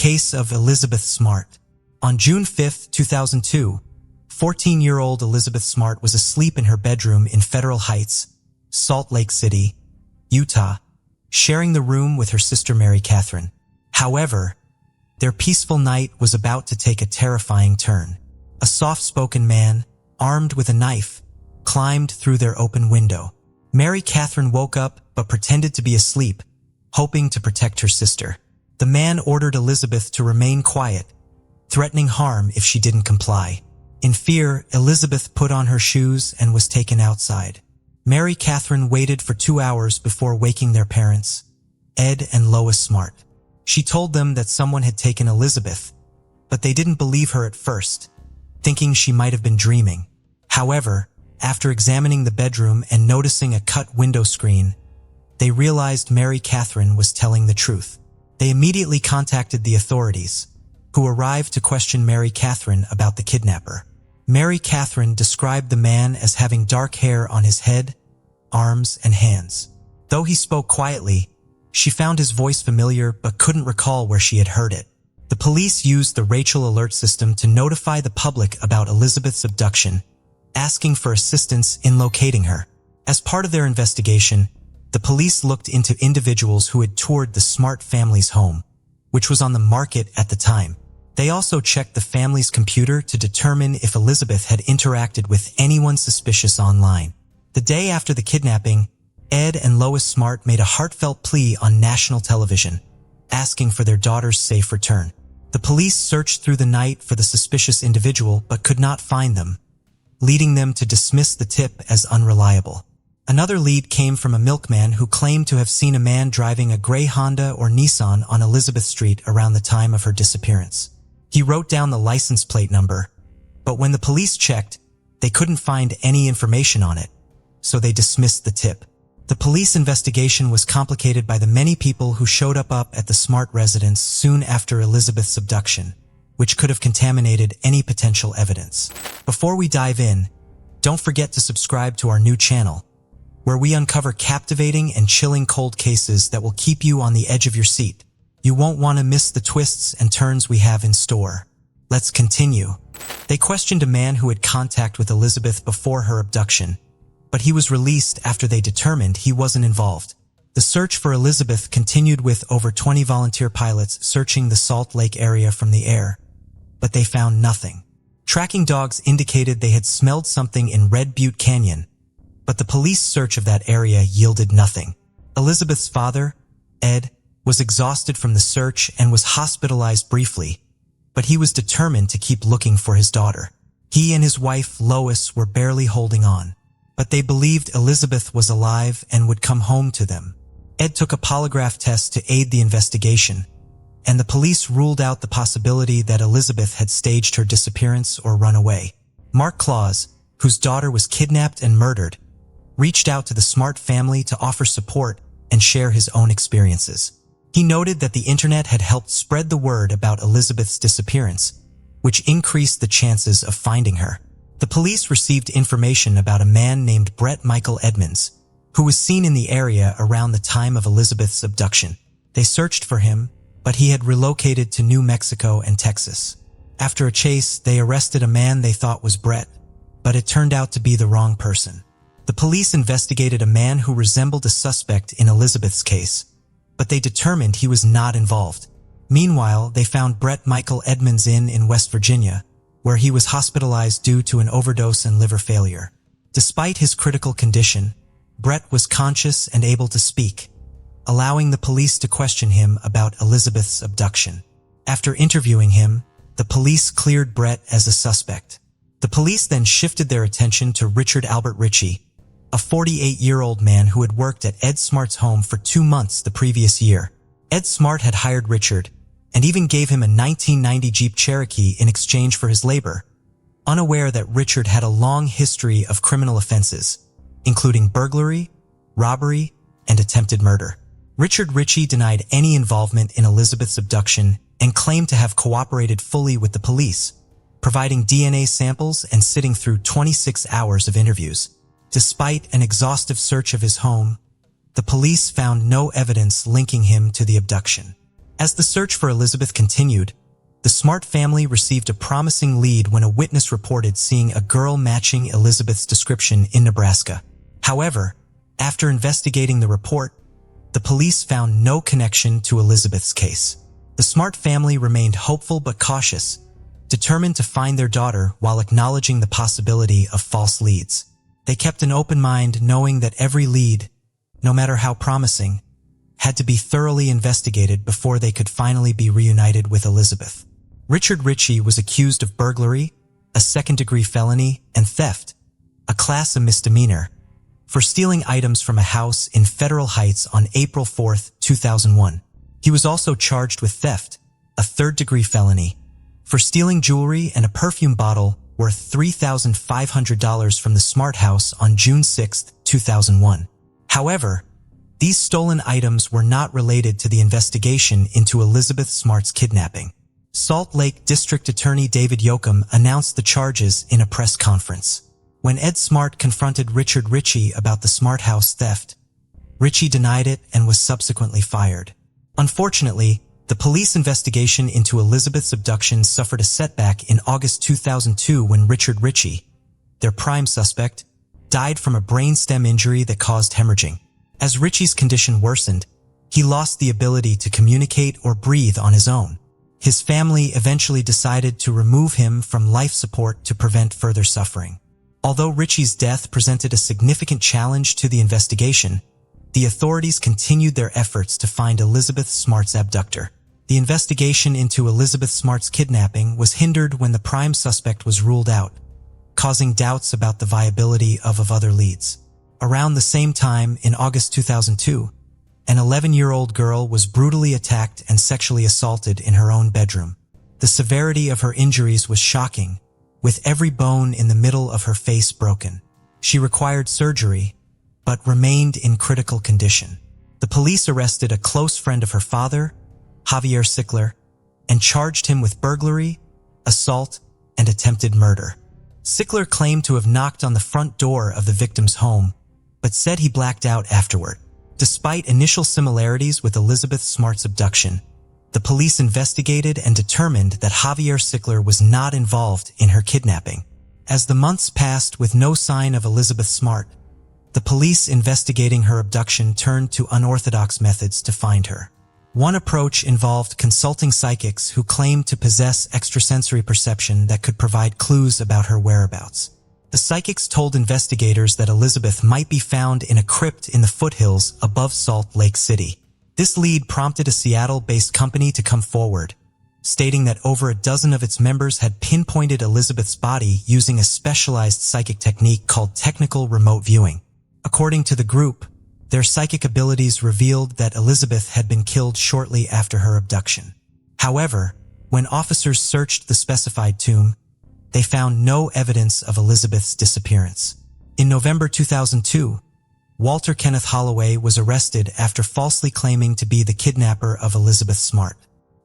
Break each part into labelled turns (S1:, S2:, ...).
S1: case of Elizabeth Smart. On June 5, 2002, 14-year-old Elizabeth Smart was asleep in her bedroom in Federal Heights, Salt Lake City, Utah, sharing the room with her sister Mary Catherine. However, their peaceful night was about to take a terrifying turn. A soft-spoken man, armed with a knife, climbed through their open window. Mary Catherine woke up but pretended to be asleep, hoping to protect her sister. The man ordered Elizabeth to remain quiet, threatening harm if she didn't comply. In fear, Elizabeth put on her shoes and was taken outside. Mary Catherine waited for 2 hours before waking their parents, Ed and Lois Smart. She told them that someone had taken Elizabeth, but they didn't believe her at first, thinking she might have been dreaming. However, after examining the bedroom and noticing a cut window screen, they realized Mary Catherine was telling the truth. They immediately contacted the authorities, who arrived to question Mary Catherine about the kidnapper. Mary Catherine described the man as having dark hair on his head, arms, and hands. Though he spoke quietly, she found his voice familiar but couldn't recall where she had heard it. The police used the Rachel alert system to notify the public about Elizabeth's abduction, asking for assistance in locating her. As part of their investigation, the police looked into individuals who had toured the Smart family's home, which was on the market at the time. They also checked the family's computer to determine if Elizabeth had interacted with anyone suspicious online. The day after the kidnapping, Ed and Lois Smart made a heartfelt plea on national television, asking for their daughter's safe return. The police searched through the night for the suspicious individual but could not find them, leading them to dismiss the tip as unreliable. Another lead came from a milkman who claimed to have seen a man driving a gray Honda or Nissan on Elizabeth Street around the time of her disappearance. He wrote down the license plate number, but when the police checked, they couldn't find any information on it, so they dismissed the tip. The police investigation was complicated by the many people who showed up at the Smart residence soon after Elizabeth's abduction, which could have contaminated any potential evidence. Before we dive in, don't forget to subscribe to our new channel, where we uncover captivating and chilling cold cases that will keep you on the edge of your seat. You won't want to miss the twists and turns we have in store. Let's continue. They questioned a man who had contact with Elizabeth before her abduction, but he was released after they determined he wasn't involved. The search for Elizabeth continued with over 20 volunteer pilots searching the Salt Lake area from the air, but they found nothing. Tracking dogs indicated they had smelled something in Red Butte Canyon, but the police search of that area yielded nothing. Elizabeth's father, Ed, was exhausted from the search and was hospitalized briefly, but he was determined to keep looking for his daughter. He and his wife, Lois, were barely holding on, but they believed Elizabeth was alive and would come home to them. Ed took a polygraph test to aid the investigation, and the police ruled out the possibility that Elizabeth had staged her disappearance or run away. Mark Claus, whose daughter was kidnapped and murdered, reached out to the Smart family to offer support and share his own experiences. He noted that the internet had helped spread the word about Elizabeth's disappearance, which increased the chances of finding her. The police received information about a man named Brett Michael Edmonds, who was seen in the area around the time of Elizabeth's abduction. They searched for him, but he had relocated to New Mexico and Texas. After a chase, they arrested a man they thought was Brett, but it turned out to be the wrong person. The police investigated a man who resembled a suspect in Elizabeth's case, but they determined he was not involved. Meanwhile, they found Brett Michael Edmonds in West Virginia, where he was hospitalized due to an overdose and liver failure. Despite his critical condition, Brett was conscious and able to speak, allowing the police to question him about Elizabeth's abduction. After interviewing him, the police cleared Brett as a suspect. The police then shifted their attention to Richard Albert Ritchie, a 48-year-old man who had worked at Ed Smart's home for 2 months the previous year. Ed Smart had hired Richard and even gave him a 1990 Jeep Cherokee in exchange for his labor, unaware that Richard had a long history of criminal offenses, including burglary, robbery, and attempted murder. Richard Ritchie denied any involvement in Elizabeth's abduction and claimed to have cooperated fully with the police, providing DNA samples and sitting through 26 hours of interviews. Despite an exhaustive search of his home, the police found no evidence linking him to the abduction. As the search for Elizabeth continued, the Smart family received a promising lead when a witness reported seeing a girl matching Elizabeth's description in Nebraska. However, after investigating the report, the police found no connection to Elizabeth's case. The Smart family remained hopeful but cautious, determined to find their daughter while acknowledging the possibility of false leads. They kept an open mind, knowing that every lead, no matter how promising, had to be thoroughly investigated before they could finally be reunited with Elizabeth. Richard Ritchie was accused of burglary, a second-degree felony, and theft, a class A misdemeanor, for stealing items from a house in Federal Heights on April 4, 2001. He was also charged with theft, a third-degree felony, for stealing jewelry and a perfume bottle worth $3,500 from the Smart house on June 6, 2001. However, these stolen items were not related to the investigation into Elizabeth Smart's kidnapping. Salt Lake District Attorney David Yoakum announced the charges in a press conference. When Ed Smart confronted Richard Ritchie about the Smart house theft, Ritchie denied it and was subsequently fired. Unfortunately, the police investigation into Elizabeth's abduction suffered a setback in August 2002 when Richard Ritchie, their prime suspect, died from a brainstem injury that caused hemorrhaging. As Ritchie's condition worsened, he lost the ability to communicate or breathe on his own. His family eventually decided to remove him from life support to prevent further suffering. Although Ritchie's death presented a significant challenge to the investigation, the authorities continued their efforts to find Elizabeth Smart's abductor. The investigation into Elizabeth Smart's kidnapping was hindered when the prime suspect was ruled out, causing doubts about the viability of other leads. Around the same time, in August 2002, an 11-year-old girl was brutally attacked and sexually assaulted in her own bedroom. The severity of her injuries was shocking, with every bone in the middle of her face broken. She required surgery, but remained in critical condition. The police arrested a close friend of her father, Javier Sickler, and charged him with burglary, assault, and attempted murder. Sickler claimed to have knocked on the front door of the victim's home, but said he blacked out afterward. Despite initial similarities with Elizabeth Smart's abduction, the police investigated and determined that Javier Sickler was not involved in her kidnapping. As the months passed with no sign of Elizabeth Smart, the police investigating her abduction turned to unorthodox methods to find her. One approach involved consulting psychics who claimed to possess extrasensory perception that could provide clues about her whereabouts. The psychics told investigators that Elizabeth might be found in a crypt in the foothills above Salt Lake City. This lead prompted a Seattle-based company to come forward, stating that over a dozen of its members had pinpointed Elizabeth's body using a specialized psychic technique called technical remote viewing. According to the group, their psychic abilities revealed that Elizabeth had been killed shortly after her abduction. However, when officers searched the specified tomb, they found no evidence of Elizabeth's disappearance. In November 2002, Walter Kenneth Holloway was arrested after falsely claiming to be the kidnapper of Elizabeth Smart.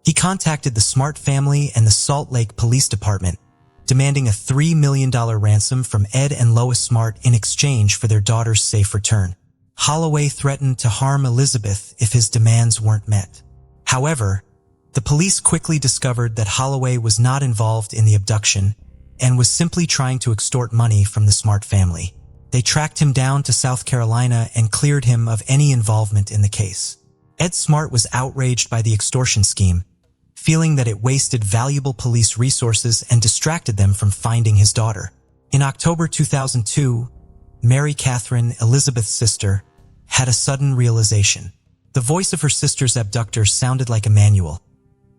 S1: He contacted the Smart family and the Salt Lake Police Department, demanding a $3 million ransom from Ed and Lois Smart in exchange for their daughter's safe return. Holloway threatened to harm Elizabeth if his demands weren't met. However, the police quickly discovered that Holloway was not involved in the abduction and was simply trying to extort money from the Smart family. They tracked him down to South Carolina and cleared him of any involvement in the case. Ed Smart was outraged by the extortion scheme, feeling that it wasted valuable police resources and distracted them from finding his daughter. In October 2002, Mary Catherine, Elizabeth's sister, had a sudden realization. The voice of her sister's abductor sounded like Emmanuel,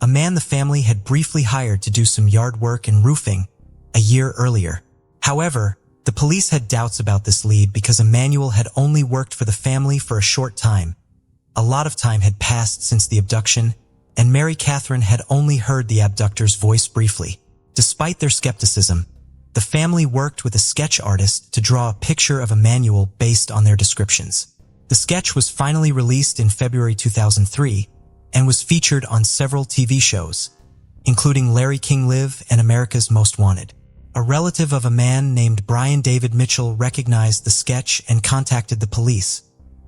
S1: a man the family had briefly hired to do some yard work and roofing a year earlier. However, the police had doubts about this lead because Emmanuel had only worked for the family for a short time. A lot of time had passed since the abduction, and Mary Catherine had only heard the abductor's voice briefly. Despite their skepticism, the family worked with a sketch artist to draw a picture of Emmanuel based on their descriptions. The sketch was finally released in February 2003 and was featured on several TV shows, including Larry King Live and America's Most Wanted. A relative of a man named Brian David Mitchell recognized the sketch and contacted the police,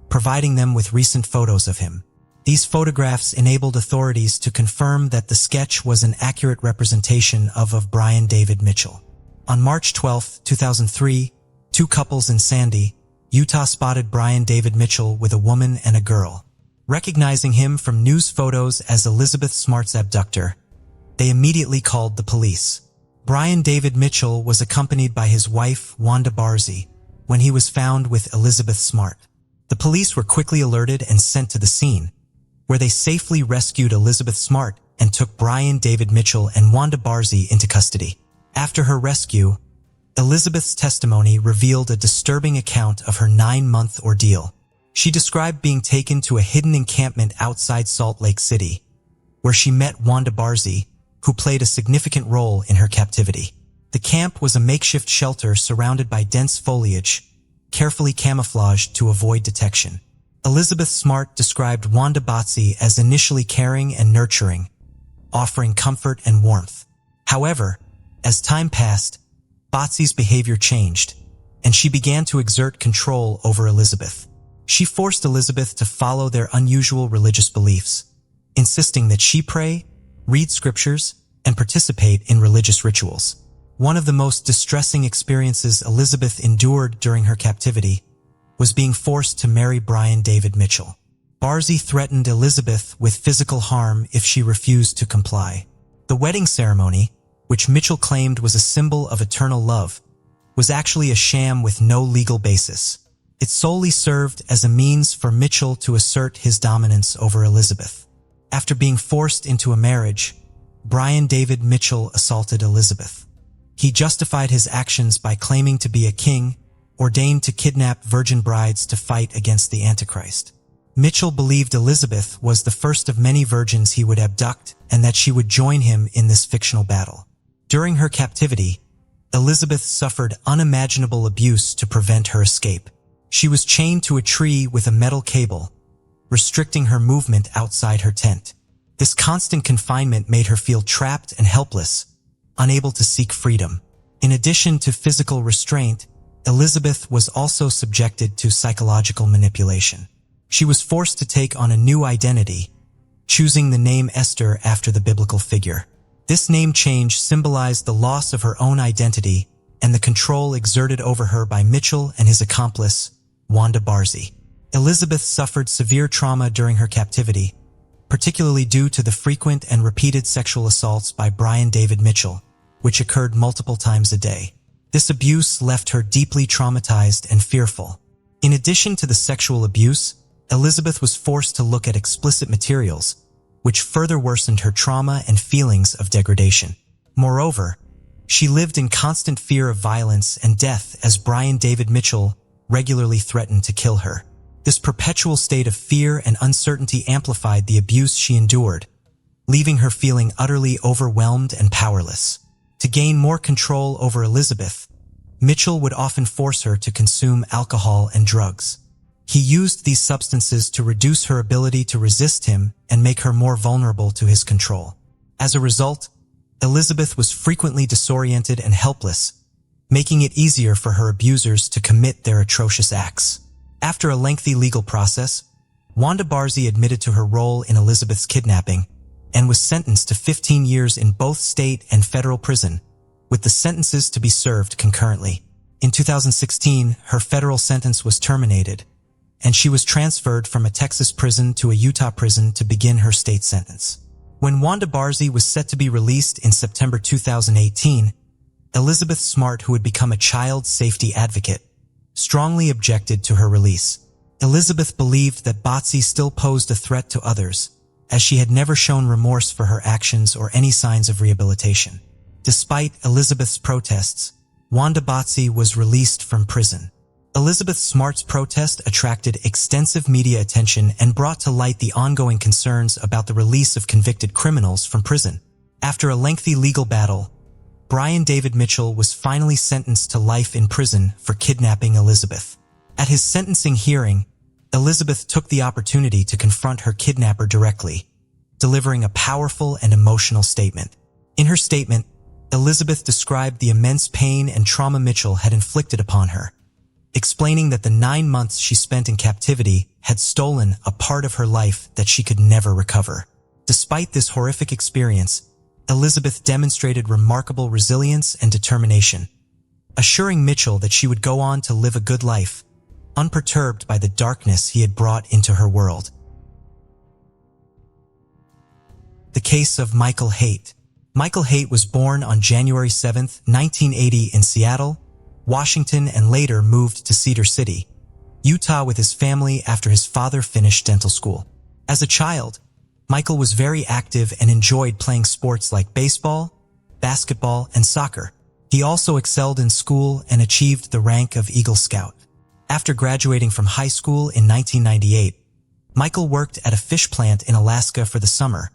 S1: providing them with recent photos of him. These photographs enabled authorities to confirm that the sketch was an accurate representation of Brian David Mitchell. On March 12, 2003, two couples in Sandy, Utah spotted Brian David Mitchell with a woman and a girl. Recognizing him from news photos as Elizabeth Smart's abductor, they immediately called the police. Brian David Mitchell was accompanied by his wife, Wanda Barzee, when he was found with Elizabeth Smart. The police were quickly alerted and sent to the scene, where they safely rescued Elizabeth Smart and took Brian David Mitchell and Wanda Barzee into custody. After her rescue, Elizabeth's testimony revealed a disturbing account of her 9-month ordeal. She described being taken to a hidden encampment outside Salt Lake City, where she met Wanda Barzee, who played a significant role in her captivity. The camp was a makeshift shelter surrounded by dense foliage, carefully camouflaged to avoid detection. Elizabeth Smart described Wanda Barzee as initially caring and nurturing, offering comfort and warmth. However, as time passed, Barzee's behavior changed, and she began to exert control over Elizabeth. She forced Elizabeth to follow their unusual religious beliefs, insisting that she pray, read scriptures, and participate in religious rituals. One of the most distressing experiences Elizabeth endured during her captivity was being forced to marry Brian David Mitchell. Barzee threatened Elizabeth with physical harm if she refused to comply. The wedding ceremony, which Mitchell claimed was a symbol of eternal love, was actually a sham with no legal basis. It solely served as a means for Mitchell to assert his dominance over Elizabeth. After being forced into a marriage, Brian David Mitchell assaulted Elizabeth. He justified his actions by claiming to be a king, ordained to kidnap virgin brides to fight against the Antichrist. Mitchell believed Elizabeth was the first of many virgins he would abduct and that she would join him in this fictional battle. During her captivity, Elizabeth suffered unimaginable abuse to prevent her escape. She was chained to a tree with a metal cable, restricting her movement outside her tent. This constant confinement made her feel trapped and helpless, unable to seek freedom. In addition to physical restraint, Elizabeth was also subjected to psychological manipulation. She was forced to take on a new identity, choosing the name Esther after the biblical figure. This name change symbolized the loss of her own identity and the control exerted over her by Mitchell and his accomplice, Wanda Barzee. Elizabeth suffered severe trauma during her captivity, particularly due to the frequent and repeated sexual assaults by Brian David Mitchell, which occurred multiple times a day. This abuse left her deeply traumatized and fearful. In addition to the sexual abuse, Elizabeth was forced to look at explicit materials, which further worsened her trauma and feelings of degradation. Moreover, she lived in constant fear of violence and death as Brian David Mitchell regularly threatened to kill her. This perpetual state of fear and uncertainty amplified the abuse she endured, leaving her feeling utterly overwhelmed and powerless. To gain more control over Elizabeth, Mitchell would often force her to consume alcohol and drugs. He used these substances to reduce her ability to resist him and make her more vulnerable to his control. As a result, Elizabeth was frequently disoriented and helpless, making it easier for her abusers to commit their atrocious acts. After a lengthy legal process, Wanda Barzee admitted to her role in Elizabeth's kidnapping and was sentenced to 15 years in both state and federal prison, with the sentences to be served concurrently. In 2016, her federal sentence was terminated, and she was transferred from a Texas prison to a Utah prison to begin her state sentence. When Wanda Barzee was set to be released in September 2018, Elizabeth Smart, who had become a child safety advocate, strongly objected to her release. Elizabeth believed that Barzee still posed a threat to others, as she had never shown remorse for her actions or any signs of rehabilitation. Despite Elizabeth's protests, Wanda Barzee was released from prison. Elizabeth Smart's protest attracted extensive media attention and brought to light the ongoing concerns about the release of convicted criminals from prison. After a lengthy legal battle, Brian David Mitchell was finally sentenced to life in prison for kidnapping Elizabeth. At his sentencing hearing, Elizabeth took the opportunity to confront her kidnapper directly, delivering a powerful and emotional statement. In her statement, Elizabeth described the immense pain and trauma Mitchell had inflicted upon her, explaining that the 9 months she spent in captivity had stolen a part of her life that she could never recover. Despite this horrific experience, Elizabeth demonstrated remarkable resilience and determination, assuring Mitchell that she would go on to live a good life, unperturbed by the darkness he had brought into her world. The case of Michael Haight. Michael Haight was born on January 7, 1980 in Seattle, Washington, and later moved to Cedar City, Utah with his family after his father finished dental school. As a child, Michael was very active and enjoyed playing sports like baseball, basketball, and soccer. He also excelled in school and achieved the rank of Eagle Scout. After graduating from high school in 1998, Michael worked at a fish plant in Alaska for the summer,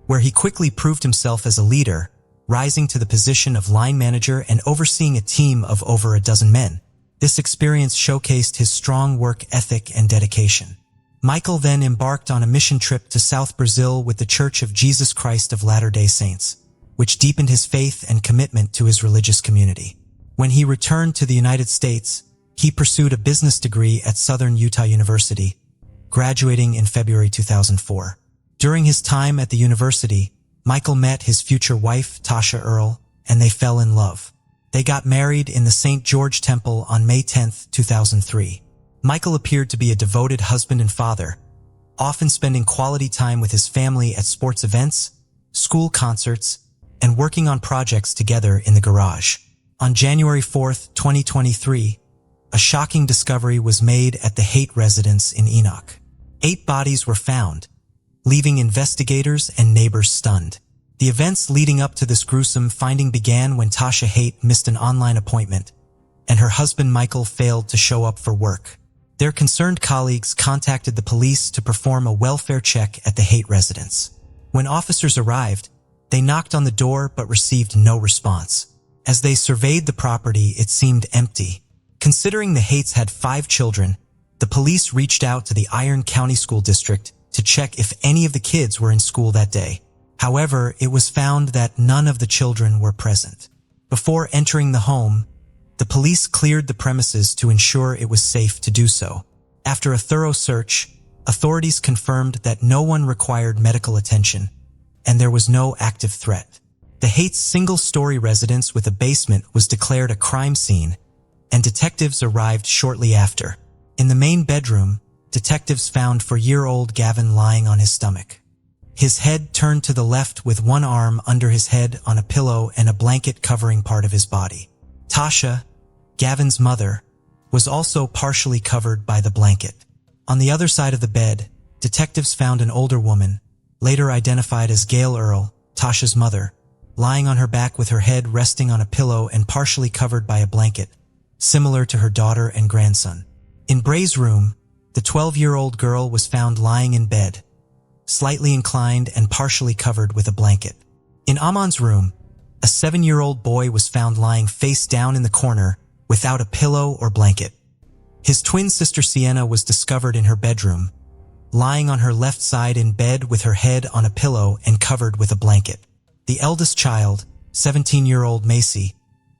S1: where he quickly proved himself as a leader, rising to the position of line manager and overseeing a team of over a dozen men. This experience showcased his strong work ethic and dedication. Michael then embarked on a mission trip to South Brazil with the Church of Jesus Christ of Latter-day Saints, which deepened his faith and commitment to his religious community. When he returned to the United States, he pursued a business degree at Southern Utah University, graduating in February 2004. During his time at the university, Michael met his future wife, Tasha Earle, and they fell in love. They got married in the St. George Temple on May 10, 2003. Michael appeared to be a devoted husband and father, often spending quality time with his family at sports events, school concerts, and working on projects together in the garage. On January 4, 2023, a shocking discovery was made at the Haight residence in Enoch. 8 bodies were found, leaving investigators and neighbors stunned. The events leading up to this gruesome finding began when Tasha Haight missed an online appointment, and her husband Michael failed to show up for work. Their concerned colleagues contacted the police to perform a welfare check at the Haight residence. When officers arrived, they knocked on the door but received no response. As they surveyed the property, it seemed empty. Considering the Haights had 5 children, the police reached out to the Iron County School District to check if any of the kids were in school that day. However, it was found that none of the children were present. Before entering the home, the police cleared the premises to ensure it was safe to do so. After a thorough search, authorities confirmed that no one required medical attention, and there was no active threat. The Haight's single-story residence with a basement was declared a crime scene, and detectives arrived shortly after. In the main bedroom, detectives found 4-year-old Gavin lying on his stomach. His head turned to the left with one arm under his head on a pillow and a blanket covering part of his body. Tasha, Gavin's mother, was also partially covered by the blanket. On the other side of the bed, detectives found an older woman, later identified as Gail Earle, Tasha's mother, lying on her back with her head resting on a pillow and partially covered by a blanket, similar to her daughter and grandson. In Bray's room, the 12-year-old girl was found lying in bed, slightly inclined and partially covered with a blanket. In Amon's room, a 7-year-old boy was found lying face down in the corner without a pillow or blanket. His twin sister Sienna was discovered in her bedroom, lying on her left side in bed with her head on a pillow and covered with a blanket. The eldest child, 17-year-old Macy,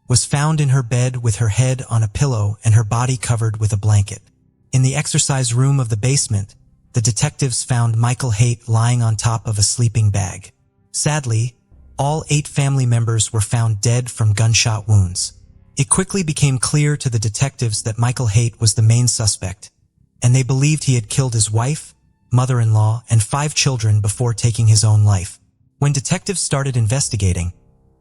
S1: was found in her bed with her head on a pillow and her body covered with a blanket. In the exercise room of the basement, the detectives found Michael Haight lying on top of a sleeping bag. Sadly, all 8 family members were found dead from gunshot wounds. It quickly became clear to the detectives that Michael Haight was the main suspect, and they believed he had killed his wife, mother-in-law, and 5 children before taking his own life. When detectives started investigating,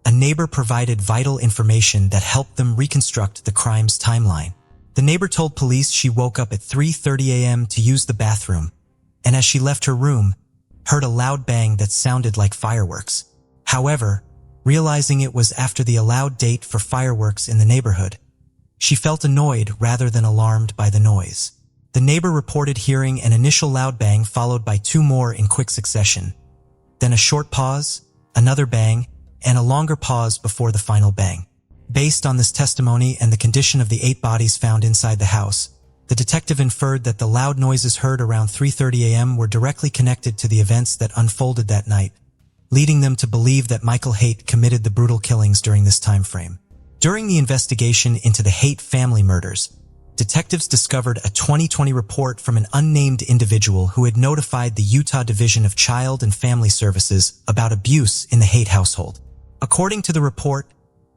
S1: a neighbor provided vital information that helped them reconstruct the crime's timeline. The neighbor told police she woke up at 3:30 a.m. to use the bathroom, and as she left her room, heard a loud bang that sounded like fireworks. However, realizing it was after the allowed date for fireworks in the neighborhood, she felt annoyed rather than alarmed by the noise. The neighbor reported hearing an initial loud bang followed by 2 more in quick succession, then a short pause, another bang, and a longer pause before the final bang. Based on this testimony and the condition of the 8 bodies found inside the house, the detective inferred that the loud noises heard around 3:30 a.m. were directly connected to the events that unfolded that night, leading them to believe that Michael Haight committed the brutal killings during this time frame. During the investigation into the Haight family murders, detectives discovered a 2020 report from an unnamed individual who had notified the Utah Division of Child and Family Services about abuse in the Haight household. According to the report,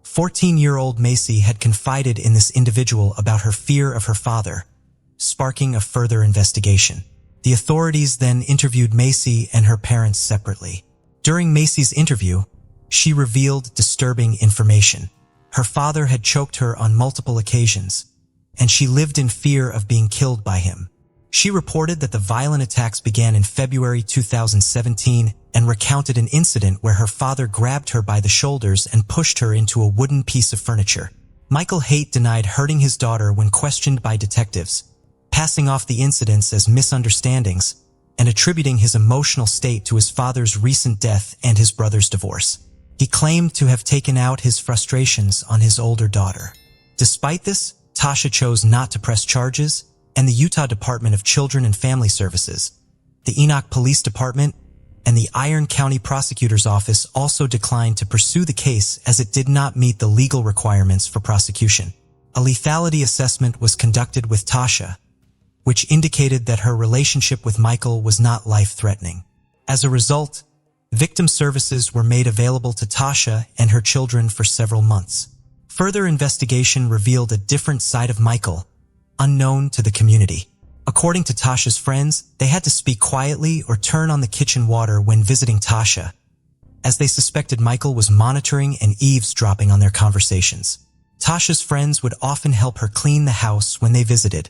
S1: 14-year-old Macy had confided in this individual about her fear of her father, sparking a further investigation. The authorities then interviewed Macy and her parents separately. During Macy's interview, she revealed disturbing information. Her father had choked her on multiple occasions, and she lived in fear of being killed by him. She reported that the violent attacks began in February 2017 and recounted an incident where her father grabbed her by the shoulders and pushed her into a wooden piece of furniture. Michael Haight denied hurting his daughter when questioned by detectives, passing off the incidents as misunderstandings and attributing his emotional state to his father's recent death and his brother's divorce. He claimed to have taken out his frustrations on his older daughter. Despite this, Tasha chose not to press charges, and the Utah Department of Children and Family Services, the Enoch Police Department, and the Iron County Prosecutor's Office also declined to pursue the case as it did not meet the legal requirements for prosecution. A lethality assessment was conducted with Tasha, which indicated that her relationship with Michael was not life-threatening. As a result, victim services were made available to Tasha and her children for several months. Further investigation revealed a different side of Michael, unknown to the community. According to Tasha's friends, they had to speak quietly or turn on the kitchen water when visiting Tasha, as they suspected Michael was monitoring and eavesdropping on their conversations. Tasha's friends would often help her clean the house when they visited,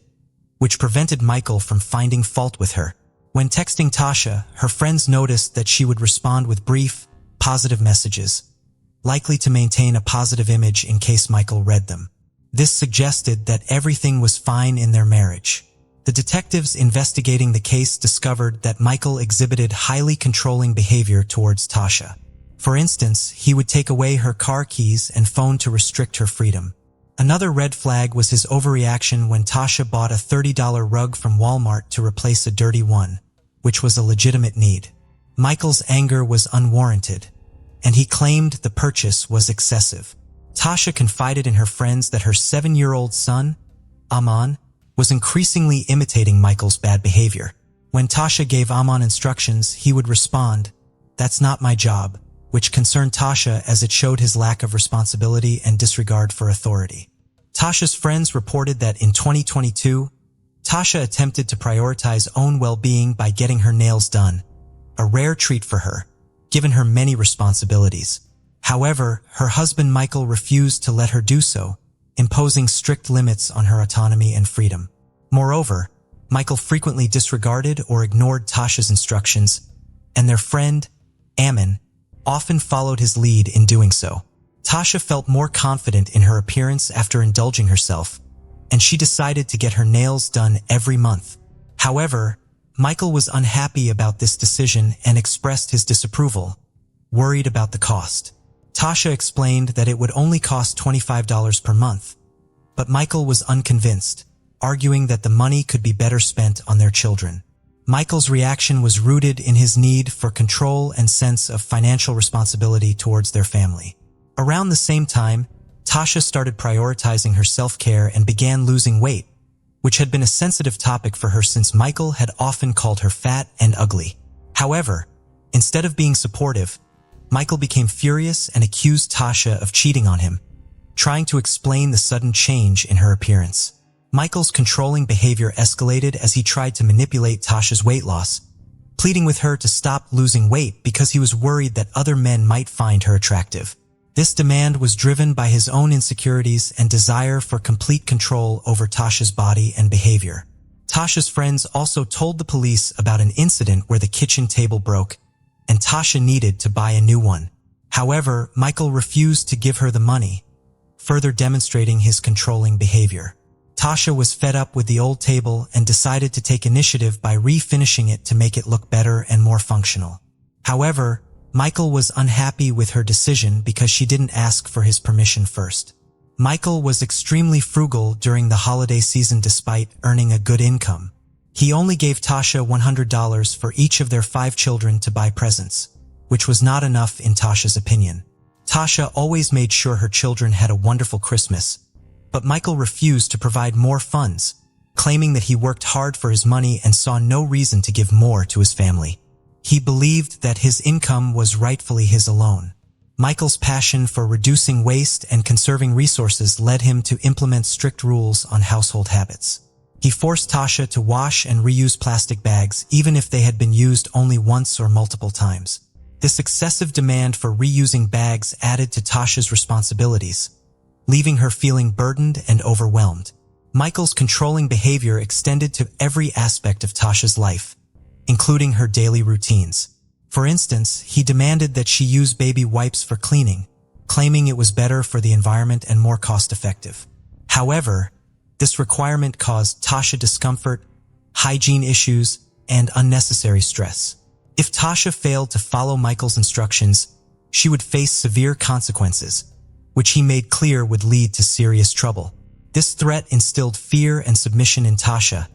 S1: which prevented Michael from finding fault with her. When texting Tasha, her friends noticed that she would respond with brief, positive messages, likely to maintain a positive image in case Michael read them. This suggested that everything was fine in their marriage. The detectives investigating the case discovered that Michael exhibited highly controlling behavior towards Tasha. For instance, he would take away her car keys and phone to restrict her freedom. Another red flag was his overreaction when Tasha bought a $30 rug from Walmart to replace a dirty one, which was a legitimate need. Michael's anger was unwarranted, and he claimed the purchase was excessive. Tasha confided in her friends that her 7-year-old son, Amon, was increasingly imitating Michael's bad behavior. When Tasha gave Amon instructions, he would respond, "That's not my job," which concerned Tasha as it showed his lack of responsibility and disregard for authority. Tasha's friends reported that in 2022, Tasha attempted to prioritize own well-being by getting her nails done, a rare treat for her, given her many responsibilities. However, her husband Michael refused to let her do so, imposing strict limits on her autonomy and freedom. Moreover, Michael frequently disregarded or ignored Tasha's instructions, and their friend, Ammon, often followed his lead in doing so. Tasha felt more confident in her appearance after indulging herself, and she decided to get her nails done every month. However, Michael was unhappy about this decision and expressed his disapproval, worried about the cost. Tasha explained that it would only cost $25 per month, but Michael was unconvinced, arguing that the money could be better spent on their children. Michael's reaction was rooted in his need for control and sense of financial responsibility towards their family. Around the same time, Tasha started prioritizing her self-care and began losing weight, which had been a sensitive topic for her since Michael had often called her fat and ugly. However, instead of being supportive, Michael became furious and accused Tasha of cheating on him, trying to explain the sudden change in her appearance. Michael's controlling behavior escalated as he tried to manipulate Tasha's weight loss, pleading with her to stop losing weight because he was worried that other men might find her attractive. This demand was driven by his own insecurities and desire for complete control over Tasha's body and behavior. Tasha's friends also told the police about an incident where the kitchen table broke, and Tasha needed to buy a new one. However, Michael refused to give her the money, further demonstrating his controlling behavior. Tasha was fed up with the old table and decided to take initiative by refinishing it to make it look better and more functional. However, Michael was unhappy with her decision because she didn't ask for his permission first. Michael was extremely frugal during the holiday season despite earning a good income. He only gave Tasha $100 for each of their 5 children to buy presents, which was not enough in Tasha's opinion. Tasha always made sure her children had a wonderful Christmas, but Michael refused to provide more funds, claiming that he worked hard for his money and saw no reason to give more to his family. He believed that his income was rightfully his alone. Michael's passion for reducing waste and conserving resources led him to implement strict rules on household habits. He forced Tasha to wash and reuse plastic bags even if they had been used only once or multiple times. This excessive demand for reusing bags added to Tasha's responsibilities, leaving her feeling burdened and overwhelmed. Michael's controlling behavior extended to every aspect of Tasha's life, including her daily routines. For instance, he demanded that she use baby wipes for cleaning, claiming it was better for the environment and more cost-effective. However, this requirement caused Tasha discomfort, hygiene issues, and unnecessary stress. If Tasha failed to follow Michael's instructions, she would face severe consequences, which he made clear would lead to serious trouble. This threat instilled fear and submission in Tasha,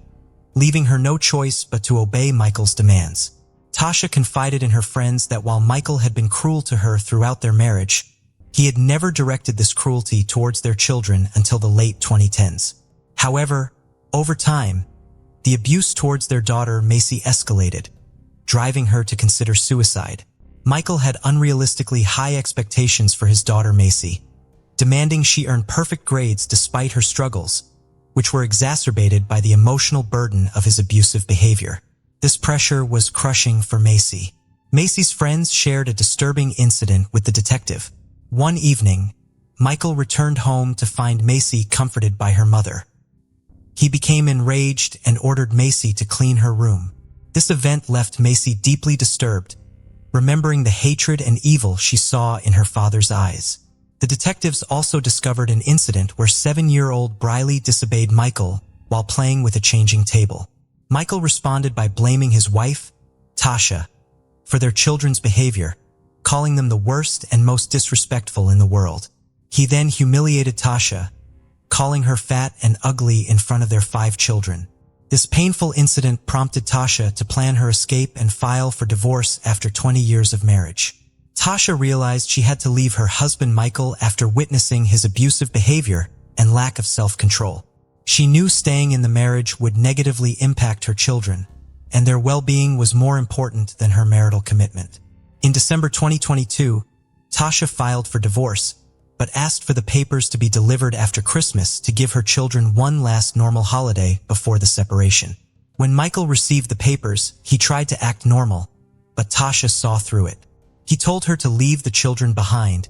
S1: leaving her no choice but to obey Michael's demands. Tasha confided in her friends that while Michael had been cruel to her throughout their marriage, he had never directed this cruelty towards their children until the late 2010s. However, over time, the abuse towards their daughter Macy escalated, driving her to consider suicide. Michael had unrealistically high expectations for his daughter Macy, demanding she earn perfect grades despite her struggles, which were exacerbated by the emotional burden of his abusive behavior. This pressure was crushing for Macy. Macy's friends shared a disturbing incident with the detective. One evening, Michael returned home to find Macy comforted by her mother. He became enraged and ordered Macy to clean her room. This event left Macy deeply disturbed, remembering the hatred and evil she saw in her father's eyes. The detectives also discovered an incident where 7-year-old Briley disobeyed Michael while playing with a changing table. Michael responded by blaming his wife, Tasha, for their children's behavior, calling them the worst and most disrespectful in the world. He then humiliated Tasha, calling her fat and ugly in front of their 5 children. This painful incident prompted Tasha to plan her escape and file for divorce after 20 years of marriage. Tasha realized she had to leave her husband Michael after witnessing his abusive behavior and lack of self-control. She knew staying in the marriage would negatively impact her children, and their well-being was more important than her marital commitment. In December 2022, Tasha filed for divorce, but asked for the papers to be delivered after Christmas to give her children one last normal holiday before the separation. When Michael received the papers, he tried to act normal, but Tasha saw through it. He told her to leave the children behind,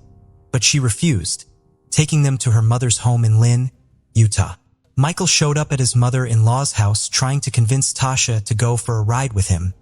S1: but she refused, taking them to her mother's home in Lynn, Utah. Michael showed up at his mother-in-law's house trying to convince Tasha to go for a ride with him,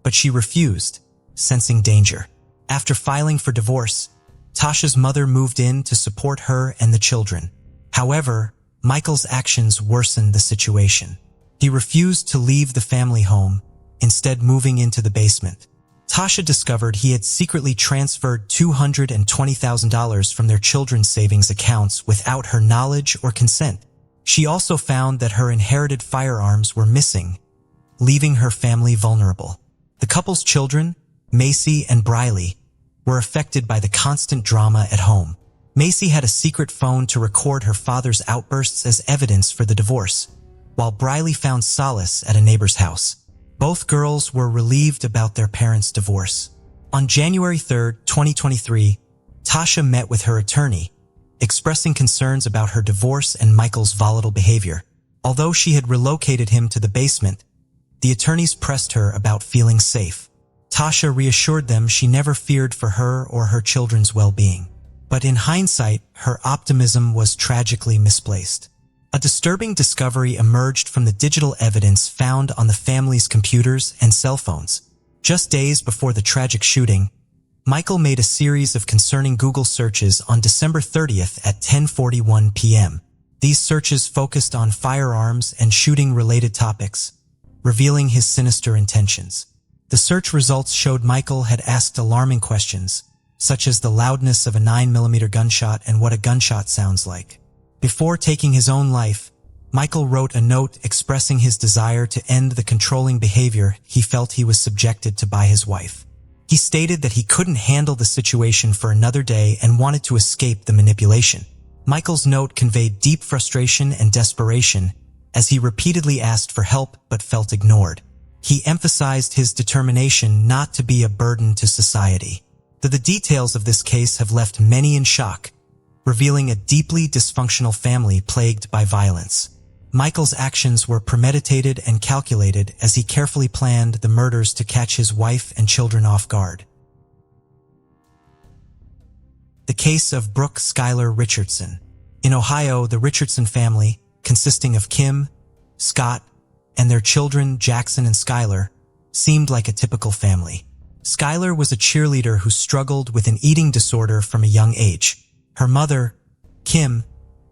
S1: but she refused, sensing danger. After filing for divorce, Tasha's mother moved in to support her and the children. However, Michael's actions worsened the situation. He refused to leave the family home, instead moving into the basement. Tasha discovered he had secretly transferred $220,000 from their children's savings accounts without her knowledge or consent. She also found that her inherited firearms were missing, leaving her family vulnerable. The couple's children, Macy and Briley, were affected by the constant drama at home. Macy had a secret phone to record her father's outbursts as evidence for the divorce, while Briley found solace at a neighbor's house. Both girls were relieved about their parents' divorce. On January 3, 2023, Tasha met with her attorney, expressing concerns about her divorce and Michael's volatile behavior. Although she had relocated him to the basement, the attorneys pressed her about feeling safe. Tasha reassured them she never feared for her or her children's well-being. But in hindsight, her optimism was tragically misplaced. A disturbing discovery emerged from the digital evidence found on the family's computers and cell phones. Just days before the tragic shooting, Michael made a series of concerning Google searches on December 30th at 10:41 p.m. These searches focused on firearms and shooting-related topics, revealing his sinister intentions. The search results showed Michael had asked alarming questions, such as the loudness of a 9mm gunshot and what a gunshot sounds like. Before taking his own life, Michael wrote a note expressing his desire to end the controlling behavior he felt he was subjected to by his wife. He stated that he couldn't handle the situation for another day and wanted to escape the manipulation. Michael's note conveyed deep frustration and desperation as he repeatedly asked for help but felt ignored. He emphasized his determination not to be a burden to society. The details of this case have left many in shock, revealing a deeply dysfunctional family plagued by violence. Michael's actions were premeditated and calculated as he carefully planned the murders to catch his wife and children off guard. The case of Brooke Schuyler Richardson. In Ohio, the Richardson family, consisting of Kim, Scott, and their children Jackson and Schuyler, seemed like a typical family. Schuyler was a cheerleader who struggled with an eating disorder from a young age. Her mother, Kim,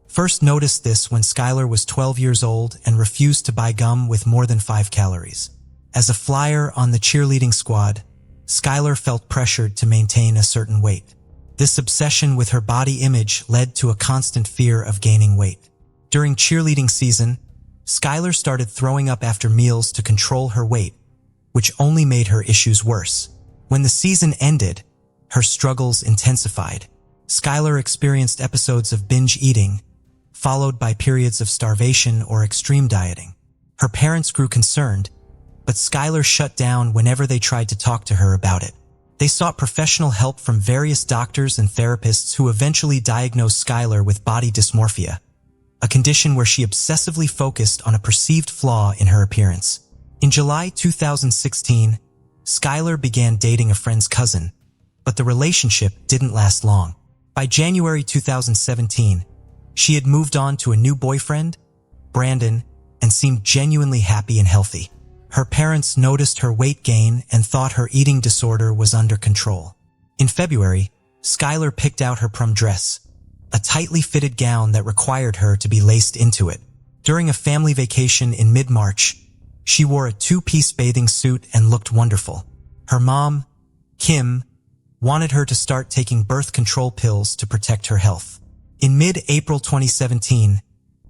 S1: first noticed this when Schuyler was 12 years old and refused to buy gum with more than 5 calories. As a flyer on the cheerleading squad, Schuyler felt pressured to maintain a certain weight. This obsession with her body image led to a constant fear of gaining weight. During cheerleading season, Schuyler started throwing up after meals to control her weight, which only made her issues worse. When the season ended, her struggles intensified. Schuyler experienced episodes of binge eating, followed by periods of starvation or extreme dieting. Her parents grew concerned, but Schuyler shut down whenever they tried to talk to her about it. They sought professional help from various doctors and therapists who eventually diagnosed Schuyler with body dysmorphia, a condition where she obsessively focused on a perceived flaw in her appearance. In July 2016, Schuyler began dating a friend's cousin, but the relationship didn't last long. By January 2017, she had moved on to a new boyfriend, Brandon, and seemed genuinely happy and healthy. Her parents noticed her weight gain and thought her eating disorder was under control. In February, Schuyler picked out her prom dress, a tightly fitted gown that required her to be laced into it. During a family vacation in mid-March, she wore a 2-piece bathing suit and looked wonderful. Her mom, Kim, wanted her to start taking birth control pills to protect her health. In mid-April 2017,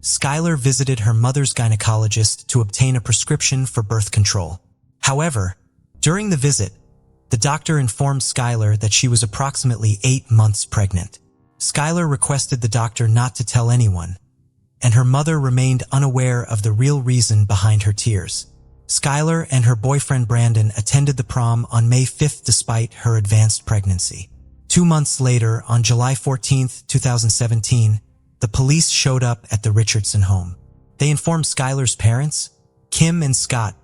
S1: Schuyler visited her mother's gynecologist to obtain a prescription for birth control. However, during the visit, the doctor informed Schuyler that she was approximately 8 months pregnant. Schuyler requested the doctor not to tell anyone, and her mother remained unaware of the real reason behind her tears. Schuyler and her boyfriend Brandon attended the prom on May 5th despite her advanced pregnancy. 2 months later, on July 14, 2017, the police showed up at the Richardson home. They informed Schuyler's parents, Kim and Scott,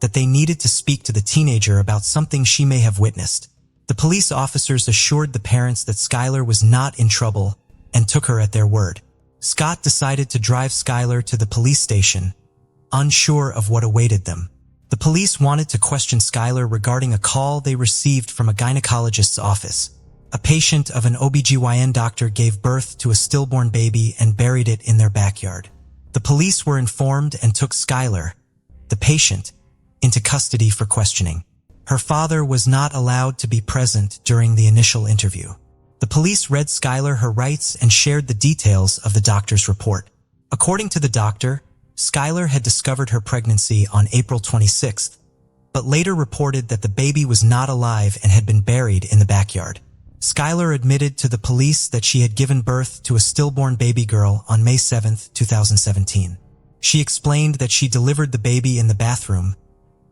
S1: that they needed to speak to the teenager about something she may have witnessed. The police officers assured the parents that Schuyler was not in trouble and took her at their word. Scott decided to drive Schuyler to the police station, unsure of what awaited them. The police wanted to question Schuyler regarding a call they received from a gynecologist's office. A patient of an OBGYN doctor gave birth to a stillborn baby and buried it in their backyard. The police were informed and took Schuyler, the patient, into custody for questioning. Her father was not allowed to be present during the initial interview. The police read Schuyler her rights and shared the details of the doctor's report. According to the doctor, Schuyler had discovered her pregnancy on April 26th, but later reported that the baby was not alive and had been buried in the backyard. Schuyler admitted to the police that she had given birth to a stillborn baby girl on May 7, 2017. She explained that she delivered the baby in the bathroom,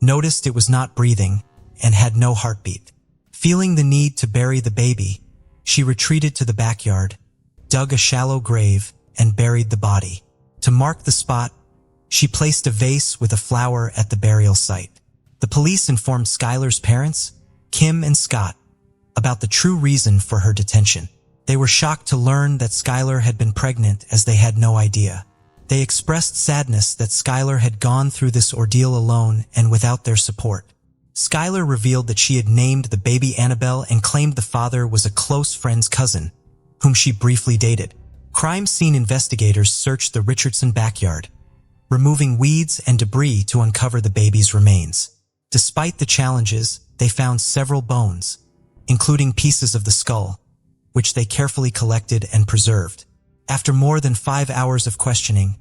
S1: noticed it was not breathing, and had no heartbeat. Feeling the need to bury the baby, she retreated to the backyard, dug a shallow grave, and buried the body. To mark the spot, she placed a vase with a flower at the burial site. The police informed Schuyler's parents, Kim and Scott, about the true reason for her detention. They were shocked to learn that Schuyler had been pregnant, as they had no idea. They expressed sadness that Schuyler had gone through this ordeal alone and without their support. Schuyler revealed that she had named the baby Annabelle and claimed the father was a close friend's cousin, whom she briefly dated. Crime scene investigators searched the Richardson backyard, removing weeds and debris to uncover the baby's remains. Despite the challenges, they found several bones, including pieces of the skull, which they carefully collected and preserved. After more than 5 hours of questioning,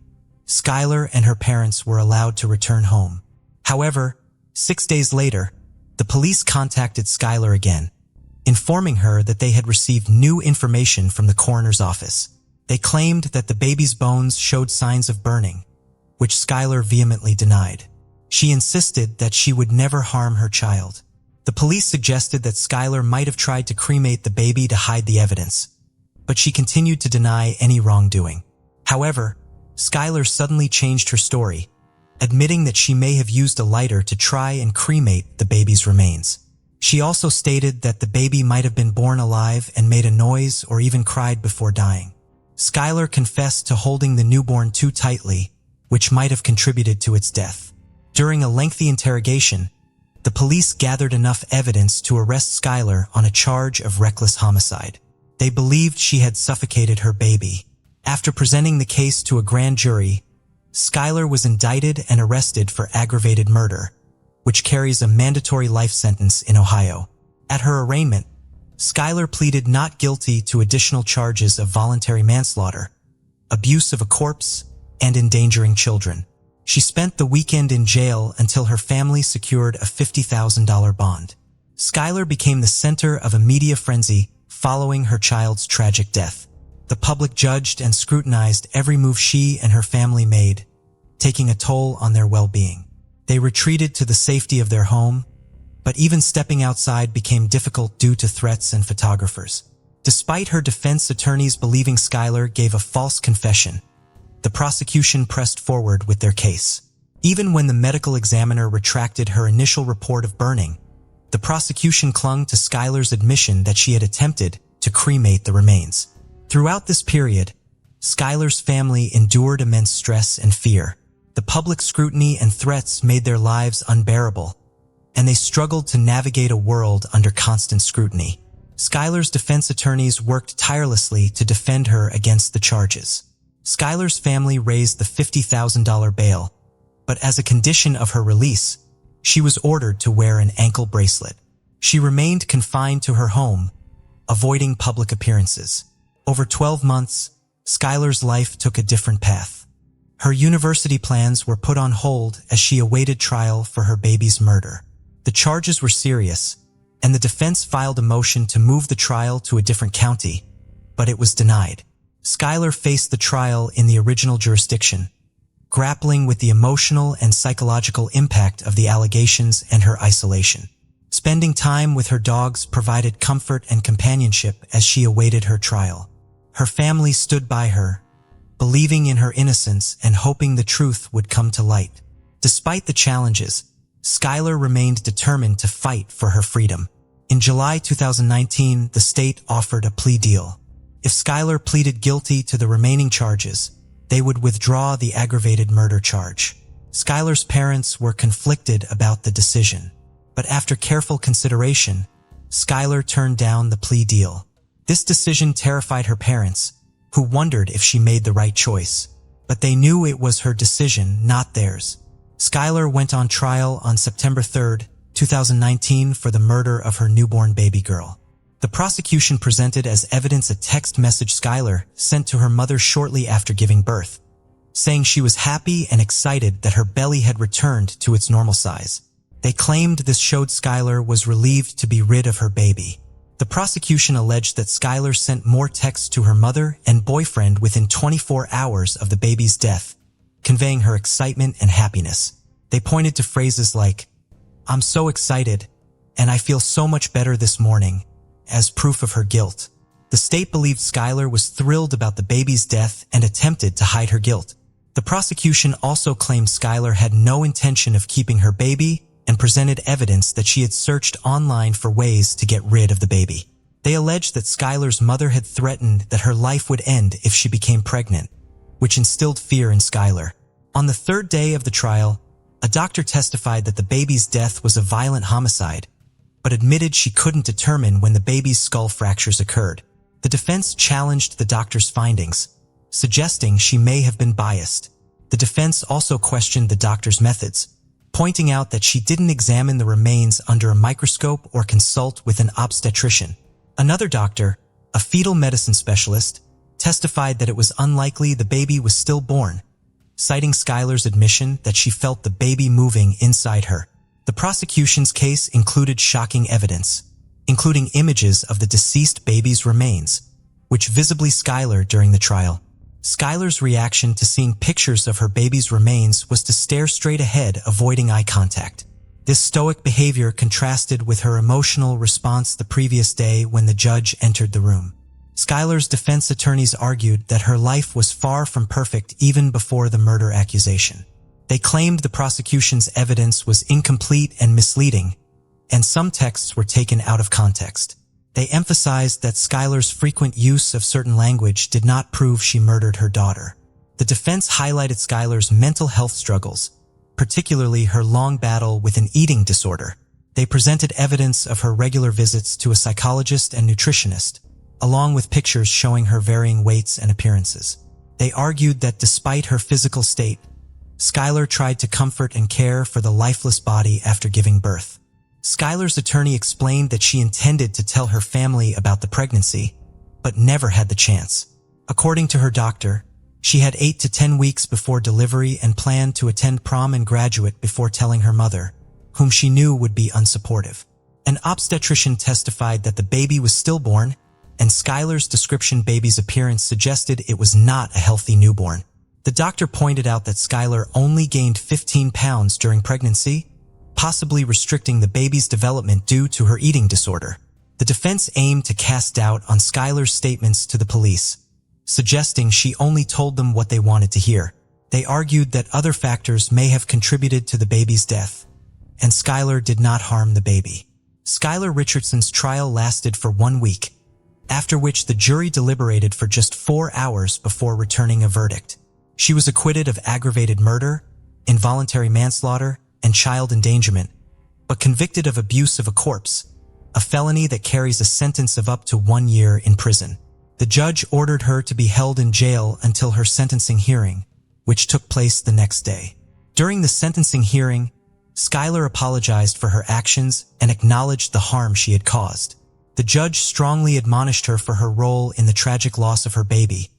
S1: Schuyler and her parents were allowed to return home. However, 6 days later, the police contacted Schuyler again, informing her that they had received new information from the coroner's office. They claimed that the baby's bones showed signs of burning, which Skylar vehemently denied. She insisted that she would never harm her child. The police suggested that Skylar might have tried to cremate the baby to hide the evidence, but she continued to deny any wrongdoing. However, Skylar suddenly changed her story, admitting that she may have used a lighter to try and cremate the baby's remains. She also stated that the baby might have been born alive and made a noise or even cried before dying. Skylar confessed to holding the newborn too tightly, which might have contributed to its death. During a lengthy interrogation, the police gathered enough evidence to arrest Skylar on a charge of reckless homicide. They believed she had suffocated her baby. After presenting the case to a grand jury, Skylar was indicted and arrested for aggravated murder, which carries a mandatory life sentence in Ohio. At her arraignment, Skylar pleaded not guilty to additional charges of voluntary manslaughter, abuse of a corpse, and endangering children. She spent the weekend in jail until her family secured a $50,000 bond. Skylar became the center of a media frenzy following her child's tragic death. The public judged and scrutinized every move she and her family made, taking a toll on their well-being. They retreated to the safety of their home, but even stepping outside became difficult due to threats and photographers. Despite her defense attorneys believing Skylar gave a false confession, the prosecution pressed forward with their case. Even when the medical examiner retracted her initial report of burning, the prosecution clung to Skylar's admission that she had attempted to cremate the remains. Throughout this period, Skylar's family endured immense stress and fear. The public scrutiny and threats made their lives unbearable, and they struggled to navigate a world under constant scrutiny. Skylar's defense attorneys worked tirelessly to defend her against the charges. Skylar's family raised the $50,000 bail, but as a condition of her release, she was ordered to wear an ankle bracelet. She remained confined to her home, avoiding public appearances. Over 12 months, Skylar's life took a different path. Her university plans were put on hold as she awaited trial for her baby's murder. The charges were serious, and the defense filed a motion to move the trial to a different county, but it was denied. Skylar faced the trial in the original jurisdiction, grappling with the emotional and psychological impact of the allegations and her isolation. Spending time with her dogs provided comfort and companionship as she awaited her trial. Her family stood by her, believing in her innocence and hoping the truth would come to light. Despite the challenges, Skylar remained determined to fight for her freedom. In July 2019, the state offered a plea deal. If Skylar pleaded guilty to the remaining charges, they would withdraw the aggravated murder charge. Skylar's parents were conflicted about the decision, but after careful consideration, Skylar turned down the plea deal. This decision terrified her parents, who wondered if she made the right choice, but they knew it was her decision, not theirs. Skylar went on trial on September 3, 2019 for the murder of her newborn baby girl. The prosecution presented as evidence a text message Skylar sent to her mother shortly after giving birth, saying she was happy and excited that her belly had returned to its normal size. They claimed this showed Skylar was relieved to be rid of her baby. The prosecution alleged that Skylar sent more texts to her mother and boyfriend within 24 hours of the baby's death, conveying her excitement and happiness. They pointed to phrases like, "I'm so excited, and I feel so much better this morning," as proof of her guilt. The state believed Skylar was thrilled about the baby's death and attempted to hide her guilt. The prosecution also claimed Skylar had no intention of keeping her baby and presented evidence that she had searched online for ways to get rid of the baby. They alleged that Skylar's mother had threatened that her life would end if she became pregnant, which instilled fear in Skylar. On the third day of the trial, a doctor testified that the baby's death was a violent homicide, but admitted she couldn't determine when the baby's skull fractures occurred. The defense challenged the doctor's findings, suggesting she may have been biased. The defense also questioned the doctor's methods, pointing out that she didn't examine the remains under a microscope or consult with an obstetrician. Another doctor, a fetal medicine specialist, testified that it was unlikely the baby was stillborn, citing Skylar's admission that she felt the baby moving inside her. The prosecution's case included shocking evidence, including images of the deceased baby's remains, which visibly Skylar during the trial. Skylar's reaction to seeing pictures of her baby's remains was to stare straight ahead, avoiding eye contact. This stoic behavior contrasted with her emotional response the previous day when the judge entered the room. Skylar's defense attorneys argued that her life was far from perfect even before the murder accusation. They claimed the prosecution's evidence was incomplete and misleading, and some texts were taken out of context. They emphasized that Skylar's frequent use of certain language did not prove she murdered her daughter. The defense highlighted Skylar's mental health struggles, particularly her long battle with an eating disorder. They presented evidence of her regular visits to a psychologist and nutritionist, along with pictures showing her varying weights and appearances. They argued that despite her physical state, Skylar tried to comfort and care for the lifeless body after giving birth. Skylar's attorney explained that she intended to tell her family about the pregnancy, but never had the chance. According to her doctor, she had 8 to 10 weeks before delivery and planned to attend prom and graduate before telling her mother, whom she knew would be unsupportive. An obstetrician testified that the baby was stillborn, and Skylar's description baby's appearance suggested it was not a healthy newborn. The doctor pointed out that Skylar only gained 15 pounds during pregnancy, possibly restricting the baby's development due to her eating disorder. The defense aimed to cast doubt on Skylar's statements to the police, suggesting she only told them what they wanted to hear. They argued that other factors may have contributed to the baby's death, and Skylar did not harm the baby. Skylar Richardson's trial lasted for 1 week, after which the jury deliberated for just 4 hours before returning a verdict. She was acquitted of aggravated murder, involuntary manslaughter, and child endangerment, but convicted of abuse of a corpse, a felony that carries a sentence of up to 1 year in prison. The judge ordered her to be held in jail until her sentencing hearing, which took place the next day. During the sentencing hearing, Skylar apologized for her actions and acknowledged the harm she had caused. The judge strongly admonished her for her role in the tragic loss of her baby,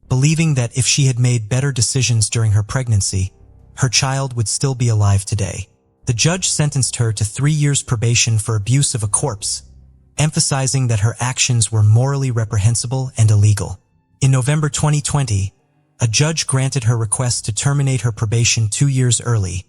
S1: believing that if she had made better decisions during her pregnancy, her child would still be alive today. The judge sentenced her to 3 years probation for abuse of a corpse, emphasizing that her actions were morally reprehensible and illegal. In November 2020, a judge granted her request to terminate her probation 2 years early,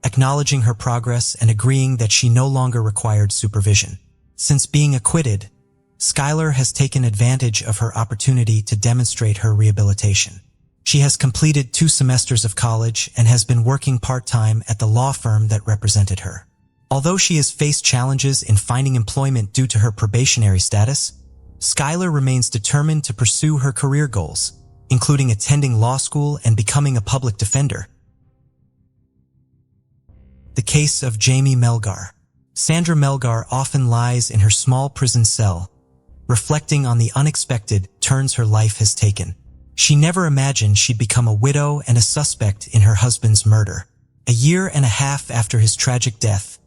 S1: acknowledging her progress and agreeing that she no longer required supervision. Since being acquitted, Skylar has taken advantage of her opportunity to demonstrate her rehabilitation. She has completed 2 semesters of college and has been working part-time at the law firm that represented her. Although she has faced challenges in finding employment due to her probationary status, Skylar remains determined to pursue her career goals, including attending law school and becoming a public defender. The case of Jamie Melgar. Sandra Melgar often lies in her small prison cell, reflecting on the unexpected turns her life has taken. She never imagined she'd become a widow and a suspect in her husband's murder. A year and a half after his tragic death,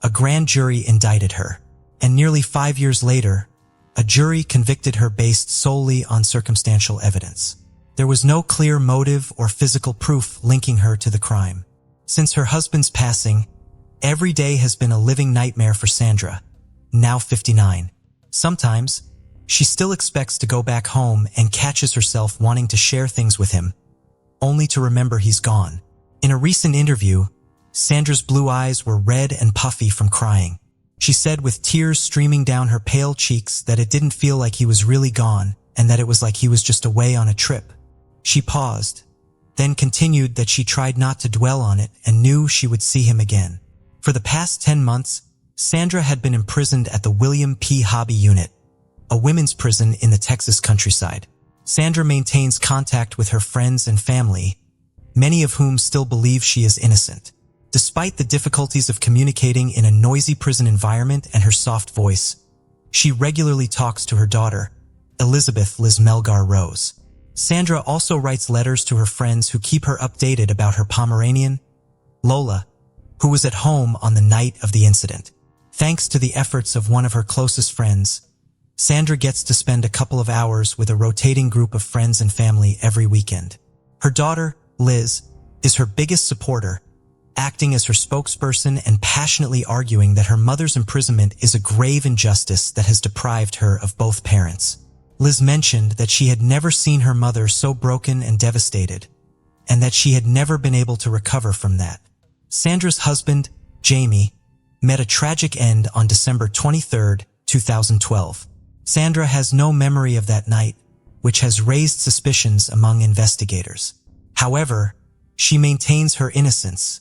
S1: a grand jury indicted her, and nearly 5 years later, a jury convicted her based solely on circumstantial evidence. There was no clear motive or physical proof linking her to the crime. Since her husband's passing, every day has been a living nightmare for Sandra, now 59. Sometimes, she still expects to go back home and catches herself wanting to share things with him, only to remember he's gone. In a recent interview, Sandra's blue eyes were red and puffy from crying. She said with tears streaming down her pale cheeks that it didn't feel like he was really gone and that it was like he was just away on a trip. She paused, then continued that she tried not to dwell on it and knew she would see him again. For the past 10 months, Sandra had been imprisoned at the William P. Hobby Unit, a women's prison in the Texas countryside. Sandra maintains contact with her friends and family, many of whom still believe she is innocent. Despite the difficulties of communicating in a noisy prison environment and her soft voice, she regularly talks to her daughter, Elizabeth Liz Melgar Rose. Sandra also writes letters to her friends who keep her updated about her Pomeranian, Lola, who was at home on the night of the incident. Thanks to the efforts of one of her closest friends, Sandra gets to spend a couple of hours with a rotating group of friends and family every weekend. Her daughter, Liz, is her biggest supporter, acting as her spokesperson and passionately arguing that her mother's imprisonment is a grave injustice that has deprived her of both parents. Liz mentioned that she had never seen her mother so broken and devastated, and that she had never been able to recover from that. Sandra's husband, Jamie, met a tragic end on December 23, 2012. Sandra has no memory of that night, which has raised suspicions among investigators. However, she maintains her innocence,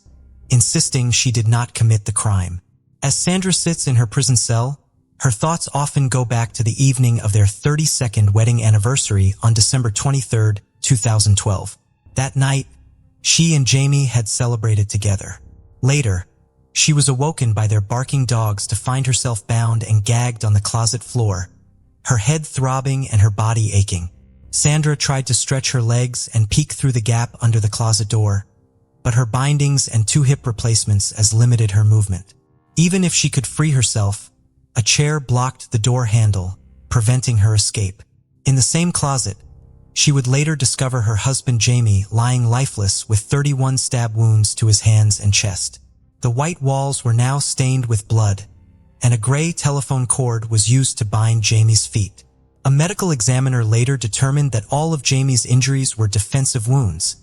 S1: insisting she did not commit the crime. As Sandra sits in her prison cell, her thoughts often go back to the evening of their 32nd wedding anniversary on December 23, 2012. That night, she and Jamie had celebrated together. Later, she was awoken by their barking dogs to find herself bound and gagged on the closet floor, her head throbbing and her body aching. Sandra tried to stretch her legs and peek through the gap under the closet door, but her bindings and 2 hip replacements as limited her movement. Even if she could free herself, a chair blocked the door handle, preventing her escape. In the same closet, she would later discover her husband Jamie lying lifeless with 31 stab wounds to his hands and chest. The white walls were now stained with blood, and a gray telephone cord was used to bind Jamie's feet. A medical examiner later determined that all of Jamie's injuries were defensive wounds,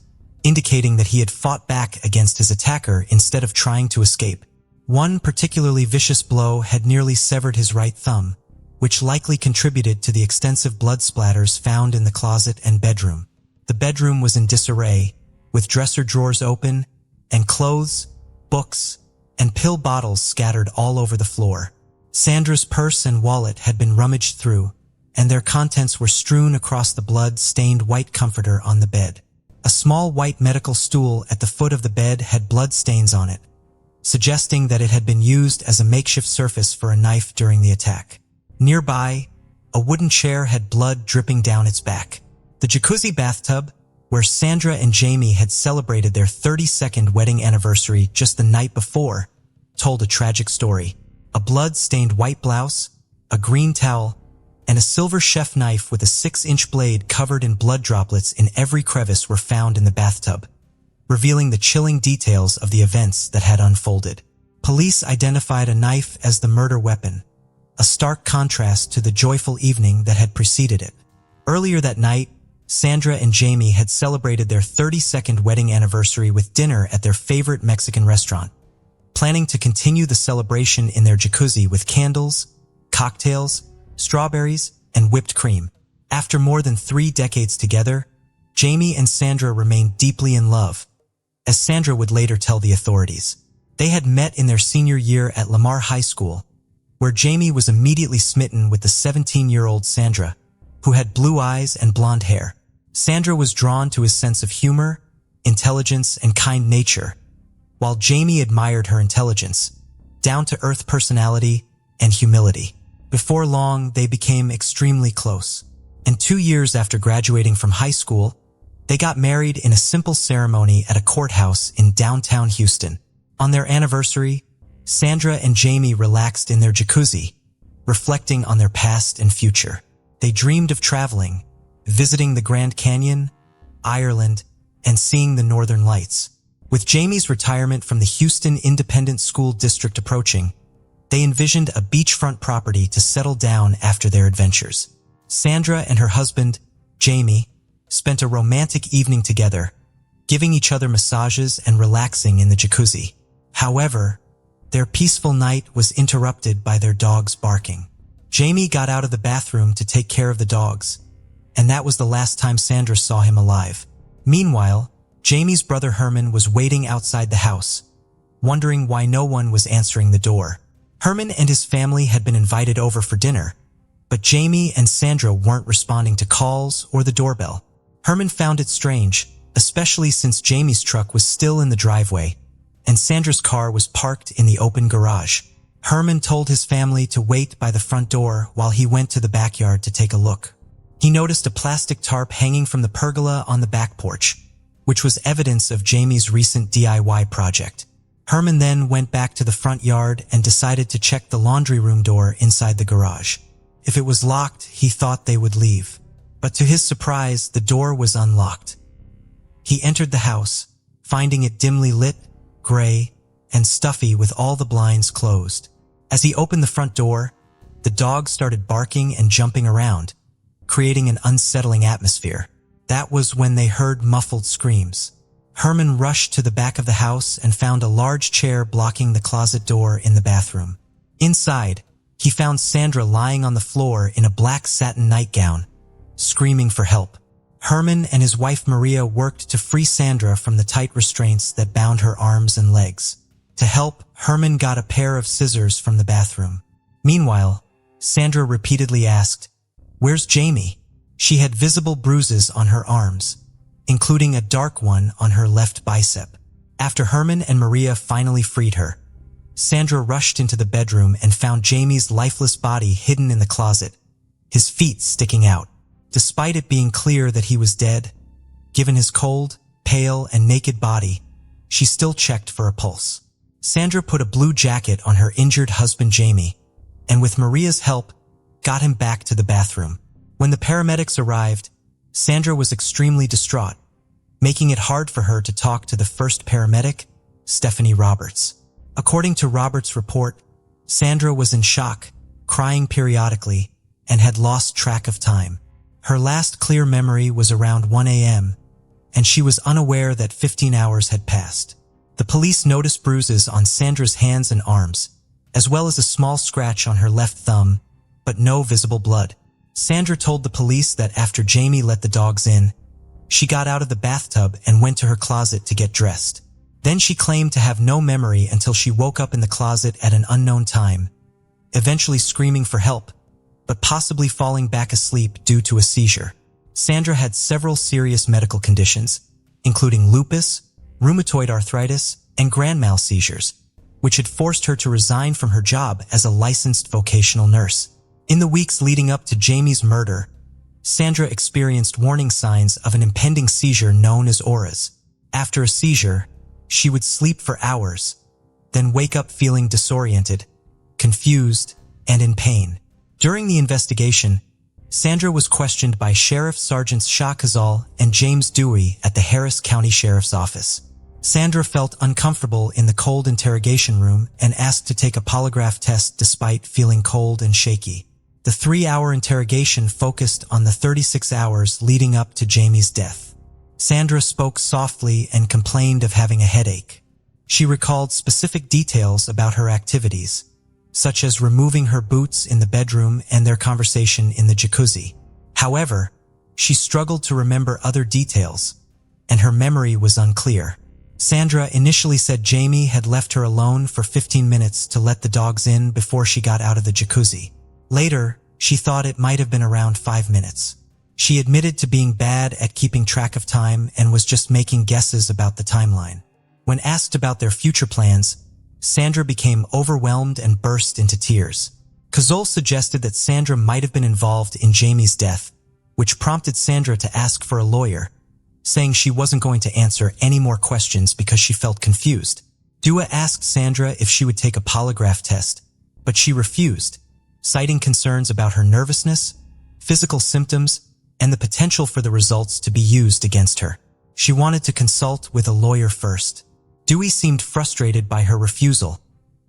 S1: indicating that he had fought back against his attacker instead of trying to escape. One particularly vicious blow had nearly severed his right thumb, which likely contributed to the extensive blood splatters found in the closet and bedroom. The bedroom was in disarray, with dresser drawers open, and clothes, books, and pill bottles scattered all over the floor. Sandra's purse and wallet had been rummaged through, and their contents were strewn across the blood-stained white comforter on the bed. A small white medical stool at the foot of the bed had blood stains on it, suggesting that it had been used as a makeshift surface for a knife during the attack. Nearby, a wooden chair had blood dripping down its back. The jacuzzi bathtub, where Sandra and Jamie had celebrated their 32nd wedding anniversary just the night before, told a tragic story. A blood-stained white blouse, a green towel, and a silver chef knife with a 6-inch blade covered in blood droplets in every crevice were found in the bathtub, revealing the chilling details of the events that had unfolded. Police identified a knife as the murder weapon, a stark contrast to the joyful evening that had preceded it. Earlier that night, Sandra and Jamie had celebrated their 32nd wedding anniversary with dinner at their favorite Mexican restaurant, planning to continue the celebration in their jacuzzi with candles, cocktails, strawberries, and whipped cream. After more than 3 decades together, Jamie and Sandra remained deeply in love, as Sandra would later tell the authorities. They had met in their senior year at Lamar High School, where Jamie was immediately smitten with the 17-year-old Sandra, who had blue eyes and blonde hair. Sandra was drawn to his sense of humor, intelligence, and kind nature, while Jamie admired her intelligence, down-to-earth personality, and humility. Before long, they became extremely close, and 2 years after graduating from high school, they got married in a simple ceremony at a courthouse in downtown Houston. On their anniversary, Sandra and Jamie relaxed in their jacuzzi, reflecting on their past and future. They dreamed of traveling, visiting the Grand Canyon, Ireland, and seeing the Northern Lights. With Jamie's retirement from the Houston Independent School District approaching, they envisioned a beachfront property to settle down after their adventures. Sandra and her husband, Jamie, spent a romantic evening together, giving each other massages and relaxing in the jacuzzi. However, their peaceful night was interrupted by their dogs barking. Jamie got out of the bathroom to take care of the dogs, and that was the last time Sandra saw him alive. Meanwhile, Jamie's brother Herman was waiting outside the house, wondering why no one was answering the door. Herman and his family had been invited over for dinner, but Jamie and Sandra weren't responding to calls or the doorbell. Herman found it strange, especially since Jamie's truck was still in the driveway, and Sandra's car was parked in the open garage. Herman told his family to wait by the front door while he went to the backyard to take a look. He noticed a plastic tarp hanging from the pergola on the back porch, which was evidence of Jamie's recent DIY project. Herman then went back to the front yard and decided to check the laundry room door inside the garage. If it was locked, he thought they would leave. But to his surprise, the door was unlocked. He entered the house, finding it dimly lit, gray, and stuffy with all the blinds closed. As he opened the front door, the dog started barking and jumping around, creating an unsettling atmosphere. That was when they heard muffled screams. Herman rushed to the back of the house and found a large chair blocking the closet door in the bathroom. Inside, he found Sandra lying on the floor in a black satin nightgown, screaming for help. Herman and his wife Maria worked to free Sandra from the tight restraints that bound her arms and legs. To help, Herman got a pair of scissors from the bathroom. Meanwhile, Sandra repeatedly asked, "Where's Jamie?" She had visible bruises on her arms, including a dark one on her left bicep. After Herman and Maria finally freed her, Sandra rushed into the bedroom and found Jamie's lifeless body hidden in the closet, his feet sticking out. Despite it being clear that he was dead, given his cold, pale, and naked body, she still checked for a pulse. Sandra put a blue jacket on her injured husband Jamie, and with Maria's help, got him back to the bathroom. When the paramedics arrived, Sandra was extremely distraught, making it hard for her to talk to the first paramedic, Stephanie Roberts. According to Roberts' report, Sandra was in shock, crying periodically, and had lost track of time. Her last clear memory was around 1 a.m., and she was unaware that 15 hours had passed. The police noticed bruises on Sandra's hands and arms, as well as a small scratch on her left thumb, but no visible blood. Sandra told the police that after Jamie let the dogs in, she got out of the bathtub and went to her closet to get dressed. Then she claimed to have no memory until she woke up in the closet at an unknown time, eventually screaming for help, but possibly falling back asleep due to a seizure. Sandra had several serious medical conditions, including lupus, rheumatoid arthritis, and grand mal seizures, which had forced her to resign from her job as a licensed vocational nurse. In the weeks leading up to Jamie's murder, Sandra experienced warning signs of an impending seizure known as auras. After a seizure, she would sleep for hours, then wake up feeling disoriented, confused, and in pain. During the investigation, Sandra was questioned by Sheriff Sergeants Shah Khazal and James Dewey at the Harris County Sheriff's Office. Sandra felt uncomfortable in the cold interrogation room and asked to take a polygraph test despite feeling cold and shaky. The 3-hour interrogation focused on the 36 hours leading up to Jamie's death. Sandra spoke softly and complained of having a headache. She recalled specific details about her activities, such as removing her boots in the bedroom and their conversation in the jacuzzi. However, she struggled to remember other details, and her memory was unclear. Sandra initially said Jamie had left her alone for 15 minutes to let the dogs in before she got out of the jacuzzi. Later, she thought it might have been around 5 minutes. She admitted to being bad at keeping track of time and was just making guesses about the timeline. When asked about their future plans, Sandra became overwhelmed and burst into tears. Khazal suggested that Sandra might have been involved in Jamie's death, which prompted Sandra to ask for a lawyer, saying she wasn't going to answer any more questions because she felt confused. Dewey asked Sandra if she would take a polygraph test, but she refused, citing concerns about her nervousness, physical symptoms, and the potential for the results to be used against her. She wanted to consult with a lawyer first. Dewey seemed frustrated by her refusal,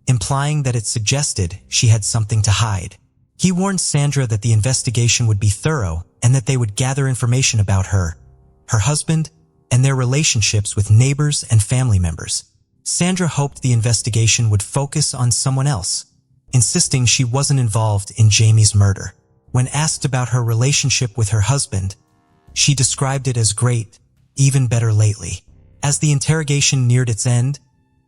S1: implying that it suggested she had something to hide. He warned Sandra that the investigation would be thorough and that they would gather information about her husband, and their relationships with neighbors and family members. Sandra hoped the investigation would focus on someone else, insisting she wasn't involved in Jamie's murder. When asked about her relationship with her husband, she described it as great, even better lately. As the interrogation neared its end,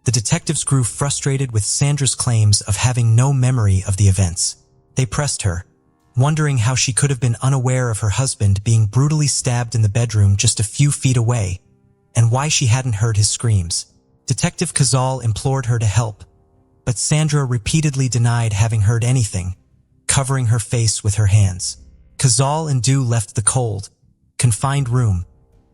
S1: the detectives grew frustrated with Sandra's claims of having no memory of the events. They pressed her, wondering how she could have been unaware of her husband being brutally stabbed in the bedroom just a few feet away, and why she hadn't heard his screams. Detective Khazal implored her to help, but Sandra repeatedly denied having heard anything, covering her face with her hands. Khazal and Dewey left the cold, confined room,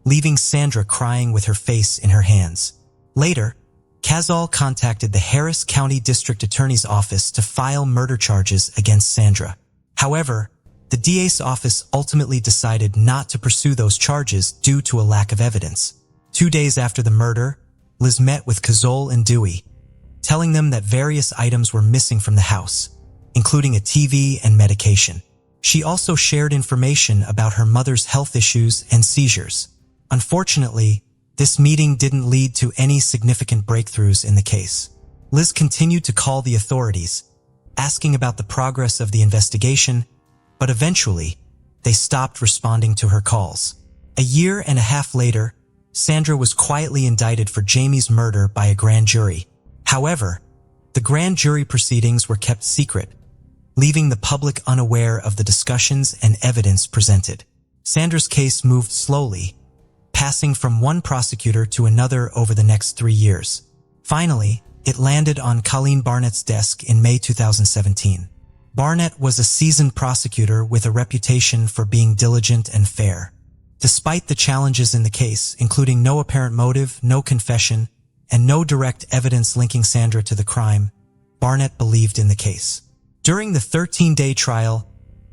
S1: leaving Sandra crying with her face in her hands. Later, Khazal contacted the Harris County District Attorney's Office to file murder charges against Sandra. However, the DA's office ultimately decided not to pursue those charges due to a lack of evidence. 2 days after the murder, Liz met with Khazal and Dewey, telling them that various items were missing from the house, including a TV and medication. She also shared information about her mother's health issues and seizures. Unfortunately, this meeting didn't lead to any significant breakthroughs in the case. Liz continued to call the authorities, asking about the progress of the investigation, but eventually, they stopped responding to her calls. A year and a half later, Sandra was quietly indicted for Jamie's murder by a grand jury. However, the grand jury proceedings were kept secret, leaving the public unaware of the discussions and evidence presented. Sandra's case moved slowly, passing from one prosecutor to another over the next 3 years. Finally, it landed on Colleen Barnett's desk in May 2017. Barnett was a seasoned prosecutor with a reputation for being diligent and fair. Despite the challenges in the case, including no apparent motive, no confession, and no direct evidence linking Sandra to the crime, Barnett believed in the case. During the 13-day trial,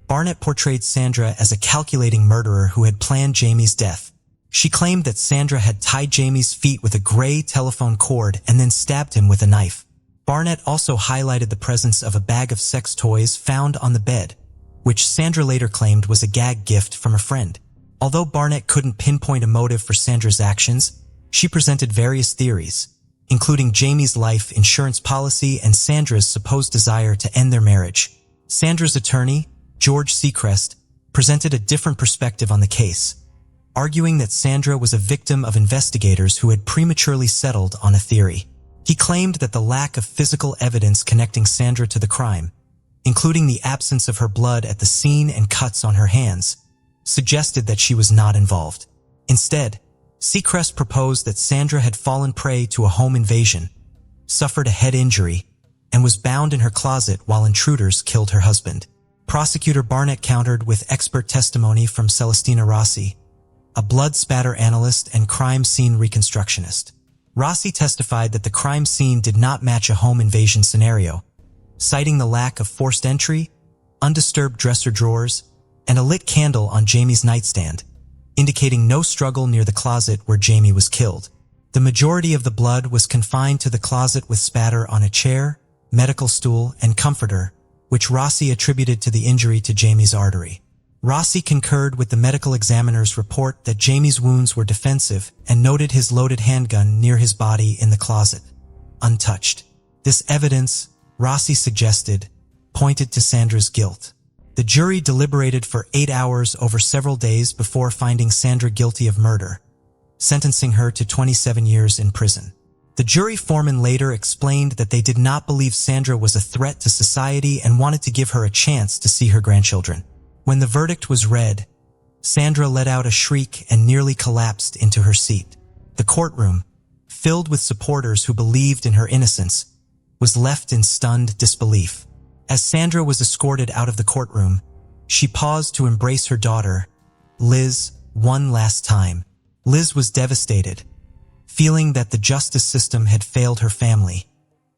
S1: Barnett portrayed Sandra as a calculating murderer who had planned Jamie's death. She claimed that Sandra had tied Jamie's feet with a gray telephone cord and then stabbed him with a knife. Barnett also highlighted the presence of a bag of sex toys found on the bed, which Sandra later claimed was a gag gift from a friend. Although Barnett couldn't pinpoint a motive for Sandra's actions, she presented various theories, including Jamie's life insurance policy and Sandra's supposed desire to end their marriage. Sandra's attorney, George Seacrest, presented a different perspective on the case, arguing that Sandra was a victim of investigators who had prematurely settled on a theory. He claimed that the lack of physical evidence connecting Sandra to the crime, including the absence of her blood at the scene and cuts on her hands, suggested that she was not involved. Instead, Seacrest proposed that Sandra had fallen prey to a home invasion, suffered a head injury, and was bound in her closet while intruders killed her husband. Prosecutor Barnett countered with expert testimony from Celestina Rossi, a blood spatter analyst and crime scene reconstructionist. Rossi testified that the crime scene did not match a home invasion scenario, citing the lack of forced entry, undisturbed dresser drawers, and a lit candle on Jamie's nightstand, indicating no struggle near the closet where Jamie was killed. The majority of the blood was confined to the closet with spatter on a chair, medical stool, and comforter, which Rossi attributed to the injury to Jamie's artery. Rossi concurred with the medical examiner's report that Jamie's wounds were defensive and noted his loaded handgun near his body in the closet, untouched. This evidence, Rossi suggested, pointed to Sandra's guilt. The jury deliberated for 8 hours over several days before finding Sandra guilty of murder, sentencing her to 27 years in prison. The jury foreman later explained that they did not believe Sandra was a threat to society and wanted to give her a chance to see her grandchildren. When the verdict was read, Sandra let out a shriek and nearly collapsed into her seat. The courtroom, filled with supporters who believed in her innocence, was left in stunned disbelief. As Sandra was escorted out of the courtroom, she paused to embrace her daughter, Liz, one last time. Liz was devastated, feeling that the justice system had failed her family,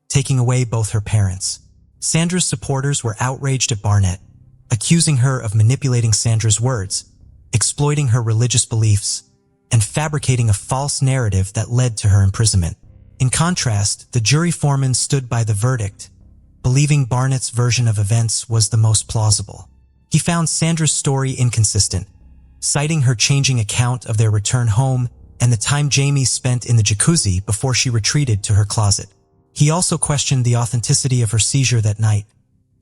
S1: taking away both her parents. Sandra's supporters were outraged at Barnett, accusing her of manipulating Sandra's words, exploiting her religious beliefs, and fabricating a false narrative that led to her imprisonment. In contrast, the jury foreman stood by the verdict, believing Barnett's version of events was the most plausible. He found Sandra's story inconsistent, citing her changing account of their return home and the time Jamie spent in the jacuzzi before she retreated to her closet. He also questioned the authenticity of her seizure that night,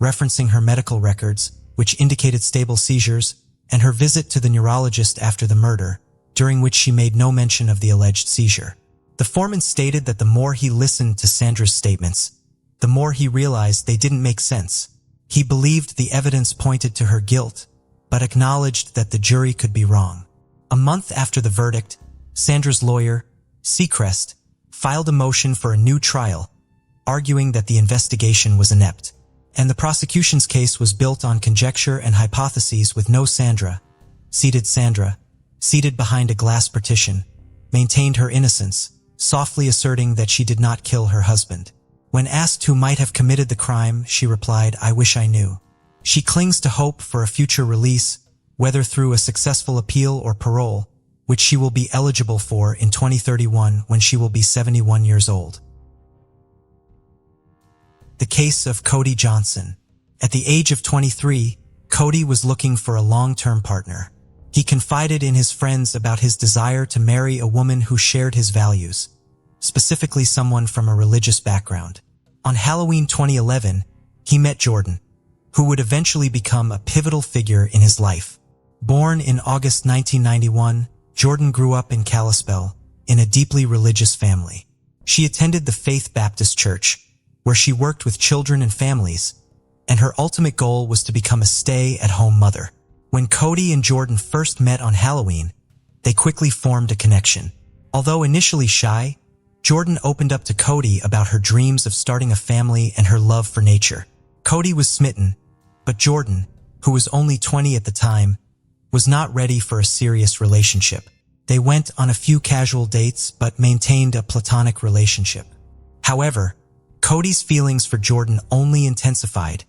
S1: referencing her medical records, which indicated stable seizures, and her visit to the neurologist after the murder, during which she made no mention of the alleged seizure. The foreman stated that the more he listened to Sandra's statements, the more he realized they didn't make sense. He believed the evidence pointed to her guilt, but acknowledged that the jury could be wrong. A month after the verdict, Sandra's lawyer, Seacrest, filed a motion for a new trial, arguing that the investigation was inept, and the prosecution's case was built on conjecture and hypotheses with no Sandra, seated behind a glass partition, maintained her innocence, softly asserting that she did not kill her husband. When asked who might have committed the crime, she replied, "I wish I knew." She clings to hope for a future release, whether through a successful appeal or parole, which she will be eligible for in 2031 when she will be 71 years old. The case of Cody Johnson. At the age of 23, Cody was looking for a long-term partner. He confided in his friends about his desire to marry a woman who shared his values, specifically someone from a religious background. On Halloween 2011, he met Jordan, who would eventually become a pivotal figure in his life. Born in August 1991, Jordan grew up in Kalispell, in a deeply religious family. She attended the Faith Baptist Church, where she worked with children and families, and her ultimate goal was to become a stay-at-home mother. When Cody and Jordan first met on Halloween, they quickly formed a connection. Although initially shy, Jordan opened up to Cody about her dreams of starting a family and her love for nature. Cody was smitten, but Jordan, who was only 20 at the time, was not ready for a serious relationship. They went on a few casual dates but maintained a platonic relationship. However, Cody's feelings for Jordan only intensified,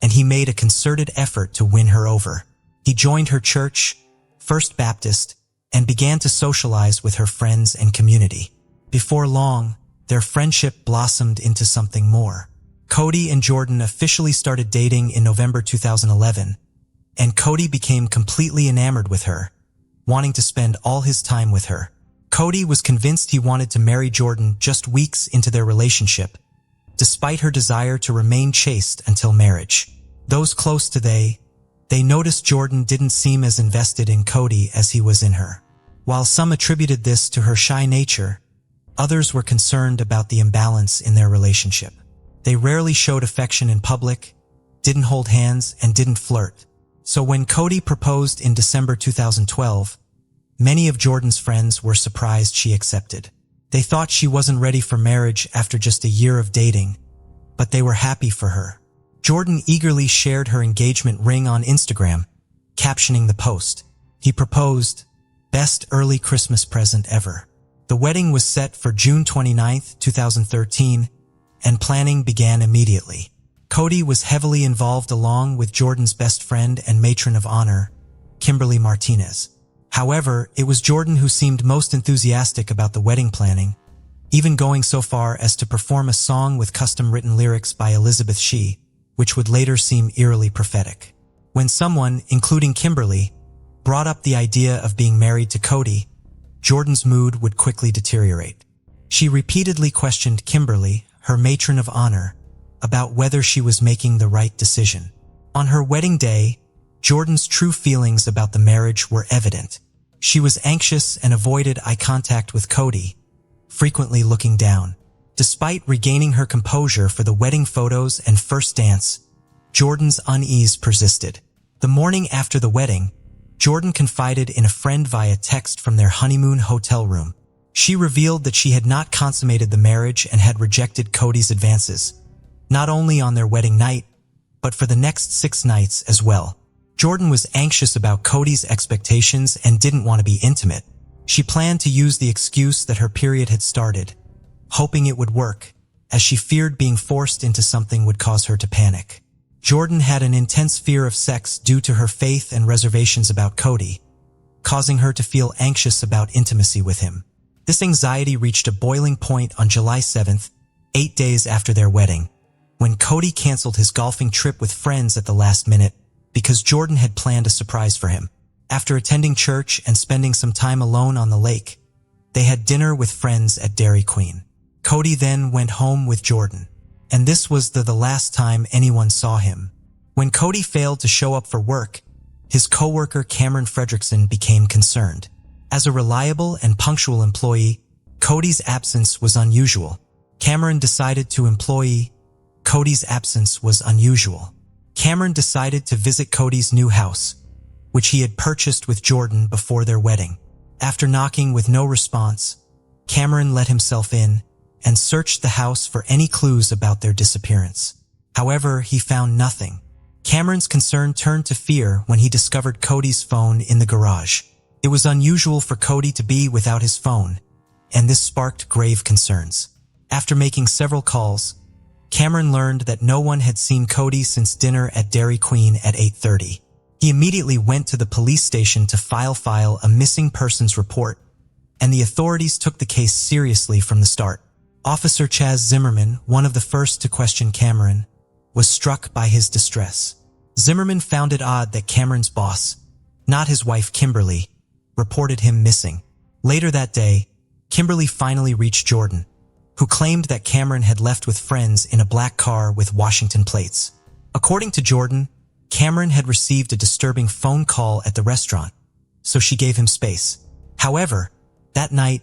S1: and he made a concerted effort to win her over. He joined her church, First Baptist, and began to socialize with her friends and community. Before long, their friendship blossomed into something more. Cody and Jordan officially started dating in November 2011, and Cody became completely enamored with her, wanting to spend all his time with her. Cody was convinced he wanted to marry Jordan just weeks into their relationship, despite her desire to remain chaste until marriage. Those close to they noticed Jordan didn't seem as invested in Cody as he was in her. While some attributed this to her shy nature, others were concerned about the imbalance in their relationship. They rarely showed affection in public, didn't hold hands, and didn't flirt. So when Cody proposed in December 2012, many of Jordan's friends were surprised she accepted. They thought she wasn't ready for marriage after just a year of dating, but they were happy for her. Jordan eagerly shared her engagement ring on Instagram, captioning the post. He proposed, "Best early Christmas present ever." The wedding was set for June 29, 2013, and planning began immediately. Cody was heavily involved along with Jordan's best friend and matron of honor, Kimberly Martinez. However, it was Jordan who seemed most enthusiastic about the wedding planning, even going so far as to perform a song with custom-written lyrics by Elizabeth Shee, which would later seem eerily prophetic. When someone, including Kimberly, brought up the idea of being married to Cody, Jordan's mood would quickly deteriorate. She repeatedly questioned Kimberly, her matron of honor, about whether she was making the right decision. On her wedding day, Jordan's true feelings about the marriage were evident. She was anxious and avoided eye contact with Cody, frequently looking down. Despite regaining her composure for the wedding photos and first dance, Jordan's unease persisted. The morning after the wedding, Jordan confided in a friend via text from their honeymoon hotel room. She revealed that she had not consummated the marriage and had rejected Cody's advances, not only on their wedding night, but for the next 6 nights as well. Jordan was anxious about Cody's expectations and didn't want to be intimate. She planned to use the excuse that her period had started, hoping it would work, as she feared being forced into something would cause her to panic. Jordan had an intense fear of sex due to her faith and reservations about Cody, causing her to feel anxious about intimacy with him. This anxiety reached a boiling point on July 7th, 8 days after their wedding, when Cody canceled his golfing trip with friends at the last minute because Jordan had planned a surprise for him. After attending church and spending some time alone on the lake, they had dinner with friends at Dairy Queen. Cody then went home with Jordan, and this was the last time anyone saw him. When Cody failed to show up for work, his coworker Cameron Fredrickson became concerned. As a reliable and punctual employee, Cody's absence was unusual. Cameron decided to visit Cody's new house, which he had purchased with Jordan before their wedding. After knocking with no response, Cameron let himself in and searched the house for any clues about their disappearance. However, he found nothing. Cameron's concern turned to fear when he discovered Cody's phone in the garage. It was unusual for Cody to be without his phone, and this sparked grave concerns. After making several calls, Cameron learned that no one had seen Cody since dinner at Dairy Queen at 8:30. He immediately went to the police station to file a missing persons report, and the authorities took the case seriously from the start. Officer Chaz Zimmerman, one of the first to question Cameron, was struck by his distress. Zimmerman found it odd that Cameron's boss, not his wife Kimberly, reported him missing. Later that day, Kimberly finally reached Jordan, who claimed that Cameron had left with friends in a black car with Washington plates. According to Jordan, Cameron had received a disturbing phone call at the restaurant, so she gave him space. However, that night,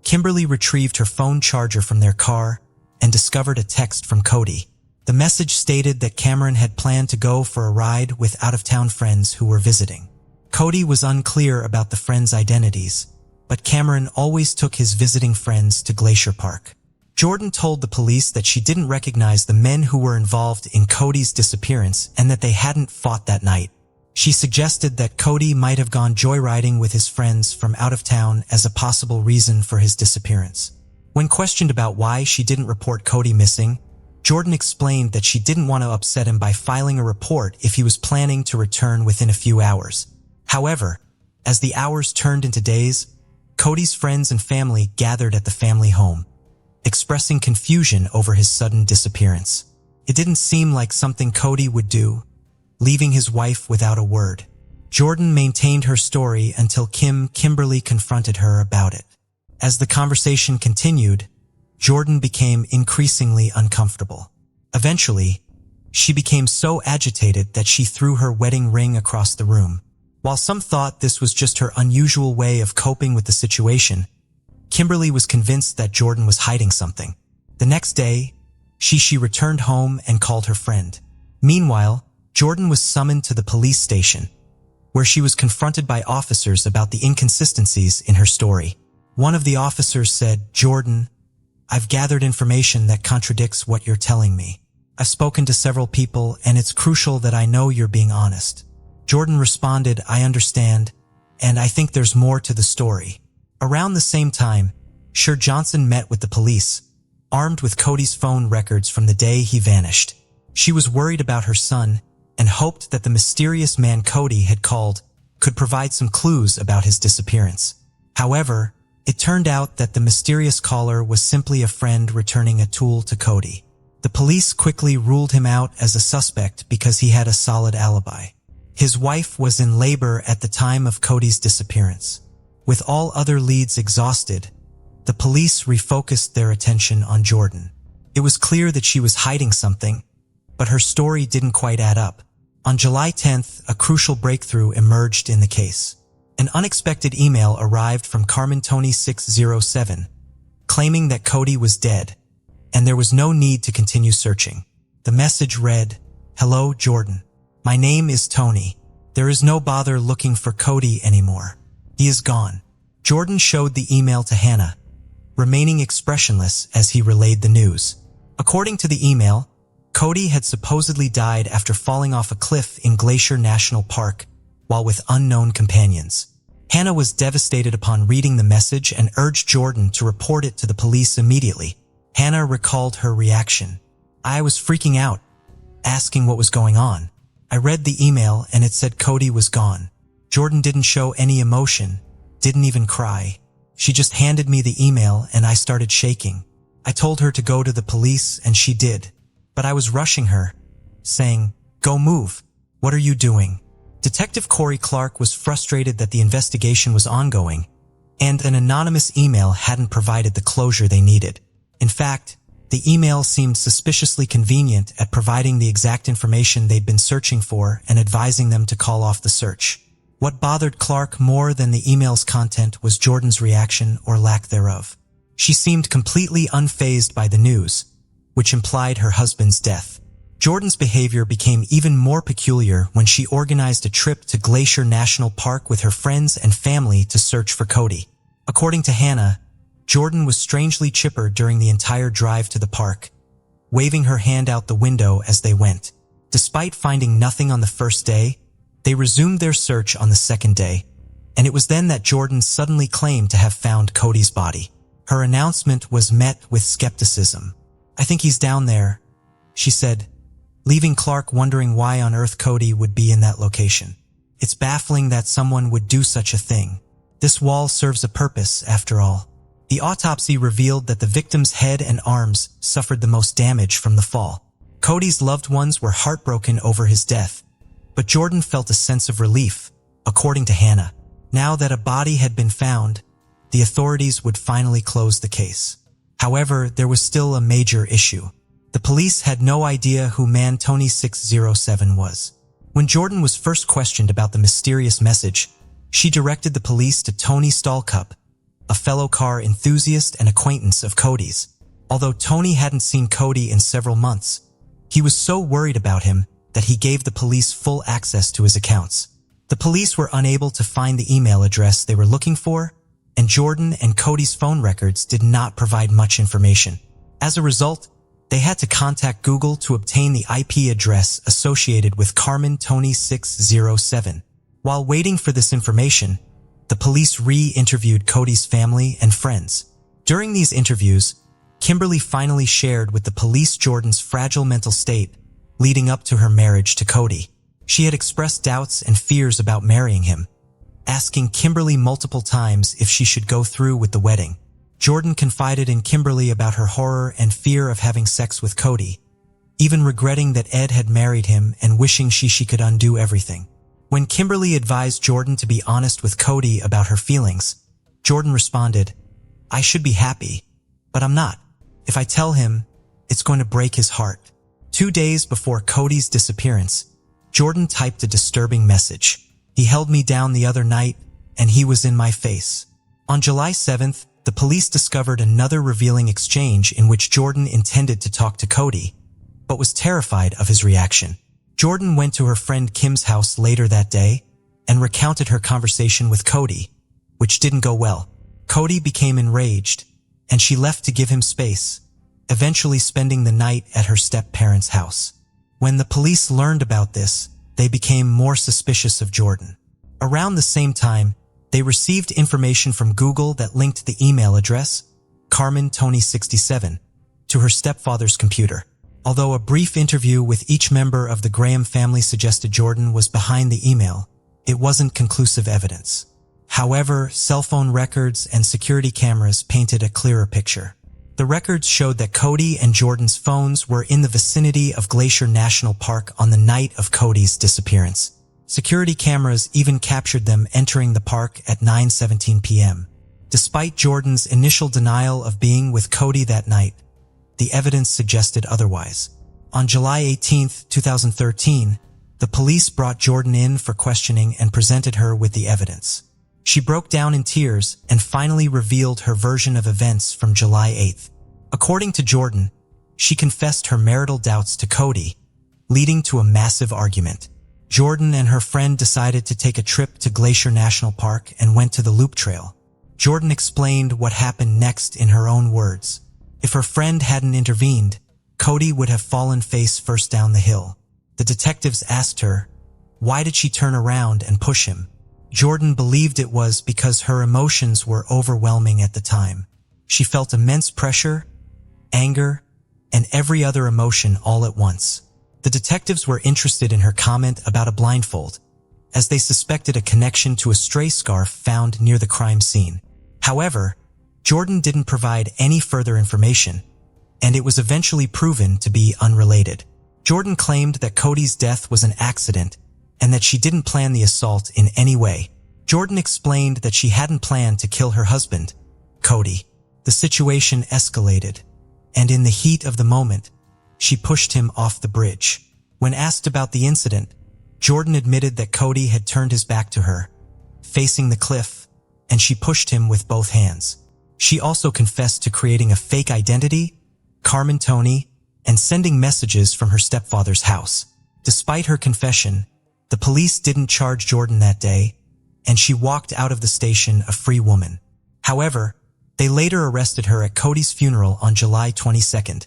S1: Kimberly retrieved her phone charger from their car and discovered a text from Cody. The message stated that Cameron had planned to go for a ride with out-of-town friends who were visiting. Cody was unclear about the friends' identities, but Cameron always took his visiting friends to Glacier Park. Jordan told the police that she didn't recognize the men who were involved in Cody's disappearance and that they hadn't fought that night. She suggested that Cody might have gone joyriding with his friends from out of town as a possible reason for his disappearance. When questioned about why she didn't report Cody missing, Jordan explained that she didn't want to upset him by filing a report if he was planning to return within a few hours. However, as the hours turned into days, Cody's friends and family gathered at the family home, expressing confusion over his sudden disappearance. It didn't seem like something Cody would do, leaving his wife without a word. Jordan maintained her story until Kimberly confronted her about it. As the conversation continued, Jordan became increasingly uncomfortable. Eventually, she became so agitated that she threw her wedding ring across the room. While some thought this was just her unusual way of coping with the situation, Kimberly was convinced that Jordan was hiding something. The next day, she returned home and called her friend. Meanwhile, Jordan was summoned to the police station, where she was confronted by officers about the inconsistencies in her story. One of the officers said, "Jordan, I've gathered information that contradicts what you're telling me. I've spoken to several people, and it's crucial that I know you're being honest." Jordan responded, "I understand, and I think there's more to the story." Around the same time, Sher Johnson met with the police, armed with Cody's phone records from the day he vanished. She was worried about her son and hoped that the mysterious man Cody had called could provide some clues about his disappearance. However, it turned out that the mysterious caller was simply a friend returning a tool to Cody. The police quickly ruled him out as a suspect because he had a solid alibi. His wife was in labor at the time of Cody's disappearance. With all other leads exhausted, the police refocused their attention on Jordan. It was clear that she was hiding something, but her story didn't quite add up. On July 10th, a crucial breakthrough emerged in the case. An unexpected email arrived from Carmen Tony 607, claiming that Cody was dead, and there was no need to continue searching. The message read, "Hello, Jordan. My name is Tony. There is no bother looking for Cody anymore. He is gone." Jordan showed the email to Hannah, remaining expressionless as he relayed the news. According to the email, Cody had supposedly died after falling off a cliff in Glacier National Park while with unknown companions. Hannah was devastated upon reading the message and urged Jordan to report it to the police immediately. Hannah recalled her reaction. "I was freaking out, asking what was going on. I read the email and it said Cody was gone. Jordan didn't show any emotion, didn't even cry. She just handed me the email and I started shaking. I told her to go to the police and she did. But I was rushing her, saying, 'Go move. What are you doing?'" Detective Corey Clark was frustrated that the investigation was ongoing, and an anonymous email hadn't provided the closure they needed. In fact, the email seemed suspiciously convenient at providing the exact information they'd been searching for and advising them to call off the search. What bothered Clark more than the email's content was Jordan's reaction or lack thereof. She seemed completely unfazed by the news, which implied her husband's death. Jordan's behavior became even more peculiar when she organized a trip to Glacier National Park with her friends and family to search for Cody. According to Hannah, Jordan was strangely chipper during the entire drive to the park, waving her hand out the window as they went. Despite finding nothing on the first day, they resumed their search on the second day, and it was then that Jordan suddenly claimed to have found Cody's body. Her announcement was met with skepticism. "I think he's down there," she said, leaving Clark wondering why on earth Cody would be in that location. "It's baffling that someone would do such a thing. This wall serves a purpose, after all." The autopsy revealed that the victim's head and arms suffered the most damage from the fall. Cody's loved ones were heartbroken over his death, But Jordan felt a sense of relief, according to Hannah. Now that a body had been found, the authorities would finally close the case. However, there was still a major issue. The police had no idea who man Tony 607 was. When Jordan was first questioned about the mysterious message, she directed the police to Tony Stallcup, a fellow car enthusiast and acquaintance of Cody's. Although Tony hadn't seen Cody in several months, he was so worried about him that he gave the police full access to his accounts. The police were unable to find the email address they were looking for, and Jordan and Cody's phone records did not provide much information. As a result, they had to contact Google to obtain the IP address associated with Carmen Tony 607. While waiting for this information, the police re-interviewed Cody's family and friends. During these interviews, Kimberly finally shared with the police Jordan's fragile mental state leading up to her marriage to Cody. She had expressed doubts and fears about marrying him, asking Kimberly multiple times if she should go through with the wedding. Jordan confided in Kimberly about her horror and fear of having sex with Cody, even regretting that Ed had married him and wishing she could undo everything. When Kimberly advised Jordan to be honest with Cody about her feelings, Jordan responded, "I should be happy, but I'm not. If I tell him, it's going to break his heart." 2 days before Cody's disappearance, Jordan typed a disturbing message. "He held me down the other night, and he was in my face." On July 7th, the police discovered another revealing exchange in which Jordan intended to talk to Cody, but was terrified of his reaction. Jordan went to her friend Kim's house later that day and recounted her conversation with Cody, which didn't go well. Cody became enraged, and she left to give him space, eventually spending the night at her step-parents' house. When the police learned about this, they became more suspicious of Jordan. Around the same time, they received information from Google that linked the email address, Carmen Tony 67, to her stepfather's computer. Although a brief interview with each member of the Graham family suggested Jordan was behind the email, it wasn't conclusive evidence. However, cell phone records and security cameras painted a clearer picture. The records showed that Cody and Jordan's phones were in the vicinity of Glacier National Park on the night of Cody's disappearance. Security cameras even captured them entering the park at 9:17 p.m. Despite Jordan's initial denial of being with Cody that night, the evidence suggested otherwise. On July 18, 2013, the police brought Jordan in for questioning and presented her with the evidence. She broke down in tears and finally revealed her version of events from July 8th. According to Jordan, she confessed her marital doubts to Cody, leading to a massive argument. Jordan and her friend decided to take a trip to Glacier National Park and went to the Loop Trail. Jordan explained what happened next in her own words. If her friend hadn't intervened, Cody would have fallen face first down the hill. The detectives asked her, why did she turn around and push him? Jordan believed it was because her emotions were overwhelming at the time. She felt immense pressure, anger, and every other emotion all at once. The detectives were interested in her comment about a blindfold, as they suspected a connection to a stray scarf found near the crime scene. However, Jordan didn't provide any further information, and it was eventually proven to be unrelated. Jordan claimed that Cody's death was an accident and that she didn't plan the assault in any way. Jordan explained that she hadn't planned to kill her husband, Cody. The situation escalated, and in the heat of the moment, she pushed him off the bridge. When asked about the incident, Jordan admitted that Cody had turned his back to her, facing the cliff, and she pushed him with both hands. She also confessed to creating a fake identity, Carmen Tony, and sending messages from her stepfather's house. Despite her confession, the police didn't charge Jordan that day, and she walked out of the station a free woman. However, they later arrested her at Cody's funeral on July 22nd,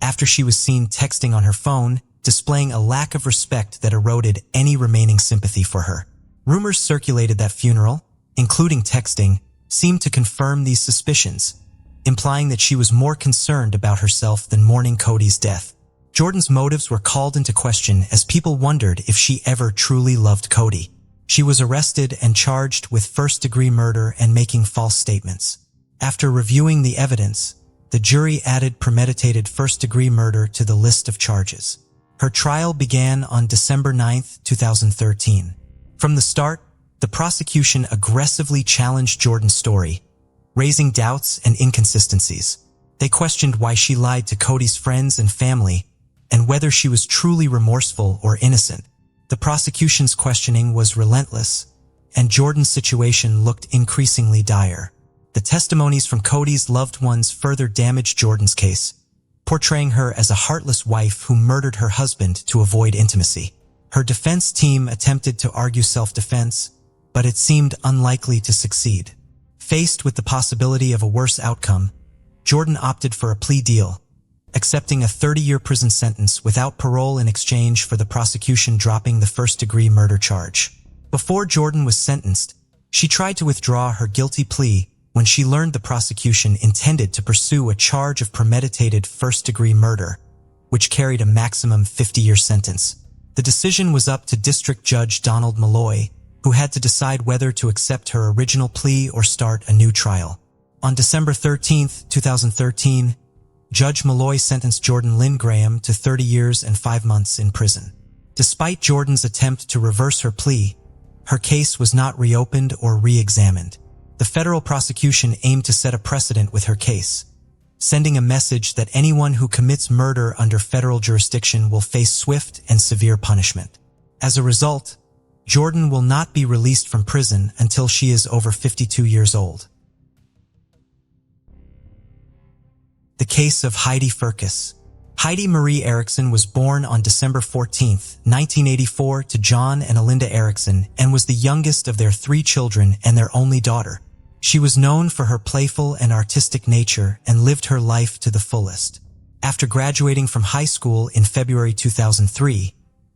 S1: after she was seen texting on her phone, displaying a lack of respect that eroded any remaining sympathy for her. Rumors circulated that funeral, including texting, seemed to confirm these suspicions, implying that she was more concerned about herself than mourning Cody's death. Jordan's motives were called into question as people wondered if she ever truly loved Cody. She was arrested and charged with first-degree murder and making false statements. After reviewing the evidence, the jury added premeditated first-degree murder to the list of charges. Her trial began on December 9, 2013. From the start, the prosecution aggressively challenged Jordan's story, raising doubts and inconsistencies. They questioned why she lied to Cody's friends and family, and whether she was truly remorseful or innocent. The prosecution's questioning was relentless, and Jordan's situation looked increasingly dire. The testimonies from Cody's loved ones further damaged Jordan's case, portraying her as a heartless wife who murdered her husband to avoid intimacy. Her defense team attempted to argue self-defense, but it seemed unlikely to succeed. Faced with the possibility of a worse outcome, Jordan opted for a plea deal, accepting a 30-year prison sentence without parole in exchange for the prosecution dropping the first-degree murder charge. Before Jordan was sentenced, she tried to withdraw her guilty plea when she learned the prosecution intended to pursue a charge of premeditated first-degree murder, which carried a maximum 50-year sentence. The decision was up to District Judge Donald Malloy, who had to decide whether to accept her original plea or start a new trial. On December 13, 2013, Judge Malloy sentenced Jordan Lynn Graham to 30 years and 5 months in prison. Despite Jordan's attempt to reverse her plea, her case was not reopened or re-examined. The federal prosecution aimed to set a precedent with her case, sending a message that anyone who commits murder under federal jurisdiction will face swift and severe punishment. As a result, Jordan will not be released from prison until she is over 52 years old. The case of Heidi Firkus. Heidi Marie Erickson was born on December 14, 1984 to John and Alinda Erickson and was the youngest of their 3 children and their only daughter. She was known for her playful and artistic nature and lived her life to the fullest. After graduating from high school in February 2003,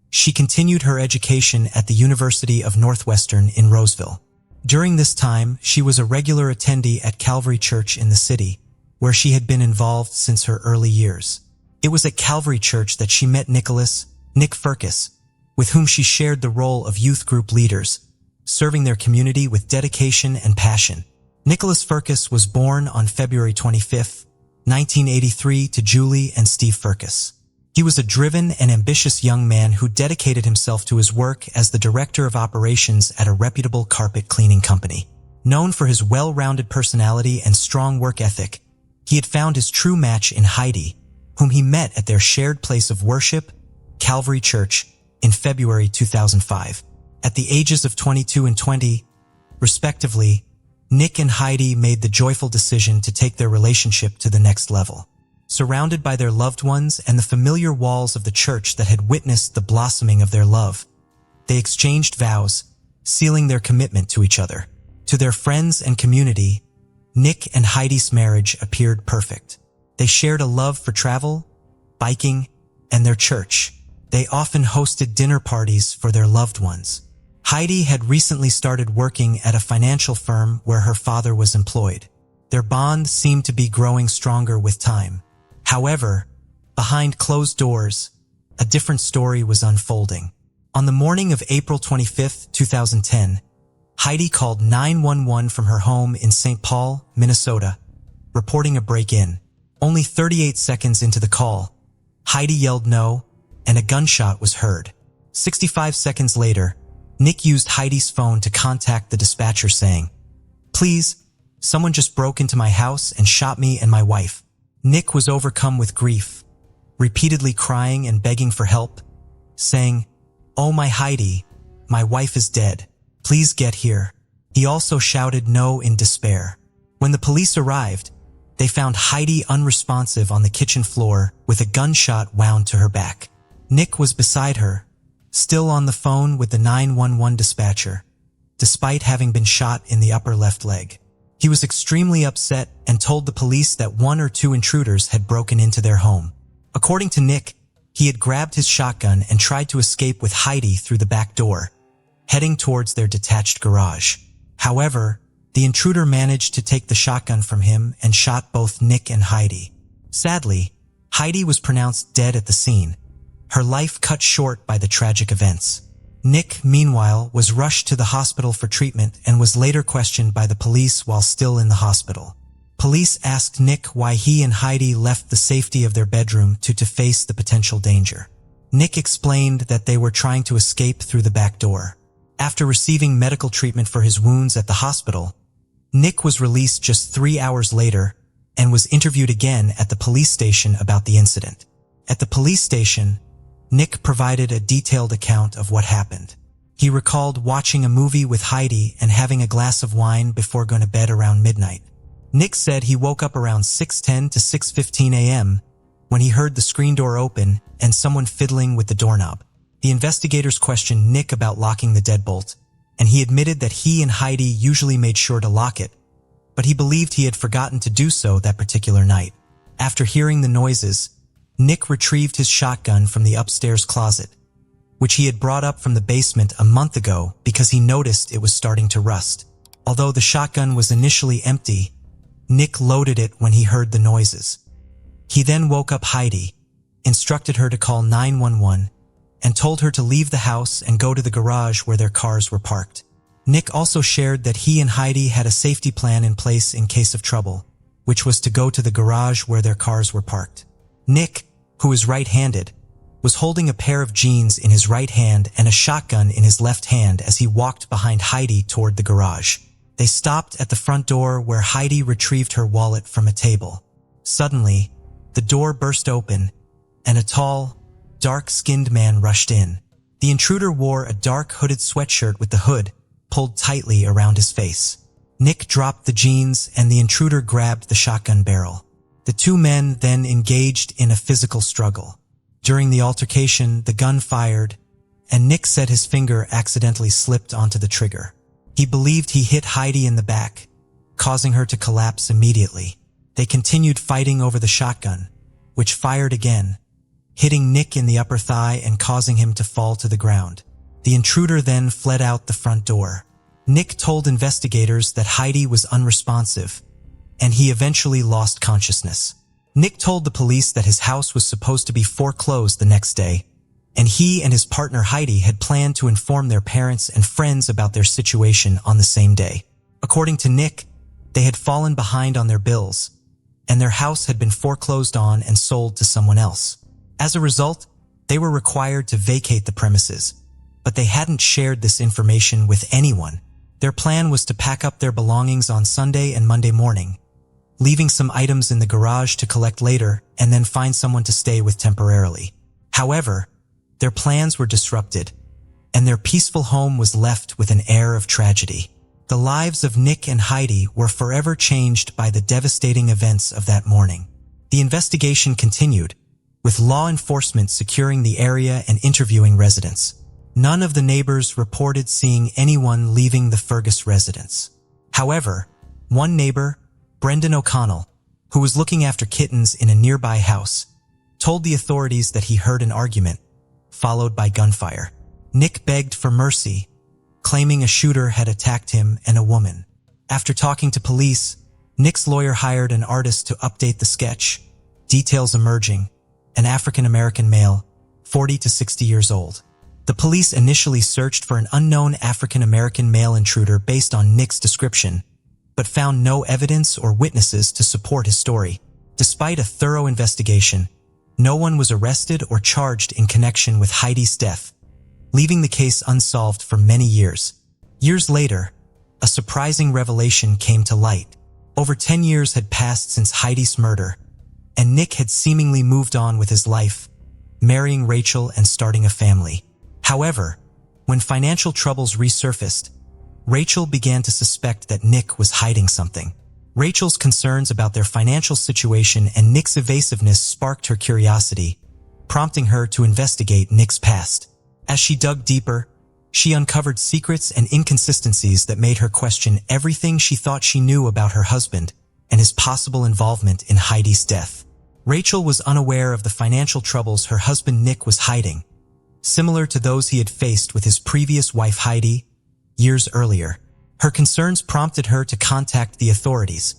S1: she continued her education at the University of Northwestern in Roseville. During this time, she was a regular attendee at Calvary Church in the city, where she had been involved since her early years. It was at Calvary Church that she met Nick Firkus, with whom she shared the role of youth group leaders, serving their community with dedication and passion. Nicholas Firkus was born on February 25, 1983 to Julie and Steve Firkus. He was a driven and ambitious young man who dedicated himself to his work as the director of operations at a reputable carpet cleaning company. Known for his well-rounded personality and strong work ethic, he had found his true match in Heidi, whom he met at their shared place of worship, Calvary Church, in February 2005. At the ages of 22 and 20, respectively, Nick and Heidi made the joyful decision to take their relationship to the next level. Surrounded by their loved ones and the familiar walls of the church that had witnessed the blossoming of their love, they exchanged vows, sealing their commitment to each other. To their friends and community, Nick and Heidi's marriage appeared perfect. They shared a love for travel, biking, and their church. They often hosted dinner parties for their loved ones. Heidi had recently started working at a financial firm where her father was employed. Their bond seemed to be growing stronger with time. However, behind closed doors, a different story was unfolding. On the morning of April 25, 2010, Heidi called 911 from her home in St. Paul, Minnesota, reporting a break-in. Only 38 seconds into the call, Heidi yelled no, and a gunshot was heard. 65 seconds later, Nick used Heidi's phone to contact the dispatcher saying, "Please, someone just broke into my house and shot me and my wife." Nick was overcome with grief, repeatedly crying and begging for help, saying, "Oh my Heidi, my wife is dead. Please get here." He also shouted no in despair. When the police arrived, they found Heidi unresponsive on the kitchen floor with a gunshot wound to her back. Nick was beside her, still on the phone with the 911 dispatcher, despite having been shot in the upper left leg. He was extremely upset and told the police that 1 or 2 intruders had broken into their home. According to Nick, he had grabbed his shotgun and tried to escape with Heidi through the back door, heading towards their detached garage. However, the intruder managed to take the shotgun from him and shot both Nick and Heidi. Sadly, Heidi was pronounced dead at the scene, her life cut short by the tragic events. Nick, meanwhile, was rushed to the hospital for treatment and was later questioned by the police while still in the hospital. Police asked Nick why he and Heidi left the safety of their bedroom to face the potential danger. Nick explained that they were trying to escape through the back door. After receiving medical treatment for his wounds at the hospital, Nick was released just 3 hours later and was interviewed again at the police station about the incident. At the police station, Nick provided a detailed account of what happened. He recalled watching a movie with Heidi and having a glass of wine before going to bed around midnight. Nick said he woke up around 6:10 to 6:15 a.m. when he heard the screen door open and someone fiddling with the doorknob. The investigators questioned Nick about locking the deadbolt, and he admitted that he and Heidi usually made sure to lock it, but he believed he had forgotten to do so that particular night. After hearing the noises, Nick retrieved his shotgun from the upstairs closet, which he had brought up from the basement a month ago because he noticed it was starting to rust. Although the shotgun was initially empty, Nick loaded it when he heard the noises. He then woke up Heidi, instructed her to call 911, and told her to leave the house and go to the garage where their cars were parked. Nick also shared that he and Heidi had a safety plan in place in case of trouble, which was to go to the garage where their cars were parked. Nick, who is right-handed, was holding a pair of jeans in his right hand and a shotgun in his left hand as he walked behind Heidi toward the garage. They stopped at the front door where Heidi retrieved her wallet from a table. Suddenly, the door burst open, and a tall, dark-skinned man rushed in. The intruder wore a dark hooded sweatshirt with the hood pulled tightly around his face. Nick dropped the jeans and the intruder grabbed the shotgun barrel. The two men then engaged in a physical struggle. During the altercation, the gun fired, and Nick said his finger accidentally slipped onto the trigger. He believed he hit Heidi in the back, causing her to collapse immediately. They continued fighting over the shotgun, which fired again, hitting Nick in the upper thigh and causing him to fall to the ground. The intruder then fled out the front door. Nick told investigators that Heidi was unresponsive, and he eventually lost consciousness. Nick told the police that his house was supposed to be foreclosed the next day, and he and his partner Heidi had planned to inform their parents and friends about their situation on the same day. According to Nick, they had fallen behind on their bills, and their house had been foreclosed on and sold to someone else. As a result, they were required to vacate the premises, but they hadn't shared this information with anyone. Their plan was to pack up their belongings on Sunday and Monday morning, leaving some items in the garage to collect later and then find someone to stay with temporarily. However, their plans were disrupted, and their peaceful home was left with an air of tragedy. The lives of Nick and Heidi were forever changed by the devastating events of that morning. The investigation continued, with law enforcement securing the area and interviewing residents. None of the neighbors reported seeing anyone leaving the Fergus residence. However, one neighbor, Brendan O'Connell, who was looking after kittens in a nearby house, told the authorities that he heard an argument, followed by gunfire. Nick begged for mercy, claiming a shooter had attacked him and a woman. After talking to police, Nick's lawyer hired an artist to update the sketch, details emerging, an African-American male, 40 to 60 years old. The police initially searched for an unknown African-American male intruder based on Nick's description, but found no evidence or witnesses to support his story. Despite a thorough investigation, no one was arrested or charged in connection with Heidi's death, leaving the case unsolved for many years. Years later, a surprising revelation came to light. Over 10 years had passed since Heidi's murder, and Nick had seemingly moved on with his life, marrying Rachel and starting a family. However, when financial troubles resurfaced, Rachel began to suspect that Nick was hiding something. Rachel's concerns about their financial situation and Nick's evasiveness sparked her curiosity, prompting her to investigate Nick's past. As she dug deeper, she uncovered secrets and inconsistencies that made her question everything she thought she knew about her husband and his possible involvement in Heidi's death. Rachel was unaware of the financial troubles her husband Nick was hiding, similar to those he had faced with his previous wife Heidi years earlier. Her concerns prompted her to contact the authorities,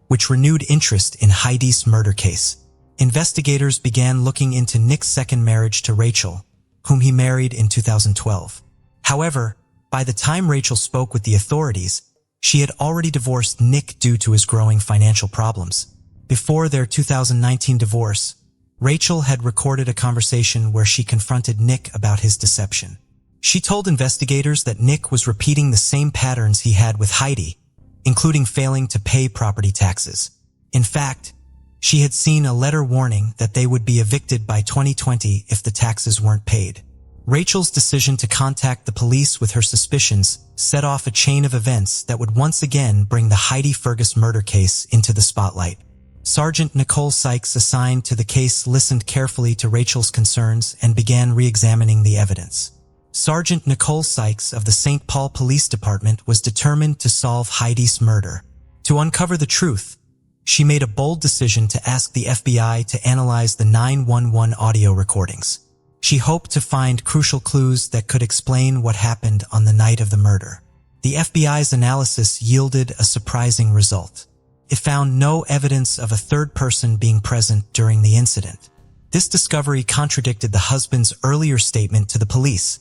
S1: which renewed interest in Heidi's murder case. Investigators began looking into Nick's second marriage to Rachel, whom he married in 2012. However, by the time Rachel spoke with the authorities, she had already divorced Nick due to his growing financial problems. Before their 2019 divorce, Rachel had recorded a conversation where she confronted Nick about his deception. She told investigators that Nick was repeating the same patterns he had with Heidi, including failing to pay property taxes. In fact, she had seen a letter warning that they would be evicted by 2020 if the taxes weren't paid. Rachel's decision to contact the police with her suspicions set off a chain of events that would once again bring the Heidi Fergus murder case into the spotlight. Sergeant Nicole Sykes, assigned to the case, listened carefully to Rachel's concerns and began re-examining the evidence. Sergeant Nicole Sykes of the St. Paul Police Department was determined to solve Heidi's murder. To uncover the truth, she made a bold decision to ask the FBI to analyze the 911 audio recordings. She hoped to find crucial clues that could explain what happened on the night of the murder. The FBI's analysis yielded a surprising result. It found no evidence of a third person being present during the incident. This discovery contradicted the husband's earlier statement to the police,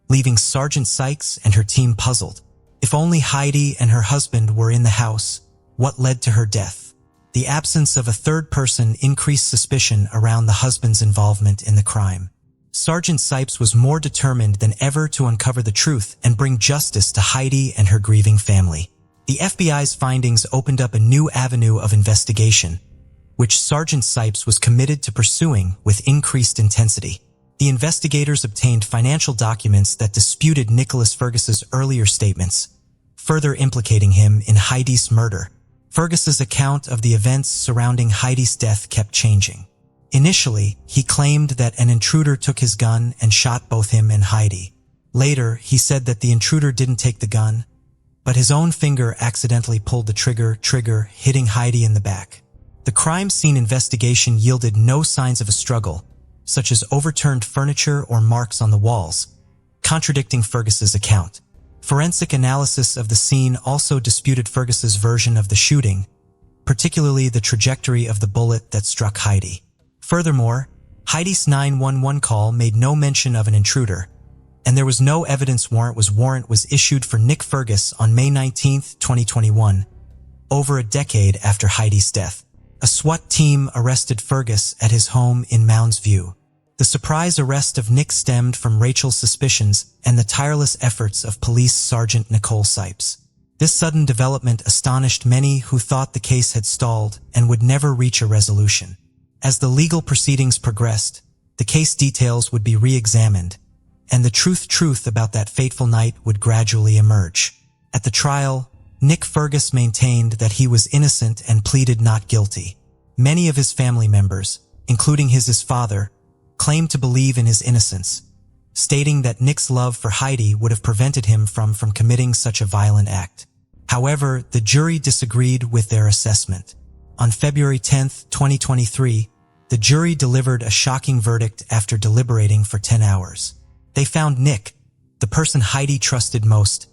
S1: leaving Sergeant Sykes and her team puzzled. If only Heidi and her husband were in the house, what led to her death? The absence of a third person increased suspicion around the husband's involvement in the crime. Sergeant Sykes was more determined than ever to uncover the truth and bring justice to Heidi and her grieving family. The FBI's findings opened up a new avenue of investigation, which Sergeant Sykes was committed to pursuing with increased intensity. The investigators obtained financial documents that disputed Nicholas Fergus's earlier statements, further implicating him in Heidi's murder. Fergus's account of the events surrounding Heidi's death kept changing. Initially, he claimed that an intruder took his gun and shot both him and Heidi. Later, he said that the intruder didn't take the gun, but his own finger accidentally pulled the trigger, hitting Heidi in the back. The crime scene investigation yielded no signs of a struggle, such as overturned furniture or marks on the walls, contradicting Fergus's account. Forensic analysis of the scene also disputed Fergus's version of the shooting, particularly the trajectory of the bullet that struck Heidi. Furthermore, Heidi's 911 call made no mention of an intruder, and there was no evidence warrant was issued for Nick Fergus on May 19, 2021, over a decade after Heidi's death. A SWAT team arrested Fergus at his home in Mounds View. The surprise arrest of Nick stemmed from Rachel's suspicions and the tireless efforts of Police Sergeant Nicole Sykes. This sudden development astonished many who thought the case had stalled and would never reach a resolution. As the legal proceedings progressed, the case details would be re-examined, and the truth about that fateful night would gradually emerge. At the trial, Nick Fergus maintained that he was innocent and pleaded not guilty. Many of his family members, including his father, claimed to believe in his innocence, stating that Nick's love for Heidi would have prevented him from committing such a violent act. However, the jury disagreed with their assessment. On February 10, 2023, the jury delivered a shocking verdict after deliberating for 10 hours. They found Nick, the person Heidi trusted most,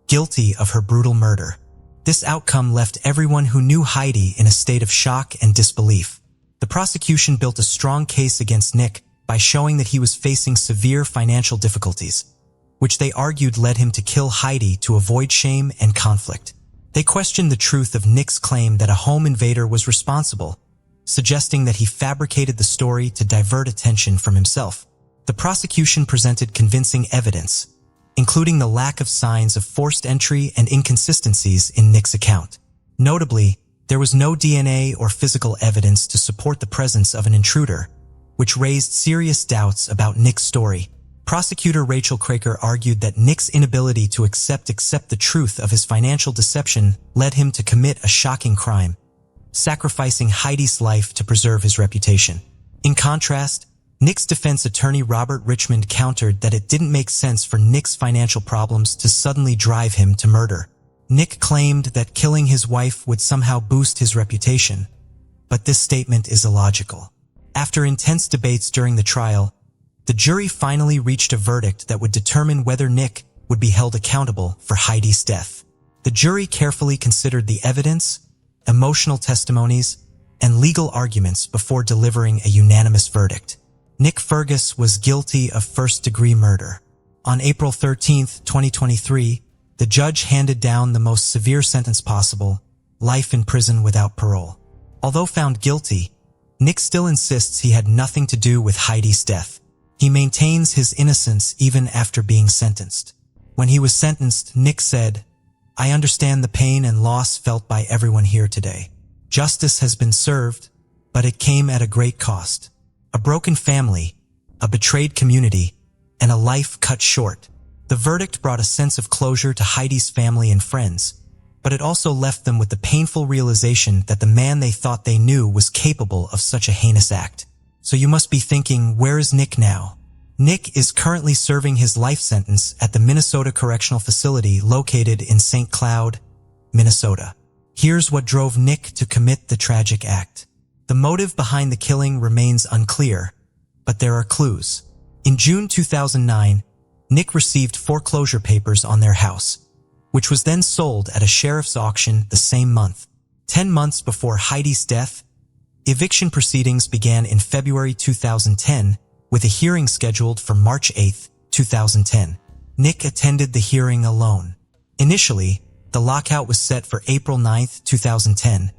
S1: guilty of her brutal murder. This outcome left everyone who knew Heidi in a state of shock and disbelief. The prosecution built a strong case against Nick by showing that he was facing severe financial difficulties, which they argued led him to kill Heidi to avoid shame and conflict. They questioned the truth of Nick's claim that a home invader was responsible, suggesting that he fabricated the story to divert attention from himself. The prosecution presented convincing evidence, including the lack of signs of forced entry and inconsistencies in Nick's account. Notably, there was no DNA or physical evidence to support the presence of an intruder, which raised serious doubts about Nick's story. Prosecutor Rachel Craker argued that Nick's inability to accept the truth of his financial deception led him to commit a shocking crime, sacrificing Heidi's life to preserve his reputation. In contrast, Nick's defense attorney Robert Richmond countered that it didn't make sense for Nick's financial problems to suddenly drive him to murder. Nick claimed that killing his wife would somehow boost his reputation, but this statement is illogical. After intense debates during the trial, the jury finally reached a verdict that would determine whether Nick would be held accountable for Heidi's death. The jury carefully considered the evidence, emotional testimonies, and legal arguments before delivering a unanimous verdict. Nick Fergus was guilty of first-degree murder. On April 13, 2023, the judge handed down the most severe sentence possible, life in prison without parole. Although found guilty, Nick still insists he had nothing to do with Heidi's death. He maintains his innocence even after being sentenced. When he was sentenced, Nick said, "I understand the pain and loss felt by everyone here today. Justice has been served, but it came at a great cost. A broken family, a betrayed community, and a life cut short." The verdict brought a sense of closure to Heidi's family and friends, but it also left them with the painful realization that the man they thought they knew was capable of such a heinous act. So you must be thinking, where is Nick now? Nick is currently serving his life sentence at the Minnesota Correctional Facility located in St. Cloud, Minnesota. Here's what drove Nick to commit the tragic act. The motive behind the killing remains unclear, but there are clues. In June 2009, Nick received foreclosure papers on their house, which was then sold at a sheriff's auction the same month. 10 months before Heidi's death, eviction proceedings began in February 2010, with a hearing scheduled for March 8, 2010. Nick attended the hearing alone. Initially, the lockout was set for April 9, 2010,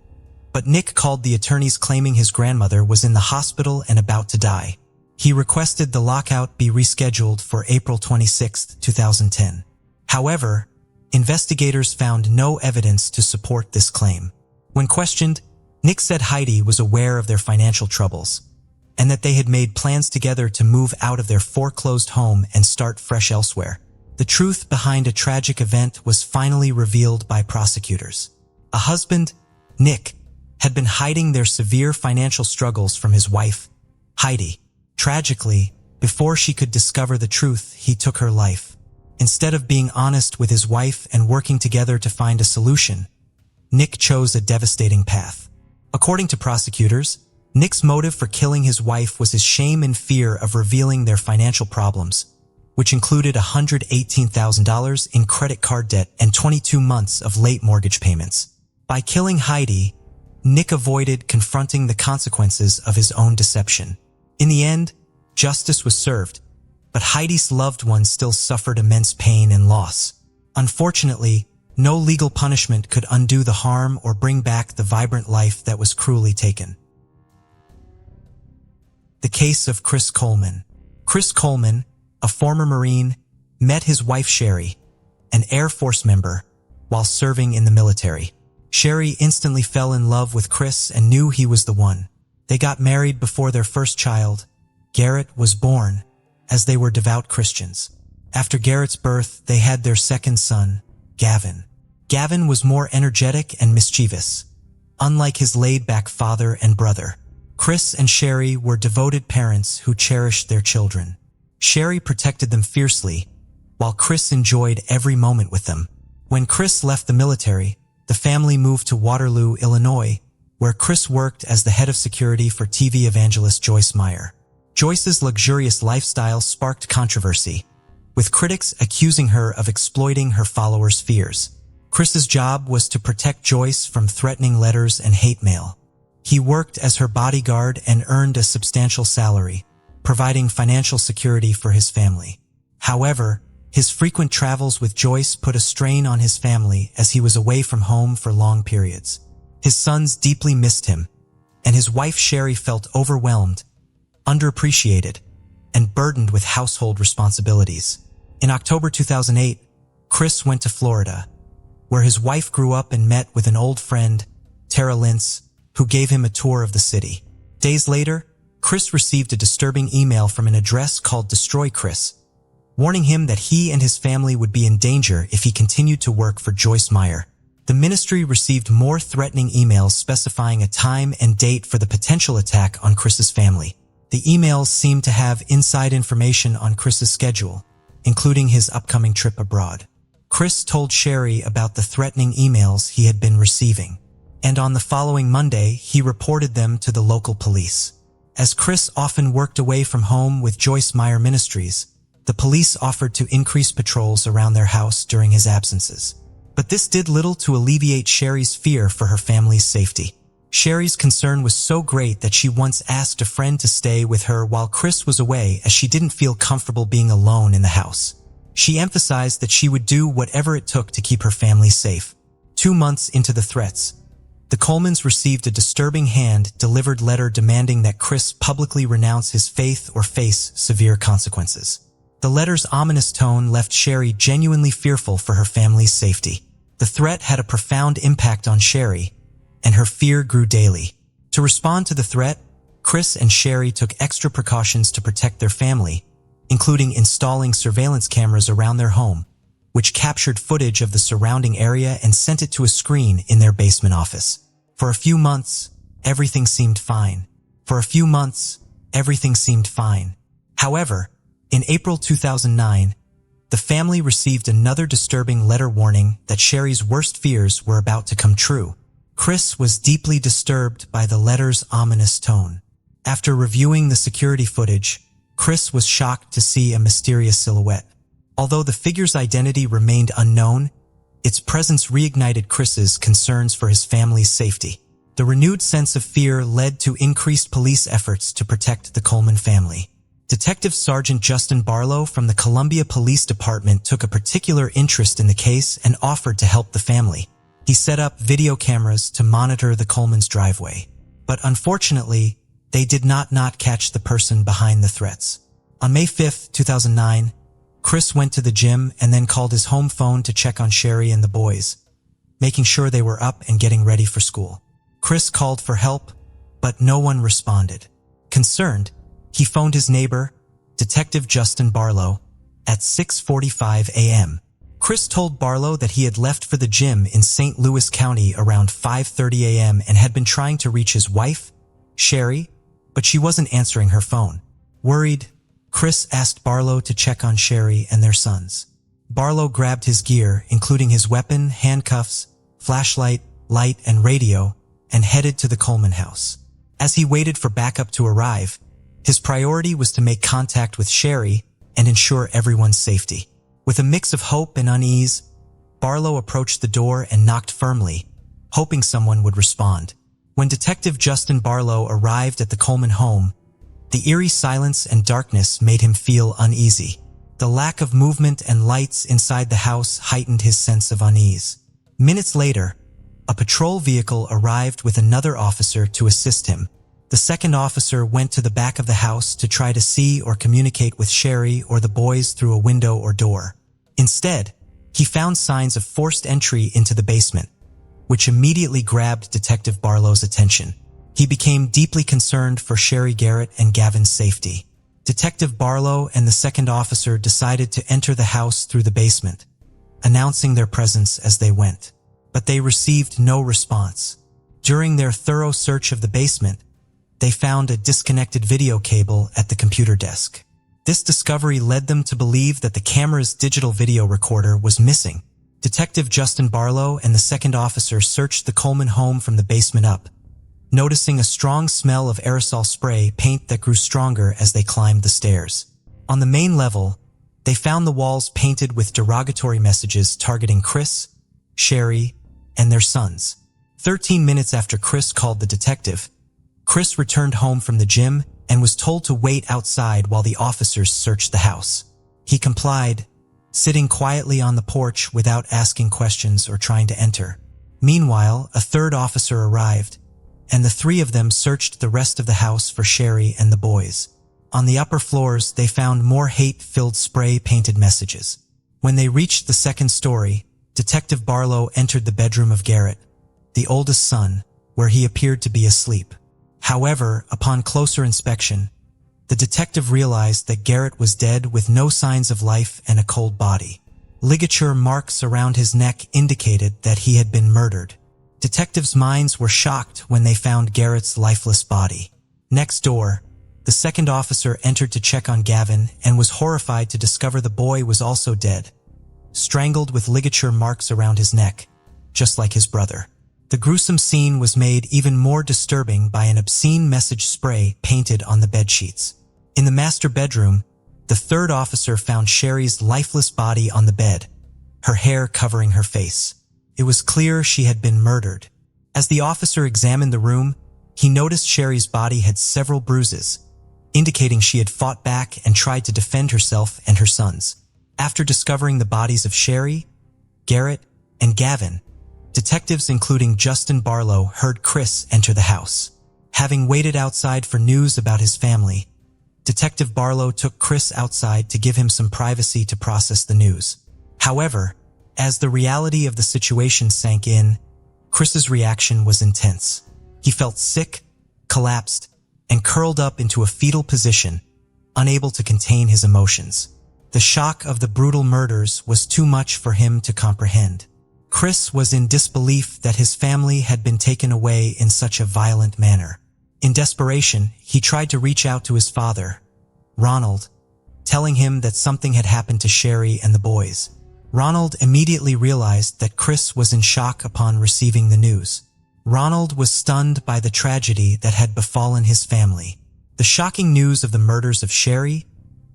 S1: but Nick called the attorneys claiming his grandmother was in the hospital and about to die. He requested the lockout be rescheduled for April 26, 2010. However, investigators found no evidence to support this claim. When questioned, Nick said Heidi was aware of their financial troubles, and that they had made plans together to move out of their foreclosed home and start fresh elsewhere. The truth behind a tragic event was finally revealed by prosecutors. A husband, Nick, had been hiding their severe financial struggles from his wife, Heidi. Tragically, before she could discover the truth, he took her life. Instead of being honest with his wife and working together to find a solution, Nick chose a devastating path. According to prosecutors, Nick's motive for killing his wife was his shame and fear of revealing their financial problems, which included $118,000 in credit card debt and 22 months of late mortgage payments. By killing Heidi, Nick avoided confronting the consequences of his own deception. In the end, justice was served, but Heidi's loved ones still suffered immense pain and loss. Unfortunately, no legal punishment could undo the harm or bring back the vibrant life that was cruelly taken. The case of Chris Coleman. Chris Coleman, a former Marine, met his wife Sherry, an Air Force member, while serving in the military. Sherry instantly fell in love with Chris and knew he was the one. They got married before their first child, Garrett, was born, as they were devout Christians. After Garrett's birth, they had their second son, Gavin. Gavin was more energetic and mischievous, unlike his laid-back father and brother. Chris and Sherry were devoted parents who cherished their children. Sherry protected them fiercely, while Chris enjoyed every moment with them. When Chris left the military, the family moved to Waterloo, Illinois, where Chris worked as the head of security for TV evangelist Joyce Meyer. Joyce's luxurious lifestyle sparked controversy, with critics accusing her of exploiting her followers' fears. Chris's job was to protect Joyce from threatening letters and hate mail. He worked as her bodyguard and earned a substantial salary, providing financial security for his family. However, his frequent travels with Joyce put a strain on his family as he was away from home for long periods. His sons deeply missed him, and his wife Sherry felt overwhelmed, underappreciated, and burdened with household responsibilities. In October 2008, Chris went to Florida, where his wife grew up and met with an old friend, Tara Lintz, who gave him a tour of the city. Days later, Chris received a disturbing email from an address called Destroy Chris, warning him that he and his family would be in danger if he continued to work for Joyce Meyer. The ministry received more threatening emails specifying a time and date for the potential attack on Chris's family. The emails seemed to have inside information on Chris's schedule, including his upcoming trip abroad. Chris told Sherry about the threatening emails he had been receiving, and on the following Monday, he reported them to the local police. As Chris often worked away from home with Joyce Meyer Ministries, the police offered to increase patrols around their house during his absences. But this did little to alleviate Sherry's fear for her family's safety. Sherry's concern was so great that she once asked a friend to stay with her while Chris was away, as she didn't feel comfortable being alone in the house. She emphasized that she would do whatever it took to keep her family safe. 2 months into the threats, The Colemans received a disturbing hand-delivered letter demanding that Chris publicly renounce his faith or face severe consequences. The letter's ominous tone left Sherry genuinely fearful for her family's safety. The threat had a profound impact on Sherry, and her fear grew daily. To respond to the threat, Chris and Sherry took extra precautions to protect their family, including installing surveillance cameras around their home, which captured footage of the surrounding area and sent it to a screen in their basement office. For a few months, everything seemed fine. However, in April 2009, the family received another disturbing letter warning that Sherry's worst fears were about to come true. Chris was deeply disturbed by the letter's ominous tone. After reviewing the security footage, Chris was shocked to see a mysterious silhouette. Although the figure's identity remained unknown, its presence reignited Chris's concerns for his family's safety. The renewed sense of fear led to increased police efforts to protect the Coleman family. Detective Sergeant Justin Barlow from the Columbia Police Department took a particular interest in the case and offered to help the family. He set up video cameras to monitor the Coleman's driveway. But unfortunately, they did not catch the person behind the threats. On May 5, 2009, Chris went to the gym and then called his home phone to check on Sherry and the boys, making sure they were up and getting ready for school. Chris called for help, but no one responded. Concerned, he phoned his neighbor, Detective Justin Barlow, at 6:45 a.m. Chris told Barlow that he had left for the gym in St. Louis County around 5:30 a.m. and had been trying to reach his wife, Sherry, but she wasn't answering her phone. Worried, Chris asked Barlow to check on Sherry and their sons. Barlow grabbed his gear, including his weapon, handcuffs, flashlight, light, and radio, and headed to the Coleman house. As he waited for backup to arrive, his priority was to make contact with Sherry and ensure everyone's safety. With a mix of hope and unease, Barlow approached the door and knocked firmly, hoping someone would respond. When Detective Justin Barlow arrived at the Coleman home, the eerie silence and darkness made him feel uneasy. The lack of movement and lights inside the house heightened his sense of unease. Minutes later, a patrol vehicle arrived with another officer to assist him. The second officer went to the back of the house to try to see or communicate with Sherry or the boys through a window or door. Instead, he found signs of forced entry into the basement, which immediately grabbed Detective Barlow's attention. He became deeply concerned for Sherry Garrett and Gavin's safety. Detective Barlow and the second officer decided to enter the house through the basement, announcing their presence as they went. But they received no response. During their thorough search of the basement, they found a disconnected video cable at the computer desk. This discovery led them to believe that the camera's digital video recorder was missing. Detective Justin Barlow and the second officer searched the Coleman home from the basement up, noticing a strong smell of aerosol spray paint that grew stronger as they climbed the stairs. On the main level, they found the walls painted with derogatory messages targeting Chris, Sherry, and their sons. 13 minutes after Chris called the detective, Chris returned home from the gym and was told to wait outside while the officers searched the house. He complied, sitting quietly on the porch without asking questions or trying to enter. Meanwhile, a third officer arrived, and the three of them searched the rest of the house for Sherry and the boys. On the upper floors, they found more hate-filled spray-painted messages. When they reached the second story, Detective Barlow entered the bedroom of Garrett, the oldest son, where he appeared to be asleep. However, upon closer inspection, the detective realized that Garrett was dead with no signs of life and a cold body. Ligature marks around his neck indicated that he had been murdered. Detectives' minds were shocked when they found Garrett's lifeless body. Next door, the second officer entered to check on Gavin and was horrified to discover the boy was also dead, strangled with ligature marks around his neck, just like his brother. The gruesome scene was made even more disturbing by an obscene message spray painted on the bedsheets. In the master bedroom, the third officer found Sherry's lifeless body on the bed, her hair covering her face. It was clear she had been murdered. As the officer examined the room, he noticed Sherry's body had several bruises, indicating she had fought back and tried to defend herself and her sons. After discovering the bodies of Sherry, Garrett, and Gavin, Detectives including Justin Barlow heard Chris enter the house. Having waited outside for news about his family, Detective Barlow took Chris outside to give him some privacy to process the news. However, as the reality of the situation sank in, Chris's reaction was intense. He felt sick, collapsed, and curled up into a fetal position, unable to contain his emotions. The shock of the brutal murders was too much for him to comprehend. Chris was in disbelief that his family had been taken away in such a violent manner. In desperation, he tried to reach out to his father, Ronald, telling him that something had happened to Sherry and the boys. Ronald immediately realized that Chris was in shock upon receiving the news. Ronald was stunned by the tragedy that had befallen his family. The shocking news of the murders of Sherry,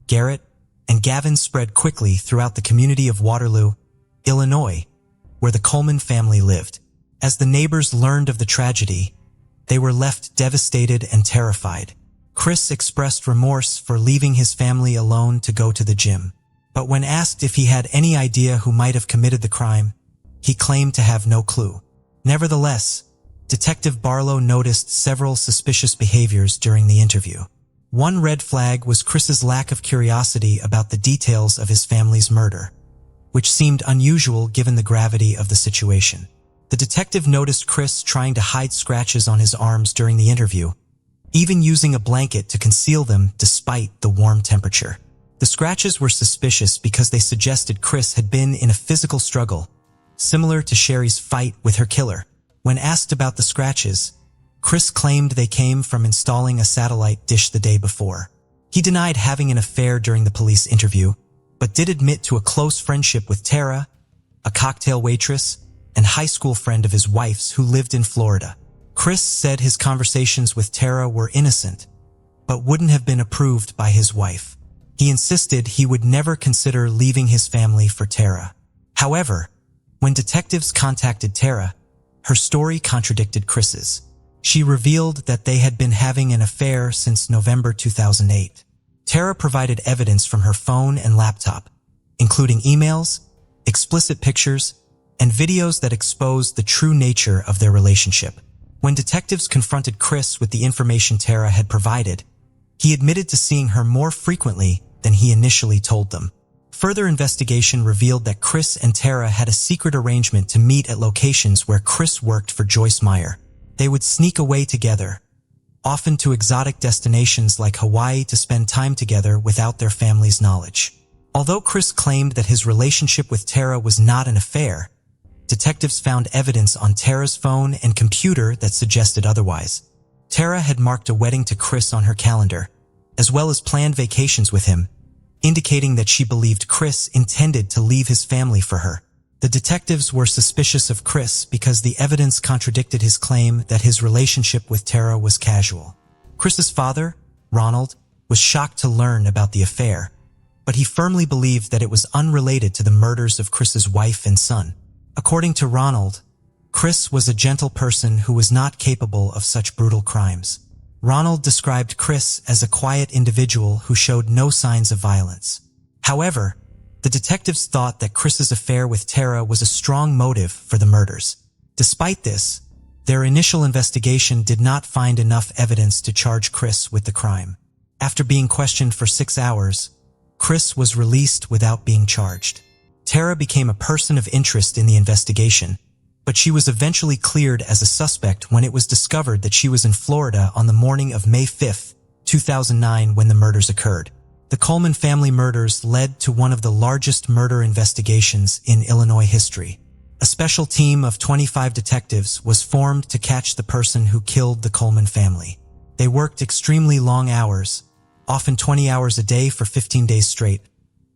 S1: Garrett, and Gavin spread quickly throughout the community of Waterloo, Illinois, where the Coleman family lived. As the neighbors learned of the tragedy, they were left devastated and terrified. Chris expressed remorse for leaving his family alone to go to the gym. But when asked if he had any idea who might have committed the crime, he claimed to have no clue. Nevertheless, Detective Barlow noticed several suspicious behaviors during the interview. One red flag was Chris's lack of curiosity about the details of his family's murder, which seemed unusual given the gravity of the situation. The detective noticed Chris trying to hide scratches on his arms during the interview, even using a blanket to conceal them despite the warm temperature. The scratches were suspicious because they suggested Chris had been in a physical struggle, similar to Sherry's fight with her killer. When asked about the scratches, Chris claimed they came from installing a satellite dish the day before. He denied having an affair during the police interview, but did admit to a close friendship with Tara, a cocktail waitress, and high school friend of his wife's who lived in Florida. Chris said his conversations with Tara were innocent, but wouldn't have been approved by his wife. He insisted he would never consider leaving his family for Tara. However, when detectives contacted Tara, her story contradicted Chris's. She revealed that they had been having an affair since November 2008. Tara provided evidence from her phone and laptop, including emails, explicit pictures, and videos that exposed the true nature of their relationship. When detectives confronted Chris with the information Tara had provided, he admitted to seeing her more frequently than he initially told them. Further investigation revealed that Chris and Tara had a secret arrangement to meet at locations where Chris worked for Joyce Meyer. They would sneak away together, often to exotic destinations like Hawaii to spend time together without their family's knowledge. Although Chris claimed that his relationship with Tara was not an affair, detectives found evidence on Tara's phone and computer that suggested otherwise. Tara had marked a wedding to Chris on her calendar, as well as planned vacations with him, indicating that she believed Chris intended to leave his family for her. The detectives were suspicious of Chris because the evidence contradicted his claim that his relationship with Tara was casual. Chris's father, Ronald, was shocked to learn about the affair, but he firmly believed that it was unrelated to the murders of Chris's wife and son. According to Ronald, Chris was a gentle person who was not capable of such brutal crimes. Ronald described Chris as a quiet individual who showed no signs of violence. However, the detectives thought that Chris's affair with Tara was a strong motive for the murders. Despite this, their initial investigation did not find enough evidence to charge Chris with the crime. After being questioned for 6 hours, Chris was released without being charged. Tara became a person of interest in the investigation, but she was eventually cleared as a suspect when it was discovered that she was in Florida on the morning of May 5, 2009 when the murders occurred. The Coleman family murders led to one of the largest murder investigations in Illinois history. A special team of 25 detectives was formed to catch the person who killed the Coleman family. They worked extremely long hours, often 20 hours a day for 15 days straight,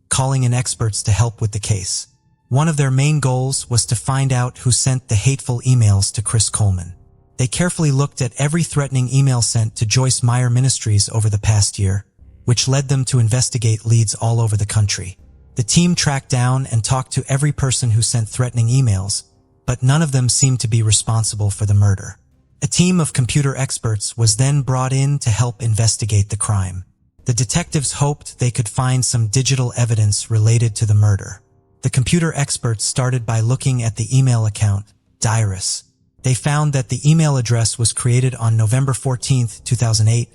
S1: calling in experts to help with the case. One of their main goals was to find out who sent the hateful emails to Chris Coleman. They carefully looked at every threatening email sent to Joyce Meyer Ministries over the past year, which led them to investigate leads all over the country. The team tracked down and talked to every person who sent threatening emails, but none of them seemed to be responsible for the murder. A team of computer experts was then brought in to help investigate the crime. The detectives hoped they could find some digital evidence related to the murder. The computer experts started by looking at the email account, Diarist. They found that the email address was created on November 14, 2008,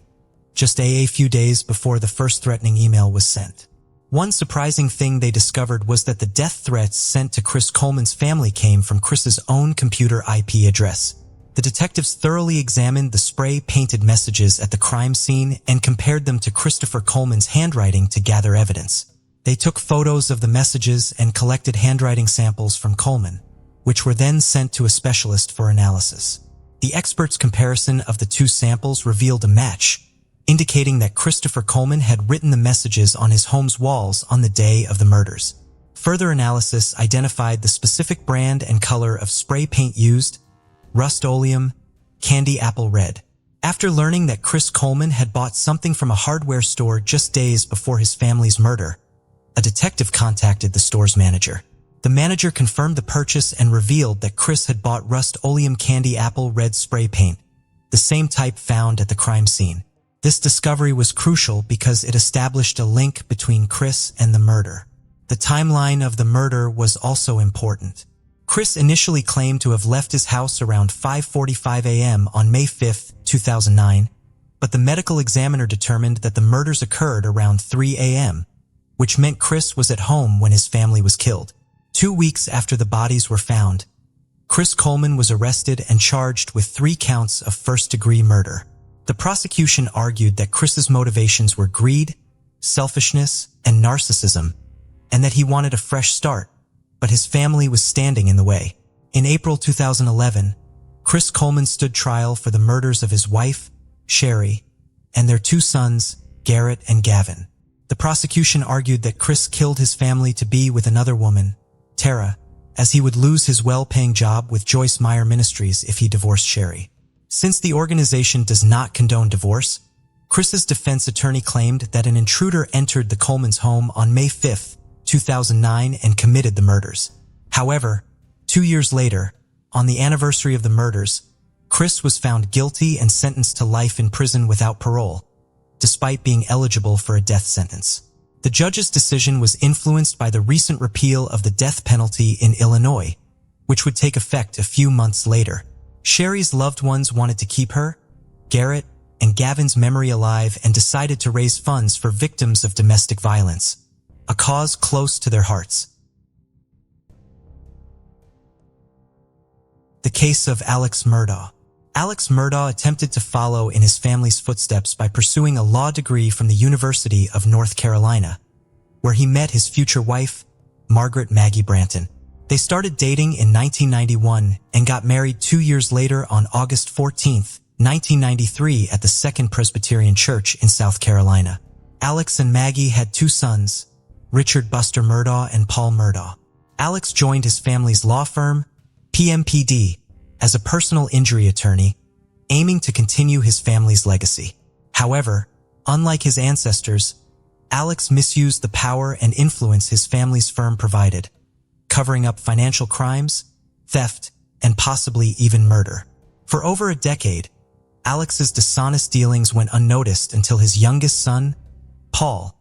S1: just a few days before the first threatening email was sent. One surprising thing they discovered was that the death threats sent to Chris Coleman's family came from Chris's own computer IP address. The detectives thoroughly examined the spray-painted messages at the crime scene and compared them to Christopher Coleman's handwriting to gather evidence. They took photos of the messages and collected handwriting samples from Coleman, which were then sent to a specialist for analysis. The expert's comparison of the two samples revealed a match, indicating that Christopher Coleman had written the messages on his home's walls on the day of the murders. Further analysis identified the specific brand and color of spray paint used: Rust-Oleum Candy Apple Red. After learning that Chris Coleman had bought something from a hardware store just days before his family's murder, a detective contacted the store's manager. The manager confirmed the purchase and revealed that Chris had bought Rust-Oleum Candy Apple Red spray paint, the same type found at the crime scene. This discovery was crucial because it established a link between Chris and the murder. The timeline of the murder was also important. Chris initially claimed to have left his house around 5:45 a.m. on May 5, 2009, but the medical examiner determined that the murders occurred around 3 a.m., which meant Chris was at home when his family was killed. 2 weeks after the bodies were found, Chris Coleman was arrested and charged with 3 counts of first-degree murder. The prosecution argued that Chris's motivations were greed, selfishness, and narcissism, and that he wanted a fresh start, but his family was standing in the way. In April 2011, Chris Coleman stood trial for the murders of his wife, Sherry, and their 2 sons, Garrett and Gavin. The prosecution argued that Chris killed his family to be with another woman, Tara, as he would lose his well-paying job with Joyce Meyer Ministries if he divorced Sherry. Since the organization does not condone divorce, Chris's defense attorney claimed that an intruder entered the Coleman's home on May 5, 2009 and committed the murders. However, 2 years later, on the anniversary of the murders, Chris was found guilty and sentenced to life in prison without parole, despite being eligible for a death sentence. The judge's decision was influenced by the recent repeal of the death penalty in Illinois, which would take effect a few months later. Sherry's loved ones wanted to keep her, Garrett, and Gavin's memory alive and decided to raise funds for victims of domestic violence, a cause close to their hearts. The case of Alex Murdaugh. Alex Murdaugh attempted to follow in his family's footsteps by pursuing a law degree from the University of North Carolina, where he met his future wife, Margaret Maggie Branton. They started dating in 1991 and got married 2 years later on August 14, 1993 at the Second Presbyterian Church in South Carolina. Alex and Maggie had 2 sons, Richard Buster Murdaugh and Paul Murdaugh. Alex joined his family's law firm, PMPD, as a personal injury attorney, aiming to continue his family's legacy. However, unlike his ancestors, Alex misused the power and influence his family's firm provided, covering up financial crimes, theft, and possibly even murder. For over a decade, Alex's dishonest dealings went unnoticed until his youngest son, Paul,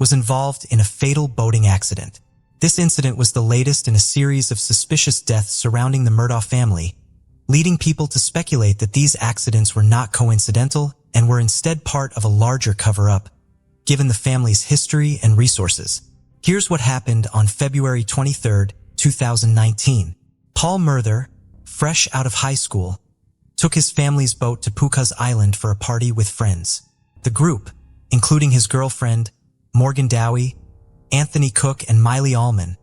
S1: was involved in a fatal boating accident. This incident was the latest in a series of suspicious deaths surrounding the Murdaugh family, leading people to speculate that these accidents were not coincidental and were instead part of a larger cover-up, given the family's history and resources. Here's what happened on February 23, 2019. Paul Murdaugh, fresh out of high school, took his family's boat to Pucas Island for a party with friends. The group, including his girlfriend, Morgan Dowie, Anthony Cook, and Miley Allman,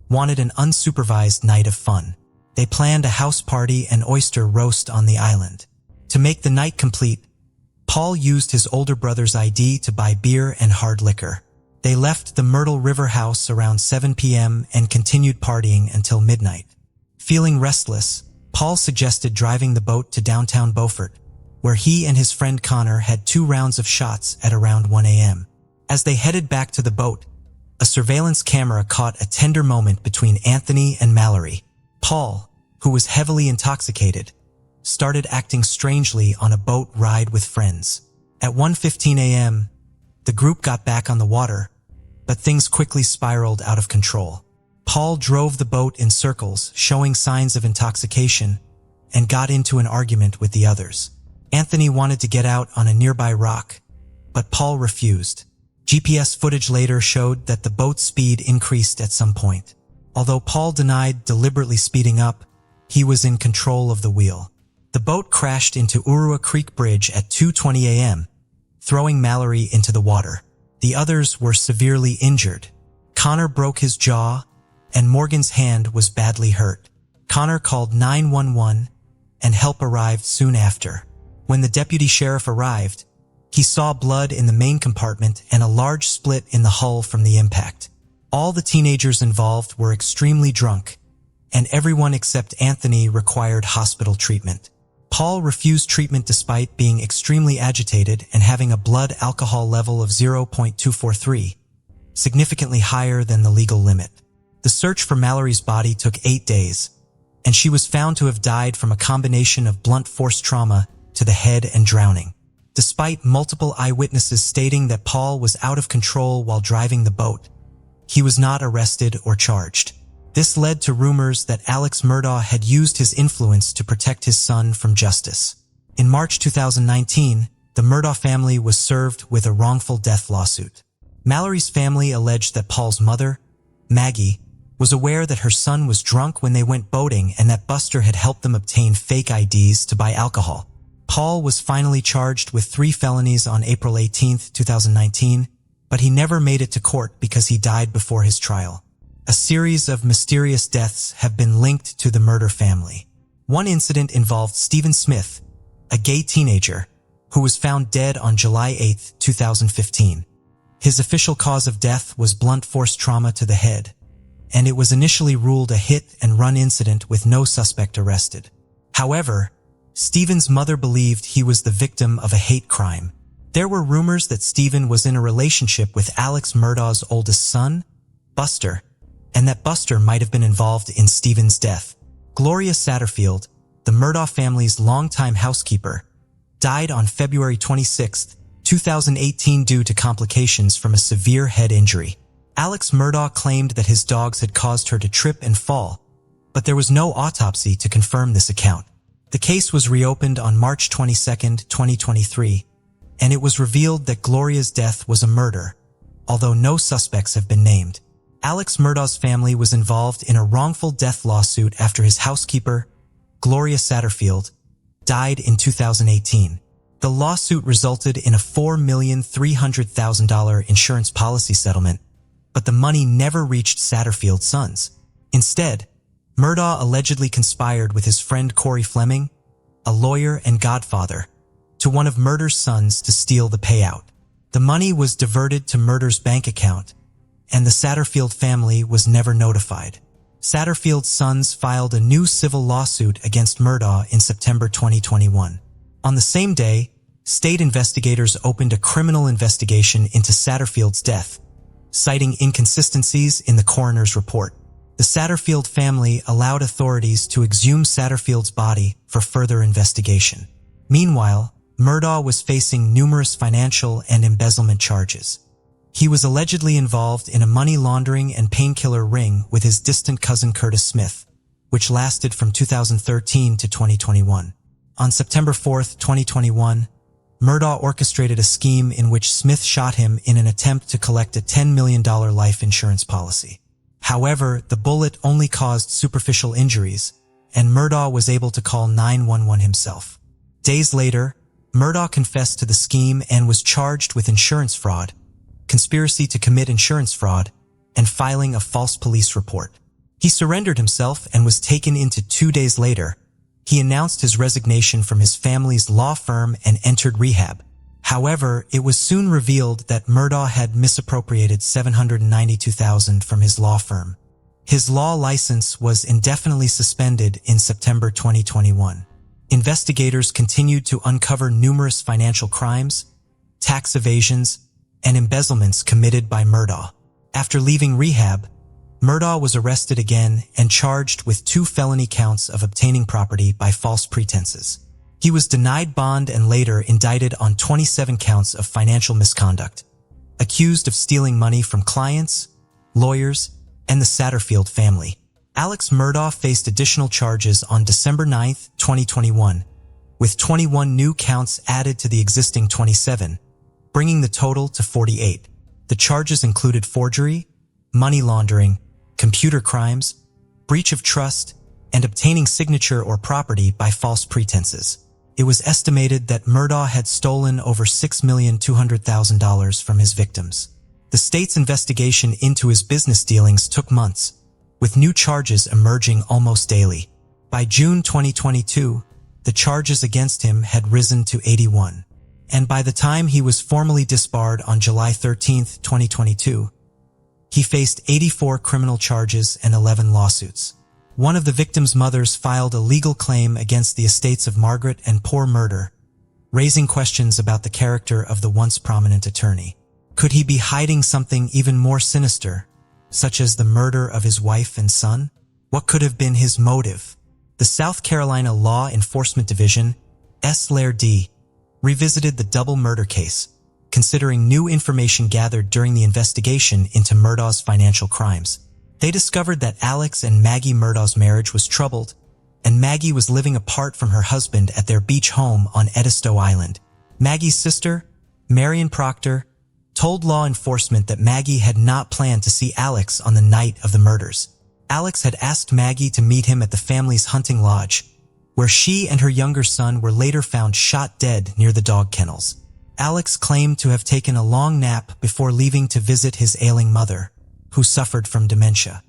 S1: wanted an unsupervised night of fun. They planned a house party and oyster roast on the island. To make the night complete, Paul used his older brother's ID to buy beer and hard liquor. They left the Myrtle River house around 7 p.m. and continued partying until midnight. Feeling restless, Paul suggested driving the boat to downtown Beaufort, where he and his friend Connor had 2 rounds of shots at around 1 a.m. As they headed back to the boat, a surveillance camera caught a tender moment between Anthony and Mallory. Paul, who was heavily intoxicated, started acting strangely on a boat ride with friends. At 1:15 a.m., the group got back on the water, but things quickly spiraled out of control. Paul drove the boat in circles, showing signs of intoxication, and got into an argument with the others. Anthony wanted to get out on a nearby rock, but Paul refused. GPS footage later showed that the boat's speed increased at some point. Although Paul denied deliberately speeding up, he was in control of the wheel. The boat crashed into Urua Creek Bridge at 2:20 a.m., throwing Mallory into the water. The others were severely injured. Connor broke his jaw, and Morgan's hand was badly hurt. Connor called 911, and help arrived soon after. When the deputy sheriff arrived, he saw blood in the main compartment and a large split in the hull from the impact. All the teenagers involved were extremely drunk, and everyone except Anthony required hospital treatment. Paul refused treatment despite being extremely agitated and having a blood alcohol level of 0.243, significantly higher than the legal limit. The search for Mallory's body took 8 days, and she was found to have died from a combination of blunt force trauma to the head and drowning. Despite multiple eyewitnesses stating that Paul was out of control while driving the boat, he was not arrested or charged. This led to rumors that Alex Murdaugh had used his influence to protect his son from justice. In March 2019, the Murdaugh family was served with a wrongful death lawsuit. Mallory's family alleged that Paul's mother, Maggie, was aware that her son was drunk when they went boating and that Buster had helped them obtain fake IDs to buy alcohol. Paul was finally charged with 3 felonies on April 18, 2019, but he never made it to court because he died before his trial. A series of mysterious deaths have been linked to the murder family. One incident involved Stephen Smith, a gay teenager, who was found dead on July 8, 2015. His official cause of death was blunt force trauma to the head, and it was initially ruled a hit-and-run incident with no suspect arrested. However, Stephen's mother believed he was the victim of a hate crime. There were rumors that Stephen was in a relationship with Alex Murdaugh's oldest son, Buster, and that Buster might have been involved in Stephen's death. Gloria Satterfield, the Murdaugh family's longtime housekeeper, died on February 26, 2018 due to complications from a severe head injury. Alex Murdaugh claimed that his dogs had caused her to trip and fall, but there was no autopsy to confirm this account. The case was reopened on March 22, 2023, and it was revealed that Gloria's death was a murder, although no suspects have been named. Alex Murdaugh's family was involved in a wrongful death lawsuit after his housekeeper, Gloria Satterfield, died in 2018. The lawsuit resulted in a $4,300,000 insurance policy settlement, but the money never reached Satterfield's sons. Instead, Murdaugh allegedly conspired with his friend Corey Fleming, a lawyer and godfather, to one of Murder's sons to steal the payout. The money was diverted to Murder's bank account, and the Satterfield family was never notified. Satterfield's sons filed a new civil lawsuit against Murdaugh in September 2021. On the same day, state investigators opened a criminal investigation into Satterfield's death, citing inconsistencies in the coroner's report. The Satterfield family allowed authorities to exhume Satterfield's body for further investigation. Meanwhile, Murdaugh was facing numerous financial and embezzlement charges. He was allegedly involved in a money laundering and painkiller ring with his distant cousin Curtis Smith, which lasted from 2013 to 2021. On September 4, 2021, Murdaugh orchestrated a scheme in which Smith shot him in an attempt to collect a $10 million life insurance policy. However, the bullet only caused superficial injuries, and Murdaugh was able to call 911 himself. Days later, Murdaugh confessed to the scheme and was charged with insurance fraud, conspiracy to commit insurance fraud, and filing a false police report. He surrendered himself and was taken into 2 days later. He announced his resignation from his family's law firm and entered rehab. However, it was soon revealed that Murdaugh had misappropriated $792,000 from his law firm. His law license was indefinitely suspended in September 2021. Investigators continued to uncover numerous financial crimes, tax evasions, and embezzlements committed by Murdaugh. After leaving rehab, Murdaugh was arrested again and charged with 2 felony counts of obtaining property by false pretenses. He was denied bond and later indicted on 27 counts of financial misconduct, accused of stealing money from clients, lawyers, and the Satterfield family. Alex Murdaugh faced additional charges on December 9, 2021, with 21 new counts added to the existing 27, bringing the total to 48. The charges included forgery, money laundering, computer crimes, breach of trust, and obtaining signature or property by false pretenses. It was estimated that Murdaugh had stolen over $6,200,000 from his victims. The state's investigation into his business dealings took months, with new charges emerging almost daily. By June 2022, the charges against him had risen to 81. And by the time he was formally disbarred on July 13, 2022, he faced 84 criminal charges and 11 lawsuits. One of the victims' mothers filed a legal claim against the estates of Margaret and Poor Murder, raising questions about the character of the once prominent attorney. Could he be hiding something even more sinister, such as the murder of his wife and son? What could have been his motive? The South Carolina Law Enforcement Division, SLAIR-D, revisited the double murder case, considering new information gathered during the investigation into Murdaugh's financial crimes. They discovered that Alex and Maggie Murdaugh's marriage was troubled, and Maggie was living apart from her husband at their beach home on Edisto Island. Maggie's sister, Marion Proctor, told law enforcement that Maggie had not planned to see Alex on the night of the murders. Alex had asked Maggie to meet him at the family's hunting lodge, where she and her younger son were later found shot dead near the dog kennels. Alex claimed to have taken a long nap before leaving to visit his ailing mother, who suffered from dementia.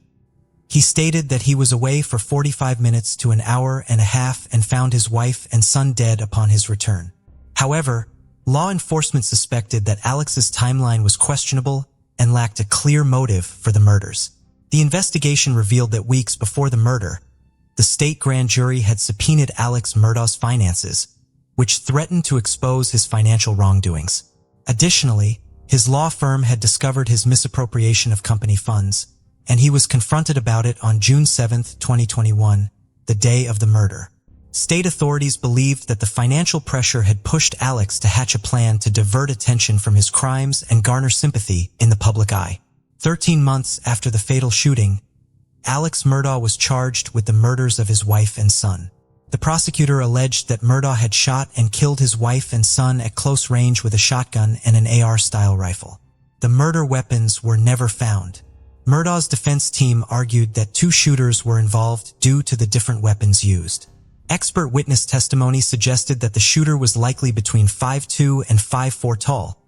S1: He stated that he was away for 45 minutes to an hour and a half and found his wife and son dead upon his return. However, law enforcement suspected that Alex's timeline was questionable and lacked a clear motive for the murders. The investigation revealed that weeks before the murder, the state grand jury had subpoenaed Alex Murdaugh's finances, which threatened to expose his financial wrongdoings. Additionally, his law firm had discovered his misappropriation of company funds, and he was confronted about it on June 7, 2021, the day of the murder. State authorities believed that the financial pressure had pushed Alex to hatch a plan to divert attention from his crimes and garner sympathy in the public eye. 13 months after the fatal shooting, Alex Murdaugh was charged with the murders of his wife and son. The prosecutor alleged that Murdaugh had shot and killed his wife and son at close range with a shotgun and an AR-style rifle. The murder weapons were never found. Murdaugh's defense team argued that two shooters were involved due to the different weapons used. Expert witness testimony suggested that the shooter was likely between 5'2" and 5'4" tall,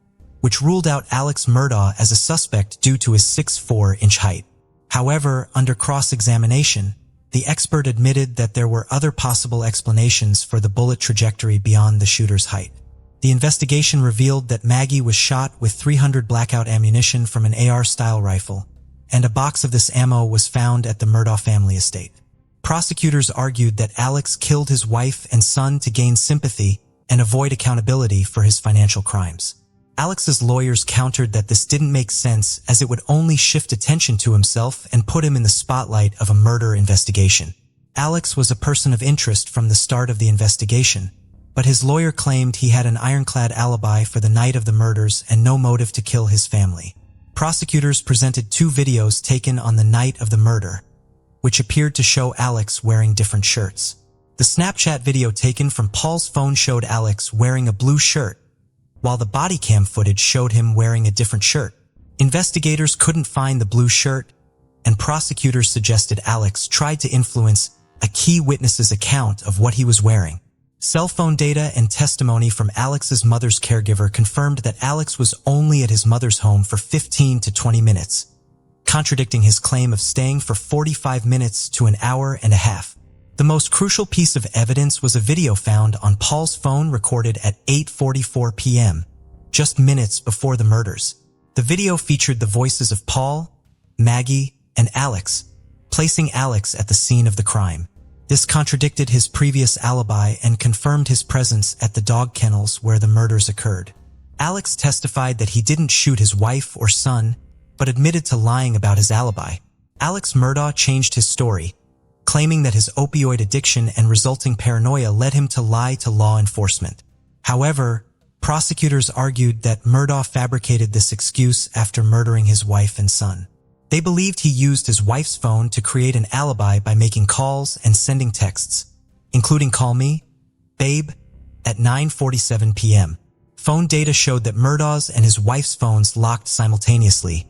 S1: which ruled out Alex Murdaugh as a suspect due to his 6'4" height. However, under cross-examination, the expert admitted that there were other possible explanations for the bullet trajectory beyond the shooter's height. The investigation revealed that Maggie was shot with 300 blackout ammunition from an AR-style rifle, and a box of this ammo was found at the Murdaugh family estate. Prosecutors argued that Alex killed his wife and son to gain sympathy and avoid accountability for his financial crimes. Alex's lawyers countered that this didn't make sense as it would only shift attention to himself and put him in the spotlight of a murder investigation. Alex was a person of interest from the start of the investigation, but his lawyer claimed he had an ironclad alibi for the night of the murders and no motive to kill his family. Prosecutors presented two videos taken on the night of the murder, which appeared to show Alex wearing different shirts. The Snapchat video taken from Paul's phone showed Alex wearing a blue shirt, while the body cam footage showed him wearing a different shirt. Investigators couldn't find the blue shirt, and prosecutors suggested Alex tried to influence a key witness's account of what he was wearing. Cell phone data and testimony from Alex's mother's caregiver confirmed that Alex was only at his mother's home for 15 to 20 minutes, contradicting his claim of staying for 45 minutes to an hour and a half. The most crucial piece of evidence was a video found on Paul's phone recorded at 8:44 p.m., just minutes before the murders. The video featured the voices of Paul, Maggie, and Alex, placing Alex at the scene of the crime. This contradicted his previous alibi and confirmed his presence at the dog kennels where the murders occurred. Alex testified that he didn't shoot his wife or son, but admitted to lying about his alibi. Alex Murdaugh changed his story, claiming that his opioid addiction and resulting paranoia led him to lie to law enforcement. However, prosecutors argued that Murdaugh fabricated this excuse after murdering his wife and son. They believed he used his wife's phone to create an alibi by making calls and sending texts, including "Call me, babe," at 9:47 p.m. Phone data showed that Murdaugh's and his wife's phones locked simultaneously,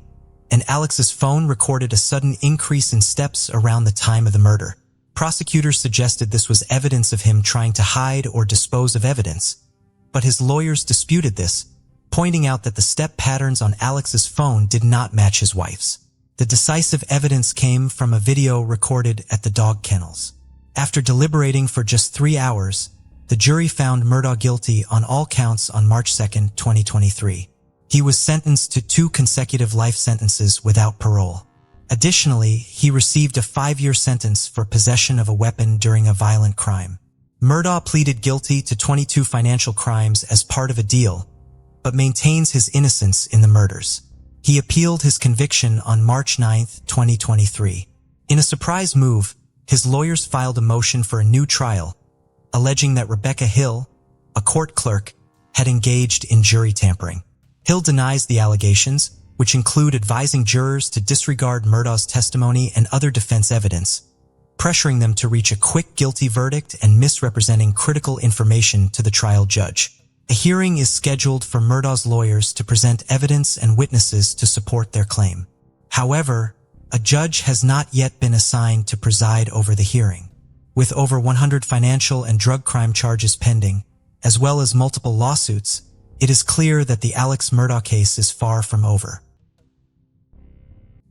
S1: and Alex's phone recorded a sudden increase in steps around the time of the murder. Prosecutors suggested this was evidence of him trying to hide or dispose of evidence, but his lawyers disputed this, pointing out that the step patterns on Alex's phone did not match his wife's. The decisive evidence came from a video recorded at the dog kennels. After deliberating for just 3 hours, the jury found Murdaugh guilty on all counts on March 2, 2023. He was sentenced to 2 consecutive life sentences without parole. Additionally, he received a 5-year sentence for possession of a weapon during a violent crime. Murdaugh pleaded guilty to 22 financial crimes as part of a deal, but maintains his innocence in the murders. He appealed his conviction on March 9, 2023. In a surprise move, his lawyers filed a motion for a new trial, alleging that Rebecca Hill, a court clerk, had engaged in jury tampering. Hill denies the allegations, which include advising jurors to disregard Murdaugh's testimony and other defense evidence, pressuring them to reach a quick guilty verdict and misrepresenting critical information to the trial judge. A hearing is scheduled for Murdaugh's lawyers to present evidence and witnesses to support their claim. However, a judge has not yet been assigned to preside over the hearing. With over 100 financial and drug crime charges pending, as well as multiple lawsuits, it is clear that the Alex Murdaugh case is far from over.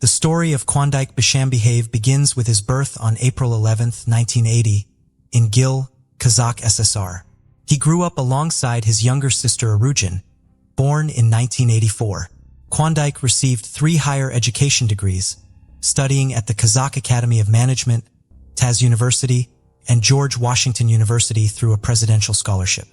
S1: The story of Klondike Bishambihaev begins with his birth on April 11, 1980, in Gil, Kazakh SSR. He grew up alongside his younger sister Arujin, born in 1984. Klondike received 3 higher education degrees, studying at the Kazakh Academy of Management, Taz University, and George Washington University through a presidential scholarship.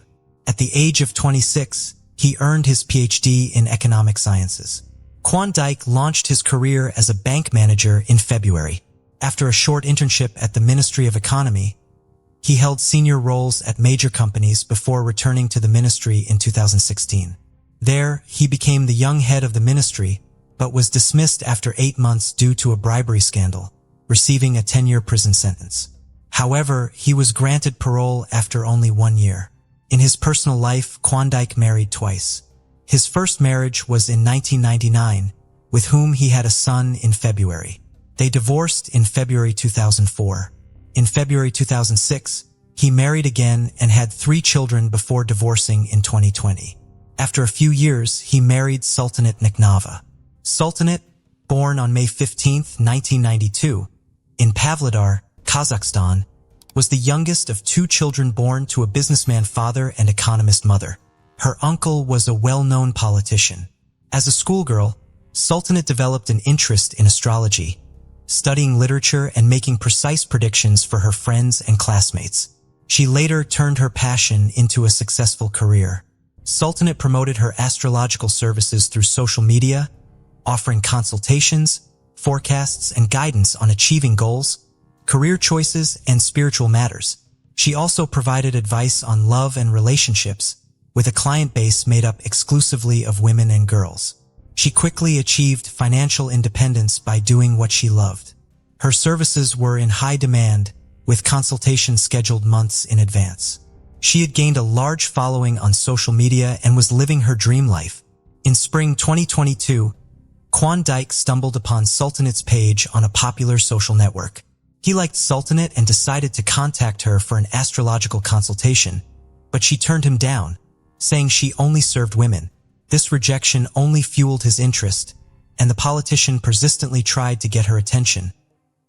S1: At the age of 26, he earned his PhD in economic sciences. Klondike launched his career as a bank manager in February. After a short internship at the Ministry of Economy, he held senior roles at major companies before returning to the ministry in 2016. There, he became the young head of the ministry, but was dismissed after 8 months due to a bribery scandal, receiving a 10-year prison sentence. However, he was granted parole after only 1 year. In his personal life, Klondike married twice. His first marriage was in 1999, with whom he had a son in February. They divorced in February 2004. In February 2006, he married again and had 3 children before divorcing in 2020. After a few years, he married Sultanat Niknava. Sultanat, born on May 15, 1992, in Pavlodar, Kazakhstan, was the youngest of 2 children born to a businessman father and economist mother. Her uncle was a well-known politician. As a schoolgirl, Sultanat developed an interest in astrology, studying literature and making precise predictions for her friends and classmates. She later turned her passion into a successful career. Sultanat promoted her astrological services through social media, offering consultations, forecasts, and guidance on achieving goals, career choices, and spiritual matters. She also provided advice on love and relationships, with a client base made up exclusively of women and girls. She quickly achieved financial independence by doing what she loved. Her services were in high demand, with consultations scheduled months in advance. She had gained a large following on social media and was living her dream life. In spring 2022, Klondike stumbled upon Sultanat's page on a popular social network. He liked Sultanat and decided to contact her for an astrological consultation, but she turned him down, saying she only served women. This rejection only fueled his interest, and the politician persistently tried to get her attention,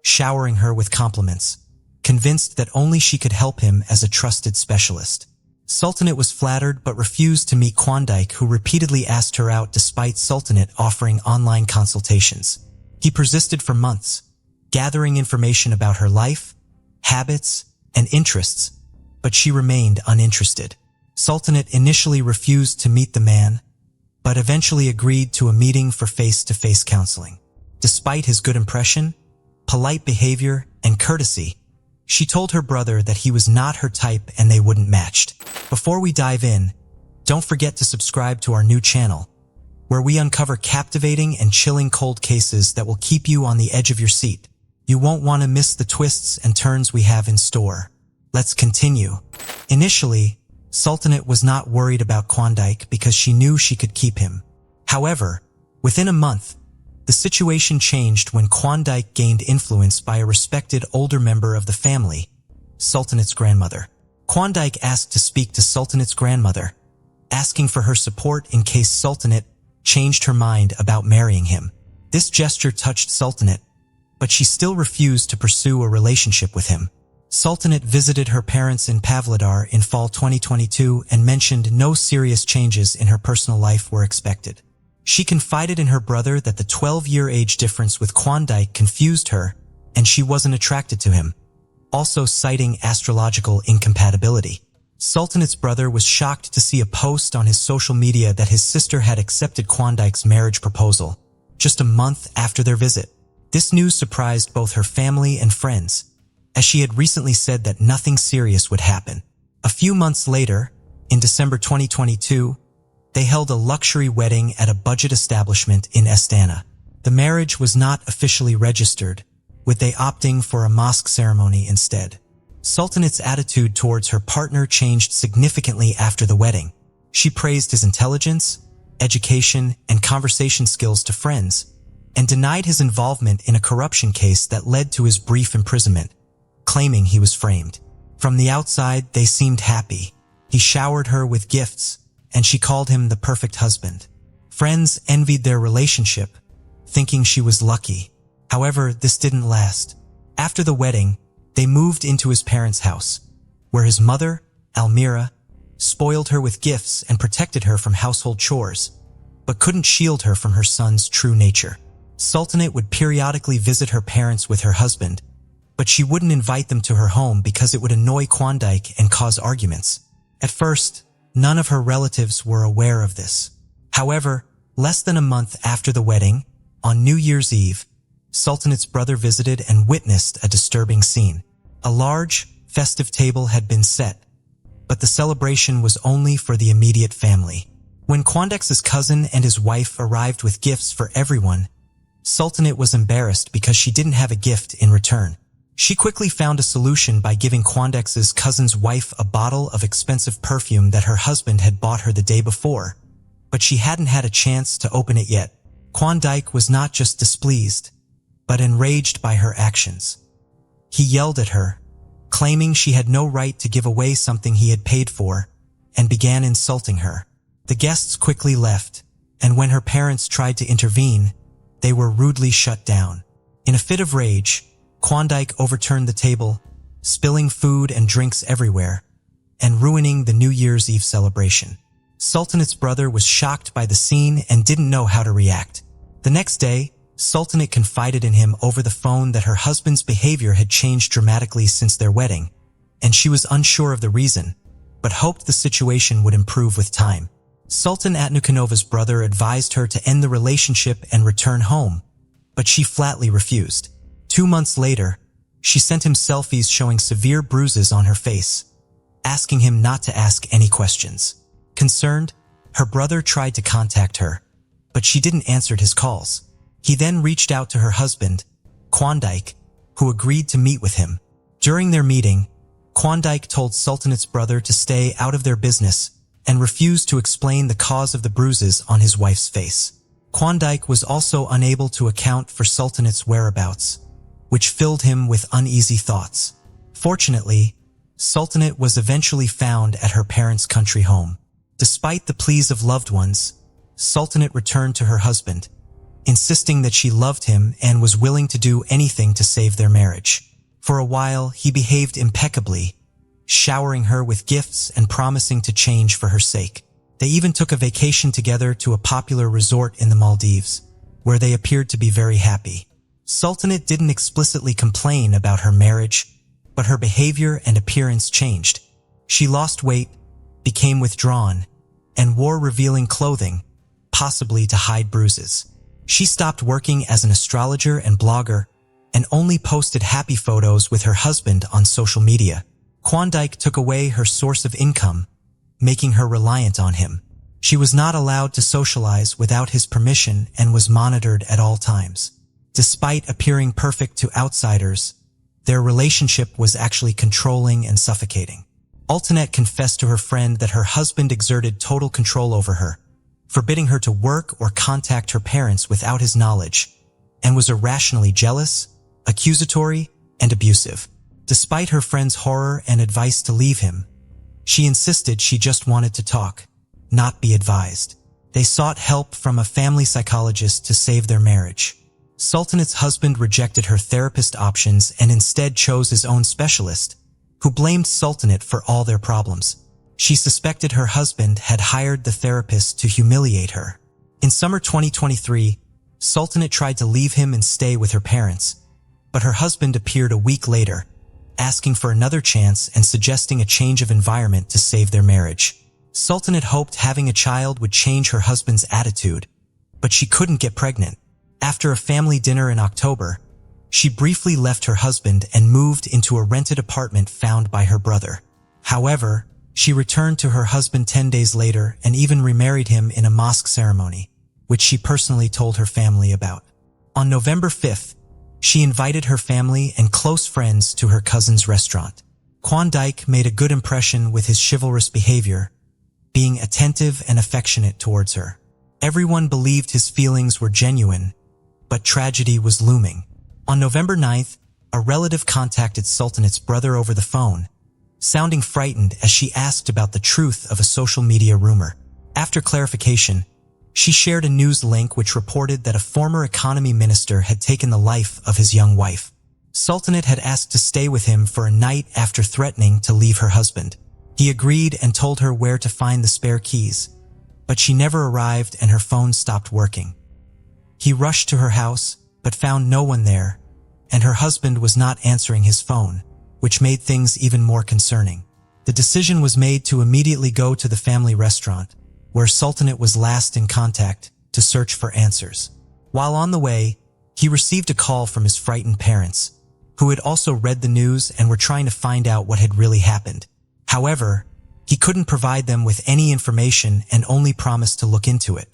S1: showering her with compliments, convinced that only she could help him as a trusted specialist. Sultanat was flattered but refused to meet Klondike, who repeatedly asked her out despite Sultanat offering online consultations. He persisted for months, gathering information about her life, habits, and interests, but she remained uninterested. Sultanat initially refused to meet the man, but eventually agreed to a meeting for face-to-face counseling. Despite his good impression, polite behavior, and courtesy, she told her brother that he was not her type and they wouldn't match. Before we dive in, don't forget to subscribe to our new channel, where we uncover captivating and chilling cold cases that will keep you on the edge of your seat. You won't want to miss the twists and turns we have in store. Let's continue. Initially, Sultanate was not worried about Klondike because she knew she could keep him. However, within a month, the situation changed when Klondike gained influence by a respected older member of the family, Sultanate's grandmother. Klondike asked to speak to Sultanate's grandmother, asking for her support in case Sultanate changed her mind about marrying him. This gesture touched Sultanate, but she still refused to pursue a relationship with him. Sultanate visited her parents in Pavlodar in fall 2022 and mentioned no serious changes in her personal life were expected. She confided in her brother that the 12-year age difference with Klondike confused her and she wasn't attracted to him, also citing astrological incompatibility. Sultanate's brother was shocked to see a post on his social media that his sister had accepted Klondike's marriage proposal, just a month after their visit. This news surprised both her family and friends, as she had recently said that nothing serious would happen. A few months later, in December 2022, they held a luxury wedding at a budget establishment in Astana. The marriage was not officially registered, with they opting for a mosque ceremony instead. Sultanate's attitude towards her partner changed significantly after the wedding. She praised his intelligence, education, and conversation skills to friends, and denied his involvement in a corruption case that led to his brief imprisonment, claiming he was framed. From the outside, they seemed happy. He showered her with gifts, and she called him the perfect husband. Friends envied their relationship, thinking she was lucky. However, this didn't last. After the wedding, they moved into his parents' house, where his mother, Almira, spoiled her with gifts and protected her from household chores, but couldn't shield her from her son's true nature. Sultanate would periodically visit her parents with her husband, but she wouldn't invite them to her home because it would annoy Klondike and cause arguments. At first, none of her relatives were aware of this. However, less than a month after the wedding, on New Year's Eve, Sultanate's brother visited and witnessed a disturbing scene. A large, festive table had been set, but the celebration was only for the immediate family. When Klondike's cousin and his wife arrived with gifts for everyone, Sultanate was embarrassed because she didn't have a gift in return. She quickly found a solution by giving Klondike's cousin's wife a bottle of expensive perfume that her husband had bought her the day before, but she hadn't had a chance to open it yet. Klondike was not just displeased, but enraged by her actions. He yelled at her, claiming she had no right to give away something he had paid for, and began insulting her. The guests quickly left, and when her parents tried to intervene, they were rudely shut down. In a fit of rage, Klondike overturned the table, spilling food and drinks everywhere, and ruining the New Year's Eve celebration. Sultanate's brother was shocked by the scene and didn't know how to react. The next day, Sultanate confided in him over the phone that her husband's behavior had changed dramatically since their wedding, and she was unsure of the reason, but hoped the situation would improve with time. Sultan Atnukhanova's brother advised her to end the relationship and return home, but she flatly refused. 2 months later, she sent him selfies showing severe bruises on her face, asking him not to ask any questions. Concerned, her brother tried to contact her, but she didn't answer his calls. He then reached out to her husband, Klondike, who agreed to meet with him. During their meeting, Klondike told Sultanate's brother to stay out of their business and refused to explain the cause of the bruises on his wife's face. Klondike was also unable to account for Sultanate's whereabouts, which filled him with uneasy thoughts. Fortunately, Sultanate was eventually found at her parents' country home. Despite the pleas of loved ones, Sultanate returned to her husband, insisting that she loved him and was willing to do anything to save their marriage. For a while, he behaved impeccably, showering her with gifts and promising to change for her sake. They even took a vacation together to a popular resort in the Maldives, where they appeared to be very happy. Sultanate didn't explicitly complain about her marriage, but her behavior and appearance changed. She lost weight, became withdrawn, and wore revealing clothing, possibly to hide bruises. She stopped working as an astrologer and blogger, and only posted happy photos with her husband on social media. Klondike took away her source of income, making her reliant on him. She was not allowed to socialize without his permission and was monitored at all times. Despite appearing perfect to outsiders, their relationship was actually controlling and suffocating. Altonet confessed to her friend that her husband exerted total control over her, forbidding her to work or contact her parents without his knowledge, and was irrationally jealous, accusatory, and abusive. Despite her friend's horror and advice to leave him, she insisted she just wanted to talk, not be advised. They sought help from a family psychologist to save their marriage. Sultanat's husband rejected her therapist options and instead chose his own specialist, who blamed Sultanat for all their problems. She suspected her husband had hired the therapist to humiliate her. In summer 2023, Sultanat tried to leave him and stay with her parents, but her husband appeared a week later, asking for another chance and suggesting a change of environment to save their marriage. Sultanat hoped having a child would change her husband's attitude, but she couldn't get pregnant. After a family dinner in October, she briefly left her husband and moved into a rented apartment found by her brother. However, she returned to her husband 10 days later and even remarried him in a mosque ceremony, which she personally told her family about. On November 5th, she invited her family and close friends to her cousin's restaurant. Klondike made a good impression with his chivalrous behavior, being attentive and affectionate towards her. Everyone believed his feelings were genuine, but tragedy was looming. On November 9th, a relative contacted Sultanat's brother over the phone, sounding frightened as she asked about the truth of a social media rumor. After clarification, she shared a news link which reported that a former economy minister had taken the life of his young wife. Sultanat had asked to stay with him for a night after threatening to leave her husband. He agreed and told her where to find the spare keys, but she never arrived and her phone stopped working. He rushed to her house, but found no one there, and her husband was not answering his phone, which made things even more concerning. The decision was made to immediately go to the family restaurant, where Sultanat was last in contact, to search for answers. While on the way, he received a call from his frightened parents, who had also read the news and were trying to find out what had really happened. However, he couldn't provide them with any information and only promised to look into it.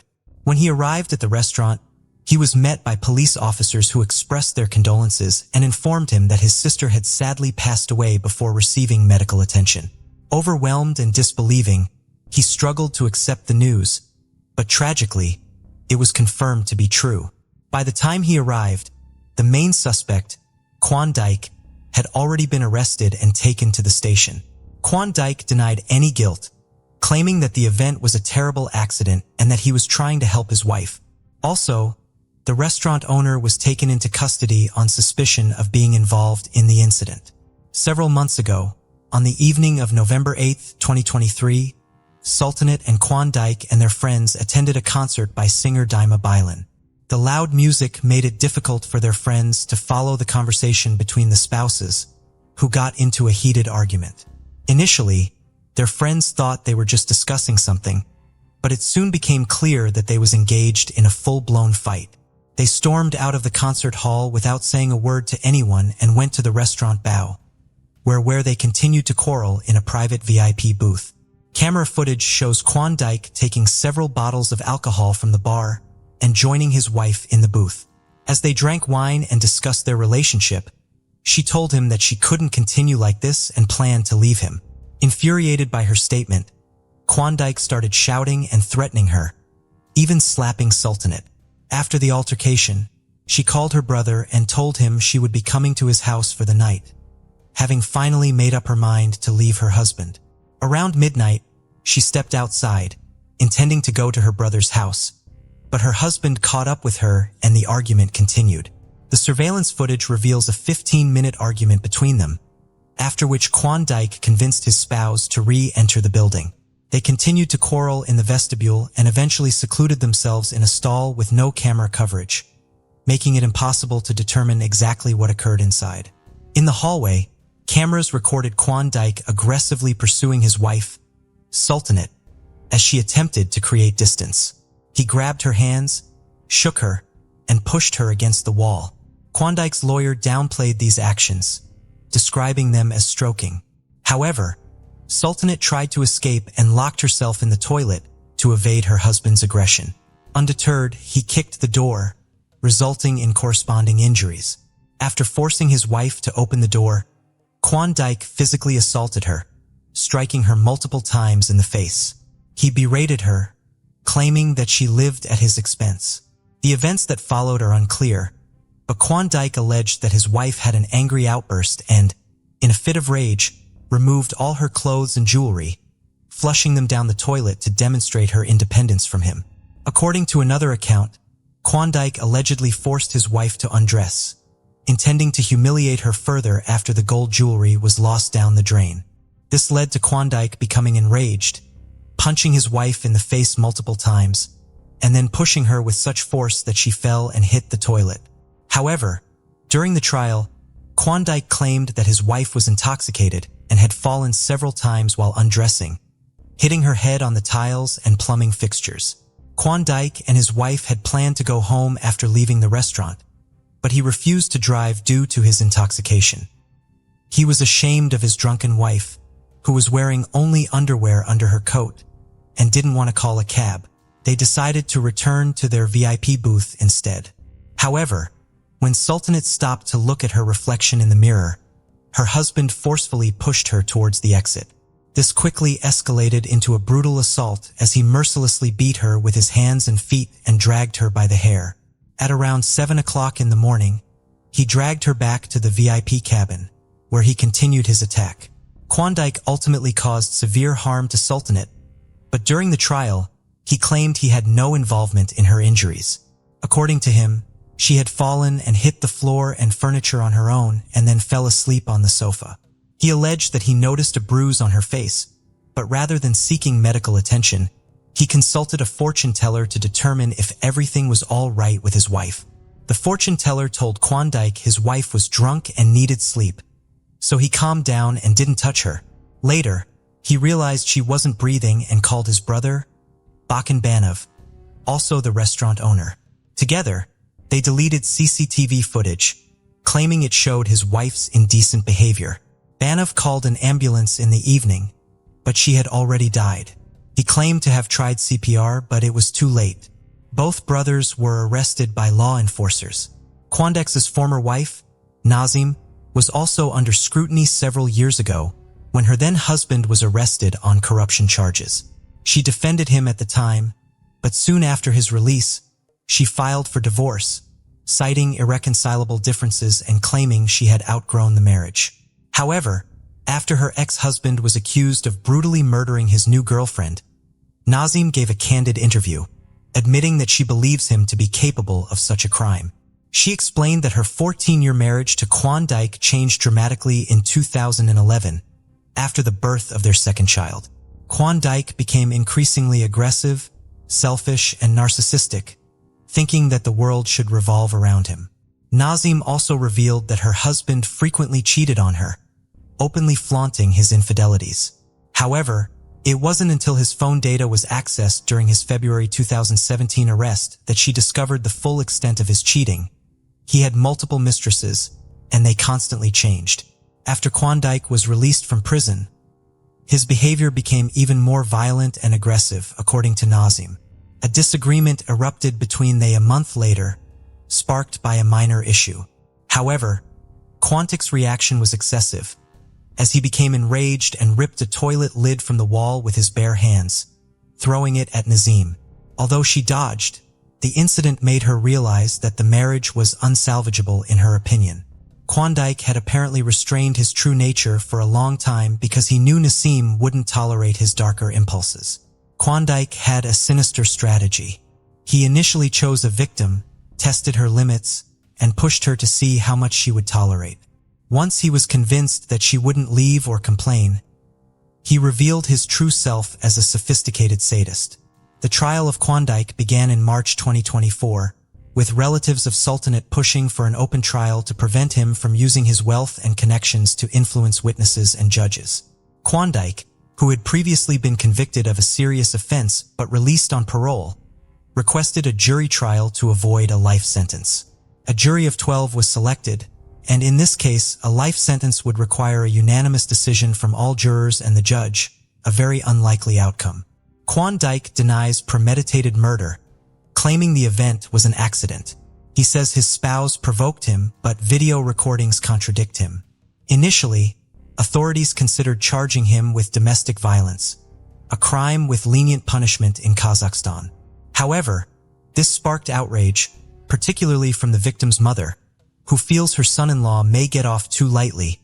S1: When he arrived at the restaurant, he was met by police officers who expressed their condolences and informed him that his sister had sadly passed away before receiving medical attention. Overwhelmed and disbelieving, he struggled to accept the news, but tragically, it was confirmed to be true. By the time he arrived, the main suspect, Klondike, had already been arrested and taken to the station. Klondike denied any guilt, claiming that the event was a terrible accident and that he was trying to help his wife. Also, the restaurant owner was taken into custody on suspicion of being involved in the incident. Several months ago, on the evening of November 8, 2023, Sultanat and Klondike and their friends attended a concert by singer Dima Bilan. The loud music made it difficult for their friends to follow the conversation between the spouses, who got into a heated argument. Initially, their friends thought they were just discussing something, but it soon became clear that they was engaged in a full-blown fight. They stormed out of the concert hall without saying a word to anyone and went to the restaurant bow, where they continued to quarrel in a private VIP booth. Camera footage shows Klondike taking several bottles of alcohol from the bar and joining his wife in the booth. As they drank wine and discussed their relationship, she told him that she couldn't continue like this and planned to leave him. Infuriated by her statement, Klondike started shouting and threatening her, even slapping Sultanat. After the altercation, she called her brother and told him she would be coming to his house for the night, having finally made up her mind to leave her husband. Around midnight, she stepped outside, intending to go to her brother's house, but her husband caught up with her and the argument continued. The surveillance footage reveals a 15-minute argument between them, after which Klondike convinced his spouse to re-enter the building. They continued to quarrel in the vestibule and eventually secluded themselves in a stall with no camera coverage, making it impossible to determine exactly what occurred inside. In the hallway, cameras recorded Klondike aggressively pursuing his wife, Sultanat, as she attempted to create distance. He grabbed her hands, shook her, and pushed her against the wall. Klondike's lawyer downplayed these actions, describing them as stroking. However, Sultanat tried to escape and locked herself in the toilet to evade her husband's aggression. Undeterred, he kicked the door, resulting in corresponding injuries. After forcing his wife to open the door, Klondike physically assaulted her, striking her multiple times in the face. He berated her, claiming that she lived at his expense. The events that followed are unclear, but Klondike alleged that his wife had an angry outburst and, in a fit of rage, removed all her clothes and jewelry, flushing them down the toilet to demonstrate her independence from him. According to another account, Klondike allegedly forced his wife to undress, intending to humiliate her further after the gold jewelry was lost down the drain. This led to Klondike becoming enraged, punching his wife in the face multiple times, and then pushing her with such force that she fell and hit the toilet. However, during the trial, Klondike claimed that his wife was intoxicated and had fallen several times while undressing, hitting her head on the tiles and plumbing fixtures. Klondike and his wife had planned to go home after leaving the restaurant, but he refused to drive due to his intoxication. He was ashamed of his drunken wife, who was wearing only underwear under her coat, and didn't want to call a cab. They decided to return to their VIP booth instead. However, when Sultanate stopped to look at her reflection in the mirror, her husband forcefully pushed her towards the exit. This quickly escalated into a brutal assault as he mercilessly beat her with his hands and feet and dragged her by the hair. At around 7 o'clock in the morning, he dragged her back to the VIP cabin, where he continued his attack. Klondike ultimately caused severe harm to Sultanate, but during the trial, he claimed he had no involvement in her injuries. According to him, she had fallen and hit the floor and furniture on her own and then fell asleep on the sofa. He alleged that he noticed a bruise on her face, but rather than seeking medical attention, he consulted a fortune teller to determine if everything was all right with his wife. The fortune teller told Klondike his wife was drunk and needed sleep, so he calmed down and didn't touch her. Later, he realized she wasn't breathing and called his brother, Bakan Banov, also the restaurant owner. Together, they deleted CCTV footage, claiming it showed his wife's indecent behavior. Banov called an ambulance in the evening, but she had already died. He claimed to have tried CPR, but it was too late. Both brothers were arrested by law enforcers. Klondike's former wife, Nazim, was also under scrutiny several years ago when her then-husband was arrested on corruption charges. She defended him at the time, but soon after his release, she filed for divorce, citing irreconcilable differences and claiming she had outgrown the marriage. However, after her ex-husband was accused of brutally murdering his new girlfriend, Nazim gave a candid interview, admitting that she believes him to be capable of such a crime. She explained that her 14-year marriage to Klondike changed dramatically in 2011, after the birth of their second child. Klondike became increasingly aggressive, selfish, and narcissistic, thinking that the world should revolve around him. Nazim also revealed that her husband frequently cheated on her, openly flaunting his infidelities. However, it wasn't until his phone data was accessed during his February 2017 arrest that she discovered the full extent of his cheating. He had multiple mistresses, and they constantly changed. After Klondike was released from prison, his behavior became even more violent and aggressive, according to Nazim. A disagreement erupted between they a month later, sparked by a minor issue. However, Klondike's reaction was excessive, as he became enraged and ripped a toilet lid from the wall with his bare hands, throwing it at Nazim. Although she dodged, the incident made her realize that the marriage was unsalvageable in her opinion. Klondike had apparently restrained his true nature for a long time because he knew Nazim wouldn't tolerate his darker impulses. Klondike had a sinister strategy. He initially chose a victim, tested her limits, and pushed her to see how much she would tolerate. Once he was convinced that she wouldn't leave or complain, he revealed his true self as a sophisticated sadist. The trial of Klondike began in March 2024, with relatives of Sultanate pushing for an open trial to prevent him from using his wealth and connections to influence witnesses and judges. Klondike, who had previously been convicted of a serious offense but released on parole, requested a jury trial to avoid a life sentence. A jury of 12 was selected, and in this case, a life sentence would require a unanimous decision from all jurors and the judge, a very unlikely outcome. Klondike denies premeditated murder, claiming the event was an accident. He says his spouse provoked him, but video recordings contradict him. Initially, authorities considered charging him with domestic violence, a crime with lenient punishment in Kazakhstan. However, this sparked outrage, particularly from the victim's mother, who feels her son-in-law may get off too lightly,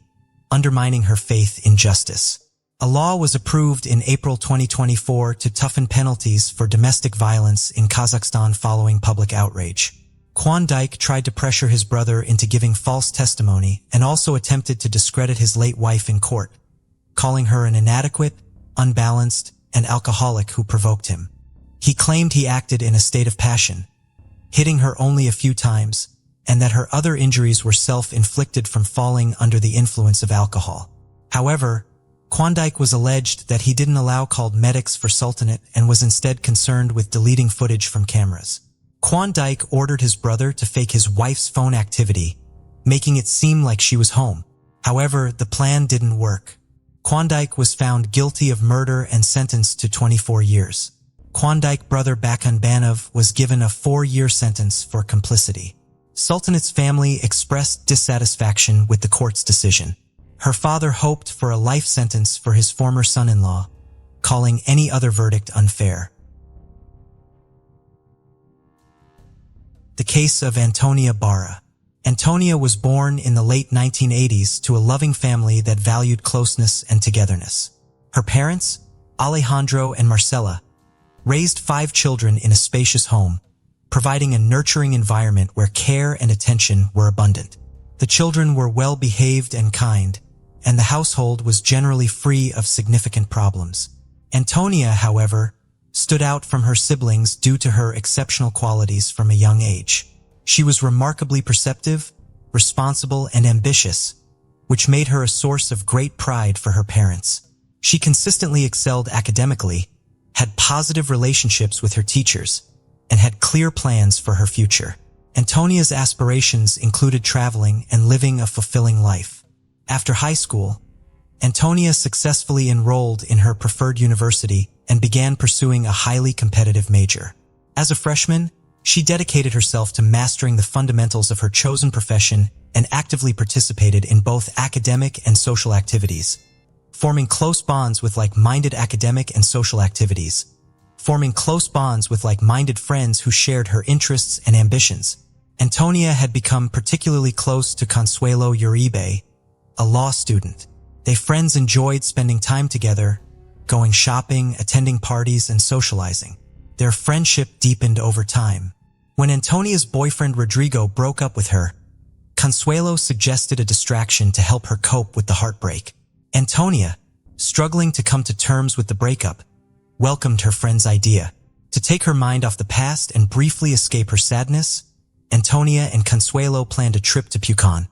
S1: undermining her faith in justice. A law was approved in April 2024 to toughen penalties for domestic violence in Kazakhstan following public outrage. Klondike tried to pressure his brother into giving false testimony and also attempted to discredit his late wife in court, calling her an inadequate, unbalanced, and alcoholic who provoked him. He claimed he acted in a state of passion, hitting her only a few times, and that her other injuries were self-inflicted from falling under the influence of alcohol. However, Klondike was alleged that he didn't allow called medics for Sultanate and was instead concerned with deleting footage from cameras. Klondike ordered his brother to fake his wife's phone activity, making it seem like she was home. However, the plan didn't work. Klondike was found guilty of murder and sentenced to 24 years. Klondike brother Bakunbanov was given a 4-year sentence for complicity. Sultanate's family expressed dissatisfaction with the court's decision. Her father hoped for a life sentence for his former son-in-law, calling any other verdict unfair. The case of Antonia Barra. Antonia was born in the late 1980s to a loving family that valued closeness and togetherness. Her parents, Alejandro and Marcela, raised 5 children in a spacious home, providing a nurturing environment where care and attention were abundant. The children were well-behaved and kind, and the household was generally free of significant problems. Antonia, however, stood out from her siblings due to her exceptional qualities from a young age. She was remarkably perceptive, responsible, and ambitious, which made her a source of great pride for her parents. She consistently excelled academically, had positive relationships with her teachers, and had clear plans for her future. Antonia's aspirations included traveling and living a fulfilling life. After high school, Antonia successfully enrolled in her preferred university and began pursuing a highly competitive major. As a freshman, she dedicated herself to mastering the fundamentals of her chosen profession and actively participated in both academic and social activities, forming close bonds with like-minded academic and social activities, forming close bonds with like-minded friends who shared her interests and ambitions. Antonia had become particularly close to Consuelo Uribe, a law student. Their friends enjoyed spending time together, going shopping, attending parties, and socializing. Their friendship deepened over time. When Antonia's boyfriend Rodrigo broke up with her, Consuelo suggested a distraction to help her cope with the heartbreak. Antonia, struggling to come to terms with the breakup, welcomed her friend's idea. To take her mind off the past and briefly escape her sadness, Antonia and Consuelo planned a trip to Pucón,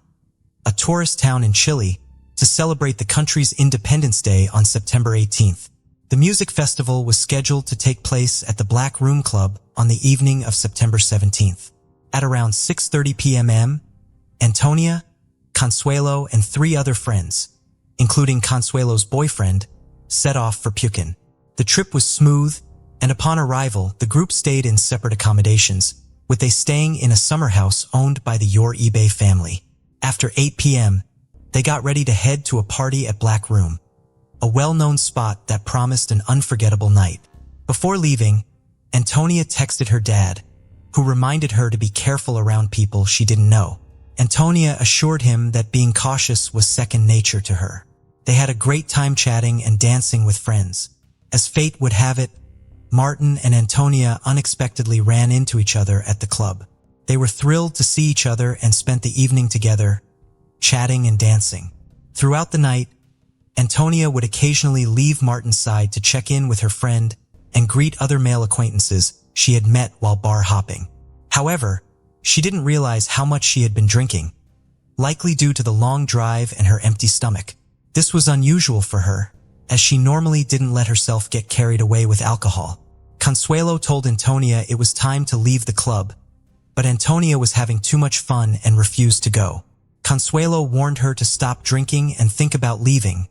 S1: a tourist town in Chile, to celebrate the country's Independence Day on September 18th. The music festival was scheduled to take place at the Black Room Club on the evening of September 17th. At around 6:30 p.m., Antonia, Consuelo, and 3 other friends, including Consuelo's boyfriend, set off for Pucón. The trip was smooth, and upon arrival, the group stayed in separate accommodations, with they staying in a summer house owned by the Uribe family. After 8 p.m., they got ready to head to a party at Black Room, a well-known spot that promised an unforgettable night. Before leaving, Antonia texted her dad, who reminded her to be careful around people she didn't know. Antonia assured him that being cautious was second nature to her. They had a great time chatting and dancing with friends. As fate would have it, Martin and Antonia unexpectedly ran into each other at the club. They were thrilled to see each other and spent the evening together, chatting and dancing. Throughout the night, Antonia would occasionally leave Martin's side to check in with her friend and greet other male acquaintances she had met while bar hopping. However, she didn't realize how much she had been drinking, likely due to the long drive and her empty stomach. This was unusual for her, as she normally didn't let herself get carried away with alcohol. Consuelo told Antonia it was time to leave the club, but Antonia was having too much fun and refused to go. Consuelo warned her to stop drinking and think about leaving,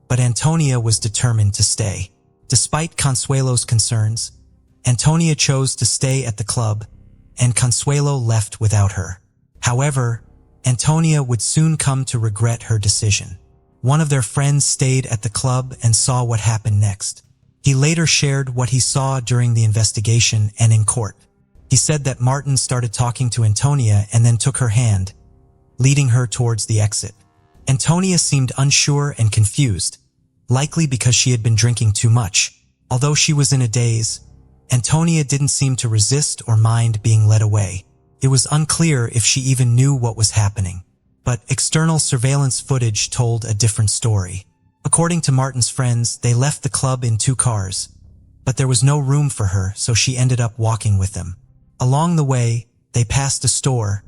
S1: but Antonia was determined to stay. Despite Consuelo's concerns, Antonia chose to stay at the club, and Consuelo left without her. However, Antonia would soon come to regret her decision. One of their friends stayed at the club and saw what happened next. He later shared what he saw during the investigation and in court. He said that Martin started talking to Antonia and then took her hand, leading her towards the exit. Antonia seemed unsure and confused, likely because she had been drinking too much. Although she was in a daze, Antonia didn't seem to resist or mind being led away. It was unclear if she even knew what was happening. But external surveillance footage told a different story. According to Martin's friends, they left the club in 2 cars, but there was no room for her, so she ended up walking with them. Along the way, they passed a store,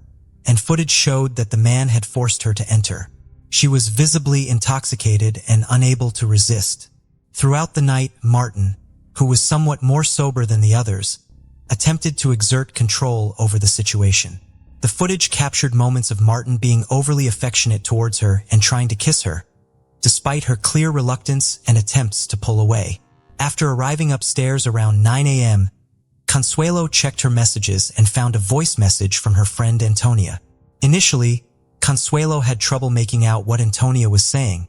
S1: and footage showed that the man had forced her to enter. She was visibly intoxicated and unable to resist. Throughout the night, Martin, who was somewhat more sober than the others, attempted to exert control over the situation. The footage captured moments of Martin being overly affectionate towards her and trying to kiss her, despite her clear reluctance and attempts to pull away. After arriving upstairs around 9 a.m., Consuelo checked her messages and found a voice message from her friend Antonia. Initially, Consuelo had trouble making out what Antonia was saying,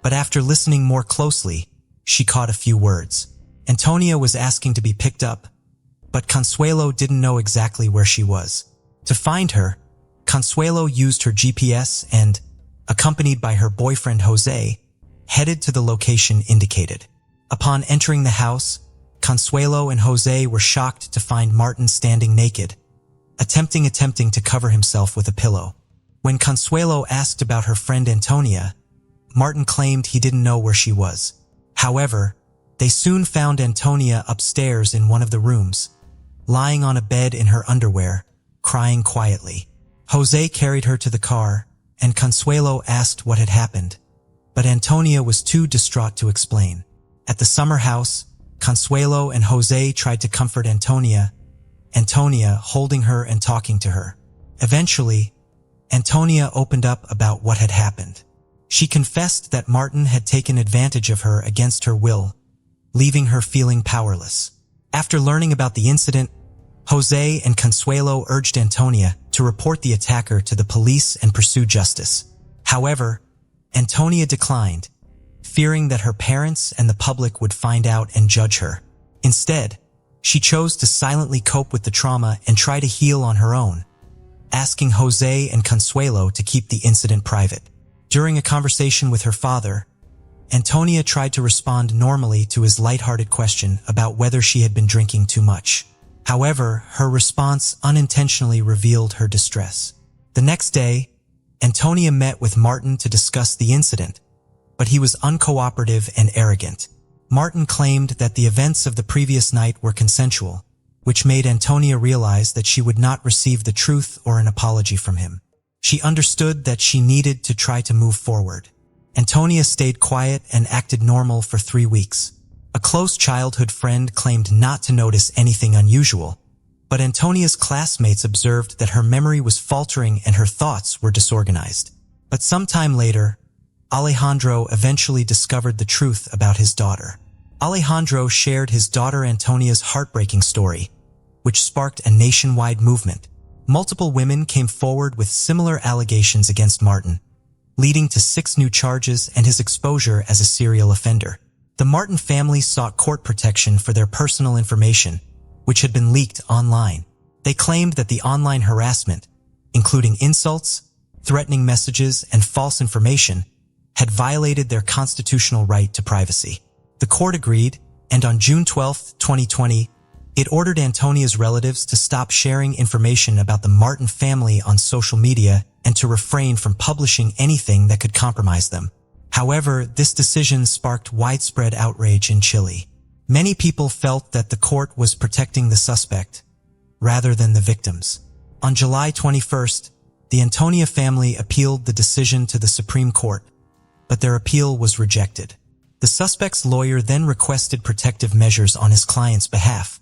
S1: but after listening more closely, she caught a few words. Antonia was asking to be picked up, but Consuelo didn't know exactly where she was. To find her, Consuelo used her GPS and, accompanied by her boyfriend Jose, headed to the location indicated. Upon entering the house, Consuelo and Jose were shocked to find Martin standing naked, attempting to cover himself with a pillow. When Consuelo asked about her friend Antonia, Martin claimed he didn't know where she was. However, they soon found Antonia upstairs in one of the rooms, lying on a bed in her underwear, crying quietly. Jose carried her to the car, and Consuelo asked what had happened, but Antonia was too distraught to explain. At the summer house, Consuelo and Jose tried to comfort Antonia holding her and talking to her. Eventually, Antonia opened up about what had happened. She confessed that Martin had taken advantage of her against her will, leaving her feeling powerless. After learning about the incident, Jose and Consuelo urged Antonia to report the attacker to the police and pursue justice. However, Antonia declined, fearing that her parents and the public would find out and judge her. Instead, she chose to silently cope with the trauma and try to heal on her own, asking Jose and Consuelo to keep the incident private. During a conversation with her father, Antonia tried to respond normally to his lighthearted question about whether she had been drinking too much. However, her response unintentionally revealed her distress. The next day, Antonia met with Martin to discuss the incident, but he was uncooperative and arrogant. Martin claimed that the events of the previous night were consensual, which made Antonia realize that she would not receive the truth or an apology from him. She understood that she needed to try to move forward. Antonia stayed quiet and acted normal for 3 weeks. A close childhood friend claimed not to notice anything unusual, but Antonia's classmates observed that her memory was faltering and her thoughts were disorganized. But sometime later, Alejandro eventually discovered the truth about his daughter. Alejandro shared his daughter Antonia's heartbreaking story, which sparked a nationwide movement. Multiple women came forward with similar allegations against Martin, leading to 6 new charges and his exposure as a serial offender. The Martin family sought court protection for their personal information, which had been leaked online. They claimed that the online harassment, including insults, threatening messages, and false information, had violated their constitutional right to privacy. The court agreed, and on June 12, 2020, it ordered Antonia's relatives to stop sharing information about the Martin family on social media and to refrain from publishing anything that could compromise them. However, this decision sparked widespread outrage in Chile. Many people felt that the court was protecting the suspect, rather than the victims. On July 21st, the Antonia family appealed the decision to the Supreme Court, but their appeal was rejected. The suspect's lawyer then requested protective measures on his client's behalf,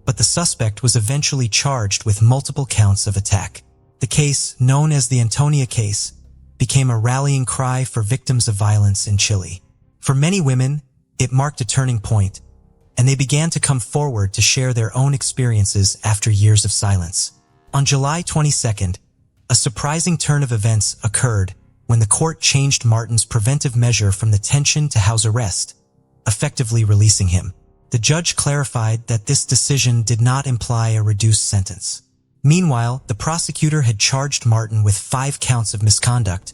S1: but the suspect was eventually charged with multiple counts of attack. The case, known as the Antonia case, became a rallying cry for victims of violence in Chile. For many women, it marked a turning point, and they began to come forward to share their own experiences after years of silence. On July 22nd, a surprising turn of events occurred when the court changed Martin's preventive measure from detention to house arrest, effectively releasing him. The judge clarified that this decision did not imply a reduced sentence. Meanwhile, the prosecutor had charged Martin with 5 counts of misconduct,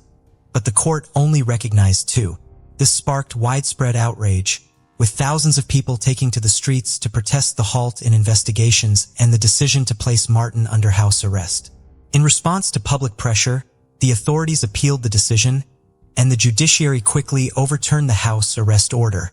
S1: but the court only recognized 2. This sparked widespread outrage, with thousands of people taking to the streets to protest the halt in investigations and the decision to place Martin under house arrest. In response to public pressure, the authorities appealed the decision, and the judiciary quickly overturned the house arrest order,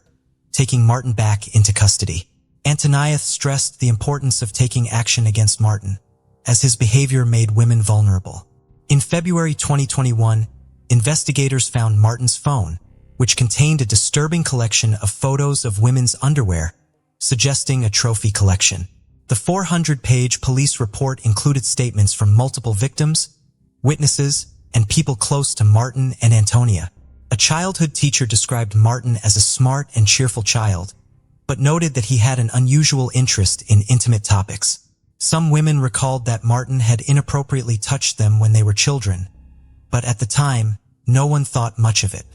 S1: taking Martin back into custody. Antonius stressed the importance of taking action against Martin, as his behavior made women vulnerable. In February 2021, investigators found Martin's phone, which contained a disturbing collection of photos of women's underwear, suggesting a trophy collection. The 400-page police report included statements from multiple victims, witnesses, and people close to Martin and Antonia. A childhood teacher described Martin as a smart and cheerful child, but noted that he had an unusual interest in intimate topics. Some women recalled that Martin had inappropriately touched them when they were children, but at the time, no one thought much of it.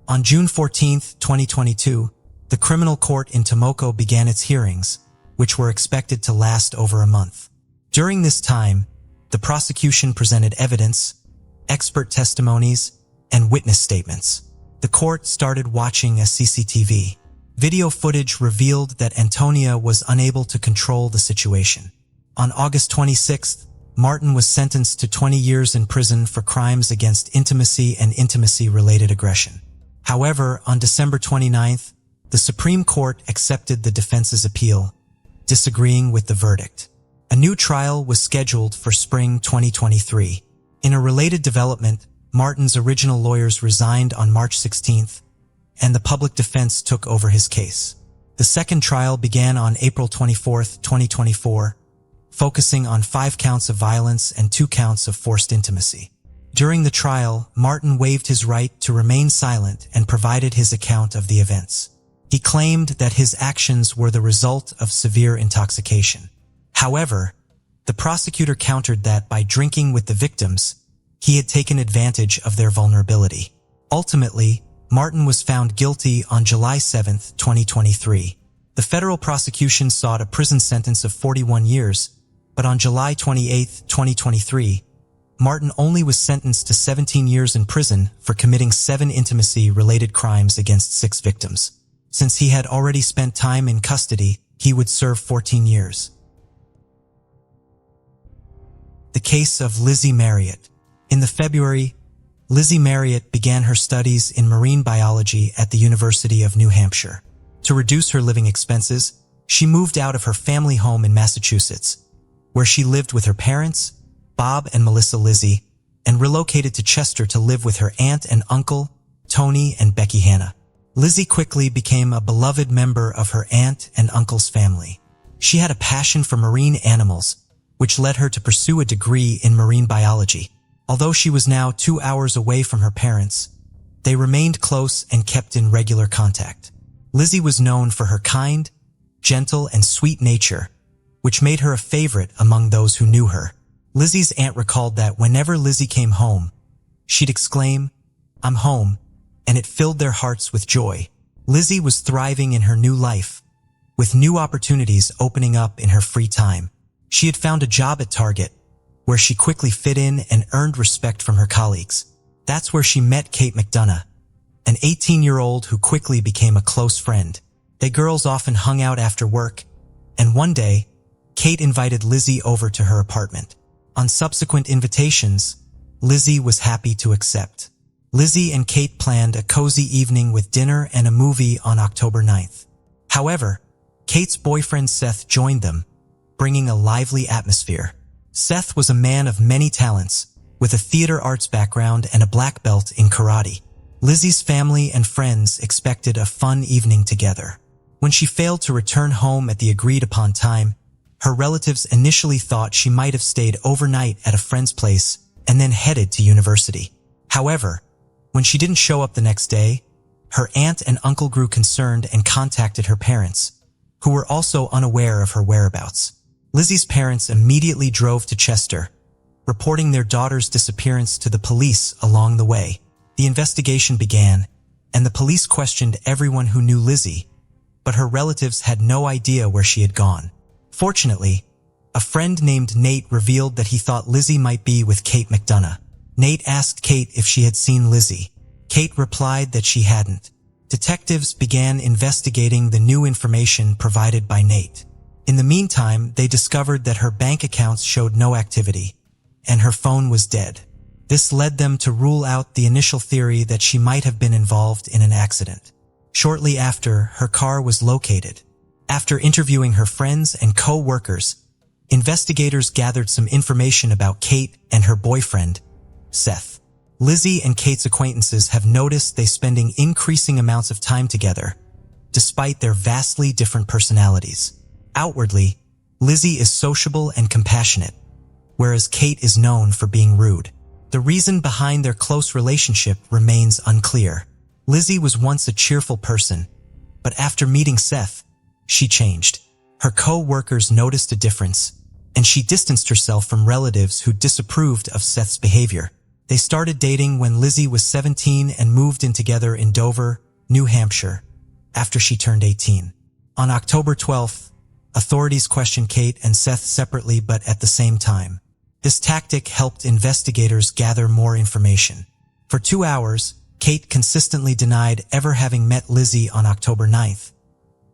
S1: On June 14, 2022, the criminal court in Tomoko began its hearings, which were expected to last over a month. During this time, the prosecution presented evidence, expert testimonies, and witness statements. The court started watching a CCTV. Video footage revealed that Antonia was unable to control the situation. On August 26th, Martin was sentenced to 20 years in prison for crimes against intimacy and intimacy-related aggression. However, on December 29th, the Supreme Court accepted the defense's appeal, disagreeing with the verdict. A new trial was scheduled for spring 2023. In a related development, Martin's original lawyers resigned on March 16th, and the public defense took over his case. The second trial began on April 24, 2024, focusing on 5 counts of violence and 2 counts of forced intimacy. During the trial, Martin waived his right to remain silent and provided his account of the events. He claimed that his actions were the result of severe intoxication. However, the prosecutor countered that by drinking with the victims, he had taken advantage of their vulnerability. Ultimately, Martin was found guilty on July 7, 2023. The federal prosecution sought a prison sentence of 41 years, but on July 28, 2023, Martin only was sentenced to 17 years in prison for committing 7 intimacy-related crimes against 6 victims. Since he had already spent time in custody, he would serve 14 years. The case of Lizzie Marriott. In February, Lizzie Marriott began her studies in marine biology at the University of New Hampshire. To reduce her living expenses, she moved out of her family home in Massachusetts, where she lived with her parents, Bob and Melissa Lizzie, and relocated to Chester to live with her aunt and uncle, Tony and Becky Hannah. Lizzie quickly became a beloved member of her aunt and uncle's family. She had a passion for marine animals, which led her to pursue a degree in marine biology. Although she was now 2 hours away from her parents, they remained close and kept in regular contact. Lizzie was known for her kind, gentle, and sweet nature, which made her a favorite among those who knew her. Lizzie's aunt recalled that whenever Lizzie came home, she'd exclaim, "I'm home," and it filled their hearts with joy. Lizzie was thriving in her new life, with new opportunities opening up in her free time. She had found a job at Target, where she quickly fit in and earned respect from her colleagues. That's where she met Kate McDonough, an 18-year-old who quickly became a close friend. They girls often hung out after work, and one day, Kate invited Lizzie over to her apartment. On subsequent invitations, Lizzie was happy to accept. Lizzie and Kate planned a cozy evening with dinner and a movie on October 9th. However, Kate's boyfriend Seth joined them, bringing a lively atmosphere. Seth was a man of many talents, with a theater arts background and a black belt in karate. Lizzie's family and friends expected a fun evening together. When she failed to return home at the agreed-upon time, her relatives initially thought she might have stayed overnight at a friend's place and then headed to university. However, when she didn't show up the next day, her aunt and uncle grew concerned and contacted her parents, who were also unaware of her whereabouts. Lizzie's parents immediately drove to Chester, reporting their daughter's disappearance to the police along the way. The investigation began, and the police questioned everyone who knew Lizzie, but her relatives had no idea where she had gone. Fortunately, a friend named Nate revealed that he thought Lizzie might be with Kate McDonough. Nate asked Kate if she had seen Lizzie. Kate replied that she hadn't. Detectives began investigating the new information provided by Nate. In the meantime, they discovered that her bank accounts showed no activity, and her phone was dead. This led them to rule out the initial theory that she might have been involved in an accident. Shortly after, her car was located. After interviewing her friends and co-workers, investigators gathered some information about Kate and her boyfriend, Seth. Lizzie and Kate's acquaintances have noticed they spending increasing amounts of time together, despite their vastly different personalities. Outwardly, Lizzie is sociable and compassionate, whereas Kate is known for being rude. The reason behind their close relationship remains unclear. Lizzie was once a cheerful person, but after meeting Seth, she changed. Her co-workers noticed a difference, and she distanced herself from relatives who disapproved of Seth's behavior. They started dating when Lizzie was 17 and moved in together in Dover, New Hampshire, after she turned 18. On October 12th, authorities questioned Kate and Seth separately but at the same time. This tactic helped investigators gather more information. For 2 hours, Kate consistently denied ever having met Lizzie on October 9th,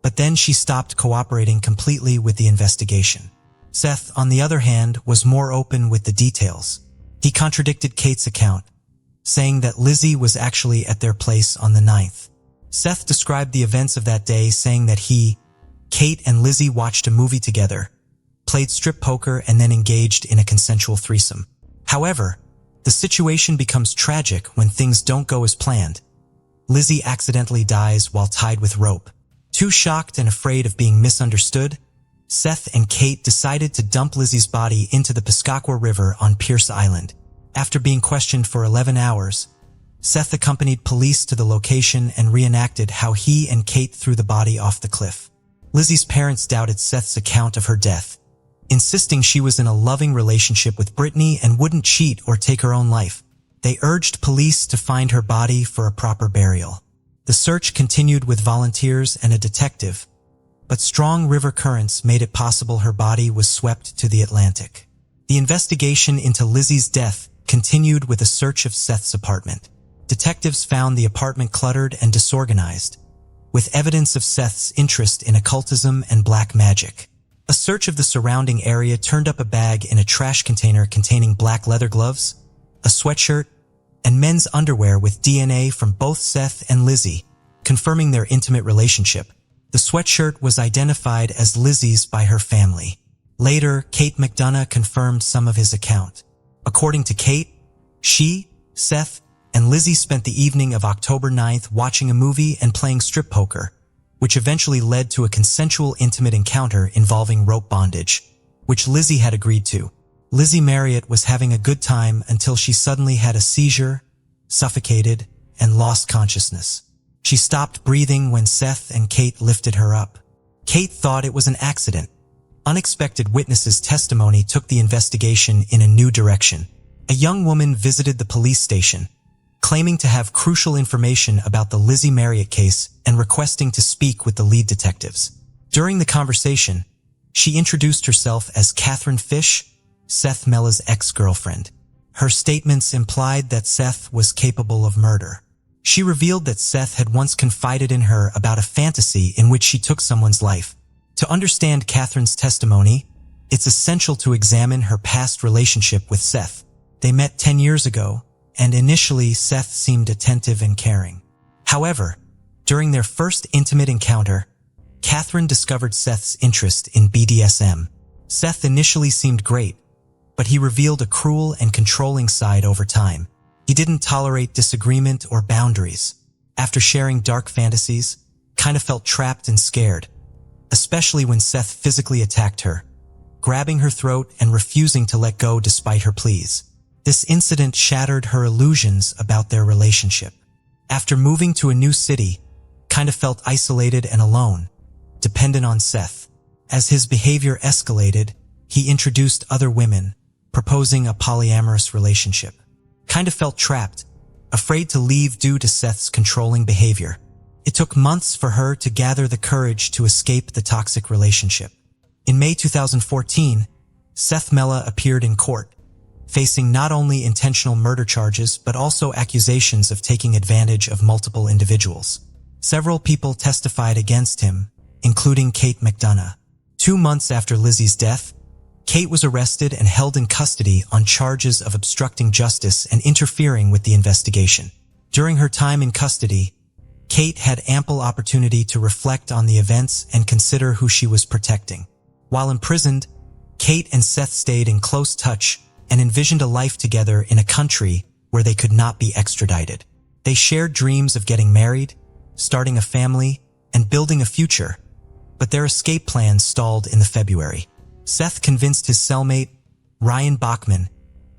S1: but then she stopped cooperating completely with the investigation. Seth, on the other hand, was more open with the details. He contradicted Kate's account, saying that Lizzie was actually at their place on the 9th. Seth described the events of that day, saying that he, Kate, and Lizzie watched a movie together, played strip poker, and then engaged in a consensual threesome. However, the situation becomes tragic when things don't go as planned. Lizzie accidentally dies while tied with rope. Too shocked and afraid of being misunderstood, Seth and Kate decided to dump Lizzie's body into the Piscataqua River on Pierce Island. After being questioned for 11 hours, Seth accompanied police to the location and reenacted how he and Kate threw the body off the cliff. Lizzie's parents doubted Seth's account of her death, insisting she was in a loving relationship with Brittany and wouldn't cheat or take her own life. They urged police to find her body for a proper burial. The search continued with volunteers and a detective, but strong river currents made it possible her body was swept to the Atlantic. The investigation into Lizzie's death continued with a search of Seth's apartment. Detectives found the apartment cluttered and disorganized, with evidence of Seth's interest in occultism and black magic. A search of the surrounding area turned up a bag in a trash container containing black leather gloves, a sweatshirt, and men's underwear with DNA from both Seth and Lizzie, confirming their intimate relationship. The sweatshirt was identified as Lizzie's by her family. Later, Kate McDonough confirmed some of his account. According to Kate, she, Seth, and Lizzie spent the evening of October 9th watching a movie and playing strip poker, which eventually led to a consensual intimate encounter involving rope bondage, which Lizzie had agreed to. Lizzie Marriott was having a good time until she suddenly had a seizure, suffocated, and lost consciousness. She stopped breathing when Seth and Kate lifted her up. Kate thought it was an accident. Unexpected witnesses' testimony took the investigation in a new direction. A young woman visited the police station, claiming to have crucial information about the Lizzie Marriott case and requesting to speak with the lead detectives. During the conversation, she introduced herself as Catherine Fish, Seth Mella's ex-girlfriend. Her statements implied that Seth was capable of murder. She revealed that Seth had once confided in her about a fantasy in which she took someone's life. To understand Catherine's testimony, it's essential to examine her past relationship with Seth. They met 10 years ago, and initially Seth seemed attentive and caring. However, during their first intimate encounter, Catherine discovered Seth's interest in BDSM. Seth initially seemed great, but he revealed a cruel and controlling side over time. He didn't tolerate disagreement or boundaries. After sharing dark fantasies, kind of felt trapped and scared, especially when Seth physically attacked her, grabbing her throat and refusing to let go despite her pleas. This incident shattered her illusions about their relationship. After moving to a new city, kind of felt isolated and alone. dependent on Seth. As his behavior escalated, he introduced other women, proposing a polyamorous relationship. Kind of felt trapped, afraid to leave due to Seth's controlling behavior. It took months for her to gather the courage to escape the toxic relationship. In May 2014, Seth Mella appeared in court, facing not only intentional murder charges but also accusations of taking advantage of multiple individuals. Several people testified against him, including Kate McDonough. 2 months after Lizzie's death, Kate was arrested and held in custody on charges of obstructing justice and interfering with the investigation. During her time in custody, Kate had ample opportunity to reflect on the events and consider who she was protecting. While imprisoned, Kate and Seth stayed in close touch and envisioned a life together in a country where they could not be extradited. They shared dreams of getting married, starting a family, and building a future, but their escape plans stalled in February. Seth convinced his cellmate, Ryan Bachman,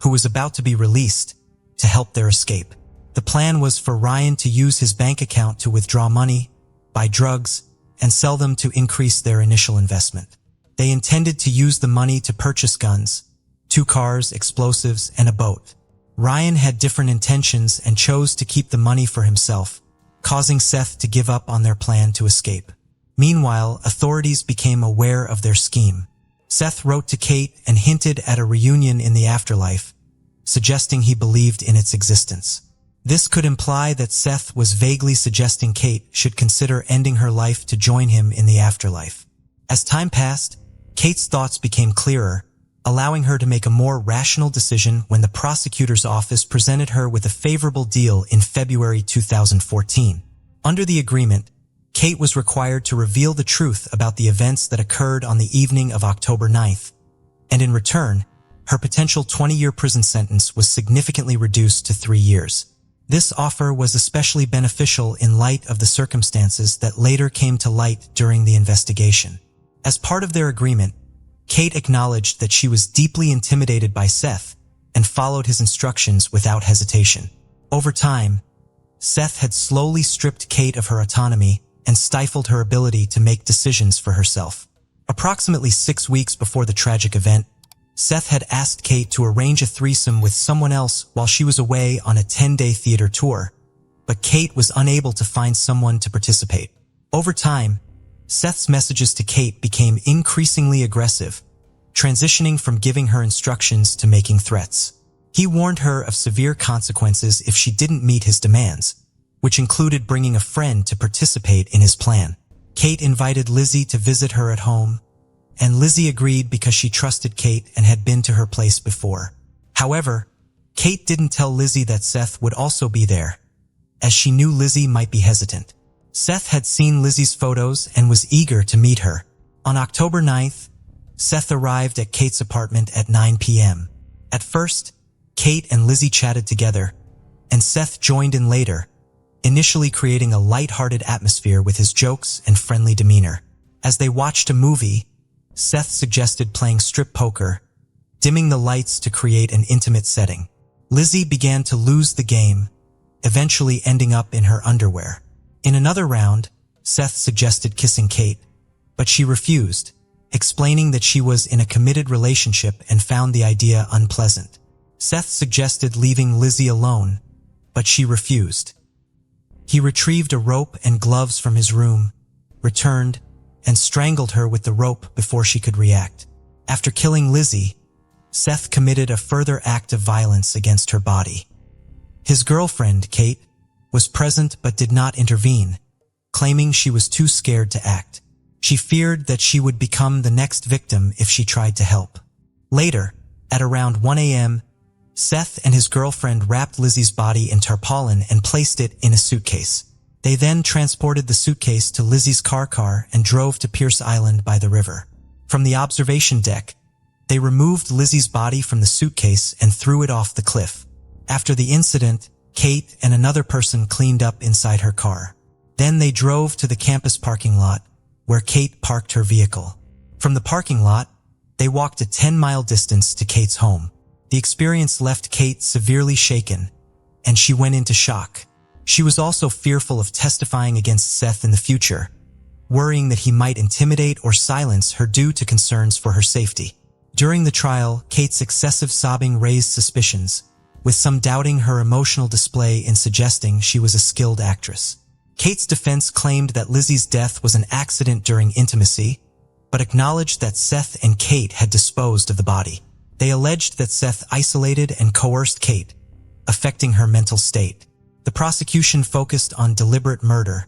S1: who was about to be released, to help their escape. The plan was for Ryan to use his bank account to withdraw money, buy drugs, and sell them to increase their initial investment. They intended to use the money to purchase guns, 2 cars, explosives, and a boat. Ryan had different intentions and chose to keep the money for himself, causing Seth to give up on their plan to escape. Meanwhile, authorities became aware of their scheme. Seth wrote to Kate and hinted at a reunion in the afterlife, suggesting he believed in its existence. This could imply that Seth was vaguely suggesting Kate should consider ending her life to join him in the afterlife. As time passed, Kate's thoughts became clearer, allowing her to make a more rational decision when the prosecutor's office presented her with a favorable deal in February 2014. Under the agreement, Kate was required to reveal the truth about the events that occurred on the evening of October 9th, and in return, her potential 20-year prison sentence was significantly reduced to 3 years. This offer was especially beneficial in light of the circumstances that later came to light during the investigation. As part of their agreement, Kate acknowledged that she was deeply intimidated by Seth and followed his instructions without hesitation. Over time, Seth had slowly stripped Kate of her autonomy and stifled her ability to make decisions for herself. Approximately 6 weeks before the tragic event, Seth had asked Kate to arrange a threesome with someone else while she was away on a 10-day theater tour, but Kate was unable to find someone to participate. Over time, Seth's messages to Kate became increasingly aggressive, transitioning from giving her instructions to making threats. He warned her of severe consequences if she didn't meet his demands, which included bringing a friend to participate in his plan. Kate invited Lizzie to visit her at home, and Lizzie agreed because she trusted Kate and had been to her place before. However, Kate didn't tell Lizzie that Seth would also be there, as she knew Lizzie might be hesitant. Seth had seen Lizzie's photos and was eager to meet her. On October 9th, Seth arrived at Kate's apartment at 9 p.m. At first, Kate and Lizzie chatted together, and Seth joined in later, initially creating a light-hearted atmosphere with his jokes and friendly demeanor. As they watched a movie, Seth suggested playing strip poker, dimming the lights to create an intimate setting. Lizzie began to lose the game, eventually ending up in her underwear. In another round, Seth suggested kissing Kate, but she refused, explaining that she was in a committed relationship and found the idea unpleasant. Seth suggested leaving Lizzie alone, but she refused. He retrieved a rope and gloves from his room, returned, and strangled her with the rope before she could react. After killing Lizzie, Seth committed a further act of violence against her body. His girlfriend, Kate, was present but did not intervene, claiming she was too scared to act. She feared that she would become the next victim if she tried to help. Later, at around 1 a.m., Seth and his girlfriend wrapped Lizzie's body in tarpaulin and placed it in a suitcase. They then transported the suitcase to Lizzie's car and drove to Pierce Island by the river. From the observation deck, they removed Lizzie's body from the suitcase and threw it off the cliff. After the incident, Kate and another person cleaned up inside her car. Then they drove to the campus parking lot, where Kate parked her vehicle. From the parking lot, they walked a 10-mile distance to Kate's home. The experience left Kate severely shaken, and she went into shock. She was also fearful of testifying against Seth in the future, worrying that he might intimidate or silence her due to concerns for her safety. During the trial, Kate's excessive sobbing raised suspicions, with some doubting her emotional display in suggesting she was a skilled actress. Kate's defense claimed that Lizzie's death was an accident during intimacy, but acknowledged that Seth and Kate had disposed of the body. They alleged that Seth isolated and coerced Kate, affecting her mental state. The prosecution focused on deliberate murder,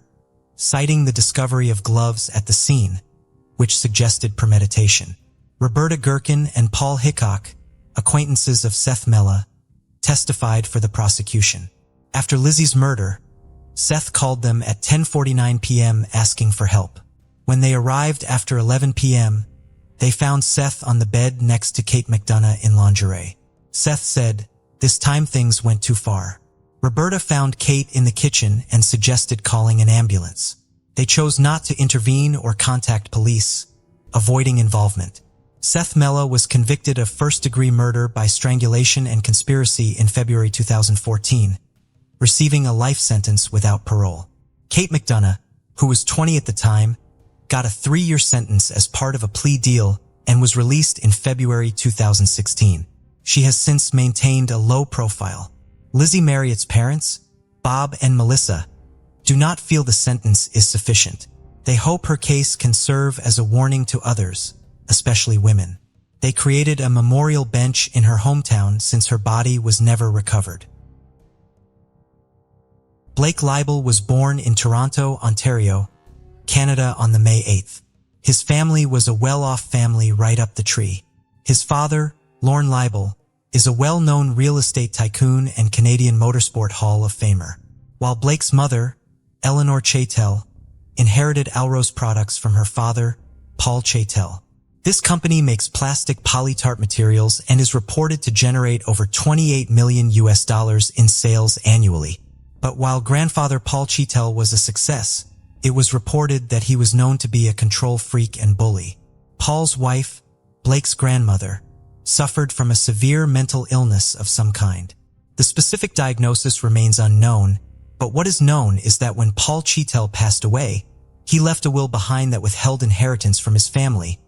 S1: citing the discovery of gloves at the scene, which suggested premeditation. Roberta Gherkin and Paul Hickok, acquaintances of Seth Mella, testified for the prosecution. After Lizzie's murder, Seth called them at 10:49 p.m. asking for help. When they arrived after 11 p.m., they found Seth on the bed next to Kate McDonough in lingerie. Seth said, "This time things went too far." Roberta found Kate in the kitchen and suggested calling an ambulance. They chose not to intervene or contact police, avoiding involvement. Seth Mella was convicted of first-degree murder by strangulation and conspiracy in February 2014, receiving a life sentence without parole. Kate McDonough, who was 20 at the time, got a 3-year sentence as part of a plea deal and was released in February 2016. She has since maintained a low profile. Lizzie Marriott's parents, Bob and Melissa, do not feel the sentence is sufficient. They hope her case can serve as a warning to others, especially women. They created a memorial bench in her hometown since her body was never recovered. Blake Leibel was born in Toronto, Ontario, Canada on the May 8th. His family was a well-off family right up the tree. His father, Lorne Leibel, is a well-known real estate tycoon and Canadian Motorsport Hall of Famer, while Blake's mother, Eleanor Chaitel, inherited Alrose products from her father, Paul Chaitel. This company makes plastic polytart materials and is reported to generate over $28 million in sales annually. But while grandfather Paul Chaitel was a success, it was reported that he was known to be a control freak and bully. Paul's wife, Blake's grandmother, suffered from a severe mental illness of some kind. The specific diagnosis remains unknown, but what is known is that when Paul Chaitel passed away, he left a will behind that withheld inheritance from his family,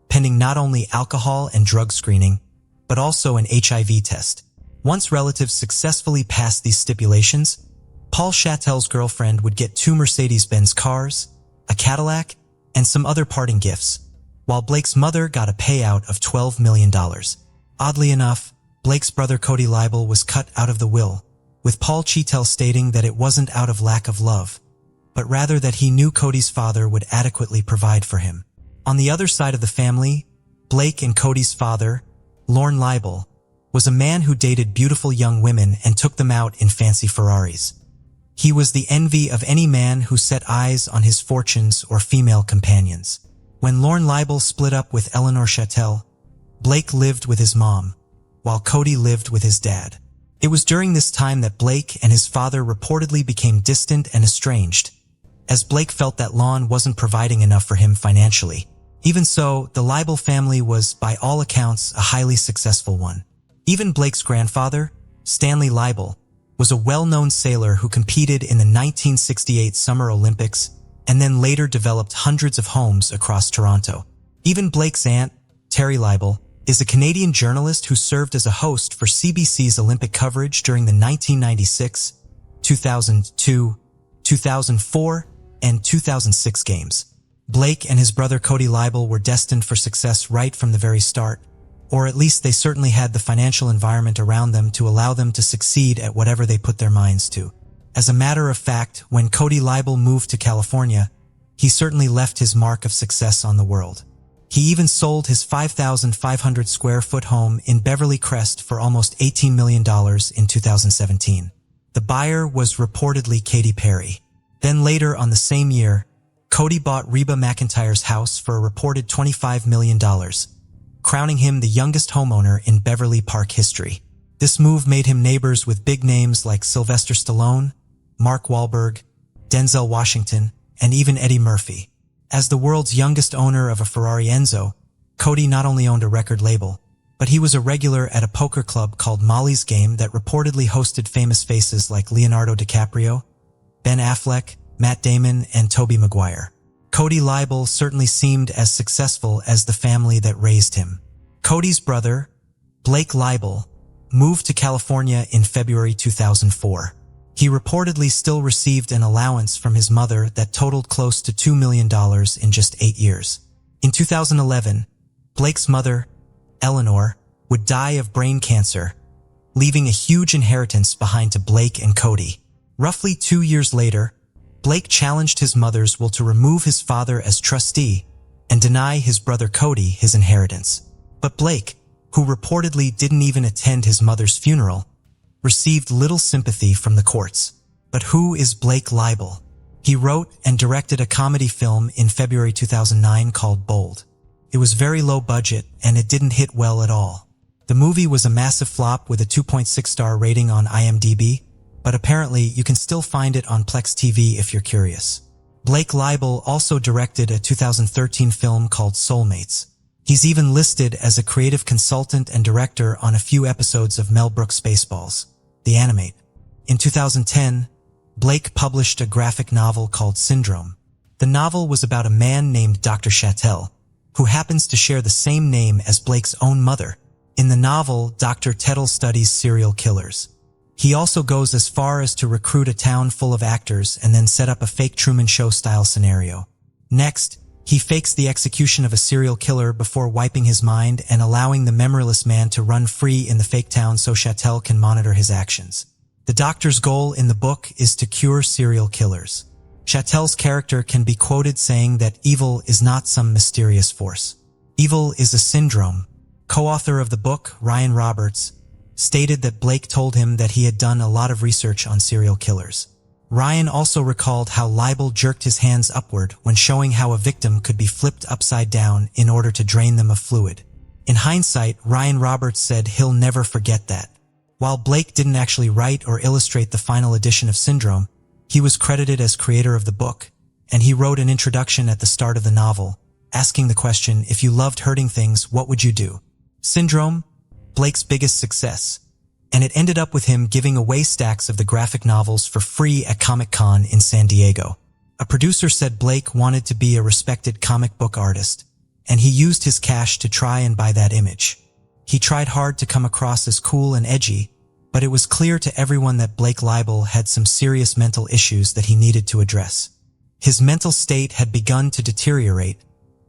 S1: pending not only alcohol and drug screening, but also an HIV test. Once relatives successfully passed these stipulations, Paul Chaitel's girlfriend would get 2 Mercedes-Benz cars, a Cadillac, and some other parting gifts, while Blake's mother got a payout of $12 million. Oddly enough, Blake's brother Cody Leibel was cut out of the will, with Paul Chaitel stating that it wasn't out of lack of love, but rather that he knew Cody's father would adequately provide for him. On the other side of the family, Blake and Cody's father, Lorne Leibel, was a man who dated beautiful young women and took them out in fancy Ferraris. He was the envy of any man who set eyes on his fortunes or female companions. When Lorne Leibel split up with Eleanor Chaitel, Blake lived with his mom, while Cody lived with his dad. It was during this time that Blake and his father reportedly became distant and estranged, as Blake felt that Lorne wasn't providing enough for him financially. Even so, the Leibel family was, by all accounts, a highly successful one. Even Blake's grandfather, Stanley Leibel, was a well-known sailor who competed in the 1968 Summer Olympics and then later developed hundreds of homes across Toronto. Even Blake's aunt, Terry Leibel, is a Canadian journalist who served as a host for CBC's Olympic coverage during the 1996, 2002, 2004, and 2006 games. Blake and his brother Cody Leibel were destined for success right from the very start, or at least they certainly had the financial environment around them to allow them to succeed at whatever they put their minds to. As a matter of fact, when Cody Leibel moved to California, he certainly left his mark of success on the world. He even sold his 5,500 square foot home in Beverly Crest for almost $18 million in 2017. The buyer was reportedly Katy Perry. Then later on the same year, Cody bought Reba McEntire's house for a reported $25 million, crowning him the youngest homeowner in Beverly Park history. This move made him neighbors with big names like Sylvester Stallone, Mark Wahlberg, Denzel Washington, and even Eddie Murphy. As the world's youngest owner of a Ferrari Enzo, Cody not only owned a record label, but he was a regular at a poker club called Molly's Game that reportedly hosted famous faces like Leonardo DiCaprio, Ben Affleck, Matt Damon, and Tobey Maguire. Cody Leibel certainly seemed as successful as the family that raised him. Cody's brother, Blake Leibel, moved to California in February 2004. He reportedly still received an allowance from his mother that totaled close to $2 million in just 8 years. In 2011, Blake's mother, Eleanor, would die of brain cancer, leaving a huge inheritance behind to Blake and Cody. Roughly 2 years later, Blake challenged his mother's will to remove his father as trustee and deny his brother Cody his inheritance. But Blake, who reportedly didn't even attend his mother's funeral, received little sympathy from the courts. But who is Blake Leibel? He wrote and directed a comedy film in February 2009 called Bold. It was very low budget and it didn't hit well at all. The movie was a massive flop with a 2.6-star rating on IMDb, but apparently you can still find it on Plex TV if you're curious. Blake Leibel also directed a 2013 film called Soulmates. He's even listed as a creative consultant and director on a few episodes of Mel Brooks' Spaceballs, the animate. In 2010, Blake published a graphic novel called Syndrome. The novel was about a man named Dr. Chattel, who happens to share the same name as Blake's own mother. In the novel, Dr. Tettle studies serial killers. He also goes as far as to recruit a town full of actors and then set up a fake Truman Show-style scenario. Next, he fakes the execution of a serial killer before wiping his mind and allowing the memoryless man to run free in the fake town so Chattel can monitor his actions. The doctor's goal in the book is to cure serial killers. Chattel's character can be quoted saying that evil is not some mysterious force. Evil is a syndrome. Co-author of the book, Ryan Roberts, stated that Blake told him that he had done a lot of research on serial killers. Ryan also recalled how Leibel jerked his hands upward when showing how a victim could be flipped upside down in order to drain them of fluid. In hindsight, Ryan Roberts said he'll never forget that. While Blake didn't actually write or illustrate the final edition of Syndrome, he was credited as creator of the book, and he wrote an introduction at the start of the novel, asking the question, if you loved hurting things, what would you do? Syndrome, Blake's biggest success, and it ended up with him giving away stacks of the graphic novels for free at Comic-Con in San Diego. A producer said Blake wanted to be a respected comic book artist, and he used his cash to try and buy that image. He tried hard to come across as cool and edgy, but it was clear to everyone that Blake Leibel had some serious mental issues that he needed to address. His mental state had begun to deteriorate,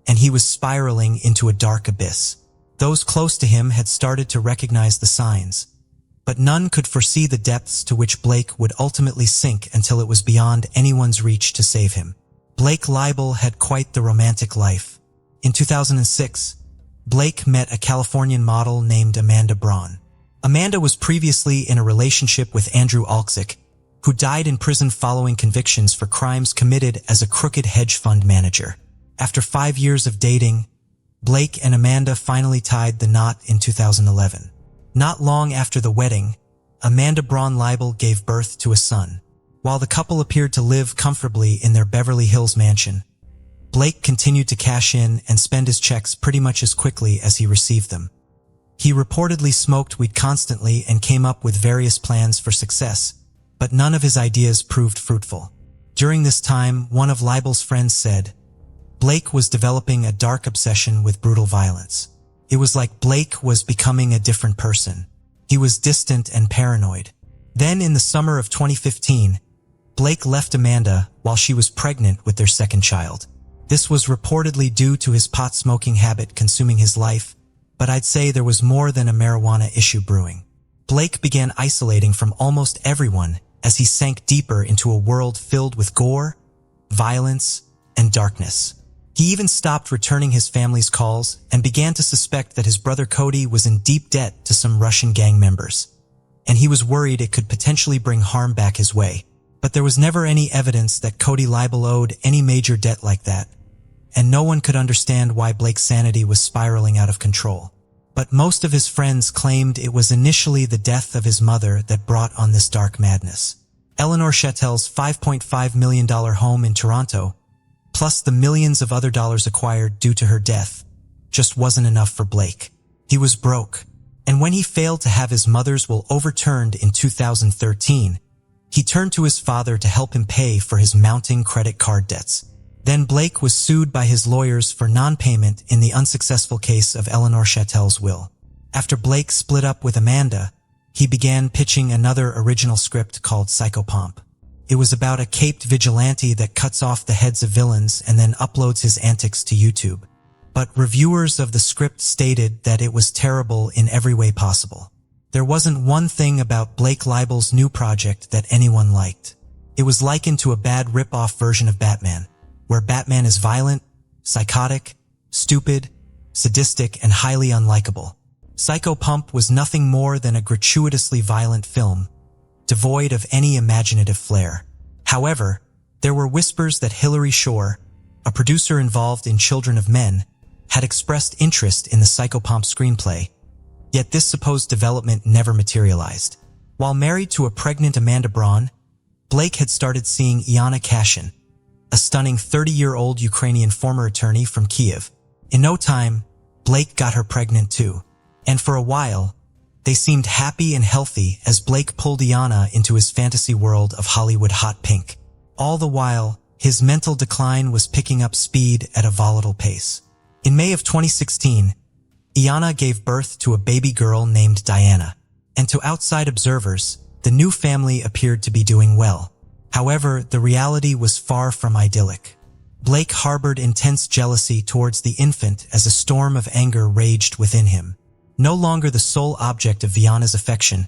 S1: and he was spiraling into a dark abyss. Those close to him had started to recognize the signs, but none could foresee the depths to which Blake would ultimately sink until it was beyond anyone's reach to save him. Blake Leibel had quite the romantic life. In 2006, Blake met a Californian model named Amanda Braun. Amanda was previously in a relationship with Andrew Alczyk, who died in prison following convictions for crimes committed as a crooked hedge fund manager. After 5 years of dating, Blake and Amanda finally tied the knot in 2011. Not long after the wedding, Amanda Braun Leibel gave birth to a son. While the couple appeared to live comfortably in their Beverly Hills mansion, Blake continued to cash in and spend his checks pretty much as quickly as he received them. He reportedly smoked weed constantly and came up with various plans for success, but none of his ideas proved fruitful. During this time, one of Leibel's friends said, Blake was developing a dark obsession with brutal violence. It was like Blake was becoming a different person. He was distant and paranoid. Then in the summer of 2015, Blake left Amanda while she was pregnant with their second child. This was reportedly due to his pot-smoking habit consuming his life, but I'd say there was more than a marijuana issue brewing. Blake began isolating from almost everyone as he sank deeper into a world filled with gore, violence, and darkness. He even stopped returning his family's calls and began to suspect that his brother Cody was in deep debt to some Russian gang members, and he was worried it could potentially bring harm back his way. But there was never any evidence that Cody Leibel owed any major debt like that, and no one could understand why Blake's sanity was spiraling out of control. But most of his friends claimed it was initially the death of his mother that brought on this dark madness. Eleanor Chattel's $5.5 million home in Toronto, plus the millions of other dollars acquired due to her death, just wasn't enough for Blake. He was broke, and when he failed to have his mother's will overturned in 2013, he turned to his father to help him pay for his mounting credit card debts. Then Blake was sued by his lawyers for non-payment in the unsuccessful case of Eleanor Chattel's will. After Blake split up with Amanda, he began pitching another original script called Psychopomp. It was about a caped vigilante that cuts off the heads of villains and then uploads his antics to YouTube. But reviewers of the script stated that it was terrible in every way possible. There wasn't one thing about Blake Libel's new project that anyone liked. It was likened to a bad rip-off version of Batman, where Batman is violent, psychotic, stupid, sadistic, and highly unlikable. Psychopomp was nothing more than a gratuitously violent film, devoid of any imaginative flair. However, there were whispers that Hilary Shore, a producer involved in Children of Men, had expressed interest in the Psychopomp screenplay, yet this supposed development never materialized. While married to a pregnant Amanda Braun, Blake had started seeing Iana Kashin, a stunning 30-year-old Ukrainian former attorney from Kiev. In no time, Blake got her pregnant too. And for a while, they seemed happy and healthy as Blake pulled Iana into his fantasy world of Hollywood hot pink. All the while, his mental decline was picking up speed at a volatile pace. In May of 2016, Iana gave birth to a baby girl named Diana, and to outside observers, the new family appeared to be doing well. However, the reality was far from idyllic. Blake harbored intense jealousy towards the infant as a storm of anger raged within him. No longer the sole object of Iana's affection,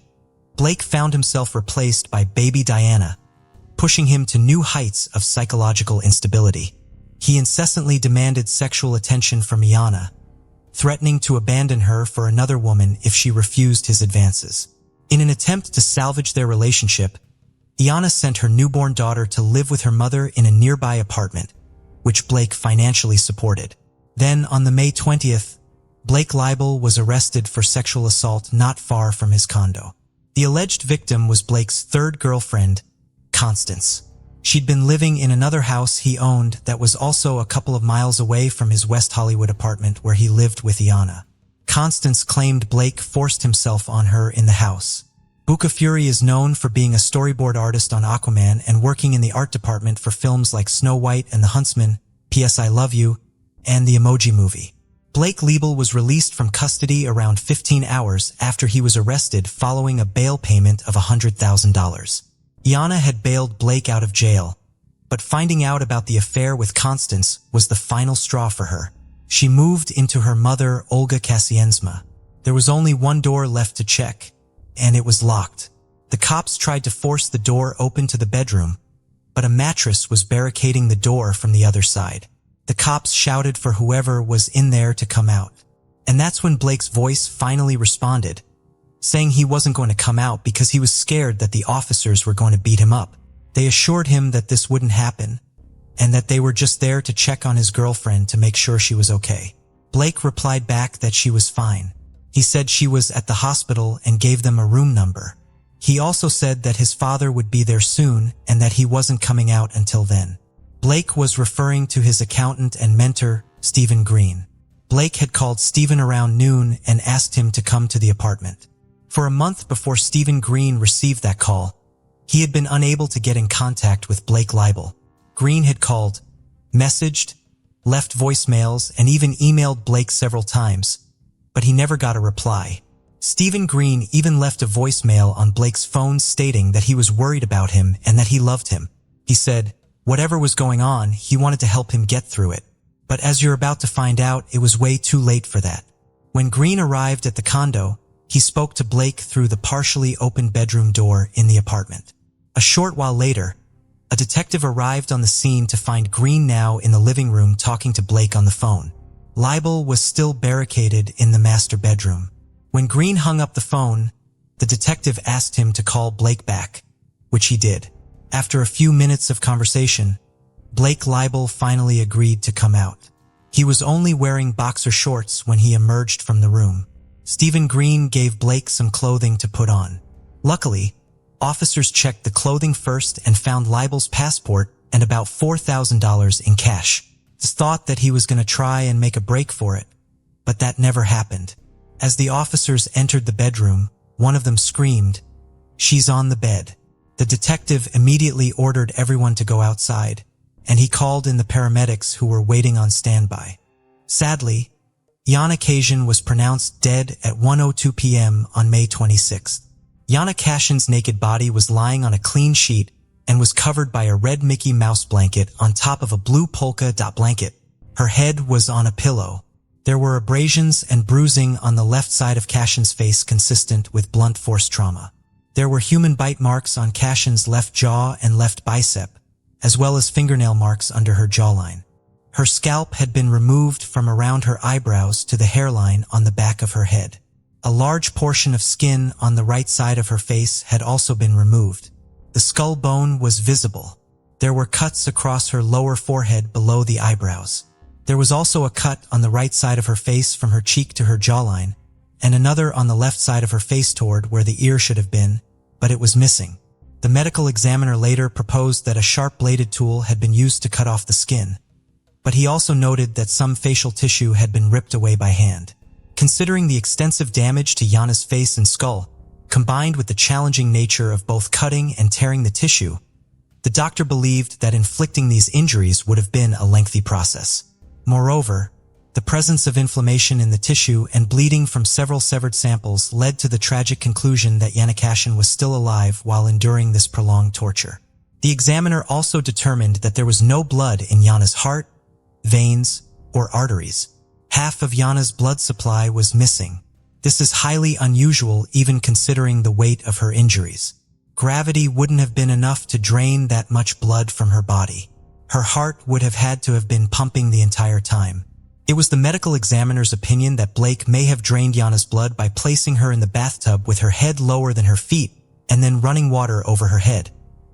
S1: Blake found himself replaced by baby Diana, pushing him to new heights of psychological instability. He incessantly demanded sexual attention from Iana, threatening to abandon her for another woman if she refused his advances. In an attempt to salvage their relationship, Iana sent her newborn daughter to live with her mother in a nearby apartment, which Blake financially supported. Then, on the May 20th, Blake Libel was arrested for sexual assault not far from his condo. The alleged victim was Blake's third girlfriend, Constance. She'd been living in another house he owned that was also a couple of miles away from his West Hollywood apartment where he lived with Iana. Constance claimed Blake forced himself on her in the house. Buka Fury is known for being a storyboard artist on Aquaman and working in the art department for films like Snow White and the Huntsman, P.S. I Love You, and the Emoji Movie. Blake Libel was released from custody around 15 hours after he was arrested following a bail payment of $100,000. Iana had bailed Blake out of jail, but finding out about the affair with Constance was the final straw for her. She moved into her mother, Olga Kasienzma. There was only one door left to check, and it was locked. The cops tried to force the door open to the bedroom, but a mattress was barricading the door from the other side. The cops shouted for whoever was in there to come out. And that's when Blake's voice finally responded, saying he wasn't going to come out because he was scared that the officers were going to beat him up. They assured him that this wouldn't happen, and that they were just there to check on his girlfriend to make sure she was okay. Blake replied back that she was fine. He said she was at the hospital and gave them a room number. He also said that his father would be there soon and that he wasn't coming out until then. Blake was referring to his accountant and mentor, Stephen Green. Blake had called Stephen around noon and asked him to come to the apartment. For a month before Stephen Green received that call, he had been unable to get in contact with Blake Libel. Green had called, messaged, left voicemails, and even emailed Blake several times, but he never got a reply. Stephen Green even left a voicemail on Blake's phone stating that he was worried about him and that he loved him. He said, whatever was going on, he wanted to help him get through it. But as you're about to find out, it was way too late for that. When Green arrived at the condo, he spoke to Blake through the partially open bedroom door in the apartment. A short while later, a detective arrived on the scene to find Green now in the living room talking to Blake on the phone. Libel was still barricaded in the master bedroom. When Green hung up the phone, the detective asked him to call Blake back, which he did. After a few minutes of conversation, Blake Libel finally agreed to come out. He was only wearing boxer shorts when he emerged from the room. Stephen Green gave Blake some clothing to put on. Luckily, officers checked the clothing first and found Libel's passport and about $4,000 in cash. It's thought that he was going to try and make a break for it, but that never happened. As the officers entered the bedroom, one of them screamed, "She's on the bed." The detective immediately ordered everyone to go outside, and he called in the paramedics who were waiting on standby. Sadly, Yana Kashin was pronounced dead at 1:02 p.m. on May 26th. Yana Kashin's naked body was lying on a clean sheet and was covered by a red Mickey Mouse blanket on top of a blue polka dot blanket. Her head was on a pillow. There were abrasions and bruising on the left side of Kashin's face consistent with blunt force trauma. There were human bite marks on Kashin's left jaw and left bicep, as well as fingernail marks under her jawline. Her scalp had been removed from around her eyebrows to the hairline on the back of her head. A large portion of skin on the right side of her face had also been removed. The skull bone was visible. There were cuts across her lower forehead below the eyebrows. There was also a cut on the right side of her face from her cheek to her jawline, and another on the left side of her face toward where the ear should have been, but it was missing. The medical examiner later proposed that a sharp-bladed tool had been used to cut off the skin, but he also noted that some facial tissue had been ripped away by hand. Considering the extensive damage to Yana's face and skull, combined with the challenging nature of both cutting and tearing the tissue, the doctor believed that inflicting these injuries would have been a lengthy process. Moreover, the presence of inflammation in the tissue and bleeding from several severed samples led to the tragic conclusion that Yana Kashin was still alive while enduring this prolonged torture. The examiner also determined that there was no blood in Yana's heart, veins, or arteries. Half of Yana's blood supply was missing. This is highly unusual even considering the weight of her injuries. Gravity wouldn't have been enough to drain that much blood from her body. Her heart would have had to have been pumping the entire time. It was the medical examiner's opinion that Blake may have drained Yana's blood by placing her in the bathtub with her head lower than her feet and then running water over her head,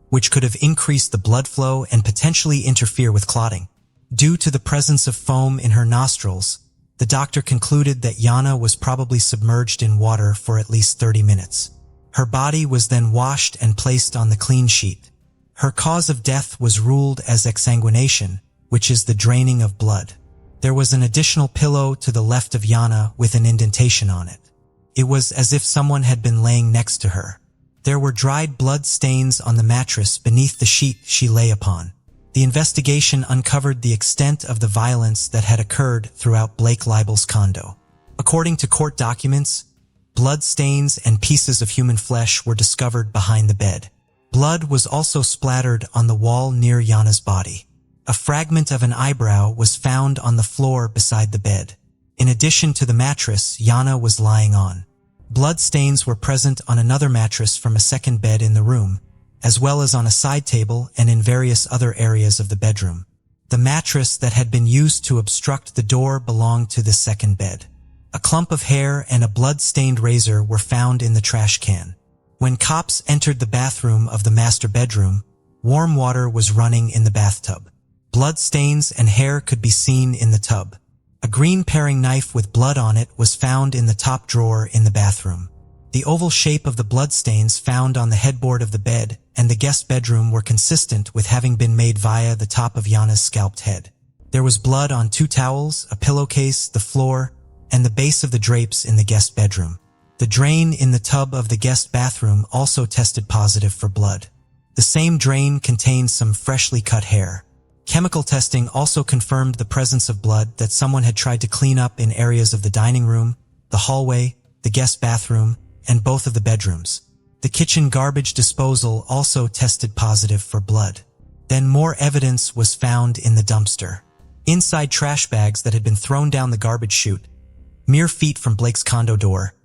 S1: which could have increased the blood flow and potentially interfere with clotting. Due to the presence of foam in her nostrils, the doctor concluded that Yana was probably submerged in water for at least 30 minutes. Her body was then washed and placed on the clean sheet. Her cause of death was ruled as exsanguination, which is the draining of blood. There was an additional pillow to the left of Yana with an indentation on it. It was as if someone had been laying next to her. There were dried blood stains on the mattress beneath the sheet she lay upon. The investigation uncovered the extent of the violence that had occurred throughout Blake Libel's condo. According to court documents, blood stains and pieces of human flesh were discovered behind the bed. Blood was also splattered on the wall near Yana's body. A fragment of an eyebrow was found on the floor beside the bed. In addition to the mattress Yana was lying on, blood stains were present on another mattress from a second bed in the room, as well as on a side table and in various other areas of the bedroom. The mattress that had been used to obstruct the door belonged to the second bed. A clump of hair and a blood-stained razor were found in the trash can. When cops entered the bathroom of the master bedroom, warm water was running in the bathtub. Blood stains and hair could be seen in the tub. A green paring knife with blood on it was found in the top drawer in the bathroom. The oval shape of the bloodstains found on the headboard of the bed and the guest bedroom were consistent with having been made via the top of Yana's scalped head. There was blood on 2 towels, a pillowcase, the floor, and the base of the drapes in the guest bedroom. The drain in the tub of the guest bathroom also tested positive for blood. The same drain contained some freshly cut hair. Chemical testing also confirmed the presence of blood that someone had tried to clean up in areas of the dining room, the hallway, the guest bathroom, and both of the bedrooms. The kitchen garbage disposal also tested positive for blood. Then more evidence was found in the dumpster. Inside trash bags that had been thrown down the garbage chute, mere feet from Blake's condo door,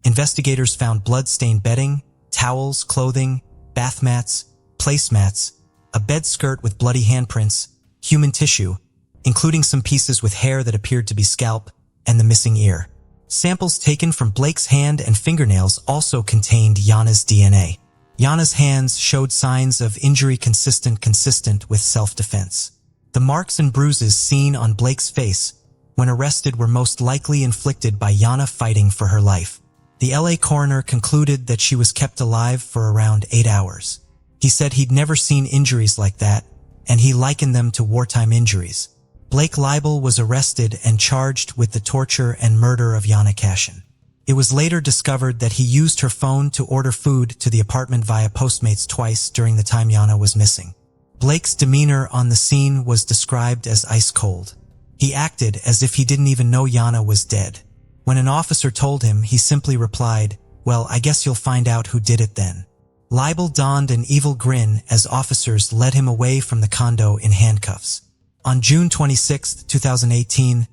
S1: investigators found blood-stained bedding, towels, clothing, bath mats, placemats, a bed skirt with bloody handprints, human tissue, including some pieces with hair that appeared to be scalp, and the missing ear. Samples taken from Blake's hand and fingernails also contained Yana's DNA. Yana's hands showed signs of injury consistent with self-defense. The marks and bruises seen on Blake's face when arrested were most likely inflicted by Yana fighting for her life. The LA coroner concluded that she was kept alive for around 8 hours. He said he'd never seen injuries like that, and he likened them to wartime injuries. Blake Libel was arrested and charged with the torture and murder of Yana Kashin. It was later discovered that he used her phone to order food to the apartment via Postmates twice during the time Yana was missing. Blake's demeanor on the scene was described as ice cold. He acted as if he didn't even know Yana was dead. When an officer told him, he simply replied, "Well, I guess you'll find out who did it then." Leibel donned an evil grin as officers led him away from the condo in handcuffs. On June 26, 2018,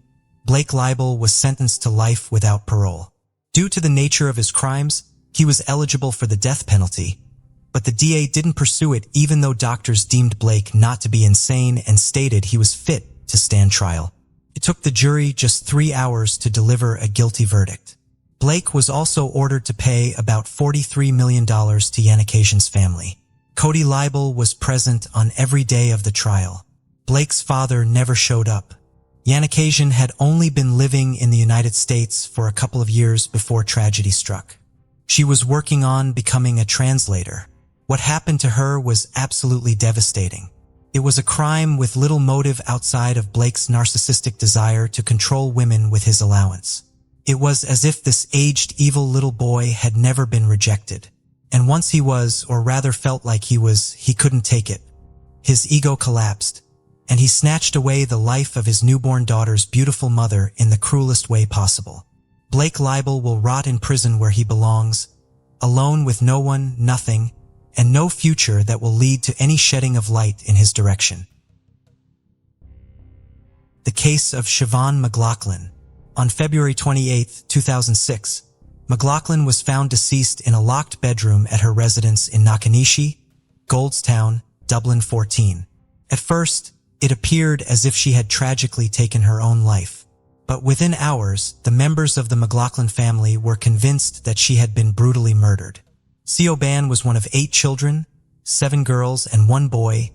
S1: Blake Leibel was sentenced to life without parole. Due to the nature of his crimes, he was eligible for the death penalty, but the DA didn't pursue it even though doctors deemed Blake not to be insane and stated he was fit to stand trial. It took the jury just 3 hours to deliver a guilty verdict. Blake was also ordered to pay about $43 million to Yannikasian's family. Cody Leibel was present on every day of the trial. Blake's father never showed up. Yannikasian had only been living in the United States for a couple of years before tragedy struck. She was working on becoming a translator. What happened to her was absolutely devastating. It was a crime with little motive outside of Blake's narcissistic desire to control women with his allowance. It was as if this aged evil little boy had never been rejected. And once he was, or rather felt like he couldn't take it. His ego collapsed, and he snatched away the life of his newborn daughter's beautiful mother in the cruelest way possible. Blake Leibel will rot in prison where he belongs, alone with no one, nothing, and no future that will lead to any shedding of light in his direction. The case of Siobhan McLaughlin. On February 28, 2006, McLaughlin was found deceased in a locked bedroom at her residence in Knockanishi, Goldstown, Dublin 14. At first, it appeared as if she had tragically taken her own life. But within hours, the members of the McLaughlin family were convinced that she had been brutally murdered. Siobhan was one of 8 children, 7 girls and 1 boy,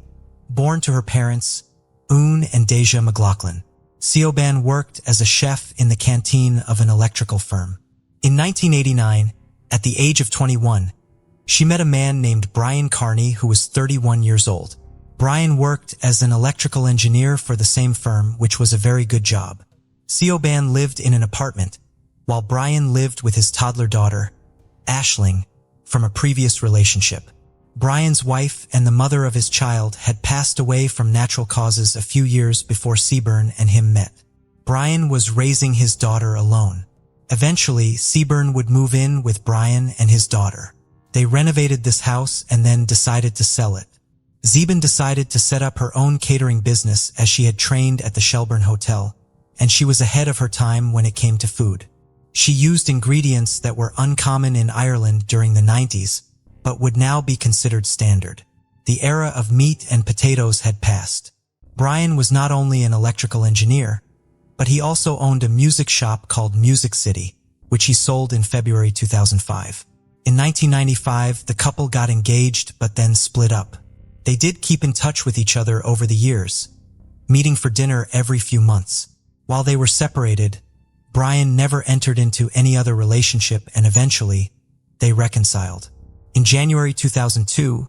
S1: born to her parents, Oon and Deja McLaughlin. Siobhan worked as a chef in the canteen of an electrical firm. In 1989, at the age of 21, she met a man named Brian Carney who was 31 years old. Brian worked as an electrical engineer for the same firm, which was a very good job. Siobhan lived in an apartment, while Brian lived with his toddler daughter, Aisling, from a previous relationship. Brian's wife and the mother of his child had passed away from natural causes a few years before Seaburn and him met. Brian was raising his daughter alone. Eventually, Seaburn would move in with Brian and his daughter. They renovated this house and then decided to sell it. Zeben decided to set up her own catering business as she had trained at the Shelburne Hotel, and she was ahead of her time when it came to food. She used ingredients that were uncommon in Ireland during the 90s, but would now be considered standard. The era of meat and potatoes had passed. Brian was not only an electrical engineer, but he also owned a music shop called Music City, which he sold in February 2005. In 1995, the couple got engaged but then split up. They did keep in touch with each other over the years, meeting for dinner every few months. While they were separated, Brian never entered into any other relationship and eventually, they reconciled. In January 2002,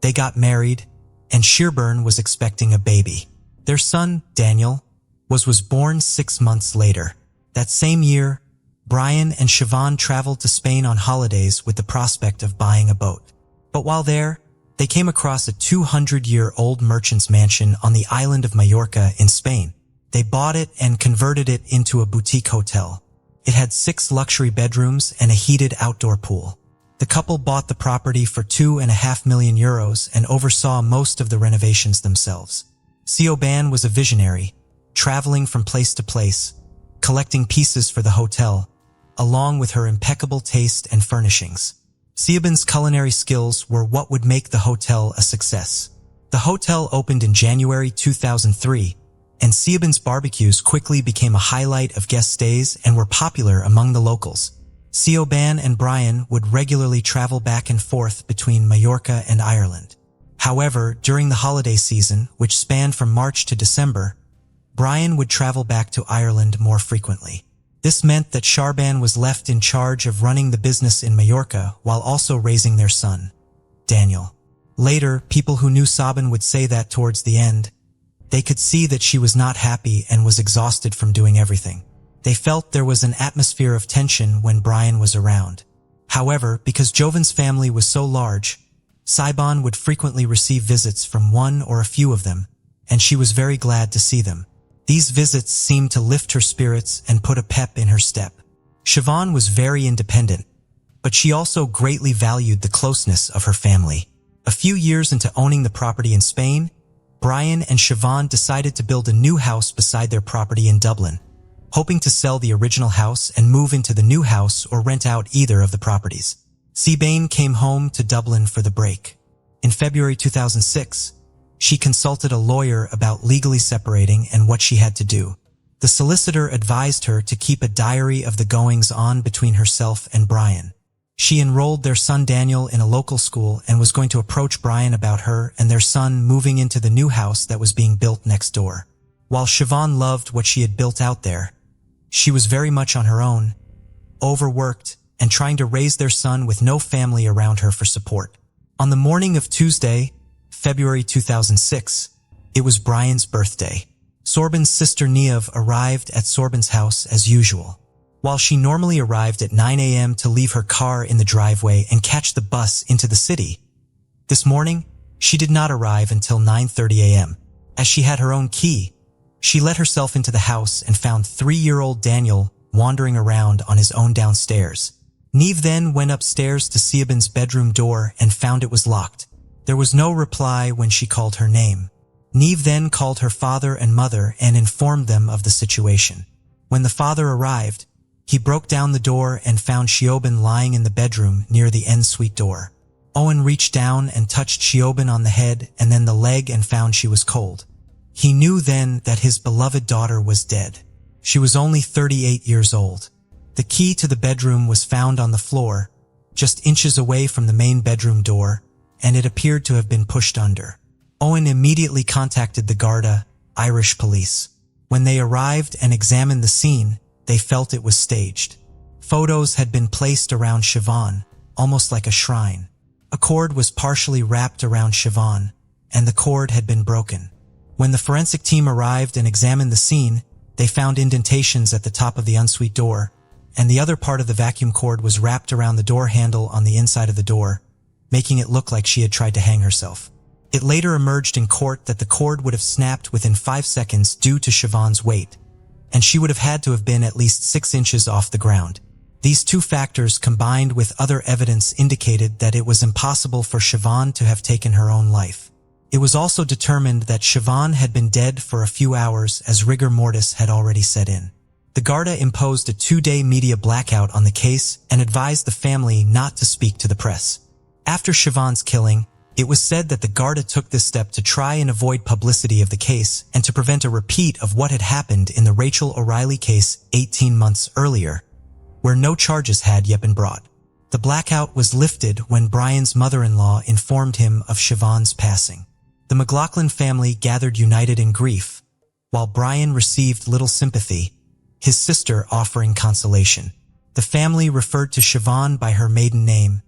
S1: they got married and Shelburne was expecting a baby. Their son, Daniel, was born 6 months later. That same year, Brian and Siobhan traveled to Spain on holidays with the prospect of buying a boat. But while there, they came across a 200-year-old merchant's mansion on the island of Majorca in Spain. They bought it and converted it into a boutique hotel. It had 6 luxury bedrooms and a heated outdoor pool. The couple bought the property for €2.5 million and oversaw most of the renovations themselves. Siobhan was a visionary, traveling from place to place, collecting pieces for the hotel, along with her impeccable taste and furnishings. Siobhan's culinary skills were what would make the hotel a success. The hotel opened in January 2003, and Siobhan's barbecues quickly became a highlight of guest stays and were popular among the locals. Siobhan and Brian would regularly travel back and forth between Majorca and Ireland. However, during the holiday season, which spanned from March to December, Brian would travel back to Ireland more frequently. This meant that Siobhan was left in charge of running the business in Majorca while also raising their son, Daniel. Later, people who knew Siobhan would say that towards the end, they could see that she was not happy and was exhausted from doing everything. They felt there was an atmosphere of tension when Brian was around. However, because Jovan's family was so large, Saibon would frequently receive visits from one or a few of them, and she was very glad to see them. These visits seemed to lift her spirits and put a pep in her step. Siobhan was very independent, but she also greatly valued the closeness of her family. A few years into owning the property in Spain, Brian and Siobhan decided to build a new house beside their property in Dublin, hoping to sell the original house and move into the new house or rent out either of the properties. Siobhan came home to Dublin for the break. In February 2006, she consulted a lawyer about legally separating and what she had to do. The solicitor advised her to keep a diary of the goings-on between herself and Brian. She enrolled their son Daniel in a local school and was going to approach Brian about her and their son moving into the new house that was being built next door. While Siobhan loved what she had built out there, she was very much on her own, overworked, and trying to raise their son with no family around her for support. On the morning of Tuesday, February 2006, it was Brian's birthday. Sorbon's sister Niev arrived at Sorbon's house as usual. While she normally arrived at 9 a.m. to leave her car in the driveway and catch the bus into the city, this morning, she did not arrive until 9:30 a.m. As she had her own key, she let herself into the house and found 3-year-old Daniel wandering around on his own downstairs. Niev then went upstairs to Siobhan's bedroom door and found it was locked. There was no reply when she called her name. Niev then called her father and mother and informed them of the situation. When the father arrived, he broke down the door and found Siobhan lying in the bedroom near the ensuite door. Owen reached down and touched Siobhan on the head and then the leg and found she was cold. He knew then that his beloved daughter was dead. She was only 38 years old. The key to the bedroom was found on the floor, just inches away from the main bedroom door, and it appeared to have been pushed under. Owen immediately contacted the Garda, Irish police. When they arrived and examined the scene, they felt it was staged. Photos had been placed around Siobhan, almost like a shrine. A cord was partially wrapped around Siobhan, and the cord had been broken. When the forensic team arrived and examined the scene, they found indentations at the top of the ensuite door, and the other part of the vacuum cord was wrapped around the door handle on the inside of the door, making it look like she had tried to hang herself. It later emerged in court that the cord would have snapped within 5 seconds due to Siobhan's weight, and she would have had to have been at least 6 inches off the ground. These two factors combined with other evidence indicated that it was impossible for Siobhan to have taken her own life. It was also determined that Siobhan had been dead for a few hours as rigor mortis had already set in. The Garda imposed a 2-day media blackout on the case and advised the family not to speak to the press. After Siobhan's killing, it was said that the Garda took this step to try and avoid publicity of the case and to prevent a repeat of what had happened in the Rachel O'Reilly case 18 months earlier, where no charges had yet been brought. The blackout was lifted when Brian's mother-in-law informed him of Siobhan's passing. The McLaughlin family gathered united in grief, while Brian received little sympathy, his sister offering consolation. The family referred to Siobhan by her maiden name,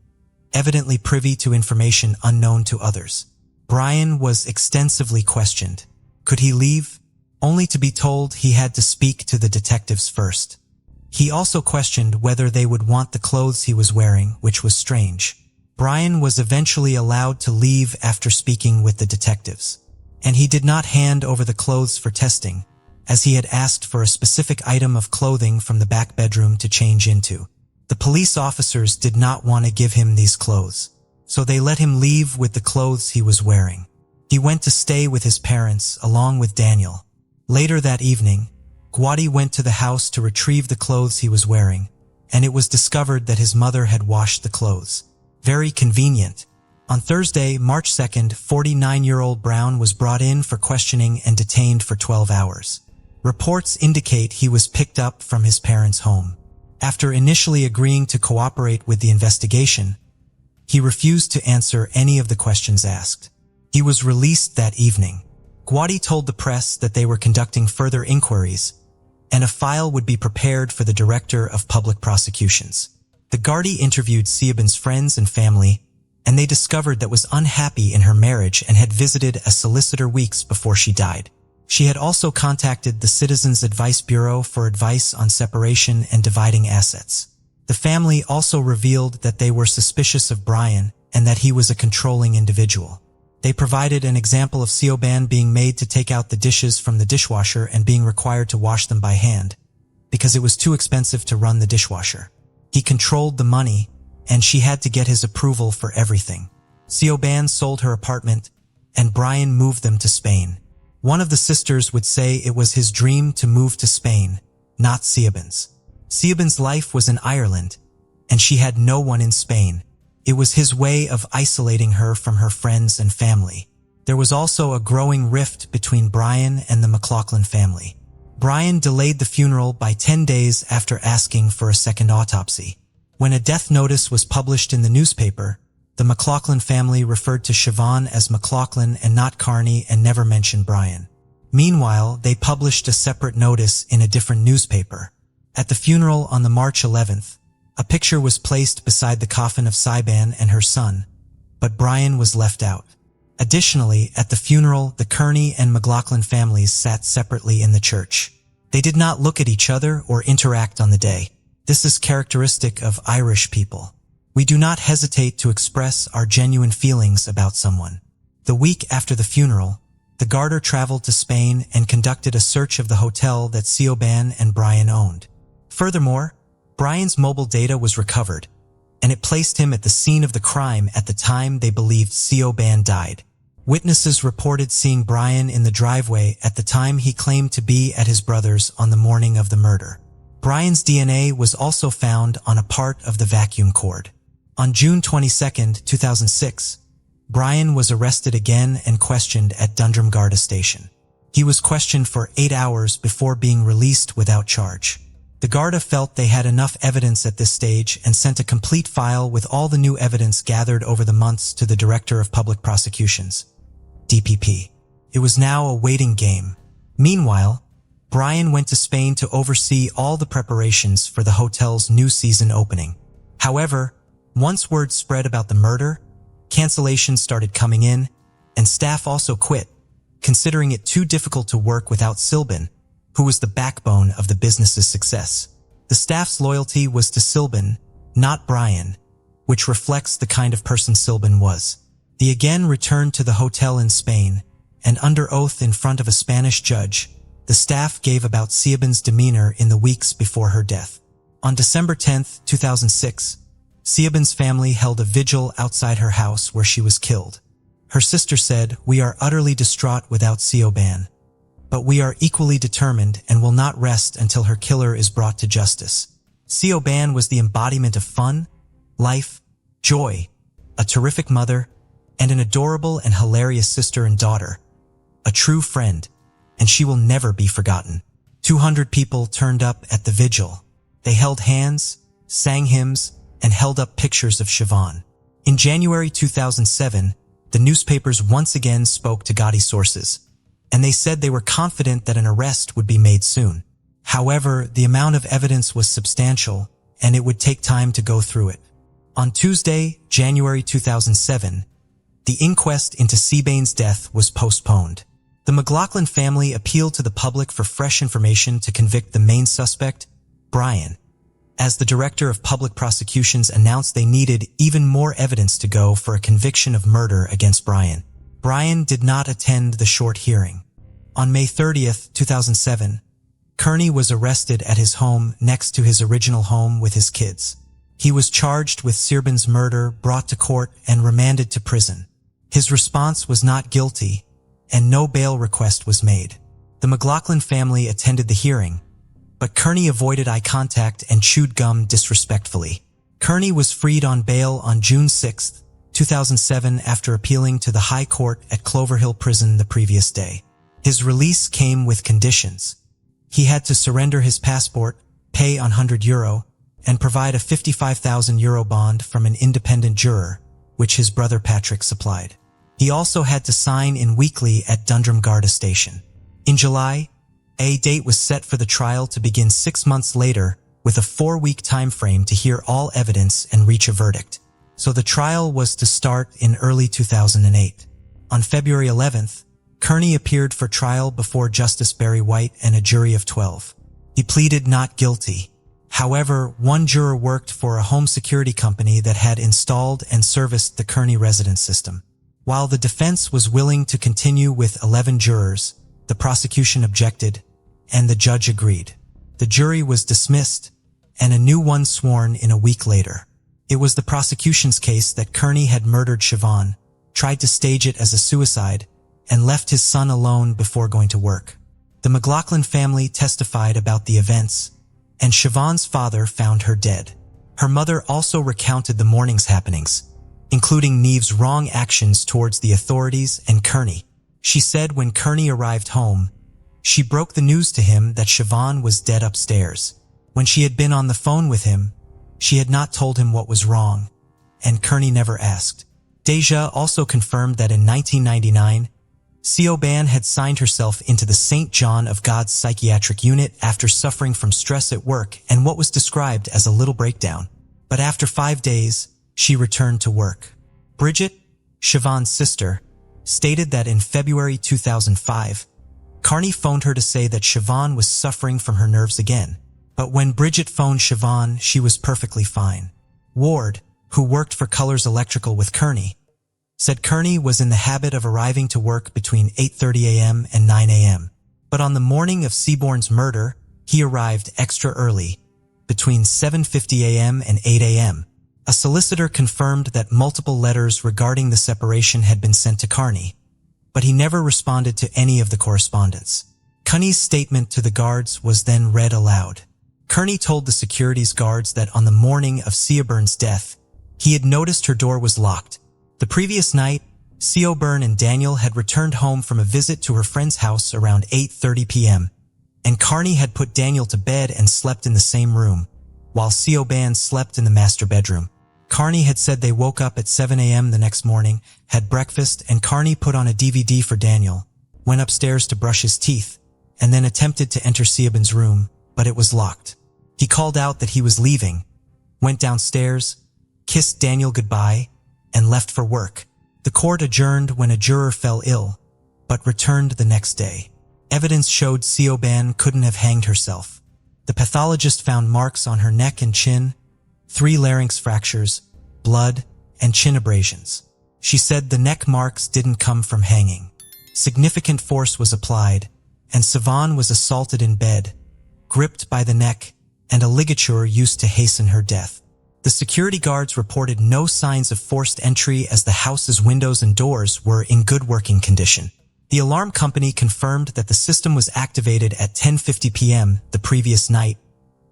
S1: evidently privy to information unknown to others. Brian was extensively questioned. Could he leave? Only to be told he had to speak to the detectives first. He also questioned whether they would want the clothes he was wearing, which was strange. Brian was eventually allowed to leave after speaking with the detectives, and he did not hand over the clothes for testing, as he had asked for a specific item of clothing from the back bedroom to change into. The police officers did not want to give him these clothes, so they let him leave with the clothes he was wearing. He went to stay with his parents along with Daniel. Later that evening, Gwadi went to the house to retrieve the clothes he was wearing, and it was discovered that his mother had washed the clothes. Very convenient. On Thursday, March 2nd, 49-year-old Brown was brought in for questioning and detained for 12 hours. Reports indicate he was picked up from his parents' home. After initially agreeing to cooperate with the investigation, he refused to answer any of the questions asked. He was released that evening. Gwadi told the press that they were conducting further inquiries, and a file would be prepared for the Director of Public Prosecutions. The Garda interviewed Siobhan's friends and family, and they discovered that was unhappy in her marriage and had visited a solicitor weeks before she died. She had also contacted the Citizens Advice Bureau for advice on separation and dividing assets. The family also revealed that they were suspicious of Brian and that he was a controlling individual. They provided an example of Siobhan being made to take out the dishes from the dishwasher and being required to wash them by hand, because it was too expensive to run the dishwasher. He controlled the money, and she had to get his approval for everything. Siobhan sold her apartment, and Brian moved them to Spain. One of the sisters would say it was his dream to move to Spain, not Siobhan's. Siobhan's life was in Ireland, and she had no one in Spain. It was his way of isolating her from her friends and family. There was also a growing rift between Brian and the McLaughlin family. Brian delayed the funeral by 10 days after asking for a second autopsy. When a death notice was published in the newspaper, the McLaughlin family referred to Siobhan as McLaughlin and not Carney and never mentioned Brian. Meanwhile, they published a separate notice in a different newspaper. At the funeral on the March 11th, a picture was placed beside the coffin of Siobhan and her son, but Brian was left out. Additionally, at the funeral, the Kearney and McLaughlin families sat separately in the church. They did not look at each other or interact on the day. This is characteristic of Irish people. We do not hesitate to express our genuine feelings about someone. The week after the funeral, the Garter traveled to Spain and conducted a search of the hotel that Siobhan and Brian owned. Furthermore, Brian's mobile data was recovered, and it placed him at the scene of the crime at the time they believed Siobhan died. Witnesses reported seeing Brian in the driveway at the time he claimed to be at his brother's on the morning of the murder. Brian's DNA was also found on a part of the vacuum cord. On June 22, 2006, Brian was arrested again and questioned at Dundrum Garda Station. He was questioned for 8 hours before being released without charge. The Garda felt they had enough evidence at this stage and sent a complete file with all the new evidence gathered over the months to the Director of Public Prosecutions, DPP. It was now a waiting game. Meanwhile, Brian went to Spain to oversee all the preparations for the hotel's new season opening. However, once word spread about the murder, cancellations started coming in, and staff also quit, considering it too difficult to work without Silbin, who was the backbone of the business's success. The staff's loyalty was to Silbin, not Brian, which reflects the kind of person Silbin was. They again returned to the hotel in Spain, and under oath in front of a Spanish judge, the staff gave about Siobhan's demeanor in the weeks before her death. On December 10, 2006, Siobhan's family held a vigil outside her house where she was killed. Her sister said, "We are utterly distraught without Siobhan, but we are equally determined and will not rest until her killer is brought to justice." Siobhan was the embodiment of fun, life, joy, a terrific mother, and an adorable and hilarious sister and daughter, a true friend, and she will never be forgotten. 200 people turned up at the vigil. They held hands, sang hymns, and held up pictures of Siobhan. In January 2007, the newspapers once again spoke to Gotti sources, and they said they were confident that an arrest would be made soon. However, the amount of evidence was substantial, and it would take time to go through it. On Tuesday, January 2007, the inquest into Siobhan's death was postponed. The McLaughlin family appealed to the public for fresh information to convict the main suspect, Brian, as the Director of Public Prosecutions announced they needed even more evidence to go for a conviction of murder against Brian. Brian did not attend the short hearing. On May 30, 2007, Kearney was arrested at his home next to his original home with his kids. He was charged with Siobhan's murder, brought to court, and remanded to prison. His response was not guilty, and no bail request was made. The McLaughlin family attended the hearing, but Kearney avoided eye contact and chewed gum disrespectfully. Kearney was freed on bail on June 6, 2007 after appealing to the High Court at Clover Hill Prison the previous day. His release came with conditions. He had to surrender his passport, pay €100, and provide a €55,000 bond from an independent juror, which his brother Patrick supplied. He also had to sign in weekly at Dundrum Garda Station. In July, a date was set for the trial to begin 6 months later, with a 4-week time frame to hear all evidence and reach a verdict. So the trial was to start in early 2008. On February 11th, Kearney appeared for trial before Justice Barry White and a jury of 12. He pleaded not guilty. However, one juror worked for a home security company that had installed and serviced the Kearney residence system. While the defense was willing to continue with 11 jurors, the prosecution objected, and the judge agreed. The jury was dismissed, and a new one sworn in a week later. It was the prosecution's case that Kearney had murdered Siobhan, tried to stage it as a suicide, and left his son alone before going to work. The McLaughlin family testified about the events, and Siobhan's father found her dead. Her mother also recounted the morning's happenings, including Neve's wrong actions towards the authorities and Kearney. She said when Kearney arrived home, she broke the news to him that Siobhan was dead upstairs. When she had been on the phone with him, she had not told him what was wrong, and Kearney never asked. Deja also confirmed that in 1999, Siobhan had signed herself into the St. John of God's psychiatric unit after suffering from stress at work and what was described as a little breakdown. But after 5 days, she returned to work. Bridget, Siobhan's sister, stated that in February 2005, Kearney phoned her to say that Siobhan was suffering from her nerves again. But when Bridget phoned Siobhan, she was perfectly fine. Ward, who worked for Colors Electrical with Kearney, said Kearney was in the habit of arriving to work between 8:30 a.m. and 9 a.m. But on the morning of Seaborn's murder, he arrived extra early, between 7:50 a.m. and 8 a.m. A solicitor confirmed that multiple letters regarding the separation had been sent to Kearney, but he never responded to any of the correspondence. Kearney's statement to the guards was then read aloud. Kearney told the securities guards that on the morning of Seaburn's death, he had noticed her door was locked. The previous night, Seaburn and Daniel had returned home from a visit to her friend's house around 8:30 p.m., and Kearney had put Daniel to bed and slept in the same room, while Seaburn slept in the master bedroom. Kearney had said they woke up at 7 a.m. the next morning, had breakfast, and Kearney put on a DVD for Daniel, went upstairs to brush his teeth, and then attempted to enter Seaburn's room, but it was locked. He called out that he was leaving, went downstairs, kissed Daniel goodbye, and left for work. The court adjourned when a juror fell ill, but returned the next day. Evidence showed Seaburn couldn't have hanged herself. The pathologist found marks on her neck and chin, 3 larynx fractures, blood, and chin abrasions. She said the neck marks didn't come from hanging. Significant force was applied, and Siobhan was assaulted in bed, gripped by the neck, and a ligature used to hasten her death. The security guards reported no signs of forced entry as the house's windows and doors were in good working condition. The alarm company confirmed that the system was activated at 10:50 p.m. the previous night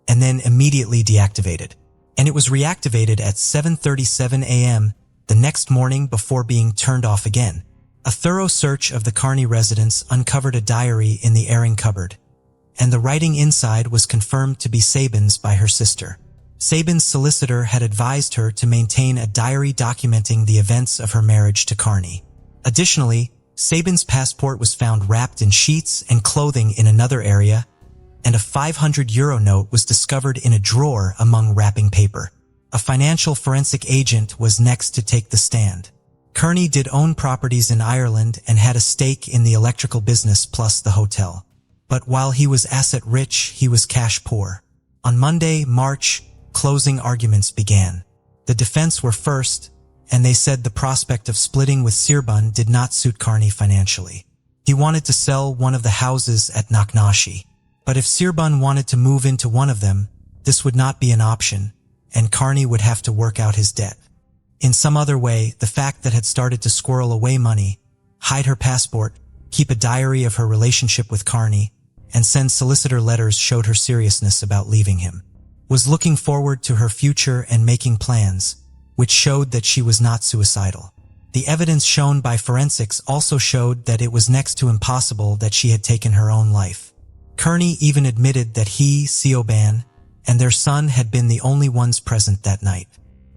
S1: and then immediately deactivated, and it was reactivated at 7:37 a.m. the next morning before being turned off again. A thorough search of the Kearney residence uncovered a diary in the airing cupboard, and the writing inside was confirmed to be Sabin's by her sister. Sabin's solicitor had advised her to maintain a diary documenting the events of her marriage to Kearney. Additionally, Sabin's passport was found wrapped in sheets and clothing in another area, and a €500 note was discovered in a drawer among wrapping paper. A financial forensic agent was next to take the stand. Kearney did own properties in Ireland and had a stake in the electrical business plus the hotel. But while he was asset-rich, he was cash-poor. On Monday, March, closing arguments began. The defense were first, and they said the prospect of splitting with Seaburn did not suit Kearney financially. He wanted to sell one of the houses at Knocknashie, but if Seaburn wanted to move into one of them, this would not be an option, and Kearney would have to work out his debt. In some other way, the fact that had started to squirrel away money, hide her passport, keep a diary of her relationship with Kearney, and send solicitor letters showed her seriousness about leaving him. Was looking forward to her future and making plans, which showed that she was not suicidal. The evidence shown by forensics also showed that it was next to impossible that she had taken her own life. Kearney even admitted that he, Seaburn, and their son had been the only ones present that night.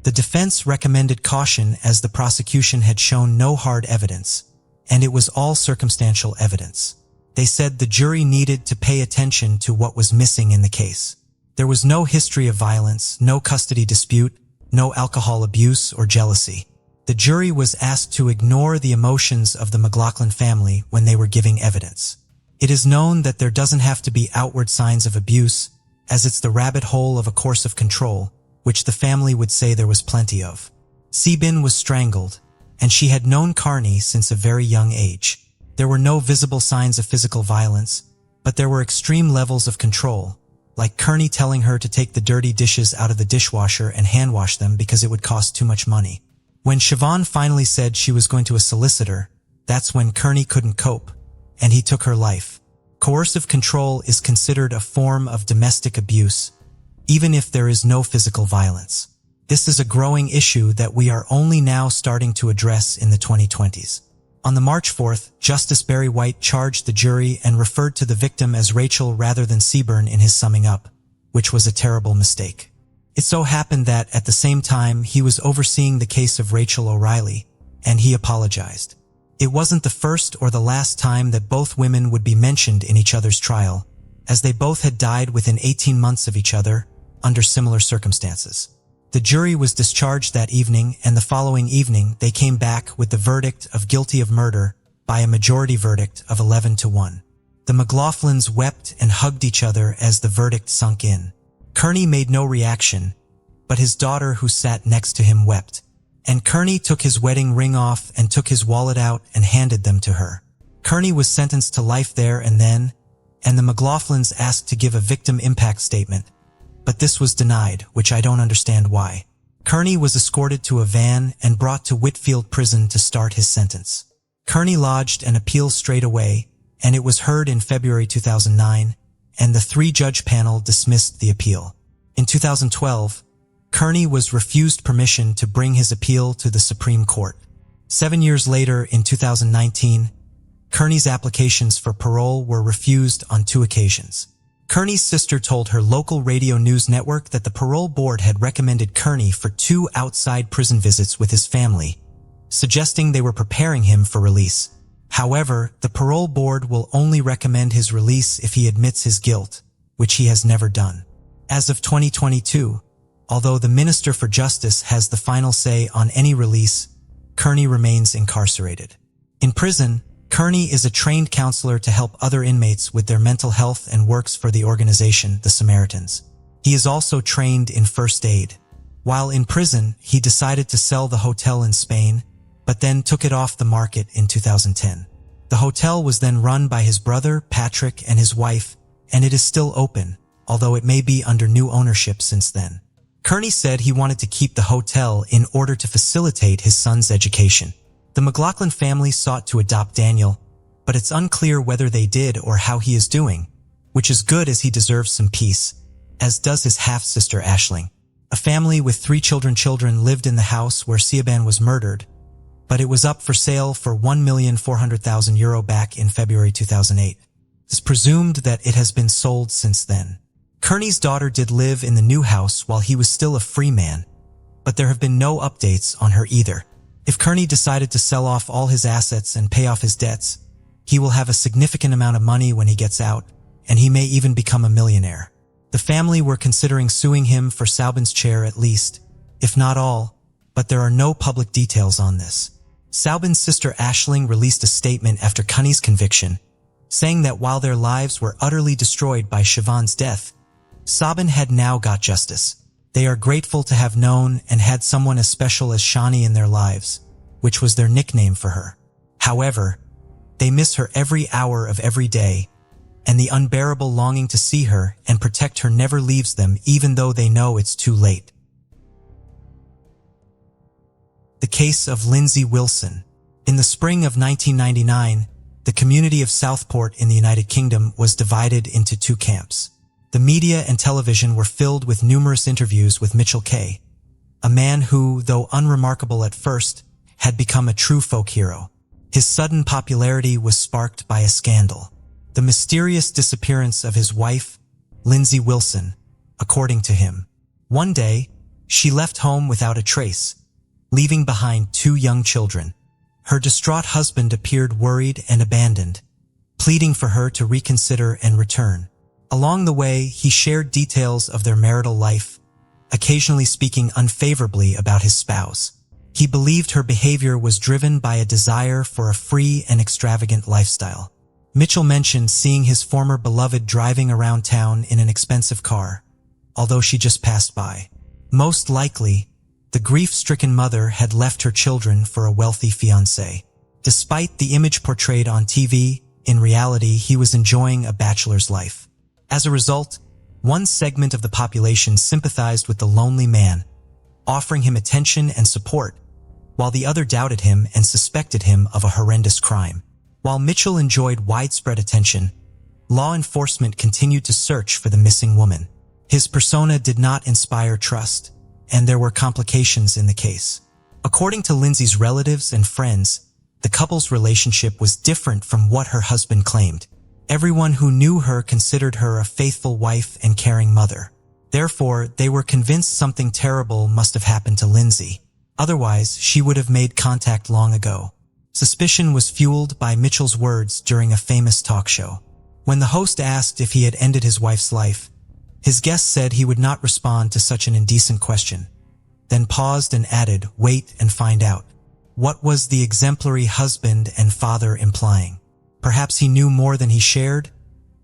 S1: The defense recommended caution as the prosecution had shown no hard evidence, and it was all circumstantial evidence. They said the jury needed to pay attention to what was missing in the case. There was no history of violence, no custody dispute, no alcohol abuse or jealousy. The jury was asked to ignore the emotions of the McLaughlin family when they were giving evidence. It is known that there doesn't have to be outward signs of abuse, as it's the rabbit hole of a course of control, which the family would say there was plenty of. Sebin was strangled, and she had known Carney since a very young age. There were no visible signs of physical violence, but there were extreme levels of control, like Kearney telling her to take the dirty dishes out of the dishwasher and hand wash them because it would cost too much money. When Siobhan finally said she was going to a solicitor, that's when Kearney couldn't cope, and he took her life. Coercive control is considered a form of domestic abuse, even if there is no physical violence. This is a growing issue that we are only now starting to address in the 2020s. On the March 4th, Justice Barry White charged the jury and referred to the victim as Rachel rather than Seaburn in his summing up, which was a terrible mistake. It so happened that, at the same time, he was overseeing the case of Rachel O'Reilly, and he apologized. It wasn't the first or the last time that both women would be mentioned in each other's trial, as they both had died within 18 months of each other, under similar circumstances. The jury was discharged that evening, and the following evening they came back with the verdict of guilty of murder by a majority verdict of 11-1. The McLaughlins wept and hugged each other as the verdict sunk in. Kearney made no reaction, but his daughter who sat next to him wept. And Kearney took his wedding ring off and took his wallet out and handed them to her. Kearney was sentenced to life there and then, and the McLaughlins asked to give a victim impact statement. But this was denied, which I don't understand why. Kearney was escorted to a van and brought to Whitfield Prison to start his sentence. Kearney lodged an appeal straight away, and it was heard in February 2009, and the three-judge panel dismissed the appeal. In 2012, Kearney was refused permission to bring his appeal to the Supreme Court. 7 years later, in 2019, Kearney's applications for parole were refused on 2 occasions. Kearney's sister told her local radio news network that the parole board had recommended Kearney for 2 outside prison visits with his family, suggesting they were preparing him for release. However, the parole board will only recommend his release if he admits his guilt, which he has never done. As of 2022, although the Minister for Justice has the final say on any release, Kearney remains incarcerated. In prison, Kearney is a trained counselor to help other inmates with their mental health and works for the organization, the Samaritans. He is also trained in first aid. While in prison, he decided to sell the hotel in Spain, but then took it off the market in 2010. The hotel was then run by his brother, Patrick, and his wife, and it is still open, although it may be under new ownership since then. Kearney said he wanted to keep the hotel in order to facilitate his son's education. The McLaughlin family sought to adopt Daniel, but it's unclear whether they did or how he is doing, which is good as he deserves some peace, as does his half-sister Aisling. A family with 3 children lived in the house where Siaban was murdered, but it was up for sale for €1,400,000 back in February 2008. It's presumed that it has been sold since then. Kearney's daughter did live in the new house while he was still a free man, but there have been no updates on her either. If Kearney decided to sell off all his assets and pay off his debts, he will have a significant amount of money when he gets out, and he may even become a millionaire. The family were considering suing him for Saubin's share at least, if not all, but there are no public details on this. Saubin's sister Aisling released a statement after Kearney's conviction, saying that while their lives were utterly destroyed by Siobhan's death, Saubin had now got justice. They are grateful to have known and had someone as special as Shani in their lives, which was their nickname for her. However, they miss her every hour of every day, and the unbearable longing to see her and protect her never leaves them even though they know it's too late. The case of Lindsay Wilson. In the spring of 1999, the community of Southport in the United Kingdom was divided into 2 camps. The media and television were filled with numerous interviews with Mitchell Kay, a man who, though unremarkable at first, had become a true folk hero. His sudden popularity was sparked by a scandal: the mysterious disappearance of his wife, Lindsay Wilson, according to him. One day, she left home without a trace, leaving behind 2 young children. Her distraught husband appeared worried and abandoned, pleading for her to reconsider and return. Along the way, he shared details of their marital life, occasionally speaking unfavorably about his spouse. He believed her behavior was driven by a desire for a free and extravagant lifestyle. Mitchell mentioned seeing his former beloved driving around town in an expensive car, although she just passed by. Most likely, the grief-stricken mother had left her children for a wealthy fiancé. Despite the image portrayed on TV, in reality he was enjoying a bachelor's life. As a result, one segment of the population sympathized with the lonely man, offering him attention and support, while the other doubted him and suspected him of a horrendous crime. While Mitchell enjoyed widespread attention, law enforcement continued to search for the missing woman. His persona did not inspire trust, and there were complications in the case. According to Lindsay's relatives and friends, the couple's relationship was different from what her husband claimed. Everyone who knew her considered her a faithful wife and caring mother. Therefore, they were convinced something terrible must have happened to Lindsay. Otherwise, she would have made contact long ago. Suspicion was fueled by Mitchell's words during a famous talk show. When the host asked if he had ended his wife's life, his guest said he would not respond to such an indecent question, then paused and added, "Wait and find out." What was the exemplary husband and father implying? Perhaps he knew more than he shared,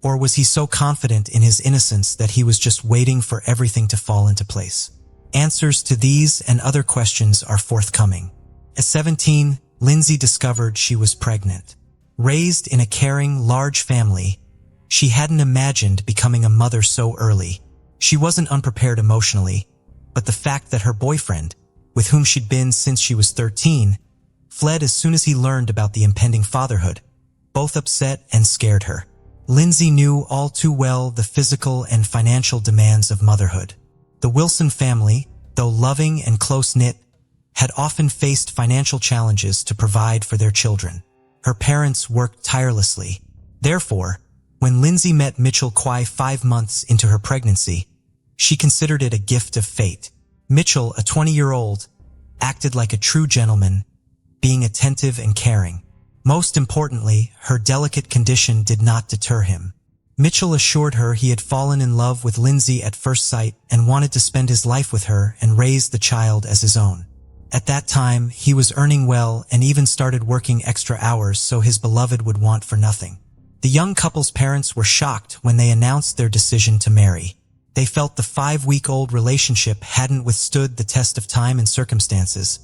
S1: or was he so confident in his innocence that he was just waiting for everything to fall into place? Answers to these and other questions are forthcoming. At 17, Lindsay discovered she was pregnant. Raised in a caring, large family, she hadn't imagined becoming a mother so early. She wasn't unprepared emotionally, but the fact that her boyfriend, with whom she'd been since she was 13, fled as soon as he learned about the impending fatherhood, both upset and scared her. Lindsay knew all too well the physical and financial demands of motherhood. The Wilson family, though loving and close-knit, had often faced financial challenges to provide for their children. Her parents worked tirelessly. Therefore, when Lindsay met Mitchell Kwai 5 months into her pregnancy, she considered it a gift of fate. Mitchell, a 20-year-old, acted like a true gentleman, being attentive and caring. Most importantly, her delicate condition did not deter him. Mitchell assured her he had fallen in love with Lindsay at first sight and wanted to spend his life with her and raise the child as his own. At that time, he was earning well and even started working extra hours so his beloved would want for nothing. The young couple's parents were shocked when they announced their decision to marry. They felt the 5-week-old relationship hadn't withstood the test of time and circumstances,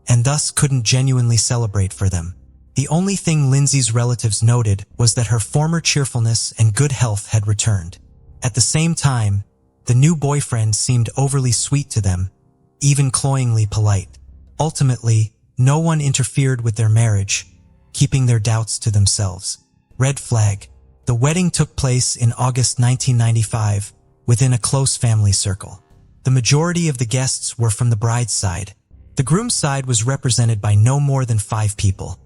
S1: and thus couldn't genuinely celebrate for them. The only thing Lindsay's relatives noted was that her former cheerfulness and good health had returned. At the same time, the new boyfriend seemed overly sweet to them, even cloyingly polite. Ultimately, no one interfered with their marriage, keeping their doubts to themselves. Red flag. The wedding took place in August 1995, within a close family circle. The majority of the guests were from the bride's side. The groom's side was represented by no more than 5 people: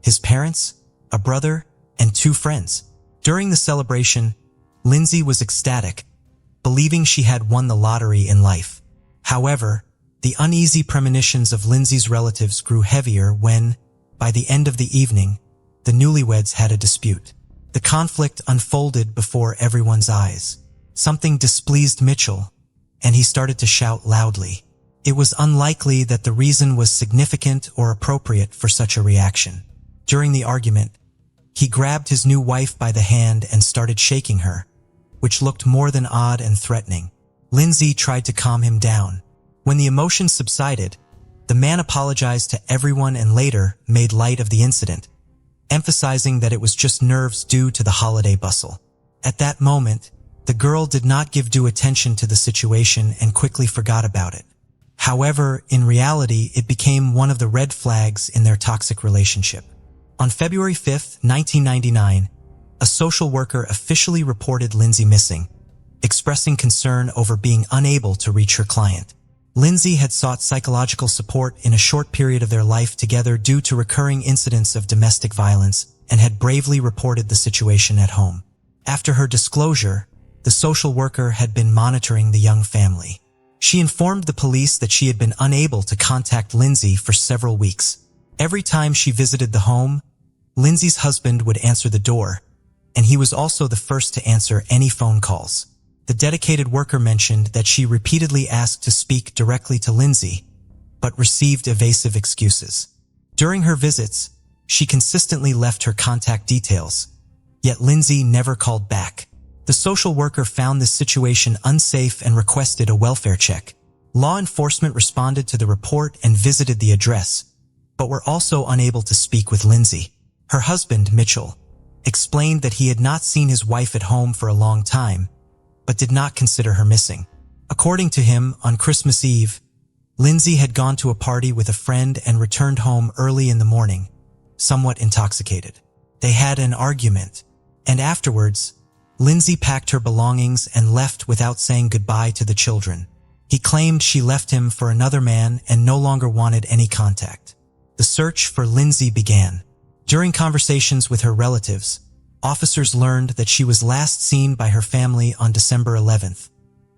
S1: his parents, a brother, and 2 friends. During the celebration, Lindsay was ecstatic, believing she had won the lottery in life. However, the uneasy premonitions of Lindsay's relatives grew heavier when, by the end of the evening, the newlyweds had a dispute. The conflict unfolded before everyone's eyes. Something displeased Mitchell, and he started to shout loudly. It was unlikely that the reason was significant or appropriate for such a reaction. During the argument, he grabbed his new wife by the hand and started shaking her, which looked more than odd and threatening. Lindsay tried to calm him down. When the emotions subsided, the man apologized to everyone and later made light of the incident, emphasizing that it was just nerves due to the holiday bustle. At that moment, the girl did not give due attention to the situation and quickly forgot about it. However, in reality, it became one of the red flags in their toxic relationship. On February 5, 1999, a social worker officially reported Lindsay missing, expressing concern over being unable to reach her client. Lindsay had sought psychological support in a short period of their life together due to recurring incidents of domestic violence and had bravely reported the situation at home. After her disclosure, the social worker had been monitoring the young family. She informed the police that she had been unable to contact Lindsay for several weeks. Every time she visited the home, Lindsay's husband would answer the door, and he was also the first to answer any phone calls. The dedicated worker mentioned that she repeatedly asked to speak directly to Lindsay, but received evasive excuses. During her visits, she consistently left her contact details, yet Lindsay never called back. The social worker found this situation unsafe and requested a welfare check. Law enforcement responded to the report and visited the address, but were also unable to speak with Lindsay. Her husband, Mitchell, explained that he had not seen his wife at home for a long time, but did not consider her missing. According to him, on Christmas Eve, Lindsay had gone to a party with a friend and returned home early in the morning, somewhat intoxicated. They had an argument, and afterwards, Lindsay packed her belongings and left without saying goodbye to the children. He claimed she left him for another man and no longer wanted any contact. The search for Lindsay began. During conversations with her relatives, officers learned that she was last seen by her family on December 11th,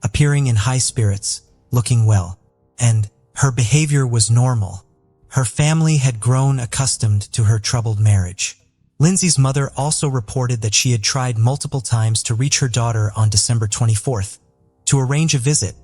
S1: appearing in high spirits, looking well, and her behavior was normal. Her family had grown accustomed to her troubled marriage. Lindsay's mother also reported that she had tried multiple times to reach her daughter on December 24th, to arrange a visit,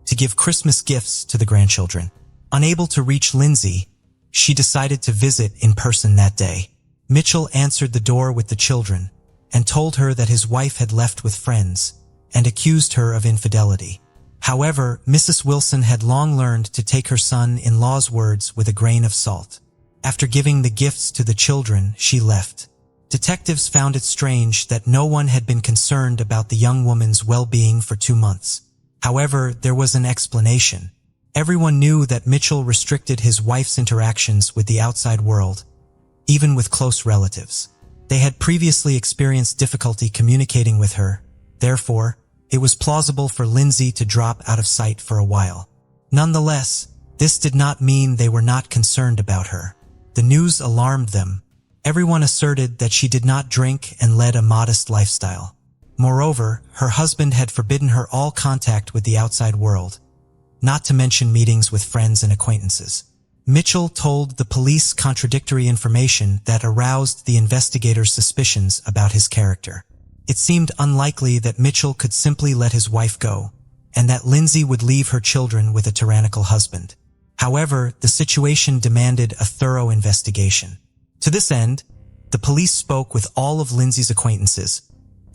S1: to give Christmas gifts to the grandchildren. Unable to reach Lindsay, she decided to visit in person that day. Mitchell answered the door with the children and told her that his wife had left with friends and accused her of infidelity. However, Mrs. Wilson had long learned to take her son-in-law's words with a grain of salt. After giving the gifts to the children, she left. Detectives found it strange that no one had been concerned about the young woman's well-being for 2 months. However, there was an explanation. Everyone knew that Mitchell restricted his wife's interactions with the outside world, even with close relatives. They had previously experienced difficulty communicating with her. Therefore, it was plausible for Lindsay to drop out of sight for a while. Nonetheless, this did not mean they were not concerned about her. The news alarmed them. Everyone asserted that she did not drink and led a modest lifestyle. Moreover, her husband had forbidden her all contact with the outside world, not to mention meetings with friends and acquaintances. Mitchell told the police contradictory information that aroused the investigators' suspicions about his character. It seemed unlikely that Mitchell could simply let his wife go, and that Lindsay would leave her children with a tyrannical husband. However, the situation demanded a thorough investigation. To this end, the police spoke with all of Lindsay's acquaintances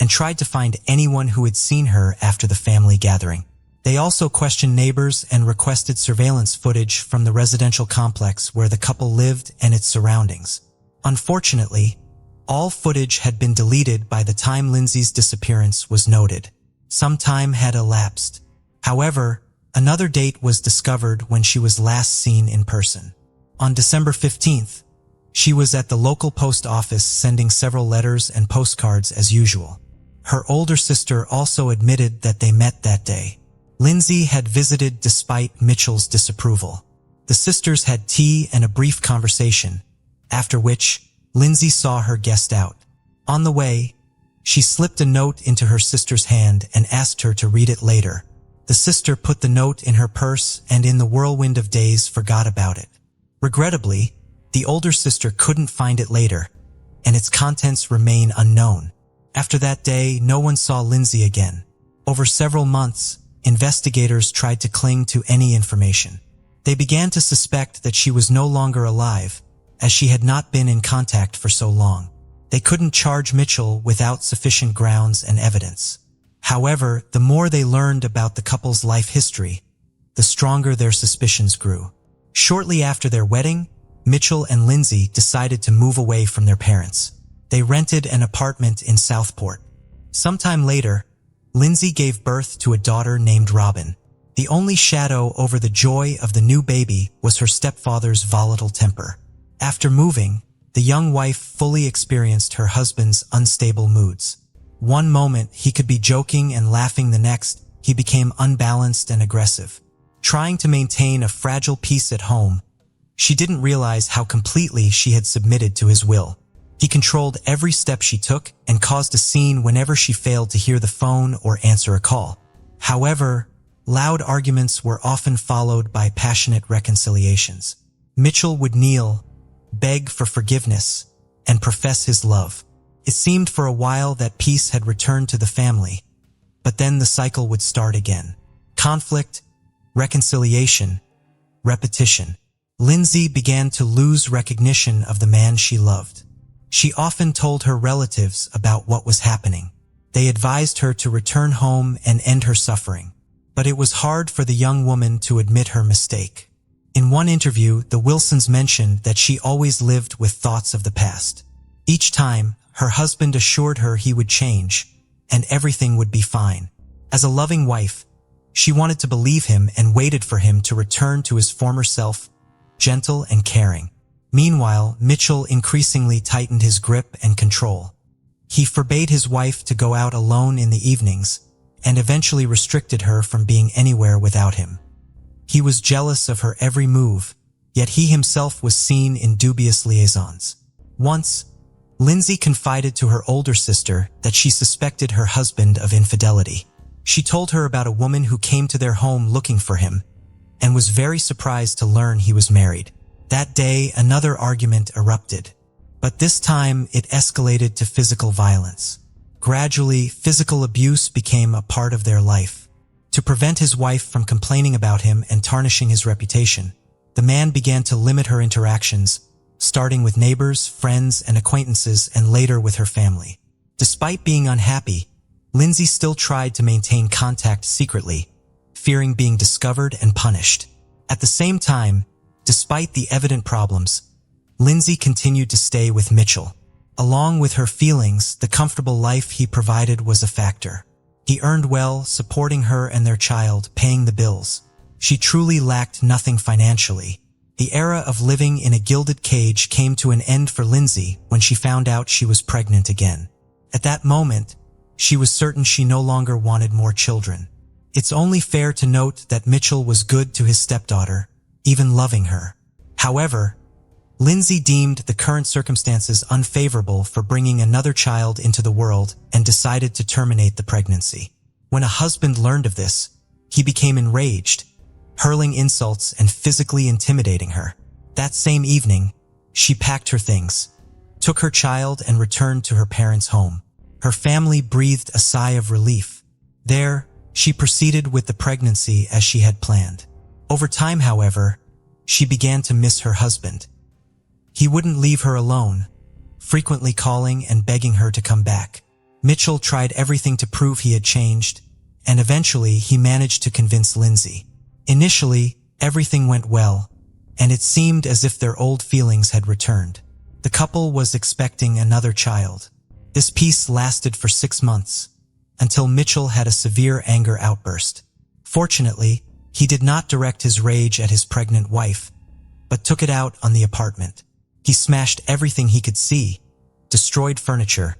S1: and tried to find anyone who had seen her after the family gathering. They also questioned neighbors and requested surveillance footage from the residential complex where the couple lived and its surroundings. Unfortunately, all footage had been deleted by the time Lindsay's disappearance was noted. Some time had elapsed. However, another date was discovered when she was last seen in person. On December 15th, she was at the local post office sending several letters and postcards as usual. Her older sister also admitted that they met that day. Lindsay had visited despite Mitchell's disapproval. The sisters had tea and a brief conversation, after which Lindsay saw her guest out. On the way, she slipped a note into her sister's hand and asked her to read it later. The sister put the note in her purse and in the whirlwind of days forgot about it. Regrettably, the older sister couldn't find it later, and its contents remain unknown. After that day, no one saw Lindsay again. Over several months, investigators tried to cling to any information. They began to suspect that she was no longer alive, as she had not been in contact for so long. They couldn't charge Mitchell without sufficient grounds and evidence. However, the more they learned about the couple's life history, the stronger their suspicions grew. Shortly after their wedding, Mitchell and Lindsay decided to move away from their parents. They rented an apartment in Southport. Sometime later, Lindsay gave birth to a daughter named Robin. The only shadow over the joy of the new baby was her stepfather's volatile temper. After moving, the young wife fully experienced her husband's unstable moods. One moment he could be joking and laughing, the next he became unbalanced and aggressive. Trying to maintain a fragile peace at home, she didn't realize how completely she had submitted to his will. He controlled every step she took and caused a scene whenever she failed to hear the phone or answer a call. However, loud arguments were often followed by passionate reconciliations. Mitchell would kneel, beg for forgiveness, and profess his love. It seemed for a while that peace had returned to the family, but then the cycle would start again. Conflict, reconciliation, repetition. Lindsay began to lose recognition of the man she loved. She often told her relatives about what was happening. They advised her to return home and end her suffering. But it was hard for the young woman to admit her mistake. In one interview, the Wilsons mentioned that she always lived with thoughts of the past. Each time, her husband assured her he would change, and everything would be fine. As a loving wife, she wanted to believe him and waited for him to return to his former self, gentle and caring. Meanwhile, Mitchell increasingly tightened his grip and control. He forbade his wife to go out alone in the evenings, and eventually restricted her from being anywhere without him. He was jealous of her every move, yet he himself was seen in dubious liaisons. Once, Lindsay confided to her older sister that she suspected her husband of infidelity. She told her about a woman who came to their home looking for him, and was very surprised to learn he was married. That day, another argument erupted, but this time it escalated to physical violence. Gradually, physical abuse became a part of their life. To prevent his wife from complaining about him and tarnishing his reputation, the man began to limit her interactions, starting with neighbors, friends, and acquaintances, and later with her family. Despite being unhappy, Lindsay still tried to maintain contact secretly, fearing being discovered and punished. At the same time, despite the evident problems, Lindsay continued to stay with Mitchell. Along with her feelings, the comfortable life he provided was a factor. He earned well, supporting her and their child, paying the bills. She truly lacked nothing financially. The era of living in a gilded cage came to an end for Lindsay when she found out she was pregnant again. At that moment, she was certain she no longer wanted more children. It's only fair to note that Mitchell was good to his stepdaughter, even loving her. However, Lindsay deemed the current circumstances unfavorable for bringing another child into the world and decided to terminate the pregnancy. When a husband learned of this, he became enraged, hurling insults and physically intimidating her. That same evening, she packed her things, took her child, and returned to her parents' home. Her family breathed a sigh of relief. There, she proceeded with the pregnancy as she had planned. Over time, however, she began to miss her husband. He wouldn't leave her alone, frequently calling and begging her to come back. Mitchell tried everything to prove he had changed, and eventually he managed to convince Lindsay. Initially, everything went well, and it seemed as if their old feelings had returned. The couple was expecting another child. This peace lasted for 6 months, until Mitchell had a severe anger outburst. Fortunately, he did not direct his rage at his pregnant wife, but took it out on the apartment. He smashed everything he could see, destroyed furniture,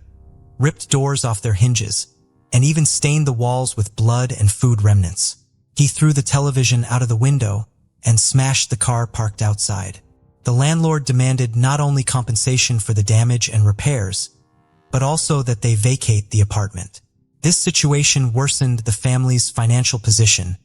S1: ripped doors off their hinges, and even stained the walls with blood and food remnants. He threw the television out of the window and smashed the car parked outside. The landlord demanded not only compensation for the damage and repairs, but also that they vacate the apartment. This situation worsened the family's financial position,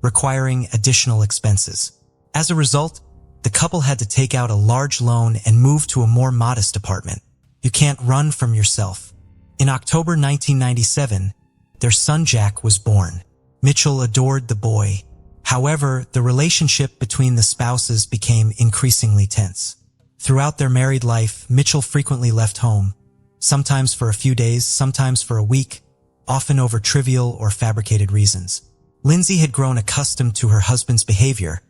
S1: requiring additional expenses. As a result, the couple had to take out a large loan and move to a more modest apartment. You can't run from yourself. In October 1997, their son Jack was born. Mitchell adored the boy. However, the relationship between the spouses became increasingly tense. Throughout their married life, Mitchell frequently left home, sometimes for a few days, sometimes for a week, often over trivial or fabricated reasons. Lindsay had grown accustomed to her husband's behavior,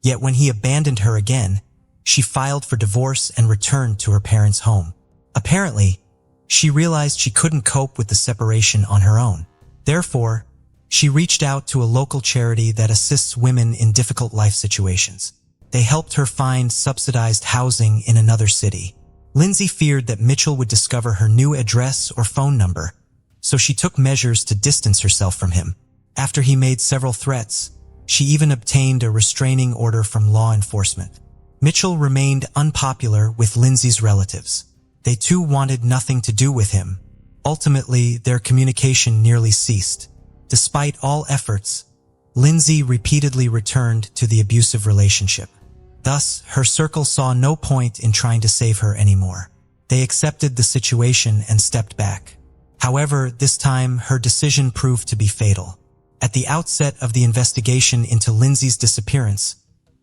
S1: yet when he abandoned her again, she filed for divorce and returned to her parents' home. Apparently, she realized she couldn't cope with the separation on her own. Therefore, she reached out to a local charity that assists women in difficult life situations. They helped her find subsidized housing in another city. Lindsay feared that Mitchell would discover her new address or phone number, so she took measures to distance herself from him. After he made several threats, she even obtained a restraining order from law enforcement. Mitchell remained unpopular with Lindsay's relatives. They too wanted nothing to do with him. Ultimately, their communication nearly ceased. Despite all efforts, Lindsay repeatedly returned to the abusive relationship. Thus, her circle saw no point in trying to save her anymore. They accepted the situation and stepped back. However, this time, her decision proved to be fatal. At the outset of the investigation into Lindsay's disappearance,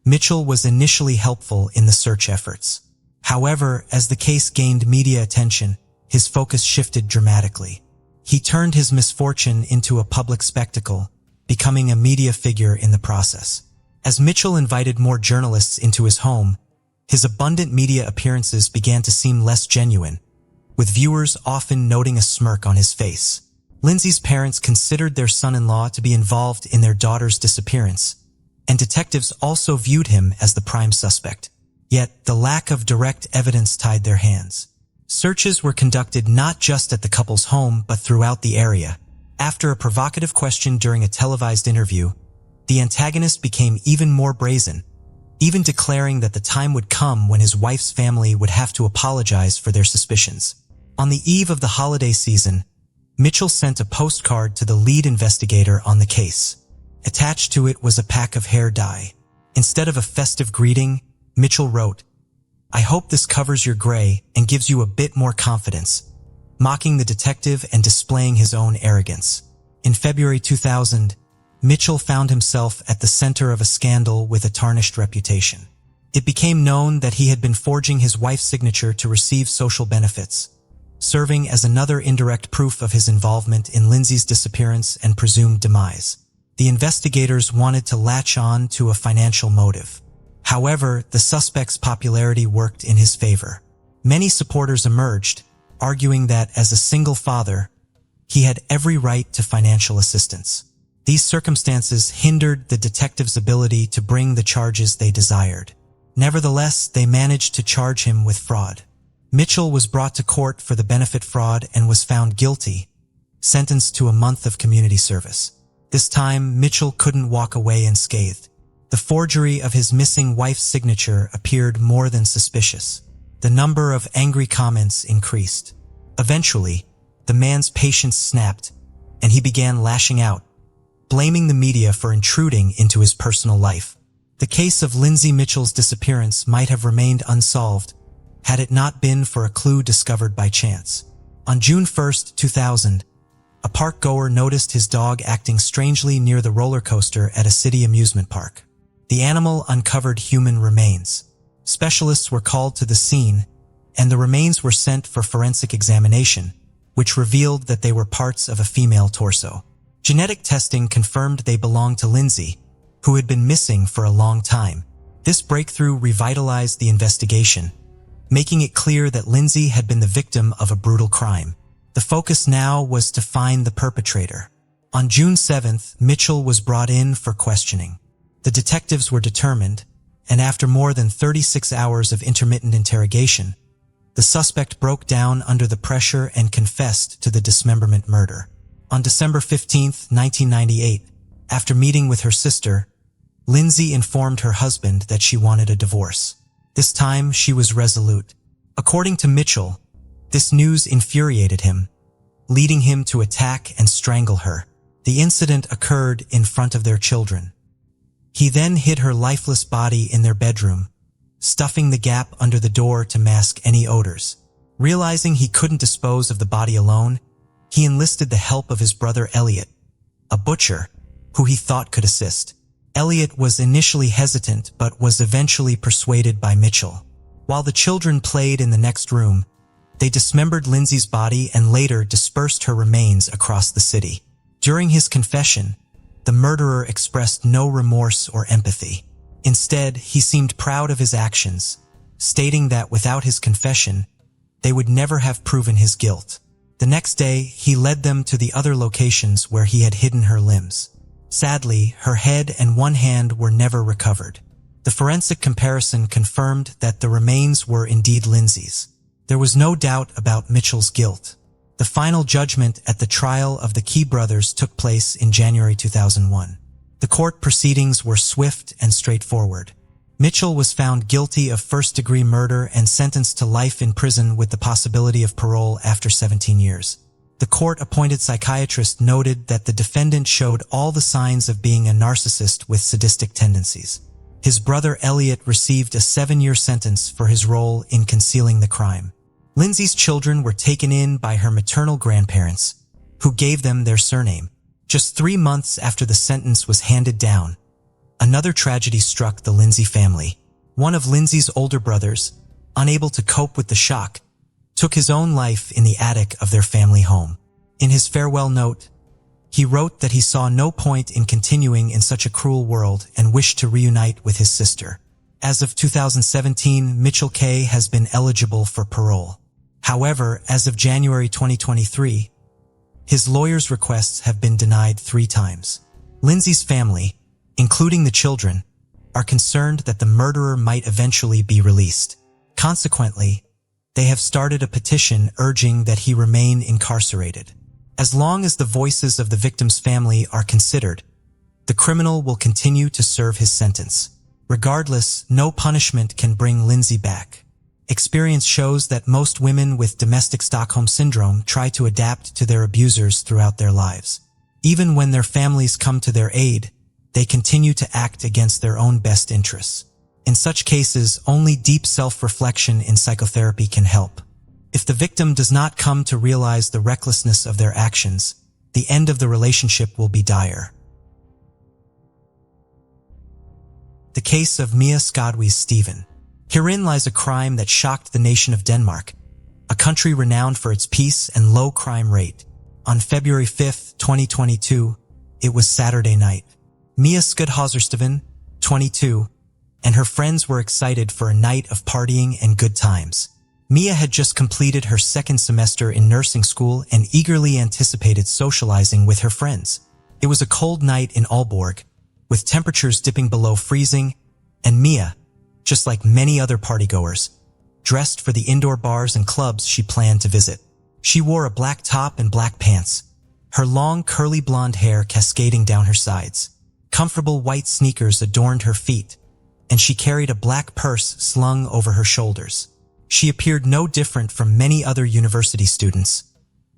S1: Mitchell was initially helpful in the search efforts. However, as the case gained media attention, his focus shifted dramatically. He turned his misfortune into a public spectacle, becoming a media figure in the process. As Mitchell invited more journalists into his home, his abundant media appearances began to seem less genuine, with viewers often noting a smirk on his face. Lindsay's parents considered their son-in-law to be involved in their daughter's disappearance, and detectives also viewed him as the prime suspect. Yet, the lack of direct evidence tied their hands. Searches were conducted not just at the couple's home but throughout the area. After a provocative question during a televised interview, the antagonist became even more brazen, even declaring that the time would come when his wife's family would have to apologize for their suspicions. On the eve of the holiday season, Mitchell sent a postcard to the lead investigator on the case. Attached to it was a pack of hair dye. Instead of a festive greeting, Mitchell wrote, "I hope this covers your gray and gives you a bit more confidence," mocking the detective and displaying his own arrogance. In February 2000, Mitchell found himself at the center of a scandal with a tarnished reputation. It became known that he had been forging his wife's signature to receive social benefits, serving as another indirect proof of his involvement in Lindsay's disappearance and presumed demise. The investigators wanted to latch on to a financial motive. However, the suspect's popularity worked in his favor. Many supporters emerged, arguing that as a single father, he had every right to financial assistance. These circumstances hindered the detectives' ability to bring the charges they desired. Nevertheless, they managed to charge him with fraud. Mitchell was brought to court for the benefit fraud and was found guilty, sentenced to a month of community service. This time, Mitchell couldn't walk away unscathed. The forgery of his missing wife's signature appeared more than suspicious. The number of angry comments increased. Eventually, the man's patience snapped, and he began lashing out, blaming the media for intruding into his personal life. The case of Lindsay Mitchell's disappearance might have remained unsolved had it not been for a clue discovered by chance. On June 1, 2000, a park goer noticed his dog acting strangely near the roller coaster at a city amusement park. The animal uncovered human remains. Specialists were called to the scene, and the remains were sent for forensic examination, which revealed that they were parts of a female torso. Genetic testing confirmed they belonged to Lindsay, who had been missing for a long time. This breakthrough revitalized the investigation, making it clear that Lindsay had been the victim of a brutal crime. The focus now was to find the perpetrator. On June 7th, Mitchell was brought in for questioning. The detectives were determined, and after more than 36 hours of intermittent interrogation, the suspect broke down under the pressure and confessed to the dismemberment murder. On December 15, 1998, after meeting with her sister, Lindsay informed her husband that she wanted a divorce. This time, she was resolute. According to Mitchell, this news infuriated him, leading him to attack and strangle her. The incident occurred in front of their children. He then hid her lifeless body in their bedroom, stuffing the gap under the door to mask any odors. Realizing he couldn't dispose of the body alone, he enlisted the help of his brother Elliot, a butcher, who he thought could assist. Elliot was initially hesitant but was eventually persuaded by Mitchell. While the children played in the next room, they dismembered Lindsay's body and later dispersed her remains across the city. During his confession, the murderer expressed no remorse or empathy. Instead, he seemed proud of his actions, stating that without his confession, they would never have proven his guilt. The next day, he led them to the other locations where he had hidden her limbs. Sadly, her head and one hand were never recovered. The forensic comparison confirmed that the remains were indeed Lindsay's. There was no doubt about Mitchell's guilt. The final judgment at the trial of the Key brothers took place in January 2001. The court proceedings were swift and straightforward. Mitchell was found guilty of first-degree murder and sentenced to life in prison with the possibility of parole after 17 years. The court-appointed psychiatrist noted that the defendant showed all the signs of being a narcissist with sadistic tendencies. His brother Elliot received a 7-year sentence for his role in concealing the crime. Lindsay's children were taken in by her maternal grandparents, who gave them their surname. Just 3 months after the sentence was handed down, another tragedy struck the Lindsay family. One of Lindsay's older brothers, unable to cope with the shock, took his own life in the attic of their family home. In his farewell note, he wrote that he saw no point in continuing in such a cruel world and wished to reunite with his sister. As of 2017, Mitchell K. has been eligible for parole. However, as of January 2023, his lawyer's requests have been denied 3 times. Lindsay's family, including the children, are concerned that the murderer might eventually be released. Consequently, they have started a petition urging that he remain incarcerated. As long as the voices of the victim's family are considered, the criminal will continue to serve his sentence. Regardless, no punishment can bring Lindsay back. Experience shows that most women with domestic Stockholm syndrome try to adapt to their abusers throughout their lives. Even when their families come to their aid, they continue to act against their own best interests. In such cases, only deep self-reflection in psychotherapy can help. If the victim does not come to realize the recklessness of their actions, the end of the relationship will be dire. The case of Mia Skadwi's Stephen. Herein lies a crime that shocked the nation of Denmark, a country renowned for its peace and low crime rate. On February 5, 2022, it was Saturday night. Mia Skadwi's, 22, and her friends were excited for a night of partying and good times. Mia had just completed her 2nd semester in nursing school and eagerly anticipated socializing with her friends. It was a cold night in Aalborg, with temperatures dipping below freezing, and Mia, just like many other partygoers, dressed for the indoor bars and clubs she planned to visit. She wore a black top and black pants, her long curly blonde hair cascading down her sides. Comfortable white sneakers adorned her feet, and she carried a black purse slung over her shoulders. She appeared no different from many other university students,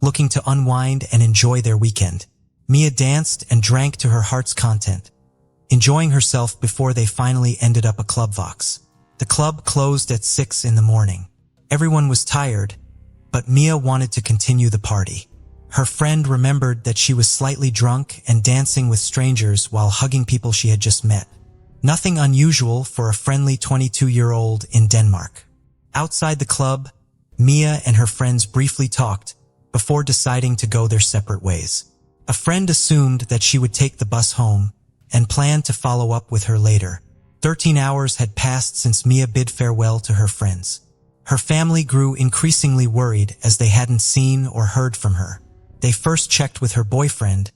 S1: looking to unwind and enjoy their weekend. Mia danced and drank to her heart's content, enjoying herself before they finally ended up a club vox. The club closed at 6 in the morning. Everyone was tired, but Mia wanted to continue the party. Her friend remembered that she was slightly drunk and dancing with strangers while hugging people she had just met. Nothing unusual for a friendly 22-year-old in Denmark. Outside the club, Mia and her friends briefly talked before deciding to go their separate ways. A friend assumed that she would take the bus home and planned to follow up with her later. 13 hours had passed since Mia bid farewell to her friends. Her family grew increasingly worried as they hadn't seen or heard from her. They first checked with her boyfriend,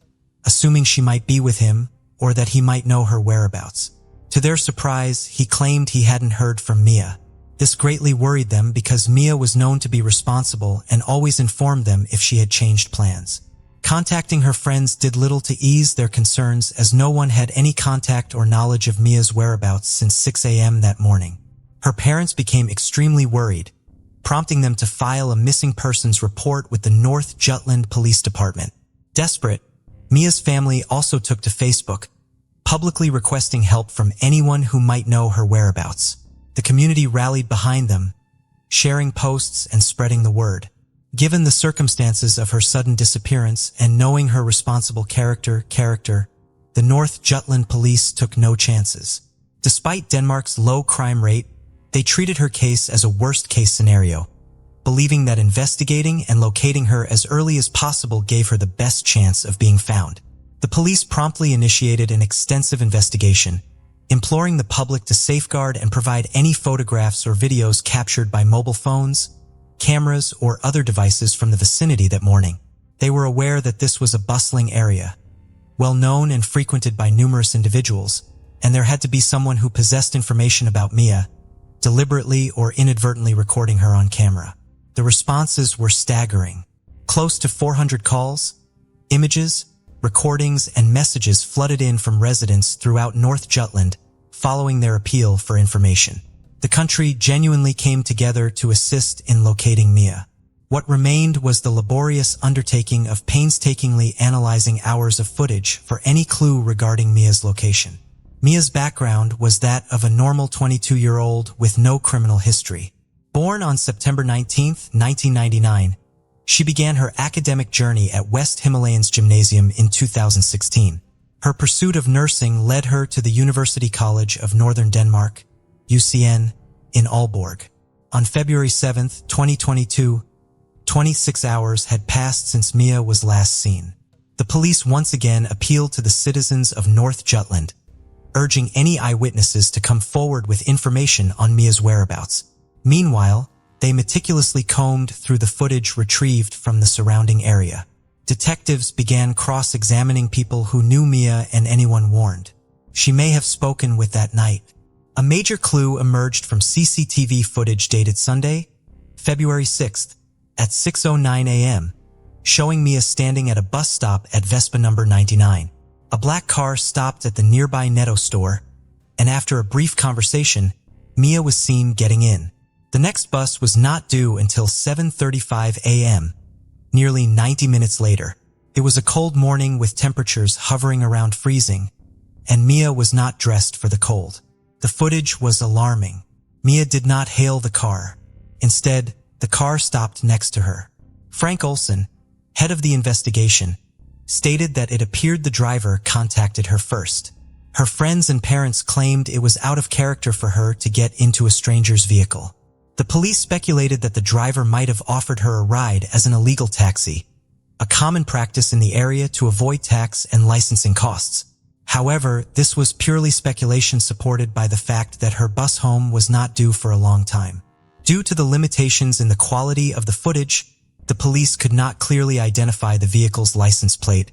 S1: assuming she might be with him or that he might know her whereabouts. To their surprise, he claimed he hadn't heard from Mia. This greatly worried them because Mia was known to be responsible and always informed them if she had changed plans. Contacting her friends did little to ease their concerns as no one had any contact or knowledge of Mia's whereabouts since 6 a.m. that morning. Her parents became extremely worried, prompting them to file a missing persons report with the North Jutland Police Department. Desperate, Mia's family also took to Facebook, publicly requesting help from anyone who might know her whereabouts. The community rallied behind them, sharing posts and spreading the word. Given the circumstances of her sudden disappearance and knowing her responsible character, the North Jutland police took no chances. Despite Denmark's low crime rate, they treated her case as a worst-case scenario, believing that investigating and locating her as early as possible gave her the best chance of being found. The police promptly initiated an extensive investigation, imploring the public to safeguard and provide any photographs or videos captured by mobile phones, cameras, or other devices from the vicinity that morning. They were aware that this was a bustling area, well known and frequented by numerous individuals, and there had to be someone who possessed information about Mia, deliberately or inadvertently recording her on camera. The responses were staggering. Close to 400 calls, images, recordings, and messages flooded in from residents throughout North Jutland following their appeal for information. The country genuinely came together to assist in locating Mia. What remained was the laborious undertaking of painstakingly analyzing hours of footage for any clue regarding Mia's location. Mia's background was that of a normal 22-year-old with no criminal history. Born on September 19, 1999, she began her academic journey at West Himalayans Gymnasium in 2016. Her pursuit of nursing led her to the University College of Northern Denmark, UCN, in Aalborg. On February 7, 2022, 26 hours had passed since Mia was last seen. The police once again appealed to the citizens of North Jutland, urging any eyewitnesses to come forward with information on Mia's whereabouts. Meanwhile, they meticulously combed through the footage retrieved from the surrounding area. Detectives began cross-examining people who knew Mia and anyone warned she may have spoken with that night. A major clue emerged from CCTV footage dated Sunday, February 6th, at 6:09 a.m., showing Mia standing at a bus stop at Vespa number 99. A black car stopped at the nearby Netto store, and after a brief conversation, Mia was seen getting in. The next bus was not due until 7:35 a.m., nearly 90 minutes later. It was a cold morning with temperatures hovering around freezing, and Mia was not dressed for the cold. The footage was alarming. Mia did not hail the car. Instead, the car stopped next to her. Frank Olson, head of the investigation, stated that it appeared the driver contacted her first. Her friends and parents claimed it was out of character for her to get into a stranger's vehicle. The police speculated that the driver might have offered her a ride as an illegal taxi, a common practice in the area to avoid tax and licensing costs. However, this was purely speculation supported by the fact that her bus home was not due for a long time. Due to the limitations in the quality of the footage, the police could not clearly identify the vehicle's license plate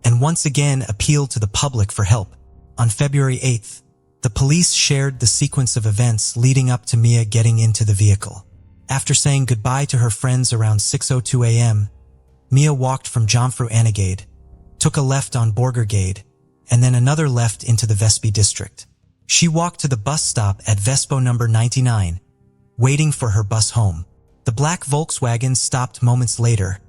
S1: and once again appealed to the public for help. On February 8th, the police shared the sequence of events leading up to Mia getting into the vehicle. After saying goodbye to her friends around 6:02 a.m., Mia walked from Jomfru Anegade, took a left on Borgergade, and then another left into the Vespi district. She walked to the bus stop at Vespo number 99, waiting for her bus home. The black Volkswagen stopped moments later,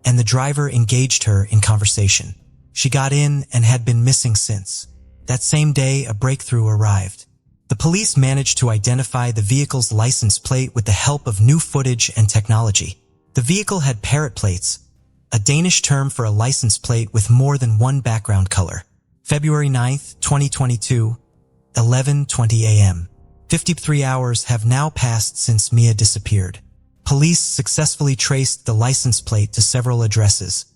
S1: and the driver engaged her in conversation. She got in and had been missing since. That same day, a breakthrough arrived. The police managed to identify the vehicle's license plate with the help of new footage and technology. The vehicle had parrot plates, a Danish term for a license plate with more than one background color. February 9th, 2022, 11:20 a.m. 53 hours have now passed since Mia disappeared. Police successfully traced the license plate to several addresses,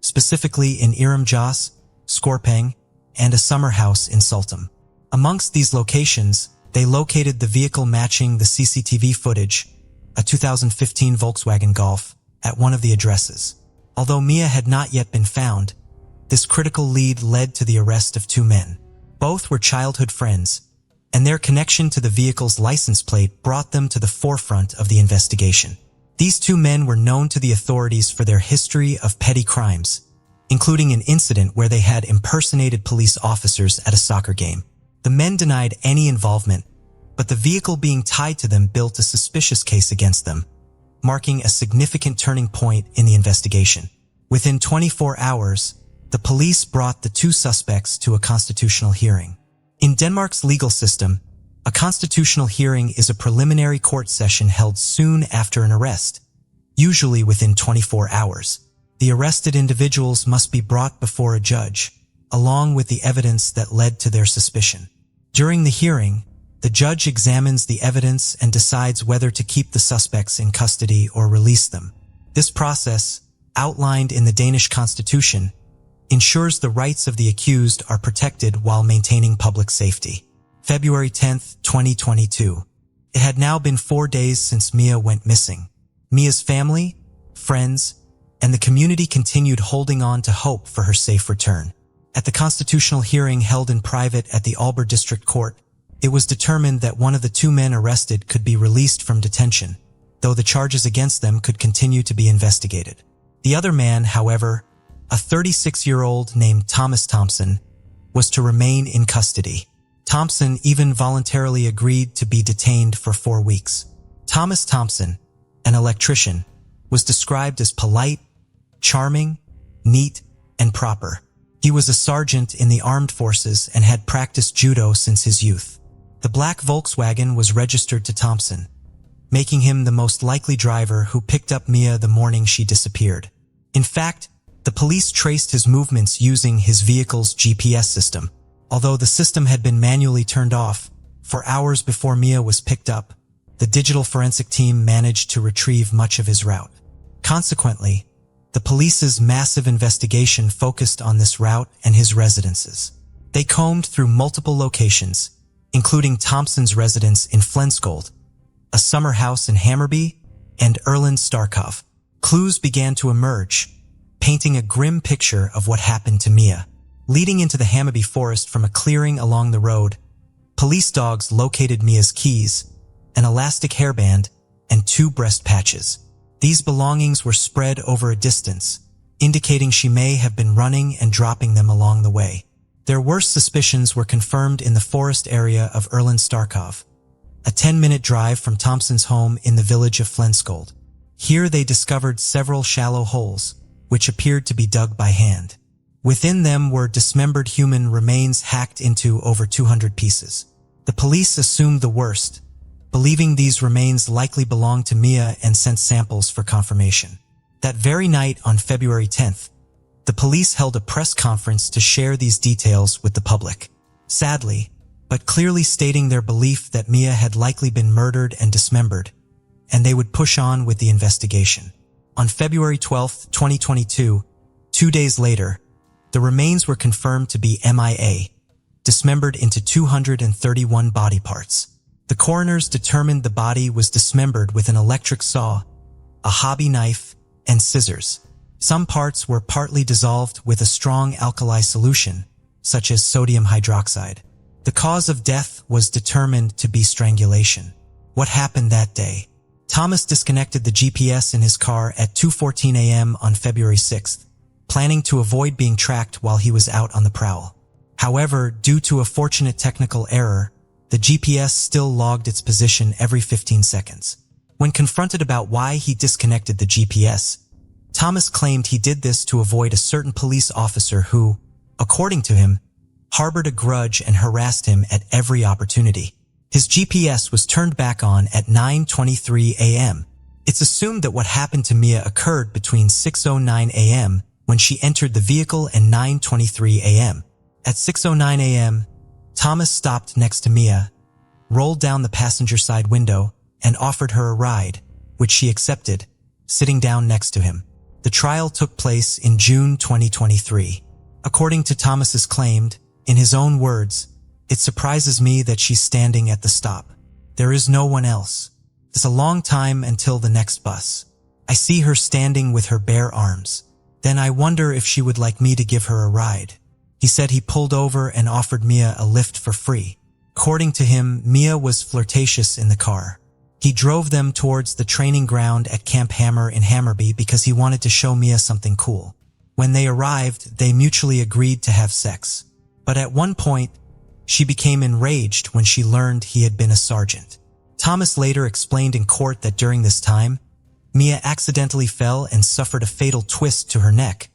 S1: specifically in Iramjas, Skorpeng, and a summer house in Sultum. Amongst these locations, they located the vehicle matching the CCTV footage, a 2015 Volkswagen Golf, at one of the addresses. Although Mia had not yet been found, this critical lead led to the arrest of two men. Both were childhood friends, and their connection to the vehicle's license plate brought them to the forefront of the investigation. These two men were known to the authorities for their history of petty crimes, including an incident where they had impersonated police officers at a soccer game. The men denied any involvement, but the vehicle being tied to them built a suspicious case against them, marking a significant turning point in the investigation. Within 24 hours, the police brought the two suspects to a constitutional hearing. In Denmark's legal system, a constitutional hearing is a preliminary court session held soon after an arrest, usually within 24 hours. The arrested individuals must be brought before a judge, along with the evidence that led to their suspicion. During the hearing, the judge examines the evidence and decides whether to keep the suspects in custody or release them. This process, outlined in the Danish constitution, ensures the rights of the accused are protected while maintaining public safety. February 10th, 2022. It had now been 4 days since Mia went missing. Mia's family, friends, and the community continued holding on to hope for her safe return. At the constitutional hearing held in private at the Aalborg District Court, it was determined that one of the two men arrested could be released from detention, though the charges against them could continue to be investigated. The other man, however, a 36-year-old named Thomas Thompson, was to remain in custody. Thompson even voluntarily agreed to be detained for 4 weeks. Thomas Thompson, an electrician, was described as polite, charming, neat, and proper. He was a sergeant in the armed forces and had practiced judo since his youth. The black Volkswagen was registered to Thompson, making him the most likely driver who picked up Mia the morning she disappeared. In fact, the police traced his movements using his vehicle's GPS system. Although the system had been manually turned off for hours before Mia was picked up, the digital forensic team managed to retrieve much of his route. Consequently, the police's massive investigation focused on this route and his residences. They combed through multiple locations, including Thompson's residence in Flensgold, a summer house in Hammarby, and Erland Starkov. Clues began to emerge, painting a grim picture of what happened to Mia. Leading into the Hammarby forest from a clearing along the road, police dogs located Mia's keys, an elastic hairband, and 2 breast patches. These belongings were spread over a distance, indicating she may have been running and dropping them along the way. Their worst suspicions were confirmed in the forest area of Erland Starkov, a 10-minute drive from Thompson's home in the village of Flensgold. Here they discovered several shallow holes, which appeared to be dug by hand. Within them were dismembered human remains hacked into over 200 pieces. The police assumed the worst, believing these remains likely belonged to Mia, and sent samples for confirmation. That very night on February 10th, the police held a press conference to share these details with the public. Sadly, but clearly stating their belief that Mia had likely been murdered and dismembered, and they would push on with the investigation. On February 12, 2022, 2 days later, the remains were confirmed to be MIA, dismembered into 231 body parts. The coroners determined the body was dismembered with an electric saw, a hobby knife, and scissors. Some parts were partly dissolved with a strong alkali solution, such as sodium hydroxide. The cause of death was determined to be strangulation. What happened that day? Thomas disconnected the GPS in his car at 2:14 a.m. on February 6th, planning to avoid being tracked while he was out on the prowl. However, due to a fortunate technical error, the GPS still logged its position every 15 seconds. When confronted about why he disconnected the GPS, Thomas claimed he did this to avoid a certain police officer who, according to him, harbored a grudge and harassed him at every opportunity. His GPS was turned back on at 9:23 a.m. It's assumed that what happened to Mia occurred between 6:09 a.m. when she entered the vehicle and 9:23 a.m. At 6:09 a.m., Thomas stopped next to Mia, rolled down the passenger side window, and offered her a ride, which she accepted, sitting down next to him. The trial took place in June 2023. According to Thomas's claimed, in his own words, "It surprises me that she's standing at the stop. There is no one else. It's a long time until the next bus. I see her standing with her bare arms. Then I wonder if she would like me to give her a ride." He said he pulled over and offered Mia a lift for free. According to him, Mia was flirtatious in the car. He drove them towards the training ground at Camp Hammer in Hammarby because he wanted to show Mia something cool. When they arrived, they mutually agreed to have sex. But at one point, she became enraged when she learned he had been a sergeant. Thomas later explained in court that during this time, Mia accidentally fell and suffered a fatal twist to her neck,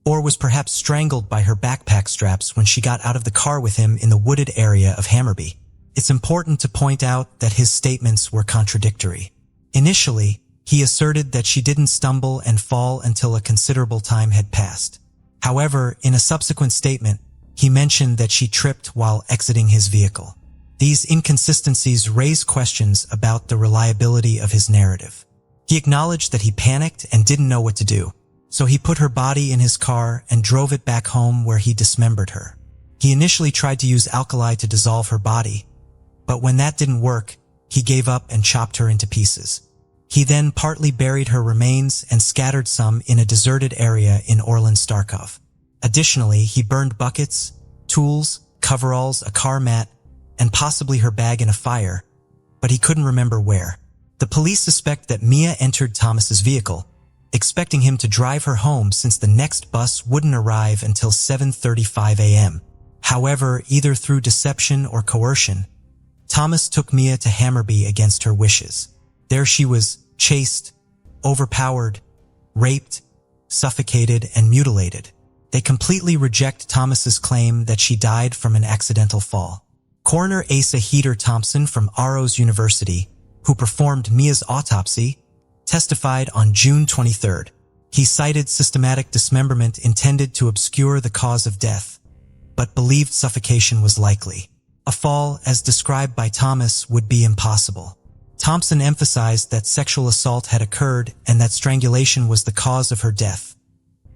S1: or was perhaps strangled by her backpack straps when she got out of the car with him in the wooded area of Hammarby. It's important to point out that his statements were contradictory. Initially, he asserted that she didn't stumble and fall until a considerable time had passed. However, in a subsequent statement, he mentioned that she tripped while exiting his vehicle. These inconsistencies raise questions about the reliability of his narrative. He acknowledged that he panicked and didn't know what to do, so he put her body in his car and drove it back home where he dismembered her. He initially tried to use alkali to dissolve her body, but when that didn't work, he gave up and chopped her into pieces. He then partly buried her remains and scattered some in a deserted area in Erland Starkov. Additionally, he burned buckets, tools, coveralls, a car mat, and possibly her bag in a fire, but he couldn't remember where. The police suspect that Mia entered Thomas's vehicle, expecting him to drive her home since the next bus wouldn't arrive until 7:35 a.m. However, either through deception or coercion, Thomas took Mia to Hammarby against her wishes. There she was chased, overpowered, raped, suffocated, and mutilated. They completely reject Thomas's claim that she died from an accidental fall. Coroner Asa Heater Thompson from Aarhus University, who performed Mia's autopsy, testified on June 23rd. He cited systematic dismemberment intended to obscure the cause of death, but believed suffocation was likely. A fall, as described by Thomas, would be impossible. Thompson emphasized that sexual assault had occurred and that strangulation was the cause of her death,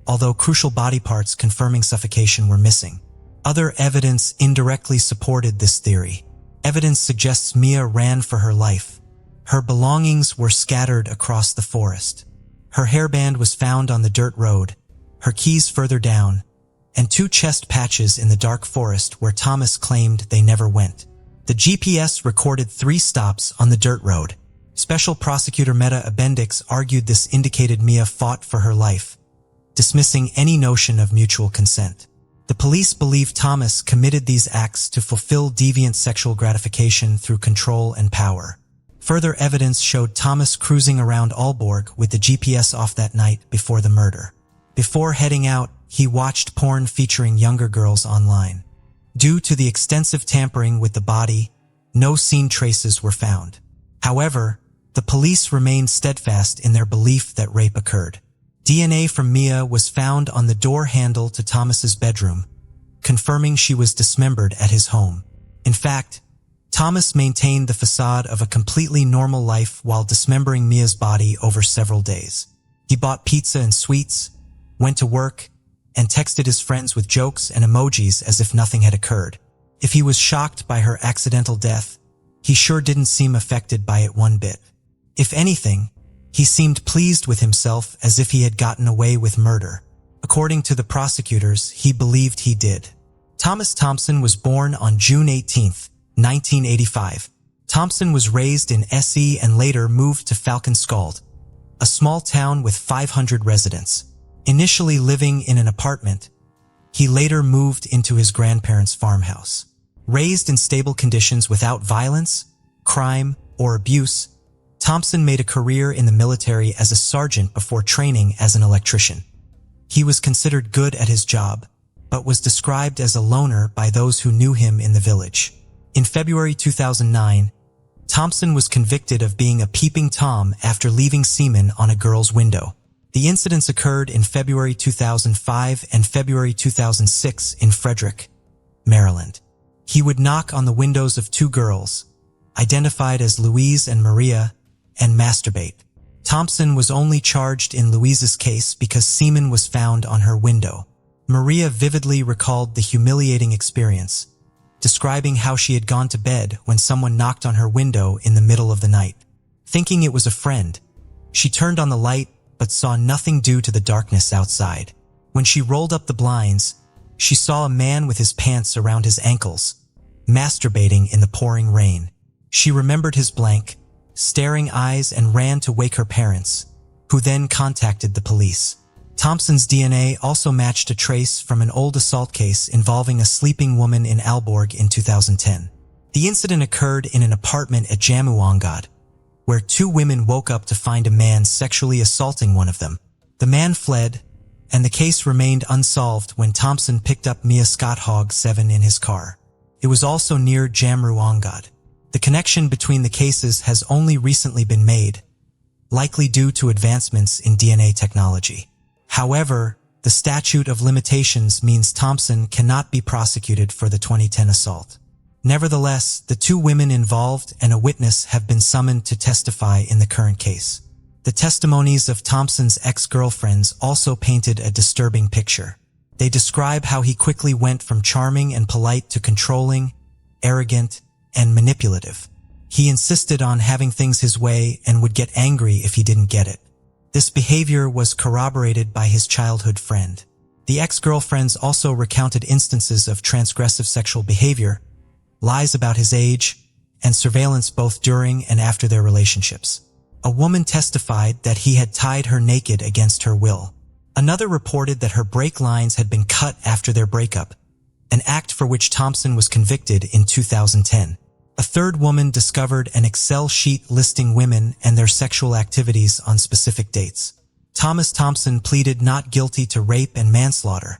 S1: although crucial body parts confirming suffocation were missing. Other evidence indirectly supported this theory. Evidence suggests Mia ran for her life. Her belongings were scattered across the forest. Her hairband was found on the dirt road, her keys further down, and 2 chest patches in the dark forest where Thomas claimed they never went. The GPS recorded 3 stops on the dirt road. Special Prosecutor Meta Abendix argued this indicated Mia fought for her life, dismissing any notion of mutual consent. The police believe Thomas committed these acts to fulfill deviant sexual gratification through control and power. Further evidence showed Thomas cruising around Aalborg with the GPS off that night before the murder. Before heading out, he watched porn featuring younger girls online. Due to the extensive tampering with the body, no scene traces were found. However, the police remained steadfast in their belief that rape occurred. DNA from Mia was found on the door handle to Thomas's bedroom, confirming she was dismembered at his home. In fact, Thomas maintained the facade of a completely normal life while dismembering Mia's body over several days. He bought pizza and sweets, went to work, and texted his friends with jokes and emojis as if nothing had occurred. If he was shocked by her accidental death, he sure didn't seem affected by it one bit. If anything, he seemed pleased with himself as if he had gotten away with murder. According to the prosecutors, he believed he did. Thomas Thompson was born on June 18, 1985. Thompson was raised in SE and later moved to Falkenskald, a small town with 500 residents. Initially living in an apartment, he later moved into his grandparents' farmhouse. Raised in stable conditions without violence, crime, or abuse, Thompson made a career in the military as a sergeant before training as an electrician. He was considered good at his job, but was described as a loner by those who knew him in the village. In February 2009, Thompson was convicted of being a peeping Tom after leaving semen on a girl's window. The incidents occurred in February 2005 and February 2006 in Frederick, Maryland. He would knock on the windows of 2 girls, identified as Louise and Maria, and masturbate. Thompson was only charged in Louise's case because semen was found on her window. Maria vividly recalled the humiliating experience, describing how she had gone to bed when someone knocked on her window in the middle of the night. Thinking it was a friend, she turned on the light but saw nothing due to the darkness outside. When she rolled up the blinds, she saw a man with his pants around his ankles, masturbating in the pouring rain. She remembered his blank, staring eyes and ran to wake her parents, who then contacted the police. Thompson's DNA also matched a trace from an old assault case involving a sleeping woman in Aalborg in 2010. The incident occurred in an apartment at Jammuangad, where 2 women woke up to find a man sexually assaulting one of them. The man fled, and the case remained unsolved when Thompson picked up Mia Skothaug 7 in his car. It was also near Jammuangad. The connection between the cases has only recently been made, likely due to advancements in DNA technology. However, the statute of limitations means Thompson cannot be prosecuted for the 2010 assault. Nevertheless, the 2 women involved and a witness have been summoned to testify in the current case. The testimonies of Thompson's ex-girlfriends also painted a disturbing picture. They describe how he quickly went from charming and polite to controlling, arrogant, and manipulative. He insisted on having things his way and would get angry if he didn't get it. This behavior was corroborated by his childhood friend. The ex-girlfriends also recounted instances of transgressive sexual behavior, lies about his age, and surveillance both during and after their relationships. A woman testified that he had tied her naked against her will. Another reported that her brake lines had been cut after their breakup, an act for which Thompson was convicted in 2010. A third woman discovered an Excel sheet listing women and their sexual activities on specific dates. Thomas Thompson pleaded not guilty to rape and manslaughter,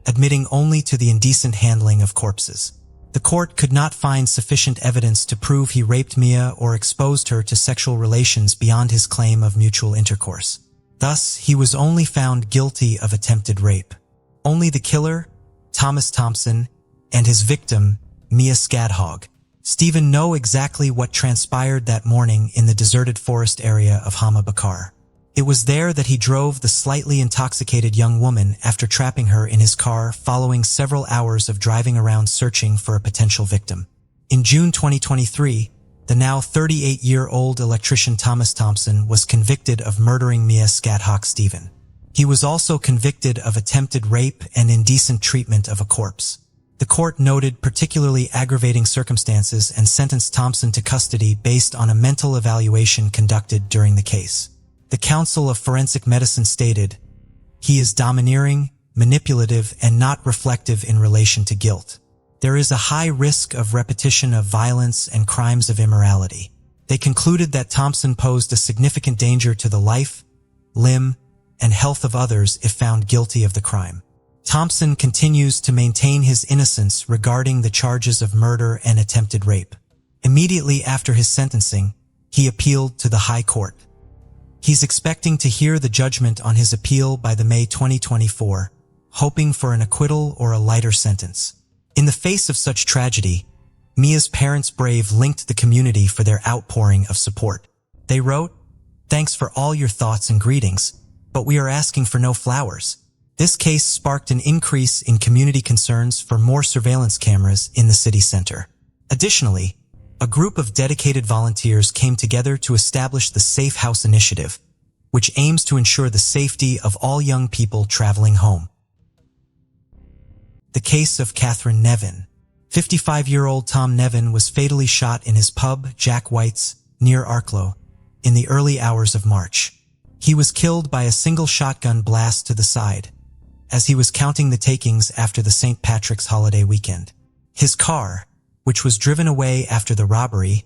S1: admitting only to the indecent handling of corpses. The court could not find sufficient evidence to prove he raped Mia or exposed her to sexual relations beyond his claim of mutual intercourse. Thus, he was only found guilty of attempted rape. Only the killer, Thomas Thompson, and his victim, Mia Skothaug Stephen know exactly what transpired that morning in the deserted forest area of Hama Bakar. It was there that he drove the slightly intoxicated young woman after trapping her in his car following several hours of driving around searching for a potential victim. In June 2023, the now 38-year-old electrician Thomas Thompson was convicted of murdering Mia Scathawk Stephen. He was also convicted of attempted rape and indecent treatment of a corpse. The court noted particularly aggravating circumstances and sentenced Thompson to custody based on a mental evaluation conducted during the case. The Council of Forensic Medicine stated, "He is domineering, manipulative, and not reflective in relation to guilt. There is a high risk of repetition of violence and crimes of immorality." They concluded that Thompson posed a significant danger to the life, limb, and health of others if found guilty of the crime. Thompson continues to maintain his innocence regarding the charges of murder and attempted rape. Immediately after his sentencing, he appealed to the High Court. He's expecting to hear the judgment on his appeal by the May 2024, hoping for an acquittal or a lighter sentence. In the face of such tragedy, Mia's parents' brave linked the community for their outpouring of support. They wrote, "Thanks for all your thoughts and greetings, but we are asking for no flowers." This case sparked an increase in community concerns for more surveillance cameras in the city center. Additionally, a group of dedicated volunteers came together to establish the Safe House Initiative, which aims to ensure the safety of all young people traveling home. The case of Catherine Nevin. 55-year-old Tom Nevin was fatally shot in his pub, Jack White's, near Arklow, in the early hours of March. He was killed by a single shotgun blast to the side, as he was counting the takings after the St. Patrick's holiday weekend. His car, which was driven away after the robbery,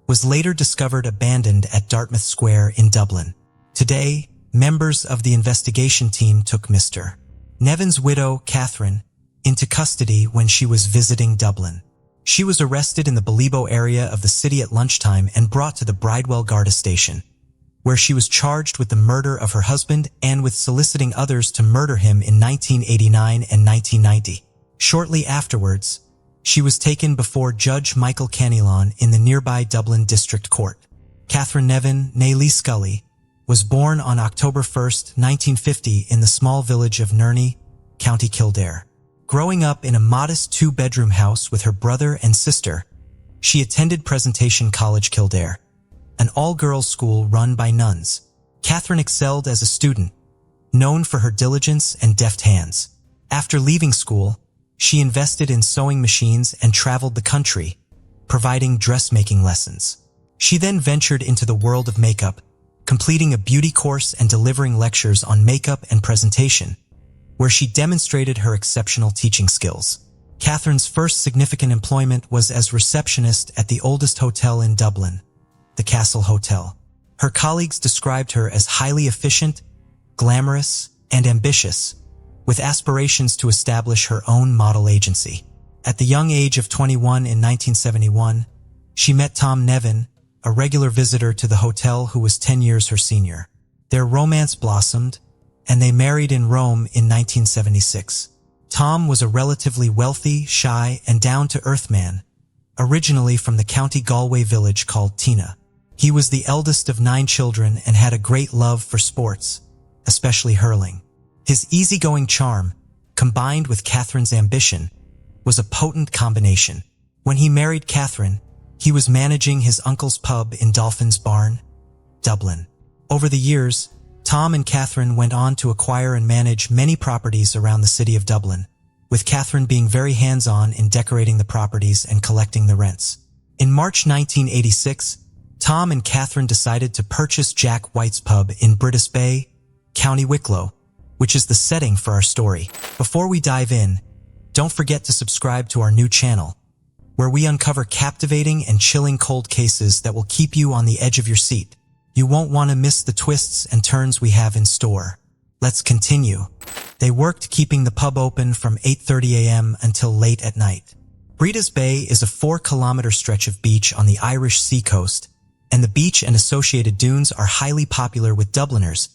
S1: was later discovered abandoned at Dartmouth Square in Dublin. Today, members of the investigation team took Mr. Nevin's widow, Catherine, into custody when she was visiting Dublin. She was arrested in the Balibo area of the city at lunchtime and brought to the Bridewell Garda station, where she was charged with the murder of her husband and with soliciting others to murder him in 1989 and 1990. Shortly afterwards, she was taken before Judge Michael Canelon in the nearby Dublin District Court. Catherine Nevin, née Lee Scully, was born on October 1, 1950 in the small village of Nerney, County Kildare. Growing up in a modest two-bedroom house with her brother and sister, she attended Presentation College Kildare, an all-girls school run by nuns. Catherine excelled as a student, known for her diligence and deft hands. After leaving school, she invested in sewing machines and traveled the country, providing dressmaking lessons. She then ventured into the world of makeup, completing a beauty course and delivering lectures on makeup and presentation, where she demonstrated her exceptional teaching skills. Catherine's first significant employment was as receptionist at the oldest hotel in Dublin, the Castle Hotel. Her colleagues described her as highly efficient, glamorous, and ambitious, with aspirations to establish her own model agency. At the young age of 21 in 1971, she met Tom Nevin, a regular visitor to the hotel who was 10 years her senior. Their romance blossomed, and they married in Rome in 1976. Tom was a relatively wealthy, shy, and down-to-earth man, originally from the County Galway village called Tina. He was the eldest of 9 children and had a great love for sports, especially hurling. His easygoing charm, combined with Catherine's ambition, was a potent combination. When he married Catherine, he was managing his uncle's pub in Dolphin's Barn, Dublin. Over the years, Tom and Catherine went on to acquire and manage many properties around the city of Dublin, with Catherine being very hands-on in decorating the properties and collecting the rents. In March 1986, Tom and Catherine decided to purchase Jack White's pub in Britis Bay, County Wicklow, which is the setting for our story. Before we dive in, don't forget to subscribe to our new channel, where we uncover captivating and chilling cold cases that will keep you on the edge of your seat. You won't want to miss the twists and turns we have in store. Let's continue. They worked keeping the pub open from 8:30 a.m. until late at night. Britis Bay is a 4-kilometer stretch of beach on the Irish seacoast, and the beach and associated dunes are highly popular with Dubliners,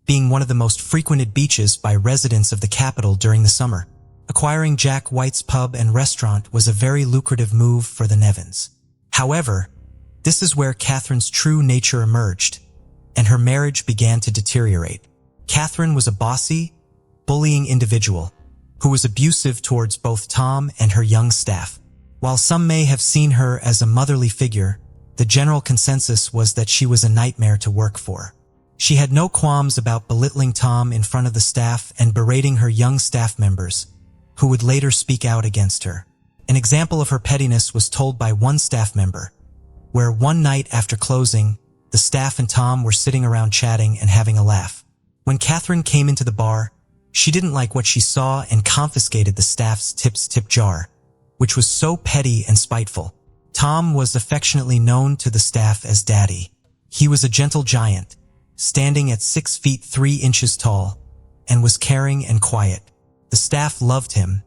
S1: being one of the most frequented beaches by residents of the capital during the summer. Acquiring Jack White's pub and restaurant was a very lucrative move for the Nevins. However, this is where Catherine's true nature emerged, and her marriage began to deteriorate. Catherine was a bossy, bullying individual who was abusive towards both Tom and her young staff. While some may have seen her as a motherly figure, the general consensus was that she was a nightmare to work for. She had no qualms about belittling Tom in front of the staff and berating her young staff members, who would later speak out against her. An example of her pettiness was told by one staff member, where one night after closing, the staff and Tom were sitting around chatting and having a laugh. When Catherine came into the bar, she didn't like what she saw and confiscated the staff's tip jar, which was so petty and spiteful. Tom was affectionately known to the staff as Daddy. He was a gentle giant, standing at 6 feet 3 inches tall, and was caring and quiet. The staff loved him,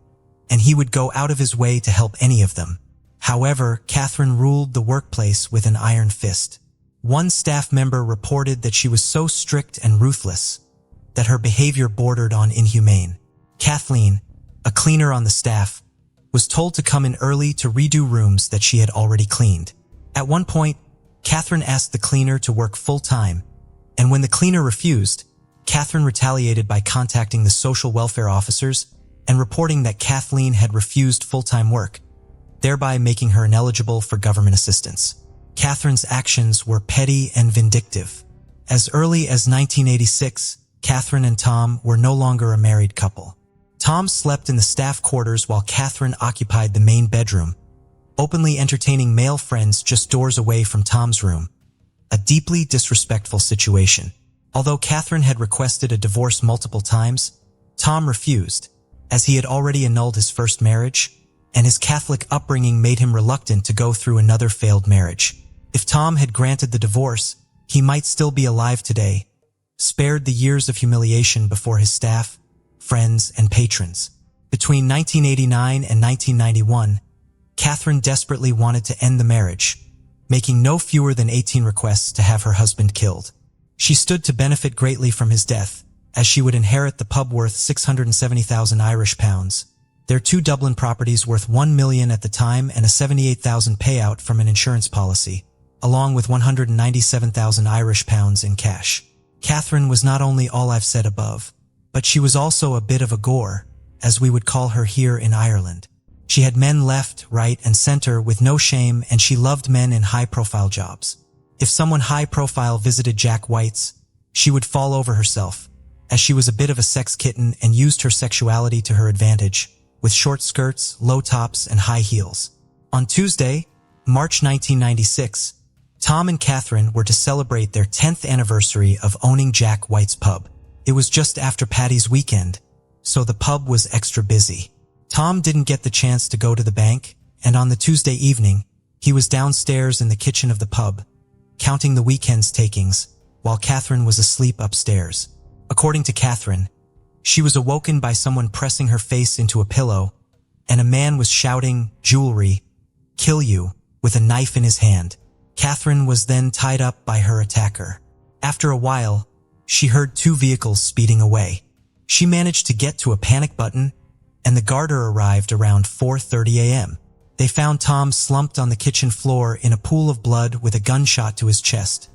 S1: and he would go out of his way to help any of them. However, Catherine ruled the workplace with an iron fist. One staff member reported that she was so strict and ruthless that her behavior bordered on inhumane. Kathleen, a cleaner on the staff, was told to come in early to redo rooms that she had already cleaned. At one point, Catherine asked the cleaner to work full-time, and when the cleaner refused, Catherine retaliated by contacting the social welfare officers and reporting that Kathleen had refused full-time work, thereby making her ineligible for government assistance. Catherine's actions were petty and vindictive. As early as 1986, Catherine and Tom were no longer a married couple. Tom slept in the staff quarters while Catherine occupied the main bedroom, openly entertaining male friends just doors away from Tom's room. A deeply disrespectful situation. Although Catherine had requested a divorce multiple times, Tom refused, as he had already annulled his first marriage, and his Catholic upbringing made him reluctant to go through another failed marriage. If Tom had granted the divorce, he might still be alive today, spared the years of humiliation before his staff, friends, and patrons. Between 1989 and 1991, Catherine desperately wanted to end the marriage, making no fewer than 18 requests to have her husband killed. She stood to benefit greatly from his death, as she would inherit the pub worth 670,000 Irish pounds, their 2 Dublin properties worth $1 million at the time and a 78,000 payout from an insurance policy, along with 197,000 Irish pounds in cash. Catherine was not only all I've said above, but she was also a bit of a gore, as we would call her here in Ireland. She had men left, right, and center with no shame, and she loved men in high-profile jobs. If someone high-profile visited Jack White's, she would fall over herself, as she was a bit of a sex kitten and used her sexuality to her advantage, with short skirts, low tops, and high heels. On Tuesday, March 1996, Tom and Catherine were to celebrate their 10th anniversary of owning Jack White's pub. It was just after Paddy's weekend, so the pub was extra busy. Tom didn't get the chance to go to the bank, and on the Tuesday evening, he was downstairs in the kitchen of the pub, counting the weekend's takings, while Catherine was asleep upstairs. According to Catherine, she was awoken by someone pressing her face into a pillow, and a man was shouting, "Jewelry, kill you," with a knife in his hand. Catherine was then tied up by her attacker. After a while, she heard 2 vehicles speeding away. She managed to get to a panic button, and the garter arrived around 4:30 a.m. They found Tom slumped on the kitchen floor in a pool of blood with a gunshot to his chest,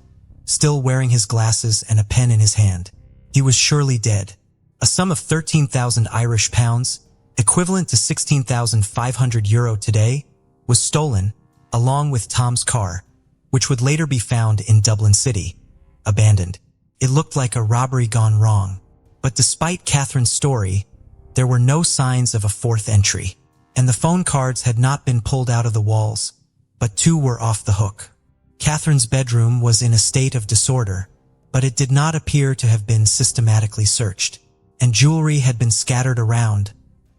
S1: still wearing his glasses and a pen in his hand. He was surely dead. A sum of 13,000 Irish pounds, equivalent to 16,500 euro today, was stolen, along with Tom's car, which would later be found in Dublin City, abandoned. It looked like a robbery gone wrong. But despite Catherine's story, there were no signs of a 4th entry, and the phone cards had not been pulled out of the walls, but 2 were off the hook. Catherine's bedroom was in a state of disorder, but it did not appear to have been systematically searched, and jewelry had been scattered around,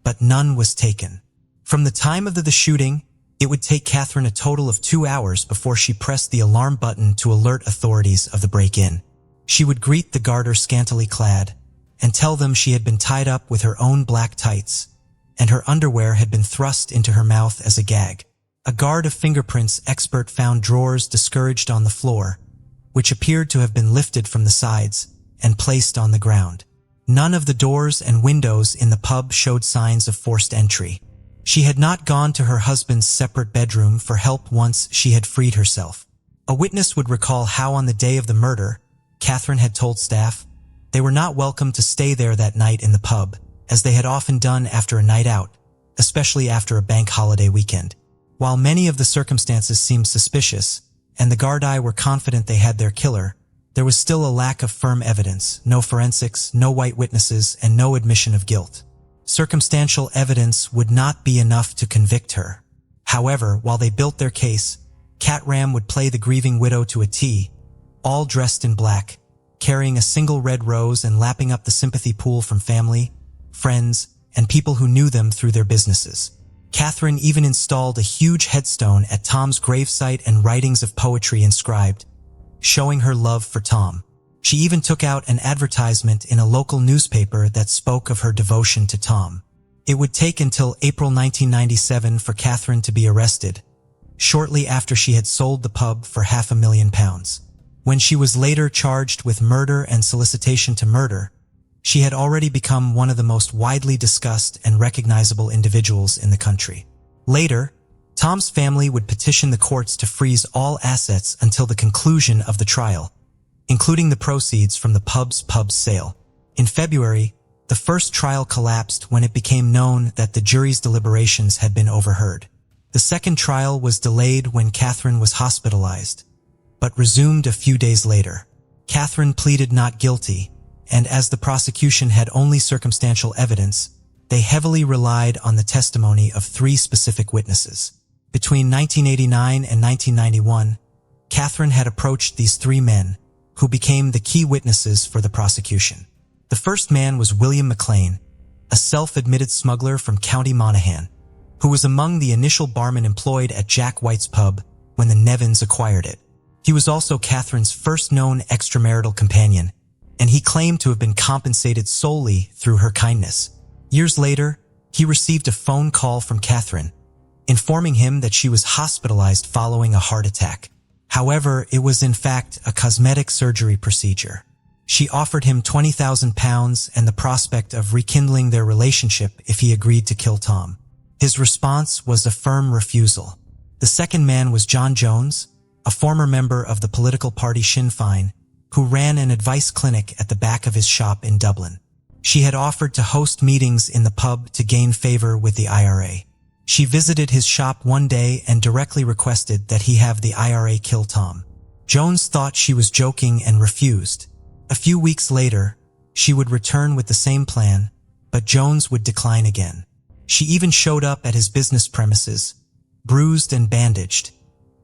S1: but none was taken. From the time of the shooting, it would take Catherine a total of 2 hours before she pressed the alarm button to alert authorities of the break-in. She would greet the garter scantily clad and tell them she had been tied up with her own black tights, and her underwear had been thrust into her mouth as a gag. A guard of fingerprints expert found drawers discouraged on the floor, which appeared to have been lifted from the sides and placed on the ground. None of the doors and windows in the pub showed signs of forced entry. She had not gone to her husband's separate bedroom for help once she had freed herself. A witness would recall how on the day of the murder, Catherine had told staff they were not welcome to stay there that night in the pub, as they had often done after a night out, especially after a bank holiday weekend. While many of the circumstances seemed suspicious, and the Gardaí were confident they had their killer, there was still a lack of firm evidence, no forensics, no white witnesses, and no admission of guilt. Circumstantial evidence would not be enough to convict her. However, while they built their case, Cat Ram would play the grieving widow to a T, all dressed in black, carrying a single red rose and lapping up the sympathy pool from family, friends, and people who knew them through their businesses. Catherine even installed a huge headstone at Tom's gravesite and writings of poetry inscribed, showing her love for Tom. She even took out an advertisement in a local newspaper that spoke of her devotion to Tom. It would take until April 1997 for Catherine to be arrested, shortly after she had sold the pub for £500,000. When she was later charged with murder and solicitation to murder, she had already become one of the most widely discussed and recognizable individuals in the country. Later, Tom's family would petition the courts to freeze all assets until the conclusion of the trial, including the proceeds from the pub's sale. In February, the first trial collapsed when it became known that the jury's deliberations had been overheard. The second trial was delayed when Catherine was hospitalized, but resumed a few days later. Catherine pleaded not guilty, and as the prosecution had only circumstantial evidence, they heavily relied on the testimony of 3 specific witnesses. Between 1989 and 1991, Catherine had approached these 3 men, who became the key witnesses for the prosecution. The first man was William McLean, a self-admitted smuggler from County Monaghan, who was among the initial barmen employed at Jack White's pub when the Nevins acquired it. He was also Catherine's first known extramarital companion, and he claimed to have been compensated solely through her kindness. Years later, he received a phone call from Catherine, informing him that she was hospitalized following a heart attack. However, it was in fact a cosmetic surgery procedure. She offered him £20,000 and the prospect of rekindling their relationship if he agreed to kill Tom. His response was a firm refusal. The second man was John Jones, a former member of the political party Sinn Féin, who ran an advice clinic at the back of his shop in Dublin. She had offered to host meetings in the pub to gain favor with the IRA. She visited his shop one day and directly requested that he have the IRA kill Tom. Jones thought she was joking and refused. A few weeks later, she would return with the same plan, but Jones would decline again. She even showed up at his business premises, bruised and bandaged,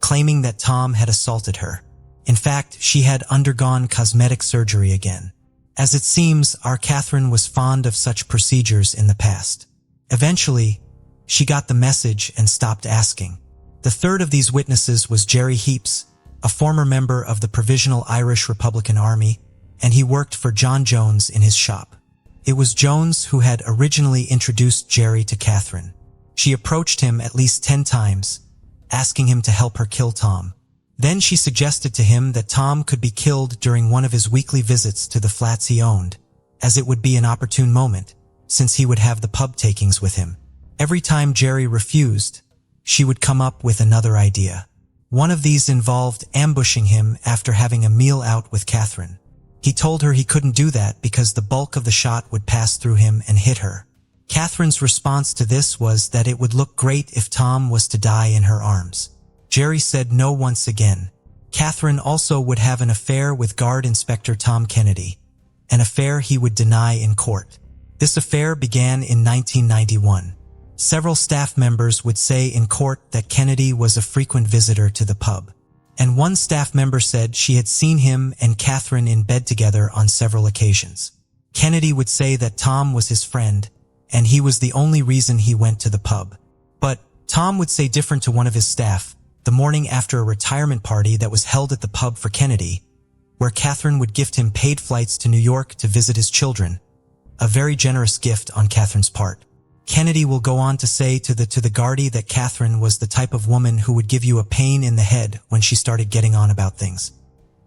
S1: claiming that Tom had assaulted her. In fact, she had undergone cosmetic surgery again. As it seems, our Catherine was fond of such procedures in the past. Eventually, she got the message and stopped asking. The third of these witnesses was Jerry Heaps, a former member of the Provisional Irish Republican Army, and he worked for John Jones in his shop. It was Jones who had originally introduced Jerry to Catherine. She approached him at least 10 times, asking him to help her kill Tom. Then she suggested to him that Tom could be killed during one of his weekly visits to the flats he owned, as it would be an opportune moment, since he would have the pub takings with him. Every time Jerry refused, she would come up with another idea. One of these involved ambushing him after having a meal out with Catherine. He told her he couldn't do that because the bulk of the shot would pass through him and hit her. Catherine's response to this was that it would look great if Tom was to die in her arms. Jerry said no once again. Catherine also would have an affair with Guard Inspector Tom Kennedy, an affair he would deny in court. This affair began in 1991. Several staff members would say in court that Kennedy was a frequent visitor to the pub, and one staff member said she had seen him and Catherine in bed together on several occasions. Kennedy would say that Tom was his friend, and he was the only reason he went to the pub. But Tom would say different to one of his staff, the morning after a retirement party that was held at the pub for Kennedy, where Catherine would gift him paid flights to New York to visit his children, a very generous gift on Catherine's part. Kennedy will go on to say to the Gardaí that Catherine was the type of woman who would give you a pain in the head when she started getting on about things.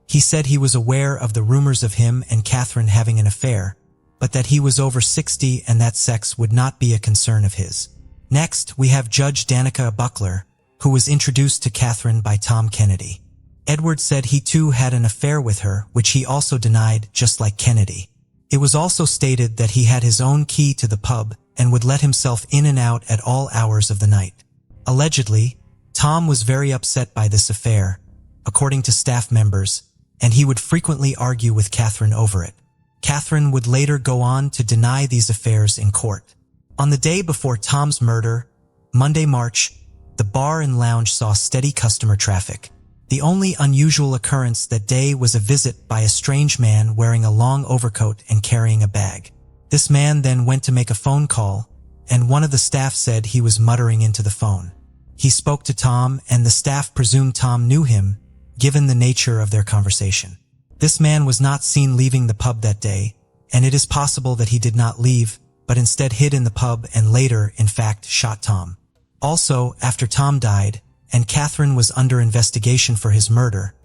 S1: He said he was aware of the rumors of him and Catherine having an affair, but that he was over 60 and that sex would not be a concern of his. Next, we have Judge Danica Buckler, who was introduced to Catherine by Tom Kennedy. Edward said he too had an affair with her, which he also denied, just like Kennedy. It was also stated that he had his own key to the pub and would let himself in and out at all hours of the night. Allegedly, Tom was very upset by this affair, according to staff members, and he would frequently argue with Catherine over it. Catherine would later go on to deny these affairs in court. On the day before Tom's murder, Monday, March, the bar and lounge saw steady customer traffic. The only unusual occurrence that day was a visit by a strange man wearing a long overcoat and carrying a bag. This man then went to make a phone call, and one of the staff said he was muttering into the phone. He spoke to Tom, and the staff presumed Tom knew him, given the nature of their conversation. This man was not seen leaving the pub that day, and it is possible that he did not leave, but instead hid in the pub and later, in fact, shot Tom. Also, after Tom died, and Catherine was under investigation for his murder,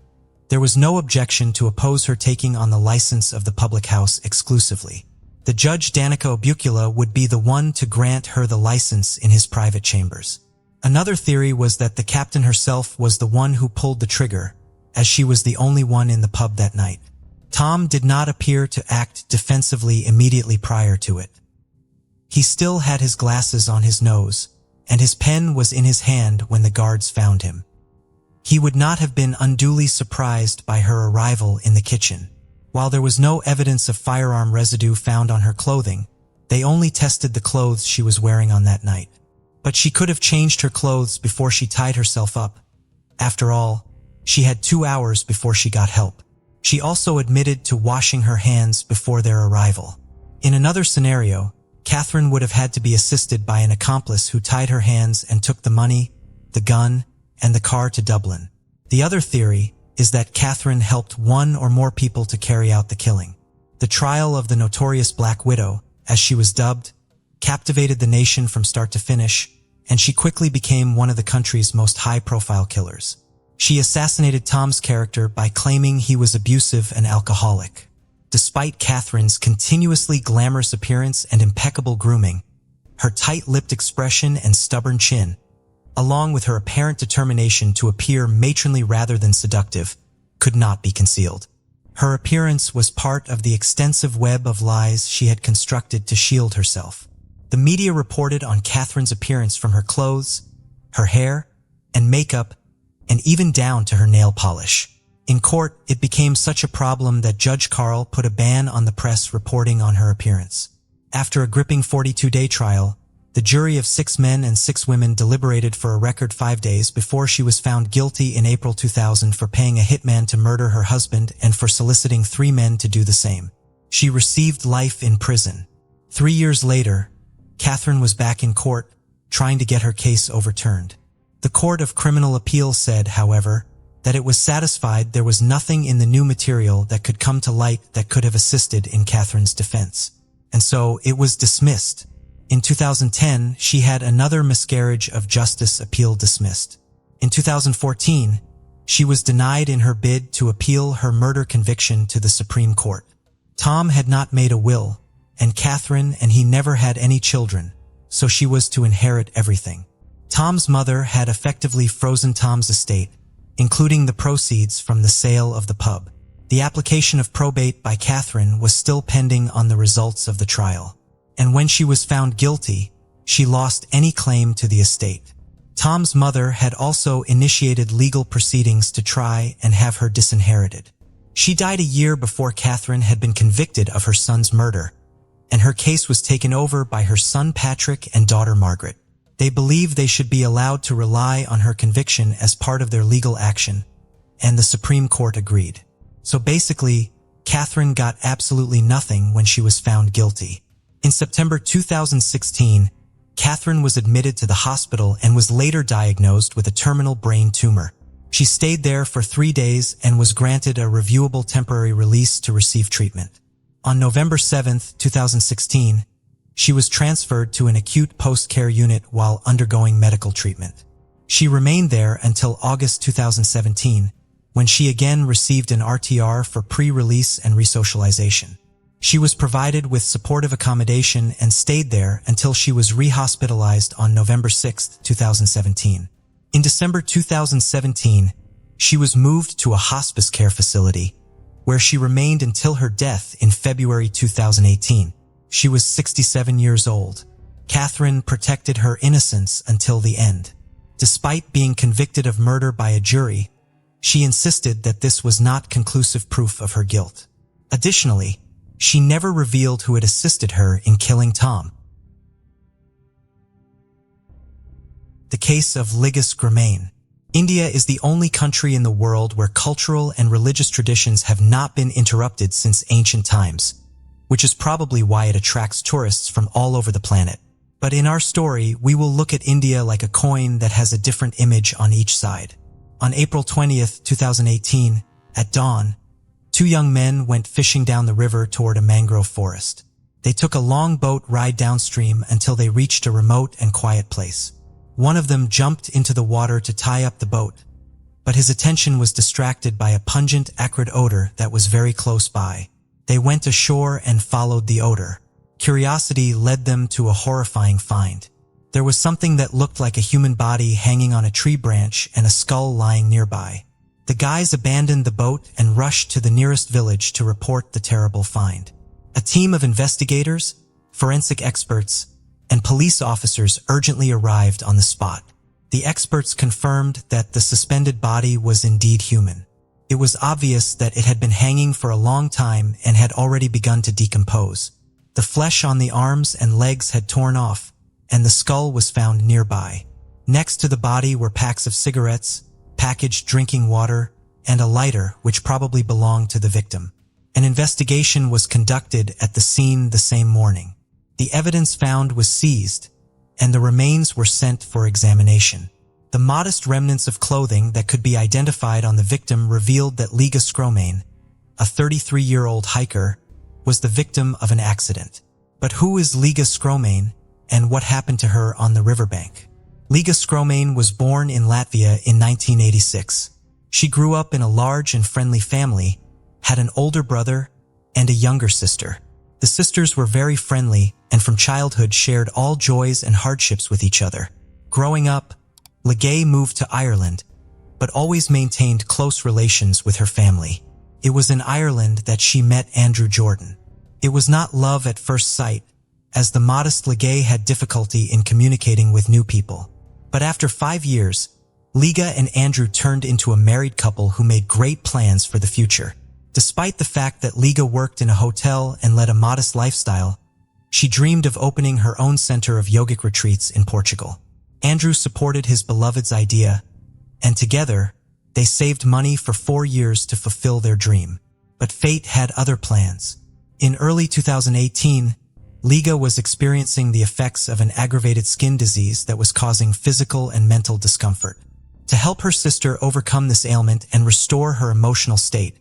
S1: there was no objection to oppose her taking on the license of the public house exclusively. The Judge Danica Buckler would be the one to grant her the license in his private chambers. Another theory was that the captain herself was the one who pulled the trigger, as she was the only one in the pub that night. Tom did not appear to act defensively immediately prior to it. He still had his glasses on his nose, and his pen was in his hand when the guards found him. He would not have been unduly surprised by her arrival in the kitchen. While there was no evidence of firearm residue found on her clothing, they only tested the clothes she was wearing on that night. But she could have changed her clothes before she tied herself up. After all, she had 2 hours before she got help. She also admitted to washing her hands before their arrival. In another scenario, Catherine would have had to be assisted by an accomplice who tied her hands and took the money, the gun, and the car to Dublin. The other theory is that Catherine helped one or more people to carry out the killing. The trial of the notorious Black Widow, as she was dubbed, captivated the nation from start to finish, and she quickly became one of the country's most high-profile killers. She assassinated Tom's character by claiming he was abusive and alcoholic. Despite Catherine's continuously glamorous appearance and impeccable grooming, her tight-lipped expression and stubborn chin, along with her apparent determination to appear matronly rather than seductive, could not be concealed. Her appearance was part of the extensive web of lies she had constructed to shield herself. The media reported on Catherine's appearance from her clothes, her hair, and makeup, and even down to her nail polish. In court, it became such a problem that Judge Carl put a ban on the press reporting on her appearance. After a gripping 42-day trial, the jury of 6 men and 6 women deliberated for a record 5 days before she was found guilty in April 2000 for paying a hitman to murder her husband and for soliciting 3 men to do the same. She received life in prison. 3 years later, Catherine was back in court, trying to get her case overturned. The Court of Criminal Appeal said, however, that it was satisfied there was nothing in the new material that could come to light that could have assisted in Catherine's defense. And so it was dismissed. In 2010, she had another miscarriage of justice appeal dismissed. In 2014, she was denied in her bid to appeal her murder conviction to the Supreme Court. Tom had not made a will, and Catherine and he never had any children, so she was to inherit everything. Tom's mother had effectively frozen Tom's estate, including the proceeds from the sale of the pub. The application of probate by Catherine was still pending on the results of the trial. And when she was found guilty, she lost any claim to the estate. Tom's mother had also initiated legal proceedings to try and have her disinherited. She died a year before Catherine had been convicted of her son's murder, and her case was taken over by her son Patrick and daughter Margaret. They believed they should be allowed to rely on her conviction as part of their legal action, and the Supreme Court agreed. So basically, Catherine got absolutely nothing when she was found guilty. In September 2016, Catherine was admitted to the hospital and was later diagnosed with a terminal brain tumor. She stayed there for 3 days and was granted a reviewable temporary release to receive treatment. On November 7, 2016, she was transferred to an acute post-care unit while undergoing medical treatment. She remained there until August 2017, when she again received an RTR for pre-release and resocialization. She was provided with supportive accommodation and stayed there until she was rehospitalized on November 6, 2017. In December 2017, she was moved to a hospice care facility, where she remained until her death in February 2018. She was 67 years old. Catherine protected her innocence until the end. Despite being convicted of murder by a jury, she insisted that this was not conclusive proof of her guilt. Additionally, she never revealed who had assisted her in killing Tom. The case of Ligas Gramain. India is the only country in the world where cultural and religious traditions have not been interrupted since ancient times, which is probably why it attracts tourists from all over the planet. But in our story, we will look at India like a coin that has a different image on each side. On April 20th, 2018, at dawn, two young men went fishing down the river toward a mangrove forest. They took a long boat ride downstream until they reached a remote and quiet place. One of them jumped into the water to tie up the boat, but his attention was distracted by a pungent, acrid odor that was very close by. They went ashore and followed the odor. Curiosity led them to a horrifying find. There was something that looked like a human body hanging on a tree branch and a skull lying nearby. The guys abandoned the boat and rushed to the nearest village to report the terrible find. A team of investigators, forensic experts, and police officers urgently arrived on the spot. The experts confirmed that the suspended body was indeed human. It was obvious that it had been hanging for a long time and had already begun to decompose. The flesh on the arms and legs had torn off, and the skull was found nearby. Next to the body were packs of cigarettes, packaged drinking water, and a lighter which probably belonged to the victim. An investigation was conducted at the scene the same morning. The evidence found was seized, and the remains were sent for examination. The modest remnants of clothing that could be identified on the victim revealed that Ligas Gramain, a 33-year-old hiker, was the victim of an accident. But who is Ligas Gramain, and what happened to her on the riverbank? Ligas Gramain was born in Latvia in 1986. She grew up in a large and friendly family, had an older brother, and a younger sister. The sisters were very friendly and from childhood shared all joys and hardships with each other. Growing up, Ligas moved to Ireland, but always maintained close relations with her family. It was in Ireland that she met Andrew Jordan. It was not love at first sight, as the modest Ligas had difficulty in communicating with new people. But after 5 years, Ligas and Andrew turned into a married couple who made great plans for the future. Despite the fact that Ligas worked in a hotel and led a modest lifestyle, she dreamed of opening her own center of yogic retreats in Portugal. Andrew supported his beloved's idea, and together, they saved money for 4 years to fulfill their dream. But fate had other plans. In early 2018, Ligas was experiencing the effects of an aggravated skin disease that was causing physical and mental discomfort. To help her sister overcome this ailment and restore her emotional state,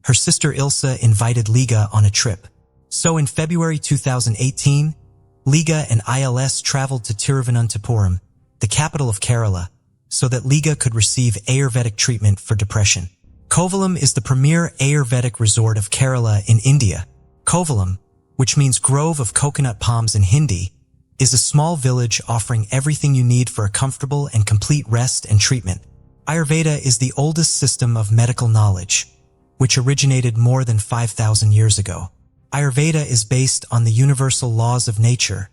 S1: her sister Ilsa invited Ligas on a trip. So in February 2018, Ligas and ILS traveled to Tiruvananthapuram, the capital of Kerala, so that Ligas could receive Ayurvedic treatment for depression. Kovalam is the premier Ayurvedic resort of Kerala in India. Kovalam, which means grove of coconut palms in Hindi, is a small village offering everything you need for a comfortable and complete rest and treatment. Ayurveda is the oldest system of medical knowledge, which originated more than 5,000 years ago. Ayurveda is based on the universal laws of nature,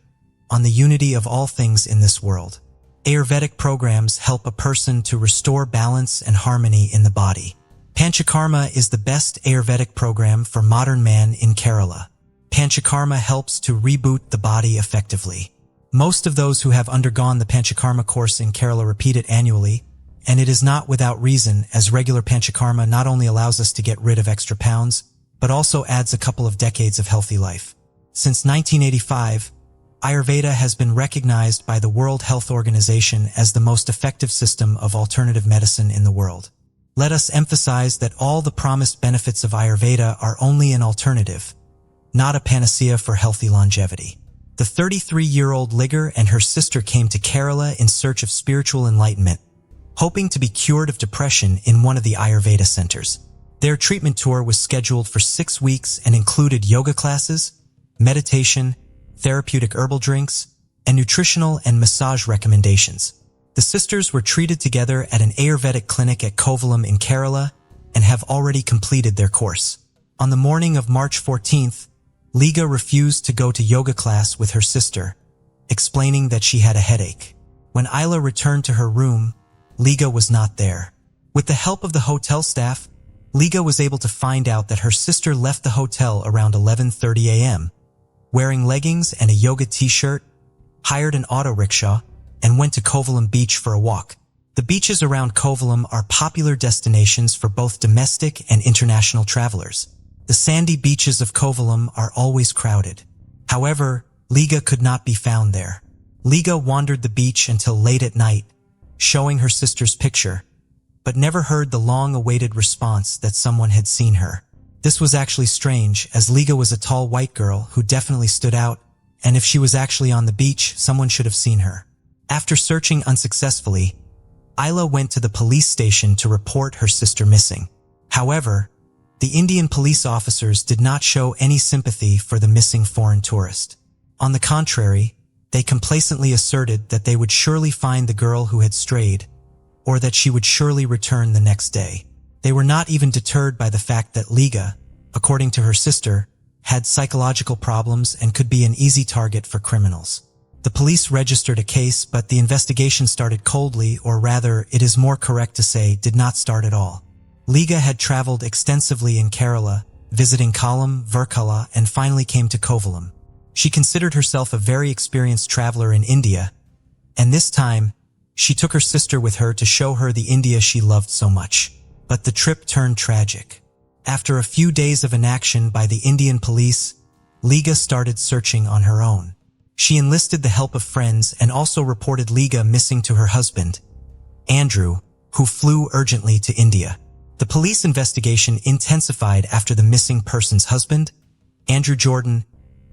S1: on the unity of all things in this world. Ayurvedic programs help a person to restore balance and harmony in the body. Panchakarma is the best Ayurvedic program for modern man in Kerala. Panchakarma helps to reboot the body effectively. Most of those who have undergone the Panchakarma course in Kerala repeat it annually, and it is not without reason, as regular Panchakarma not only allows us to get rid of extra pounds, but also adds a couple of decades of healthy life. Since 1985, Ayurveda has been recognized by the World Health Organization as the most effective system of alternative medicine in the world. Let us emphasize that all the promised benefits of Ayurveda are only an alternative, not a panacea for healthy longevity. The 33-year-old Ligas and her sister came to Kerala in search of spiritual enlightenment, hoping to be cured of depression in one of the Ayurveda centers. Their treatment tour was scheduled for 6 weeks and included yoga classes, meditation, therapeutic herbal drinks, and nutritional and massage recommendations. The sisters were treated together at an Ayurvedic clinic at Kovalam in Kerala and have already completed their course. On the morning of March 14th, Liga refused to go to yoga class with her sister, explaining that she had a headache. When Isla returned to her room, Liga was not there. With the help of the hotel staff, Liga was able to find out that her sister left the hotel around 11:30 a.m., wearing leggings and a yoga t-shirt, hired an auto rickshaw, and went to Kovalam Beach for a walk. The beaches around Kovalam are popular destinations for both domestic and international travelers. The sandy beaches of Kovalam are always crowded. However, Liga could not be found there. Liga wandered the beach until late at night, showing her sister's picture, but never heard the long-awaited response that someone had seen her. This was actually strange, as Liga was a tall white girl who definitely stood out, and if she was actually on the beach, someone should have seen her. After searching unsuccessfully, Isla went to the police station to report her sister missing. However, the Indian police officers did not show any sympathy for the missing foreign tourist. On the contrary, they complacently asserted that they would surely find the girl who had strayed, or that she would surely return the next day. They were not even deterred by the fact that Liga, according to her sister, had psychological problems and could be an easy target for criminals. The police registered a case, but the investigation started coldly, or rather, it is more correct to say, did not start at all. Liga had traveled extensively in Kerala, visiting Kollam, Verkala, and finally came to Kovalam. She considered herself a very experienced traveler in India, and this time, she took her sister with her to show her the India she loved so much. But the trip turned tragic. After a few days of inaction by the Indian police, Liga started searching on her own. She enlisted the help of friends and also reported Liga missing to her husband, Andrew, who flew urgently to India. The police investigation intensified after the missing person's husband, Andrew Jordan,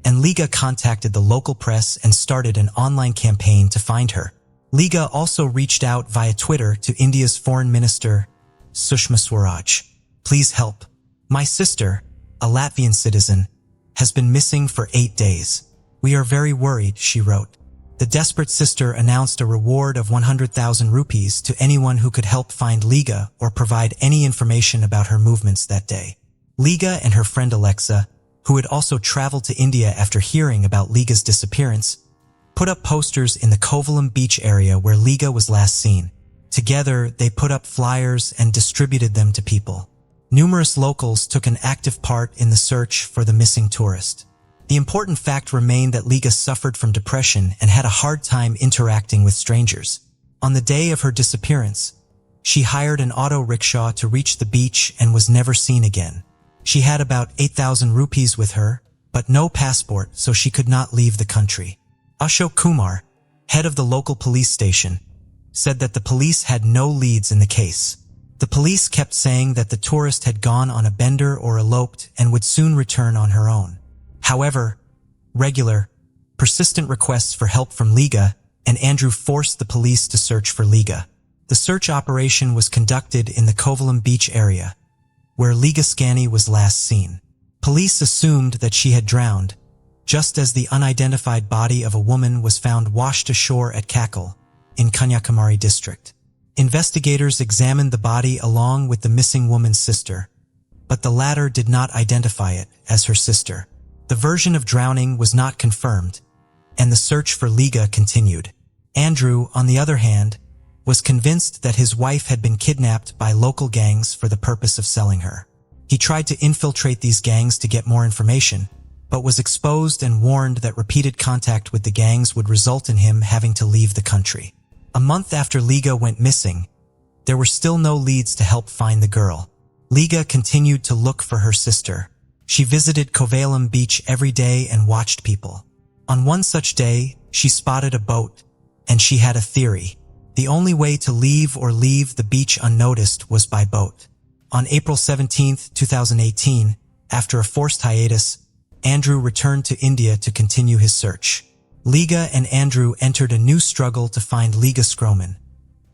S1: and Liga contacted the local press and started an online campaign to find her. Liga also reached out via Twitter to India's Foreign Minister, Sushma Swaraj. Please help. My sister, a Latvian citizen, has been missing for 8 days. We are very worried, she wrote. The desperate sister announced a reward of 100,000 rupees to anyone who could help find Liga or provide any information about her movements that day. Liga and her friend Alexa, who had also traveled to India after hearing about Liga's disappearance, put up posters in the Kovalam beach area where Liga was last seen. Together, they put up flyers and distributed them to people. Numerous locals took an active part in the search for the missing tourist. The important fact remained that Liga suffered from depression and had a hard time interacting with strangers. On the day of her disappearance, she hired an auto rickshaw to reach the beach and was never seen again. She had about 8,000 rupees with her, but no passport, so she could not leave the country. Ashok Kumar, head of the local police station, said that the police had no leads in the case. The police kept saying that the tourist had gone on a bender or eloped and would soon return on her own. However, regular, persistent requests for help from Liga and Andrew forced the police to search for Liga. The search operation was conducted in the Kovalam beach area, where Liga Scani was last seen. Police assumed that she had drowned, just as the unidentified body of a woman was found washed ashore at Kakal, in Kanyakumari district. Investigators examined the body along with the missing woman's sister, but the latter did not identify it as her sister. The version of drowning was not confirmed, and the search for Liga continued. Andrew, on the other hand, was convinced that his wife had been kidnapped by local gangs for the purpose of selling her. He tried to infiltrate these gangs to get more information, but was exposed and warned that repeated contact with the gangs would result in him having to leave the country. A month after Liga went missing, there were still no leads to help find the girl. Liga continued to look for her sister. She visited Kovalam beach every day and watched people. On one such day, she spotted a boat, and she had a theory. The only way to leave the beach unnoticed was by boat. On April 17, 2018, after a forced hiatus, Andrew returned to India to continue his search. Liga and Andrew entered a new struggle to find Liga Skroman,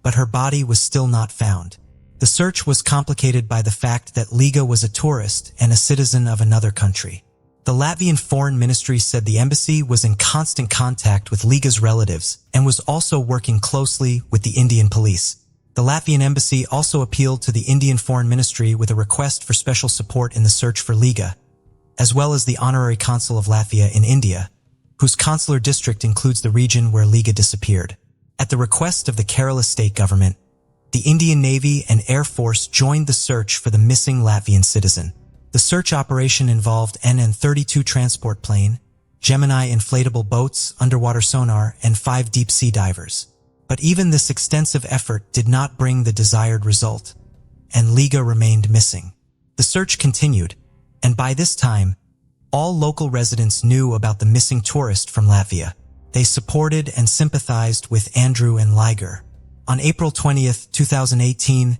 S1: but her body was still not found. The search was complicated by the fact that Liga was a tourist and a citizen of another country. The Latvian Foreign Ministry said the embassy was in constant contact with Liga's relatives and was also working closely with the Indian police. The Latvian embassy also appealed to the Indian Foreign Ministry with a request for special support in the search for Liga, as well as the Honorary Consul of Latvia in India, whose consular district includes the region where Liga disappeared. At the request of the Kerala state government, the Indian Navy and Air Force joined the search for the missing Latvian citizen. The search operation involved NN-32 transport plane, Gemini inflatable boats, underwater sonar, and 5 deep-sea divers. But even this extensive effort did not bring the desired result, and Liga remained missing. The search continued, and by this time, all local residents knew about the missing tourist from Latvia. They supported and sympathized with Andrew and Liger. On April 20th, 2018,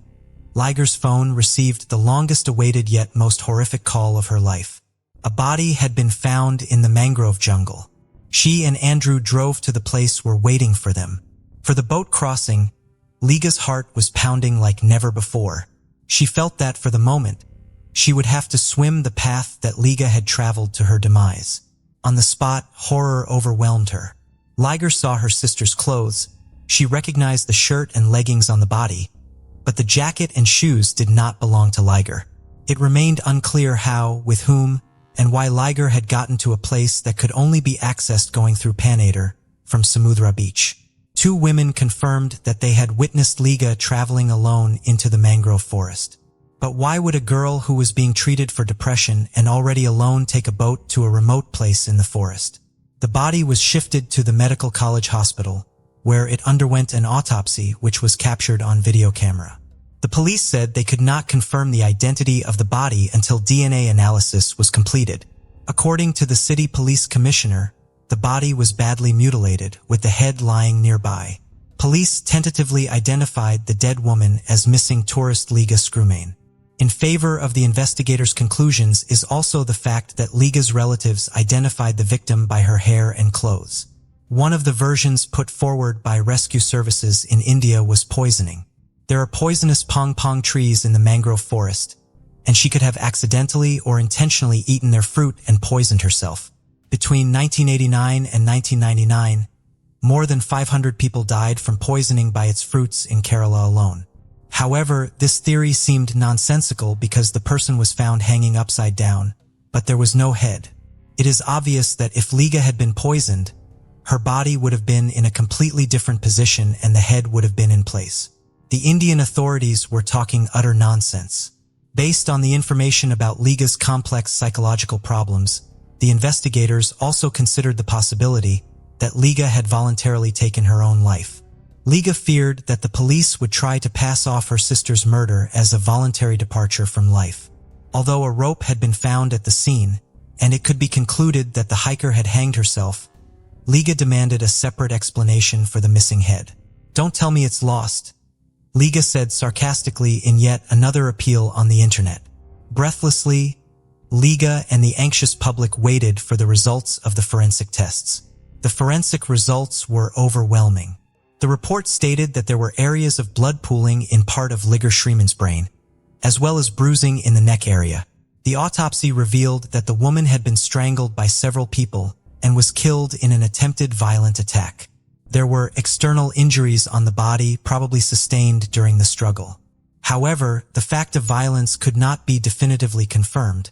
S1: Liger's phone received the longest-awaited yet most horrific call of her life. A body had been found in the mangrove jungle. She and Andrew drove to the place waiting for them. For the boat crossing, Liga's heart was pounding like never before. She felt that for the moment, she would have to swim the path that Liga had traveled to her demise. On the spot, horror overwhelmed her. Liger saw her sister's clothes. She recognized the shirt and leggings on the body, but the jacket and shoes did not belong to Liger. It remained unclear how, with whom, and why Liger had gotten to a place that could only be accessed going through Panader from Samudra Beach. 2 women confirmed that they had witnessed Liga traveling alone into the mangrove forest. But why would a girl who was being treated for depression and already alone take a boat to a remote place in the forest? The body was shifted to the Medical College Hospital, where it underwent an autopsy which was captured on video camera. The police said they could not confirm the identity of the body until DNA analysis was completed. According to the city police commissioner, the body was badly mutilated, with the head lying nearby. Police tentatively identified the dead woman as missing tourist Liga Screwmain. In favor of the investigators' conclusions is also the fact that Liga's relatives identified the victim by her hair and clothes. One of the versions put forward by rescue services in India was poisoning. There are poisonous pong-pong trees in the mangrove forest, and she could have accidentally or intentionally eaten their fruit and poisoned herself. Between 1989 and 1999, more than 500 people died from poisoning by its fruits in Kerala alone. However, this theory seemed nonsensical because the person was found hanging upside down, but there was no head. It is obvious that if Liga had been poisoned, her body would have been in a completely different position and the head would have been in place. The Indian authorities were talking utter nonsense. Based on the information about Liga's complex psychological problems, the investigators also considered the possibility that Liga had voluntarily taken her own life. Liga feared that the police would try to pass off her sister's murder as a voluntary departure from life. Although a rope had been found at the scene, and it could be concluded that the hiker had hanged herself, Liga demanded a separate explanation for the missing head. "Don't tell me it's lost," Liga said sarcastically in yet another appeal on the internet. Breathlessly, Liga and the anxious public waited for the results of the forensic tests. The forensic results were overwhelming. The report stated that there were areas of blood pooling in part of Liga Schremann's brain, as well as bruising in the neck area. The autopsy revealed that the woman had been strangled by several people and was killed in an attempted violent attack. There were external injuries on the body, probably sustained during the struggle. However, the fact of violence could not be definitively confirmed,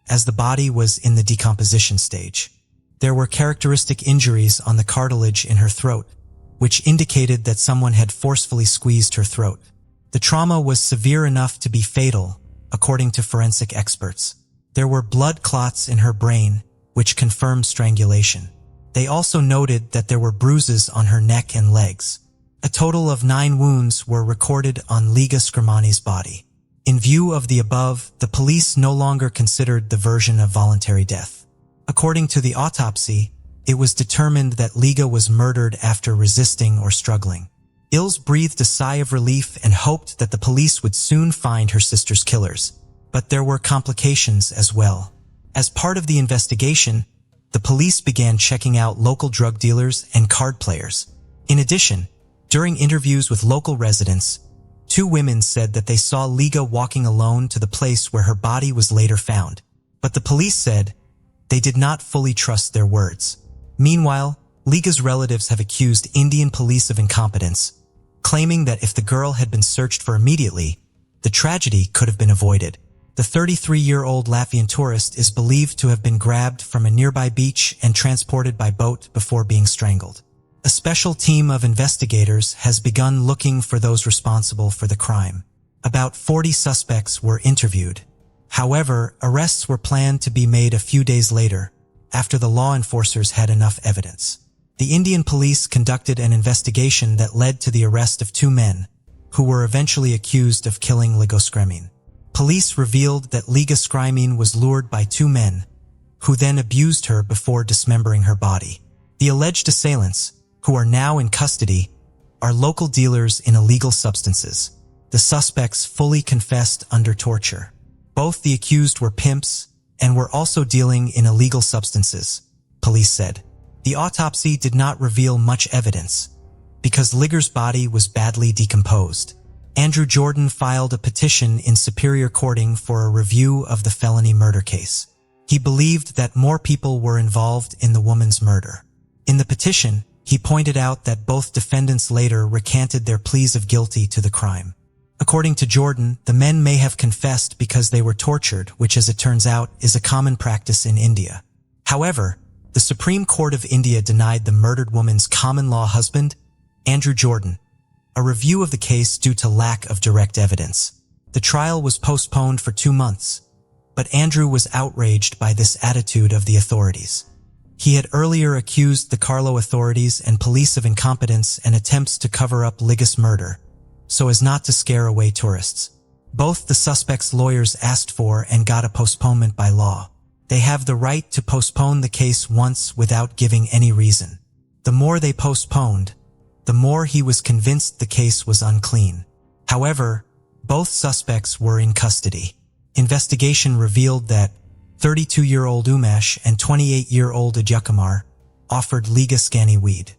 S1: as the body was in the decomposition stage. There were characteristic injuries on the cartilage in her throat, which indicated that someone had forcefully squeezed her throat. The trauma was severe enough to be fatal, according to forensic experts. There were blood clots in her brain, which confirmed strangulation. They also noted that there were bruises on her neck and legs. A total of 9 wounds were recorded on Liga Scremani's body. In view of the above, the police no longer considered the version of voluntary death. According to the autopsy, it was determined that Liga was murdered after resisting or struggling. Ilse breathed a sigh of relief and hoped that the police would soon find her sister's killers. But there were complications as well. As part of the investigation, the police began checking out local drug dealers and card players. In addition, during interviews with local residents, 2 women said that they saw Liga walking alone to the place where her body was later found, but the police said they did not fully trust their words. Meanwhile, Liga's relatives have accused Indian police of incompetence, claiming that if the girl had been searched for immediately, the tragedy could have been avoided. The 33-year-old Latvian tourist is believed to have been grabbed from a nearby beach and transported by boat before being strangled. A special team of investigators has begun looking for those responsible for the crime. About 40 suspects were interviewed. However, arrests were planned to be made a few days later, after the law enforcers had enough evidence. The Indian police conducted an investigation that led to the arrest of 2 men, who were eventually accused of killing Liga Skrymine. Police revealed that Liga Skrymine was lured by 2 men, who then abused her before dismembering her body. The alleged assailants, who are now in custody, are local dealers in illegal substances. The suspects fully confessed under torture. Both the accused were pimps and were also dealing in illegal substances, police said. The autopsy did not reveal much evidence, because Liga's body was badly decomposed. Andrew Jordan filed a petition in Superior Courting for a review of the felony murder case. He believed that more people were involved in the woman's murder. In the petition, he pointed out that both defendants later recanted their pleas of guilty to the crime. According to Jordan, the men may have confessed because they were tortured, which, as it turns out, is a common practice in India. However, the Supreme Court of India denied the murdered woman's common-law husband, Andrew Jordan, a review of the case due to lack of direct evidence. The trial was postponed for 2 months, but Andrew was outraged by this attitude of the authorities. He had earlier accused the Carlo authorities and police of incompetence and attempts to cover up Liga's murder, so as not to scare away tourists. Both the suspects' lawyers asked for and got a postponement by law. They have the right to postpone the case once without giving any reason. The more they postponed, the more he was convinced the case was unclean. However, both suspects were in custody. Investigation revealed that 32-year-old Umesh and 28-year-old Ajakumar offered Liga Skrymine weed,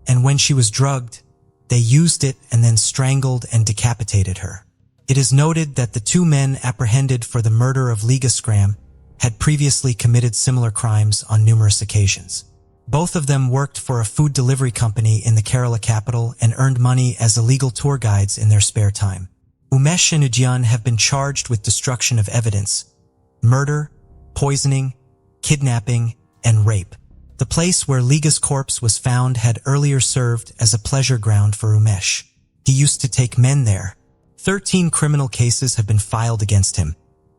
S1: and when she was drugged, they used it and then strangled and decapitated her. It is noted that the 2 men apprehended for the murder of Liga Skrymine had previously committed similar crimes on numerous occasions. Both of them worked for a food delivery company in the Kerala capital and earned money as illegal tour guides in their spare time. Umesh and Ujjan have been charged with destruction of evidence, murder, poisoning, kidnapping, and rape. The place where Liga's corpse was found had earlier served as a pleasure ground for Umesh. He used to take men there. 13 criminal cases have been filed against him,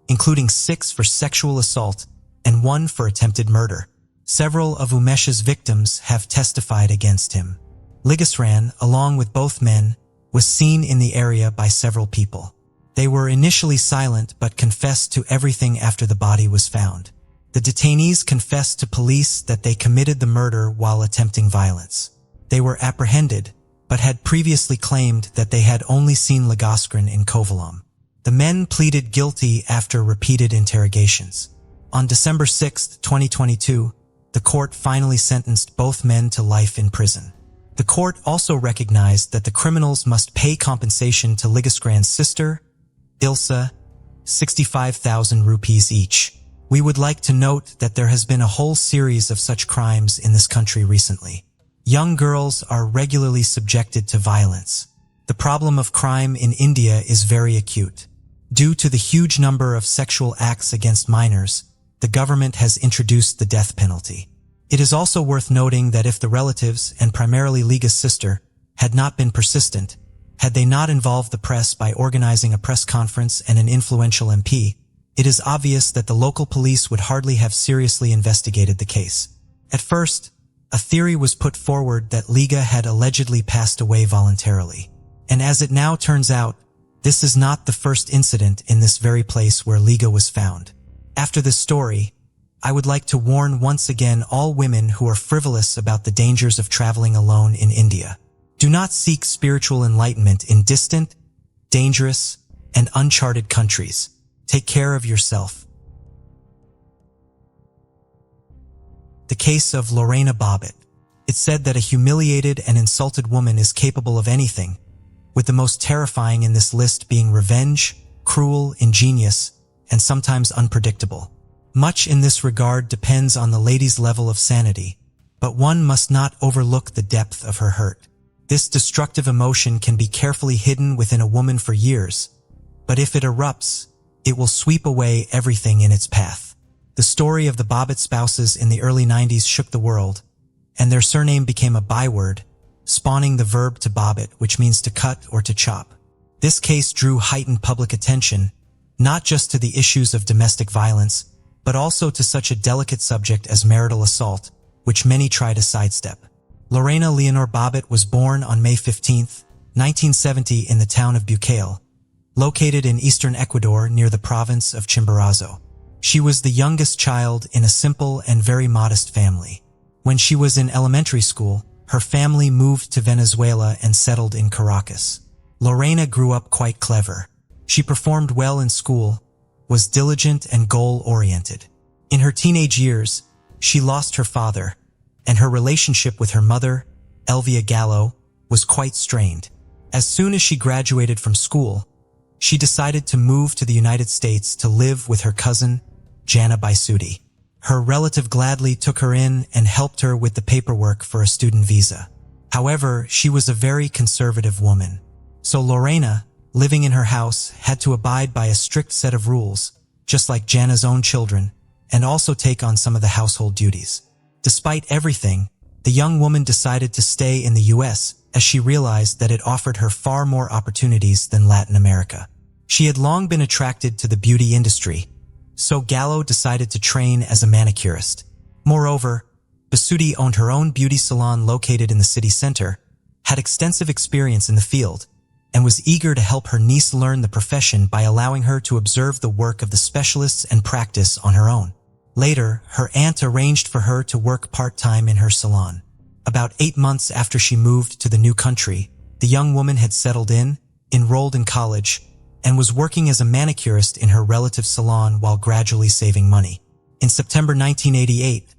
S1: including 6 for sexual assault and 1 for attempted murder. Several of Umesh's victims have testified against him. Liga Skrymine, along with both men, was seen in the area by several people. They were initially silent but confessed to everything after the body was found. The detainees confessed to police that they committed the murder while attempting violence. They were apprehended, but had previously claimed that they had only seen Liga Skrymine in Kovalam. The men pleaded guilty after repeated interrogations. On December 6, 2022, the court finally sentenced both men to life in prison. The court also recognized that the criminals must pay compensation to Liga Skrymine sister, Ilsa, 65,000 rupees each. We would like to note that there has been a whole series of such crimes in this country recently. Young girls are regularly subjected to violence. The problem of crime in India is very acute. Due to the huge number of sexual acts against minors, the government has introduced the death penalty. It is also worth noting that if the relatives, and primarily Liga's sister, had not been persistent, had they not involved the press by organizing a press conference and an influential MP, it is obvious that the local police would hardly have seriously investigated the case. At first, a theory was put forward that Liga had allegedly passed away voluntarily. And as it now turns out, this is not the first incident in this very place where Liga was found. After this story, I would like to warn once again all women who are frivolous about the dangers of traveling alone in India. Do not seek spiritual enlightenment in distant, dangerous, and uncharted countries. Take care of yourself. The case of Lorena Bobbitt. It's said that a humiliated and insulted woman is capable of anything, with the most terrifying in this list being revenge, cruel, ingenious, and sometimes unpredictable. Much in this regard depends on the lady's level of sanity, but one must not overlook the depth of her hurt. This destructive emotion can be carefully hidden within a woman for years, but if it erupts, it will sweep away everything in its path. The story of the Bobbitt spouses in the early 90s shook the world, and their surname became a byword, spawning the verb to bobbit, which means to cut or to chop. This case drew heightened public attention, not just to the issues of domestic violence, but also to such a delicate subject as marital assault, which many try to sidestep. Lorena Leonor Bobbitt was born on May 15, 1970 in the town of Bucale, located in eastern Ecuador near the province of Chimborazo. She was the youngest child in a simple and very modest family. When she was in elementary school, her family moved to Venezuela and settled in Caracas. Lorena grew up quite clever. She performed well in school, was diligent and goal-oriented. In her teenage years, she lost her father, and her relationship with her mother, Elvia Gallo, was quite strained. As soon as she graduated from school, she decided to move to the United States to live with her cousin, Jana Baisuti. Her relative gladly took her in and helped her with the paperwork for a student visa. However, she was a very conservative woman. So Lorena, living in her house, had to abide by a strict set of rules, just like Jana's own children, and also take on some of the household duties. Despite everything, the young woman decided to stay in the US as she realized that it offered her far more opportunities than Latin America. She had long been attracted to the beauty industry, so Gallo decided to train as a manicurist. Moreover, Baisuti owned her own beauty salon located in the city center, had extensive experience in the field, and was eager to help her niece learn the profession by allowing her to observe the work of the specialists and practice on her own. Later, her aunt arranged for her to work part-time in her salon. About 8 months after she moved to the new country, the young woman had settled in, enrolled in college, and was working as a manicurist in her relative's salon while gradually saving money. In September 1988,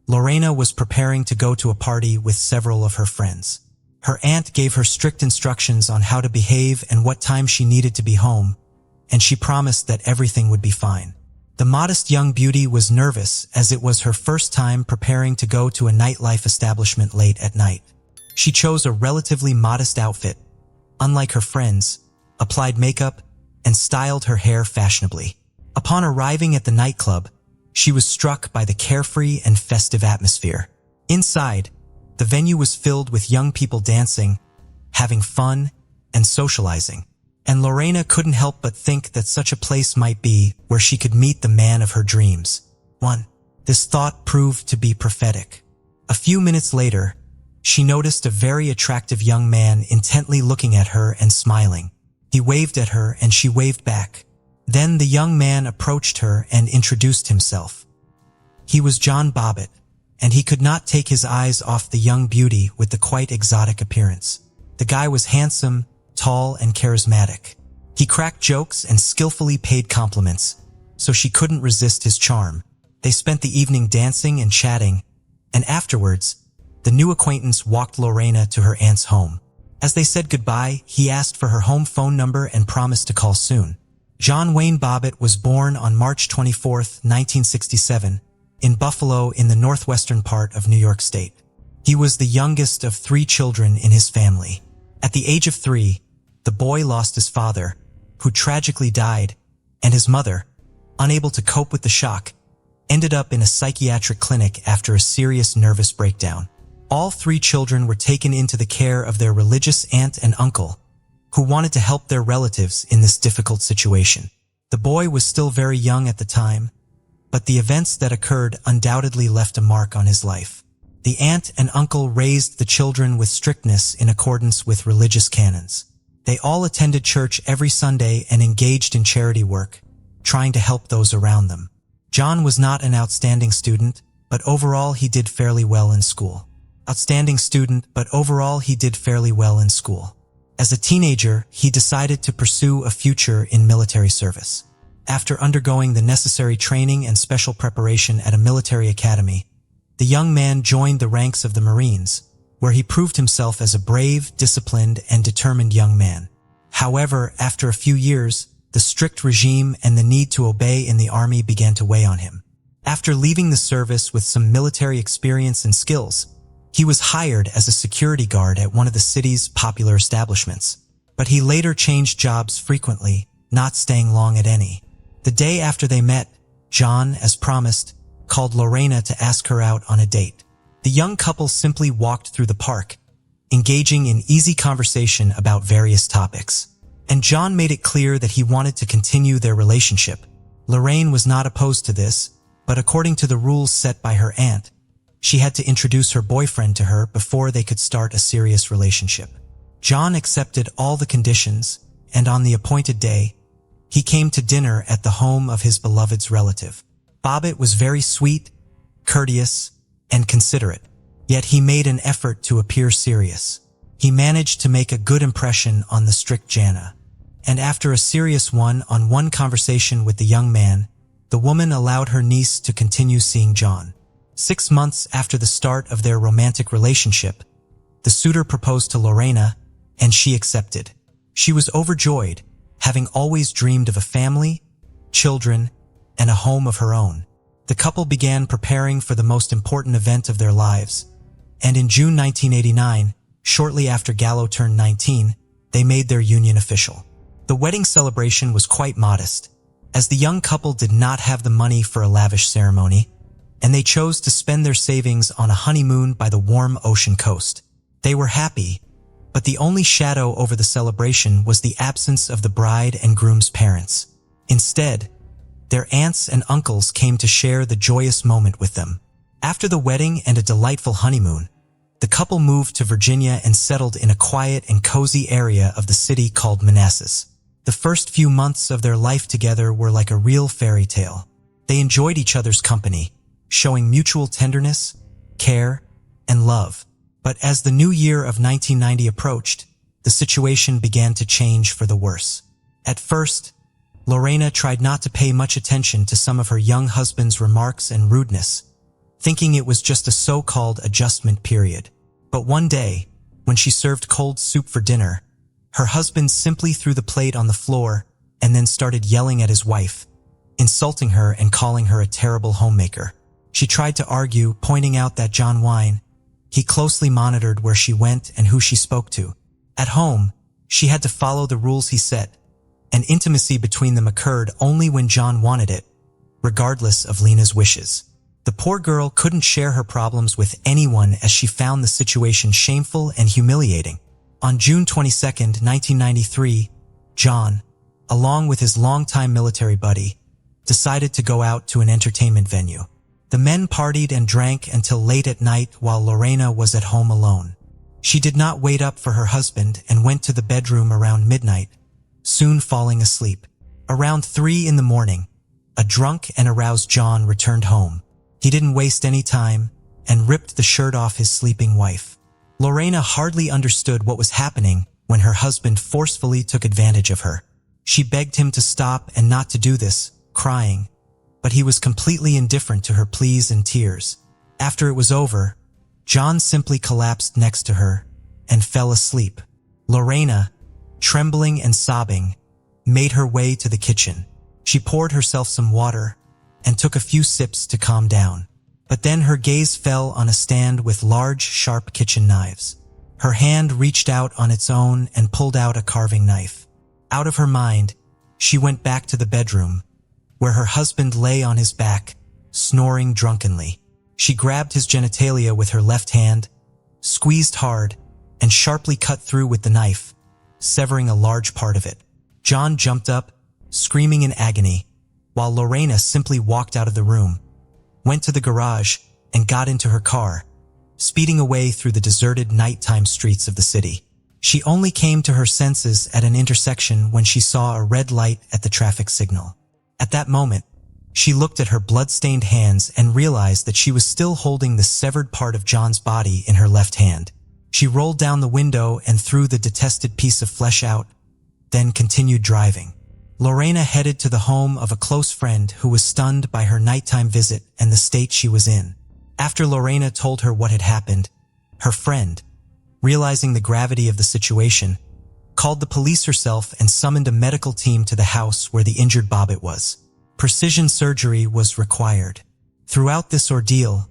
S1: Lorena was preparing to go to a party with several of her friends. Her aunt gave her strict instructions on how to behave and what time she needed to be home, and she promised that everything would be fine. The modest young beauty was nervous as it was her first time preparing to go to a nightlife establishment late at night. She chose a relatively modest outfit, unlike her friends, applied makeup, and styled her hair fashionably. Upon arriving at the nightclub, she was struck by the carefree and festive atmosphere. Inside, the venue was filled with young people dancing, having fun, and socializing. And Lorena couldn't help but think that such a place might be where she could meet the man of her dreams. This thought proved to be prophetic. A few minutes later, she noticed a very attractive young man intently looking at her and smiling. He waved at her and she waved back. Then the young man approached her and introduced himself. He was John Bobbitt, and he could not take his eyes off the young beauty with the quite exotic appearance. The guy was handsome, tall, and charismatic. He cracked jokes and skillfully paid compliments, so she couldn't resist his charm. They spent the evening dancing and chatting, and afterwards, the new acquaintance walked Lorena to her aunt's home. As they said goodbye, he asked for her home phone number and promised to call soon. John Wayne Bobbitt was born on March 24, 1967, in Buffalo in the northwestern part of New York State. He was the youngest of 3 children in his family. At the age of 3, the boy lost his father, who tragically died, and his mother, unable to cope with the shock, ended up in a psychiatric clinic after a serious nervous breakdown. All 3 children were taken into the care of their religious aunt and uncle, who wanted to help their relatives in this difficult situation. The boy was still very young at the time, but the events that occurred undoubtedly left a mark on his life. The aunt and uncle raised the children with strictness in accordance with religious canons. They all attended church every Sunday and engaged in charity work, trying to help those around them. John was not an outstanding student, but overall he did fairly well in school. As a teenager, he decided to pursue a future in military service. After undergoing the necessary training and special preparation at a military academy, the young man joined the ranks of the Marines, where he proved himself as a brave, disciplined, and determined young man. However, after a few years, the strict regime and the need to obey in the army began to weigh on him. After leaving the service with some military experience and skills, he was hired as a security guard at one of the city's popular establishments. But he later changed jobs frequently, not staying long at any. The day after they met, John, as promised, called Lorena to ask her out on a date. The young couple simply walked through the park, engaging in easy conversation about various topics. And John made it clear that he wanted to continue their relationship. Lorraine was not opposed to this, but according to the rules set by her aunt, she had to introduce her boyfriend to her before they could start a serious relationship. John accepted all the conditions, and on the appointed day, he came to dinner at the home of his beloved's relative. Bobbitt was very sweet, courteous, and considerate, yet he made an effort to appear serious. He managed to make a good impression on the strict Jana. And after a serious one-on-one conversation with the young man, the woman allowed her niece to continue seeing John. 6 months after the start of their romantic relationship, the suitor proposed to Lorena, and she accepted. She was overjoyed, having always dreamed of a family, children, and a home of her own. The couple began preparing for the most important event of their lives, and in June 1989, shortly after Gallo turned 19, they made their union official. The wedding celebration was quite modest, as the young couple did not have the money for a lavish ceremony, and they chose to spend their savings on a honeymoon by the warm ocean coast. They were happy, but the only shadow over the celebration was the absence of the bride and groom's parents. Instead, their aunts and uncles came to share the joyous moment with them. After the wedding and a delightful honeymoon, the couple moved to Virginia and settled in a quiet and cozy area of the city called Manassas. The first few months of their life together were like a real fairy tale. They enjoyed each other's company, showing mutual tenderness, care, and love. But as the new year of 1990 approached, the situation began to change for the worse. At first, Lorena tried not to pay much attention to some of her young husband's remarks and rudeness, thinking it was just a so-called adjustment period. But one day, when she served cold soup for dinner, her husband simply threw the plate on the floor and then started yelling at his wife, insulting her and calling her a terrible homemaker. She tried to argue, pointing out that John Wine, he closely monitored where she went and who she spoke to. At home, she had to follow the rules he set, and intimacy between them occurred only when John wanted it, regardless of Lena's wishes. The poor girl couldn't share her problems with anyone as she found the situation shameful and humiliating. On June 22, 1993, John, along with his longtime military buddy, decided to go out to an entertainment venue. The men partied and drank until late at night while Lorena was at home alone. She did not wait up for her husband and went to the bedroom around midnight, soon falling asleep. Around 3 in the morning, a drunk and aroused John returned home. He didn't waste any time and ripped the shirt off his sleeping wife. Lorena hardly understood what was happening when her husband forcefully took advantage of her. She begged him to stop and not to do this, crying, but he was completely indifferent to her pleas and tears. After it was over, John simply collapsed next to her and fell asleep. Lorena, trembling and sobbing, made her way to the kitchen. She poured herself some water and took a few sips to calm down. But then her gaze fell on a stand with large, sharp kitchen knives. Her hand reached out on its own and pulled out a carving knife. Out of her mind, she went back to the bedroom, where her husband lay on his back, snoring drunkenly. She grabbed his genitalia with her left hand, squeezed hard, and sharply cut through with the knife, severing a large part of it. John jumped up, screaming in agony, while Lorena simply walked out of the room, went to the garage, and got into her car, speeding away through the deserted nighttime streets of the city. She only came to her senses at an intersection when she saw a red light at the traffic signal. At that moment, she looked at her blood-stained hands and realized that she was still holding the severed part of John's body in her left hand. She rolled down the window and threw the detested piece of flesh out, then continued driving. Lorena headed to the home of a close friend who was stunned by her nighttime visit and the state she was in. After Lorena told her what had happened, her friend, realizing the gravity of the situation, called the police herself and summoned a medical team to the house where the injured Bobbitt was. Precision surgery was required. Throughout this ordeal,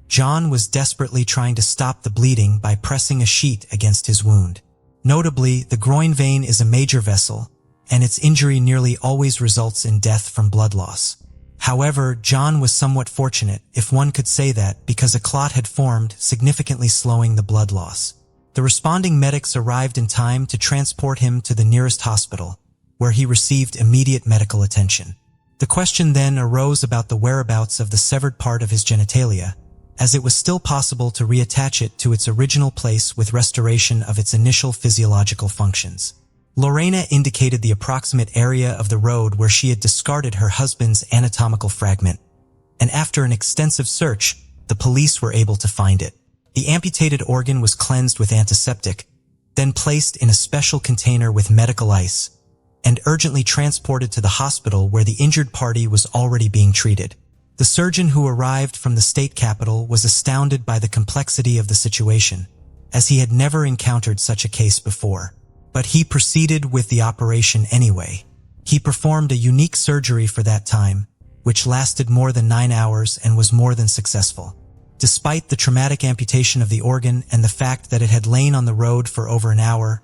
S1: John was desperately trying to stop the bleeding by pressing a sheet against his wound. Notably, the groin vein is a major vessel, and its injury nearly always results in death from blood loss. However, John was somewhat fortunate, if one could say that, because a clot had formed, significantly slowing the blood loss. The responding medics arrived in time to transport him to the nearest hospital, where he received immediate medical attention. The question then arose about the whereabouts of the severed part of his genitalia, as it was still possible to reattach it to its original place with restoration of its initial physiological functions. Lorena indicated the approximate area of the road where she had discarded her husband's anatomical fragment, and after an extensive search, the police were able to find it. The amputated organ was cleansed with antiseptic, then placed in a special container with medical ice, and urgently transported to the hospital where the injured party was already being treated. The surgeon who arrived from the state capital was astounded by the complexity of the situation, as he had never encountered such a case before. But he proceeded with the operation anyway. He performed a unique surgery for that time, which lasted more than 9 hours and was more than successful. Despite the traumatic amputation of the organ and the fact that it had lain on the road for over an hour,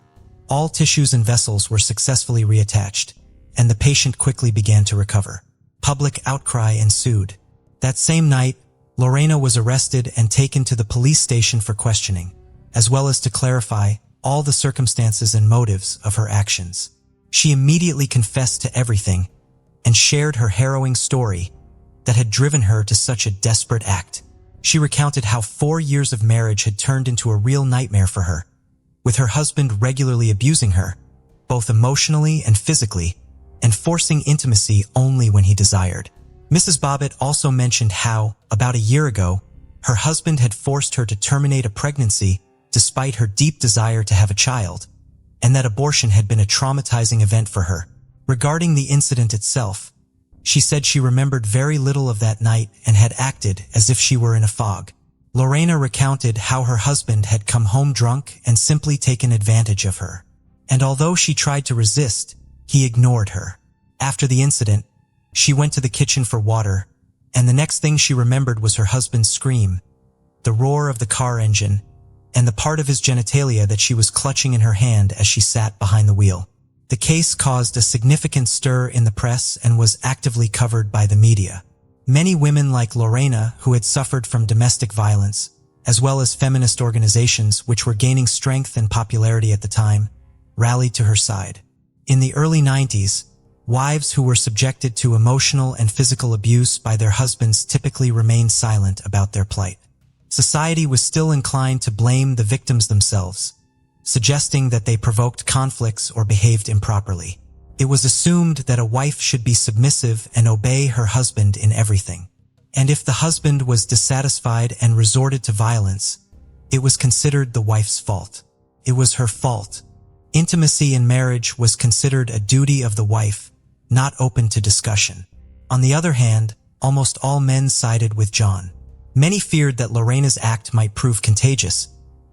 S1: all tissues and vessels were successfully reattached, and the patient quickly began to recover. Public outcry ensued. That same night, Lorena was arrested and taken to the police station for questioning, as well as to clarify all the circumstances and motives of her actions. She immediately confessed to everything and shared her harrowing story that had driven her to such a desperate act. She recounted how 4 years of marriage had turned into a real nightmare for her, with her husband regularly abusing her, both emotionally and physically, and forcing intimacy only when he desired. Mrs. Bobbitt also mentioned how, about a year ago, her husband had forced her to terminate a pregnancy despite her deep desire to have a child, and that abortion had been a traumatizing event for her. Regarding the incident itself, she said she remembered very little of that night and had acted as if she were in a fog. Lorena recounted how her husband had come home drunk and simply taken advantage of her, and although she tried to resist, he ignored her. After the incident, she went to the kitchen for water, and the next thing she remembered was her husband's scream, the roar of the car engine, and the part of his genitalia that she was clutching in her hand as she sat behind the wheel. The case caused a significant stir in the press and was actively covered by the media. Many women like Lorena, who had suffered from domestic violence, as well as feminist organizations which were gaining strength and popularity at the time, rallied to her side. In the early 90s, wives who were subjected to emotional and physical abuse by their husbands typically remained silent about their plight. Society was still inclined to blame the victims themselves, suggesting that they provoked conflicts or behaved improperly. It was assumed that a wife should be submissive and obey her husband in everything. And if the husband was dissatisfied and resorted to violence, it was considered the wife's fault. It was her fault. Intimacy in marriage was considered a duty of the wife, not open to discussion. On the other hand, almost all men sided with John. Many feared that Lorena's act might prove contagious,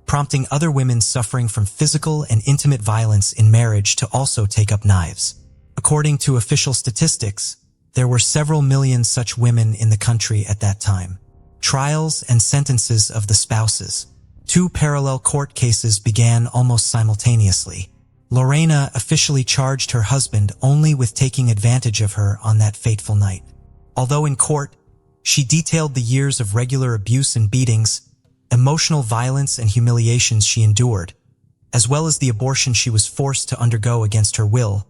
S1: prompting other women suffering from physical and intimate violence in marriage to also take up knives. According to official statistics, there were several million such women in the country at that time. Trials and sentences of the spouses. 2 parallel court cases began almost simultaneously. Lorena officially charged her husband only with taking advantage of her on that fateful night. Although in court, she detailed the years of regular abuse and beatings, emotional violence and humiliations she endured, as well as the abortion she was forced to undergo against her will,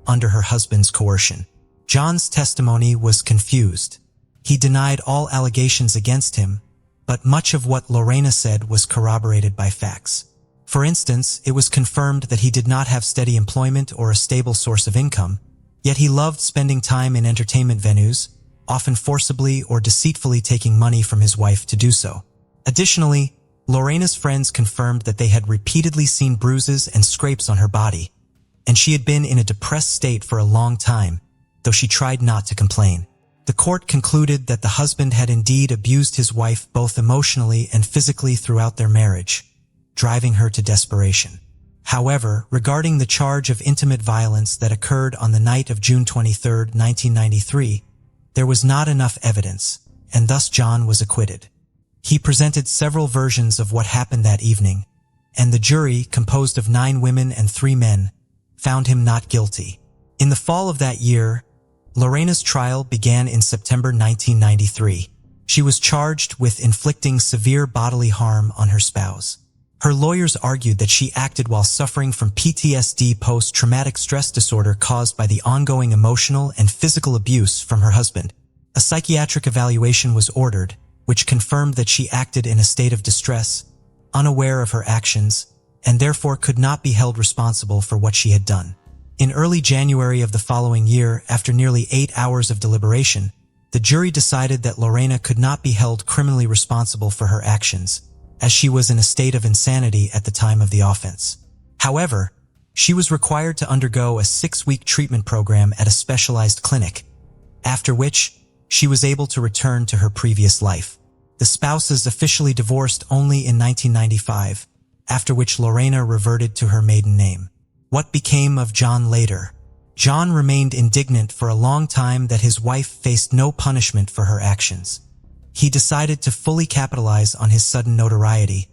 S1: under her husband's coercion. John's testimony was confused. He denied all allegations against him, but much of what Lorena said was corroborated by facts. For instance, it was confirmed that he did not have steady employment or a stable source of income, yet he loved spending time in entertainment venues, often forcibly or deceitfully taking money from his wife to do so. Additionally, Lorena's friends confirmed that they had repeatedly seen bruises and scrapes on her body, and she had been in a depressed state for a long time, though she tried not to complain. The court concluded that the husband had indeed abused his wife both emotionally and physically throughout their marriage, driving her to desperation. However, regarding the charge of intimate violence that occurred on the night of June 23, 1993, there was not enough evidence, and thus John was acquitted. He presented several versions of what happened that evening, and the jury, composed of 9 women and 3 men, found him not guilty. In the fall of that year, Lorena's trial began in September 1993. She was charged with inflicting severe bodily harm on her spouse. Her lawyers argued that she acted while suffering from PTSD, post-traumatic stress disorder, caused by the ongoing emotional and physical abuse from her husband. A psychiatric evaluation was ordered, which confirmed that she acted in a state of distress, unaware of her actions, and therefore could not be held responsible for what she had done. In early January of the following year, after nearly 8 hours of deliberation, the jury decided that Lorena could not be held criminally responsible for her actions, as she was in a state of insanity at the time of the offense. However, she was required to undergo a 6-week treatment program at a specialized clinic, after which she was able to return to her previous life. The spouses officially divorced only in 1995, after which Lorena reverted to her maiden name. What became of John later? John remained indignant for a long time that his wife faced no punishment for her actions. He decided to fully capitalize on his sudden notoriety,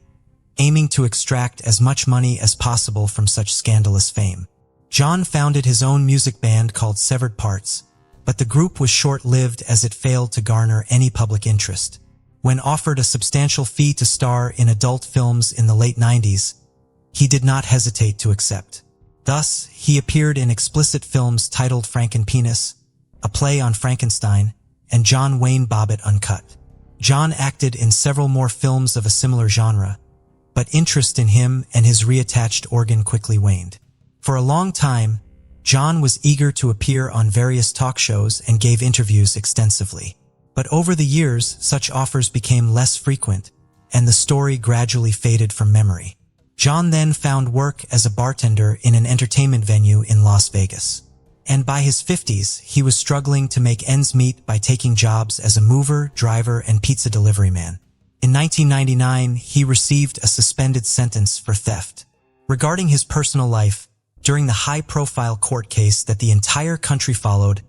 S1: aiming to extract as much money as possible from such scandalous fame. John founded his own music band called Severed Parts, but the group was short-lived as it failed to garner any public interest. When offered a substantial fee to star in adult films in the late 90s, he did not hesitate to accept. Thus, he appeared in explicit films titled Frankenpenis, a play on Frankenstein, and John Wayne Bobbitt Uncut. John acted in several more films of a similar genre, but interest in him and his reattached organ quickly waned. For a long time, John was eager to appear on various talk shows and gave interviews extensively. But over the years, such offers became less frequent, and the story gradually faded from memory. John then found work as a bartender in an entertainment venue in Las Vegas. And by his 50s, he was struggling to make ends meet by taking jobs as a mover, driver, and pizza delivery man. In 1999, he received a suspended sentence for theft. Regarding his personal life, during the high-profile court case that the entire country followed,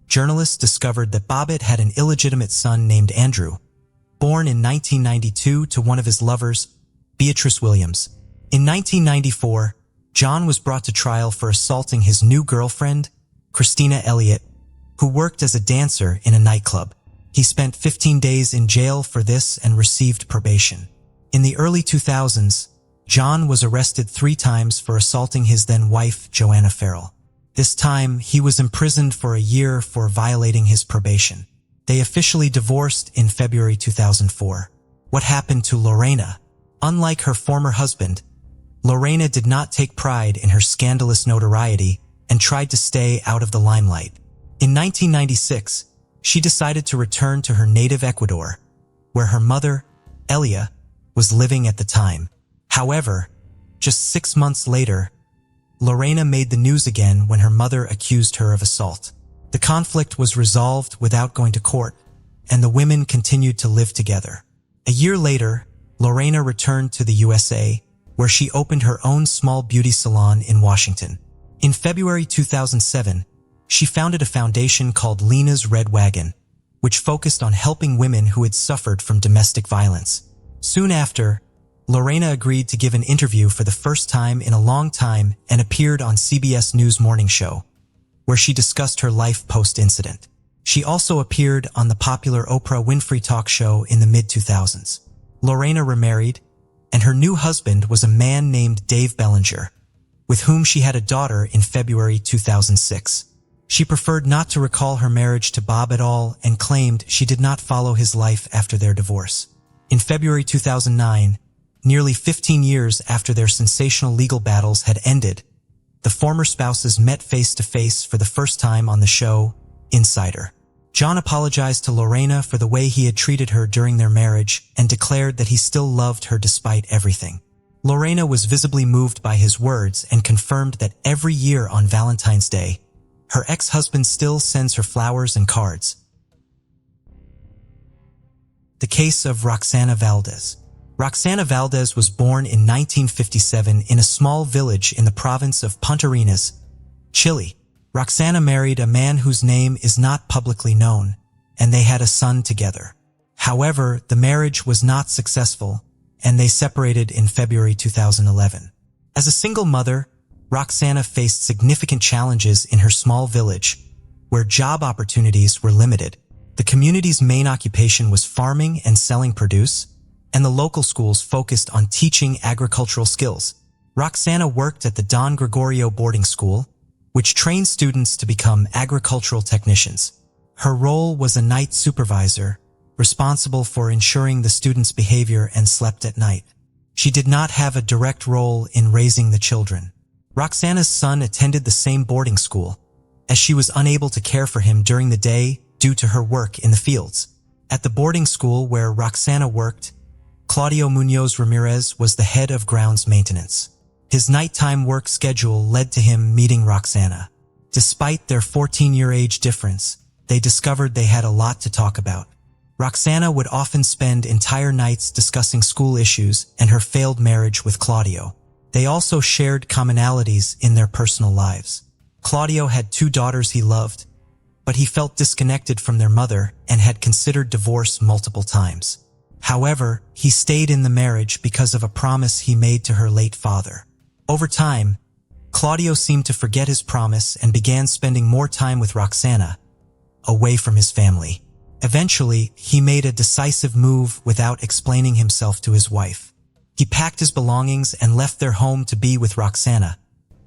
S1: journalists discovered that Bobbitt had an illegitimate son named Andrew, born in 1992 to one of his lovers, Beatrice Williams. In 1994, John was brought to trial for assaulting his new girlfriend, Christina Elliott, who worked as a dancer in a nightclub. He spent 15 days in jail for this and received probation. In the early 2000s, John was arrested 3 times for assaulting his then-wife, Joanna Farrell. This time, he was imprisoned for a year for violating his probation. They officially divorced in February 2004. What happened to Lorena? Unlike her former husband, Lorena did not take pride in her scandalous notoriety and tried to stay out of the limelight. In 1996, she decided to return to her native Ecuador, where her mother, Elia, was living at the time. However, just 6 months later, Lorena made the news again when her mother accused her of assault. The conflict was resolved without going to court, and the women continued to live together. A year later, Lorena returned to the USA, where she opened her own small beauty salon in Washington. In February 2007, she founded a foundation called Lena's Red Wagon, which focused on helping women who had suffered from domestic violence. Soon after, Lorena agreed to give an interview for the first time in a long time and appeared on CBS News Morning Show, where she discussed her life post-incident. She also appeared on the popular Oprah Winfrey talk show in the mid-2000s. Lorena remarried, and her new husband was a man named Dave Bellinger, with whom she had a daughter in February 2006. She preferred not to recall her marriage to Bob at all and claimed she did not follow his life after their divorce. In February 2009, nearly 15 years after their sensational legal battles had ended, the former spouses met face-to-face for the first time on the show, Insider. John apologized to Lorena for the way he had treated her during their marriage and declared that he still loved her despite everything. Lorena was visibly moved by his words and confirmed that every year on Valentine's Day, her ex-husband still sends her flowers and cards. The case of Roxana Valdez. Roxana Valdez was born in 1957 in a small village in the province of Punta Arenas, Chile. Roxana married a man whose name is not publicly known, and they had a son together. However, the marriage was not successful, and they separated in February 2011. As a single mother, Roxana faced significant challenges in her small village, where job opportunities were limited. The community's main occupation was farming and selling produce, and the local schools focused on teaching agricultural skills. Roxana worked at the Don Gregorio boarding school, which trained students to become agricultural technicians. Her role was a night supervisor, responsible for ensuring the students' behavior and slept at night. She did not have a direct role in raising the children. Roxana's son attended the same boarding school, as she was unable to care for him during the day due to her work in the fields. At the boarding school where Roxana worked, Claudio Munoz Ramirez was the head of grounds maintenance. His nighttime work schedule led to him meeting Roxana. Despite their 14-year age difference, they discovered they had a lot to talk about. Roxana would often spend entire nights discussing school issues and her failed marriage with Claudio. They also shared commonalities in their personal lives. Claudio had 2 daughters he loved, but he felt disconnected from their mother and had considered divorce multiple times. However, he stayed in the marriage because of a promise he made to her late father. Over time, Claudio seemed to forget his promise and began spending more time with Roxana, away from his family. Eventually, he made a decisive move without explaining himself to his wife. He packed his belongings and left their home to be with Roxana,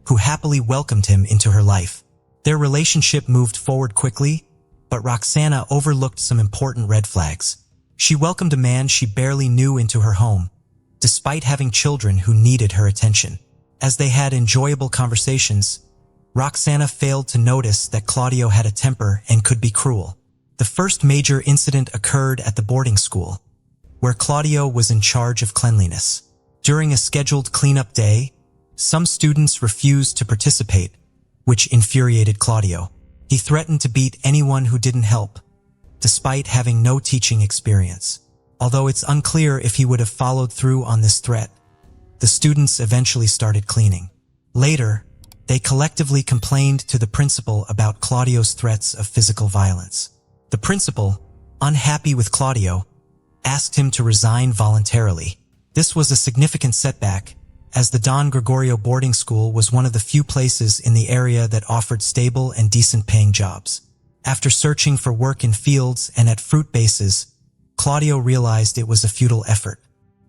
S1: who happily welcomed him into her life. Their relationship moved forward quickly, but Roxana overlooked some important red flags. She welcomed a man she barely knew into her home, despite having children who needed her attention. As they had enjoyable conversations, Roxana failed to notice that Claudio had a temper and could be cruel. The first major incident occurred at the boarding school, where Claudio was in charge of cleanliness. During a scheduled cleanup day, some students refused to participate, which infuriated Claudio. He threatened to beat anyone who didn't help, despite having no teaching experience. Although it's unclear if he would have followed through on this threat, the students eventually started cleaning. Later, they collectively complained to the principal about Claudio's threats of physical violence. The principal, unhappy with Claudio, asked him to resign voluntarily. This was a significant setback, as the Don Gregorio boarding school was one of the few places in the area that offered stable and decent-paying jobs. After searching for work in fields and at fruit bases, Claudio realized it was a futile effort.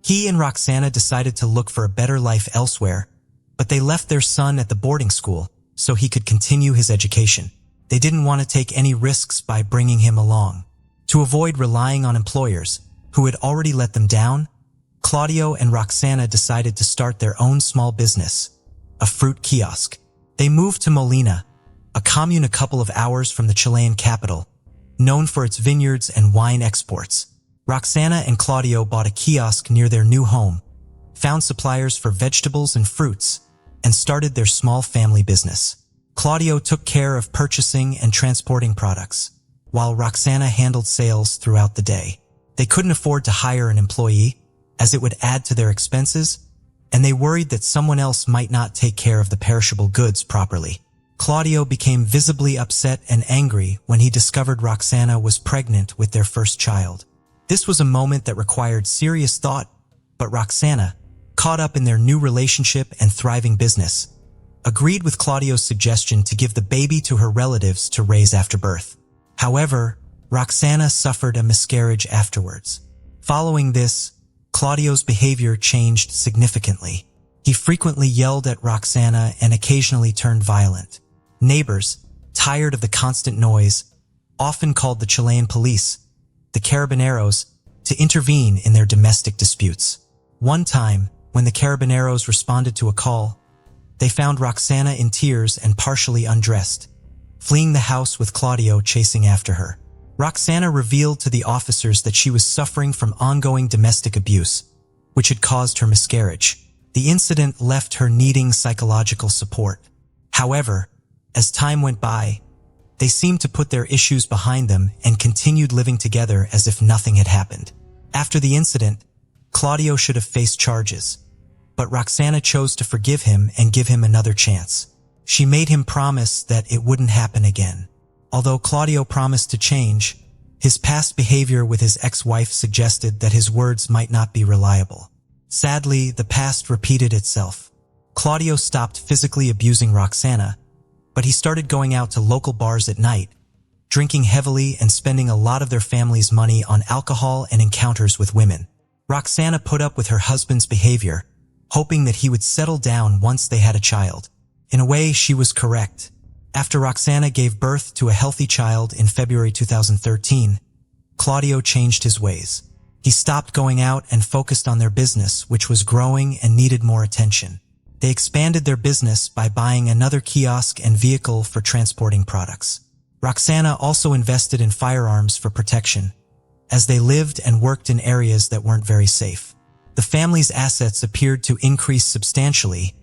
S1: He and Roxana decided to look for a better life elsewhere, but they left their son at the boarding school so he could continue his education. They didn't want to take any risks by bringing him along. To avoid relying on employers who had already let them down, Claudio and Roxana decided to start their own small business, a fruit kiosk. They moved to Molina, a commune a couple of hours from the Chilean capital, known for its vineyards and wine exports. Roxana and Claudio bought a kiosk near their new home, found suppliers for vegetables and fruits, and started their small family business. Claudio took care of purchasing and transporting products, while Roxana handled sales throughout the day. They couldn't afford to hire an employee, as it would add to their expenses, and they worried that someone else might not take care of the perishable goods properly. Claudio became visibly upset and angry when he discovered Roxana was pregnant with their first child. This was a moment that required serious thought, but Roxana, caught up in their new relationship and thriving business, agreed with Claudio's suggestion to give the baby to her relatives to raise after birth. However, Roxana suffered a miscarriage afterwards. Following this, Claudio's behavior changed significantly. He frequently yelled at Roxana and occasionally turned violent. Neighbors, tired of the constant noise, often called the Chilean police, the Carabineros, to intervene in their domestic disputes. One time, when the Carabineros responded to a call, they found Roxana in tears and partially undressed, fleeing the house with Claudio chasing after her. Roxana revealed to the officers that she was suffering from ongoing domestic abuse, which had caused her miscarriage. The incident left her needing psychological support. However, as time went by, they seemed to put their issues behind them and continued living together as if nothing had happened. After the incident, Claudio should have faced charges. But Roxana chose to forgive him and give him another chance. She made him promise that it wouldn't happen again. Although Claudio promised to change, his past behavior with his ex-wife suggested that his words might not be reliable. Sadly, the past repeated itself. Claudio stopped physically abusing Roxana, but he started going out to local bars at night, drinking heavily and spending a lot of their family's money on alcohol and encounters with women. Roxana put up with her husband's behavior, hoping that he would settle down once they had a child. In a way, she was correct. After Roxana gave birth to a healthy child in February 2013, Claudio changed his ways. He stopped going out and focused on their business, which was growing and needed more attention. They expanded their business by buying another kiosk and vehicle for transporting products. Roxana also invested in firearms for protection, as they lived and worked in areas that weren't very safe. The family's assets appeared to increase substantially,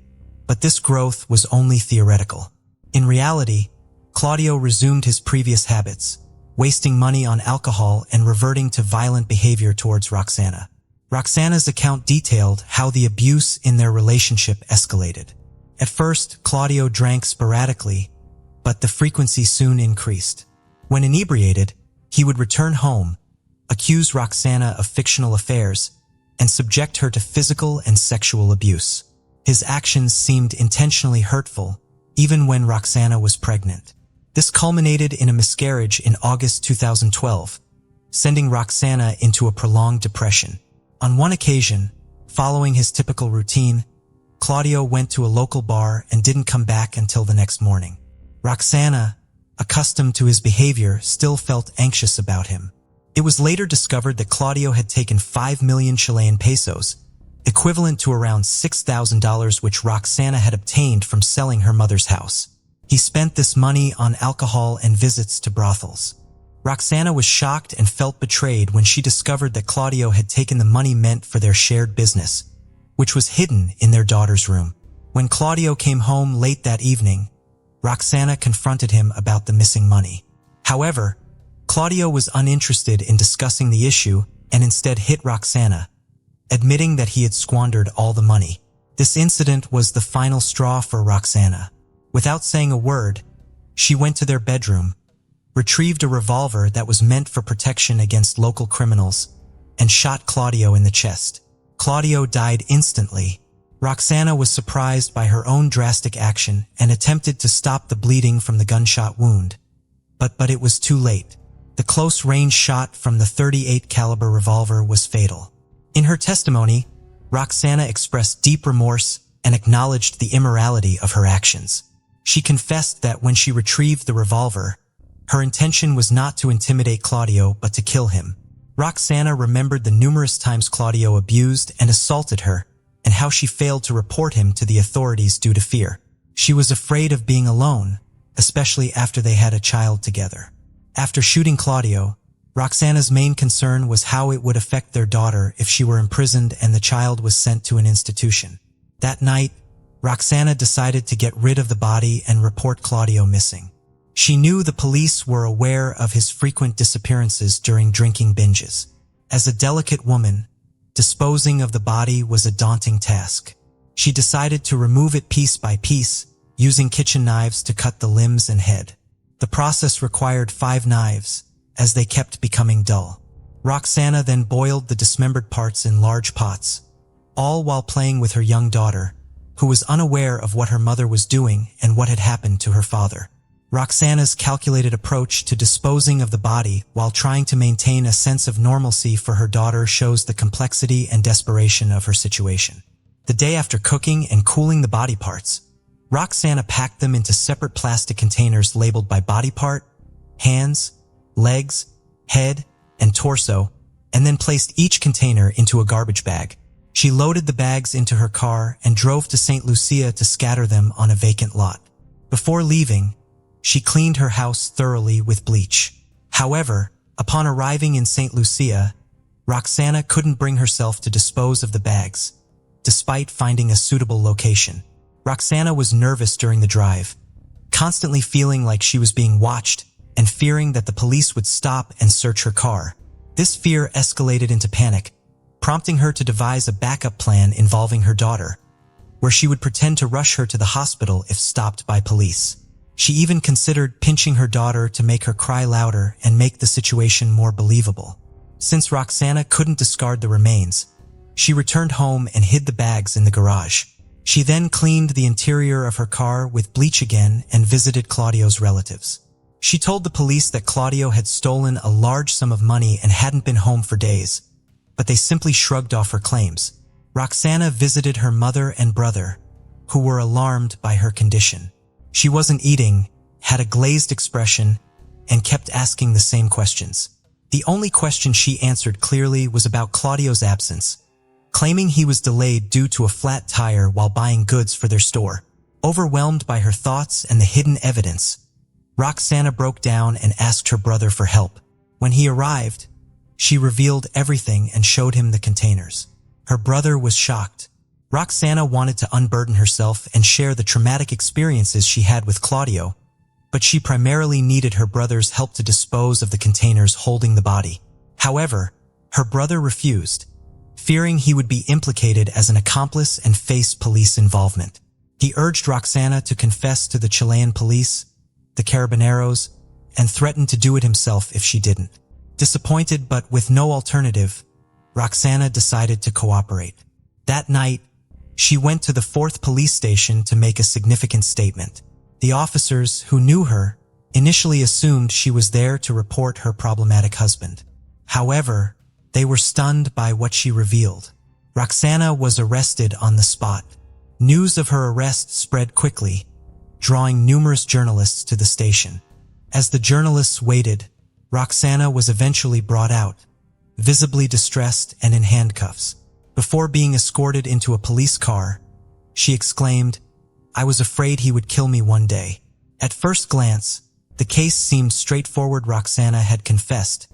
S1: but this growth was only theoretical. In reality, Claudio resumed his previous habits, wasting money on alcohol and reverting to violent behavior towards Roxana. Roxana's account detailed how the abuse in their relationship escalated. At first, Claudio drank sporadically, but the frequency soon increased. When inebriated, he would return home, accuse Roxana of fictional affairs, and subject her to physical and sexual abuse. His actions seemed intentionally hurtful, even when Roxana was pregnant. This culminated in a miscarriage in August 2012, sending Roxana into a prolonged depression. On one occasion, following his typical routine, Claudio went to a local bar and didn't come back until the next morning. Roxana, accustomed to his behavior, still felt anxious about him. It was later discovered that Claudio had taken 5 million Chilean pesos, equivalent to around $6,000, which Roxana had obtained from selling her mother's house. He spent this money on alcohol and visits to brothels. Roxana was shocked and felt betrayed when she discovered that Claudio had taken the money meant for their shared business, which was hidden in their daughter's room. When Claudio came home late that evening, Roxana confronted him about the missing money. However, Claudio was uninterested in discussing the issue and instead hit Roxana, admitting that he had squandered all the money. This incident was the final straw for Roxana. Without saying a word, she went to their bedroom, retrieved a revolver that was meant for protection against local criminals, and shot Claudio in the chest. Claudio died instantly. Roxana was surprised by her own drastic action and attempted to stop the bleeding from the gunshot wound. But it was too late. The close-range shot from the .38 caliber revolver was fatal. In her testimony, Roxana expressed deep remorse and acknowledged the immorality of her actions. She confessed that when she retrieved the revolver, her intention was not to intimidate Claudio but to kill him. Roxana remembered the numerous times Claudio abused and assaulted her and how she failed to report him to the authorities due to fear. She was afraid of being alone, especially after they had a child together. After shooting Claudio, Roxana's main concern was how it would affect their daughter if she were imprisoned and the child was sent to an institution. That night, Roxana decided to get rid of the body and report Claudio missing. She knew the police were aware of his frequent disappearances during drinking binges. As a delicate woman, disposing of the body was a daunting task. She decided to remove it piece by piece, using kitchen knives to cut the limbs and head. The process required 5 knives, as they kept becoming dull. Roxana then boiled the dismembered parts in large pots, all while playing with her young daughter, who was unaware of what her mother was doing and what had happened to her father. Roxana's calculated approach to disposing of the body while trying to maintain a sense of normalcy for her daughter shows the complexity and desperation of her situation. The day after cooking and cooling the body parts, Roxana packed them into separate plastic containers labeled by body part, hands, legs, head, and torso, and then placed each container into a garbage bag. She loaded the bags into her car and drove to St. Lucia to scatter them on a vacant lot. Before leaving, she cleaned her house thoroughly with bleach. However, upon arriving in St. Lucia, Roxana couldn't bring herself to dispose of the bags, despite finding a suitable location. Roxana was nervous during the drive, constantly feeling like she was being watched and fearing that the police would stop and search her car. This fear escalated into panic, prompting her to devise a backup plan involving her daughter, where she would pretend to rush her to the hospital if stopped by police. She even considered pinching her daughter to make her cry louder and make the situation more believable. Since Roxana couldn't discard the remains, she returned home and hid the bags in the garage. She then cleaned the interior of her car with bleach again and visited Claudio's relatives. She told the police that Claudio had stolen a large sum of money and hadn't been home for days, but they simply shrugged off her claims. Roxana visited her mother and brother, who were alarmed by her condition. She wasn't eating, had a glazed expression, and kept asking the same questions. The only question she answered clearly was about Claudio's absence, claiming he was delayed due to a flat tire while buying goods for their store. Overwhelmed by her thoughts and the hidden evidence, Roxana broke down and asked her brother for help. When he arrived, she revealed everything and showed him the containers. Her brother was shocked. Roxana wanted to unburden herself and share the traumatic experiences she had with Claudio, but she primarily needed her brother's help to dispose of the containers holding the body. However, her brother refused, fearing he would be implicated as an accomplice and face police involvement. He urged Roxana to confess to the Chilean police, the Carabineros, and threatened to do it himself if she didn't. Disappointed but with no alternative, Roxana decided to cooperate. That night, she went to the 4th police station to make a significant statement. The officers, who knew her, initially assumed she was there to report her problematic husband. However, they were stunned by what she revealed. Roxana was arrested on the spot. News of her arrest spread quickly, drawing numerous journalists to the station. As the journalists waited, Roxana was eventually brought out, visibly distressed and in handcuffs. Before being escorted into a police car, she exclaimed, "I was afraid he would kill me one day." At first glance, the case seemed straightforward. Roxana had confessed,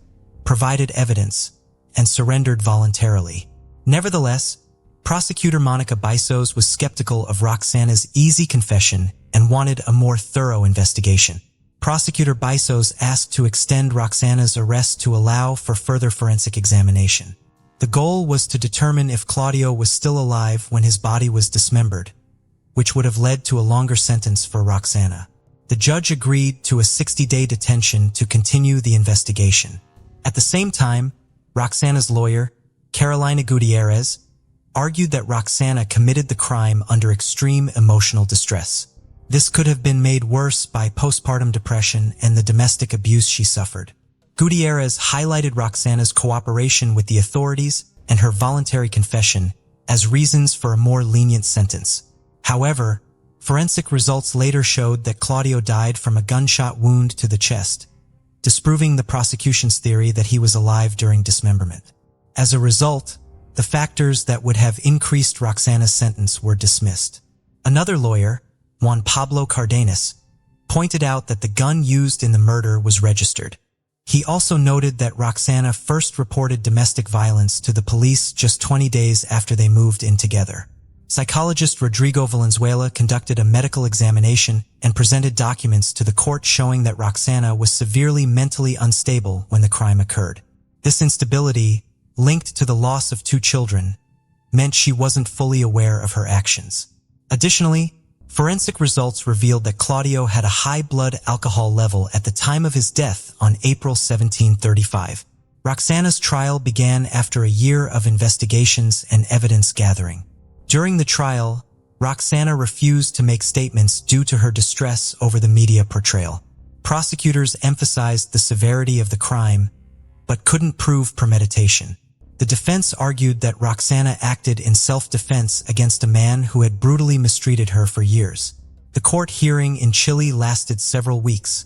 S1: provided evidence, and surrendered voluntarily. Nevertheless, prosecutor Monica Bisos was skeptical of Roxana's easy confession and wanted a more thorough investigation. Prosecutor Bisos asked to extend Roxana's arrest to allow for further forensic examination. The goal was to determine if Claudio was still alive when his body was dismembered, which would have led to a longer sentence for Roxana. The judge agreed to a 60-day detention to continue the investigation. At the same time, Roxana's lawyer, Carolina Gutierrez, argued that Roxana committed the crime under extreme emotional distress. This could have been made worse by postpartum depression and the domestic abuse she suffered. Gutierrez highlighted Roxana's cooperation with the authorities and her voluntary confession as reasons for a more lenient sentence. However, forensic results later showed that Claudio died from a gunshot wound to the chest, disproving the prosecution's theory that he was alive during dismemberment. As a result, the factors that would have increased Roxana's sentence were dismissed. Another lawyer, Juan Pablo Cardenas, pointed out that the gun used in the murder was registered. He also noted that Roxana first reported domestic violence to the police just 20 days after they moved in together. Psychologist Rodrigo Valenzuela conducted a medical examination and presented documents to the court showing that Roxana was severely mentally unstable when the crime occurred. This instability, linked to the loss of 2 children, meant she wasn't fully aware of her actions. Additionally, forensic results revealed that Claudio had a high blood alcohol level at the time of his death on April 1735. Roxana's trial began after a year of investigations and evidence gathering. During the trial, Roxana refused to make statements due to her distress over the media portrayal. Prosecutors emphasized the severity of the crime, but couldn't prove premeditation. The defense argued that Roxana acted in self-defense against a man who had brutally mistreated her for years. The court hearing in Chile lasted several weeks,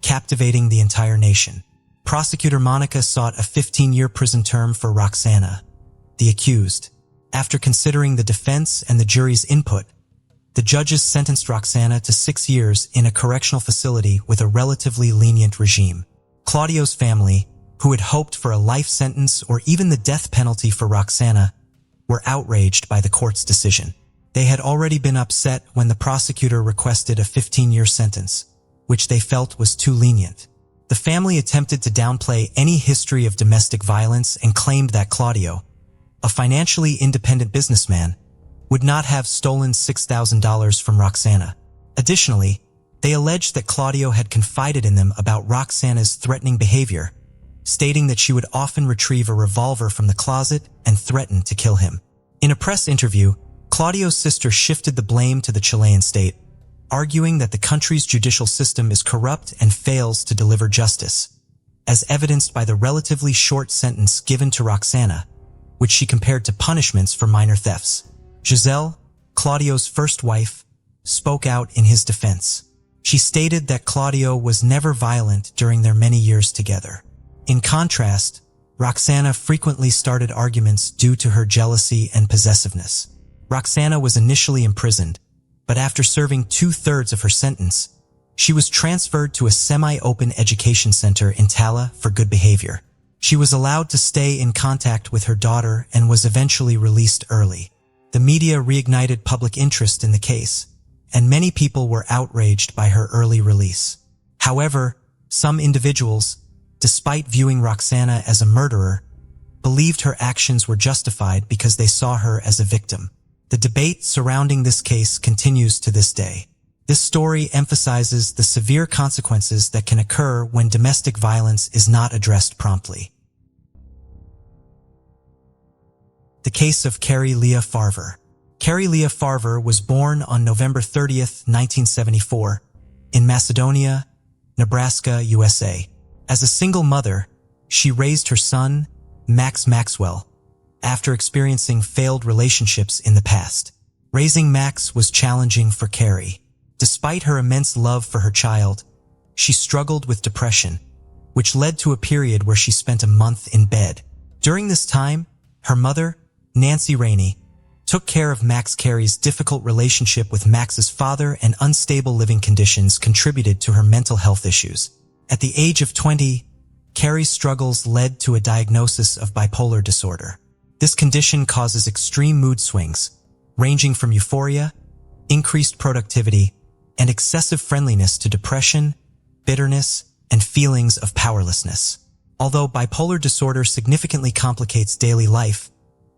S1: captivating the entire nation. Prosecutor Monica sought a 15-year prison term for Roxana, the accused. After considering the defense and the jury's input, the judges sentenced Roxana to 6 years in a correctional facility with a relatively lenient regime. Claudio's family, who had hoped for a life sentence or even the death penalty for Roxana, were outraged by the court's decision. They had already been upset when the prosecutor requested a 15-year sentence, which they felt was too lenient. The family attempted to downplay any history of domestic violence and claimed that Claudio, a financially independent businessman, would not have stolen $6,000 from Roxana. Additionally, they alleged that Claudio had confided in them about Roxana's threatening behavior, stating that she would often retrieve a revolver from the closet and threaten to kill him. In a press interview, Claudio's sister shifted the blame to the Chilean state, arguing that the country's judicial system is corrupt and fails to deliver justice, as evidenced by the relatively short sentence given to Roxana, which she compared to punishments for minor thefts. Giselle, Claudio's first wife, spoke out in his defense. She stated that Claudio was never violent during their many years together. In contrast, Roxana frequently started arguments due to her jealousy and possessiveness. Roxana was initially imprisoned, but after serving 2/3 of her sentence, she was transferred to a semi-open education center in Tala for good behavior. She was allowed to stay in contact with her daughter and was eventually released early. The media reignited public interest in the case, and many people were outraged by her early release. However, some individuals, despite viewing Roxana as a murderer, believed her actions were justified because they saw her as a victim. The debate surrounding this case continues to this day. This story emphasizes the severe consequences that can occur when domestic violence is not addressed promptly. The case of Carrie Leah Farver. Carrie Leah Farver was born on November 30th, 1974, in Macedonia, Nebraska, USA. As a single mother, she raised her son, Max Maxwell, after experiencing failed relationships in the past. Raising Max was challenging for Carrie. Despite her immense love for her child, she struggled with depression, which led to a period where she spent a month in bed. During this time, her mother, Nancy Rainey, took care of Max. Carrie's difficult relationship with Max's father and unstable living conditions contributed to her mental health issues. At the age of 20, Carrie's struggles led to a diagnosis of bipolar disorder. This condition causes extreme mood swings, ranging from euphoria, increased productivity, and excessive friendliness to depression, bitterness, and feelings of powerlessness. Although bipolar disorder significantly complicates daily life,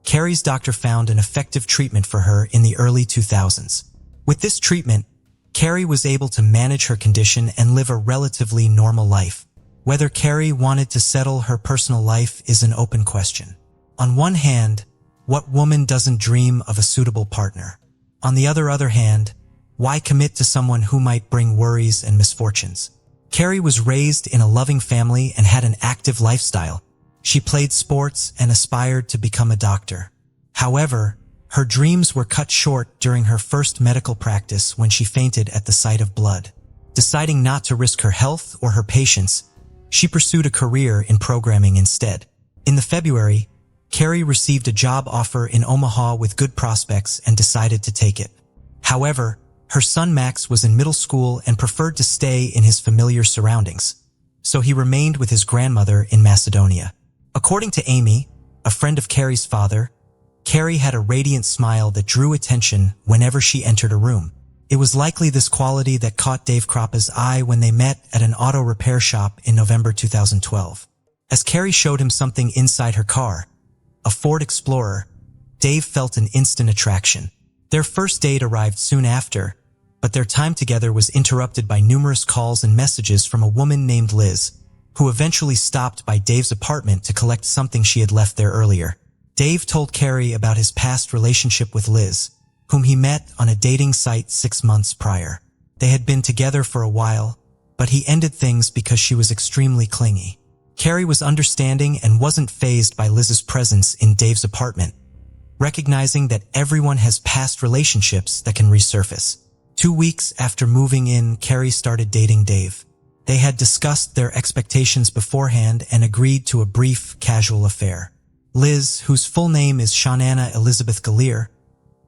S1: Carrie's doctor found an effective treatment for her in the early 2000s. With this treatment, Carrie was able to manage her condition and live a relatively normal life. Whether Carrie wanted to settle her personal life is an open question. On one hand, what woman doesn't dream of a suitable partner? On the other hand, why commit to someone who might bring worries and misfortunes? Carrie was raised in a loving family and had an active lifestyle. She played sports and aspired to become a doctor. However, her dreams were cut short during her first medical practice when she fainted at the sight of blood. Deciding not to risk her health or her patients, she pursued a career in programming instead. In February, Carrie received a job offer in Omaha with good prospects and decided to take it. However, her son Max was in middle school and preferred to stay in his familiar surroundings, so he remained with his grandmother in Macedonia. According to Amy, a friend of Carrie's father, Carrie had a radiant smile that drew attention whenever she entered a room. It was likely this quality that caught Dave Kroppa's eye when they met at an auto repair shop in November 2012. As Carrie showed him something inside her car, a Ford Explorer, Dave felt an instant attraction. Their first date arrived soon after, but their time together was interrupted by numerous calls and messages from a woman named Liz, who eventually stopped by Dave's apartment to collect something she had left there earlier. Dave told Carrie about his past relationship with Liz, whom he met on a dating site 6 months prior. They had been together for a while, but he ended things because she was extremely clingy. Carrie was understanding and wasn't fazed by Liz's presence in Dave's apartment, recognizing that everyone has past relationships that can resurface. 2 weeks after moving in, Carrie started dating Dave. They had discussed their expectations beforehand and agreed to a brief, casual affair. Liz, whose full name is Shaunana Elizabeth Gallier,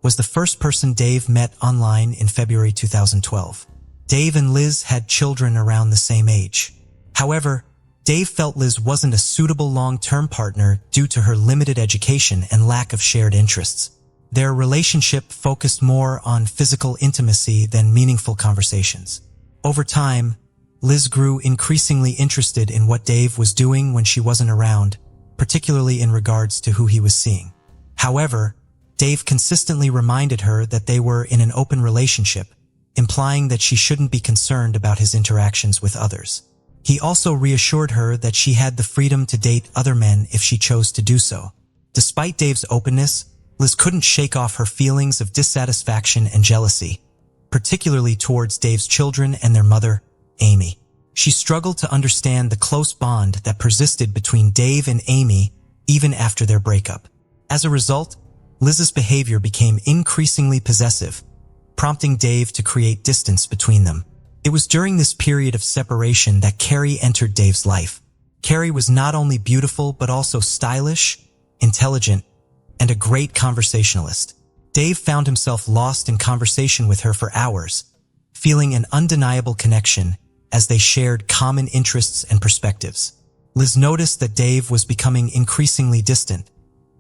S1: was the first person Dave met online in February 2012. Dave and Liz had children around the same age. However, Dave felt Liz wasn't a suitable long-term partner due to her limited education and lack of shared interests. Their relationship focused more on physical intimacy than meaningful conversations. Over time, Liz grew increasingly interested in what Dave was doing when she wasn't around, particularly in regards to who he was seeing. However, Dave consistently reminded her that they were in an open relationship, implying that she shouldn't be concerned about his interactions with others. He also reassured her that she had the freedom to date other men if she chose to do so. Despite Dave's openness, Liz couldn't shake off her feelings of dissatisfaction and jealousy, particularly towards Dave's children and their mother, Amy. She struggled to understand the close bond that persisted between Dave and Amy even after their breakup. As a result, Liz's behavior became increasingly possessive, prompting Dave to create distance between them. It was during this period of separation that Carrie entered Dave's life. Carrie was not only beautiful but also stylish, intelligent, and a great conversationalist. Dave found himself lost in conversation with her for hours, feeling an undeniable connection as they shared common interests and perspectives. Liz noticed that Dave was becoming increasingly distant,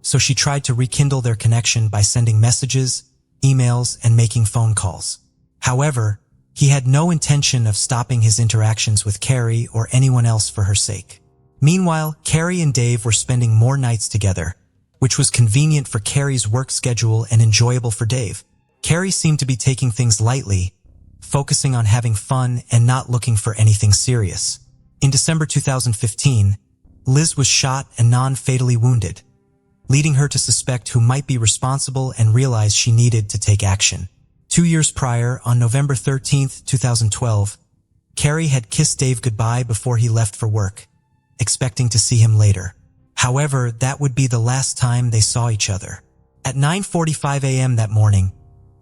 S1: so she tried to rekindle their connection by sending messages, emails, and making phone calls. However, he had no intention of stopping his interactions with Carrie or anyone else for her sake. Meanwhile, Carrie and Dave were spending more nights together, which was convenient for Carrie's work schedule and enjoyable for Dave. Carrie seemed to be taking things lightly, focusing on having fun and not looking for anything serious. In December 2015, Liz was shot and non-fatally wounded, leading her to suspect who might be responsible and realize she needed to take action. 2 years prior, on November 13, 2012, Carrie had kissed Dave goodbye before he left for work, expecting to see him later. However, that would be the last time they saw each other. At 9:45 a.m. that morning,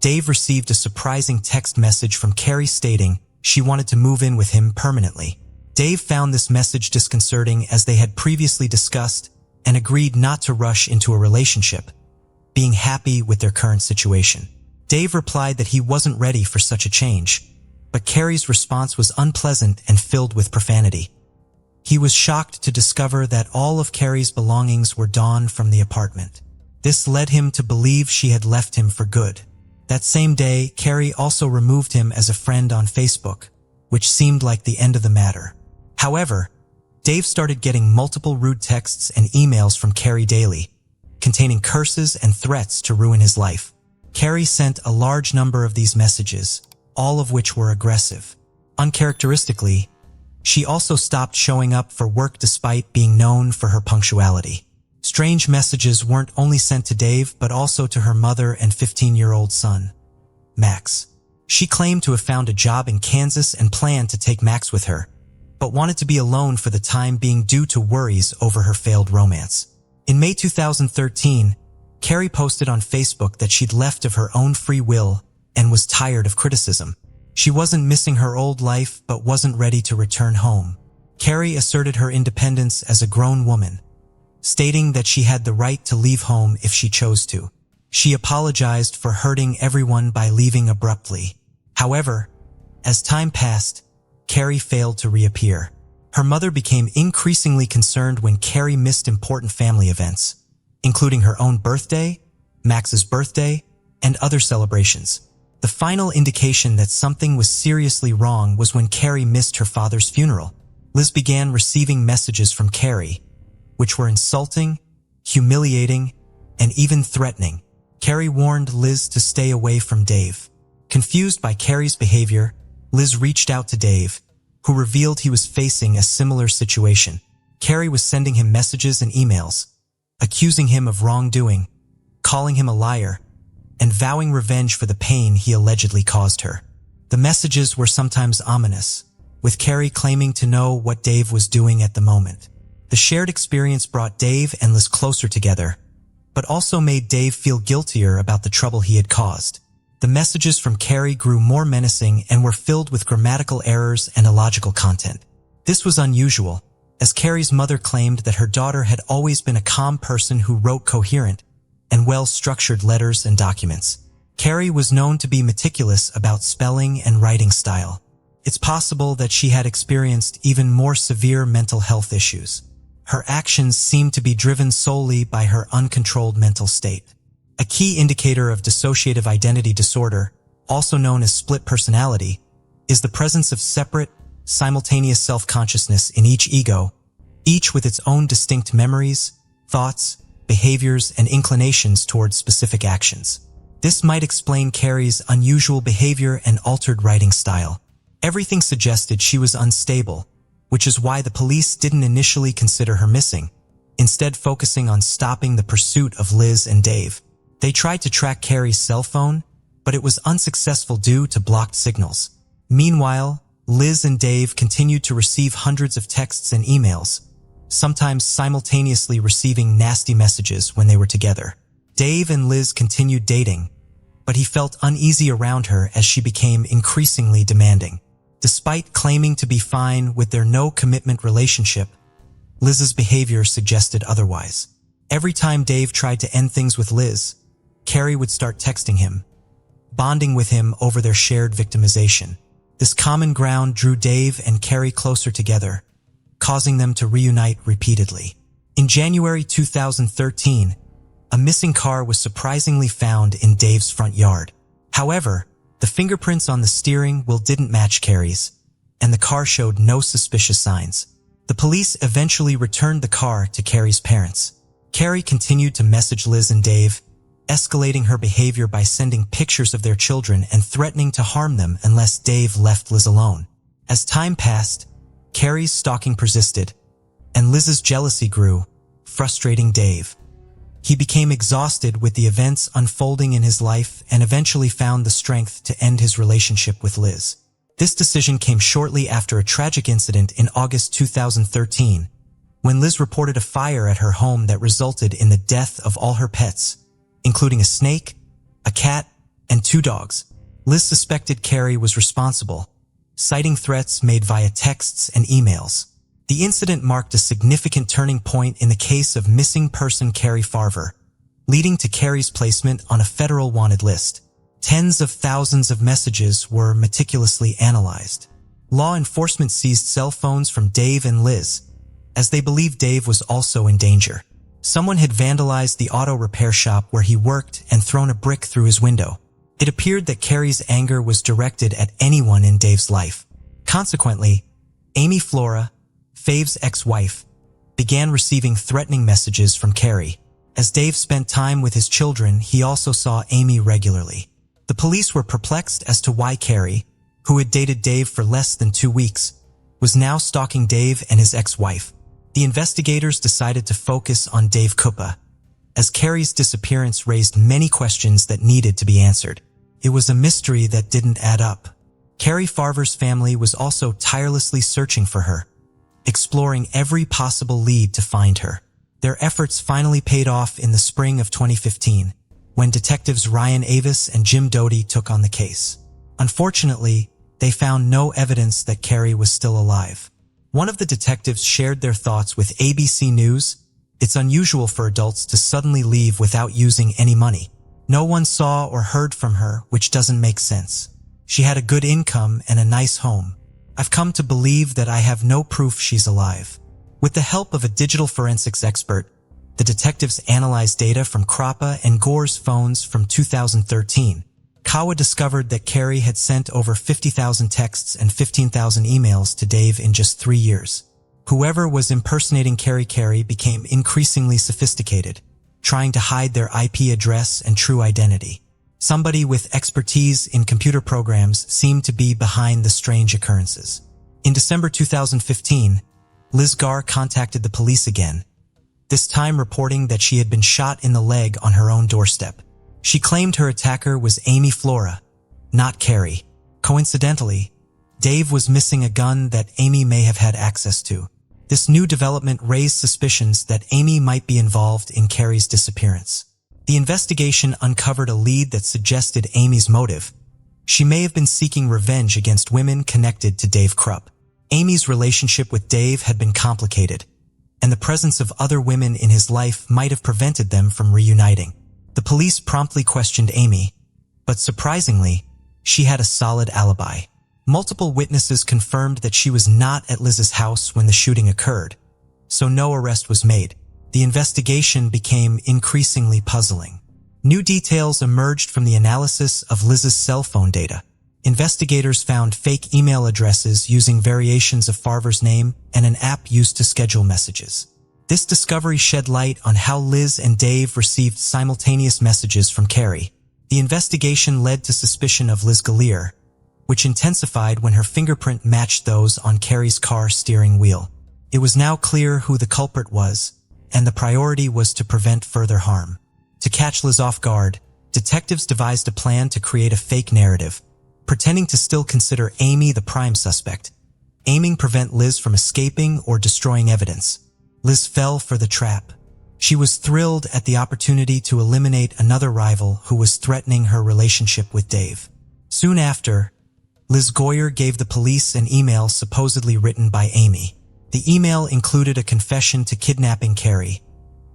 S1: Dave received a surprising text message from Carrie stating she wanted to move in with him permanently. Dave found this message disconcerting as they had previously discussed and agreed not to rush into a relationship, being happy with their current situation. Dave replied that he wasn't ready for such a change, but Carrie's response was unpleasant and filled with profanity. He was shocked to discover that all of Carrie's belongings were gone from the apartment. This led him to believe she had left him for good. That same day, Carrie also removed him as a friend on Facebook, which seemed like the end of the matter. However, Dave started getting multiple rude texts and emails from Carrie daily, containing curses and threats to ruin his life. Carrie sent a large number of these messages, all of which were aggressive. Uncharacteristically, she also stopped showing up for work despite being known for her punctuality. Strange messages weren't only sent to Dave but also to her mother and 15-year-old son, Max. She claimed to have found a job in Kansas and planned to take Max with her, but wanted to be alone for the time being due to worries over her failed romance. In May 2013, Carrie posted on Facebook that she'd left of her own free will and was tired of criticism. She wasn't missing her old life but wasn't ready to return home. Carrie asserted her independence as a grown woman, stating that she had the right to leave home if she chose to. She apologized for hurting everyone by leaving abruptly. However, as time passed, Carrie failed to reappear. Her mother became increasingly concerned when Carrie missed important family events, including her own birthday, Max's birthday, and other celebrations. The final indication that something was seriously wrong was when Carrie missed her father's funeral. Liz began receiving messages from Carrie, which were insulting, humiliating, and even threatening. Carrie warned Liz to stay away from Dave. Confused by Carrie's behavior, Liz reached out to Dave, who revealed he was facing a similar situation. Carrie was sending him messages and emails, accusing him of wrongdoing, calling him a liar, and vowing revenge for the pain he allegedly caused her. The messages were sometimes ominous, with Carrie claiming to know what Dave was doing at the moment. The shared experience brought Dave and Liz closer together, but also made Dave feel guiltier about the trouble he had caused. The messages from Carrie grew more menacing and were filled with grammatical errors and illogical content. This was unusual, as Carrie's mother claimed that her daughter had always been a calm person who wrote coherent and well-structured letters and documents. Carrie was known to be meticulous about spelling and writing style. It's possible that she had experienced even more severe mental health issues. Her actions seemed to be driven solely by her uncontrolled mental state. A key indicator of dissociative identity disorder, also known as split personality, is the presence of separate, simultaneous self-consciousness in each ego, each with its own distinct memories, thoughts, behaviors, and inclinations towards specific actions. This might explain Carrie's unusual behavior and altered writing style. Everything suggested she was unstable, which is why the police didn't initially consider her missing, instead focusing on stopping the pursuit of Liz and Dave. They tried to track Carrie's cell phone, but it was unsuccessful due to blocked signals. Meanwhile, Liz and Dave continued to receive hundreds of texts and emails, sometimes simultaneously receiving nasty messages when they were together. Dave and Liz continued dating, but he felt uneasy around her as she became increasingly demanding. Despite claiming to be fine with their no-commitment relationship, Liz's behavior suggested otherwise. Every time Dave tried to end things with Liz, Carrie would start texting him, bonding with him over their shared victimization. This common ground drew Dave and Carrie closer together, causing them to reunite repeatedly. In January 2013, a missing car was surprisingly found in Dave's front yard. However, the fingerprints on the steering wheel didn't match Carrie's, and the car showed no suspicious signs. The police eventually returned the car to Carrie's parents. Carrie continued to message Liz and Dave, escalating her behavior by sending pictures of their children and threatening to harm them unless Dave left Liz alone. As time passed, Carrie's stalking persisted, and Liz's jealousy grew, frustrating Dave. He became exhausted with the events unfolding in his life and eventually found the strength to end his relationship with Liz. This decision came shortly after a tragic incident in August 2013, when Liz reported a fire at her home that resulted in the death of all her pets, including a snake, a cat, and 2 dogs. Liz suspected Carrie was responsible, citing threats made via texts and emails. The incident marked a significant turning point in the case of missing person Carrie Farver, leading to Carrie's placement on a federal wanted list. Tens of thousands of messages were meticulously analyzed. Law enforcement seized cell phones from Dave and Liz, as they believed Dave was also in danger. Someone had vandalized the auto repair shop where he worked and thrown a brick through his window. It appeared that Carrie's anger was directed at anyone in Dave's life. Consequently, Amy Flora, Fave's ex-wife, began receiving threatening messages from Carrie. As Dave spent time with his children, he also saw Amy regularly. The police were perplexed as to why Carrie, who had dated Dave for less than 2 weeks, was now stalking Dave and his ex-wife. The investigators decided to focus on Dave Kuppa, as Carrie's disappearance raised many questions that needed to be answered. It was a mystery that didn't add up. Carrie Farver's family was also tirelessly searching for her, exploring every possible lead to find her. Their efforts finally paid off in the spring of 2015, when detectives Ryan Avis and Jim Doty took on the case. Unfortunately, they found no evidence that Carrie was still alive. One of the detectives shared their thoughts with ABC News. "It's unusual for adults to suddenly leave without using any money. No one saw or heard from her, which doesn't make sense. She had a good income and a nice home. I've come to believe that I have no proof she's alive." With the help of a digital forensics expert, the detectives analyzed data from Croppa and Gore's phones from 2013. Kawa discovered that Carrie had sent over 50,000 texts and 15,000 emails to Dave in just 3 years. Whoever was impersonating Carrie became increasingly sophisticated, trying to hide their IP address and true identity. Somebody with expertise in computer programs seemed to be behind the strange occurrences. In December 2015, Liz Garr contacted the police again, this time reporting that she had been shot in the leg on her own doorstep. She claimed her attacker was Amy Flora, not Carrie. Coincidentally, Dave was missing a gun that Amy may have had access to. This new development raised suspicions that Amy might be involved in Carrie's disappearance. The investigation uncovered a lead that suggested Amy's motive. She may have been seeking revenge against women connected to Dave Krupp. Amy's relationship with Dave had been complicated, and the presence of other women in his life might have prevented them from reuniting. The police promptly questioned Amy, but surprisingly, she had a solid alibi. Multiple witnesses confirmed that she was not at Liz's house when the shooting occurred, so no arrest was made. The investigation became increasingly puzzling. New details emerged from the analysis of Liz's cell phone data. Investigators found fake email addresses using variations of Farver's name and an app used to schedule messages. This discovery shed light on how Liz and Dave received simultaneous messages from Carrie. The investigation led to suspicion of Liz Gallier, which intensified when her fingerprint matched those on Carrie's car steering wheel. It was now clear who the culprit was, and the priority was to prevent further harm. To catch Liz off guard, detectives devised a plan to create a fake narrative, pretending to still consider Amy the prime suspect, aiming to prevent Liz from escaping or destroying evidence. Liz fell for the trap. She was thrilled at the opportunity to eliminate another rival who was threatening her relationship with Dave. Soon after, Liz Goyer gave the police an email supposedly written by Amy. The email included a confession to kidnapping Carrie,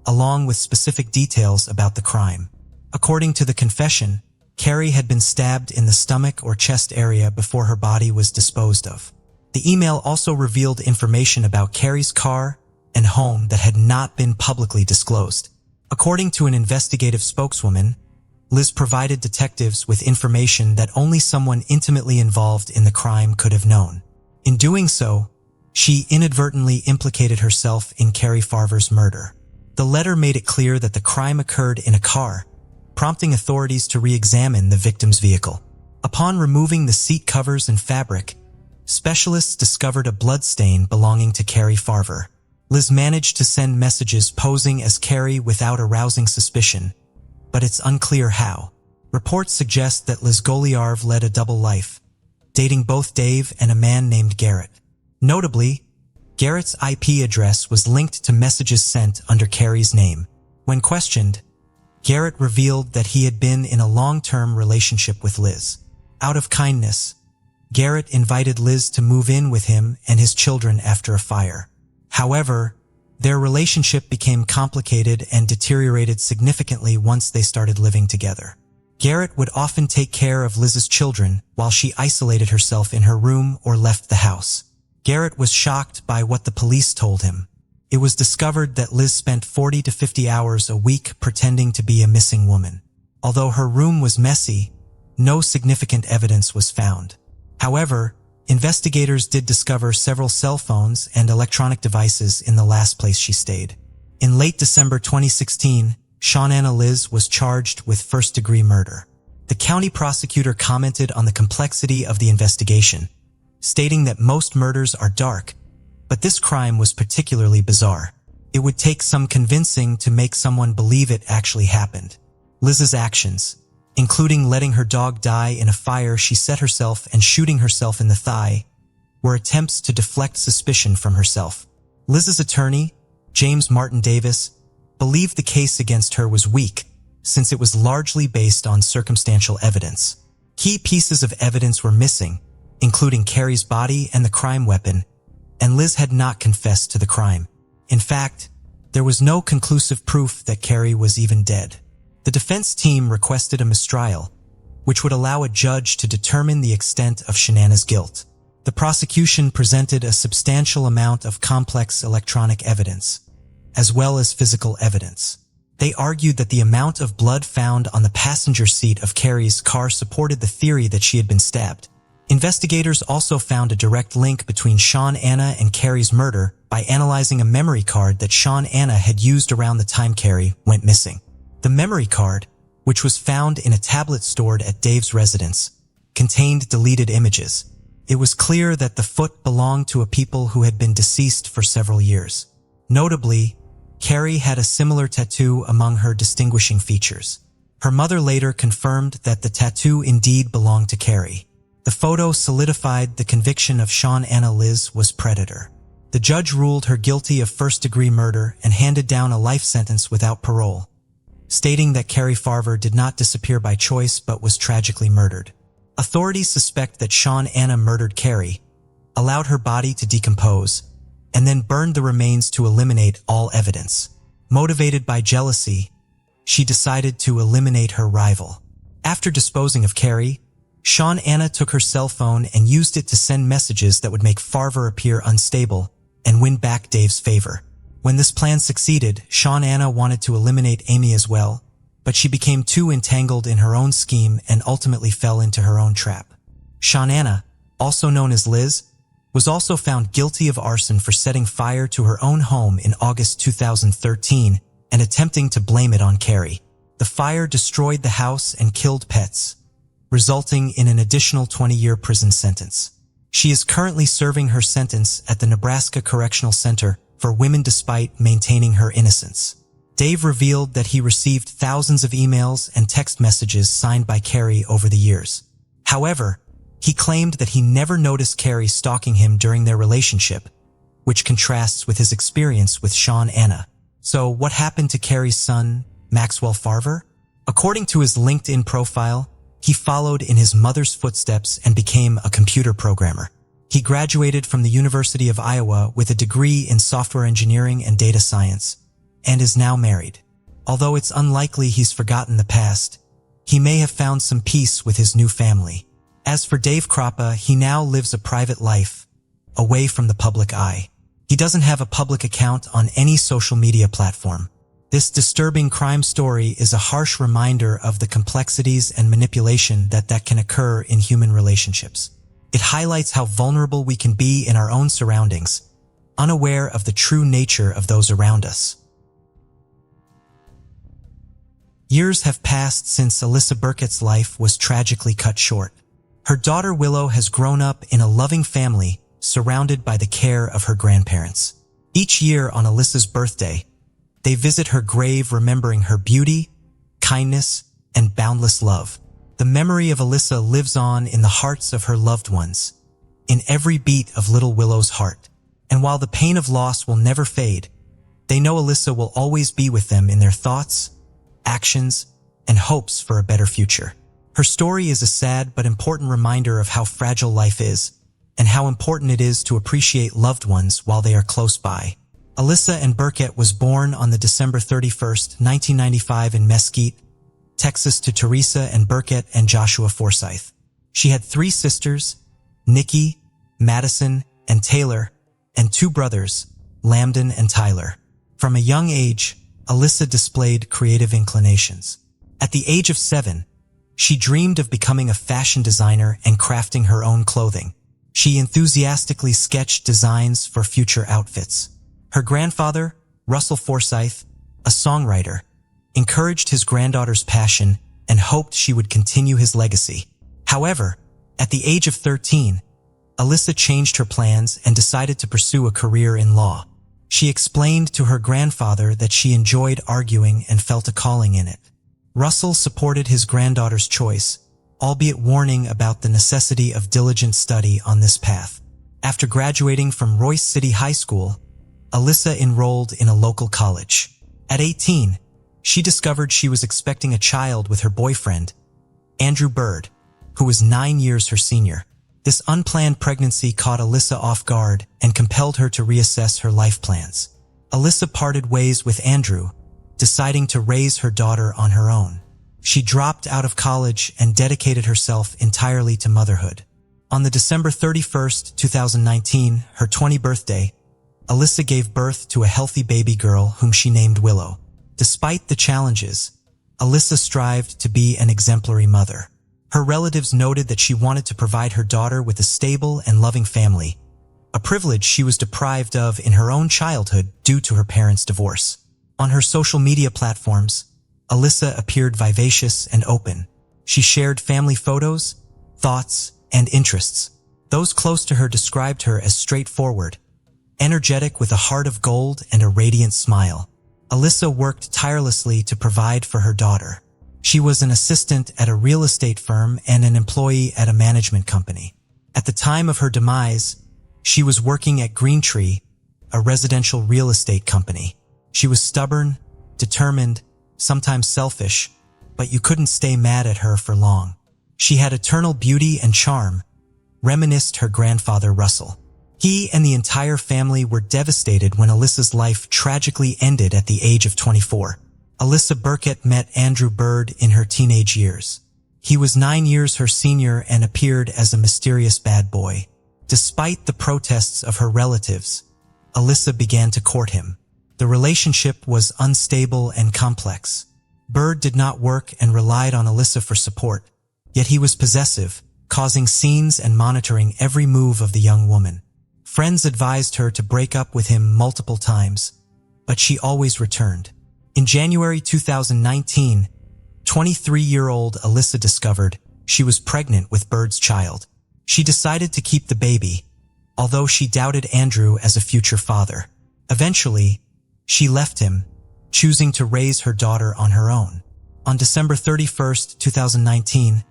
S1: along with specific details about the crime. According to the confession, Carrie had been stabbed in the stomach or chest area before her body was disposed of. The email also revealed information about Carrie's car and home that had not been publicly disclosed. According to an investigative spokeswoman, Liz provided detectives with information that only someone intimately involved in the crime could have known. In doing so, she inadvertently implicated herself in Carrie Farver's murder. The letter made it clear that the crime occurred in a car, prompting authorities to re-examine the victim's vehicle. Upon removing the seat covers and fabric, specialists discovered a blood stain belonging to Carrie Farver. Liz managed to send messages posing as Carrie without arousing suspicion, but it's unclear how. Reports suggest that Liz Goyer led a double life, dating both Dave and a man named Garrett. Notably, Garrett's IP address was linked to messages sent under Carrie's name. When questioned, Garrett revealed that he had been in a long-term relationship with Liz. Out of kindness, Garrett invited Liz to move in with him and his children after a fire. However, their relationship became complicated and deteriorated significantly once they started living together. Garrett would often take care of Liz's children while she isolated herself in her room or left the house. Garrett was shocked by what the police told him. It was discovered that Liz spent 40 to 50 hours a week pretending to be a missing woman. Although her room was messy, no significant evidence was found. However, investigators did discover several cell phones and electronic devices in the last place she stayed. In late December 2016, Shawnanna Liz was charged with first-degree murder. The county prosecutor commented on the complexity of the investigation, stating that most murders are dark, but this crime was particularly bizarre. It would take some convincing to make someone believe it actually happened. Liz's actions, including letting her dog die in a fire she set herself and shooting herself in the thigh, were attempts to deflect suspicion from herself. Liz's attorney, James Martin Davis, believed the case against her was weak, since it was largely based on circumstantial evidence. Key pieces of evidence were missing, including Carrie's body and the crime weapon, and Liz had not confessed to the crime. In fact, there was no conclusive proof that Carrie was even dead. The defense team requested a mistrial, which would allow a judge to determine the extent of Shawnanna's guilt. The prosecution presented a substantial amount of complex electronic evidence, as well as physical evidence. They argued that the amount of blood found on the passenger seat of Carrie's car supported the theory that she had been stabbed. Investigators also found a direct link between Shawnanna and Carrie's murder by analyzing a memory card that Shawnanna had used around the time Carrie went missing. The memory card, which was found in a tablet stored at Dave's residence, contained deleted images. It was clear that the foot belonged to a people who had been deceased for several years. Notably, Carrie had a similar tattoo among her distinguishing features. Her mother later confirmed that the tattoo indeed belonged to Carrie. The photo solidified the conviction of Shawnanna Liz was predator. The judge ruled her guilty of first-degree murder and handed down a life sentence without parole, stating that Carrie Farver did not disappear by choice but was tragically murdered. Authorities suspect that Shawnanna murdered Carrie, allowed her body to decompose, and then burned the remains to eliminate all evidence. Motivated by jealousy, she decided to eliminate her rival. After disposing of Carrie, Shawnanna took her cell phone and used it to send messages that would make Farver appear unstable and win back Dave's favor. When this plan succeeded, Shawnanna wanted to eliminate Amy as well, but she became too entangled in her own scheme and ultimately fell into her own trap. Shawnanna, also known as Liz, was also found guilty of arson for setting fire to her own home in August 2013 and attempting to blame it on Carey. The fire destroyed the house and killed pets, resulting in an additional 20-year prison sentence. She is currently serving her sentence at the Nebraska Correctional Center for women despite maintaining her innocence. Dave revealed that he received thousands of emails and text messages signed by Carey over the years. However, he claimed that he never noticed Carey stalking him during their relationship, which contrasts with his experience with Sean Anna. So what happened to Carey's son, Maxwell Farver? According to his LinkedIn profile, he followed in his mother's footsteps and became a computer programmer. He graduated from the University of Iowa with a degree in software engineering and data science, and is now married. Although it's unlikely he's forgotten the past, he may have found some peace with his new family. As for Dave Kroppa, he now lives a private life, away from the public eye. He doesn't have a public account on any social media platform. This disturbing crime story is a harsh reminder of the complexities and manipulation that can occur in human relationships. It highlights how vulnerable we can be in our own surroundings, unaware of the true nature of those around us. Years have passed since Alyssa Burkett's life was tragically cut short. Her daughter Willow has grown up in a loving family surrounded by the care of her grandparents. Each year on Alyssa's birthday, they visit her grave remembering her beauty, kindness, and boundless love. The memory of Alyssa lives on in the hearts of her loved ones, in every beat of little Willow's heart. And while the pain of loss will never fade, they know Alyssa will always be with them in their thoughts, actions, and hopes for a better future. Her story is a sad but important reminder of how fragile life is, and how important it is to appreciate loved ones while they are close by. Alyssa Ann Burkett was born on the December 31st, 1995 in Mesquite, Texas to Teresa Ann Burkett and Joshua Forsyth. She had 3 sisters, Nikki, Madison, and Taylor, and 2 brothers, Lamden and Tyler. From a young age, Alyssa displayed creative inclinations. At the age of 7, she dreamed of becoming a fashion designer and crafting her own clothing. She enthusiastically sketched designs for future outfits. Her grandfather, Russell Forsyth, a songwriter, encouraged his granddaughter's passion and hoped she would continue his legacy. However, at the age of 13, Alyssa changed her plans and decided to pursue a career in law. She explained to her grandfather that she enjoyed arguing and felt a calling in it. Russell supported his granddaughter's choice, albeit warning about the necessity of diligent study on this path. After graduating from Royce City High School, Alyssa enrolled in a local college. At 18, she discovered she was expecting a child with her boyfriend, Andrew Bird, who was 9 years her senior. This unplanned pregnancy caught Alyssa off guard and compelled her to reassess her life plans. Alyssa parted ways with Andrew, deciding to raise her daughter on her own. She dropped out of college and dedicated herself entirely to motherhood. On the December 31st, 2019, her 20th birthday, Alyssa gave birth to a healthy baby girl whom she named Willow. Despite the challenges, Alyssa strived to be an exemplary mother. Her relatives noted that she wanted to provide her daughter with a stable and loving family, a privilege she was deprived of in her own childhood due to her parents' divorce. On her social media platforms, Alyssa appeared vivacious and open. She shared family photos, thoughts, and interests. Those close to her described her as straightforward, energetic with a heart of gold and a radiant smile. Alyssa worked tirelessly to provide for her daughter. She was an assistant at a real estate firm and an employee at a management company. At the time of her demise, she was working at Greentree, a residential real estate company. She was stubborn, determined, sometimes selfish, but you couldn't stay mad at her for long. She had eternal beauty and charm, reminisced her grandfather Russell. He and the entire family were devastated when Alyssa's life tragically ended at the age of 24. Alyssa Burkett met Andrew Bird in her teenage years. He was 9 years her senior and appeared as a mysterious bad boy. Despite the protests of her relatives, Alyssa began to court him. The relationship was unstable and complex. Bird did not work and relied on Alyssa for support, yet he was possessive, causing scenes and monitoring every move of the young woman. Friends advised her to break up with him multiple times, but she always returned. In January 2019, 23-year-old Alyssa discovered she was pregnant with Bird's child. She decided to keep the baby, although she doubted Andrew as a future father. Eventually, she left him, choosing to raise her daughter on her own. On December 31, 2019,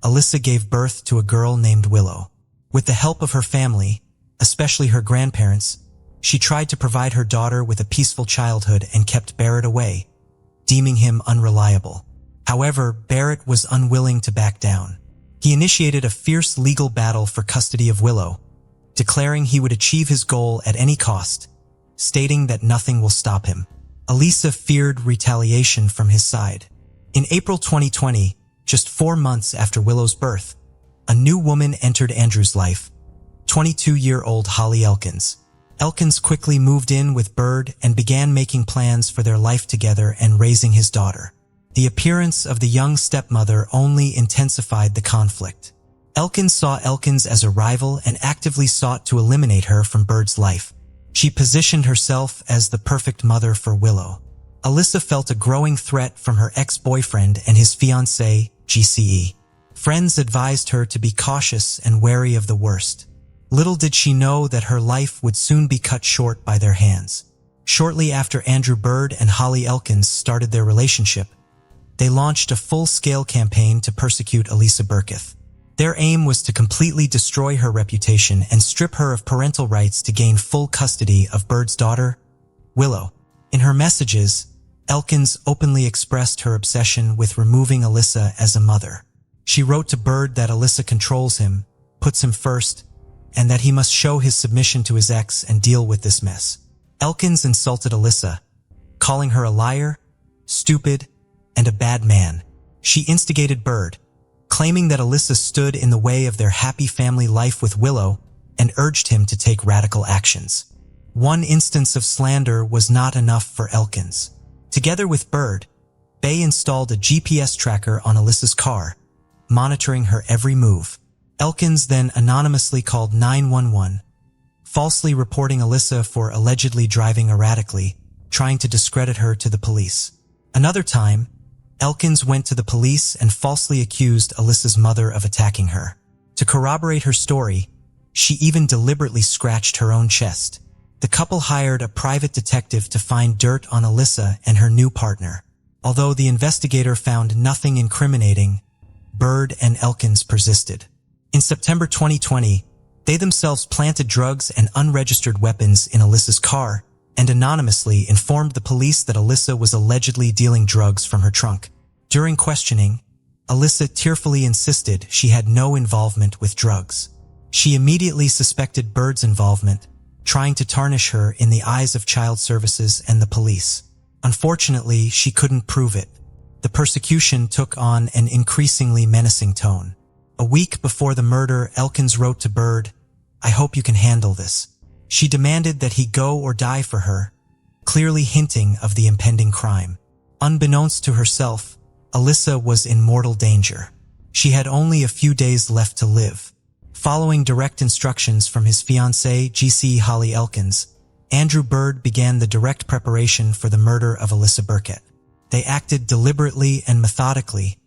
S1: Alyssa gave birth to a girl named Willow. With the help of her family, especially her grandparents, she tried to provide her daughter with a peaceful childhood and kept Barrett away, deeming him unreliable. However, Barrett was unwilling to back down. He initiated a fierce legal battle for custody of Willow, declaring he would achieve his goal at any cost, stating that nothing will stop him. Alyssa feared retaliation from his side. In April 2020, just 4 months after Willow's birth, a new woman entered Andrew's life, 22-year-old Holly Elkins. Elkins quickly moved in with Bird and began making plans for their life together and raising his daughter. The appearance of the young stepmother only intensified the conflict. Elkins saw Elkins as a rival and actively sought to eliminate her from Bird's life. She positioned herself as the perfect mother for Willow. Alyssa felt a growing threat from her ex-boyfriend and his fiancée, GCE. Friends advised her to be cautious and wary of the worst. Little did she know that her life would soon be cut short by their hands. Shortly after Andrew Bird and Holly Elkins started their relationship, they launched a full-scale campaign to persecute Alyssa Burkett. Their aim was to completely destroy her reputation and strip her of parental rights to gain full custody of Bird's daughter, Willow. In her messages, Elkins openly expressed her obsession with removing Alyssa as a mother. She wrote to Bird that Alyssa controls him, puts him first, and that he must show his submission to his ex and deal with this mess. Elkins insulted Alyssa, calling her a liar, stupid, and a bad man. She instigated Bird, claiming that Alyssa stood in the way of their happy family life with Willow and urged him to take radical actions. One instance of slander was not enough for Elkins. Together with Bird, they installed a GPS tracker on Alyssa's car, monitoring her every move. Elkins then anonymously called 911, falsely reporting Alyssa for allegedly driving erratically, trying to discredit her to the police. Another time, Elkins went to the police and falsely accused Alyssa's mother of attacking her. To corroborate her story, she even deliberately scratched her own chest. The couple hired a private detective to find dirt on Alyssa and her new partner. Although the investigator found nothing incriminating, Bird and Elkins persisted. In September 2020, they themselves planted drugs and unregistered weapons in Alyssa's car and anonymously informed the police that Alyssa was allegedly dealing drugs from her trunk. During questioning, Alyssa tearfully insisted she had no involvement with drugs. She immediately suspected Bird's involvement, trying to tarnish her in the eyes of child services and the police. Unfortunately, she couldn't prove it. The persecution took on an increasingly menacing tone. A week before the murder, Elkins wrote to Bird, "I hope you can handle this." She demanded that he go or die for her, clearly hinting of the impending crime. Unbeknownst to herself, Alyssa was in mortal danger. She had only a few days left to live. Following direct instructions from his fiancée, GC Holly Elkins, Andrew Bird began the direct preparation for the murder of Alyssa Burkett. They acted deliberately and methodically,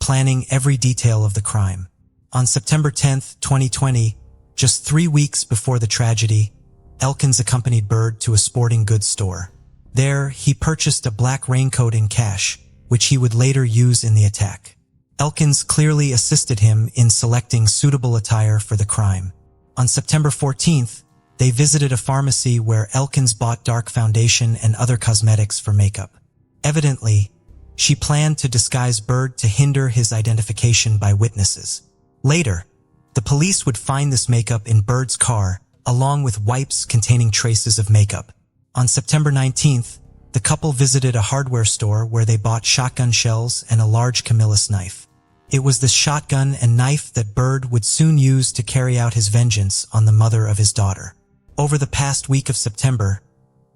S1: planning every detail of the crime. On September 10, 2020, just 3 weeks before the tragedy, Elkins accompanied Bird to a sporting goods store. There, he purchased a black raincoat in cash, which he would later use in the attack. Elkins clearly assisted him in selecting suitable attire for the crime. On September 14th, they visited a pharmacy where Elkins bought dark foundation and other cosmetics for makeup. Evidently, she planned to disguise Bird to hinder his identification by witnesses. Later, the police would find this makeup in Bird's car, along with wipes containing traces of makeup. On September 19th, the couple visited a hardware store where they bought shotgun shells and a large Camillus knife. It was this shotgun and knife that Bird would soon use to carry out his vengeance on the mother of his daughter. Over the past week of September,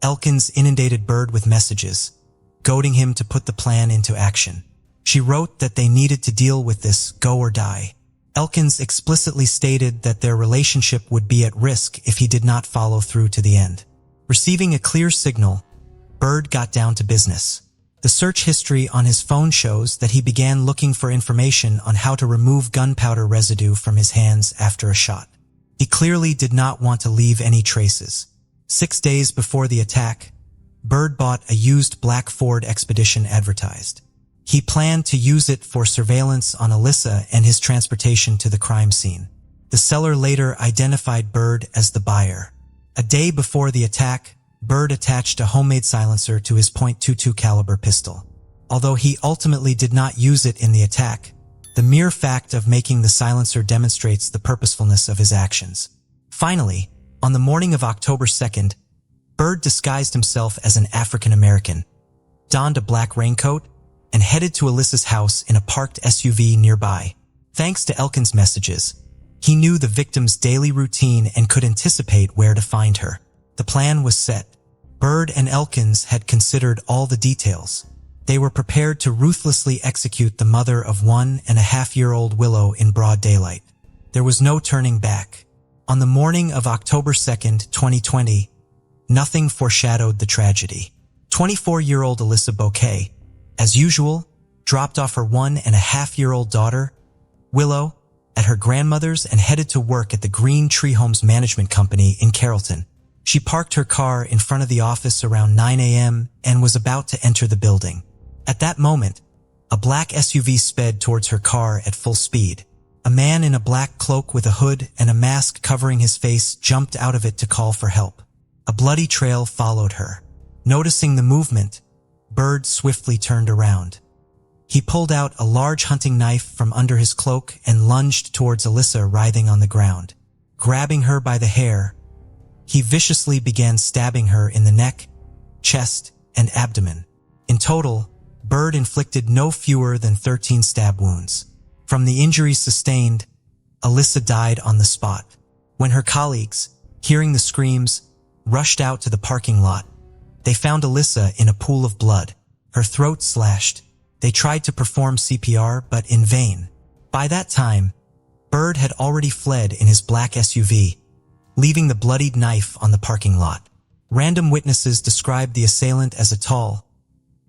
S1: Elkins inundated Bird with messages, goading him to put the plan into action. She wrote that they needed to deal with this go or die. Elkins explicitly stated that their relationship would be at risk if he did not follow through to the end. Receiving a clear signal, Bird got down to business. The search history on his phone shows that he began looking for information on how to remove gunpowder residue from his hands after a shot. He clearly did not want to leave any traces. 6 days before the attack, Bird bought a used black Ford Expedition advertised. He planned to use it for surveillance on Alyssa and his transportation to the crime scene. The seller later identified Bird as the buyer. A day before the attack, Bird attached a homemade silencer to his .22 caliber pistol. Although he ultimately did not use it in the attack, the mere fact of making the silencer demonstrates the purposefulness of his actions. Finally, on the morning of October 2nd, Bird disguised himself as an African American, donned a black raincoat, and headed to Alyssa's house in a parked SUV nearby. Thanks to Elkins' messages, he knew the victim's daily routine and could anticipate where to find her. The plan was set. Bird and Elkins had considered all the details. They were prepared to ruthlessly execute the mother of 1.5-year-old Willow in broad daylight. There was no turning back. On the morning of October 2nd, 2020, nothing foreshadowed the tragedy. 24-year-old Alyssa Bouquet, as usual, dropped off her 1.5-year-old daughter, Willow, at her grandmother's and headed to work at the Green Tree Homes Management Company in Carrollton. She parked her car in front of the office around 9 a.m. and was about to enter the building. At that moment, a black SUV sped towards her car at full speed. A man in a black cloak with a hood and a mask covering his face jumped out of it to call for help. A bloody trail followed her. Noticing the movement, Bird swiftly turned around. He pulled out a large hunting knife from under his cloak and lunged towards Alyssa writhing on the ground. Grabbing her by the hair, he viciously began stabbing her in the neck, chest, and abdomen. In total, Bird inflicted no fewer than 13 stab wounds. From the injuries sustained, Alyssa died on the spot. When her colleagues, hearing the screams, rushed out to the parking lot, they found Alyssa in a pool of blood, her throat slashed. They tried to perform CPR, but in vain. By that time, Bird had already fled in his black SUV, leaving the bloodied knife on the parking lot. Random witnesses described the assailant as a tall,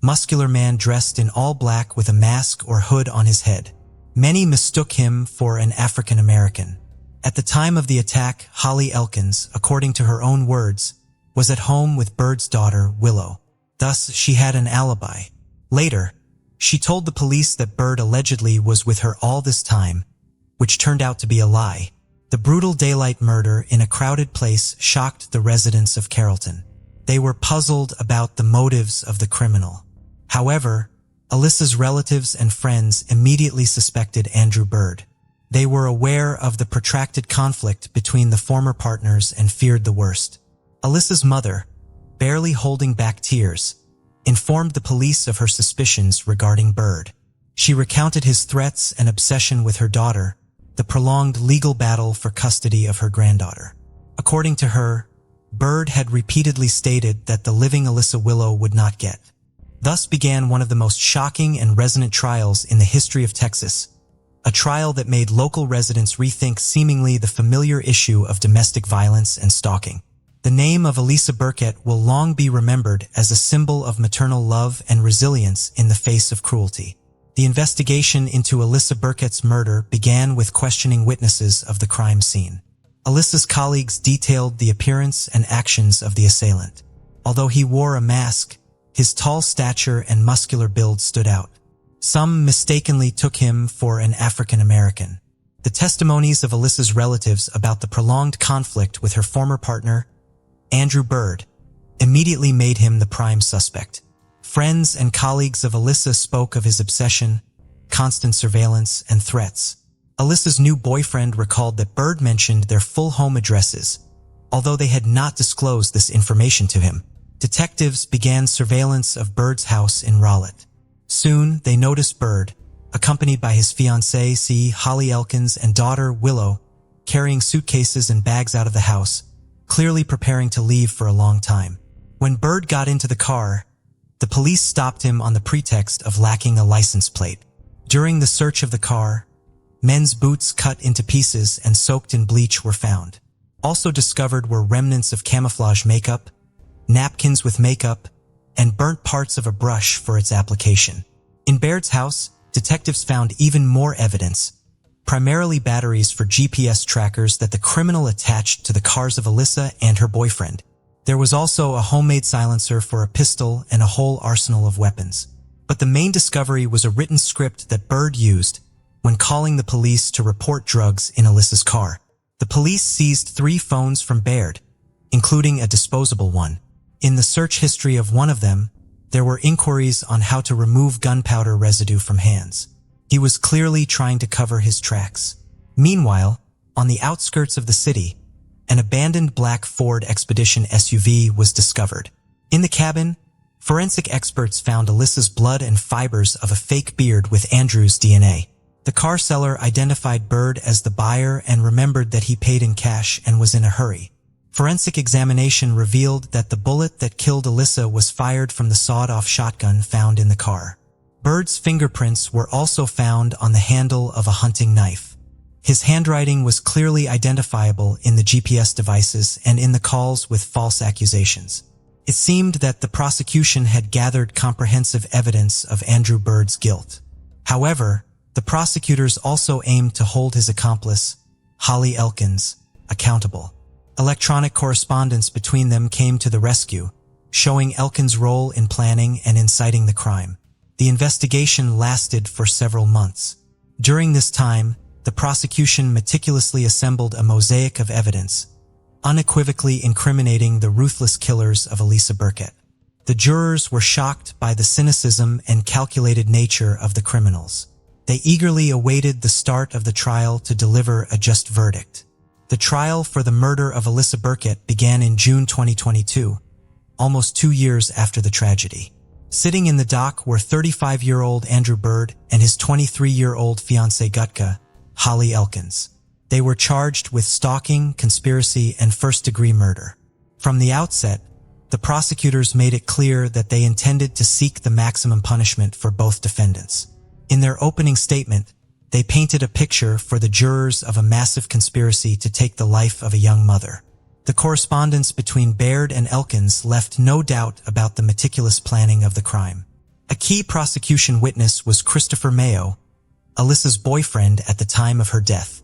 S1: muscular man dressed in all black with a mask or hood on his head. Many mistook him for an African American. At the time of the attack, Holly Elkins, according to her own words, was at home with Bird's daughter, Willow. Thus, she had an alibi. Later, she told the police that Bird allegedly was with her all this time, which turned out to be a lie. The brutal daylight murder in a crowded place shocked the residents of Carrollton. They were puzzled about the motives of the criminal. However, Alyssa's relatives and friends immediately suspected Andrew Bird. They were aware of the protracted conflict between the former partners and feared the worst. Alyssa's mother, barely holding back tears, informed the police of her suspicions regarding Bird. She recounted his threats and obsession with her daughter, the prolonged legal battle for custody of her granddaughter. According to her, Bird had repeatedly stated that the living Alyssa Willow would not get. Thus began one of the most shocking and resonant trials in the history of Texas, a trial that made local residents rethink seemingly the familiar issue of domestic violence and stalking. The name of Alyssa Burkett will long be remembered as a symbol of maternal love and resilience in the face of cruelty. The investigation into Alyssa Burkett's murder began with questioning witnesses of the crime scene. Alyssa's colleagues detailed the appearance and actions of the assailant. Although he wore a mask, his tall stature and muscular build stood out. Some mistakenly took him for an African American. The testimonies of Alyssa's relatives about the prolonged conflict with her former partner, Andrew Bird, immediately made him the prime suspect. Friends and colleagues of Alyssa spoke of his obsession, constant surveillance, and threats. Alyssa's new boyfriend recalled that Bird mentioned their full home addresses, although they had not disclosed this information to him. Detectives began surveillance of Bird's house in Rowlett. Soon, they noticed Bird, accompanied by his fiancée, Holly Elkins, and daughter, Willow, carrying suitcases and bags out of the house, clearly preparing to leave for a long time. When Bird got into the car, the police stopped him on the pretext of lacking a license plate. During the search of the car, Men's boots cut into pieces and soaked in bleach were found. Also discovered were remnants of camouflage makeup, napkins with makeup, and burnt parts of a brush for its application. In Baird's house, detectives found even more evidence, primarily batteries for GPS trackers that the criminal attached to the cars of Alyssa and her boyfriend. There was also a homemade silencer for a pistol and a whole arsenal of weapons. But the main discovery was a written script that Baird used when calling the police to report drugs in Alyssa's car. The police seized 3 phones from Baird, including a disposable one. In the search history of one of them, there were inquiries on how to remove gunpowder residue from hands. He was clearly trying to cover his tracks. Meanwhile, on the outskirts of the city, an abandoned black Ford Expedition SUV was discovered. In the cabin, forensic experts found Alyssa's blood and fibers of a fake beard with Andrew's DNA. The car seller identified Baird as the buyer and remembered that he paid in cash and was in a hurry. Forensic examination revealed that the bullet that killed Alyssa was fired from the sawed-off shotgun found in the car. Baird's fingerprints were also found on the handle of a hunting knife. His handwriting was clearly identifiable in the GPS devices and in the calls with false accusations. It seemed that the prosecution had gathered comprehensive evidence of Andrew Baird's guilt. However, the prosecutors also aimed to hold his accomplice, Holly Elkins, accountable. Electronic correspondence between them came to the rescue, showing Elkins' role in planning and inciting the crime. The investigation lasted for several months. During this time, the prosecution meticulously assembled a mosaic of evidence, unequivocally incriminating the ruthless killers of Elisa Burkett. The jurors were shocked by the cynicism and calculated nature of the criminals. They eagerly awaited the start of the trial to deliver a just verdict. The trial for the murder of Elisa Burkett began in June 2022, almost 2 years after the tragedy. Sitting in the dock were 35-year-old Andrew Baird and his 23-year-old fiancée Gutka, Holly Elkins. They were charged with stalking, conspiracy, and first-degree murder. From the outset, the prosecutors made it clear that they intended to seek the maximum punishment for both defendants. In their opening statement, they painted a picture for the jurors of a massive conspiracy to take the life of a young mother. The correspondence between Baird and Elkins left no doubt about the meticulous planning of the crime. A key prosecution witness was Christopher Mayo, Alyssa's boyfriend at the time of her death.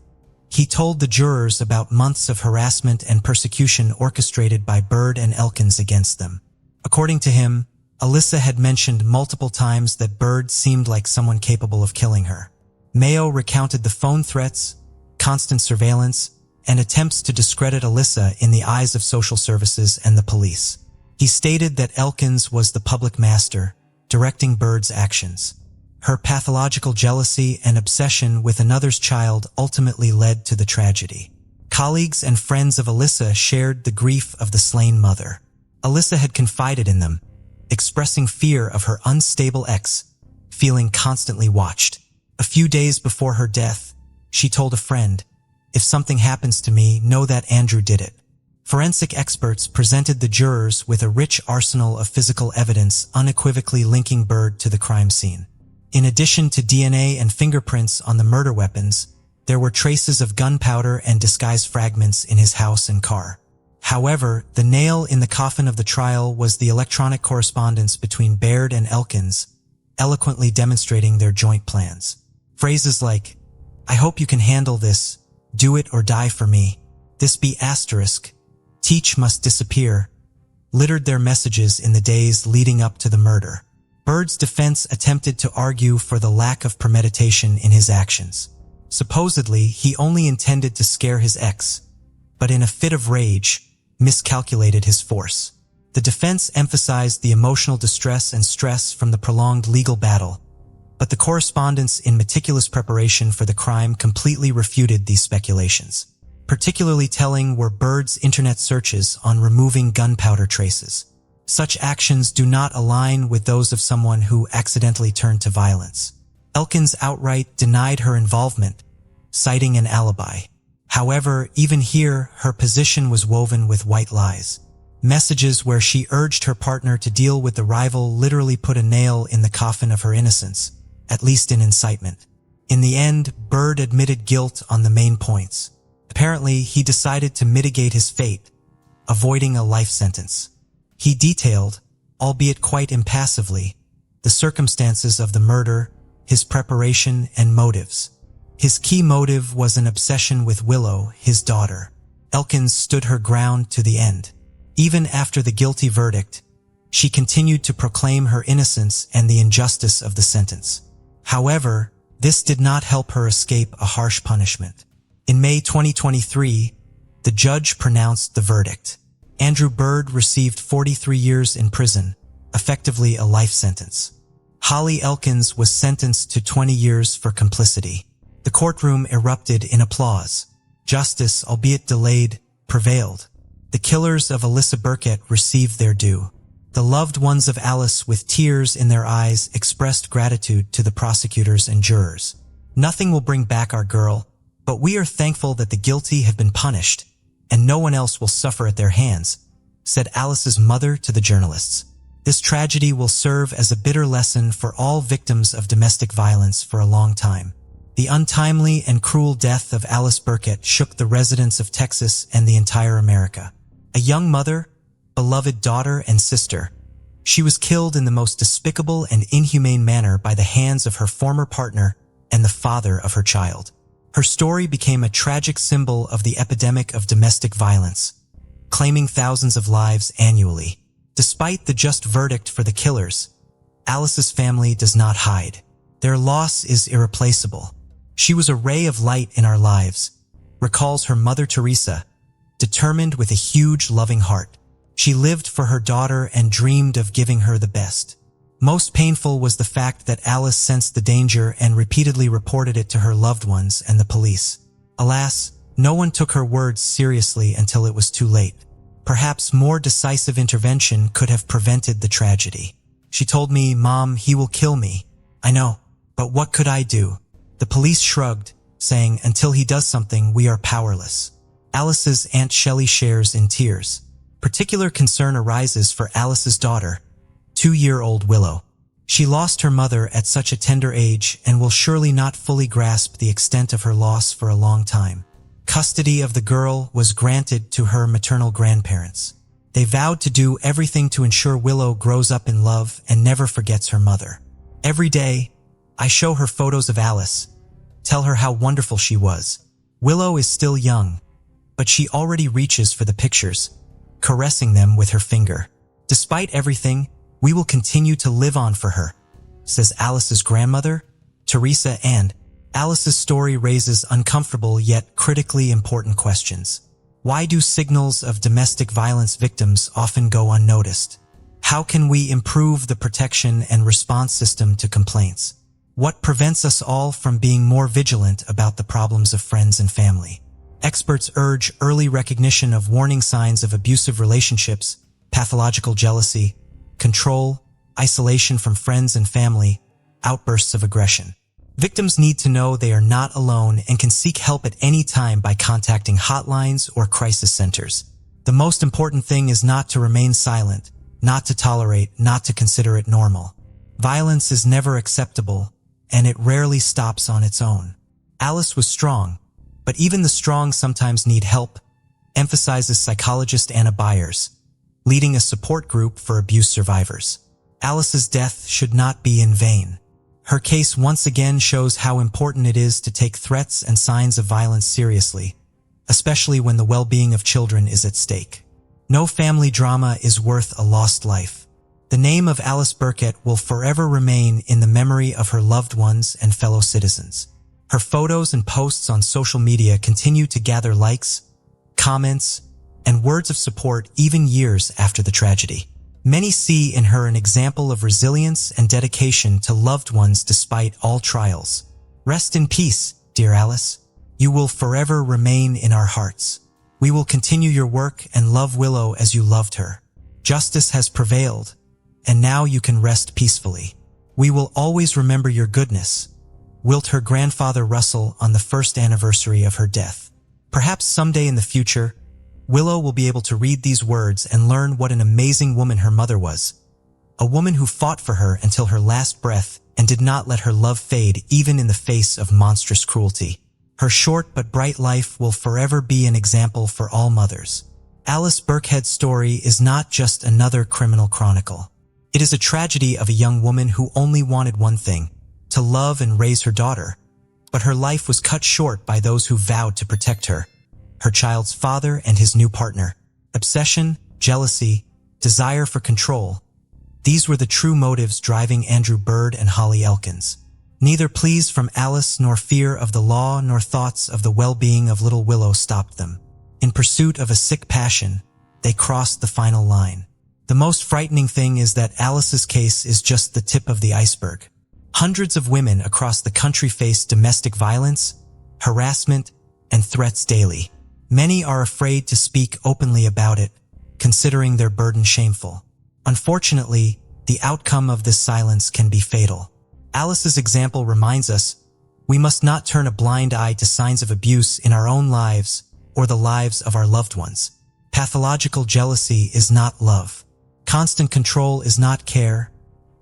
S1: He told the jurors about months of harassment and persecution orchestrated by Baird and Elkins against them. According to him, Alyssa had mentioned multiple times that Baird seemed like someone capable of killing her. Mayo recounted the phone threats, constant surveillance, and attempts to discredit Alyssa in the eyes of social services and the police. He stated that Elkins was the public master, directing Baird's actions. Her pathological jealousy and obsession with another's child ultimately led to the tragedy. Colleagues and friends of Alyssa shared the grief of the slain mother. Alyssa had confided in them, expressing fear of her unstable ex, feeling constantly watched. A few days before her death, she told a friend, "If something happens to me, know that Andrew did it." Forensic experts presented the jurors with a rich arsenal of physical evidence unequivocally linking Baird to the crime scene. In addition to DNA and fingerprints on the murder weapons, there were traces of gunpowder and disguised fragments in his house and car. However, the nail in the coffin of the trial was the electronic correspondence between Baird and Elkins, eloquently demonstrating their joint plans. Phrases like, "I hope you can handle this, do it or die for me, this be asterisk, teach must disappear," littered their messages in the days leading up to the murder. Baird's defense attempted to argue for the lack of premeditation in his actions. Supposedly, he only intended to scare his ex, but in a fit of rage, miscalculated his force. The defense emphasized the emotional distress and stress from the prolonged legal battle, but the correspondence in meticulous preparation for the crime completely refuted these speculations. Particularly telling were Baird's internet searches on removing gunpowder traces. Such actions do not align with those of someone who accidentally turned to violence. Elkins outright denied her involvement, citing an alibi. However, even here, her position was woven with white lies. Messages where she urged her partner to deal with the rival literally put a nail in the coffin of her innocence, at least in incitement. In the end, Byrd admitted guilt on the main points. Apparently, he decided to mitigate his fate, avoiding a life sentence. He detailed, albeit quite impassively, the circumstances of the murder, his preparation, and motives. His key motive was an obsession with Willow, his daughter. Elkins stood her ground to the end. Even after the guilty verdict, she continued to proclaim her innocence and the injustice of the sentence. However, this did not help her escape a harsh punishment. In May 2023, the judge pronounced the verdict. Andrew Byrd received 43 years in prison, effectively a life sentence. Holly Elkins was sentenced to 20 years for complicity. The courtroom erupted in applause. Justice, albeit delayed, prevailed. The killers of Alyssa Burkett received their due. The loved ones of Alice, with tears in their eyes, expressed gratitude to the prosecutors and jurors. Nothing will bring back our girl, but we are thankful that the guilty have been punished, and no one else will suffer at their hands, said Alice's mother to the journalists. This tragedy will serve as a bitter lesson for all victims of domestic violence for a long time. The untimely and cruel death of Alice Burkett shook the residents of Texas and the entire America. A young mother, beloved daughter and sister, she was killed in the most despicable and inhumane manner by the hands of her former partner and the father of her child. Her story became a tragic symbol of the epidemic of domestic violence, claiming thousands of lives annually. Despite the just verdict for the killers, Alice's family does not hide. Their loss is irreplaceable. She was a ray of light in our lives, recalls her mother Teresa, determined with a huge loving heart. She lived for her daughter and dreamed of giving her the best. Most painful was the fact that Alice sensed the danger and repeatedly reported it to her loved ones and the police. Alas, no one took her words seriously until it was too late. Perhaps more decisive intervention could have prevented the tragedy. She told me, "Mom, he will kill me." I know, but what could I do? The police shrugged, saying, "Until he does something, we are powerless." Alice's Aunt Shelley shares in tears. Particular concern arises for Alice's daughter, 2-year-old Willow. She lost her mother at such a tender age and will surely not fully grasp the extent of her loss for a long time. Custody of the girl was granted to her maternal grandparents. They vowed to do everything to ensure Willow grows up in love and never forgets her mother. Every day, I show her photos of Alice, tell her how wonderful she was. Willow is still young, but she already reaches for the pictures, caressing them with her finger. Despite everything, we will continue to live on for her, says Alice's grandmother, Teresa, and Alice's story raises uncomfortable yet critically important questions. Why do signals of domestic violence victims often go unnoticed? How can we improve the protection and response system to complaints? What prevents us all from being more vigilant about the problems of friends and family? Experts urge early recognition of warning signs of abusive relationships, pathological jealousy, control, isolation from friends and family, outbursts of aggression. Victims need to know they are not alone and can seek help at any time by contacting hotlines or crisis centers. The most important thing is not to remain silent, not to tolerate, not to consider it normal. Violence is never acceptable, and it rarely stops on its own. Alice was strong, but even the strong sometimes need help, emphasizes psychologist Anna Byers, leading a support group for abuse survivors. Alice's death should not be in vain. Her case once again shows how important it is to take threats and signs of violence seriously, especially when the well-being of children is at stake. No family drama is worth a lost life. The name of Alice Burkett will forever remain in the memory of her loved ones and fellow citizens. Her photos and posts on social media continue to gather likes, comments, and words of support even years after the tragedy. Many see in her an example of resilience and dedication to loved ones despite all trials. Rest in peace, dear Alice. You will forever remain in our hearts. We will continue your work and love Willow as you loved her. Justice has prevailed, and now you can rest peacefully. We will always remember your goodness, wilt her grandfather Russell on the first anniversary of her death. Perhaps someday in the future, Willow will be able to read these words and learn what an amazing woman her mother was, a woman who fought for her until her last breath and did not let her love fade even in the face of monstrous cruelty. Her short but bright life will forever be an example for all mothers. Alice Birkhead's story is not just another criminal chronicle. It is a tragedy of a young woman who only wanted one thing, to love and raise her daughter. But her life was cut short by those who vowed to protect her, her child's father and his new partner. Obsession, jealousy, desire for control. These were the true motives driving Andrew Bird and Holly Elkins. Neither pleas from Alice nor fear of the law nor thoughts of the well-being of little Willow stopped them. In pursuit of a sick passion, they crossed the final line. The most frightening thing is that Alice's case is just the tip of the iceberg. Hundreds of women across the country face domestic violence, harassment, and threats daily. Many are afraid to speak openly about it, considering their burden shameful. Unfortunately, the outcome of this silence can be fatal. Alice's example reminds us we must not turn a blind eye to signs of abuse in our own lives or the lives of our loved ones. Pathological jealousy is not love. Constant control is not care,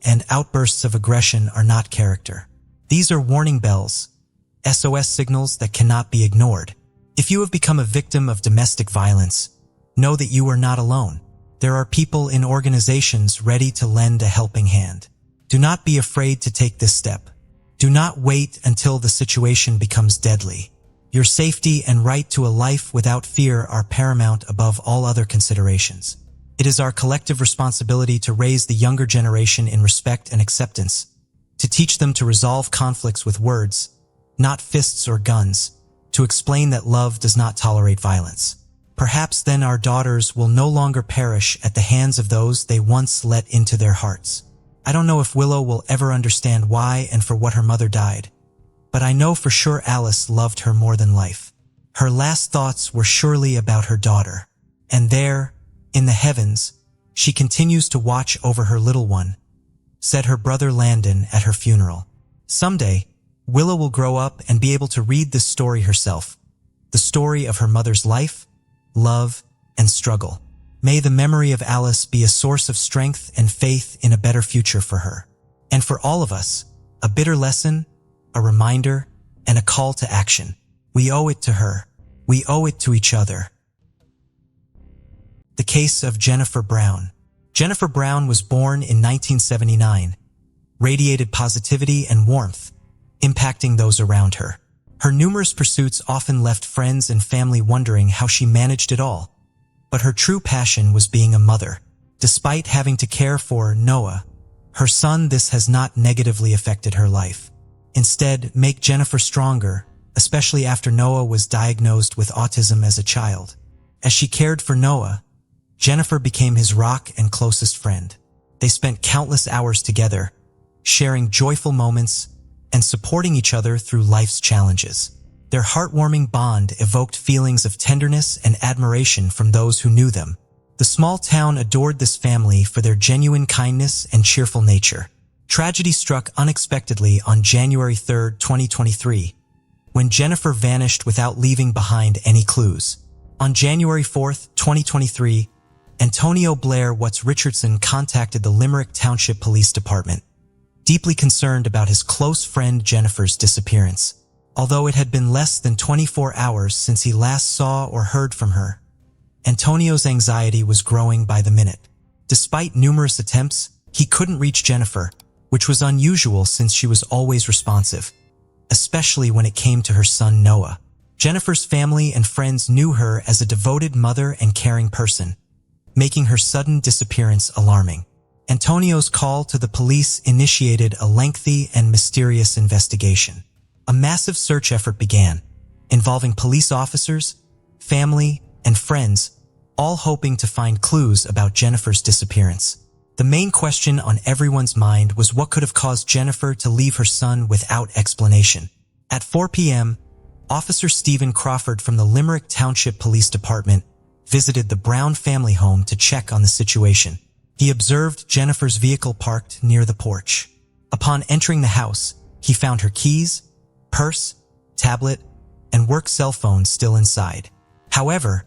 S1: and outbursts of aggression are not character. These are warning bells, SOS signals that cannot be ignored. If you have become a victim of domestic violence, know that you are not alone. There are people in organizations ready to lend a helping hand. Do not be afraid to take this step. Do not wait until the situation becomes deadly. Your safety and right to a life without fear are paramount above all other considerations. It is our collective responsibility to raise the younger generation in respect and acceptance, to teach them to resolve conflicts with words, not fists or guns, to explain that love does not tolerate violence. Perhaps then our daughters will no longer perish at the hands of those they once let into their hearts. I don't know if Willow will ever understand why and for what her mother died, but I know for sure Alice loved her more than life. Her last thoughts were surely about her daughter. And there, in the heavens, she continues to watch over her little one, said her brother Landon at her funeral. Someday, Willow will grow up and be able to read this story herself, the story of her mother's life, love, and struggle. May the memory of Alice be a source of strength and faith in a better future for her. And for all of us, a bitter lesson, a reminder, and a call to action. We owe it to her. We owe it to each other. The case of Jennifer Brown. Jennifer Brown was born in 1979, radiated positivity and warmth, impacting those around her. Her numerous pursuits often left friends and family wondering how she managed it all. But her true passion was being a mother. Despite having to care for Noah, her son, this has not negatively affected her life. Instead, make Jennifer stronger, especially after Noah was diagnosed with autism as a child. As she cared for Noah, Jennifer became his rock and closest friend. They spent countless hours together, sharing joyful moments and supporting each other through life's challenges. Their heartwarming bond evoked feelings of tenderness and admiration from those who knew them. The small town adored this family for their genuine kindness and cheerful nature. Tragedy struck unexpectedly on January 3, 2023, when Jennifer vanished without leaving behind any clues. On January 4, 2023, Antonio Blair Watts Richardson contacted the Limerick Township Police Department, deeply concerned about his close friend Jennifer's disappearance. Although it had been less than 24 hours since he last saw or heard from her, Antonio's anxiety was growing by the minute. Despite numerous attempts, he couldn't reach Jennifer, which was unusual since she was always responsive, especially when it came to her son Noah. Jennifer's family and friends knew her as a devoted mother and caring person, making her sudden disappearance alarming. Antonio's call to the police initiated a lengthy and mysterious investigation. A massive search effort began, involving police officers, family, and friends, all hoping to find clues about Jennifer's disappearance. The main question on everyone's mind was what could have caused Jennifer to leave her son without explanation. At 4 p.m., Officer Stephen Crawford from the Limerick Township Police Department visited the Brown family home to check on the situation. He observed Jennifer's vehicle parked near the porch. Upon entering the house, he found her keys, purse, tablet, and work cell phone still inside. However,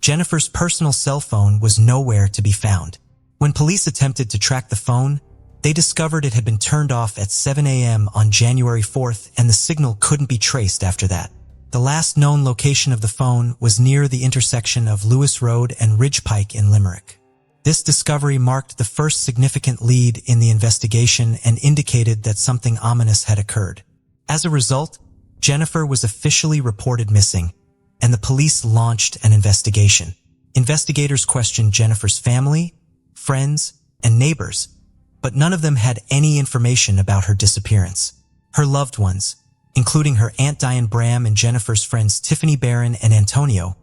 S1: Jennifer's personal cell phone was nowhere to be found. When police attempted to track the phone, they discovered it had been turned off at 7 a.m. on January 4th, and the signal couldn't be traced after that. The last known location of the phone was near the intersection of Lewis Road and Ridge Pike in Limerick. This discovery marked the first significant lead in the investigation and indicated that something ominous had occurred. As a result, Jennifer was officially reported missing, and the police launched an investigation. Investigators questioned Jennifer's family, friends, and neighbors, but none of them had any information about her disappearance. Her loved ones, including her Aunt Diane Bram and Jennifer's friends Tiffany Barron and Antonio,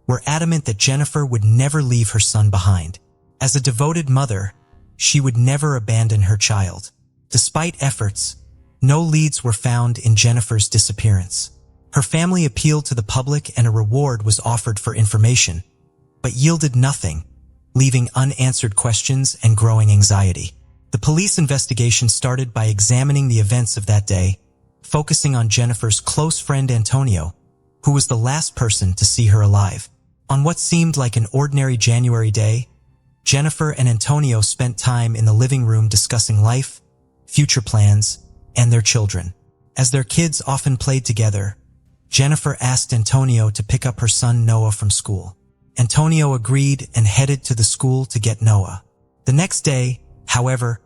S1: were adamant that Jennifer would never leave her son behind. As a devoted mother, she would never abandon her child. Despite efforts, no leads were found in Jennifer's disappearance. Her family appealed to the public and a reward was offered for information, but yielded nothing, leaving unanswered questions and growing anxiety. The police investigation started by examining the events of that day, focusing on Jennifer's close friend Antonio, who was the last person to see her alive. On what seemed like an ordinary January day, Jennifer and Antonio spent time in the living room discussing life, future plans, and their children. As their kids often played together, Jennifer asked Antonio to pick up her son Noah from school. Antonio agreed and headed to the school to get Noah. The next day, however,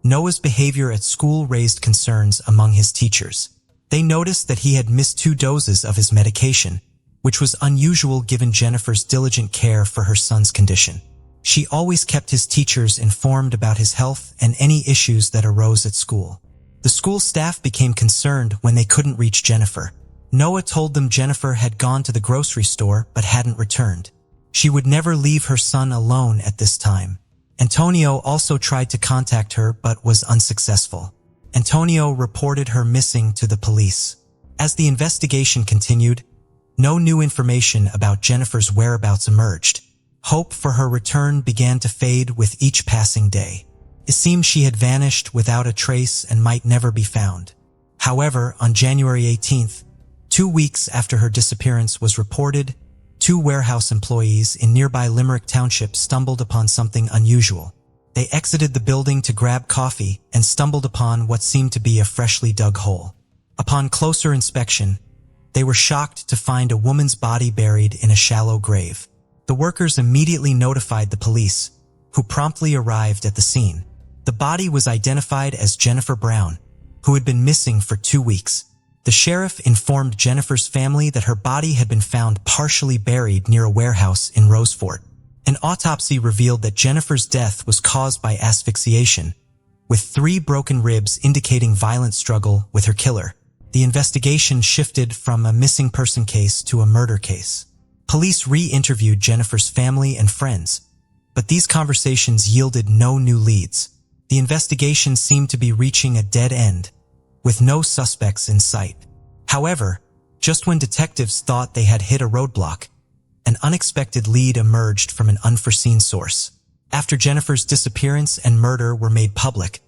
S1: Noah's behavior at school raised concerns among his teachers. They noticed that he had missed 2 doses of his medication, which was unusual given Jennifer's diligent care for her son's condition. She always kept his teachers informed about his health and any issues that arose at school. The school staff became concerned when they couldn't reach Jennifer. Noah told them Jennifer had gone to the grocery store but hadn't returned. She would never leave her son alone at this time. Antonio also tried to contact her but was unsuccessful. Antonio reported her missing to the police. As the investigation continued, no new information about Jennifer's whereabouts emerged. Hope for her return began to fade with each passing day. It seemed she had vanished without a trace and might never be found. However, on January 18th, 2 weeks after her disappearance was reported, 2 warehouse employees in nearby Limerick Township stumbled upon something unusual. They exited the building to grab coffee and stumbled upon what seemed to be a freshly dug hole. Upon closer inspection, they were shocked to find a woman's body buried in a shallow grave. The workers immediately notified the police, who promptly arrived at the scene. The body was identified as Jennifer Brown, who had been missing for 2 weeks. The sheriff informed Jennifer's family that her body had been found partially buried near a warehouse in Rosefort. An autopsy revealed that Jennifer's death was caused by asphyxiation, with 3 broken ribs indicating violent struggle with her killer. The investigation shifted from a missing person case to a murder case. Police re-interviewed Jennifer's family and friends, but these conversations yielded no new leads. The investigation seemed to be reaching a dead end, with no suspects in sight. However, just when detectives thought they had hit a roadblock, an unexpected lead emerged from an unforeseen source. After Jennifer's disappearance and murder were made public,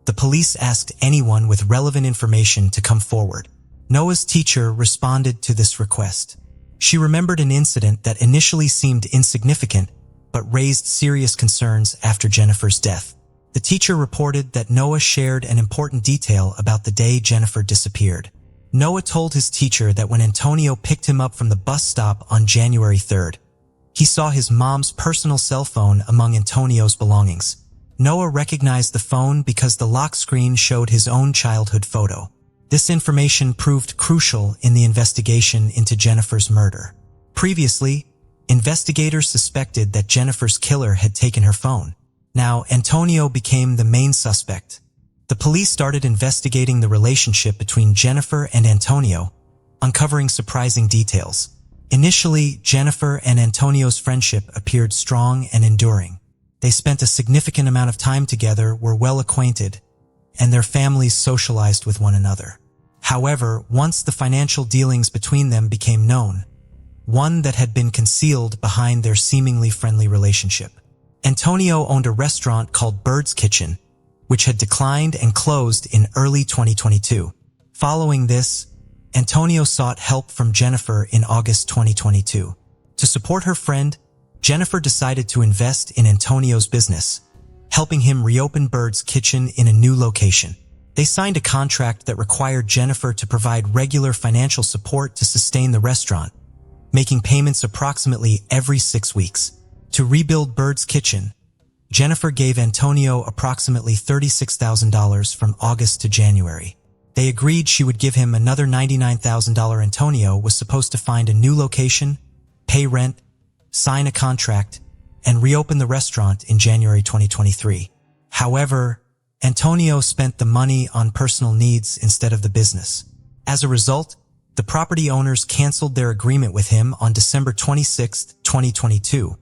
S1: the police asked anyone with relevant information to come forward. Noah's teacher responded to this request. She remembered an incident that initially seemed insignificant but raised serious concerns after Jennifer's death. The teacher reported that Noah shared an important detail about the day Jennifer disappeared. Noah told his teacher that when Antonio picked him up from the bus stop on January 3rd, he saw his mom's personal cell phone among Antonio's belongings. Noah recognized the phone because the lock screen showed his own childhood photo. This information proved crucial in the investigation into Jennifer's murder. Previously, investigators suspected that Jennifer's killer had taken her phone. Now, Antonio became the main suspect. The police started investigating the relationship between Jennifer and Antonio, uncovering surprising details. Initially, Jennifer and Antonio's friendship appeared strong and enduring. They spent a significant amount of time together, were well acquainted, and their families socialized with one another. However, once the financial dealings between them became known, one that had been concealed behind their seemingly friendly relationship. Antonio owned a restaurant called Bird's Kitchen, which had declined and closed in early 2022. Following this, Antonio sought help from Jennifer in August 2022. To support her friend, Jennifer decided to invest in Antonio's business, helping him reopen Bird's kitchen in a new location. They signed a contract that required Jennifer to provide regular financial support to sustain the restaurant, making payments approximately every 6 weeks. To rebuild Bird's kitchen, Jennifer gave Antonio approximately $36,000 from August to January. They agreed she would give him another $99,000. Antonio was supposed to find a new location, pay rent, sign a contract, and reopen the restaurant in January 2023. However, Antonio spent the money on personal needs instead of the business. As a result, the property owners canceled their agreement with him on December 26, 2022,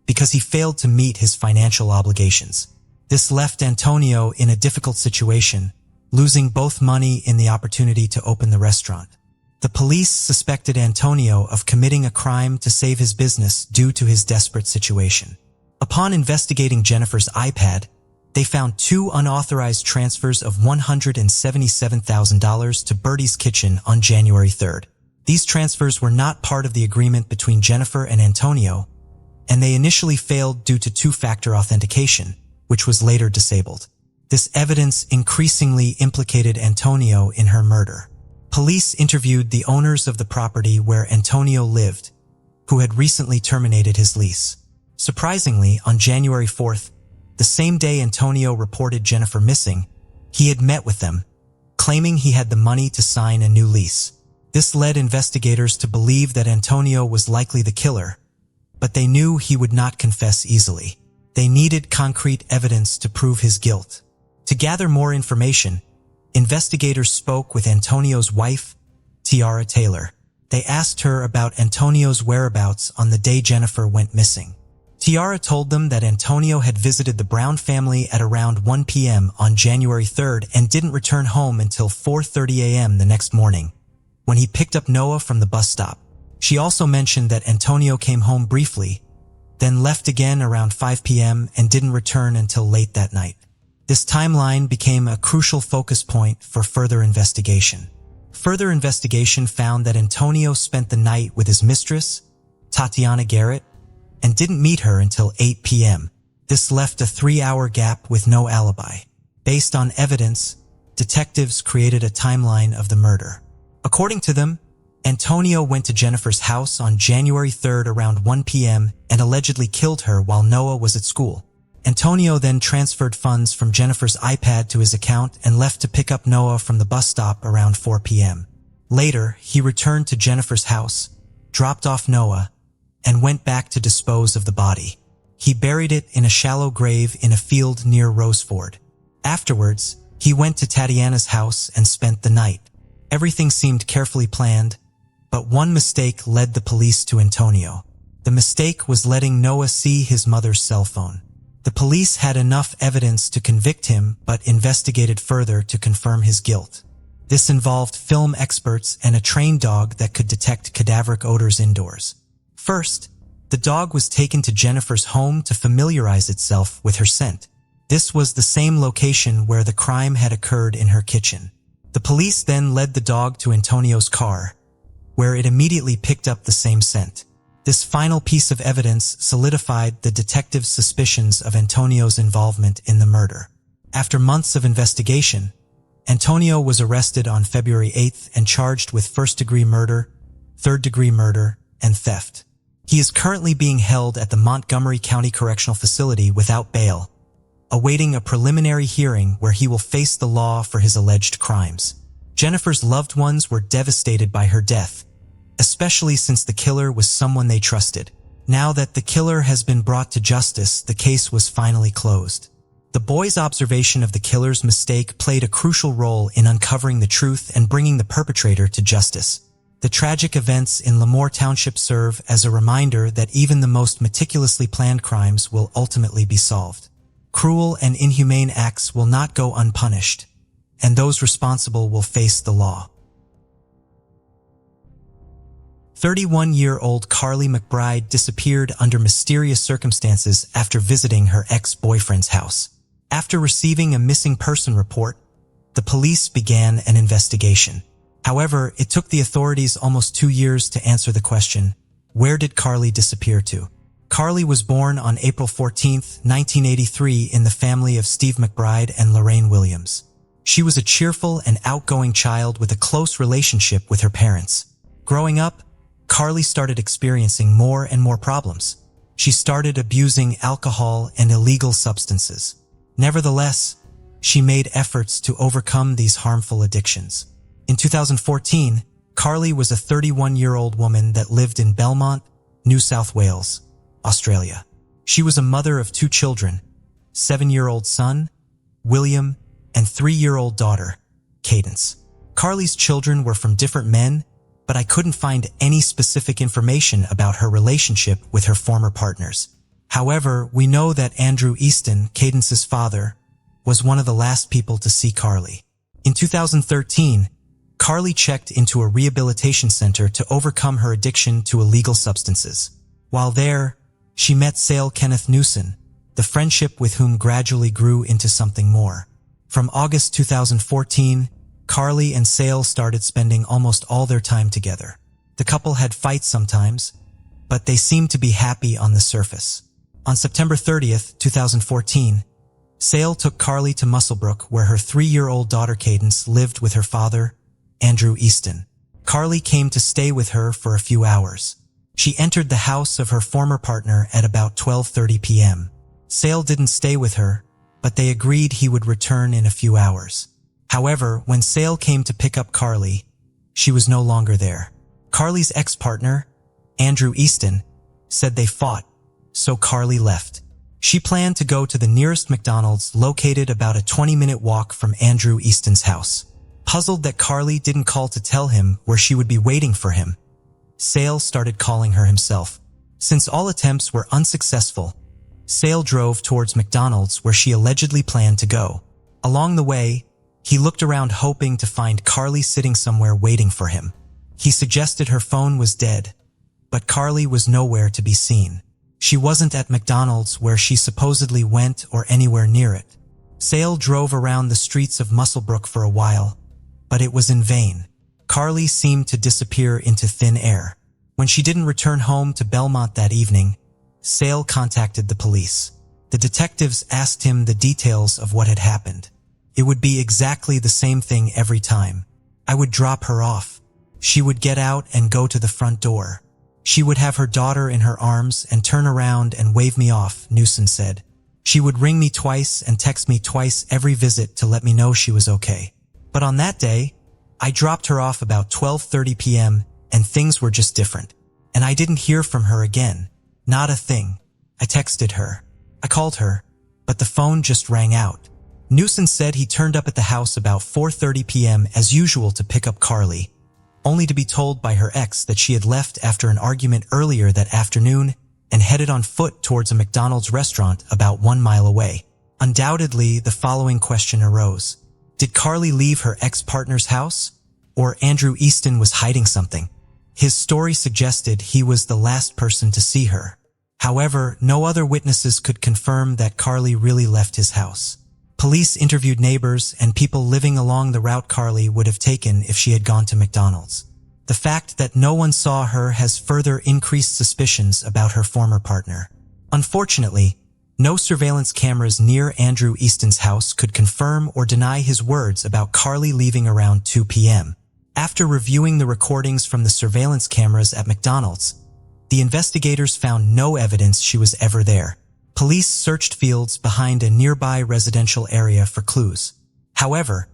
S1: because he failed to meet his financial obligations. This left Antonio in a difficult situation, losing both money and the opportunity to open the restaurant. The police suspected Antonio of committing a crime to save his business due to his desperate situation. Upon investigating Jennifer's iPad, they found 2 unauthorized transfers of $177,000 to Birdie's Kitchen on January 3rd. These transfers were not part of the agreement between Jennifer and Antonio, and they initially failed due to 2-factor authentication, which was later disabled. This evidence increasingly implicated Antonio in her murder. Police interviewed the owners of the property where Antonio lived, who had recently terminated his lease. Surprisingly, on January 4th, the same day Antonio reported Jennifer missing, he had met with them, claiming he had the money to sign a new lease. This led investigators to believe that Antonio was likely the killer, but they knew he would not confess easily. They needed concrete evidence to prove his guilt. To gather more information, investigators spoke with Antonio's wife, Tiara Taylor. They asked her about Antonio's whereabouts on the day Jennifer went missing. Tiara told them that Antonio had visited the Brown family at around 1 p.m. on January 3rd and didn't return home until 4:30 a.m. the next morning, when he picked up Noah from the bus stop. She also mentioned that Antonio came home briefly, then left again around 5 p.m. and didn't return until late that night. This timeline became a crucial focus point for further investigation. Further investigation found that Antonio spent the night with his mistress, Tatiana Garrett, and didn't meet her until 8 p.m. This left a 3-hour gap with no alibi. Based on evidence, detectives created a timeline of the murder. According to them, Antonio went to Jennifer's house on January 3rd around 1 p.m. and allegedly killed her while Noah was at school. Antonio then transferred funds from Jennifer's iPad to his account and left to pick up Noah from the bus stop around 4 p.m. Later, he returned to Jennifer's house, dropped off Noah, and went back to dispose of the body. He buried it in a shallow grave in a field near Roseford. Afterwards, he went to Tatiana's house and spent the night. Everything seemed carefully planned, but one mistake led the police to Antonio. The mistake was letting Noah see his mother's cell phone. The police had enough evidence to convict him but investigated further to confirm his guilt. This involved film experts and a trained dog that could detect cadaveric odors indoors. First, the dog was taken to Jennifer's home to familiarize itself with her scent. This was the same location where the crime had occurred in her kitchen. The police then led the dog to Antonio's car, where it immediately picked up the same scent. This final piece of evidence solidified the detectives' suspicions of Antonio's involvement in the murder. After months of investigation, Antonio was arrested on February 8th and charged with first-degree murder, third-degree murder, and theft. He is currently being held at the Montgomery County Correctional Facility without bail, awaiting a preliminary hearing where he will face the law for his alleged crimes. Jennifer's loved ones were devastated by her death, especially since the killer was someone they trusted. Now that the killer has been brought to justice, the case was finally closed. The boy's observation of the killer's mistake played a crucial role in uncovering the truth and bringing the perpetrator to justice. The tragic events in Lemoore Township serve as a reminder that even the most meticulously planned crimes will ultimately be solved. Cruel and inhumane acts will not go unpunished, and those responsible will face the law. 31-year-old Carly McBride disappeared under mysterious circumstances after visiting her ex-boyfriend's house. After receiving a missing person report, the police began an investigation. However, it took the authorities almost 2 years to answer the question, where did Carly disappear to? Carly was born on April 14, 1983 in the family of Steve McBride and Lorraine Williams. She was a cheerful and outgoing child with a close relationship with her parents. Growing up, Carly started experiencing more and more problems. She started abusing alcohol and illegal substances. Nevertheless, she made efforts to overcome these harmful addictions. In 2014, Carly was a 31-year-old woman that lived in Belmont, New South Wales, Australia. She was a mother of 2 children, 7-year-old son, William, and 3-year-old daughter, Cadence. Carly's children were from different men, but I couldn't find any specific information about her relationship with her former partners. However, we know that Andrew Easton, Cadence's father, was one of the last people to see Carly. In 2013, Carly checked into a rehabilitation center to overcome her addiction to illegal substances. While there, she met Sale Kenneth Newson, the friendship with whom gradually grew into something more. From August 2014, Carly and Sale started spending almost all their time together. The couple had fights sometimes, but they seemed to be happy on the surface. On September 30th, 2014, Sale took Carly to Musselbrook, where her 3-year-old daughter Cadence lived with her father, Andrew Easton. Carly came to stay with her for a few hours. She entered the house of her former partner at about 12:30 p.m. Sale didn't stay with her, but they agreed he would return in a few hours. However, when Sale came to pick up Carly, she was no longer there. Carly's ex-partner, Andrew Easton, said they fought, so Carly left. She planned to go to the nearest McDonald's located about a 20-minute walk from Andrew Easton's house. Puzzled that Carly didn't call to tell him where she would be waiting for him, Sale started calling her himself. Since all attempts were unsuccessful, Sale drove towards McDonald's where she allegedly planned to go. Along the way, he looked around hoping to find Carly sitting somewhere waiting for him. He suggested her phone was dead, but Carly was nowhere to be seen. She wasn't at McDonald's where she supposedly went or anywhere near it. Sale drove around the streets of Musselbrook for a while, but it was in vain. Carly seemed to disappear into thin air. When she didn't return home to Belmont that evening, Sale contacted the police. The detectives asked him the details of what had happened. It would be exactly the same thing every time. I would drop her off. She would get out and go to the front door. She would have her daughter in her arms and turn around and wave me off, Newson said. She would ring me twice and text me twice every visit to let me know she was okay. But on that day, I dropped her off about 12:30 p.m. and things were just different. And I didn't hear from her again. Not a thing. I texted her. I called her, but the phone just rang out. Newson said he turned up at the house about 4:30 p.m. as usual to pick up Carly, only to be told by her ex that she had left after an argument earlier that afternoon and headed on foot towards a McDonald's restaurant about 1 mile away. Undoubtedly, the following question arose. Did Carly leave her ex-partner's house? Or Andrew Easton was hiding something? His story suggested he was the last person to see her. However, no other witnesses could confirm that Carly really left his house. Police interviewed neighbors and people living along the route Carly would have taken if she had gone to McDonald's. The fact that no one saw her has further increased suspicions about her former partner. Unfortunately, no surveillance cameras near Andrew Easton's house could confirm or deny his words about Carly leaving around 2 p.m. After reviewing the recordings from the surveillance cameras at McDonald's, the investigators found no evidence she was ever there. Police searched fields behind a nearby residential area for clues. However,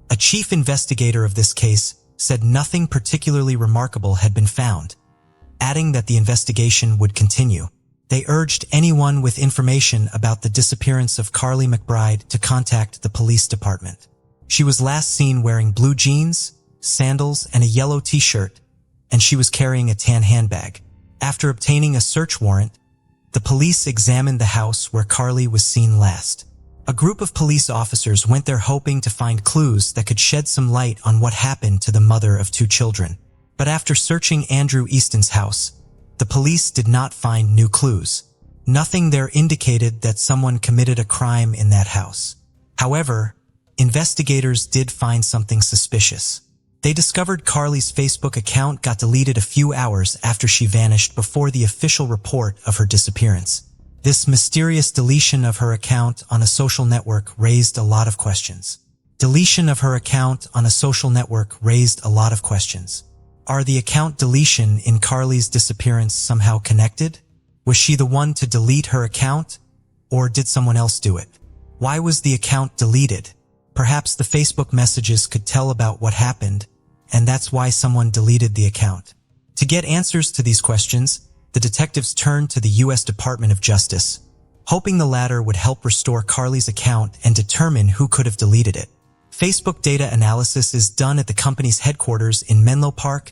S1: a chief investigator of this case said nothing particularly remarkable had been found, adding that the investigation would continue. They urged anyone with information about the disappearance of Carly McBride to contact the police department. She was last seen wearing blue jeans, sandals, and a yellow t-shirt, and she was carrying a tan handbag. After obtaining a search warrant, the police examined the house where Carly was seen last. A group of police officers went there hoping to find clues that could shed some light on what happened to the mother of 2 children. But after searching Andrew Easton's house, the police did not find new clues. Nothing there indicated that someone committed a crime in that house. However, investigators did find something suspicious. They discovered Carly's Facebook account got deleted a few hours after she vanished before the official report of her disappearance. This mysterious deletion of her account on a social network raised a lot of questions. Deletion of her account on a social network raised a lot of questions. Are the account deletion in Carly's disappearance somehow connected? Was she the one to delete her account? Or did someone else do it? Why was the account deleted? Perhaps the Facebook messages could tell about what happened, and that's why someone deleted the account. To get answers to these questions, the detectives turned to the U.S. Department of Justice, hoping the latter would help restore Carly's account and determine who could have deleted it. Facebook data analysis is done at the company's headquarters in Menlo Park,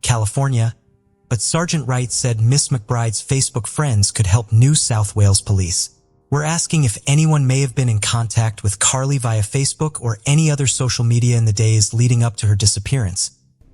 S1: California, but Sergeant Wright said Miss McBride's Facebook friends could help New South Wales police. We're asking if anyone may have been in contact with Carly via Facebook or any other social media in the days leading up to her disappearance.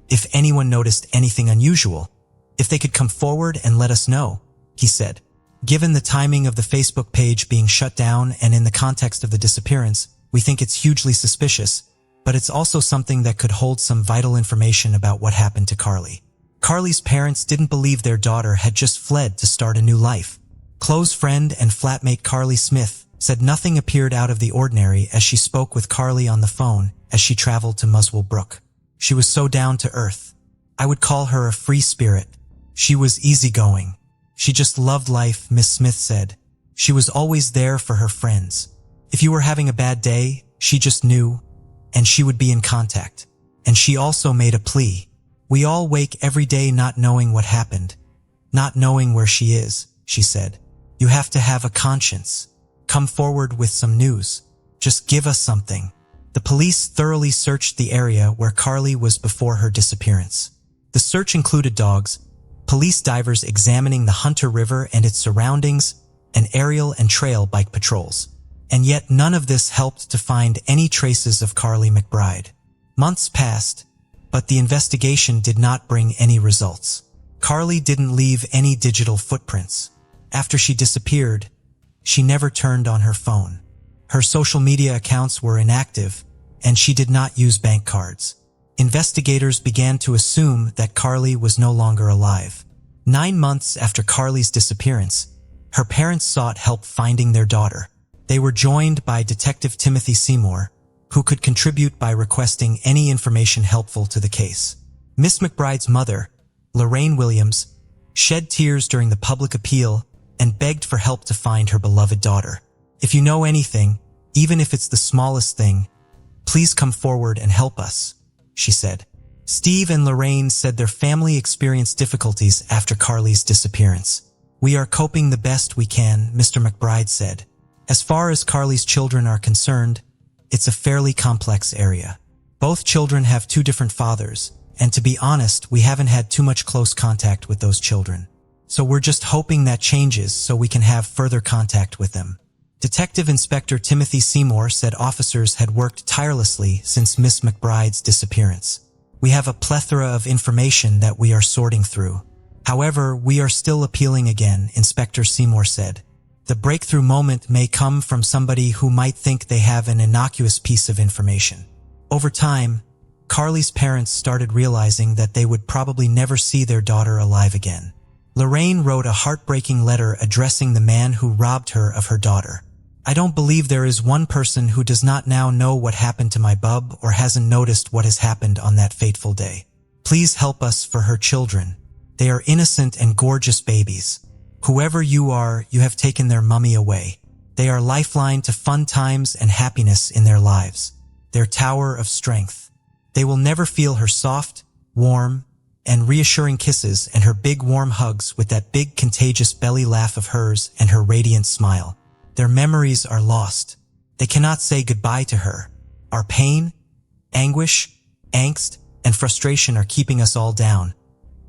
S1: If anyone noticed anything unusual, if they could come forward and let us know, he said. Given the timing of the Facebook page being shut down and in the context of the disappearance, we think it's hugely suspicious, but it's also something that could hold some vital information about what happened to Carly. Carly's parents didn't believe their daughter had just fled to start a new life. Close friend and flatmate Carly Smith said nothing appeared out of the ordinary as she spoke with Carly on the phone as she traveled to Muswell Brook. She was so down to earth. I would call her a free spirit. She was easygoing. She just loved life, Miss Smith said. She was always there for her friends. If you were having a bad day, she just knew, and she would be in contact. And she also made a plea. We all wake every day not knowing what happened, not knowing where she is, she said. You have to have a conscience. Come forward with some news. Just give us something. The police thoroughly searched the area where Carly was before her disappearance. The search included dogs, police divers examining the Hunter River and its surroundings, and aerial and trail bike patrols. And yet none of this helped to find any traces of Carly McBride. Months passed, but the investigation did not bring any results. Carly didn't leave any digital footprints. After she disappeared, she never turned on her phone. Her social media accounts were inactive, and she did not use bank cards. Investigators began to assume that Carly was no longer alive. 9 months after Carly's disappearance, her parents sought help finding their daughter. They were joined by Detective Timothy Seymour, who could contribute by requesting any information helpful to the case. Miss McBride's mother, Lorraine Williams, shed tears during the public appeal and begged for help to find her beloved daughter. If you know anything, even if it's the smallest thing, please come forward and help us, she said. Steve and Lorraine said their family experienced difficulties after Carly's disappearance. We are coping the best we can, Mr. McBride said. As far as Carly's children are concerned, it's a fairly complex area. Both children have 2 different fathers, and to be honest, we haven't had too much close contact with those children. So we're just hoping that changes so we can have further contact with them. Detective Inspector Timothy Seymour said officers had worked tirelessly since Miss McBride's disappearance. We have a plethora of information that we are sorting through. However, we are still appealing again, Inspector Seymour said. The breakthrough moment may come from somebody who might think they have an innocuous piece of information. Over time, Carly's parents started realizing that they would probably never see their daughter alive again. Lorraine wrote a heartbreaking letter addressing the man who robbed her of her daughter. I don't believe there is one person who does not now know what happened to my bub or hasn't noticed what has happened on that fateful day. Please help us for her children. They are innocent and gorgeous babies. Whoever you are, you have taken their mummy away. They are lifeline to fun times and happiness in their lives. Their tower of strength. They will never feel her soft, warm, and reassuring kisses and her big warm hugs with that big contagious belly laugh of hers and her radiant smile. Their memories are lost. They cannot say goodbye to her. Our pain, anguish, angst, and frustration are keeping us all down,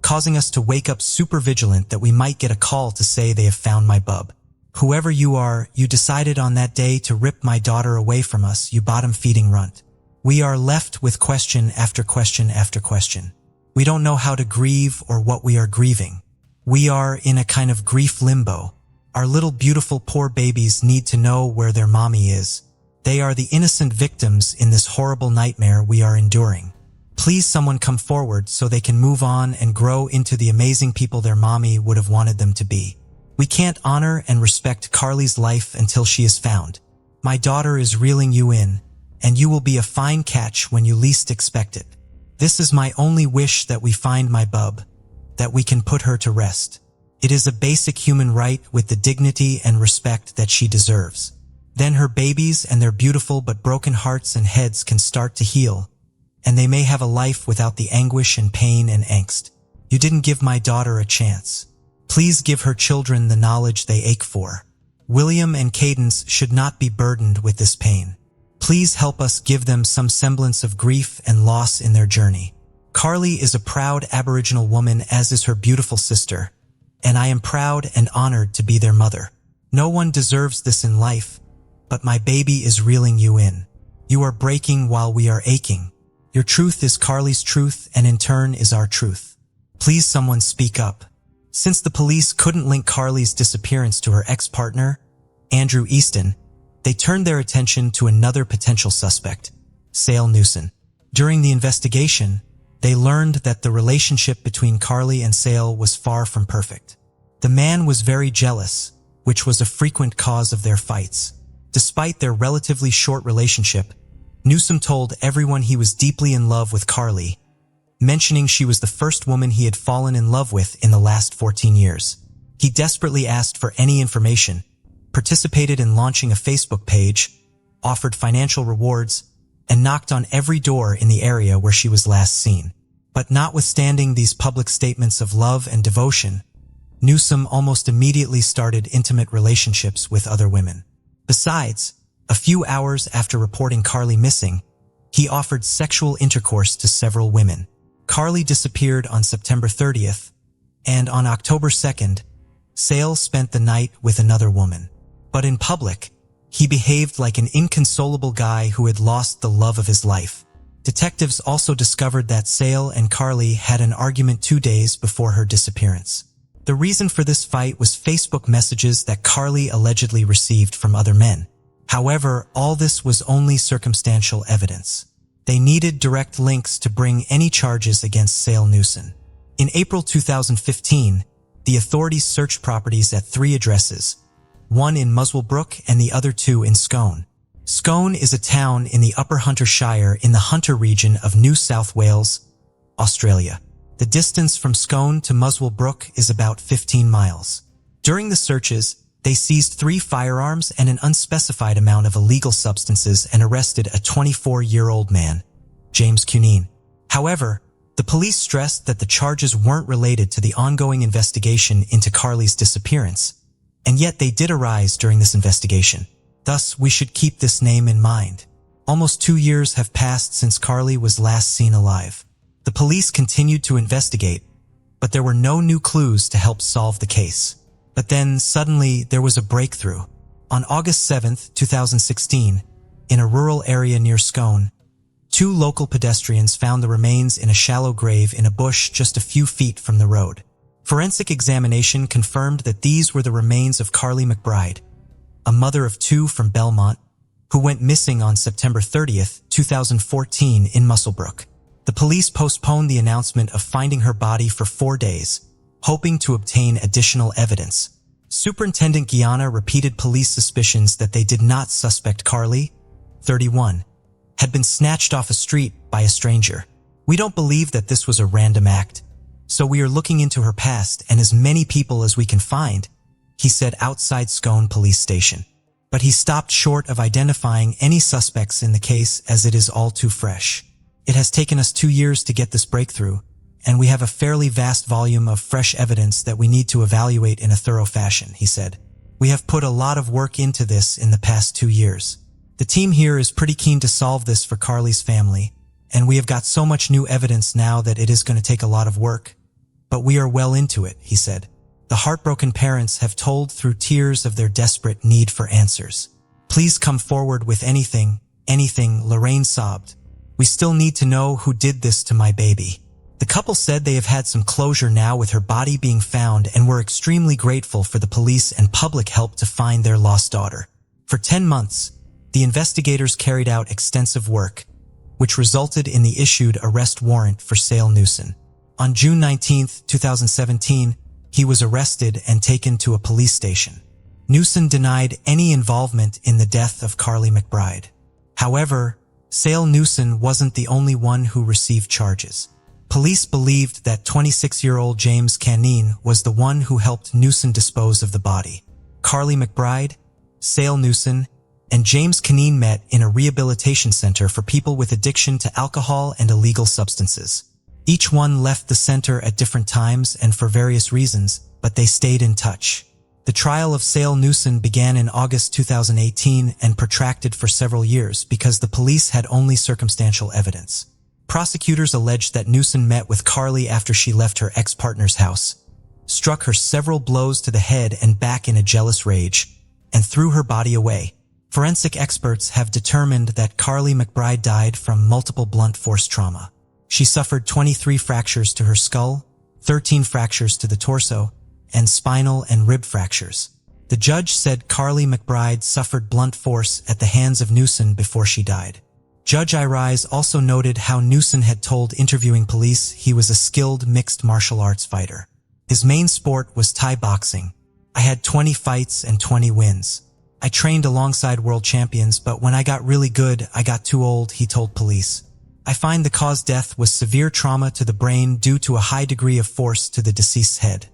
S1: causing us to wake up super vigilant that we might get a call to say they have found my bub. Whoever you are, you decided on that day to rip my daughter away from us, you bottom-feeding runt. We are left with question after question after question. We don't know how to grieve or what we are grieving. We are in a kind of grief limbo. Our little beautiful poor babies need to know where their mommy is. They are the innocent victims in this horrible nightmare we are enduring. Please someone come forward so they can move on and grow into the amazing people their mommy would have wanted them to be. We can't honor and respect Carly's life until she is found. My daughter is reeling you in, and you will be a fine catch when you least expect it. This is my only wish, that we find my bub, that we can put her to rest. It is a basic human right with the dignity and respect that she deserves. Then her babies and their beautiful but broken hearts and heads can start to heal, and they may have a life without the anguish and pain and angst. You didn't give my daughter a chance. Please give her children the knowledge they ache for. William and Cadence should not be burdened with this pain. Please help us give them some semblance of grief and loss in their journey. Carly is a proud Aboriginal woman, as is her beautiful sister, and I am proud and honored to be their mother. No one deserves this in life, but my baby is reeling you in. You are breaking while we are aching. Your truth is Carly's truth, and in turn is our truth. Please someone speak up. Since the police couldn't link Carly's disappearance to her ex-partner, Andrew Easton, they turned their attention to another potential suspect, Sale Newson. During the investigation, they learned that the relationship between Carly and Sale was far from perfect. The man was very jealous, which was a frequent cause of their fights. Despite their relatively short relationship, Newsom told everyone he was deeply in love with Carly, mentioning she was the first woman he had fallen in love with in the last 14 years. He desperately asked for any information, participated in launching a Facebook page, offered financial rewards, and knocked on every door in the area where she was last seen. But notwithstanding these public statements of love and devotion, Newsom almost immediately started intimate relationships with other women. Besides, a few hours after reporting Carly missing, he offered sexual intercourse to several women. Carly disappeared on September 30th, and on October 2nd, Sale spent the night with another woman. But in public, he behaved like an inconsolable guy who had lost the love of his life. Detectives also discovered that Sale and Carly had an argument 2 days before her disappearance. The reason for this fight was Facebook messages that Carly allegedly received from other men. However, all this was only circumstantial evidence. They needed direct links to bring any charges against Sale Newson. In April 2015, the authorities searched properties at 3 addresses, one in Muswellbrook and the other 2 in Scone. Scone is a town in the Upper Hunter Shire in the Hunter region of New South Wales, Australia. The distance from Scone to Muswellbrook is about 15 miles. During the searches, they seized 3 firearms and an unspecified amount of illegal substances and arrested a 24-year-old man, James Cuneen. However, the police stressed that the charges weren't related to the ongoing investigation into Carly's disappearance, and yet they did arise during this investigation. Thus, we should keep this name in mind. Almost 2 years have passed since Carly was last seen alive. The police continued to investigate, but there were no new clues to help solve the case. But then, suddenly, there was a breakthrough. On August 7th, 2016, in a rural area near Scone, 2 local pedestrians found the remains in a shallow grave in a bush just a few feet from the road. Forensic examination confirmed that these were the remains of Carly McBride, a mother of 2 from Belmont, who went missing on September 30th, 2014 in Muswellbrook. The police postponed the announcement of finding her body for 4 days, hoping to obtain additional evidence. Superintendent Guiana repeated police suspicions that they did not suspect Carly, 31, had been snatched off a street by a stranger. We don't believe that this was a random act, so we are looking into her past and as many people as we can find, he said outside Scone Police Station. But he stopped short of identifying any suspects in the case as it is all too fresh. It has taken us 2 years to get this breakthrough, and we have a fairly vast volume of fresh evidence that we need to evaluate in a thorough fashion, he said. We have put a lot of work into this in the past 2 years. The team here is pretty keen to solve this for Carly's family, and we have got so much new evidence now that it is going to take a lot of work. But we are well into it, he said. The heartbroken parents have told through tears of their desperate need for answers. Please come forward with anything, Lorraine sobbed. We still need to know who did this to my baby. The couple said they have had some closure now with her body being found and were extremely grateful for the police and public help to find their lost daughter. For 10 months, the investigators carried out extensive work, which resulted in the issued arrest warrant for Sale Newson. On June 19, 2017, he was arrested and taken to a police station. Newson denied any involvement in the death of Carly McBride. However, Sale Newson wasn't the only one who received charges. Police believed that 26-year-old James Canine was the one who helped Newson dispose of the body. Carly McBride, Sale Newson, and James Canine met in a rehabilitation center for people with addiction to alcohol and illegal substances. Each one left the center at different times and for various reasons, but they stayed in touch. The trial of Sale Newson began in August 2018 and protracted for several years because the police had only circumstantial evidence. Prosecutors alleged that Newson met with Carly after she left her ex-partner's house, struck her several blows to the head and back in a jealous rage, and threw her body away. Forensic experts have determined that Carly McBride died from multiple blunt force trauma. She suffered 23 fractures to her skull, 13 fractures to the torso, and spinal and rib fractures. The judge said Carly McBride suffered blunt force at the hands of Newson before she died. Judge Irise also noted how Newson had told interviewing police he was a skilled mixed martial arts fighter. His main sport was Thai boxing. I had 20 fights and 20 wins. I trained alongside world champions, but when I got really good, I got too old, he told police. I find the cause death was severe trauma to the brain due to a high degree of force to the deceased's head.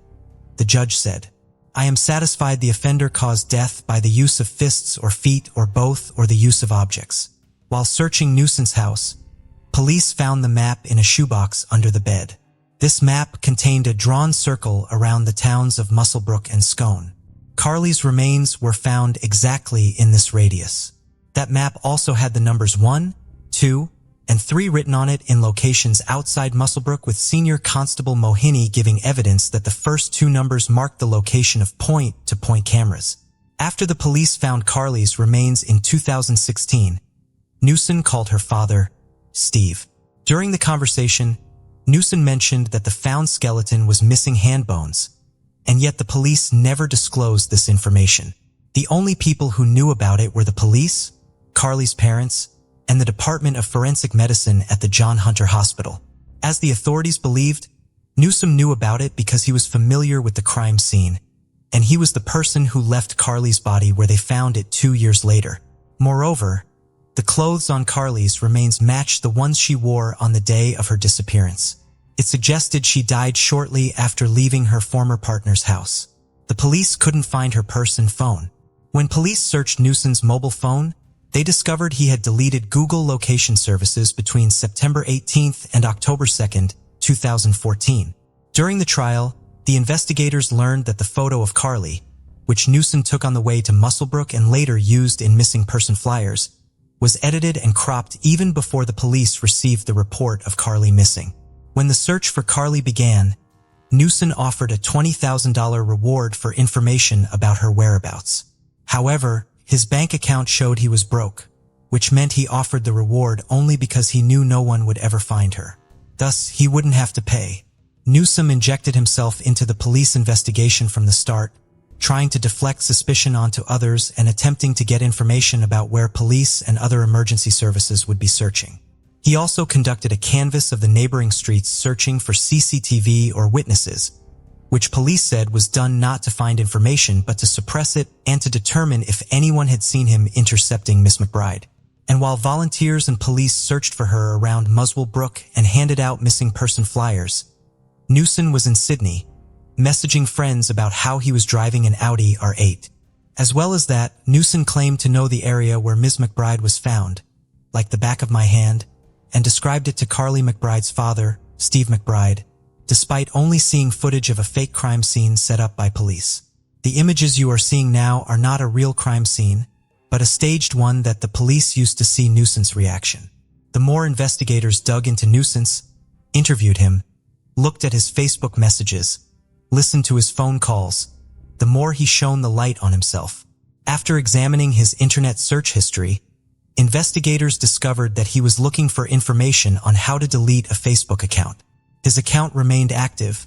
S1: The judge said, I am satisfied the offender caused death by the use of fists or feet or both or the use of objects. While searching Newson's house, police found the map in a shoebox under the bed. This map contained a drawn circle around the towns of Musselbrook and Scone. Carly's remains were found exactly in this radius. That map also had the numbers 1, 2, and 3 written on it in locations outside Musselbrook, with Senior Constable Mohini giving evidence that the first 2 numbers marked the location of point-to-point cameras. After the police found Carly's remains in 2016, Newson called her father, Steve. During the conversation, Newson mentioned that the found skeleton was missing hand bones, and yet the police never disclosed this information. The only people who knew about it were the police, Carly's parents, and the Department of Forensic Medicine at the John Hunter Hospital. As the authorities believed, Newsom knew about it because he was familiar with the crime scene, and he was the person who left Carly's body where they found it 2 years later. Moreover, the clothes on Carly's remains matched the ones she wore on the day of her disappearance. It suggested she died shortly after leaving her former partner's house. The police couldn't find her purse and phone. When police searched Newson's mobile phone, they discovered he had deleted Google location services between September 18th and October 2nd, 2014. During the trial, the investigators learned that the photo of Carly, which Newson took on the way to Musselbrook and later used in missing person flyers, was edited and cropped even before the police received the report of Carly missing. When the search for Carly began, Newson offered a $20,000 reward for information about her whereabouts. However, his bank account showed he was broke, which meant he offered the reward only because he knew no one would ever find her. Thus, he wouldn't have to pay. Newsom injected himself into the police investigation from the start, trying to deflect suspicion onto others and attempting to get information about where police and other emergency services would be searching. He also conducted a canvass of the neighboring streets searching for CCTV or witnesses, which police said was done not to find information but to suppress it and to determine if anyone had seen him intercepting Miss McBride. And while volunteers and police searched for her around Muswell Brook and handed out missing person flyers, Newson was in Sydney, messaging friends about how he was driving an Audi R8. As well as that, Newson claimed to know the area where Ms. McBride was found, like the back of my hand, and described it to Carly McBride's father, Steve McBride, despite only seeing footage of a fake crime scene set up by police. The images you are seeing now are not a real crime scene, but a staged one that the police used to see Newson's reaction. The more investigators dug into Newson, interviewed him, looked at his Facebook messages, listened to his phone calls, the more he shone the light on himself. After examining his internet search history, investigators discovered that he was looking for information on how to delete a Facebook account. His account remained active,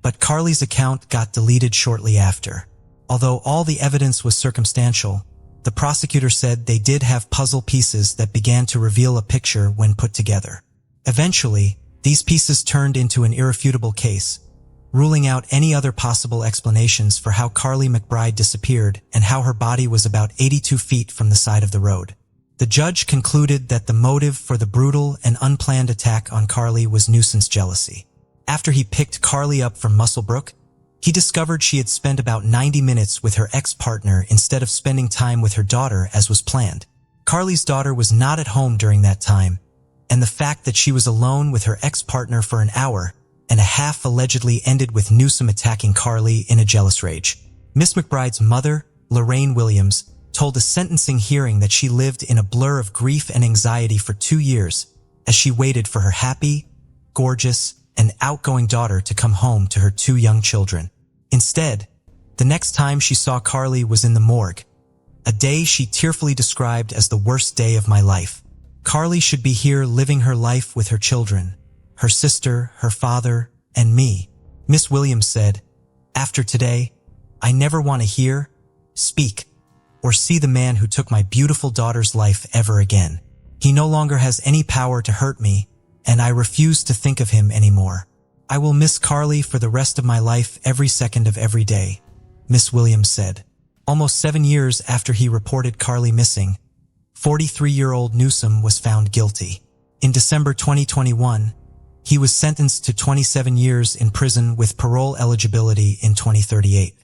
S1: but Carly's account got deleted shortly after. Although all the evidence was circumstantial, the The prosecutor said they did have puzzle pieces that began to reveal a picture when put together. Eventually, these pieces turned into an irrefutable case, ruling out any other possible explanations for how Carly McBride disappeared and how her body was about 82 feet from the side of the road. The judge concluded that the motive for the brutal and unplanned attack on Carly was nuisance jealousy. After he picked Carly up from Musselbrook, he discovered she had spent about 90 minutes with her ex-partner instead of spending time with her daughter as was planned. Carly's daughter was not at home during that time, and the fact that she was alone with her ex-partner for an hour and a half allegedly ended with Newsom attacking Carly in a jealous rage. Miss McBride's mother, Lorraine Williams, told a sentencing hearing that she lived in a blur of grief and anxiety for 2 years as she waited for her happy, gorgeous, and outgoing daughter to come home to her 2 young children. Instead, the next time she saw Carly was in the morgue, a day she tearfully described as the worst day of my life. Carly should be here living her life with her children, her sister, her father, and me. Miss Williams said, "After today, I never want to hear, speak, or see the man who took my beautiful daughter's life ever again. He no longer has any power to hurt me, and I refuse to think of him anymore. I will miss Carly for the rest of my life every second of every day," Miss Williams said. Almost 7 years after he reported Carly missing, 43-year-old Newsom was found guilty. In December 2021, he was sentenced to 27 years in prison with parole eligibility in 2038.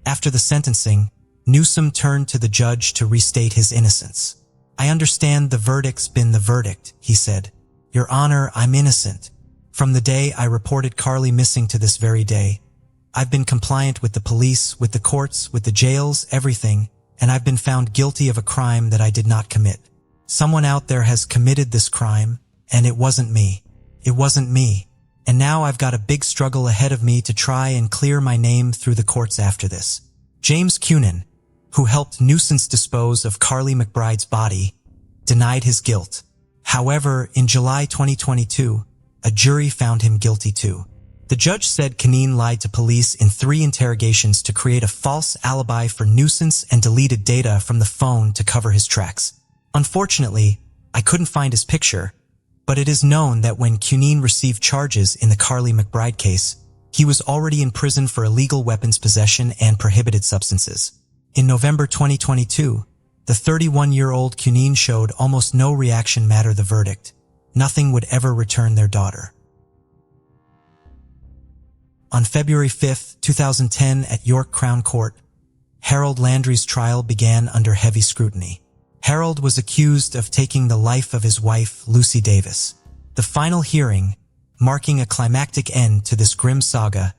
S1: After the sentencing, Newsom turned to the judge to restate his innocence. "I understand the verdict's been the verdict," he said. "Your Honor, I'm innocent. From the day I reported Carly missing to this very day, I've been compliant with the police, with the courts, with the jails, everything, and I've been found guilty of a crime that I did not commit. Someone out there has committed this crime, and it wasn't me. It wasn't me. And now I've got a big struggle ahead of me to try and clear my name through the courts after this." James Cunin, who helped Newsom dispose of Carly McBride's body, denied his guilt. However, in July 2022, a jury found him guilty too. The judge said Cunin lied to police in 3 interrogations to create a false alibi for Newsom and deleted data from the phone to cover his tracks. Unfortunately, I couldn't find his picture, but it is known that when Cunin received charges in the Carly McBride case, he was already in prison for illegal weapons possession and prohibited substances. In November 2022, the 31-year-old Cunin showed almost no reaction matter the verdict. Nothing would ever return their daughter. On February 5, 2010 at York Crown Court, Harold Landry's trial began under heavy scrutiny. Harold was accused of taking the life of his wife, Lucy Davis. The final hearing, marking a climactic end to this grim saga,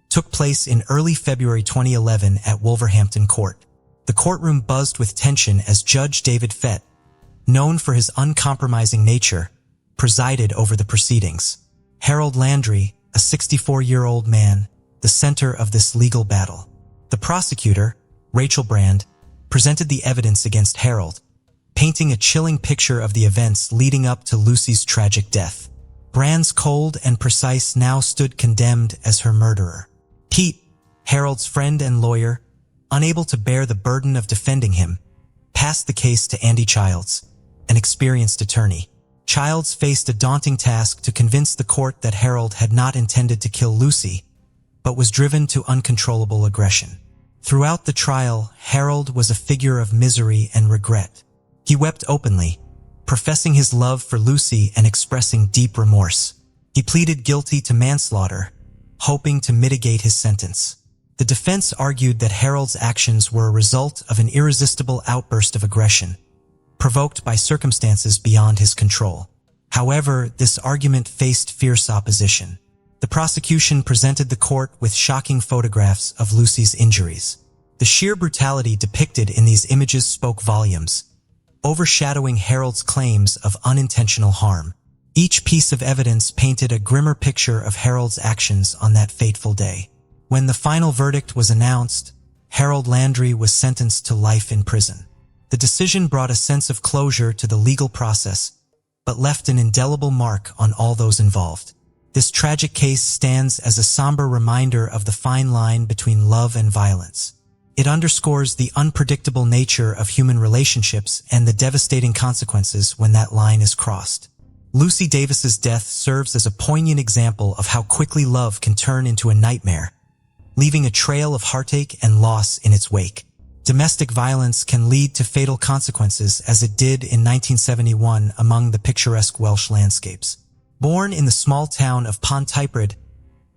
S1: took place in early February 2011 at Wolverhampton Court. The courtroom buzzed with tension as Judge David Fett, known for his uncompromising nature, presided over the proceedings. Harold Landry, a 64-year-old man, the center of this legal battle. The prosecutor, Rachel Brand, presented the evidence against Harold, painting a chilling picture of the events leading up to Lucy's tragic death. Brand's cold and precise now stood condemned as her murderer. Pete, Harold's friend and lawyer, unable to bear the burden of defending him, passed the case to Andy Childs, an experienced attorney. Childs faced a daunting task to convince the court that Harold had not intended to kill Lucy, but was driven to uncontrollable aggression. Throughout the trial, Harold was a figure of misery and regret. He wept openly, professing his love for Lucy and expressing deep remorse. He pleaded guilty to manslaughter, hoping to mitigate his sentence. The defense argued that Harold's actions were a result of an irresistible outburst of aggression, provoked by circumstances beyond his control. However, this argument faced fierce opposition. The prosecution presented the court with shocking photographs of Lucy's injuries. The sheer brutality depicted in these images spoke volumes, overshadowing Harold's claims of unintentional harm. Each piece of evidence painted a grimmer picture of Harold's actions on that fateful day. When the final verdict was announced, Harold Landry was sentenced to life in prison. The decision brought a sense of closure to the legal process, but left an indelible mark on all those involved. This tragic case stands as a somber reminder of the fine line between love and violence. It underscores the unpredictable nature of human relationships and the devastating consequences when that line is crossed. Lucy Davis's death serves as a poignant example of how quickly love can turn into a nightmare, leaving a trail of heartache and loss in its wake. Domestic violence can lead to fatal consequences, as it did in 1971 among the picturesque Welsh landscapes. Born in the small town of Pontypridd,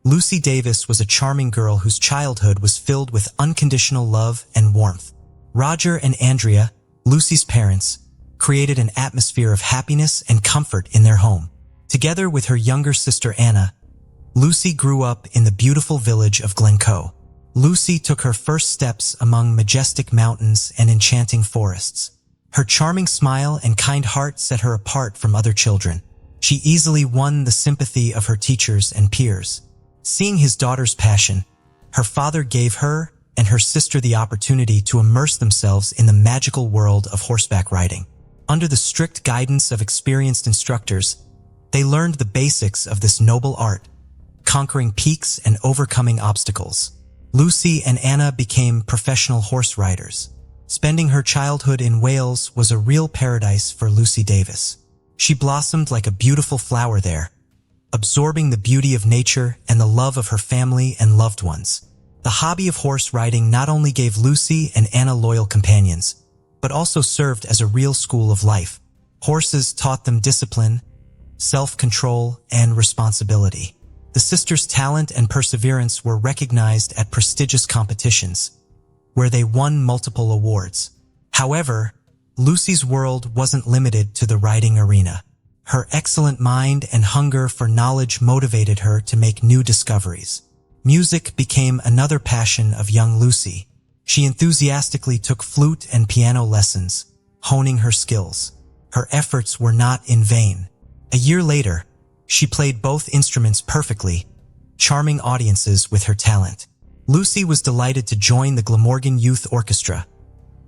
S1: Lucy Davis was a charming girl whose childhood was filled with unconditional love and warmth. Roger and Andrea, Lucy's parents, created an atmosphere of happiness and comfort in their home. Together with her younger sister Anna, Lucy grew up in the beautiful village of Glencoe. Lucy took her first steps among majestic mountains and enchanting forests. Her charming smile and kind heart set her apart from other children. She easily won the sympathy of her teachers and peers. Seeing his daughter's passion, her father gave her and her sister the opportunity to immerse themselves in the magical world of horseback riding. Under the strict guidance of experienced instructors, they learned the basics of this noble art, conquering peaks and overcoming obstacles. Lucy and Anna became professional horse riders. Spending her childhood in Wales was a real paradise for Lucy Davis. She blossomed like a beautiful flower there, absorbing the beauty of nature and the love of her family and loved ones. The hobby of horse riding not only gave Lucy and Anna loyal companions, but also served as a real school of life. Horses taught them discipline, self-control, and responsibility. The sisters' talent and perseverance were recognized at prestigious competitions, where they won multiple awards. However, Lucy's world wasn't limited to the riding arena. Her excellent mind and hunger for knowledge motivated her to make new discoveries. Music became another passion of young Lucy. She enthusiastically took flute and piano lessons, honing her skills. Her efforts were not in vain. A year later, she played both instruments perfectly, charming audiences with her talent. Lucy was delighted to join the Glamorgan Youth Orchestra,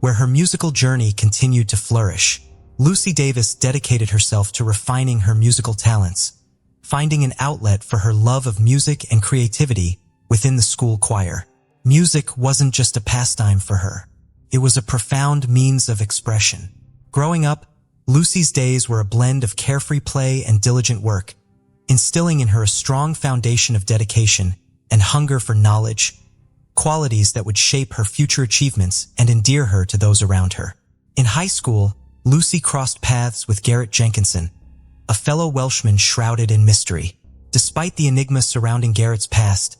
S1: where her musical journey continued to flourish. Lucy Davis dedicated herself to refining her musical talents, finding an outlet for her love of music and creativity within the school choir. Music wasn't just a pastime for her. It was a profound means of expression. Growing up, Lucy's days were a blend of carefree play and diligent work, instilling in her a strong foundation of dedication and hunger for knowledge, qualities that would shape her future achievements and endear her to those around her. In high school, Lucy crossed paths with Garrett Jenkinson, a fellow Welshman shrouded in mystery. Despite the enigma surrounding Garrett's past,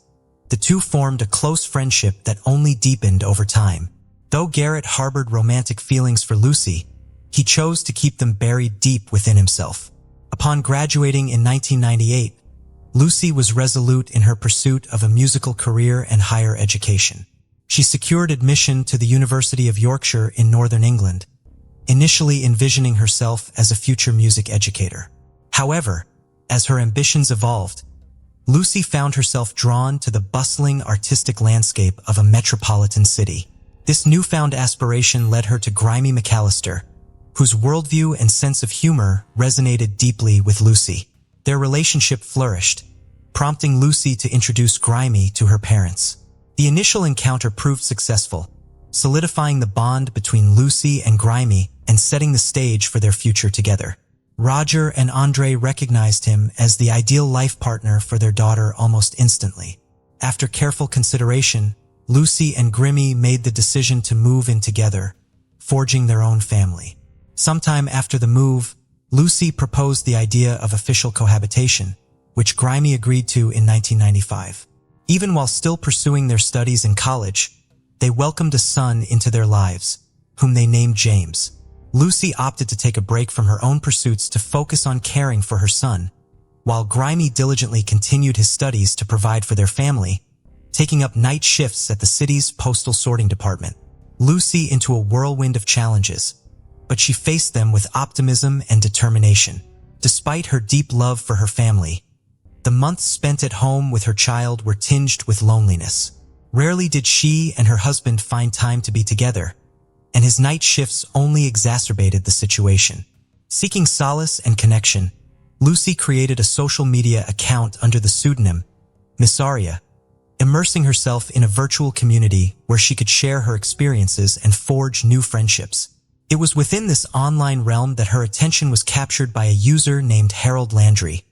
S1: the two formed a close friendship that only deepened over time. Though Garrett harbored romantic feelings for Lucy, he chose to keep them buried deep within himself. Upon graduating in 1998, Lucy was resolute in her pursuit of a musical career and higher education. She secured admission to the University of Yorkshire in Northern England, initially envisioning herself as a future music educator. However, as her ambitions evolved, Lucy found herself drawn to the bustling artistic landscape of a metropolitan city. This newfound aspiration led her to Grimy McAllister, whose worldview and sense of humor resonated deeply with Lucy. Their relationship flourished, prompting Lucy to introduce Grimy to her parents. The initial encounter proved successful, solidifying the bond between Lucy and Grimy and setting the stage for their future together. Roger and Andre recognized him as the ideal life partner for their daughter almost instantly. After careful consideration, Lucy and Grimy made the decision to move in together, forging their own family. Sometime after the move, Lucy proposed the idea of official cohabitation, which Grimy agreed to in 1995. Even while still pursuing their studies in college, they welcomed a son into their lives, whom they named James. Lucy opted to take a break from her own pursuits to focus on caring for her son, while Grimy diligently continued his studies to provide for their family, taking up night shifts at the city's postal sorting department. Lucy into a whirlwind of challenges, but she faced them with optimism and determination. Despite her deep love for her family, the months spent at home with her child were tinged with loneliness. Rarely did she and her husband find time to be together, and his night shifts only exacerbated the situation. Seeking solace and connection, Lucy created a social media account under the pseudonym Missaria, immersing herself in a virtual community where she could share her experiences and forge new friendships. It was within this online realm that her attention was captured by a user named Harold Landry,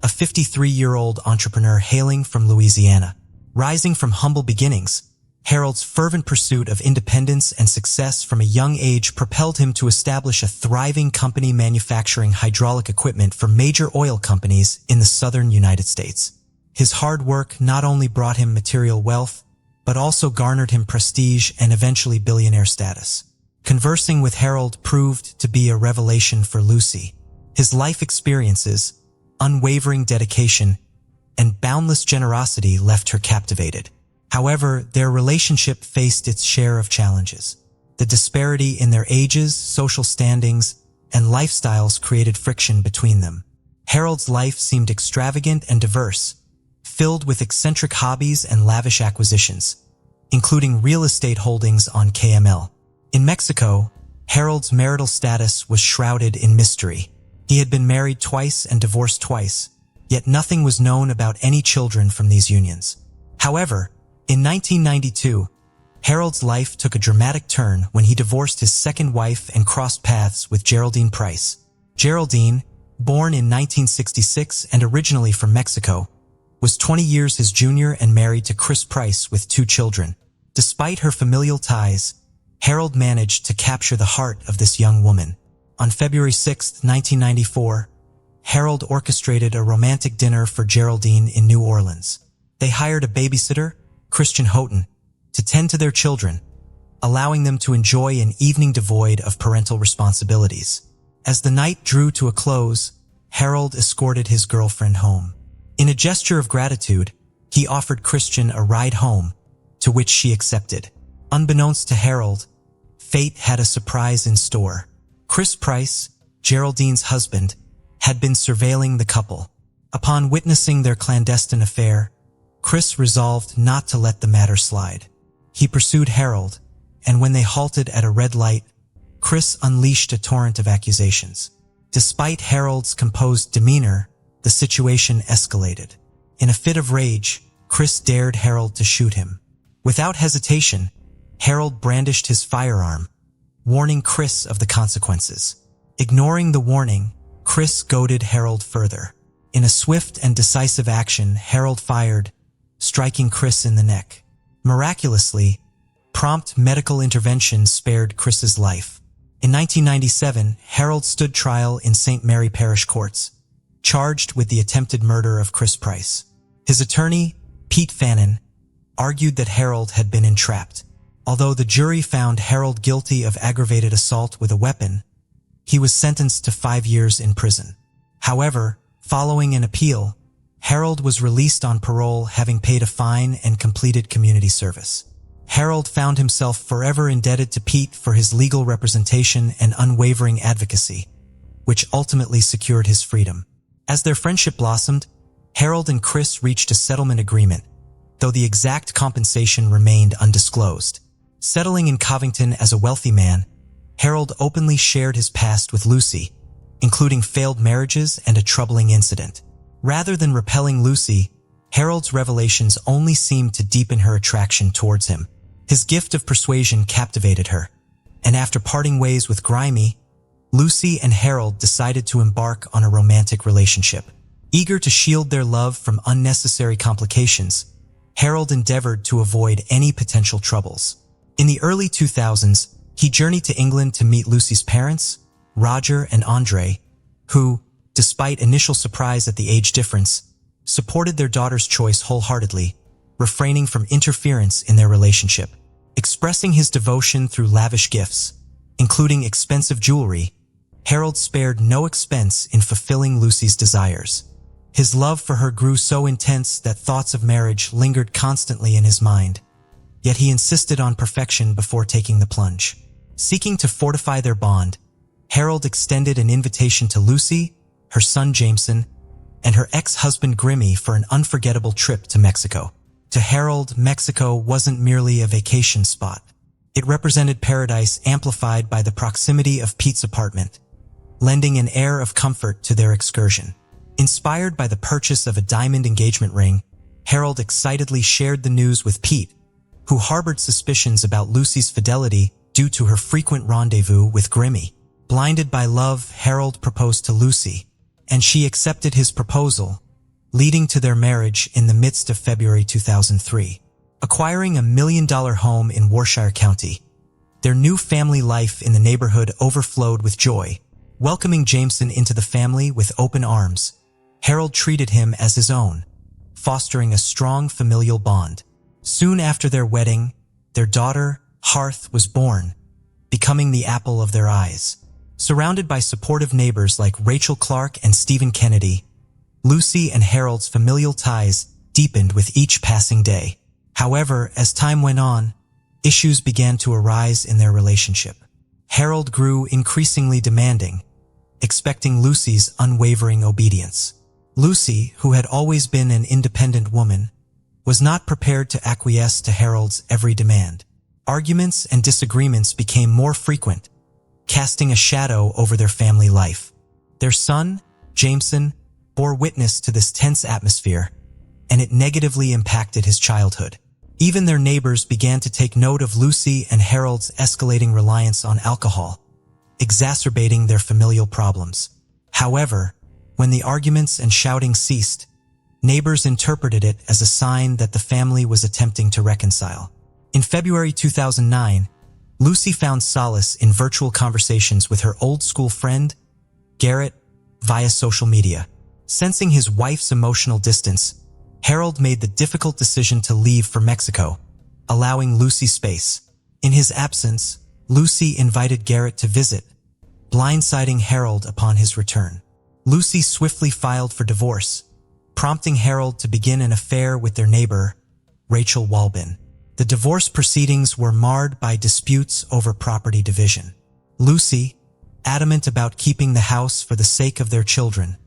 S1: a 53-year-old entrepreneur hailing from Louisiana. Rising from humble beginnings, Harold's fervent pursuit of independence and success from a young age propelled him to establish a thriving company manufacturing hydraulic equipment for major oil companies in the southern United States. His hard work not only brought him material wealth, but also garnered him prestige and eventually billionaire status. Conversing with Harold proved to be a revelation for Lucy. His life experiences, unwavering dedication, and boundless generosity left her captivated. However, their relationship faced its share of challenges. The disparity in their ages, social standings, and lifestyles created friction between them. Harold's life seemed extravagant and diverse, filled with eccentric hobbies and lavish acquisitions, including real estate holdings on KML. In Mexico, Harold's marital status was shrouded in mystery. He had been married twice and divorced twice, yet nothing was known about any children from these unions. However, in 1992, Harold's life took a dramatic turn when he divorced his second wife and crossed paths with Geraldine Price. Geraldine, born in 1966 and originally from Mexico, was 20 years his junior and married to Chris Price with 2 children. Despite her familial ties, Harold managed to capture the heart of this young woman. On February 6, 1994, Harold orchestrated a romantic dinner for Geraldine in New Orleans. They hired a babysitter, Christian Houghton, to tend to their children, allowing them to enjoy an evening devoid of parental responsibilities. As the night drew to a close, Harold escorted his girlfriend home. In a gesture of gratitude, he offered Christian a ride home, to which she accepted. Unbeknownst to Harold, fate had a surprise in store. Chris Price, Geraldine's husband, had been surveilling the couple. Upon witnessing their clandestine affair, Chris resolved not to let the matter slide. He pursued Harold, and when they halted at a red light, Chris unleashed a torrent of accusations. Despite Harold's composed demeanor, the situation escalated. In a fit of rage, Chris dared Harold to shoot him. Without hesitation, Harold brandished his firearm, warning Chris of the consequences. Ignoring the warning, Chris goaded Harold further. In a swift and decisive action, Harold fired, striking Chris in the neck. Miraculously, prompt medical intervention spared Chris's life. In 1997, Harold stood trial in St. Mary Parish Courts, charged with the attempted murder of Chris Price. His attorney, Pete Fannin, argued that Harold had been entrapped. Although the jury found Harold guilty of aggravated assault with a weapon, he was sentenced to 5 years in prison. However, following an appeal, Harold was released on parole, having paid a fine and completed community service. Harold found himself forever indebted to Pete for his legal representation and unwavering advocacy, which ultimately secured his freedom. As their friendship blossomed, Harold and Chris reached a settlement agreement, though the exact compensation remained undisclosed. Settling in Covington as a wealthy man, Harold openly shared his past with Lucy, including failed marriages and a troubling incident. Rather than repelling Lucy, Harold's revelations only seemed to deepen her attraction towards him. His gift of persuasion captivated her, and after parting ways with Grimy, Lucy and Harold decided to embark on a romantic relationship. Eager to shield their love from unnecessary complications, Harold endeavored to avoid any potential troubles. In the early 2000s, he journeyed to England to meet Lucy's parents, Roger and Andre, who, despite initial surprise at the age difference, supported their daughter's choice wholeheartedly, refraining from interference in their relationship. Expressing his devotion through lavish gifts, including expensive jewelry, Harold spared no expense in fulfilling Lucy's desires. His love for her grew so intense that thoughts of marriage lingered constantly in his mind, yet he insisted on perfection before taking the plunge. Seeking to fortify their bond, Harold extended an invitation to Lucy, her son Jameson, and her ex-husband Grimmy for an unforgettable trip to Mexico. To Harold, Mexico wasn't merely a vacation spot. It represented paradise amplified by the proximity of Pete's apartment, lending an air of comfort to their excursion. Inspired by the purchase of a diamond engagement ring, Harold excitedly shared the news with Pete, who harbored suspicions about Lucy's fidelity due to her frequent rendezvous with Grimmy. Blinded by love, Harold proposed to Lucy, and she accepted his proposal, leading to their marriage in the midst of February 2003. Acquiring $1 million home in Warshire County, their new family life in the neighborhood overflowed with joy. Welcoming Jameson into the family with open arms, Harold treated him as his own, fostering a strong familial bond. Soon after their wedding, their daughter, Hearth, was born, becoming the apple of their eyes. Surrounded by supportive neighbors like Rachel Clark and Stephen Kennedy, Lucy and Harold's familial ties deepened with each passing day. However, as time went on, issues began to arise in their relationship. Harold grew increasingly demanding, expecting Lucy's unwavering obedience. Lucy, who had always been an independent woman, was not prepared to acquiesce to Harold's every demand. Arguments and disagreements became more frequent, casting a shadow over their family life. Their son, Jameson, bore witness to this tense atmosphere, and it negatively impacted his childhood. Even their neighbors began to take note of Lucy and Harold's escalating reliance on alcohol, exacerbating their familial problems. However, when the arguments and shouting ceased, neighbors interpreted it as a sign that the family was attempting to reconcile. In February 2009, Lucy found solace in virtual conversations with her old-school friend, Garrett, via social media. Sensing his wife's emotional distance, Harold made the difficult decision to leave for Mexico, allowing Lucy space. In his absence, Lucy invited Garrett to visit, blindsiding Harold upon his return. Lucy swiftly filed for divorce, prompting Harold to begin an affair with their neighbor, Rachel Walbin. The divorce proceedings were marred by disputes over property division. Lucy, adamant about keeping the house for the sake of their children,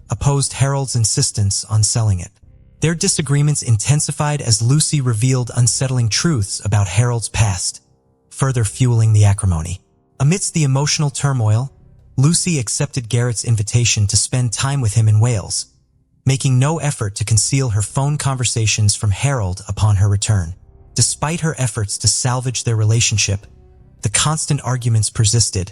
S1: opposed Harold's insistence on selling it. Their disagreements intensified as Lucy revealed unsettling truths about Harold's past, further fueling the acrimony. Amidst the emotional turmoil, Lucy accepted Garrett's invitation to spend time with him in Wales, making no effort to conceal her phone conversations from Harold upon her return. Despite her efforts to salvage their relationship, the constant arguments persisted,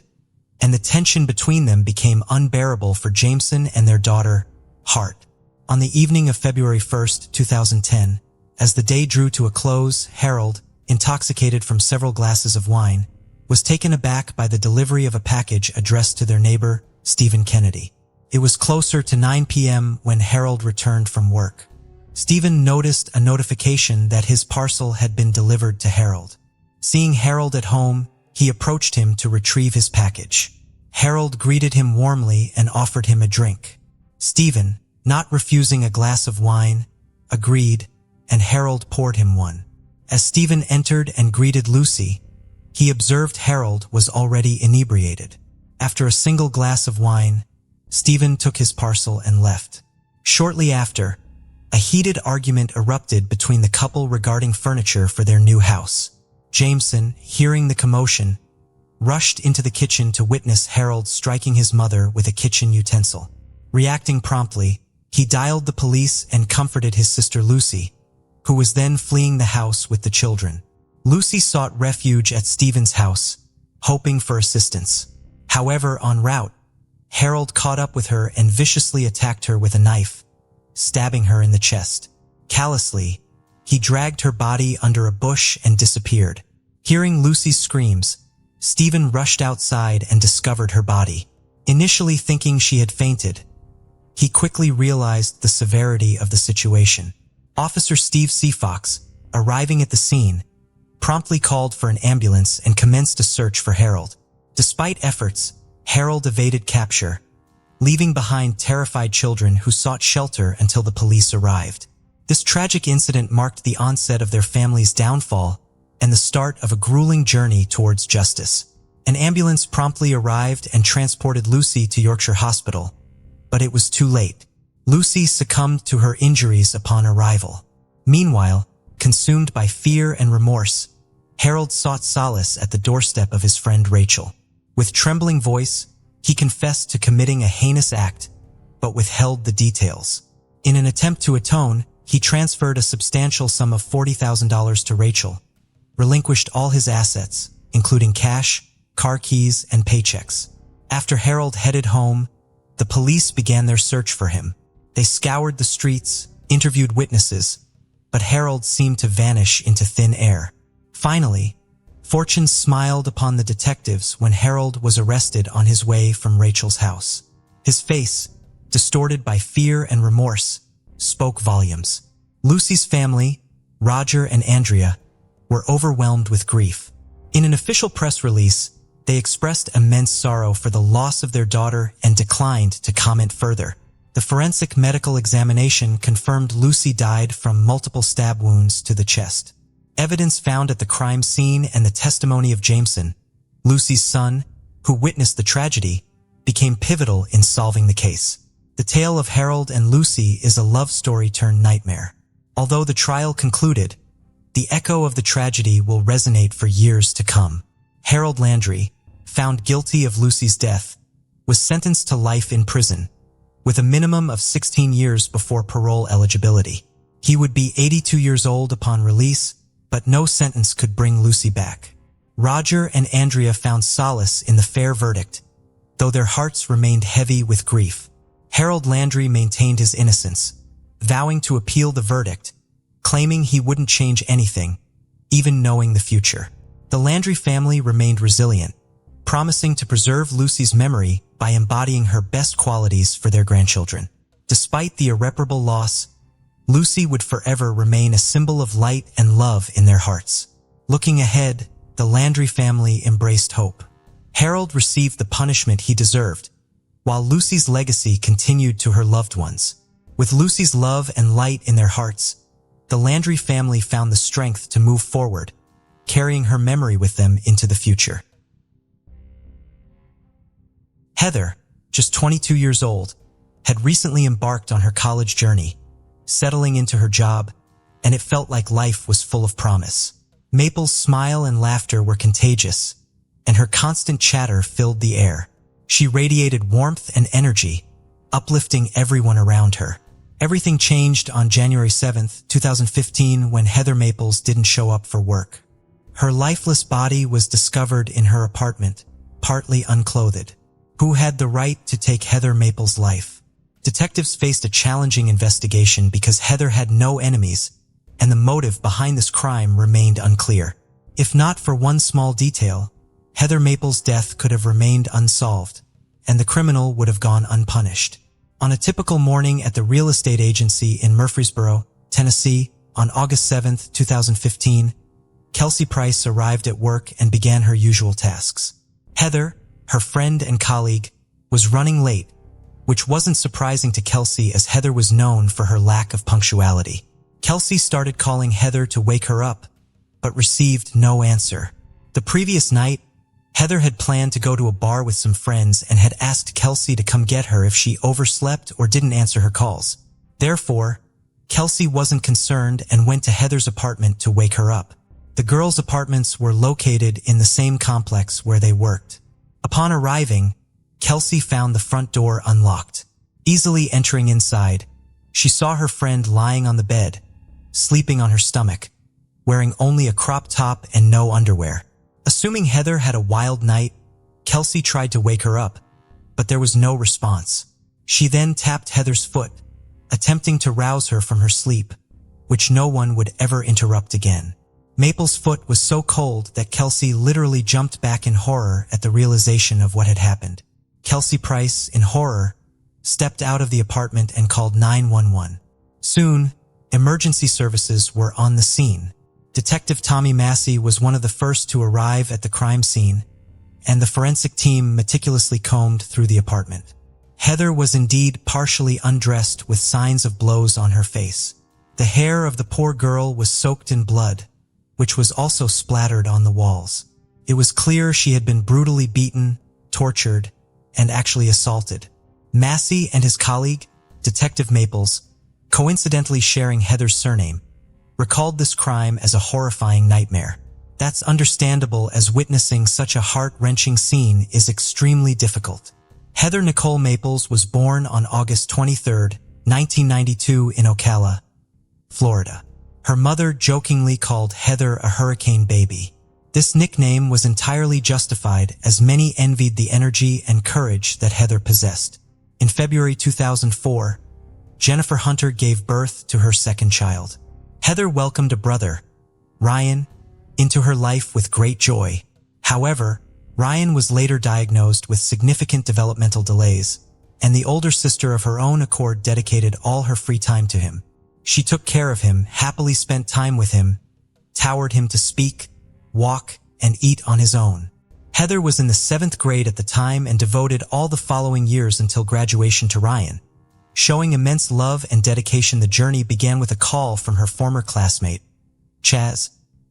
S1: and the tension between them became unbearable for Jameson and their daughter, Hart. On the evening of February 1, 2010, as the day drew to a close, Harold, intoxicated from several glasses of wine, was taken aback by the delivery of a package addressed to their neighbor, Stephen Kennedy. It was closer to 9 p.m. when Harold returned from work. Stephen noticed a notification that his parcel had been delivered to Harold. Seeing Harold at home, he approached him to retrieve his package. Harold greeted him warmly and offered him a drink. Stephen, not refusing a glass of wine, agreed, and Harold poured him one. As Stephen entered and greeted Lucy, he observed Harold was already inebriated. After a single glass of wine, Stephen took his parcel and left. Shortly after, a heated argument erupted between the couple regarding furniture for their new house. Jameson, hearing the commotion, rushed into the kitchen to witness Harold striking his mother with a kitchen utensil. Reacting promptly, he dialed the police and comforted his sister Lucy, who was then fleeing the house with the children. Lucy sought refuge at Stephen's house, hoping for assistance. However, en route, Harold caught up with her and viciously attacked her with a knife, stabbing her in the chest. Callously, he dragged her body under a bush and disappeared. Hearing Lucy's screams, Stephen rushed outside and discovered her body. Initially thinking she had fainted, he quickly realized the severity of the situation. Officer Steve Seafox, arriving at the scene, promptly called for an ambulance and commenced a search for Harold. Despite efforts, Harold evaded capture, leaving behind terrified children who sought shelter until the police arrived. This tragic incident marked the onset of their family's downfall and the start of a grueling journey towards justice. An ambulance promptly arrived and transported Lucy to Yorkshire Hospital, but it was too late. Lucy succumbed to her injuries upon arrival. Meanwhile, consumed by fear and remorse, Harold sought solace at the doorstep of his friend Rachel. With trembling voice, he confessed to committing a heinous act, but withheld the details. In an attempt to atone, he transferred a substantial sum of $40,000 to Rachel, relinquished all his assets, including cash, car keys, and paychecks. After Harold headed home, the police began their search for him. They scoured the streets, interviewed witnesses, but Harold seemed to vanish into thin air. Finally, fortune smiled upon the detectives when Harold was arrested on his way from Rachel's house. His face, distorted by fear and remorse, spoke volumes. Lucy's family, Roger and Andrea, were overwhelmed with grief. In an official press release, they expressed immense sorrow for the loss of their daughter and declined to comment further. The forensic medical examination confirmed Lucy died from multiple stab wounds to the chest. Evidence found at the crime scene and the testimony of Jameson, Lucy's son, who witnessed the tragedy, became pivotal in solving the case. The tale of Harold and Lucy is a love story turned nightmare. Although the trial concluded, the echo of the tragedy will resonate for years to come. Harold Landry, found guilty of Lucy's death, was sentenced to life in prison, with a minimum of 16 years before parole eligibility. He would be 82 years old upon release, but no sentence could bring Lucy back. Roger and Andrea found solace in the fair verdict, though their hearts remained heavy with grief. Harold Landry maintained his innocence, vowing to appeal the verdict, claiming he wouldn't change anything, even knowing the future. The Landry family remained resilient, promising to preserve Lucy's memory by embodying her best qualities for their grandchildren. Despite the irreparable loss, Lucy would forever remain a symbol of light and love in their hearts. Looking ahead, the Landry family embraced hope. Harold received the punishment he deserved, while Lucy's legacy continued to her loved ones. With Lucy's love and light in their hearts, the Landry family found the strength to move forward, carrying her memory with them into the future. Heather, just 22 years old, had recently embarked on her college journey, settling into her job, and it felt like life was full of promise. Maple's smile and laughter were contagious, and her constant chatter filled the air. She radiated warmth and energy, uplifting everyone around her. Everything changed on January 7, 2015, when Heather Maples didn't show up for work. Her lifeless body was discovered in her apartment, partly unclothed. Who had the right to take Heather Maples' life? Detectives faced a challenging investigation because Heather had no enemies, and the motive behind this crime remained unclear. If not for one small detail, Heather Maples' death could have remained unsolved, and the criminal would have gone unpunished. On a typical morning at the real estate agency in Murfreesboro, Tennessee, on August 7, 2015, Kelsey Price arrived at work and began her usual tasks. Heather, her friend and colleague, was running late, which wasn't surprising to Kelsey as Heather was known for her lack of punctuality. Kelsey started calling Heather to wake her up, but received no answer. The previous night, Heather had planned to go to a bar with some friends and had asked Kelsey to come get her if she overslept or didn't answer her calls. Therefore, Kelsey wasn't concerned and went to Heather's apartment to wake her up. The girls' apartments were located in the same complex where they worked. Upon arriving, Kelsey found the front door unlocked. Easily entering inside, she saw her friend lying on the bed, sleeping on her stomach, wearing only a crop top and no underwear. Assuming Heather had a wild night, Kelsey tried to wake her up, but there was no response. She then tapped Heather's foot, attempting to rouse her from her sleep, which no one would ever interrupt again. Maple's foot was so cold that Kelsey literally jumped back in horror at the realization of what had happened. Kelsey Price, in horror, stepped out of the apartment and called 911. Soon, emergency services were on the scene. Detective Tommy Massey was one of the first to arrive at the crime scene, and the forensic team meticulously combed through the apartment. Heather was indeed partially undressed with signs of blows on her face. The hair of the poor girl was soaked in blood, which was also splattered on the walls. It was clear she had been brutally beaten, tortured, and actually assaulted. Massey and his colleague, Detective Maples, coincidentally sharing Heather's surname, recalled this crime as a horrifying nightmare. That's understandable as witnessing such a heart-wrenching scene is extremely difficult. Heather Nicole Maples was born on August 23, 1992 in Ocala, Florida. Her mother jokingly called Heather a hurricane baby. This nickname was entirely justified as many envied the energy and courage that Heather possessed. In February 2004, Jennifer Hunter gave birth to her second child. Heather welcomed a brother, Ryan, into her life with great joy. However, Ryan was later diagnosed with significant developmental delays, and the older sister of her own accord dedicated all her free time to him. She took care of him, happily spent time with him, taught him to speak, walk, and eat on his own. Heather was in the 7th grade at the time and devoted all the following years until graduation to Ryan. Showing immense love and dedication, the journey began with a call from her former classmate, Chaz,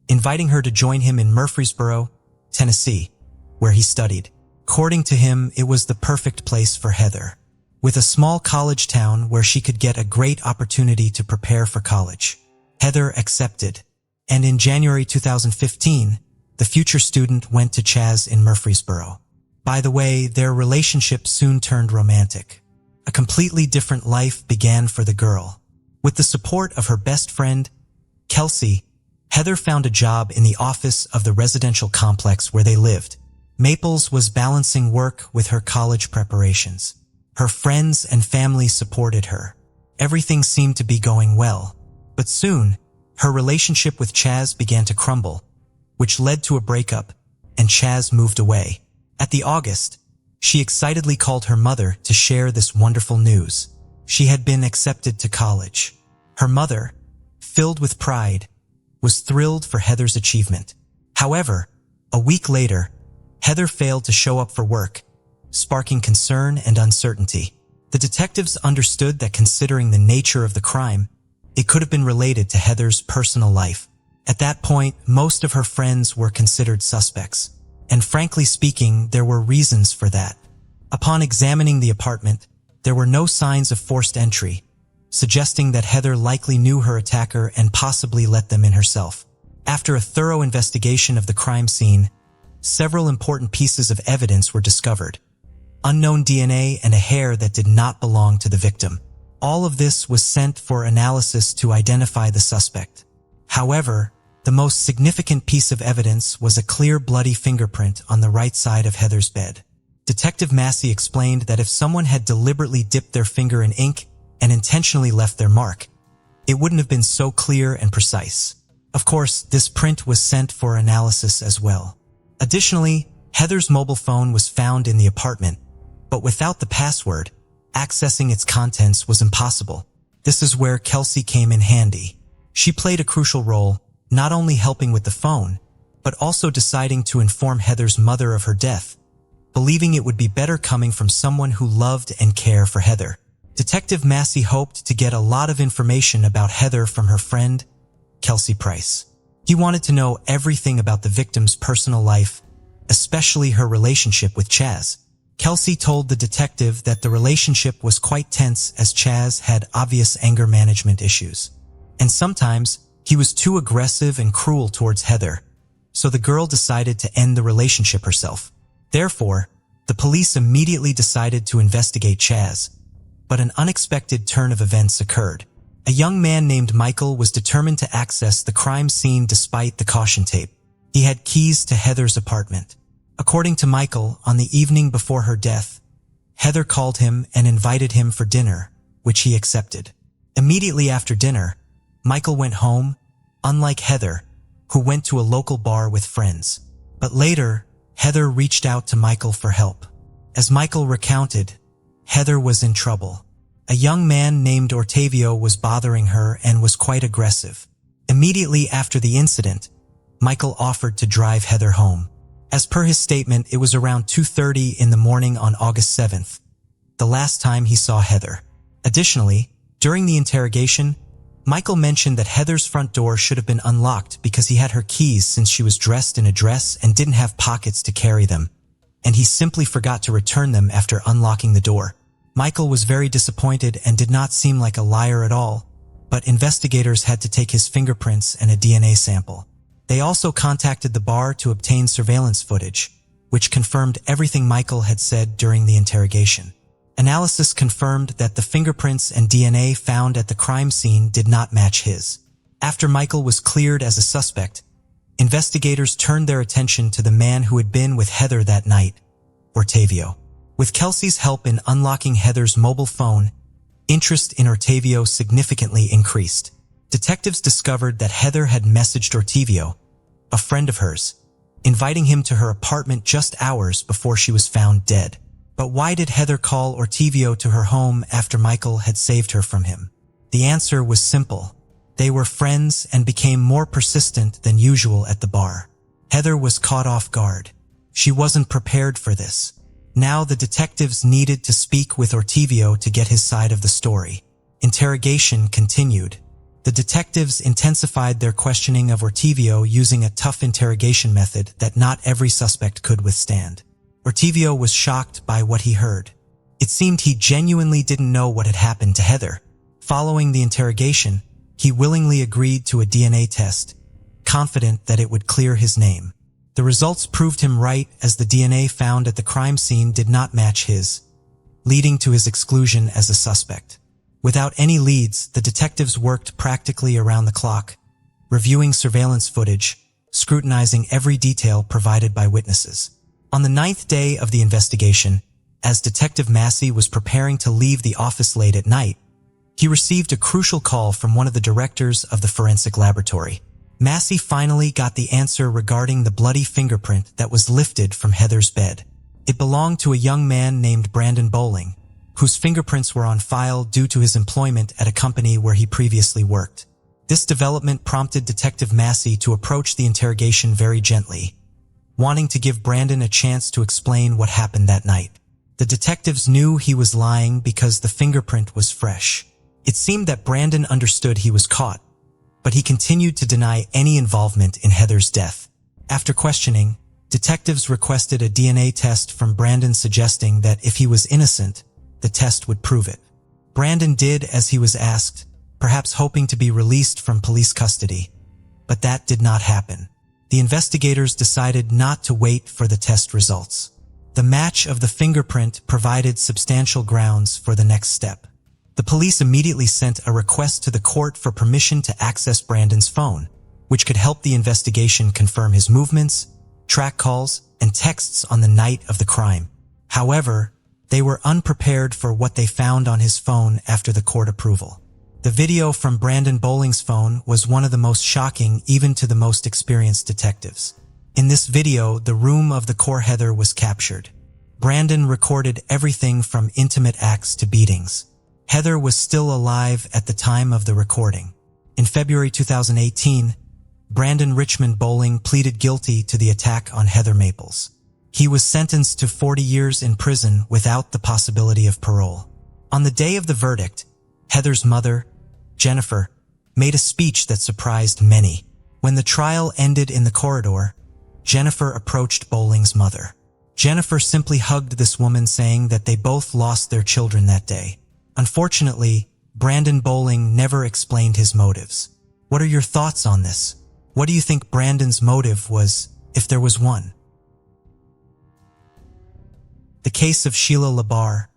S1: inviting her to join him in Murfreesboro, Tennessee, where he studied. According to him, it was the perfect place for Heather, with a small college town where she could get a great opportunity to prepare for college. Heather accepted, and in January 2015, the future student went to Chaz in Murfreesboro. By the way, their relationship soon turned romantic. A completely different life began for the girl. With the support of her best friend, Kelsey, Heather found a job in the office of the residential complex where they lived. Maples was balancing work with her college preparations. Her friends and family supported her. Everything seemed to be going well. But soon, her relationship with Chaz began to crumble, which led to a breakup, and Chaz moved away. At the August, she excitedly called her mother to share this wonderful news. She had been accepted to college. Her mother, filled with pride, was thrilled for Heather's achievement. However, a week later, Heather failed to show up for work, sparking concern and uncertainty. The detectives understood that considering the nature of the crime, it could have been related to Heather's personal life. At that point, most of her friends were considered suspects, and frankly speaking, there were reasons for that. Upon examining the apartment, there were no signs of forced entry, suggesting that Heather likely knew her attacker and possibly let them in herself. After a thorough investigation of the crime scene, several important pieces of evidence were discovered. Unknown DNA and a hair that did not belong to the victim. All of this was sent for analysis to identify the suspect. However, the most significant piece of evidence was a clear bloody fingerprint on the right side of Heather's bed. Detective Massey explained that if someone had deliberately dipped their finger in ink and intentionally left their mark, it wouldn't have been so clear and precise. Of course, this print was sent for analysis as well. Additionally, Heather's mobile phone was found in the apartment, but without the password, accessing its contents was impossible. This is where Kelsey came in handy. She played a crucial role, not only helping with the phone, but also deciding to inform Heather's mother of her death, believing it would be better coming from someone who loved and cared for Heather. Detective Massey hoped to get a lot of information about Heather from her friend, Kelsey Price. He wanted to know everything about the victim's personal life, especially her relationship with Chaz. Kelsey told the detective that the relationship was quite tense as Chaz had obvious anger management issues. And sometimes, he was too aggressive and cruel towards Heather, so the girl decided to end the relationship herself. Therefore, the police immediately decided to investigate Chaz, but an unexpected turn of events occurred. A young man named Michael was determined to access the crime scene despite the caution tape. He had keys to Heather's apartment. According to Michael, on the evening before her death, Heather called him and invited him for dinner, which he accepted. Immediately after dinner, Michael went home, unlike Heather, who went to a local bar with friends. But later, Heather reached out to Michael for help. As Michael recounted, Heather was in trouble. A young man named Ortavio was bothering her and was quite aggressive. Immediately after the incident, Michael offered to drive Heather home. As per his statement, it was around 2:30 in the morning on August 7th, the last time he saw Heather. Additionally, during the interrogation, Michael mentioned that Heather's front door should have been unlocked because he had her keys since she was dressed in a dress and didn't have pockets to carry them, and he simply forgot to return them after unlocking the door. Michael was very disappointed and did not seem like a liar at all, but investigators had to take his fingerprints and a DNA sample. They also contacted the bar to obtain surveillance footage, which confirmed everything Michael had said during the interrogation. Analysis confirmed that the fingerprints and DNA found at the crime scene did not match his. After Michael was cleared as a suspect, investigators turned their attention to the man who had been with Heather that night, Ortavio. With Kelsey's help in unlocking Heather's mobile phone, interest in Ortavio significantly increased. Detectives discovered that Heather had messaged Ortavio, a friend of hers, inviting him to her apartment just hours before she was found dead. But why did Heather call Ortavio to her home after Michael had saved her from him? The answer was simple. They were friends and became more persistent than usual at the bar. Heather was caught off guard. She wasn't prepared for this. Now the detectives needed to speak with Ortavio to get his side of the story. Interrogation continued. The detectives intensified their questioning of Ortavio using a tough interrogation method that not every suspect could withstand. Ortavio was shocked by what he heard. It seemed he genuinely didn't know what had happened to Heather. Following the interrogation, he willingly agreed to a DNA test, confident that it would clear his name. The results proved him right, as the DNA found at the crime scene did not match his, leading to his exclusion as a suspect. Without any leads, the detectives worked practically around the clock, reviewing surveillance footage, scrutinizing every detail provided by witnesses. On the 9th day of the investigation, as Detective Massey was preparing to leave the office late at night, he received a crucial call from one of the directors of the forensic laboratory. Massey finally got the answer regarding the bloody fingerprint that was lifted from Heather's bed. It belonged to a young man named Brandon Bowling, whose fingerprints were on file due to his employment at a company where he previously worked. This development prompted Detective Massey to approach the interrogation very gently, wanting to give Brandon a chance to explain what happened that night. The detectives knew he was lying because the fingerprint was fresh. It seemed that Brandon understood he was caught, but he continued to deny any involvement in Heather's death. After questioning, detectives requested a DNA test from Brandon, suggesting that if he was innocent, the test would prove it. Brandon did as he was asked, perhaps hoping to be released from police custody, but that did not happen. The investigators decided not to wait for the test results. The match of the fingerprint provided substantial grounds for the next step. The police immediately sent a request to the court for permission to access Brandon's phone, which could help the investigation confirm his movements, track calls, and texts on the night of the crime. However, they were unprepared for what they found on his phone after the court approval. The video from Brandon Bowling's phone was one of the most shocking even to the most experienced detectives. In this video, the room of the core Heather was captured. Brandon recorded everything from intimate acts to beatings. Heather was still alive at the time of the recording. In February 2018, Brandon Richmond Bowling pleaded guilty to the attack on Heather Maples. He was sentenced to 40 years in prison without the possibility of parole. On the day of the verdict, Heather's mother, Jennifer, made a speech that surprised many. When the trial ended in the corridor, Jennifer approached Bowling's mother. Jennifer simply hugged this woman, saying that they both lost their children that day. Unfortunately, Brandon Bowling never explained his motives. What are your thoughts on this? What do you think Brandon's motive was, if there was one? The case of Sheila Labar,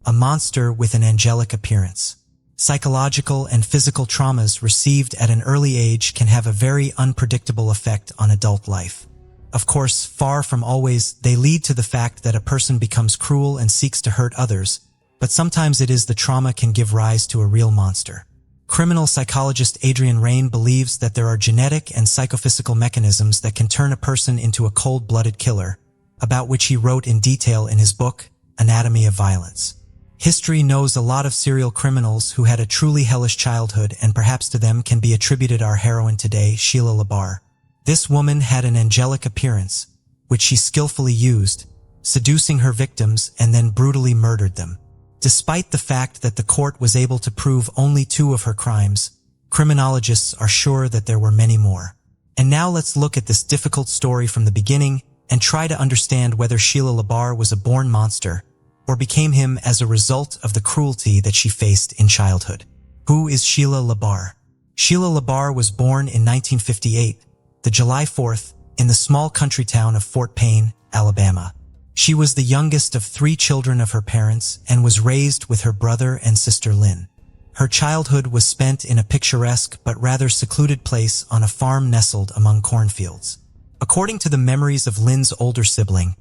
S1: a monster with an angelic appearance. Psychological and physical traumas received at an early age can have a very unpredictable effect on adult life. Of course, far from always, they lead to the fact that a person becomes cruel and seeks to hurt others, but sometimes it is the trauma can give rise to a real monster. Criminal psychologist Adrian Rain believes that there are genetic and psychophysical mechanisms that can turn a person into a cold-blooded killer, about which he wrote in detail in his book, Anatomy of Violence. History knows a lot of serial criminals who had a truly hellish childhood, and perhaps to them can be attributed our heroine today, Sheila Labar. This woman had an angelic appearance, which she skillfully used, seducing her victims and then brutally murdered them. Despite the fact that the court was able to prove only 2 of her crimes, criminologists are sure that there were many more. And now let's look at this difficult story from the beginning and try to understand whether Sheila Labar was a born monster or became him as a result of the cruelty that she faced in childhood. Who is Sheila Labar? Sheila Labar was born in 1958, the July 4th, in the small country town of Fort Payne, Alabama. She was the youngest of 3 children of her parents and was raised with her brother and sister Lynn. Her childhood was spent in a picturesque but rather secluded place on a farm nestled among cornfields. According to the memories of Lynn's older sibling,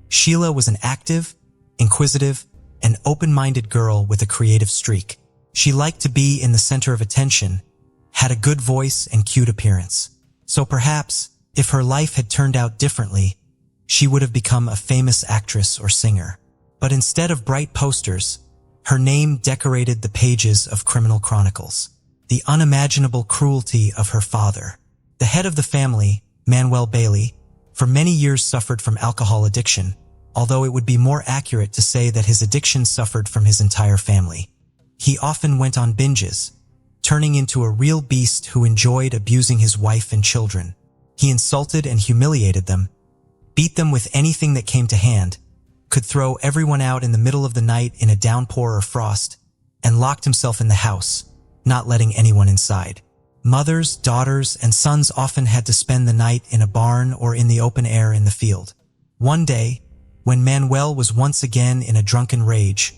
S1: Sheila was an active, inquisitive, and open-minded girl with a creative streak. She liked to be in the center of attention, had a good voice and cute appearance. So perhaps, if her life had turned out differently, she would have become a famous actress or singer. But instead of bright posters, her name decorated the pages of criminal chronicles. The unimaginable cruelty of her father. The head of the family, Manuel Bailey, for many years suffered from alcohol addiction, although it would be more accurate to say that his addiction suffered from his entire family. He often went on binges, turning into a real beast who enjoyed abusing his wife and children. He insulted and humiliated them, beat them with anything that came to hand, could throw everyone out in the middle of the night in a downpour or frost, and locked himself in the house, not letting anyone inside. Mothers, daughters, and sons often had to spend the night in a barn or in the open air in the field. One day, when Manuel was once again in a drunken rage,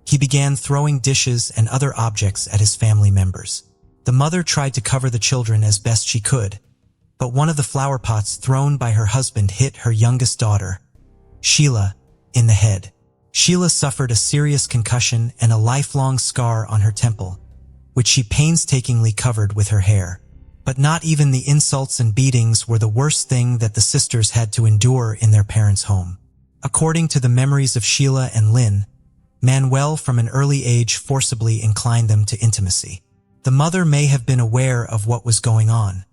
S1: he began throwing dishes and other objects at his family members. The mother tried to cover the children as best she could, but one of the flower pots thrown by her husband hit her youngest daughter, Sheila, in the head. Sheila suffered a serious concussion and a lifelong scar on her temple, which she painstakingly covered with her hair. But not even the insults and beatings were the worst thing that the sisters had to endure in their parents' home. According to the memories of Sheila and Lynn, Manuel from an early age forcibly inclined them to intimacy. The mother may have been aware of what was going on,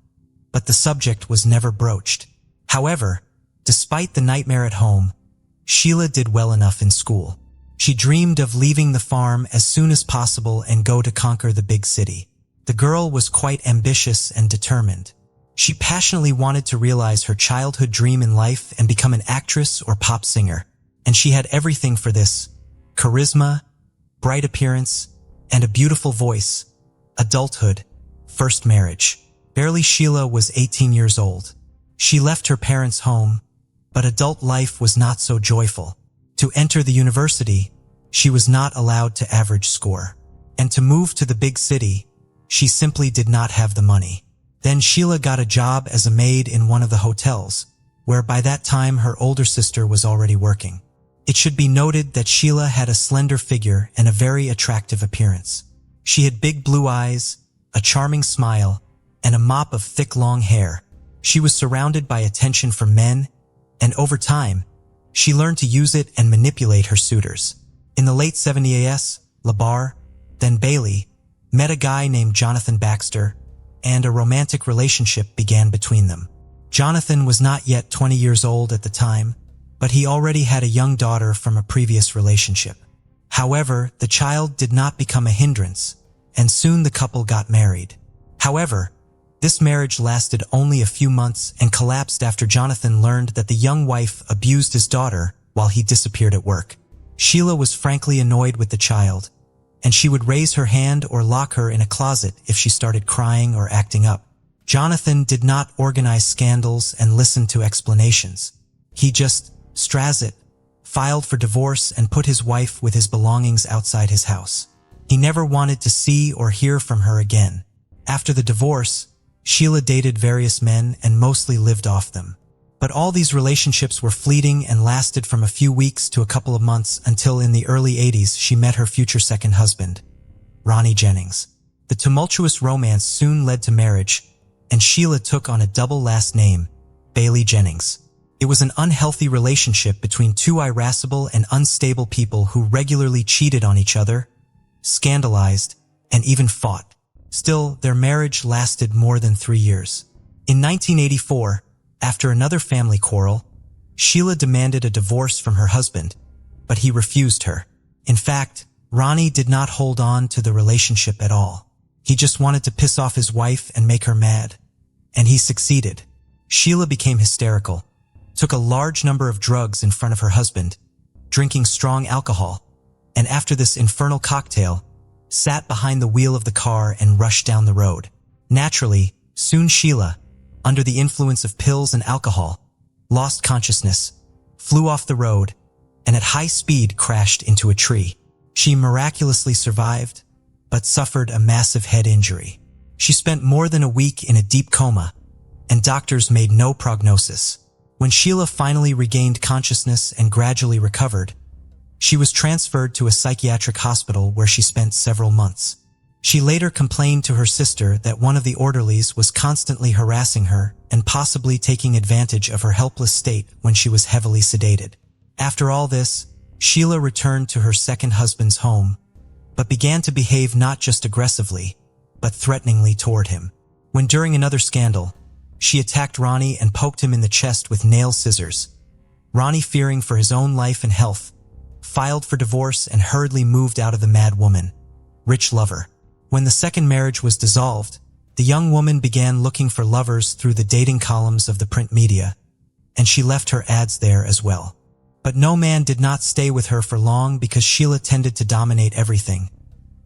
S1: but the subject was never broached. However, despite the nightmare at home, Sheila did well enough in school. She dreamed of leaving the farm as soon as possible and go to conquer the big city. The girl was quite ambitious and determined. She passionately wanted to realize her childhood dream in life and become an actress or pop singer. And she had everything for this: charisma, bright appearance, and a beautiful voice. Adulthood, first marriage. Barely Sheila was 18 years old. She left her parents' home, but adult life was not so joyful. To enter the university, she was not allowed to average score. And to move to the big city, she simply did not have the money. Then Sheila got a job as a maid in one of the hotels, where by that time her older sister was already working. It should be noted that Sheila had a slender figure and a very attractive appearance. She had big blue eyes, a charming smile, and a mop of thick long hair. She was surrounded by attention from men, and over time, she learned to use it and manipulate her suitors. In the late 70s, LaBar, then Bailey, met a guy named Jonathan Baxter, and a romantic relationship began between them. Jonathan was not yet 20 years old at the time, but he already had a young daughter from a previous relationship. However, the child did not become a hindrance, and soon the couple got married. However, this marriage lasted only a few months and collapsed after Jonathan learned that the young wife abused his daughter while he disappeared at work. Sheila was frankly annoyed with the child, and she would raise her hand or lock her in a closet if she started crying or acting up. Jonathan did not organize scandals and listen to explanations. He just filed for divorce and put his wife with his belongings outside his house. He never wanted to see or hear from her again. After the divorce, Sheila dated various men and mostly lived off them. But all these relationships were fleeting and lasted from a few weeks to a couple of months until in the early 80s she met her future second husband, Ronnie Jennings. The tumultuous romance soon led to marriage, and Sheila took on a double last name, Bailey Jennings. It was an unhealthy relationship between two irascible and unstable people who regularly cheated on each other, scandalized, and even fought. Still, their marriage lasted more than 3 years. In 1984, after another family quarrel, Sheila demanded a divorce from her husband, but he refused her. In fact, Ronnie did not hold on to the relationship at all. He just wanted to piss off his wife and make her mad. And he succeeded. Sheila became hysterical, took a large number of drugs in front of her husband, drinking strong alcohol, and after this infernal cocktail, sat behind the wheel of the car and rushed down the road. Naturally, soon Sheila, under the influence of pills and alcohol, lost consciousness, flew off the road, and at high speed crashed into a tree. She miraculously survived, but suffered a massive head injury. She spent more than a week in a deep coma, and doctors made no prognosis. When Sheila finally regained consciousness and gradually recovered, she was transferred to a psychiatric hospital where she spent several months. She later complained to her sister that one of the orderlies was constantly harassing her and possibly taking advantage of her helpless state when she was heavily sedated. After all this, Sheila returned to her second husband's home, but began to behave not just aggressively, but threateningly toward him. When during another scandal, she attacked Ronnie and poked him in the chest with nail scissors. Ronnie, fearing for his own life and health, filed for divorce and hurriedly moved out of the mad woman, rich lover. When the second marriage was dissolved, the young woman began looking for lovers through the dating columns of the print media, and she left her ads there as well. But no man did not stay with her for long because Sheila tended to dominate everything,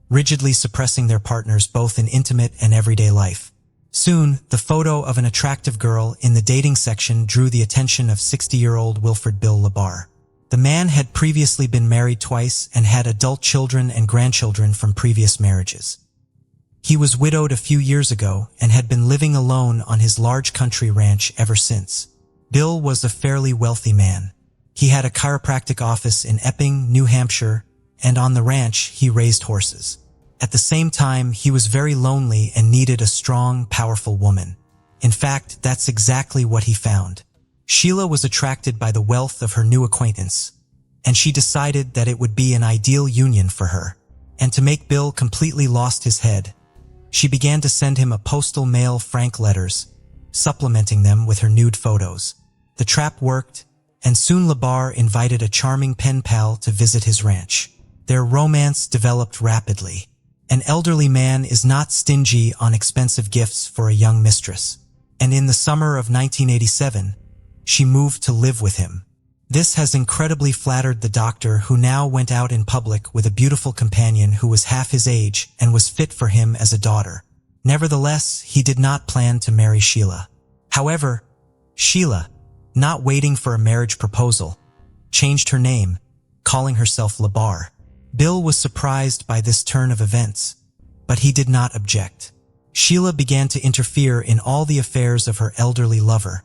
S1: rigidly suppressing their partners both in intimate and everyday life. Soon, the photo of an attractive girl in the dating section drew the attention of 60-year-old Wilfred Bill Labar. The man had previously been married twice and had adult children and grandchildren from previous marriages. He was widowed a few years ago and had been living alone on his large country ranch ever since. Bill was a fairly wealthy man. He had a chiropractic office in Epping, New Hampshire, and on the ranch he raised horses. At the same time, he was very lonely and needed a strong, powerful woman. In fact, that's exactly what he found. Sheila was attracted by the wealth of her new acquaintance, and she decided that it would be an ideal union for her. And to make Bill completely lost his head, she began to send him a postal mail frank letters, supplementing them with her nude photos. The trap worked, and soon Labar invited a charming pen pal to visit his ranch. Their romance developed rapidly. An elderly man is not stingy on expensive gifts for a young mistress, and in the summer of 1987, she moved to live with him. This has incredibly flattered the doctor, who now went out in public with a beautiful companion who was half his age and was fit for him as a daughter. Nevertheless, he did not plan to marry Sheila. However, Sheila, not waiting for a marriage proposal, changed her name, calling herself Labar. Bill was surprised by this turn of events, but he did not object. Sheila began to interfere in all the affairs of her elderly lover,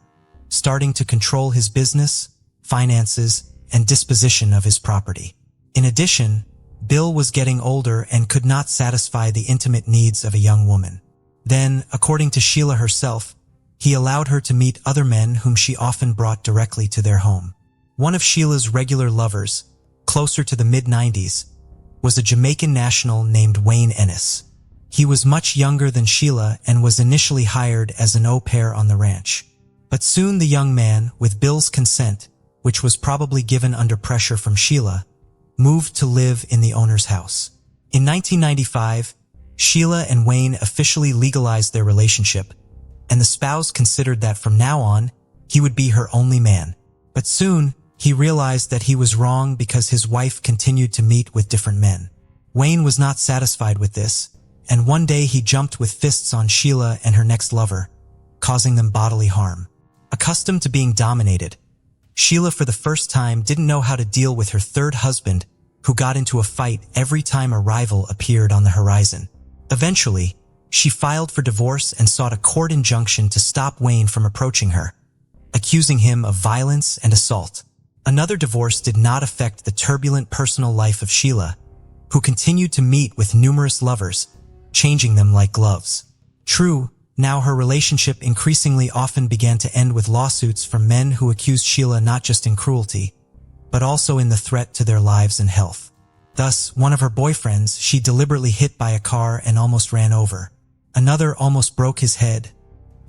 S1: starting to control his business, finances, and disposition of his property. In addition, Bill was getting older and could not satisfy the intimate needs of a young woman. Then, according to Sheila herself, he allowed her to meet other men whom she often brought directly to their home. One of Sheila's regular lovers, closer to the mid-90s, was a Jamaican national named Wayne Ennis. He was much younger than Sheila and was initially hired as an au pair on the ranch. But soon the young man, with Bill's consent, which was probably given under pressure from Sheila, moved to live in the owner's house. In 1995, Sheila and Wayne officially legalized their relationship, and the spouse considered that from now on, he would be her only man. But soon, he realized that he was wrong because his wife continued to meet with different men. Wayne was not satisfied with this, and one day he jumped with fists on Sheila and her next lover, causing them bodily harm. Accustomed to being dominated, Sheila for the first time didn't know how to deal with her third husband, who got into a fight every time a rival appeared on the horizon. Eventually, she filed for divorce and sought a court injunction to stop Wayne from approaching her, accusing him of violence and assault. Another divorce did not affect the turbulent personal life of Sheila, who continued to meet with numerous lovers, changing them like gloves. True, now her relationship increasingly often began to end with lawsuits from men who accused Sheila not just in cruelty, but also in the threat to their lives and health. Thus, one of her boyfriends she deliberately hit by a car and almost ran over. Another almost broke his head,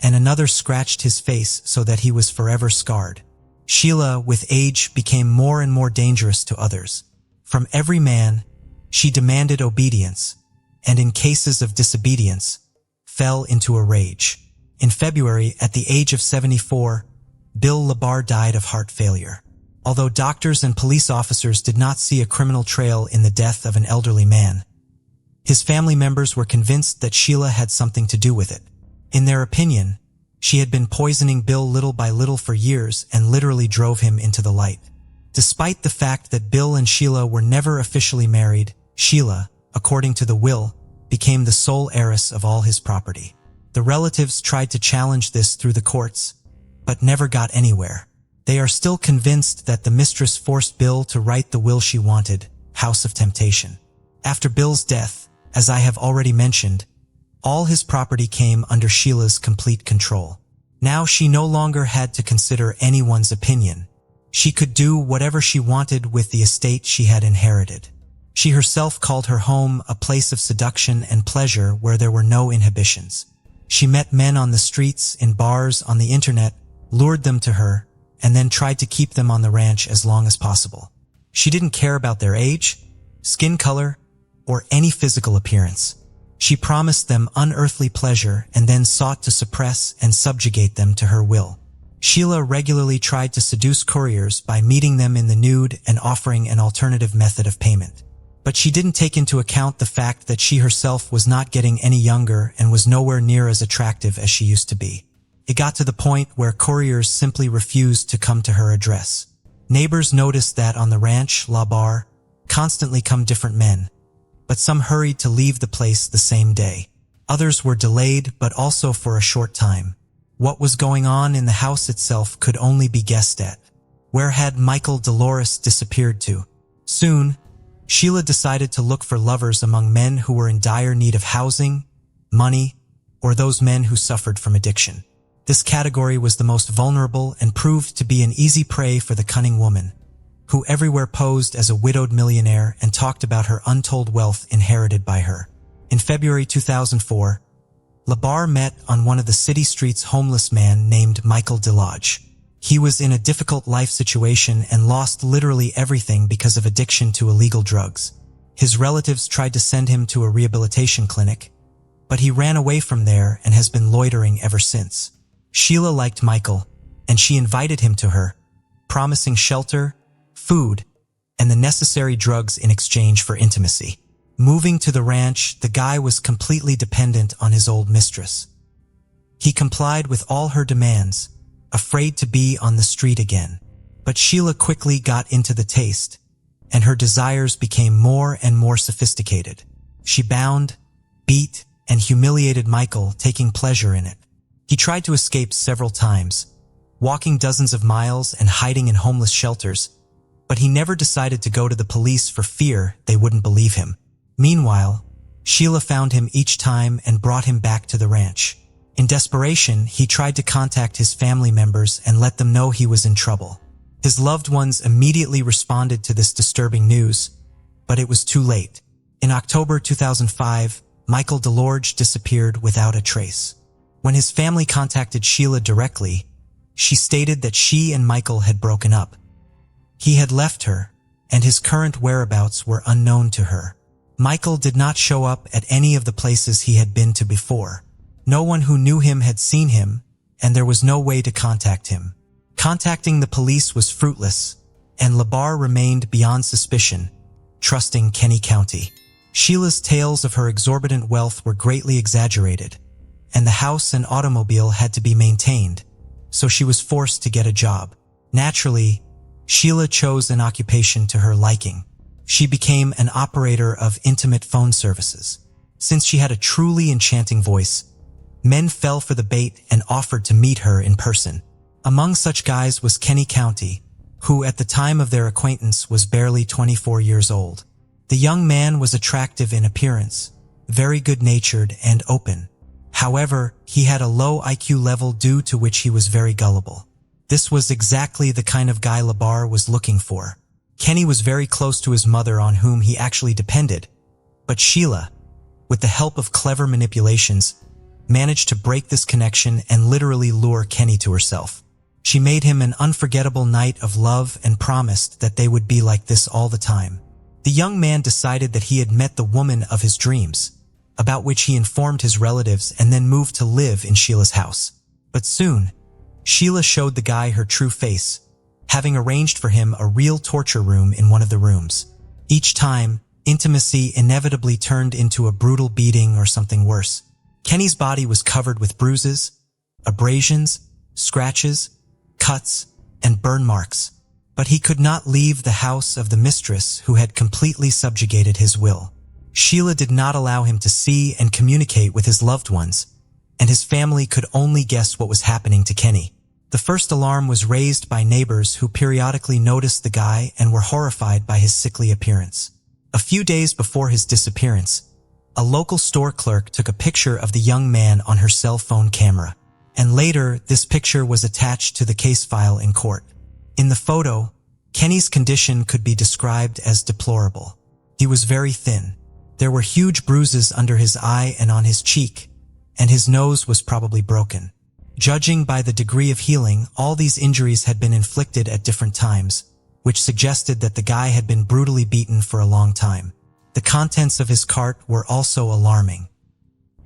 S1: and another scratched his face so that he was forever scarred. Sheila, with age, became more and more dangerous to others. From every man, she demanded obedience, and in cases of disobedience, fell into a rage. In February, at the age of 74, Bill Labar died of heart failure. Although doctors and police officers did not see a criminal trail in the death of an elderly man, his family members were convinced that Sheila had something to do with it. In their opinion, She had been poisoning Bill little by little for years and literally drove him into the light. Despite the fact that Bill and Sheila were never officially married, Sheila, according to the will, became the sole heiress of all his property. The relatives tried to challenge this through the courts, but never got anywhere. They are still convinced that the mistress forced Bill to write the will she wanted, House of Temptation. After Bill's death, as I have already mentioned, all his property came under Sheila's complete control. Now she no longer had to consider anyone's opinion. She could do whatever she wanted with the estate she had inherited. She herself called her home a place of seduction and pleasure where there were no inhibitions. She met men on the streets, in bars, on the internet, lured them to her, and then tried to keep them on the ranch as long as possible. She didn't care about their age, skin color, or any physical appearance. She promised them unearthly pleasure and then sought to suppress and subjugate them to her will. Sheila regularly tried to seduce couriers by meeting them in the nude and offering an alternative method of payment. But she didn't take into account the fact that she herself was not getting any younger and was nowhere near as attractive as she used to be. It got to the point where couriers simply refused to come to her address. Neighbors noticed that on the ranch, La Barre, constantly come different men, but some hurried to leave the place the same day. Others were delayed, but also for a short time. What was going on in the house itself could only be guessed at. Where had Michael Dolores disappeared to? Soon, Sheila decided to look for lovers among men who were in dire need of housing, money, or those men who suffered from addiction. This category was the most vulnerable and proved to be an easy prey for the cunning woman, who everywhere posed as a widowed millionaire and talked about her untold wealth inherited by her. In February 2004, La Barre met on one of the city streets homeless man named Michael Delage. He was in a difficult life situation and lost literally everything because of addiction to illegal drugs. His relatives tried to send him to a rehabilitation clinic, but he ran away from there and has been loitering ever since. Sheila liked Michael, and she invited him to her, promising shelter, food, and the necessary drugs in exchange for intimacy. Moving to the ranch, the guy was completely dependent on his old mistress. He complied with all her demands, afraid to be on the street again. But Sheila quickly got into the taste, and her desires became more and more sophisticated. She bound, beat, and humiliated Michael, taking pleasure in it. He tried to escape several times, walking dozens of miles and hiding in homeless shelters, but he never decided to go to the police for fear they wouldn't believe him. Meanwhile, Sheila found him each time and brought him back to the ranch. In desperation, he tried to contact his family members and let them know he was in trouble. His loved ones immediately responded to this disturbing news, but it was too late. In October 2005, Michael Delage disappeared without a trace. When his family contacted Sheila directly, she stated that she and Michael had broken up. He had left her, and his current whereabouts were unknown to her. Michael did not show up at any of the places he had been to before. No one who knew him had seen him, and there was no way to contact him. Contacting the police was fruitless, and La Barre remained beyond suspicion, trusting Kenny County. Sheila's tales of her exorbitant wealth were greatly exaggerated, and the house and automobile had to be maintained, so she was forced to get a job. Naturally, Sheila chose an occupation to her liking. She became an operator of intimate phone services. Since she had a truly enchanting voice, men fell for the bait and offered to meet her in person. Among such guys was Kenny County, who at the time of their acquaintance was barely 24 years old. The young man was attractive in appearance, very good-natured and open. However, he had a low IQ level due to which he was very gullible. This was exactly the kind of guy La Barre was looking for. Kenny was very close to his mother on whom he actually depended, but Sheila, with the help of clever manipulations, managed to break this connection and literally lure Kenny to herself. She made him an unforgettable night of love and promised that they would be like this all the time. The young man decided that he had met the woman of his dreams, about which he informed his relatives and then moved to live in Sheila's house. But soon, Sheila showed the guy her true face, having arranged for him a real torture room in one of the rooms. Each time, intimacy inevitably turned into a brutal beating or something worse. Kenny's body was covered with bruises, abrasions, scratches, cuts, and burn marks. But he could not leave the house of the mistress who had completely subjugated his will. Sheila did not allow him to see and communicate with his loved ones, and his family could only guess what was happening to Kenny. The first alarm was raised by neighbors who periodically noticed the guy and were horrified by his sickly appearance. A few days before his disappearance, a local store clerk took a picture of the young man on her cell phone camera, and later this picture was attached to the case file in court. In the photo, Kenny's condition could be described as deplorable. He was very thin. There were huge bruises under his eye and on his cheek, and his nose was probably broken. Judging by the degree of healing, all these injuries had been inflicted at different times, which suggested that the guy had been brutally beaten for a long time. The contents of his cart were also alarming.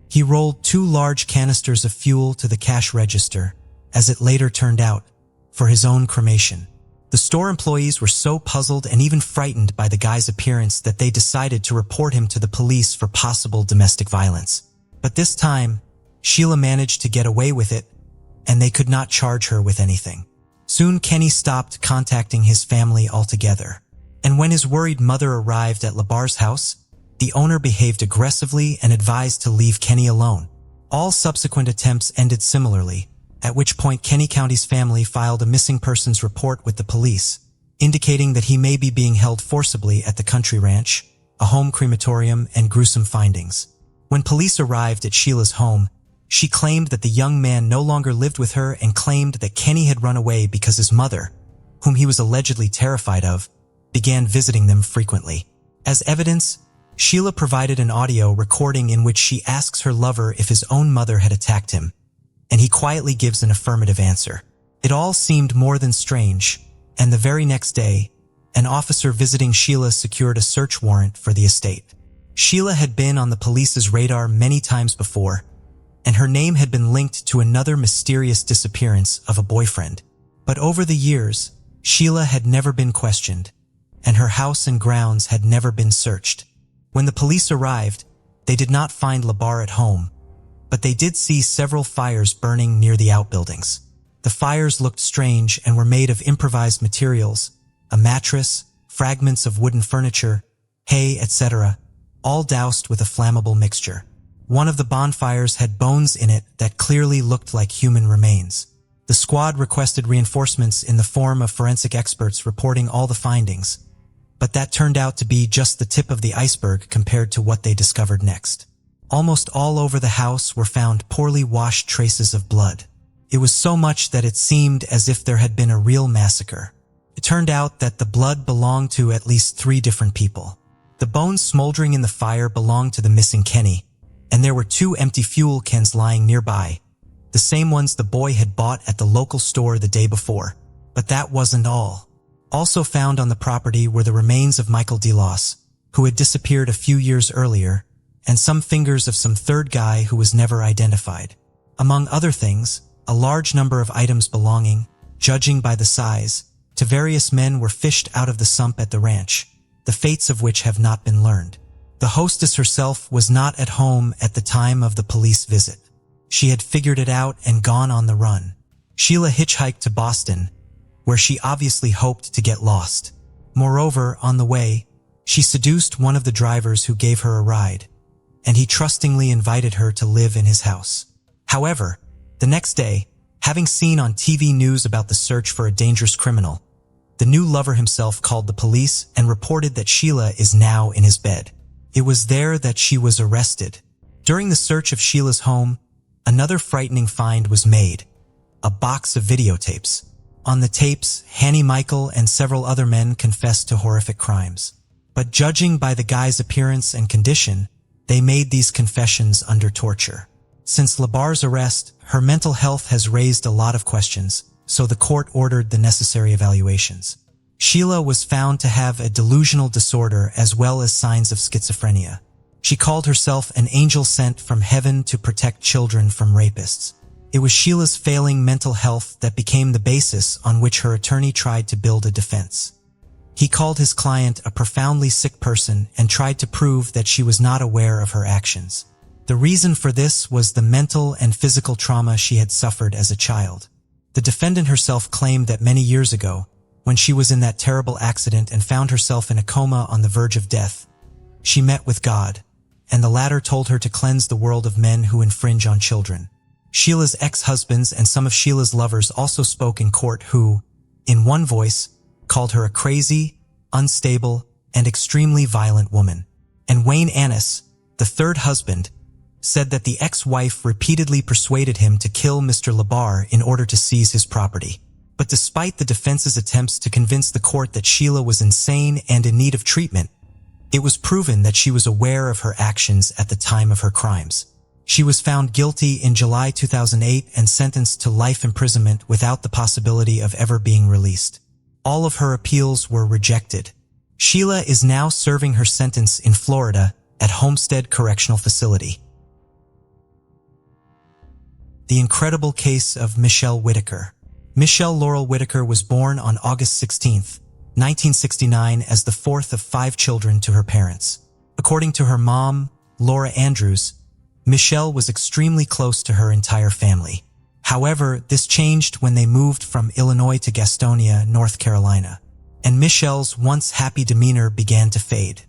S1: He rolled 2 large canisters of fuel to the cash register, as it later turned out, for his own cremation. The store employees were so puzzled and even frightened by the guy's appearance that they decided to report him to the police for possible domestic violence. But this time, Sheila managed to get away with it, and they could not charge her with anything. Soon Kenny stopped contacting his family altogether. And when his worried mother arrived at Labar's house, the owner behaved aggressively and advised to leave Kenny alone. All subsequent attempts ended similarly, at which point Kenny County's family filed a missing persons report with the police, indicating that he may be being held forcibly at the country ranch, a home crematorium, and gruesome findings. When police arrived at Sheila's home, she claimed that the young man no longer lived with her and claimed that Kenny had run away because his mother, whom he was allegedly terrified of, began visiting them frequently. As evidence, Sheila provided an audio recording in which she asks her lover if his own mother had attacked him, and he quietly gives an affirmative answer. It all seemed more than strange, and the very next day, an officer visiting Sheila secured a search warrant for the estate. Sheila had been on the police's radar many times before, and her name had been linked to another mysterious disappearance of a boyfriend. But over the years, Sheila had never been questioned, and her house and grounds had never been searched. When the police arrived, they did not find Labar at home, but they did see several fires burning near the outbuildings. The fires looked strange and were made of improvised materials, a mattress, fragments of wooden furniture, hay, etc., all doused with a flammable mixture. One of the bonfires had bones in it that clearly looked like human remains. The squad requested reinforcements in the form of forensic experts reporting all the findings, but that turned out to be just the tip of the iceberg compared to what they discovered next. Almost all over the house were found poorly washed traces of blood. It was so much that it seemed as if there had been a real massacre. It turned out that the blood belonged to at least 3 different people. The bones smoldering in the fire belonged to the missing Kenny, and there were 2 empty fuel cans lying nearby, the same ones the boy had bought at the local store the day before. But that wasn't all. Also found on the property were the remains of Michael DeLoss, who had disappeared a few years earlier, and some fingers of some third guy who was never identified. Among other things, a large number of items belonging, judging by the size, to various men were fished out of the sump at the ranch, the fates of which have not been learned. The hostess herself was not at home at the time of the police visit. She had figured it out and gone on the run. Sheila hitchhiked to Boston, where she obviously hoped to get lost. Moreover, on the way, she seduced one of the drivers who gave her a ride, and he trustingly invited her to live in his house. However, the next day, having seen on TV news about the search for a dangerous criminal, the new lover himself called the police and reported that Sheila is now in his bed. It was there that she was arrested. During the search of Sheila's home, another frightening find was made: a box of videotapes. On the tapes, Hanny Michael and several other men confessed to horrific crimes. But judging by the guy's appearance and condition, they made these confessions under torture. Since Labar's arrest, her mental health has raised a lot of questions, so the court ordered the necessary evaluations. Sheila was found to have a delusional disorder as well as signs of schizophrenia. She called herself an angel sent from heaven to protect children from rapists. It was Sheila's failing mental health that became the basis on which her attorney tried to build a defense. He called his client a profoundly sick person and tried to prove that she was not aware of her actions. The reason for this was the mental and physical trauma she had suffered as a child. The defendant herself claimed that many years ago, when she was in that terrible accident and found herself in a coma on the verge of death, she met with God, and the latter told her to cleanse the world of men who infringe on children. Sheila's ex-husbands and some of Sheila's lovers also spoke in court who, in one voice, called her a crazy, unstable, and extremely violent woman. And Wayne Annis, the third husband, said that the ex-wife repeatedly persuaded him to kill Mr. Labar in order to seize his property. But despite the defense's attempts to convince the court that Sheila was insane and in need of treatment, it was proven that she was aware of her actions at the time of her crimes. She was found guilty in July 2008 and sentenced to life imprisonment without the possibility of ever being released. All of her appeals were rejected. Sheila is now serving her sentence in Florida at Homestead Correctional Facility. The incredible case of Michelle Whitaker. Michelle Laurel Whitaker was born on August 16, 1969, as the fourth of 5 children to her parents. According to her mom, Laura Andrews, Michelle was extremely close to her entire family. However, this changed when they moved from Illinois to Gastonia, North Carolina, and Michelle's once happy demeanor began to fade.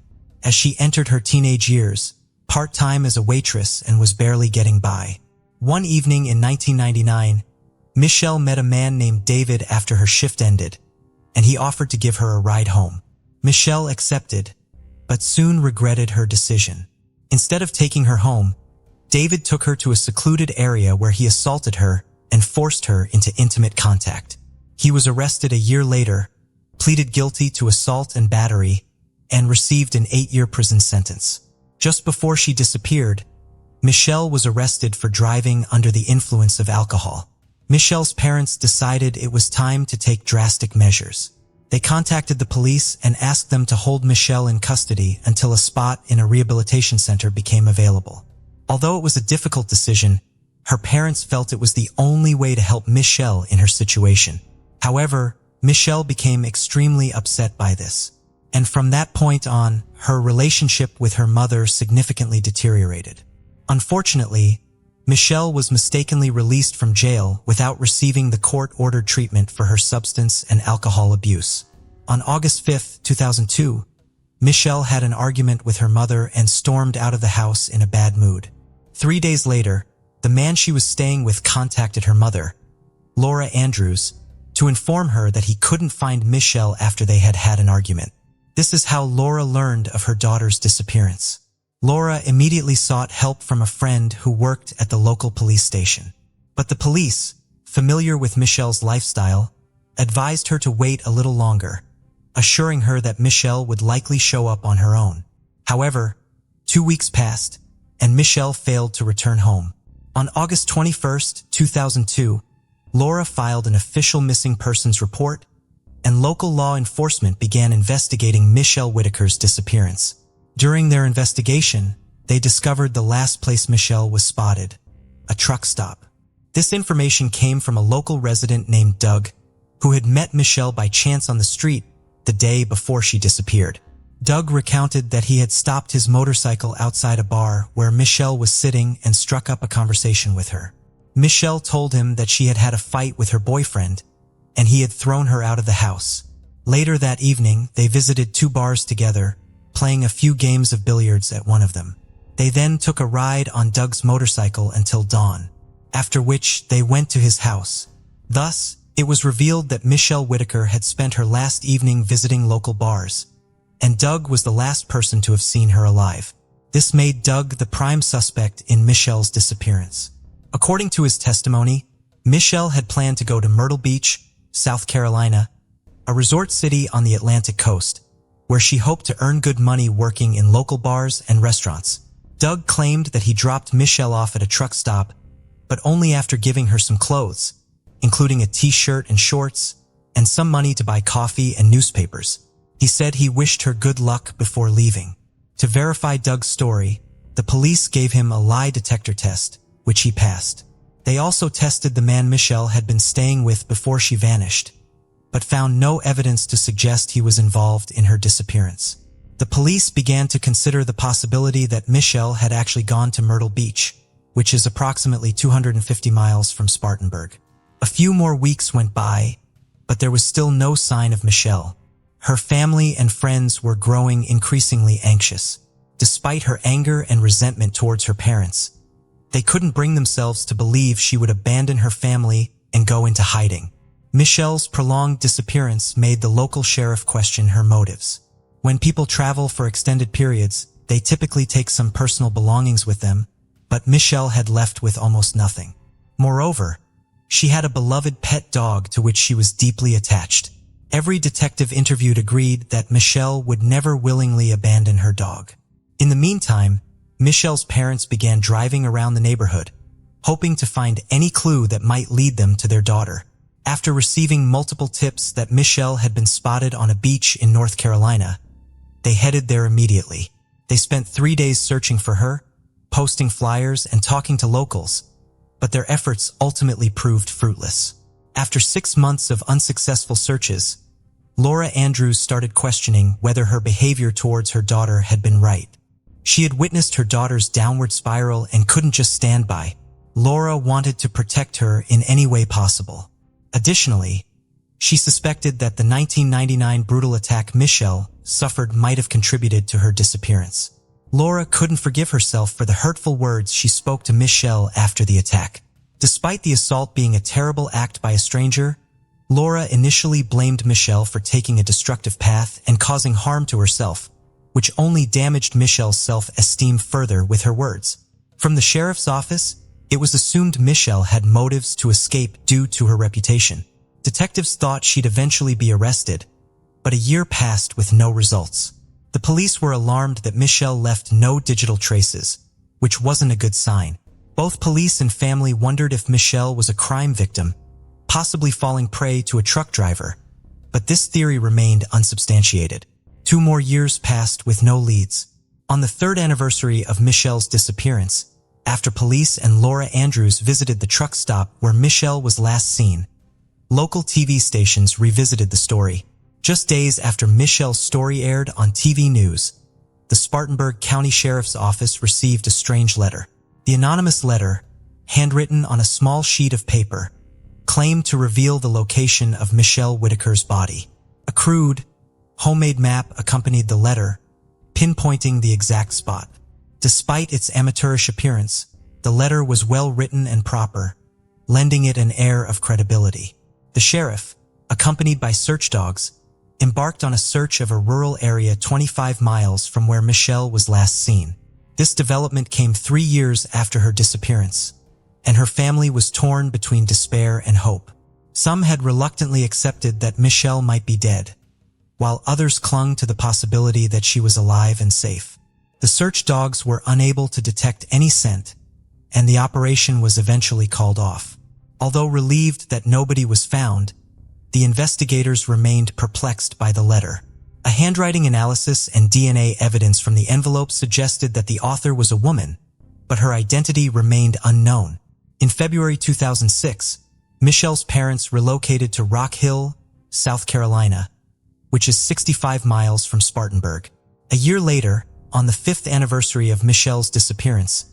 S1: As she entered her teenage years, part-time as a waitress and was barely getting by. One evening in 1999, Michelle met a man named David after her shift ended, and he offered to give her a ride home. Michelle accepted, but soon regretted her decision. Instead of taking her home, David took her to a secluded area where he assaulted her and forced her into intimate contact. He was arrested a year later, pleaded guilty to assault and battery, and received an 8-year prison sentence. Just before she disappeared, Michelle was arrested for driving under the influence of alcohol. Michelle's parents decided it was time to take drastic measures. They contacted the police and asked them to hold Michelle in custody until a spot in a rehabilitation center became available. Although it was a difficult decision, her parents felt it was the only way to help Michelle in her situation. However, Michelle became extremely upset by this, and from that point on, her relationship with her mother significantly deteriorated. Unfortunately, Michelle was mistakenly released from jail without receiving the court-ordered treatment for her substance and alcohol abuse. On August 5, 2002, Michelle had an argument with her mother and stormed out of the house in a bad mood. 3 days later, the man she was staying with contacted her mother, Laura Andrews, to inform her that he couldn't find Michelle after they had had an argument. This is how Laura learned of her daughter's disappearance. Laura immediately sought help from a friend who worked at the local police station. But the police, familiar with Michelle's lifestyle, advised her to wait a little longer, assuring her that Michelle would likely show up on her own. However, 2 weeks passed, and Michelle failed to return home. On August 21, 2002, Laura filed an official missing persons report, and local law enforcement began investigating Michelle Whitaker's disappearance. During their investigation, they discovered the last place Michelle was spotted, a truck stop. This information came from a local resident named Doug, who had met Michelle by chance on the street the day before she disappeared. Doug recounted that he had stopped his motorcycle outside a bar where Michelle was sitting and struck up a conversation with her. Michelle told him that she had had a fight with her boyfriend, and he had thrown her out of the house. Later that evening, they visited 2 bars together, playing a few games of billiards at one of them. They then took a ride on Doug's motorcycle until dawn, after which they went to his house. Thus, it was revealed that Michelle Whitaker had spent her last evening visiting local bars, and Doug was the last person to have seen her alive. This made Doug the prime suspect in Michelle's disappearance. According to his testimony, Michelle had planned to go to Myrtle Beach, South Carolina, a resort city on the Atlantic coast, where she hoped to earn good money working in local bars and restaurants. Doug claimed that he dropped Michelle off at a truck stop, but only after giving her some clothes, including a t-shirt and shorts, and some money to buy coffee and newspapers. He said he wished her good luck before leaving. To verify Doug's story, the police gave him a lie detector test, which he passed. They also tested the man Michelle had been staying with before she vanished, but found no evidence to suggest he was involved in her disappearance. The police began to consider the possibility that Michelle had actually gone to Myrtle Beach, which is approximately 250 miles from Spartanburg. A few more weeks went by, but there was still no sign of Michelle. Her family and friends were growing increasingly anxious. Despite her anger and resentment towards her parents, they couldn't bring themselves to believe she would abandon her family and go into hiding. Michelle's prolonged disappearance made the local sheriff question her motives. When people travel for extended periods, they typically take some personal belongings with them, but Michelle had left with almost nothing. Moreover, she had a beloved pet dog to which she was deeply attached. Every detective interviewed agreed that Michelle would never willingly abandon her dog. In the meantime, Michelle's parents began driving around the neighborhood, hoping to find any clue that might lead them to their daughter. After receiving multiple tips that Michelle had been spotted on a beach in North Carolina, they headed there immediately. They spent 3 days searching for her, posting flyers and talking to locals, but their efforts ultimately proved fruitless. After 6 months of unsuccessful searches, Laura Andrews started questioning whether her behavior towards her daughter had been right. She had witnessed her daughter's downward spiral and couldn't just stand by. Laura wanted to protect her in any way possible. Additionally, she suspected that the 1999 brutal attack Michelle suffered might have contributed to her disappearance. Laura couldn't forgive herself for the hurtful words she spoke to Michelle after the attack. Despite the assault being a terrible act by a stranger, Laura initially blamed Michelle for taking a destructive path and causing harm to herself, which only damaged Michelle's self-esteem further with her words. From the sheriff's office, it was assumed Michelle had motives to escape due to her reputation. Detectives thought she'd eventually be arrested, but a year passed with no results. The police were alarmed that Michelle left no digital traces, which wasn't a good sign. Both police and family wondered if Michelle was a crime victim, possibly falling prey to a truck driver, but this theory remained unsubstantiated. 2 more years passed with no leads. On the 3rd anniversary of Michelle's disappearance, after police and Laura Andrews visited the truck stop where Michelle was last seen, local TV stations revisited the story. Just days after Michelle's story aired on TV news, the Spartanburg County Sheriff's Office received a strange letter. The anonymous letter, handwritten on a small sheet of paper, claimed to reveal the location of Michelle Whitaker's body. A crude, homemade map accompanied the letter, pinpointing the exact spot. Despite its amateurish appearance, the letter was well written and proper, lending it an air of credibility. The sheriff, accompanied by search dogs, embarked on a search of a rural area 25 miles from where Michelle was last seen. This development came 3 years after her disappearance, and her family was torn between despair and hope. Some had reluctantly accepted that Michelle might be dead, while others clung to the possibility that she was alive and safe. The search dogs were unable to detect any scent, and the operation was eventually called off. Although relieved that nobody was found, the investigators remained perplexed by the letter. A handwriting analysis and DNA evidence from the envelope suggested that the author was a woman, but her identity remained unknown. In February 2006, Michelle's parents relocated to Rock Hill, South Carolina, which is 65 miles from Spartanburg. A year later, on the 5th anniversary of Michelle's disappearance,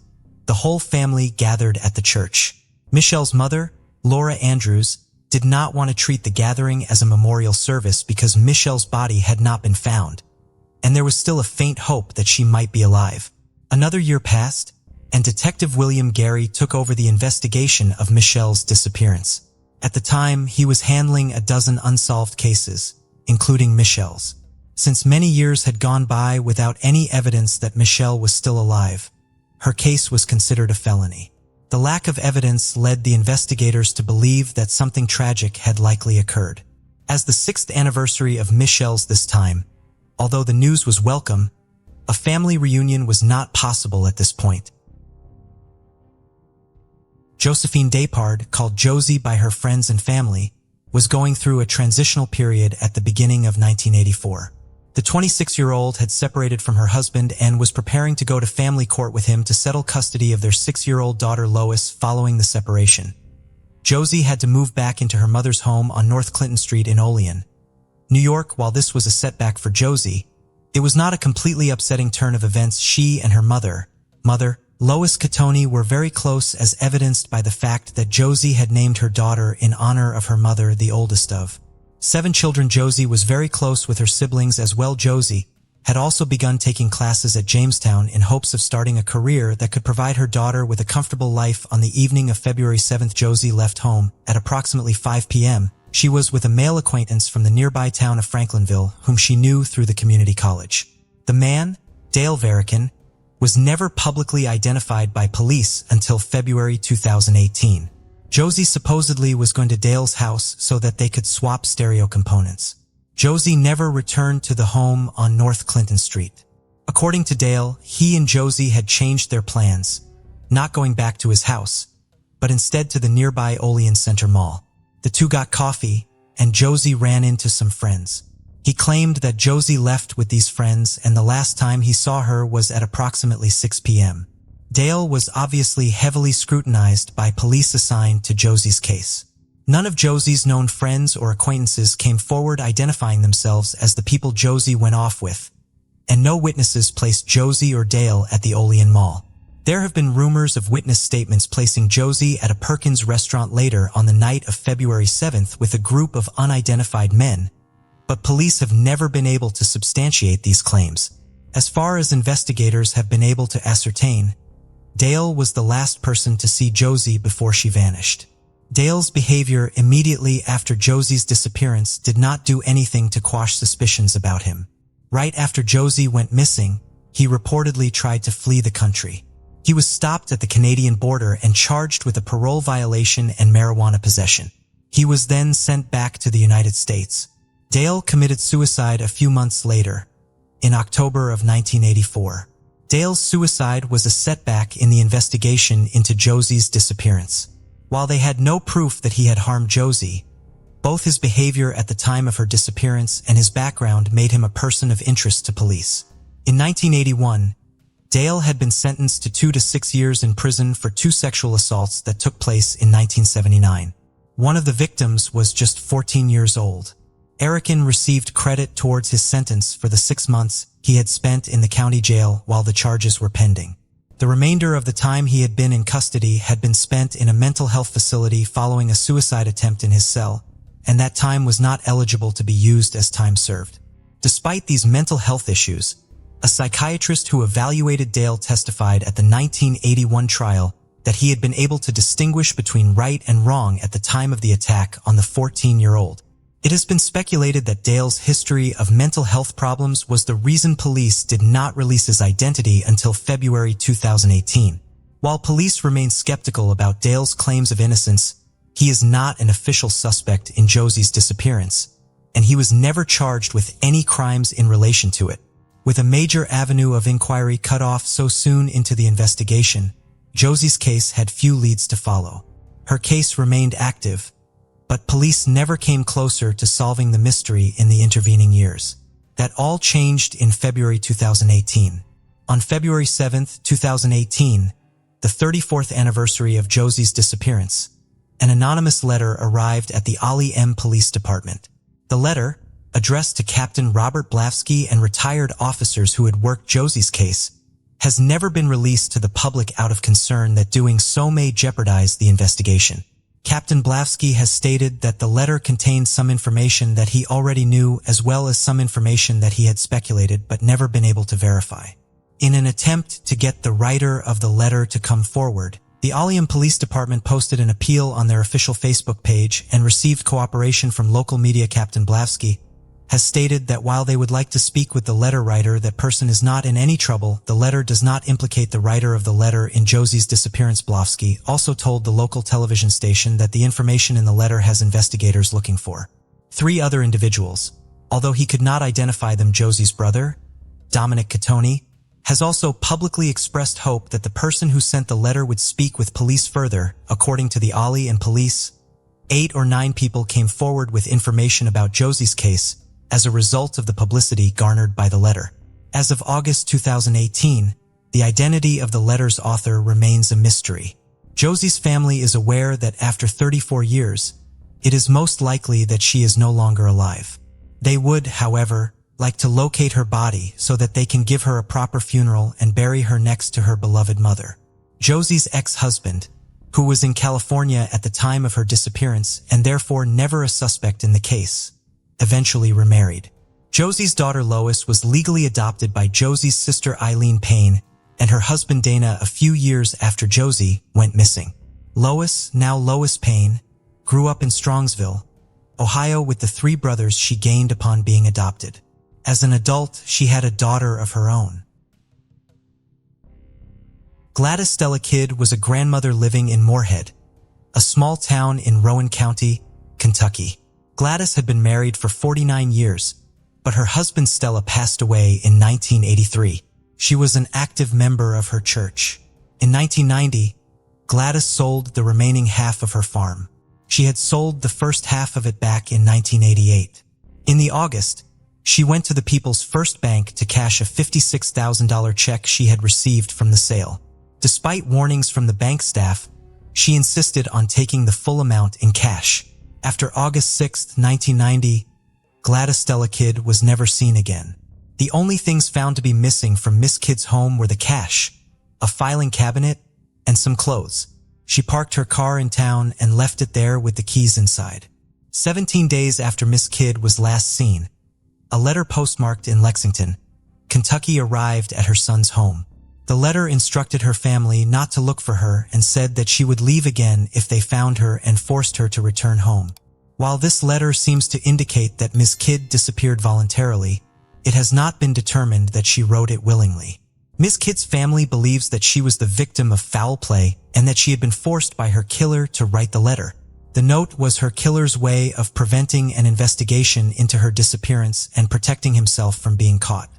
S1: the whole family gathered at the church. Michelle's mother, Laura Andrews, did not want to treat the gathering as a memorial service because Michelle's body had not been found, and there was still a faint hope that she might be alive. Another year passed, and Detective William Gary took over the investigation of Michelle's disappearance. At the time, he was handling a dozen unsolved cases, including Michelle's. Since many years had gone by without any evidence that Michelle was still alive, her case was considered a felony. The lack of evidence led the investigators to believe that something tragic had likely occurred. As the 6th anniversary of Michelle's this time, although the news was welcome, a family reunion was not possible at this point. Josephine Depard, called Josie by her friends and family, was going through a transitional period at the beginning of 1984. The 26-year-old had separated from her husband and was preparing to go to family court with him to settle custody of their 6-year-old daughter Lois following the separation. Josie had to move back into her mother's home on North Clinton Street in Olean, New York. While this was a setback for Josie, It was not a completely upsetting turn of events. She and her mother, Lois Catoni, were very close, as evidenced by the fact that Josie had named her daughter in honor of her mother, the oldest of 7 children. Josie was very close with her siblings as well. Josie had also begun taking classes at Jamestown in hopes of starting a career that could provide her daughter with a comfortable life. On the evening of February 7th, Josie left home at approximately 5 p.m. She was with a male acquaintance from the nearby town of Franklinville, whom she knew through the community college. The man, Dale Varican, was never publicly identified by police until February 2018. Josie supposedly was going to Dale's house so that they could swap stereo components. Josie never returned to the home on North Clinton Street. According to Dale, he and Josie had changed their plans, not going back to his house, but instead to the nearby Olean Center Mall. The two got coffee, and Josie ran into some friends. He claimed that Josie left with these friends, and the last time he saw her was at approximately 6 p.m. Dale was obviously heavily scrutinized by police assigned to Josie's case. None of Josie's known friends or acquaintances came forward identifying themselves as the people Josie went off with, and no witnesses placed Josie or Dale at the Olean Mall. There have been rumors of witness statements placing Josie at a Perkins restaurant later on the night of February 7th with a group of unidentified men, but police have never been able to substantiate these claims. As far as investigators have been able to ascertain, Dale was the last person to see Josie before she vanished. Dale's behavior immediately after Josie's disappearance did not do anything to quash suspicions about him. Right after Josie went missing, he reportedly tried to flee the country. He was stopped at the Canadian border and charged with a parole violation and marijuana possession. He was then sent back to the United States. Dale committed suicide a few months later, in October of 1984. Dale's suicide was a setback in the investigation into Josie's disappearance. While they had no proof that he had harmed Josie, both his behavior at the time of her disappearance and his background made him a person of interest to police. In 1981, Dale had been sentenced to 2 to 6 years in prison for 2 sexual assaults that took place in 1979. One of the victims was just 14 years old. Erican received credit towards his sentence for the 6 months he had spent in the county jail while the charges were pending. The remainder of the time he had been in custody had been spent in a mental health facility following a suicide attempt in his cell, and that time was not eligible to be used as time served. Despite these mental health issues, a psychiatrist who evaluated Dale testified at the 1981 trial that he had been able to distinguish between right and wrong at the time of the attack on the 14-year-old. It has been speculated that Dale's history of mental health problems was the reason police did not release his identity until February 2018. While police remain skeptical about Dale's claims of innocence, he is not an official suspect in Josie's disappearance, and he was never charged with any crimes in relation to it. With a major avenue of inquiry cut off so soon into the investigation, Josie's case had few leads to follow. Her case remained active, but police never came closer to solving the mystery in the intervening years. That all changed in February 2018. On February 7, 2018, the 34th anniversary of Josie's disappearance, an anonymous letter arrived at the Ollie M Police Department. The letter, addressed to Captain Robert Blavsky and retired officers who had worked Josie's case, has never been released to the public out of concern that doing so may jeopardize the investigation. Captain Blavsky has stated that the letter contained some information that he already knew as well as some information that he had speculated but never been able to verify. In an attempt to get the writer of the letter to come forward, the Olean Police Department posted an appeal on their official Facebook page and received cooperation from local media. Captain Blavsky has stated that while they would like to speak with the letter writer, that person is not in any trouble. The letter does not implicate the writer of the letter in Josie's disappearance. Blavsky also told the local television station that the information in the letter has investigators looking for 3 other individuals. Although he could not identify them, Josie's brother, Dominic Catoni, has also publicly expressed hope that the person who sent the letter would speak with police further. According to the Ollie and police, 8 or 9 people came forward with information about Josie's case as a result of the publicity garnered by the letter. As of August 2018, the identity of the letter's author remains a mystery. Josie's family is aware that after 34 years, it is most likely that she is no longer alive. They would, however, like to locate her body so that they can give her a proper funeral and bury her next to her beloved mother. Josie's ex-husband, who was in California at the time of her disappearance and therefore never a suspect in the case, eventually remarried. Josie's daughter Lois was legally adopted by Josie's sister Eileen Payne and her husband Dana a few years after Josie went missing. Lois, now Lois Payne, grew up in Strongsville, Ohio with the 3 brothers she gained upon being adopted. As an adult, she had a daughter of her own. Gladys Stella Kidd was a grandmother living in Moorhead, a small town in Rowan County, Kentucky. Gladys had been married for 49 years, but her husband Stella passed away in 1983. She was an active member of her church. In 1990, Gladys sold the remaining half of her farm. She had sold the first half of it back in 1988. In the August, she went to the People's First Bank to cash a $56,000 check she had received from the sale. Despite warnings from the bank staff, she insisted on taking the full amount in cash. After August 6, 1990, Gladys Stella Kidd was never seen again. The only things found to be missing from Miss Kidd's home were the cash, a filing cabinet, and some clothes. She parked her car in town and left it there with the keys inside. 17 days after Miss Kidd was last seen, a letter postmarked in Lexington, Kentucky arrived at her son's home. The letter instructed her family not to look for her and said that she would leave again if they found her and forced her to return home. While this letter seems to indicate that Miss Kidd disappeared voluntarily, it has not been determined that she wrote it willingly. Miss Kidd's family believes that she was the victim of foul play and that she had been forced by her killer to write the letter. The note was her killer's way of preventing an investigation into her disappearance and protecting himself from being caught.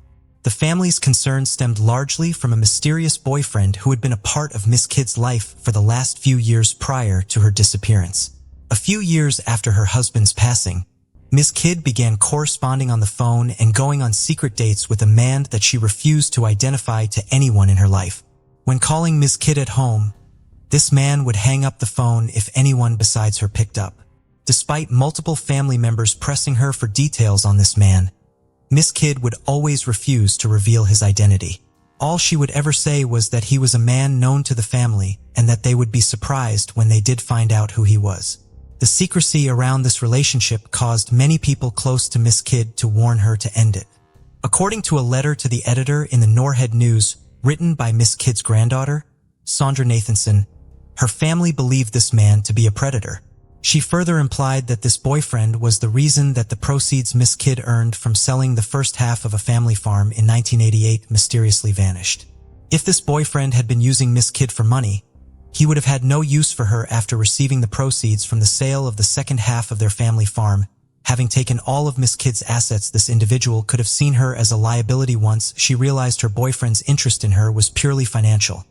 S1: The family's concern stemmed largely from a mysterious boyfriend who had been a part of Miss Kidd's life for the last few years prior to her disappearance. A few years after her husband's passing, Miss Kidd began corresponding on the phone and going on secret dates with a man that she refused to identify to anyone in her life. When calling Miss Kidd at home, this man would hang up the phone if anyone besides her picked up. Despite multiple family members pressing her for details on this man, Miss Kidd would always refuse to reveal his identity. All she would ever say was that he was a man known to the family and that they would be surprised when they did find out who he was. The secrecy around this relationship caused many people close to Miss Kidd to warn her to end it. According to a letter to the editor in the Moorhead News written by Miss Kidd's granddaughter, Sandra Nathanson, her family believed this man to be a predator. She further implied that this boyfriend was the reason that the proceeds Miss Kidd earned from selling the first half of a family farm in 1988 mysteriously vanished. If this boyfriend had been using Miss Kidd for money, he would have had no use for her after receiving the proceeds from the sale of the second half of their family farm. Having taken all of Miss Kidd's assets, this individual could have seen her as a liability once she realized her boyfriend's interest in her was purely financial.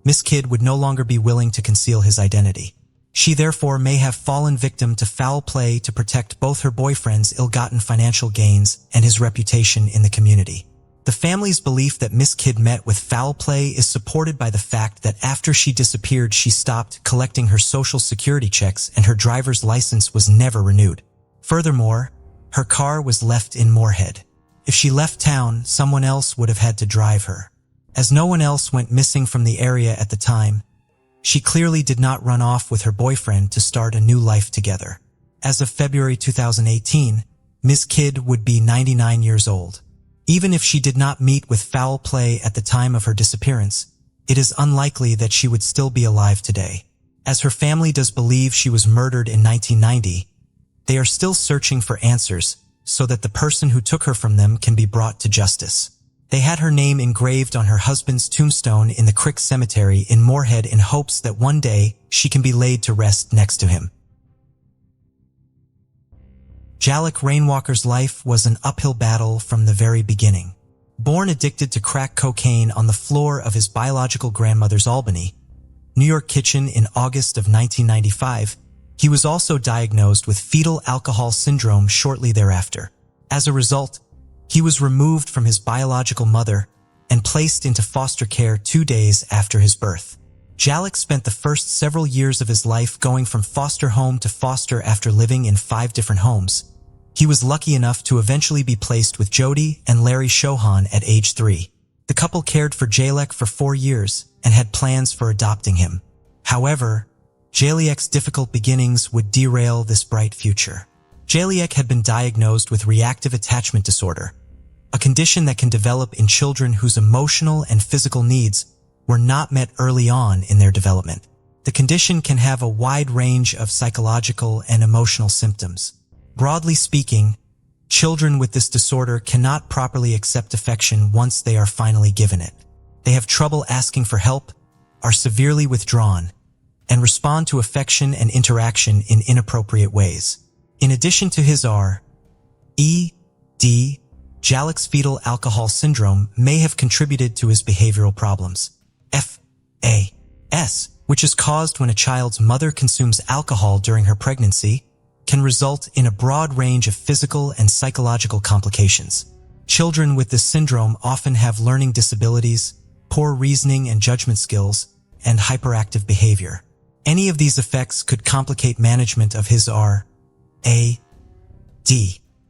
S1: Miss Kidd would no longer be willing to conceal his identity. She therefore may have fallen victim to foul play to protect both her boyfriend's ill-gotten financial gains and his reputation in the community. The family's belief that Miss Kidd met with foul play is supported by the fact that after she disappeared, she stopped collecting her Social Security checks and her driver's license was never renewed. Furthermore, her car was left in Moorhead. If she left town, someone else would have had to drive her. As no one else went missing from the area at the time, she clearly did not run off with her boyfriend to start a new life together. As of February 2018, Miss Kidd would be 99 years old. Even if she did not meet with foul play at the time of her disappearance, it is unlikely that she would still be alive today. As her family does believe she was murdered in 1990, they are still searching for answers so that the person who took her from them can be brought to justice. They had her name engraved on her husband's tombstone in the Crick Cemetery in Moorhead in hopes that one day she can be laid to rest next to him. Jalek Rainwalker's life was an uphill battle from the very beginning. Born addicted to crack cocaine on the floor of his biological grandmother's Albany, New York kitchen in August of 1995, he was also diagnosed with fetal alcohol syndrome shortly thereafter. As a result, he was removed from his biological mother and placed into foster care 2 days after his birth. Jalek spent the first several years of his life going from foster home to foster after living in 5 different homes. He was lucky enough to eventually be placed with Jody and Larry Shohan at age 3. The couple cared for Jalek for 4 years and had plans for adopting him. However, Jalek's difficult beginnings would derail this bright future. Jalek had been diagnosed with reactive attachment disorder, a condition that can develop in children whose emotional and physical needs were not met early on in their development. The condition can have a wide range of psychological and emotional symptoms. Broadly speaking, children with this disorder cannot properly accept affection once they are finally given it. They have trouble asking for help, are severely withdrawn, and respond to affection and interaction in inappropriate ways. In addition to his R.E.D., Jalek's fetal alcohol syndrome may have contributed to his behavioral problems. FAS, which is caused when a child's mother consumes alcohol during her pregnancy, can result in a broad range of physical and psychological complications. Children with this syndrome often have learning disabilities, poor reasoning and judgment skills, and hyperactive behavior. Any of these effects could complicate management of his R.A.D.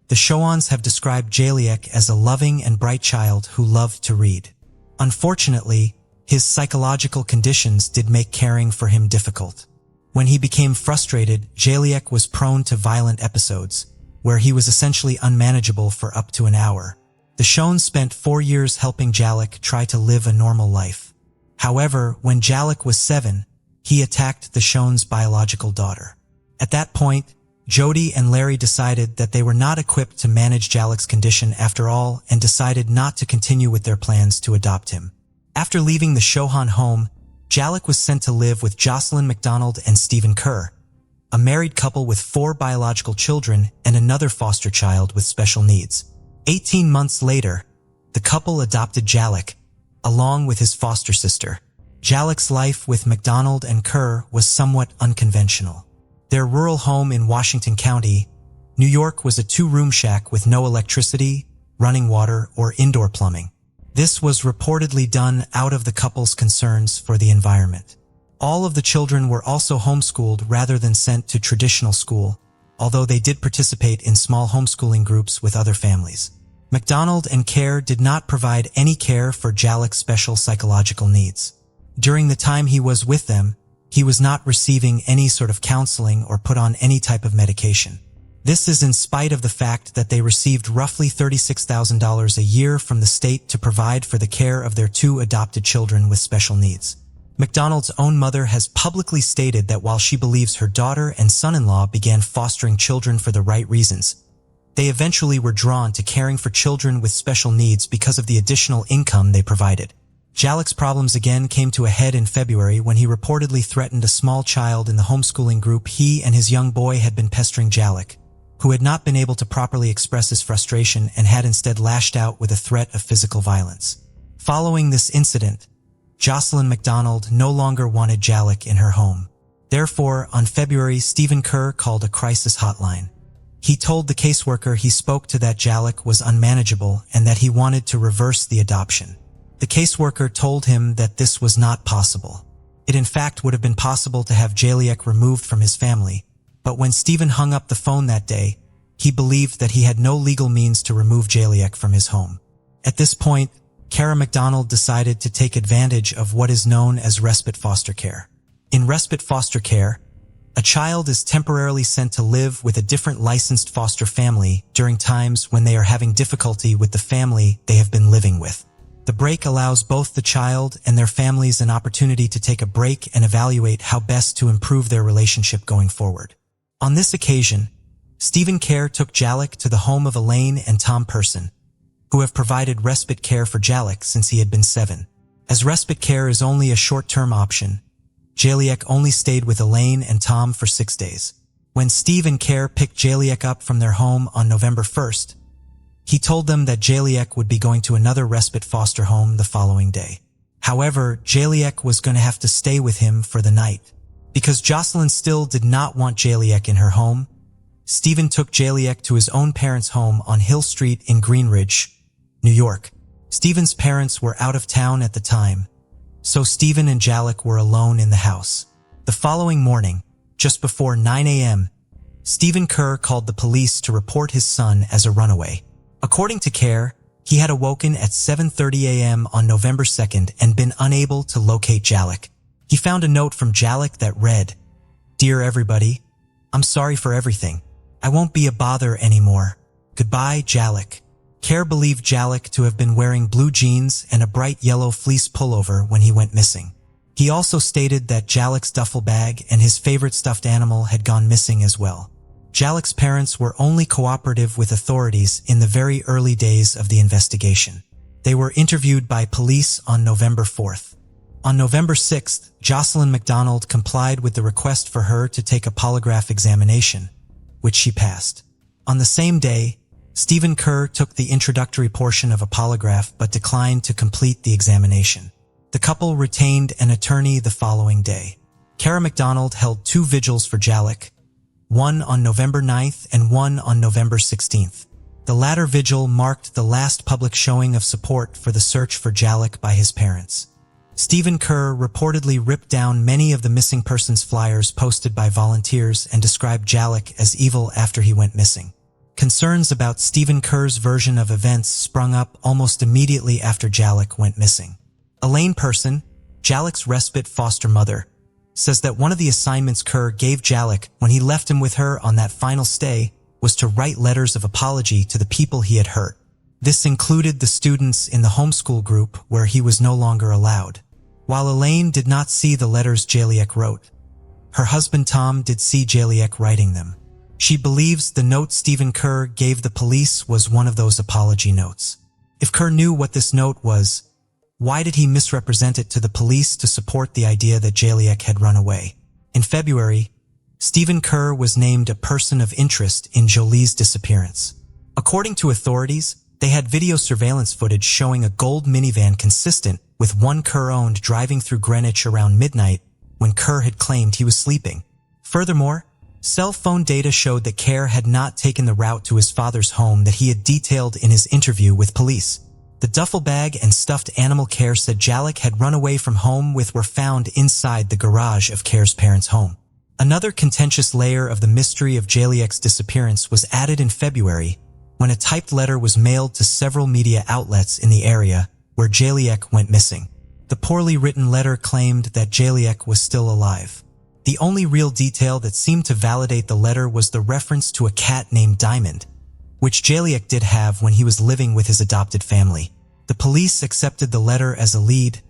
S1: The Shohans have described Jalek as a loving and bright child who loved to read. Unfortunately, his psychological conditions did make caring for him difficult. When he became frustrated, Jalek was prone to violent episodes, where he was essentially unmanageable for up to an hour. The Shohans spent 4 years helping Jalek try to live a normal life. However, when Jalek was 7, he attacked the Shohans' biological daughter. At that point, Jody and Larry decided that they were not equipped to manage Jalek's condition after all and decided not to continue with their plans to adopt him. After leaving the Shohan home, Jalek was sent to live with Jocelyn McDonald and Stephen Kerr, a married couple with 4 biological children and another foster child with special needs. 18 months later, the couple adopted Jalek, along with his foster sister. Jalek's life with McDonald and Kerr was somewhat unconventional. Their rural home in Washington County, New York, was a 2-room shack with no electricity, running water, or indoor plumbing. This was reportedly done out of the couple's concerns for the environment. All of the children were also homeschooled rather than sent to traditional school, although they did participate in small homeschooling groups with other families. McDonald and Kerr did not provide any care for Jalek's special psychological needs. During the time he was with them, he was not receiving any sort of counseling or put on any type of medication. This is in spite of the fact that they received roughly $36,000 a year from the state to provide for the care of their 2 adopted children with special needs. McDonald's own mother has publicly stated that while she believes her daughter and son-in-law began fostering children for the right reasons, they eventually were drawn to caring for children with special needs because of the additional income they provided. Jalek's problems again came to a head in February when he reportedly threatened a small child in the homeschooling group he and his young boy had been pestering Jalek, who had not been able to properly express his frustration and had instead lashed out with a threat of physical violence. Following this incident, Jocelyn McDonald no longer wanted Jalek in her home. Therefore, on February, Stephen Kerr called a crisis hotline. He told the caseworker he spoke to that Jalek was unmanageable and that he wanted to reverse the adoption. The caseworker told him that this was not possible. It in fact would have been possible to have Jalek removed from his family, but when Stephen hung up the phone that day, he believed that he had no legal means to remove Jalek from his home. At this point, Kara McDonald decided to take advantage of what is known as respite foster care. In respite foster care, a child is temporarily sent to live with a different licensed foster family during times when they are having difficulty with the family they have been living with. The break allows both the child and their families an opportunity to take a break and evaluate how best to improve their relationship going forward. On this occasion, Stephen Kerr took Jalek to the home of Elaine and Tom Person, who have provided respite care for Jalek since he had been 7. As respite care is only a short-term option, Jalek only stayed with Elaine and Tom for 6 days. When Steve and Kerr picked Jalek up from their home on November 1st, he told them that Jalek would be going to another respite foster home the following day. However, Jalek was going to have to stay with him for the night. Because Jocelyn still did not want Jalek in her home, Stephen took Jalek to his own parents' home on Hill Street in Greenridge, New York. Stephen's parents were out of town at the time, so Stephen and Jalek were alone in the house. The following morning, just before 9 a.m., Stephen Kerr called the police to report his son as a runaway. According to Kerr, he had awoken at 7:30 a.m. on November 2nd and been unable to locate Jalek. He found a note from Jalek that read, "Dear everybody, I'm sorry for everything. I won't be a bother anymore. Goodbye, Jalek." Kerr believed Jalek to have been wearing blue jeans and a bright yellow fleece pullover when he went missing. He also stated that Jalek's duffel bag and his favorite stuffed animal had gone missing as well. Jalek's parents were only cooperative with authorities in the very early days of the investigation. They were interviewed by police on November 4th. On November 6th, Jocelyn McDonald complied with the request for her to take a polygraph examination, which she passed. On the same day, Stephen Kerr took the introductory portion of a polygraph but declined to complete the examination. The couple retained an attorney the following day. Kara McDonald held 2 vigils for Jalek, one on November 9th and one on November 16th. The latter vigil marked the last public showing of support for the search for Jalek by his parents. Stephen Kerr reportedly ripped down many of the missing persons flyers posted by volunteers and described Jalek as evil after he went missing. Concerns about Stephen Kerr's version of events sprung up almost immediately after Jalek went missing. Elaine Person, Jalek's respite foster mother, says that one of the assignments Kerr gave Jalek when he left him with her on that final stay was to write letters of apology to the people he had hurt. This included the students in the homeschool group where he was no longer allowed. While Elaine did not see the letters Jalek wrote, her husband Tom did see Jalek writing them. She believes the note Stephen Kerr gave the police was one of those apology notes. If Kerr knew what this note was, why did he misrepresent it to the police to support the idea that Jalek had run away? In February, Stephen Kerr was named a person of interest in Jolie's disappearance. According to authorities, they had video surveillance footage showing a gold minivan consistent with one Kerr owned driving through Greenwich around midnight when Kerr had claimed he was sleeping. Furthermore, cell phone data showed that Kerr had not taken the route to his father's home that he had detailed in his interview with police. The duffel bag and stuffed animal Kerr said Jalek had run away from home with were found inside the garage of Kerr's parents' home. Another contentious layer of the mystery of Jalek's disappearance was added in February when a typed letter was mailed to several media outlets in the area where Jalek went missing. The poorly written letter claimed that Jalek was still alive. The only real detail that seemed to validate the letter was the reference to a cat named Diamond, which Jalek did have when he was living with his adopted family. The police accepted the letter as a lead,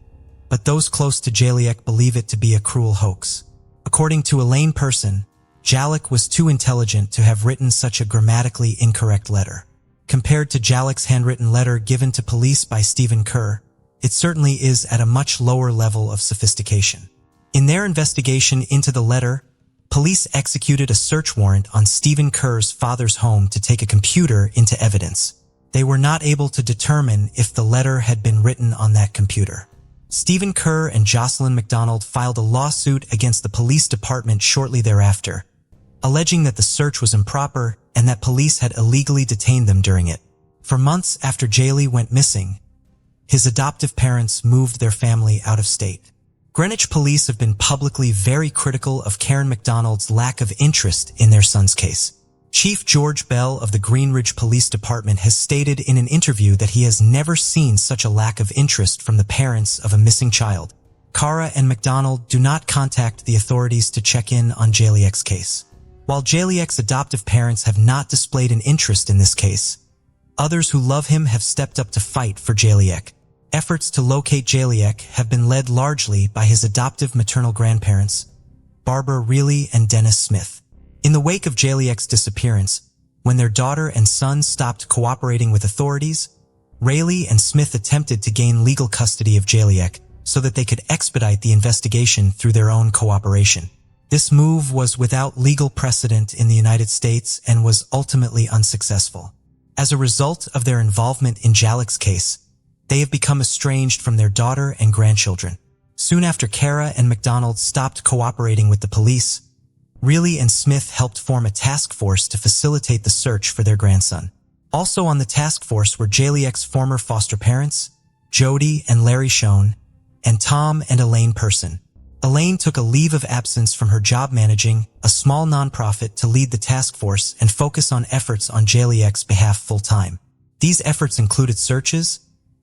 S1: but those close to Jalek believe it to be a cruel hoax. According to Elaine Person, Jalek was too intelligent to have written such a grammatically incorrect letter. Compared to Jalek's handwritten letter given to police by Stephen Kerr, it certainly is at a much lower level of sophistication. In their investigation into the letter, police executed a search warrant on Stephen Kerr's father's home to take a computer into evidence. They were not able to determine if the letter had been written on that computer. Stephen Kerr and Jocelyn McDonald filed a lawsuit against the police department shortly thereafter, alleging that the search was improper and that police had illegally detained them during it. For months after Jalek went missing, his adoptive parents moved their family out of state. Greenwich police have been publicly very critical of Karen McDonald's lack of interest in their son's case. Chief George Bell of the Greenridge Police Department has stated in an interview that he has never seen such a lack of interest from the parents of a missing child. Kara and McDonald do not contact the authorities to check in on Jalek's case. While Jalek's adoptive parents have not displayed an interest in this case, others who love him have stepped up to fight for Jalek. Efforts to locate Jalek have been led largely by his adoptive maternal grandparents, Barbara Reilly and Dennis Smith. In the wake of Jalek's disappearance, when their daughter and son stopped cooperating with authorities, Reilly and Smith attempted to gain legal custody of Jalek so that they could expedite the investigation through their own cooperation. This move was without legal precedent in the United States and was ultimately unsuccessful. As a result of their involvement in Jalek's case, they have become estranged from their daughter and grandchildren. Soon after Kara and McDonald stopped cooperating with the police, Reilly and Smith helped form a task force to facilitate the search for their grandson. Also on the task force were Jalek's former foster parents, Jody and Larry Schoen, and Tom and Elaine Person. Elaine took a leave of absence from her job managing a small nonprofit to lead the task force and focus on efforts on Jaliek's behalf full-time. These efforts included searches,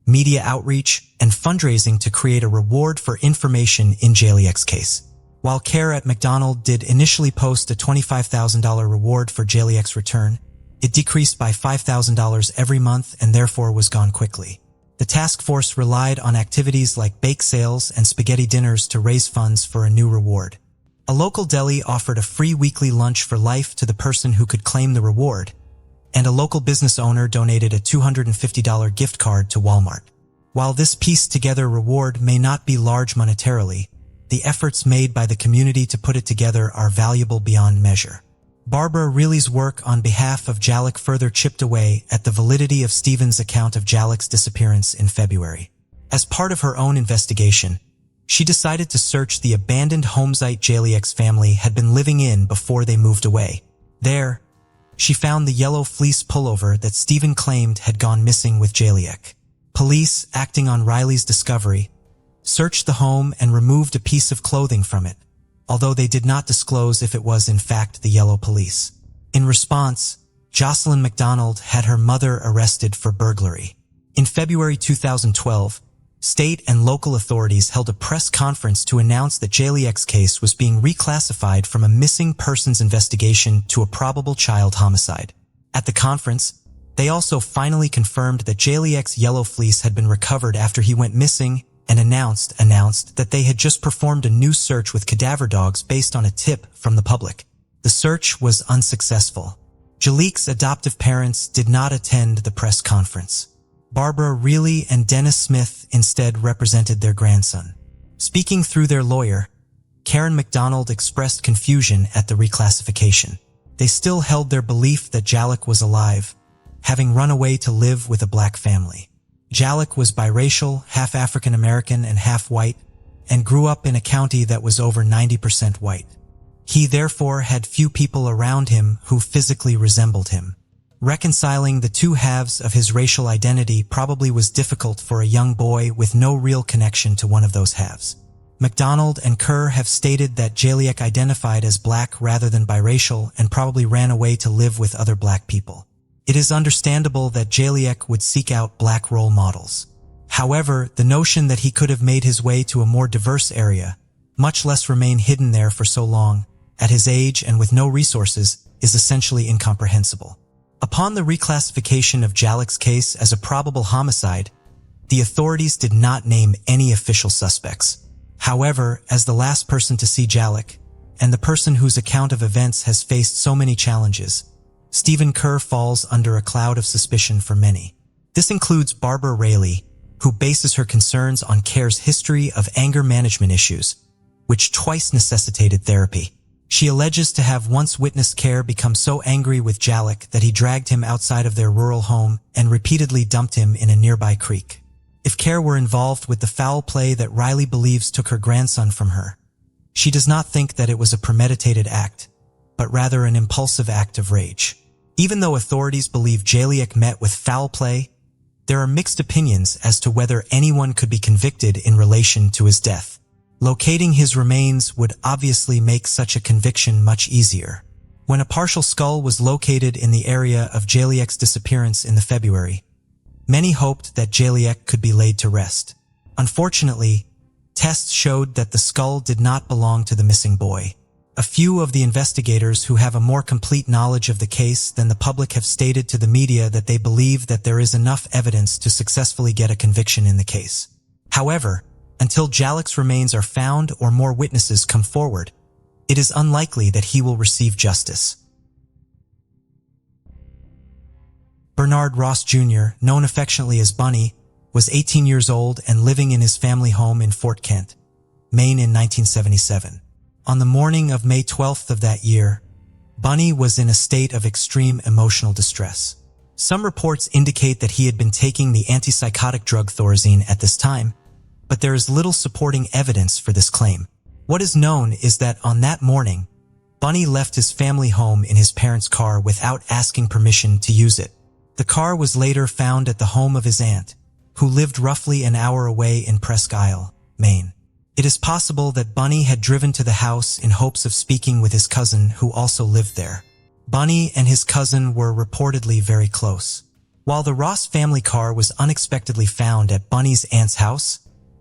S1: media outreach, and fundraising to create a reward for information in Jaliek's case. While Care at McDonald did initially post a $25,000 reward for Jaliek's return, it decreased by $5,000 every month and therefore was gone quickly. The task force relied on activities like bake sales and spaghetti dinners to raise funds for a new reward. A local deli offered a free weekly lunch for life to the person who could claim the reward, and a local business owner donated a $250 gift card to Walmart. While this pieced-together reward may not be large monetarily, the efforts made by the community to put it together are valuable beyond measure. Barbara Reilly's work on behalf of Jalek further chipped away at the validity of Stephen's account of Jalek's disappearance in February. As part of her own investigation, she decided to search the abandoned homesite Jaliek's family had been living in before they moved away. There, she found the yellow fleece pullover that Stephen claimed had gone missing with Jaliek. Police, acting on Reilly's discovery, searched the home and removed a piece of clothing from it, although they did not disclose if it was in fact the yellow police. In response, Jocelyn McDonald had her mother arrested for burglary. In February 2012, state and local authorities held a press conference to announce that Jaliek's case was being reclassified from a missing persons investigation to a probable child homicide. At the conference, they also finally confirmed that Jaliek's yellow fleece had been recovered after he went missing and announced that they had just performed a new search with cadaver dogs based on a tip from the public. The search was unsuccessful. Jalek's adoptive parents did not attend the press conference. Barbara Reilly and Dennis Smith instead represented their grandson. Speaking through their lawyer, Karen McDonald expressed confusion at the reclassification. They still held their belief that Jalek was alive, having run away to live with a black family. Jalek was biracial, half African American and half white, and grew up in a county that was over 90% white. He therefore had few people around him who physically resembled him. Reconciling the two halves of his racial identity probably was difficult for a young boy with no real connection to one of those halves. McDonald and Kerr have stated that Jaliek identified as black rather than biracial and probably ran away to live with other black people. It is understandable that Jaliek would seek out black role models. However, the notion that he could have made his way to a more diverse area, much less remain hidden there for so long, at his age and with no resources, is essentially incomprehensible. Upon the reclassification of Jalek's case as a probable homicide, the authorities did not name any official suspects. However, as the last person to see Jalek, and the person whose account of events has faced so many challenges, Stephen Kerr falls under a cloud of suspicion for many. This includes Barbara Reilly, who bases her concerns on Kerr's history of anger management issues, which twice necessitated therapy. She alleges to have once witnessed Kerr become so angry with Jalek that he dragged him outside of their rural home and repeatedly dumped him in a nearby creek. If Kerr were involved with the foul play that Reilly believes took her grandson from her, she does not think that it was a premeditated act, but rather an impulsive act of rage. Even though authorities believe Jaliek met with foul play, there are mixed opinions as to whether anyone could be convicted in relation to his death. Locating his remains would obviously make such a conviction much easier. When a partial skull was located in the area of Jaliek's disappearance in February, many hoped that Jaliek could be laid to rest. Unfortunately, tests showed that the skull did not belong to the missing boy. A few of the investigators who have a more complete knowledge of the case than the public have stated to the media that they believe that there is enough evidence to successfully get a conviction in the case. However, until Jalek's remains are found or more witnesses come forward, it is unlikely that he will receive justice. Bernard Ross Jr., known affectionately as Bunny, was 18 years old and living in his family home in Fort Kent, Maine in 1977. On the morning of May 12th of that year, Bunny was in a state of extreme emotional distress. Some reports indicate that he had been taking the antipsychotic drug Thorazine at this time, but there is little supporting evidence for this claim. What is known is that on that morning, Bunny left his family home in his parents' car without asking permission to use it. The car was later found at the home of his aunt, who lived roughly an hour away in Presque Isle, Maine. It is possible that Bunny had driven to the house in hopes of speaking with his cousin who also lived there. Bunny and his cousin were reportedly very close. While the Ross family car was unexpectedly found at Bunny's aunt's house,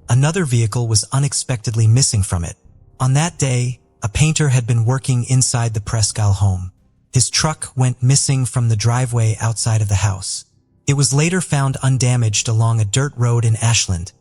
S1: another vehicle was unexpectedly missing from it. On that day, a painter had been working inside the Prescal home. His truck went missing from the driveway outside of the house. It was later found undamaged along a dirt road in Ashland,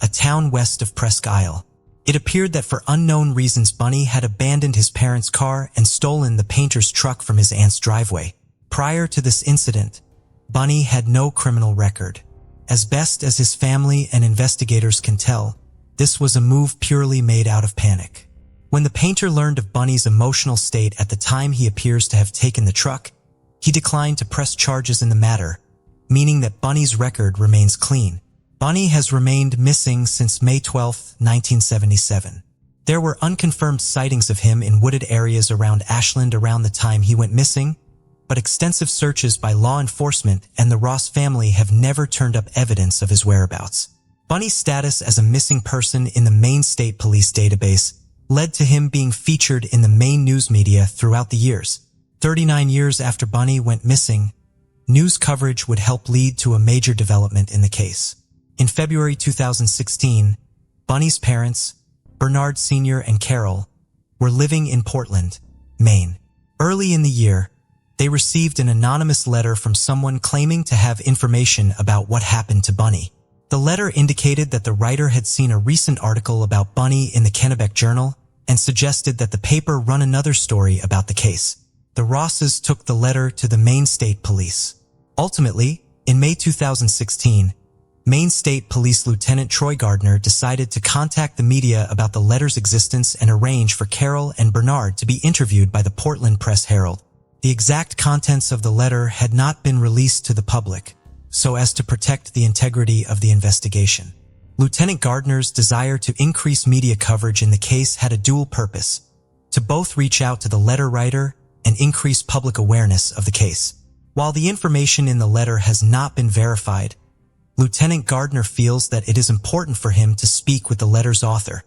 S1: a town west of Presque Isle. It appeared that for unknown reasons Bunny had abandoned his parents' car and stolen the painter's truck from his aunt's driveway. Prior to this incident, Bunny had no criminal record. As best as his family and investigators can tell, this was a move purely made out of panic. When the painter learned of Bunny's emotional state at the time he appears to have taken the truck, he declined to press charges in the matter, meaning that Bunny's record remains clean. Bunny has remained missing since May 12, 1977. There were unconfirmed sightings of him in wooded areas around Ashland around the time he went missing, but extensive searches by law enforcement and the Ross family have never turned up evidence of his whereabouts. Bunny's status as a missing person in the Maine State Police database led to him being featured in the Maine news media throughout the years. 39 years after Bunny went missing, news coverage would help lead to a major development in the case. In February 2016, Bunny's parents, Bernard Sr. and Carol, were living in Portland, Maine. Early in the year, they received an anonymous letter from someone claiming to have information about what happened to Bunny. The letter indicated that the writer had seen a recent article about Bunny in the Kennebec Journal and suggested that the paper run another story about the case. The Rosses took the letter to the Maine State Police. Ultimately, in May 2016, Maine State Police Lieutenant Troy Gardner decided to contact the media about the letter's existence and arrange for Carol and Bernard to be interviewed by the Portland Press-Herald. The exact contents of the letter had not been released to the public, so as to protect the integrity of the investigation. Lieutenant Gardner's desire to increase media coverage in the case had a dual purpose: to both reach out to the letter writer and increase public awareness of the case. While the information in the letter has not been verified, Lieutenant Gardner feels that it is important for him to speak with the letter's author.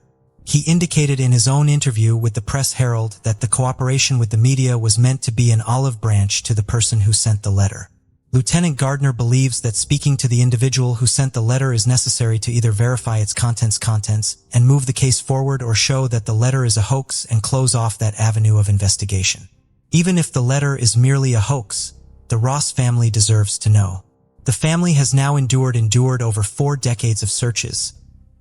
S1: He indicated in his own interview with the Press-Herald that the cooperation with the media was meant to be an olive branch to the person who sent the letter. Lieutenant Gardner believes that speaking to the individual who sent the letter is necessary to either verify its contents and move the case forward, or show that the letter is a hoax and close off that avenue of investigation. Even if the letter is merely a hoax, the Ross family deserves to know. The family has now endured over 4 decades of searches,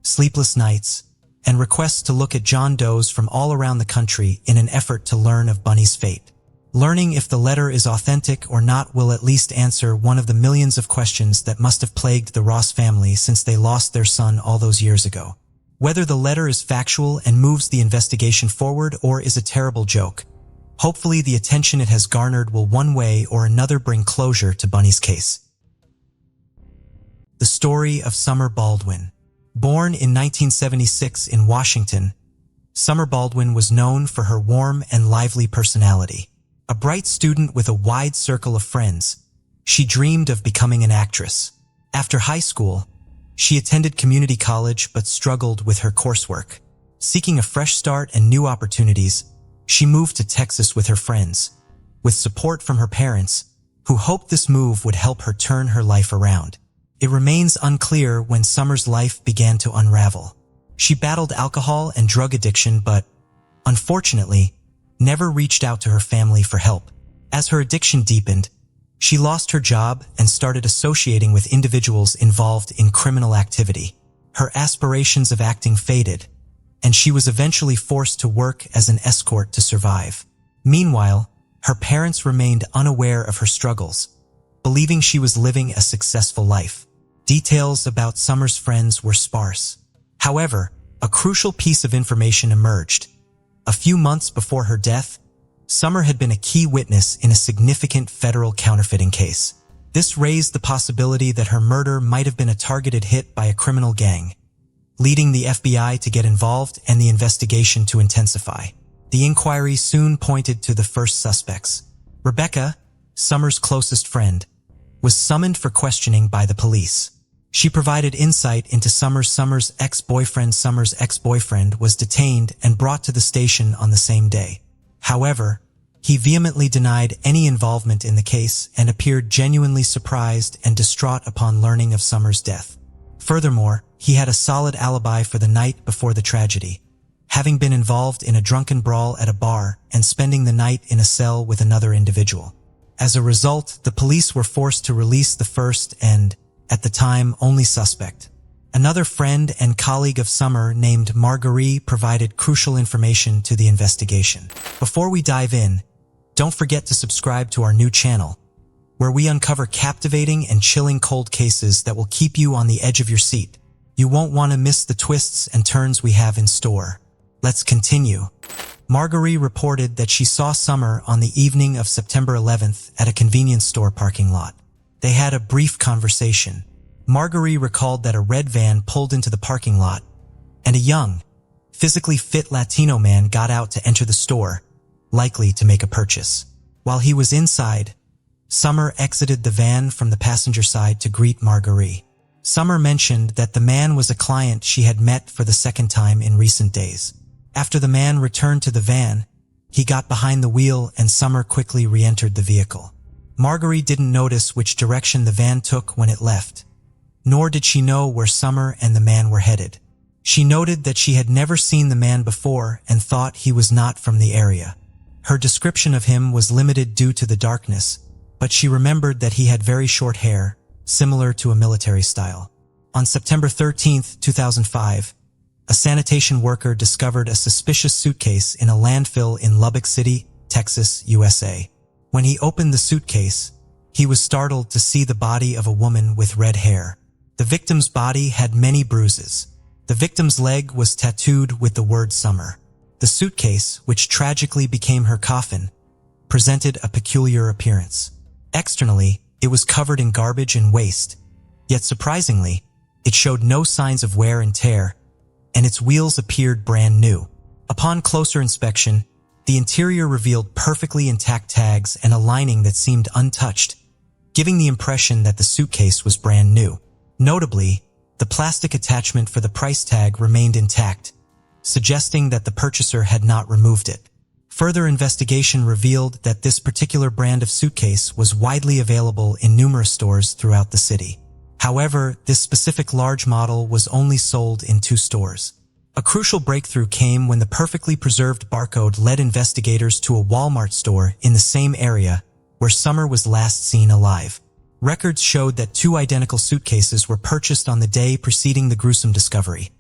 S1: sleepless nights, and requests to look at John Does from all around the country in an effort to learn of Bunny's fate. Learning if the letter is authentic or not will at least answer one of the millions of questions that must have plagued the Ross family since they lost their son all those years ago. Whether the letter is factual and moves the investigation forward or is a terrible joke, hopefully the attention it has garnered will one way or another bring closure to Bunny's case. The story of Summer Baldwin. Born in 1976 in Washington, Summer Baldwin was known for her warm and lively personality. A bright student with a wide circle of friends, she dreamed of becoming an actress. After high school, she attended community college but struggled with her coursework. Seeking a fresh start and new opportunities, she moved to Texas with her friends, with support from her parents, who hoped this move would help her turn her life around. It remains unclear when Summer's life began to unravel. She battled alcohol and drug addiction but, unfortunately, never reached out to her family for help. As her addiction deepened, she lost her job and started associating with individuals involved in criminal activity. Her aspirations of acting faded, and she was eventually forced to work as an escort to survive. Meanwhile, her parents remained unaware of her struggles, believing she was living a successful life. Details about Summer's friends were sparse. However, a crucial piece of information emerged. A few months before her death, Summer had been a key witness in a significant federal counterfeiting case. This raised the possibility that her murder might have been a targeted hit by a criminal gang, leading the FBI to get involved and the investigation to intensify. The inquiry soon pointed to the first suspects. Rebecca, Summer's closest friend, was summoned for questioning by the police. She provided insight into Summer's ex-boyfriend. Summer's ex-boyfriend was detained and brought to the station on the same day. However, he vehemently denied any involvement in the case and appeared genuinely surprised and distraught upon learning of Summer's death. Furthermore, he had a solid alibi for the night before the tragedy, having been involved in a drunken brawl at a bar and spending the night in a cell with another individual. As a result, the police were forced to release the first and, at the time, only suspect. Another friend and colleague of Summer named Marguerite provided crucial information to the investigation. Before we dive in, don't forget to subscribe to our new channel, where we uncover captivating and chilling cold cases that will keep you on the edge of your seat. You won't want to miss the twists and turns we have in store. Let's continue. Marguerite reported that she saw Summer on the evening of September 11th at a convenience store parking lot. They had a brief conversation. Marguerite recalled that a red van pulled into the parking lot, and a young, physically fit Latino man got out to enter the store, likely to make a purchase. While he was inside, Summer exited the van from the passenger side to greet Marguerite. Summer mentioned that the man was a client she had met for the second time in recent days. After the man returned to the van, he got behind the wheel and Summer quickly re-entered the vehicle. Marguerite didn't notice which direction the van took when it left, nor did she know where Summer and the man were headed. She noted that she had never seen the man before and thought he was not from the area. Her description of him was limited due to the darkness, but she remembered that he had very short hair, similar to a military style. On September 13, 2005, a sanitation worker discovered a suspicious suitcase in a landfill in Lubbock City, Texas, USA. When he opened the suitcase, he was startled to see the body of a woman with red hair. The victim's body had many bruises. The victim's leg was tattooed with the word Summer. The suitcase, which tragically became her coffin, presented a peculiar appearance. Externally, it was covered in garbage and waste, yet surprisingly, it showed no signs of wear and tear, and its wheels appeared brand new. Upon closer inspection, the interior revealed perfectly intact tags and a lining that seemed untouched, giving the impression that the suitcase was brand new. Notably, the plastic attachment for the price tag remained intact, suggesting that the purchaser had not removed it. Further investigation revealed that this particular brand of suitcase was widely available in numerous stores throughout the city. However, this specific large model was only sold in 2 stores. A crucial breakthrough came when the perfectly preserved barcode led investigators to a Walmart store in the same area where Summer was last seen alive. Records showed that 2 identical suitcases were purchased on the day preceding the gruesome discovery,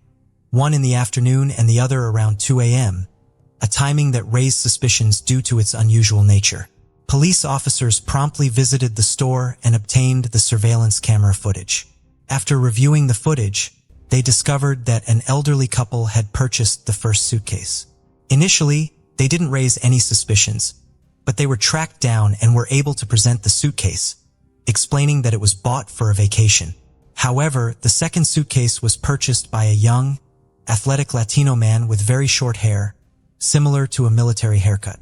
S1: one in the afternoon and the other around 2 a.m., a timing that raised suspicions due to its unusual nature. Police officers promptly visited the store and obtained the surveillance camera footage. After reviewing the footage, they discovered that an elderly couple had purchased the first suitcase. Initially, they didn't raise any suspicions, but they were tracked down and were able to present the suitcase, explaining that it was bought for a vacation. However, the second suitcase was purchased by a young, athletic Latino man with very short hair, similar to a military haircut.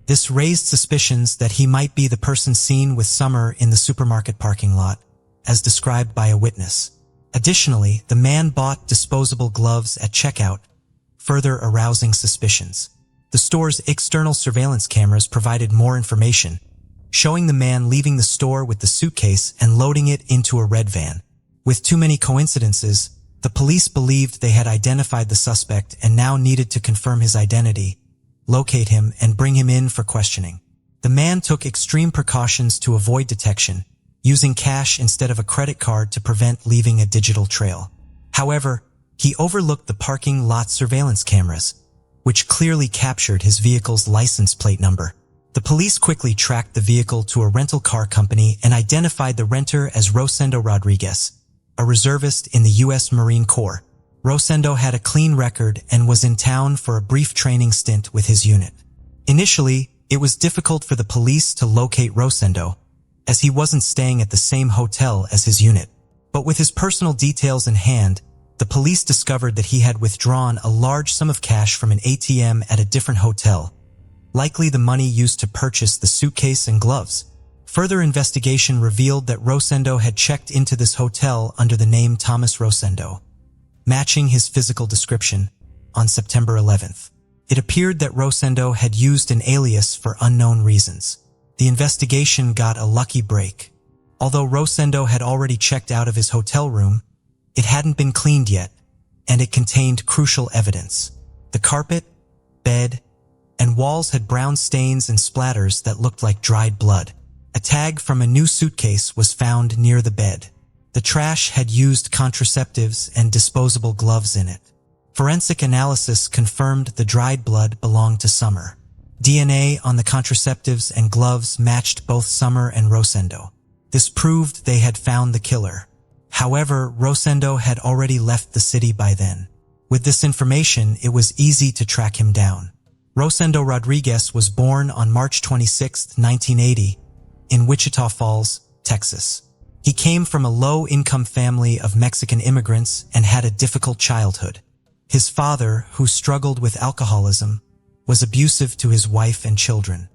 S1: This raised suspicions that he might be the person seen with Summer in the supermarket parking lot, as described by a witness. Additionally, the man bought disposable gloves at checkout, further arousing suspicions. The store's external surveillance cameras provided more information, showing the man leaving the store with the suitcase and loading it into a red van. With too many coincidences, the police believed they had identified the suspect and now needed to confirm his identity, locate him, and bring him in for questioning. The man took extreme precautions to avoid detection, using cash instead of a credit card to prevent leaving a digital trail. However, he overlooked the parking lot surveillance cameras, which clearly captured his vehicle's license plate number. The police quickly tracked the vehicle to a rental car company and identified the renter as Rosendo Rodriguez, a reservist in the U.S. Marine Corps. Rosendo had a clean record and was in town for a brief training stint with his unit. Initially, it was difficult for the police to locate Rosendo, as he wasn't staying at the same hotel as his unit. But with his personal details in hand, the police discovered that he had withdrawn a large sum of cash from an ATM at a different hotel, likely the money used to purchase the suitcase and gloves. Further investigation revealed that Rosendo had checked into this hotel under the name Thomas Rosendo, matching his physical description, on September 11th. It appeared that Rosendo had used an alias for unknown reasons. The investigation got a lucky break. Although Rosendo had already checked out of his hotel room, it hadn't been cleaned yet, and it contained crucial evidence. The carpet, bed, and walls had brown stains and splatters that looked like dried blood. A tag from a new suitcase was found near the bed. The trash had used contraceptives and disposable gloves in it. Forensic analysis confirmed the dried blood belonged to Summer. DNA on the contraceptives and gloves matched both Summer and Rosendo. This proved they had found the killer. However, Rosendo had already left the city by then. With this information, it was easy to track him down. Rosendo Rodriguez was born on March 26, 1980, in Wichita Falls, Texas. He came from a low-income family of Mexican immigrants and had a difficult childhood. His father, who struggled with alcoholism, was abusive to his wife and children.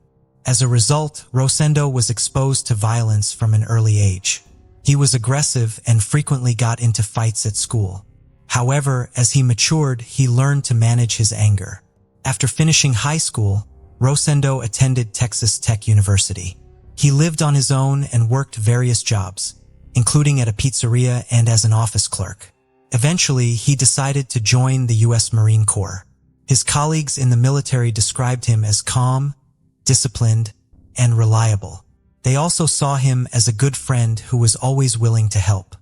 S1: As a result, Rosendo was exposed to violence from an early age. He was aggressive and frequently got into fights at school. However, as he matured, he learned to manage his anger. After finishing high school, Rosendo attended Texas Tech University. He lived on his own and worked various jobs, including at a pizzeria and as an office clerk. Eventually, he decided to join the U.S. Marine Corps. His colleagues in the military described him as calm, disciplined, and reliable. They also saw him as a good friend who was always willing to help.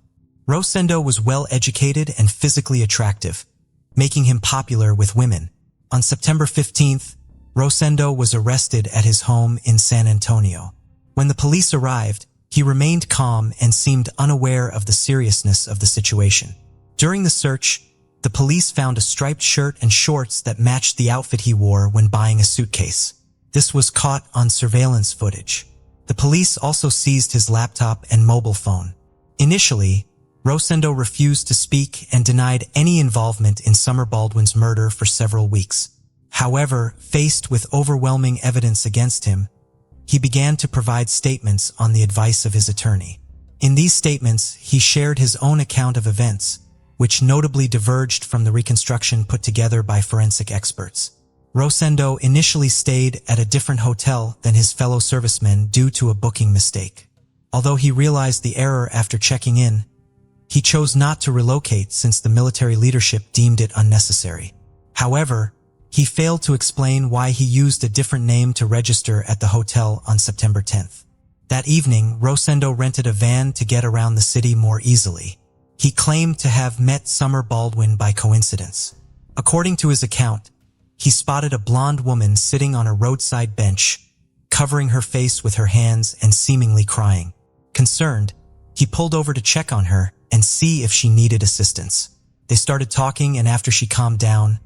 S1: Rosendo was well-educated and physically attractive, making him popular with women. On September 15th, Rosendo was arrested at his home in San Antonio. When the police arrived, he remained calm and seemed unaware of the seriousness of the situation. During the search, the police found a striped shirt and shorts that matched the outfit he wore when buying a suitcase. This was caught on surveillance footage. The police also seized his laptop and mobile phone. Initially, Rosendo refused to speak and denied any involvement in Summer Baldwin's murder for several weeks. However, faced with overwhelming evidence against him, he began to provide statements on the advice of his attorney. In these statements, he shared his own account of events, which notably diverged from the reconstruction put together by forensic experts. Rosendo initially stayed at a different hotel than his fellow servicemen due to a booking mistake. Although he realized the error after checking in, he chose not to relocate since the military leadership deemed it unnecessary. However, he failed to explain why he used a different name to register at the hotel on September 10th. That evening, Rosendo rented a van to get around the city more easily. He claimed to have met Summer Baldwin by coincidence. According to his account, he spotted a blonde woman sitting on a roadside bench, covering her face with her hands and seemingly crying. Concerned, he pulled over to check on her and see if she needed assistance. They started talking, and after she calmed down,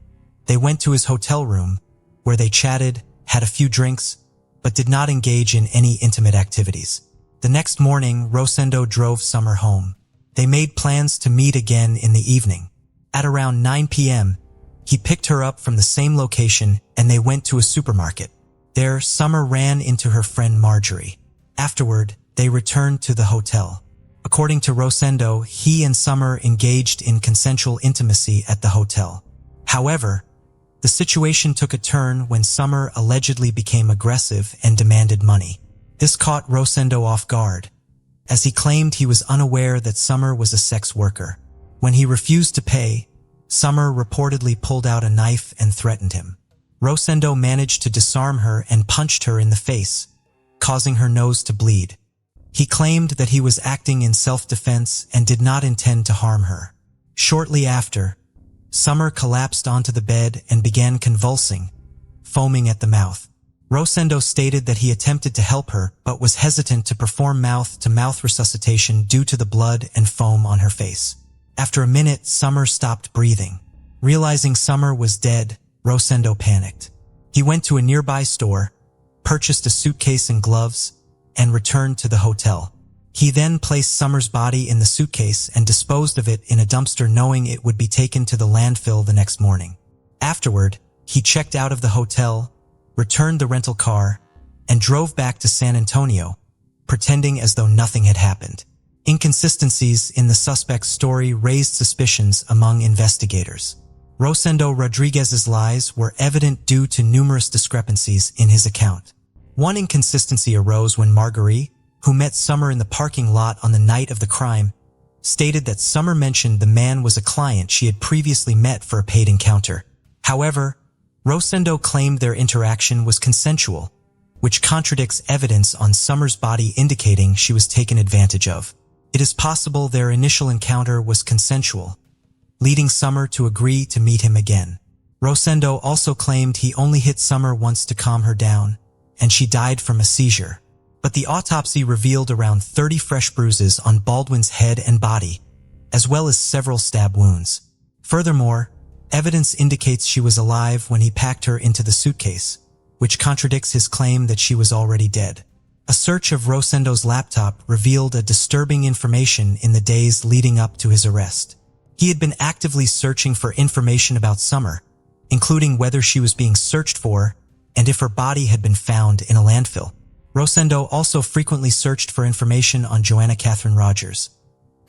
S1: they went to his hotel room, where they chatted, had a few drinks, but did not engage in any intimate activities. The next morning, Rosendo drove Summer home. They made plans to meet again in the evening. At around 9 p.m., he picked her up from the same location and they went to a supermarket. There, Summer ran into her friend Marjorie. Afterward, they returned to the hotel. According to Rosendo, he and Summer engaged in consensual intimacy at the hotel. However, the situation took a turn when Summer allegedly became aggressive and demanded money. This caught Rosendo off guard, as he claimed he was unaware that Summer was a sex worker. When he refused to pay, Summer reportedly pulled out a knife and threatened him. Rosendo managed to disarm her and punched her in the face, causing her nose to bleed. He claimed that he was acting in self-defense and did not intend to harm her. Shortly after, Summer collapsed onto the bed and began convulsing, foaming at the mouth. Rosendo stated that he attempted to help her but was hesitant to perform mouth-to-mouth resuscitation due to the blood and foam on her face. After a minute, Summer stopped breathing. Realizing Summer was dead, Rosendo panicked. He went to a nearby store, purchased a suitcase and gloves, and returned to the hotel. He then placed Summer's body in the suitcase and disposed of it in a dumpster, knowing it would be taken to the landfill the next morning. Afterward, he checked out of the hotel, returned the rental car, and drove back to San Antonio, pretending as though nothing had happened. Inconsistencies in the suspect's story raised suspicions among investigators. Rosendo Rodriguez's lies were evident due to numerous discrepancies in his account. One inconsistency arose when Marguerite, who met Summer in the parking lot on the night of the crime, stated that Summer mentioned the man was a client she had previously met for a paid encounter. However, Rosendo claimed their interaction was consensual, which contradicts evidence on Summer's body indicating she was taken advantage of. It is possible their initial encounter was consensual, leading Summer to agree to meet him again. Rosendo also claimed he only hit Summer once to calm her down, and she died from a seizure. But the autopsy revealed around 30 fresh bruises on Baldwin's head and body, as well as several stab wounds. Furthermore, evidence indicates she was alive when he packed her into the suitcase, which contradicts his claim that she was already dead. A search of Rosendo's laptop revealed a disturbing information in the days leading up to his arrest. He had been actively searching for information about Summer, including whether she was being searched for and if her body had been found in a landfill. Rosendo also frequently searched for information on Joanna Catherine Rogers,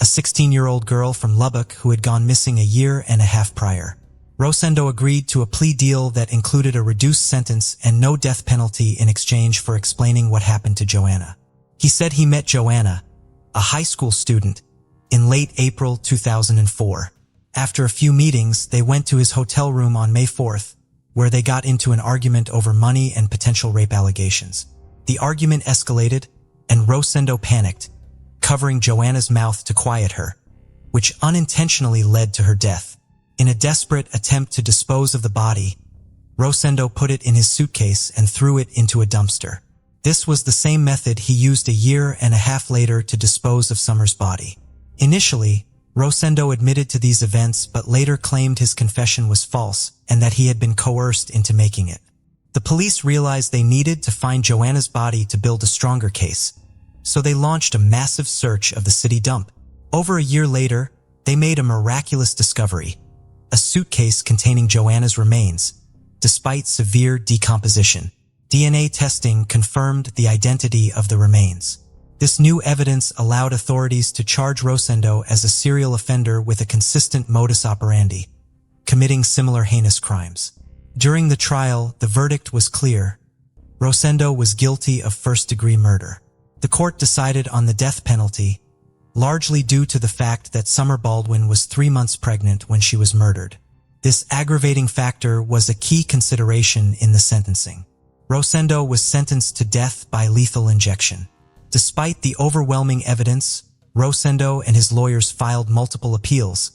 S1: a 16-year-old girl from Lubbock who had gone missing a year and a half prior. Rosendo agreed to a plea deal that included a reduced sentence and no death penalty in exchange for explaining what happened to Joanna. He said he met Joanna, a high school student, in late April 2004. After a few meetings, they went to his hotel room on May 4th, where they got into an argument over money and potential rape allegations. The argument escalated, and Rosendo panicked, covering Joanna's mouth to quiet her, which unintentionally led to her death. In a desperate attempt to dispose of the body, Rosendo put it in his suitcase and threw it into a dumpster. This was the same method he used a year and a half later to dispose of Summer's body. Initially, Rosendo admitted to these events but later claimed his confession was false and that he had been coerced into making it. The police realized they needed to find Joanna's body to build a stronger case, so they launched a massive search of the city dump. Over a year later, they made a miraculous discovery: a suitcase containing Joanna's remains, despite severe decomposition. DNA testing confirmed the identity of the remains. This new evidence allowed authorities to charge Rosendo as a serial offender with a consistent modus operandi, committing similar heinous crimes. During the trial, the verdict was clear. Rosendo was guilty of first-degree murder. The court decided on the death penalty, largely due to the fact that Summer Baldwin was 3 months pregnant when she was murdered. This aggravating factor was a key consideration in the sentencing. Rosendo was sentenced to death by lethal injection. Despite the overwhelming evidence, Rosendo and his lawyers filed multiple appeals,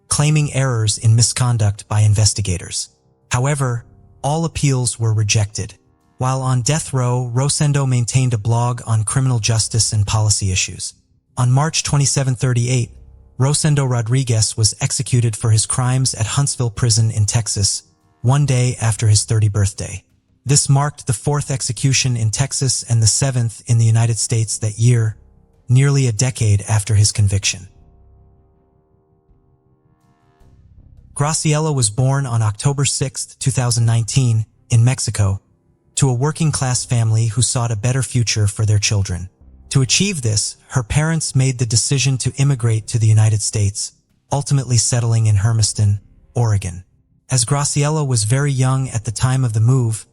S1: claiming errors in misconduct by investigators. However, all appeals were rejected. While on death row, Rosendo maintained a blog on criminal justice and policy issues. On March 27, 1938, Rosendo Rodriguez was executed for his crimes at Huntsville Prison in Texas, one day after his 30th birthday. This marked the 4th execution in Texas and the 7th in the United States that year, nearly a decade after his conviction. Graciela was born on October 6, 2019, in Mexico, to a working-class family who sought a better future for their children. To achieve this, her parents made the decision to immigrate to the United States, ultimately settling in Hermiston, Oregon. As Graciela was very young at the time of the move,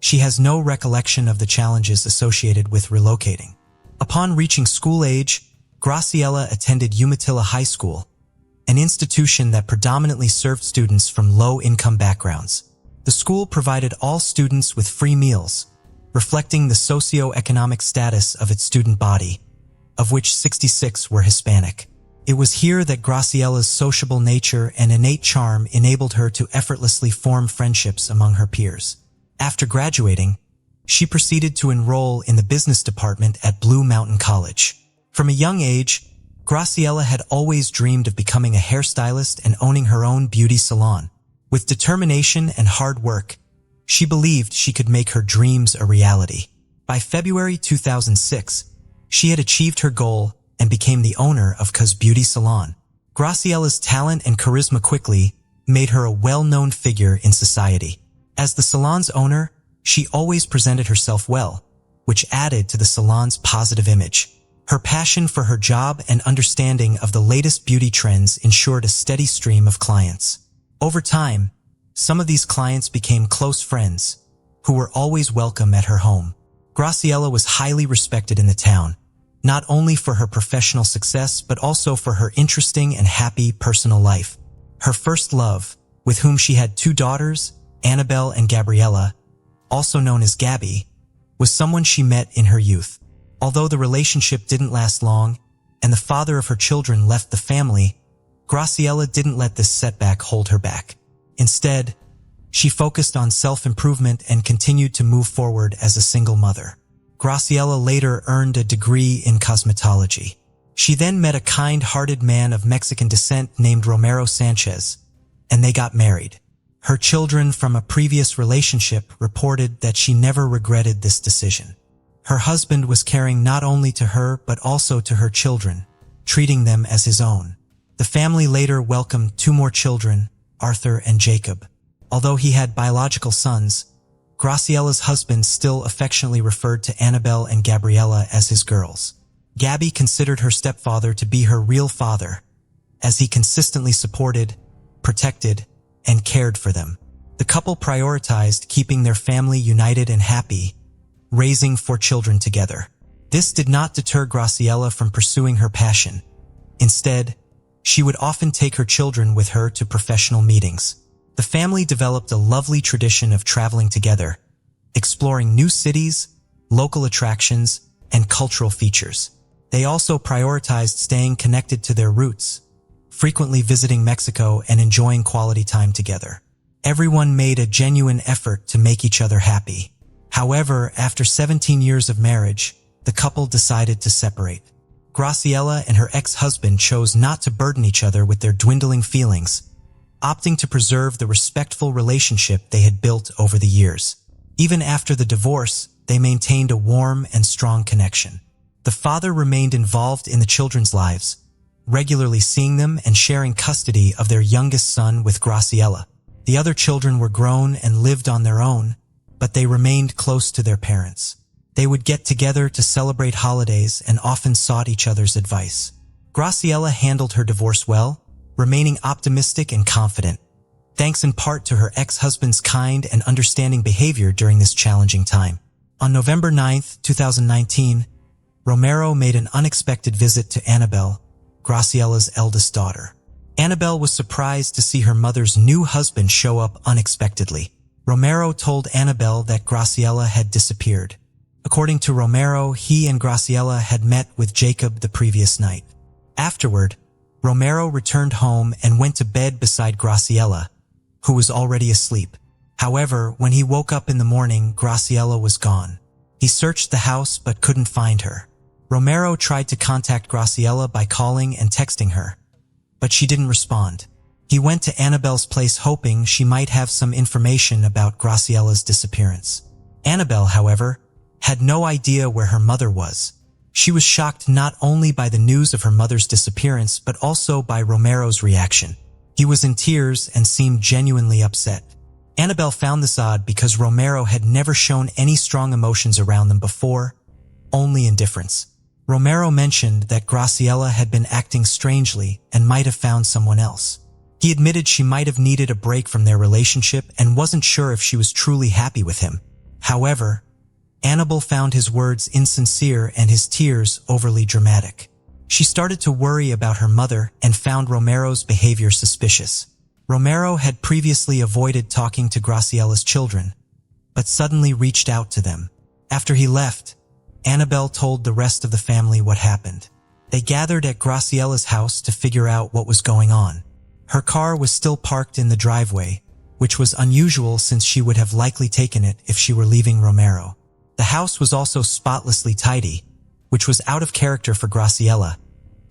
S1: she has no recollection of the challenges associated with relocating. Upon reaching school age, Graciela attended Umatilla High School, an institution that predominantly served students from low-income backgrounds. The school provided all students with free meals, reflecting the socio-economic status of its student body, of which 66 were Hispanic. It was here that Graciela's sociable nature and innate charm enabled her to effortlessly form friendships among her peers. After graduating, she proceeded to enroll in the business department at Blue Mountain College. From a young age, Graciela had always dreamed of becoming a hairstylist and owning her own beauty salon. With determination and hard work, she believed she could make her dreams a reality. By February 2006, she had achieved her goal and became the owner of Cuz Beauty Salon. Graciela's talent and charisma quickly made her a well-known figure in society. As the salon's owner, she always presented herself well, which added to the salon's positive image. Her passion for her job and understanding of the latest beauty trends ensured a steady stream of clients. Over time, some of these clients became close friends, who were always welcome at her home. Graciela was highly respected in the town, not only for her professional success but also for her interesting and happy personal life. Her first love, with whom she had 2 daughters, Annabelle and Gabriella, also known as Gabby, was someone she met in her youth. Although the relationship didn't last long, and the father of her children left the family, Graciela didn't let this setback hold her back. Instead, she focused on self-improvement and continued to move forward as a single mother. Graciela later earned a degree in cosmetology. She then met a kind-hearted man of Mexican descent named Romero Sanchez, and they got married. Her children from a previous relationship reported that she never regretted this decision. Her husband was caring not only to her but also to her children, treating them as his own. The family later welcomed 2 more children, Arthur and Jacob. Although he had biological sons, Graciela's husband still affectionately referred to Annabelle and Gabriella as his girls. Gabby considered her stepfather to be her real father, as he consistently supported, protected, and cared for them. The couple prioritized keeping their family united and happy, raising 4 children together. This did not deter Graciela from pursuing her passion. Instead, she would often take her children with her to professional meetings. The family developed a lovely tradition of traveling together, exploring new cities, local attractions, and cultural features. They also prioritized staying connected to their roots, frequently visiting Mexico and enjoying quality time together. Everyone made a genuine effort to make each other happy. However, after 17 years of marriage, the couple decided to separate. Graciela and her ex-husband chose not to burden each other with their dwindling feelings, opting to preserve the respectful relationship they had built over the years. Even after the divorce, they maintained a warm and strong connection. The father remained involved in the children's lives, regularly seeing them and sharing custody of their youngest son with Graciela. The other children were grown and lived on their own, but they remained close to their parents. They would get together to celebrate holidays and often sought each other's advice. Graciela handled her divorce well, remaining optimistic and confident, thanks in part to her ex-husband's kind and understanding behavior during this challenging time. On November 9, 2019, Romero made an unexpected visit to Annabelle, Graciela's eldest daughter. Annabelle was surprised to see her mother's new husband show up unexpectedly. Romero told Annabelle that Graciela had disappeared. According to Romero, he and Graciela had met with Jacob the previous night. Afterward, Romero returned home and went to bed beside Graciela, who was already asleep. However, when he woke up in the morning, Graciela was gone. He searched the house but couldn't find her. Romero tried to contact Graciela by calling and texting her, but she didn't respond. He went to Annabelle's place hoping she might have some information about Graciela's disappearance. Annabelle, however, had no idea where her mother was. She was shocked not only by the news of her mother's disappearance but also by Romero's reaction. He was in tears and seemed genuinely upset. Annabelle found this odd because Romero had never shown any strong emotions around them before, only indifference. Romero mentioned that Graciela had been acting strangely and might have found someone else. He admitted she might have needed a break from their relationship and wasn't sure if she was truly happy with him. However, Annabelle found his words insincere and his tears overly dramatic. She started to worry about her mother and found Romero's behavior suspicious. Romero had previously avoided talking to Graciela's children, but suddenly reached out to them. After he left, Annabelle told the rest of the family what happened. They gathered at Graciela's house to figure out what was going on. Her car was still parked in the driveway, which was unusual since she would have likely taken it if she were leaving Romero. The house was also spotlessly tidy, which was out of character for Graciela,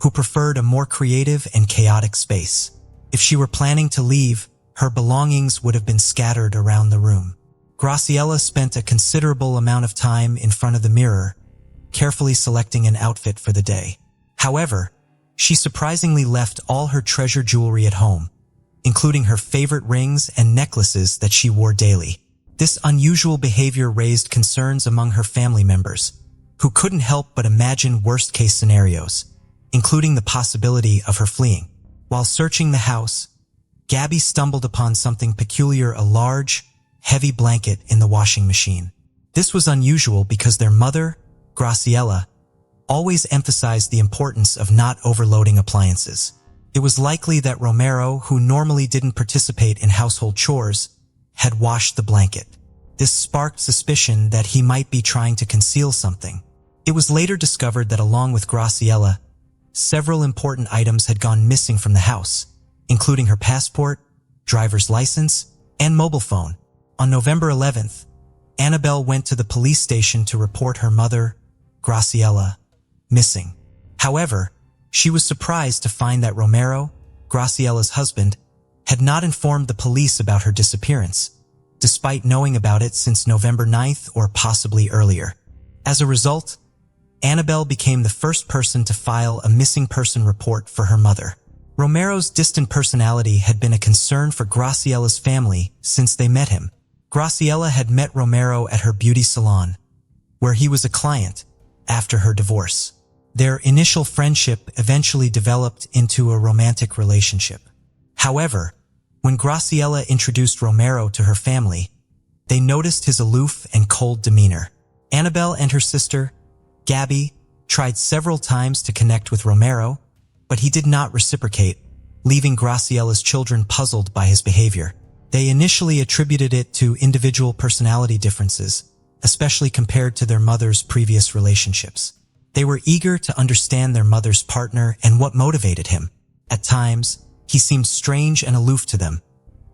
S1: who preferred a more creative and chaotic space. If she were planning to leave, her belongings would have been scattered around the room. Graciela spent a considerable amount of time in front of the mirror, carefully selecting an outfit for the day. However, she surprisingly left all her treasure jewelry at home, including her favorite rings and necklaces that she wore daily. This unusual behavior raised concerns among her family members, who couldn't help but imagine worst-case scenarios, including the possibility of her fleeing. While searching the house, Gabby stumbled upon something peculiar: a large, heavy blanket in the washing machine. This was unusual because their mother, Graciela, always emphasized the importance of not overloading appliances. It was likely that Romero, who normally didn't participate in household chores, had washed the blanket. This sparked suspicion that he might be trying to conceal something. It was later discovered that along with Graciela, several important items had gone missing from the house, including her passport, driver's license, and mobile phone. On November 11th, Annabelle went to the police station to report her mother, Graciela, missing. However, she was surprised to find that Romero, Graciela's husband, had not informed the police about her disappearance, despite knowing about it since November 9th or possibly earlier. As a result, Annabelle became the first person to file a missing person report for her mother. Romero's distant personality had been a concern for Graciela's family since they met him. Graciela had met Romero at her beauty salon, where he was a client, after her divorce. Their initial friendship eventually developed into a romantic relationship. However, when Graciela introduced Romero to her family, they noticed his aloof and cold demeanor. Annabelle and her sister, Gabby, tried several times to connect with Romero, but he did not reciprocate, leaving Graciela's children puzzled by his behavior. They initially attributed it to individual personality differences, especially compared to their mother's previous relationships. They were eager to understand their mother's partner and what motivated him. At times, he seemed strange and aloof to them,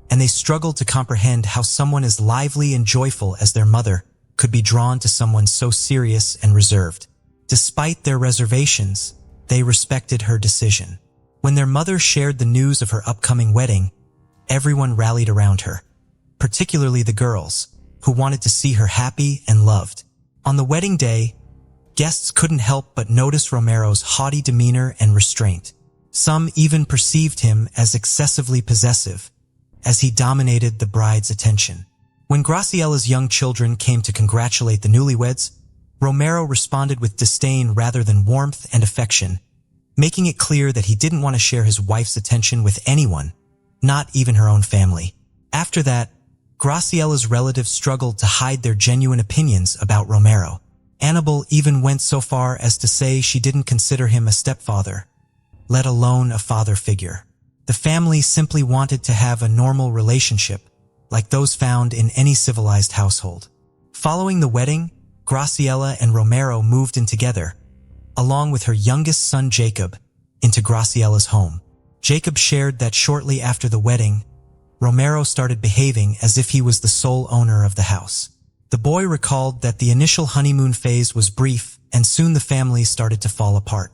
S1: and they struggled to comprehend how someone as lively and joyful as their mother could be drawn to someone so serious and reserved. Despite their reservations, they respected her decision. When their mother shared the news of her upcoming wedding, everyone rallied around her, particularly the girls, who wanted to see her happy and loved. On the wedding day, guests couldn't help but notice Romero's haughty demeanor and restraint. Some even perceived him as excessively possessive, as he dominated the bride's attention. When Graciela's young children came to congratulate the newlyweds, Romero responded with disdain rather than warmth and affection, making it clear that he didn't want to share his wife's attention with anyone, not even her own family. After that, Graciela's relatives struggled to hide their genuine opinions about Romero. Annabelle even went so far as to say she didn't consider him a stepfather, let alone a father figure. The family simply wanted to have a normal relationship, like those found in any civilized household. Following the wedding, Graciela and Romero moved in together, along with her youngest son Jacob, into Graciela's home. Jacob shared that shortly after the wedding, Romero started behaving as if he was the sole owner of the house. The boy recalled that the initial honeymoon phase was brief, and soon the family started to fall apart.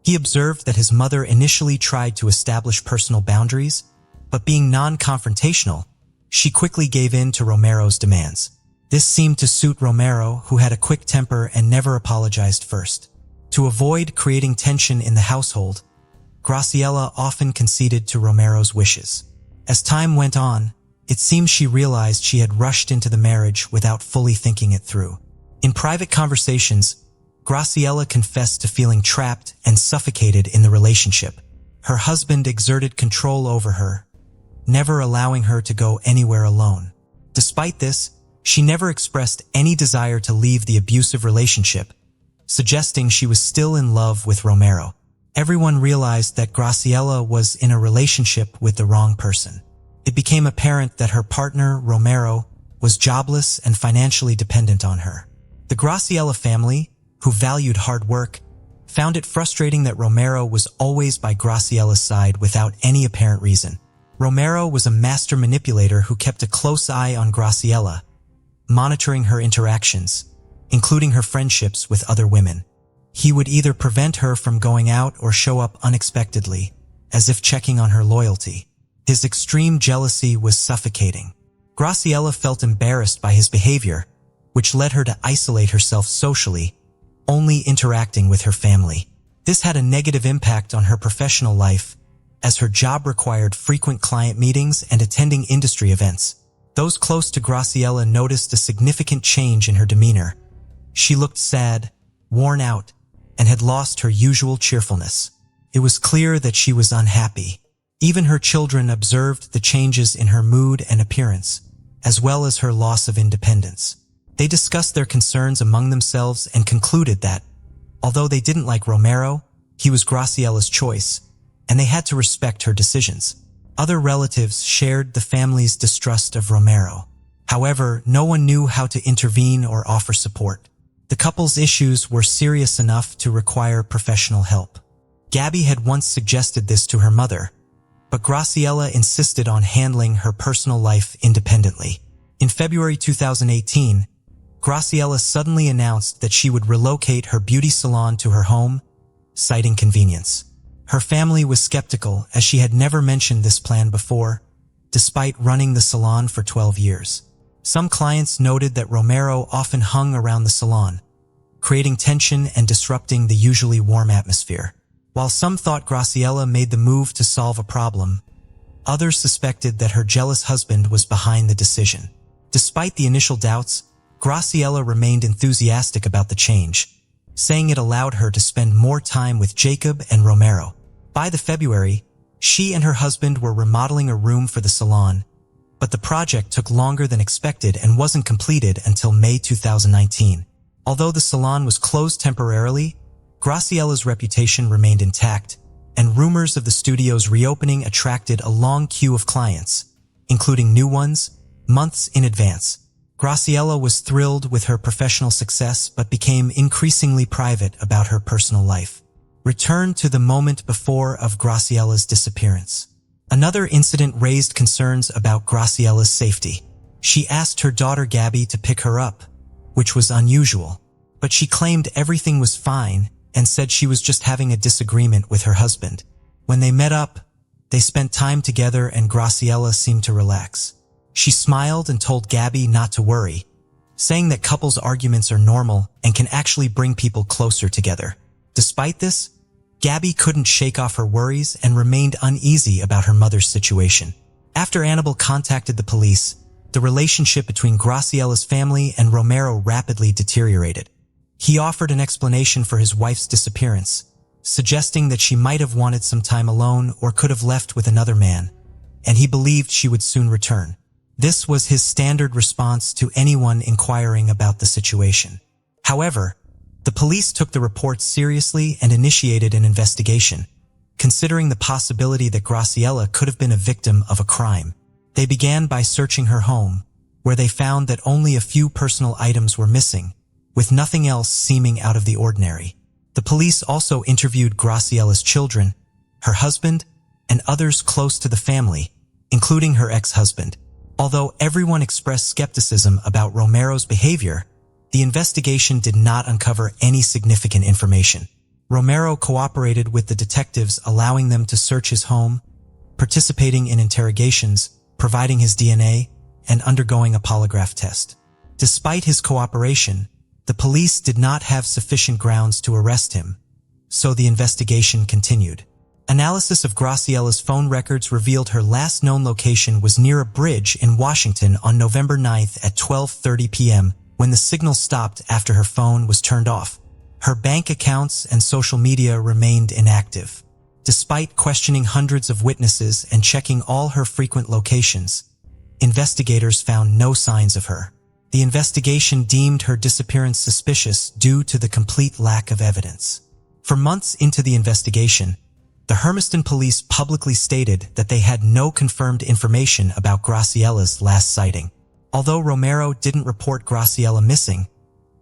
S1: He observed that his mother initially tried to establish personal boundaries, but being non-confrontational, she quickly gave in to Romero's demands. This seemed to suit Romero, who had a quick temper and never apologized first. To avoid creating tension in the household, Graciela often conceded to Romero's wishes. As time went on, it seemed she realized she had rushed into the marriage without fully thinking it through. In private conversations, Graciela confessed to feeling trapped and suffocated in the relationship. Her husband exerted control over her, never allowing her to go anywhere alone. Despite this, she never expressed any desire to leave the abusive relationship, suggesting she was still in love with Romero. Everyone realized that Graciela was in a relationship with the wrong person. It became apparent that her partner, Romero, was jobless and financially dependent on her. The Graciela family, who valued hard work, found it frustrating that Romero was always by Graciela's side without any apparent reason. Romero was a master manipulator who kept a close eye on Graciela, monitoring her interactions, including her friendships with other women. He would either prevent her from going out or show up unexpectedly, as if checking on her loyalty. His extreme jealousy was suffocating. Graciela felt embarrassed by his behavior, which led her to isolate herself socially, only interacting with her family. This had a negative impact on her professional life, as her job required frequent client meetings and attending industry events. Those close to Graciela noticed a significant change in her demeanor. She looked sad, worn out, and had lost her usual cheerfulness. It was clear that she was unhappy. Even her children observed the changes in her mood and appearance, as well as her loss of independence. They discussed their concerns among themselves and concluded that, although they didn't like Romero, he was Graciela's choice, and they had to respect her decisions. Other relatives shared the family's distrust of Romero. However, no one knew how to intervene or offer support. The couple's issues were serious enough to require professional help. Gabby had once suggested this to her mother, but Graciela insisted on handling her personal life independently. In February 2018, Graciela suddenly announced that she would relocate her beauty salon to her home, citing convenience. Her family was skeptical as she had never mentioned this plan before, despite running the salon for 12 years. Some clients noted that Romero often hung around the salon, creating tension and disrupting the usually warm atmosphere. While some thought Graciela made the move to solve a problem, others suspected that her jealous husband was behind the decision. Despite the initial doubts, Graciela remained enthusiastic about the change, saying it allowed her to spend more time with Jacob and Romero. By the February, she and her husband were remodeling a room for the salon, but the project took longer than expected and wasn't completed until May 2019. Although the salon was closed temporarily, Graciela's reputation remained intact, and rumors of the studio's reopening attracted a long queue of clients, including new ones, months in advance. Graciela was thrilled with her professional success but became increasingly private about her personal life. Return to the moment before of Graciela's disappearance. Another incident raised concerns about Graciela's safety. She asked her daughter Gabby to pick her up, which was unusual, but she claimed everything was fine and said she was just having a disagreement with her husband. When they met up, they spent time together and Graciela seemed to relax. She smiled and told Gabby not to worry, saying that couples' arguments are normal and can actually bring people closer together. Despite this, Gabby couldn't shake off her worries and remained uneasy about her mother's situation. After Annabelle contacted the police, the relationship between Graciela's family and Romero rapidly deteriorated. He offered an explanation for his wife's disappearance, suggesting that she might have wanted some time alone or could have left with another man, and he believed she would soon return. This was his standard response to anyone inquiring about the situation. However, the police took the reports seriously and initiated an investigation, considering the possibility that Graciela could have been a victim of a crime. They began by searching her home, where they found that only a few personal items were missing, with nothing else seeming out of the ordinary. The police also interviewed Graciela's children, her husband, and others close to the family, including her ex-husband. Although everyone expressed skepticism about Romero's behavior, the investigation did not uncover any significant information. Romero cooperated with the detectives, allowing them to search his home, participating in interrogations, providing his DNA, and undergoing a polygraph test. Despite his cooperation, the police did not have sufficient grounds to arrest him, so the investigation continued. Analysis of Graciela's phone records revealed her last known location was near a bridge in Washington on November 9th at 12:30 p.m. when the signal stopped after her phone was turned off. Her bank accounts and social media remained inactive. Despite questioning hundreds of witnesses and checking all her frequent locations, investigators found no signs of her. The investigation deemed her disappearance suspicious due to the complete lack of evidence. For months into the investigation, the Hermiston police publicly stated that they had no confirmed information about Graciela's last sighting. Although Romero didn't report Graciela missing,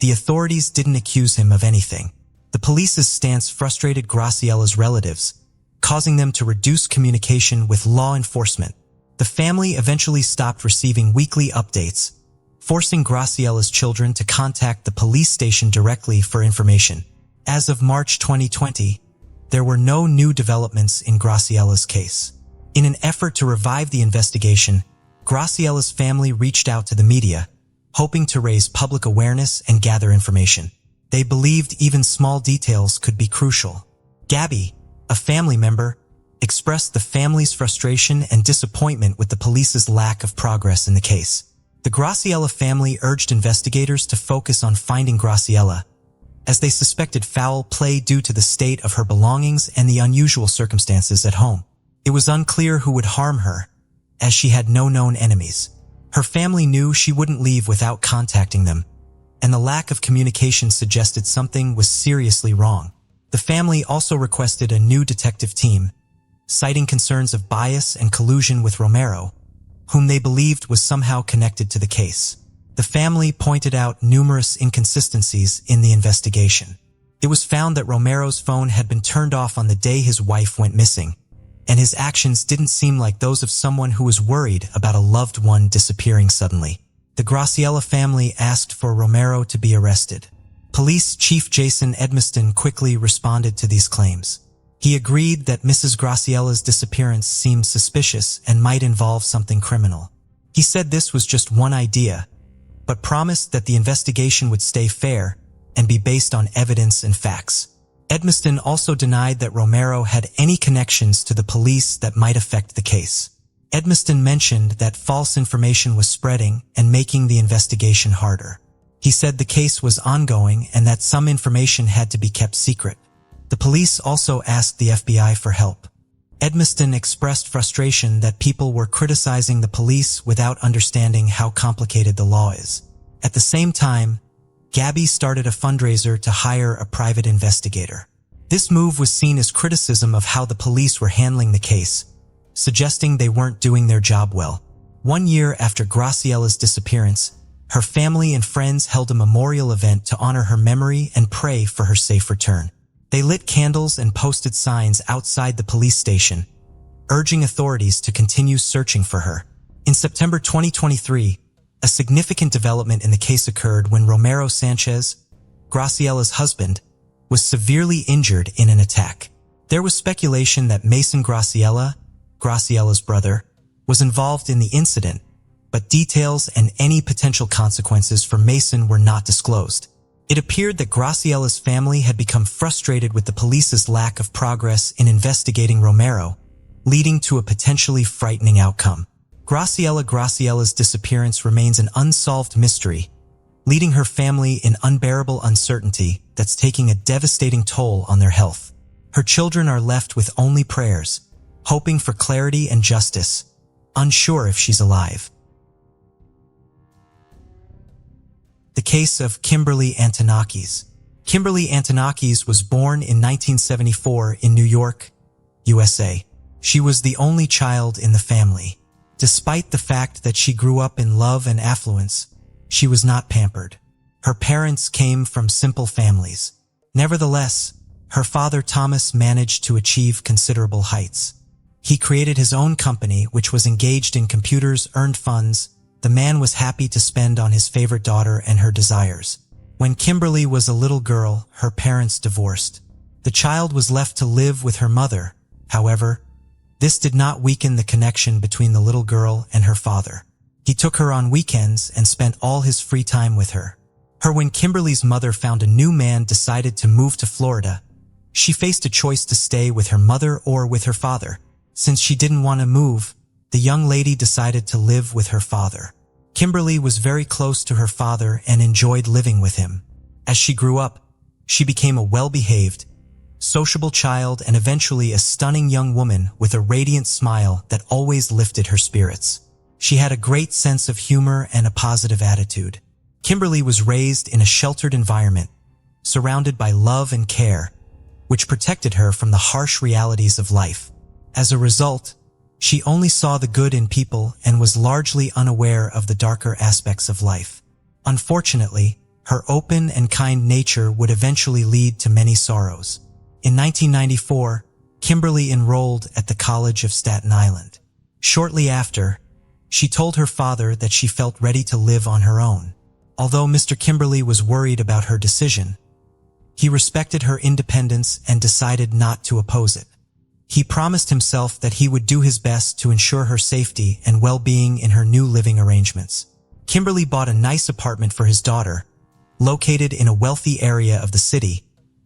S1: the authorities didn't accuse him of anything. The police's stance frustrated Graciela's relatives, causing them to reduce communication with law enforcement. The family eventually stopped receiving weekly updates, forcing Graciela's children to contact the police station directly for information. As of March 2020, there were no new developments in Graciela's case. In an effort to revive the investigation, Graciela's family reached out to the media, hoping to raise public awareness and gather information. They believed even small details could be crucial. Gabby, a family member, expressed the family's frustration and disappointment with the police's lack of progress in the case. The Graciela family urged investigators to focus on finding Graciela, as they suspected foul play due to the state of her belongings and the unusual circumstances at home. It was unclear who would harm her, as she had no known enemies. Her family knew she wouldn't leave without contacting them, and the lack of communication suggested something was seriously wrong. The family also requested a new detective team, citing concerns of bias and collusion with Romero, whom they believed was somehow connected to the case. The family pointed out numerous inconsistencies in the investigation. It was found that Romero's phone had been turned off on the day his wife went missing, and his actions didn't seem like those of someone who was worried about a loved one disappearing suddenly. The Graciela family asked for Romero to be arrested. Police Chief Jason Edmiston quickly responded to these claims. He agreed that Mrs. Graciela's disappearance seemed suspicious and might involve something criminal. He said this was just one idea, but promised that the investigation would stay fair and be based on evidence and facts. Edmiston also denied that Romero had any connections to the police that might affect the case. Edmiston mentioned that false information was spreading and making the investigation harder. He said the case was ongoing and that some information had to be kept secret. The police also asked the FBI for help. Edmiston expressed frustration that people were criticizing the police without understanding how complicated the law is. At the same time, Gabby started a fundraiser to hire a private investigator. This move was seen as criticism of how the police were handling the case, suggesting they weren't doing their job well. 1 year after Graciela's disappearance, her family and friends held a memorial event to honor her memory and pray for her safe return. They lit candles and posted signs outside the police station, urging authorities to continue searching for her. In September 2023, a significant development in the case occurred when Romero Sanchez, Graciela's husband, was severely injured in an attack. There was speculation that Mason Graciela, Graciela's brother, was involved in the incident, but details and any potential consequences for Mason were not disclosed. It appeared that Graciela's family had become frustrated with the police's lack of progress in investigating Romero, leading to a potentially frightening outcome. Graciela's disappearance remains an unsolved mystery, leaving her family in unbearable uncertainty that's taking a devastating toll on their health. Her children are left with only prayers, hoping for clarity and justice, unsure if she's alive. The case of Kimberly Antonakis. Kimberly Antonakis was born in 1974 in New York, USA. She was the only child in the family. Despite the fact that she grew up in love and affluence, she was not pampered. Her parents came from simple families. Nevertheless, her father Thomas managed to achieve considerable heights. He created his own company, which was engaged in computers, earned funds. The man was happy to spend on his favorite daughter and her desires. When Kimberly was a little girl, her parents divorced. The child was left to live with her mother. However, this did not weaken the connection between the little girl and her father. He took her on weekends and spent all his free time with her. When Kimberly's mother found a new man, decided to move to Florida, she faced a choice to stay with her mother or with her father. Since she didn't want to move, the young lady decided to live with her father. Kimberly was very close to her father and enjoyed living with him. As she grew up, she became a well-behaved, sociable child and eventually a stunning young woman with a radiant smile that always lifted her spirits. She had a great sense of humor and a positive attitude. Kimberly was raised in a sheltered environment, surrounded by love and care, which protected her from the harsh realities of life. As a result, she only saw the good in people and was largely unaware of the darker aspects of life. Unfortunately, her open and kind nature would eventually lead to many sorrows. In 1994, Kimberly enrolled at the College of Staten Island. Shortly after, she told her father that she felt ready to live on her own. Although Mr. Kimberly was worried about her decision, he respected her independence and decided not to oppose it. He promised himself that he would do his best to ensure her safety and well-being in her new living arrangements. Kimberly bought a nice apartment for his daughter, located in a wealthy area of the city,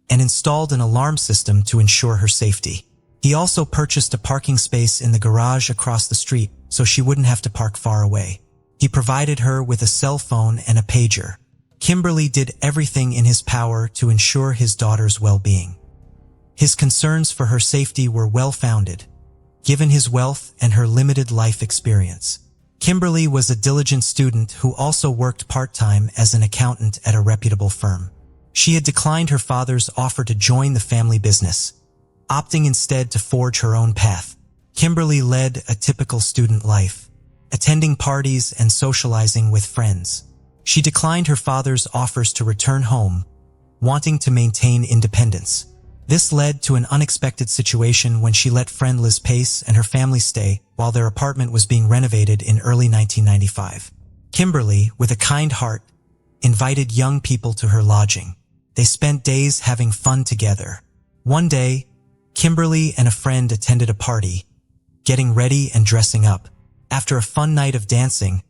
S1: and installed an alarm system to ensure her safety. He also purchased a parking space in the garage across the street so she wouldn't have to park far away. He provided her with a cell phone and a pager. Kimberly did everything in his power to ensure his daughter's well-being. His concerns for her safety were well-founded, given his wealth and her limited life experience. Kimberly was a diligent student who also worked part-time as an accountant at a reputable firm. She had declined her father's offer to join the family business, opting instead to forge her own path. Kimberly led a typical student life, attending parties and socializing with friends. She declined her father's offers to return home, wanting to maintain independence. This led to an unexpected situation when she let friend Liz Pace and her family stay while their apartment was being renovated in early 1995. Kimberly, with a kind heart, invited young people to her lodging. They spent days having fun together. One day, Kimberly and a friend attended a party, getting ready and dressing up. After a fun night of dancing,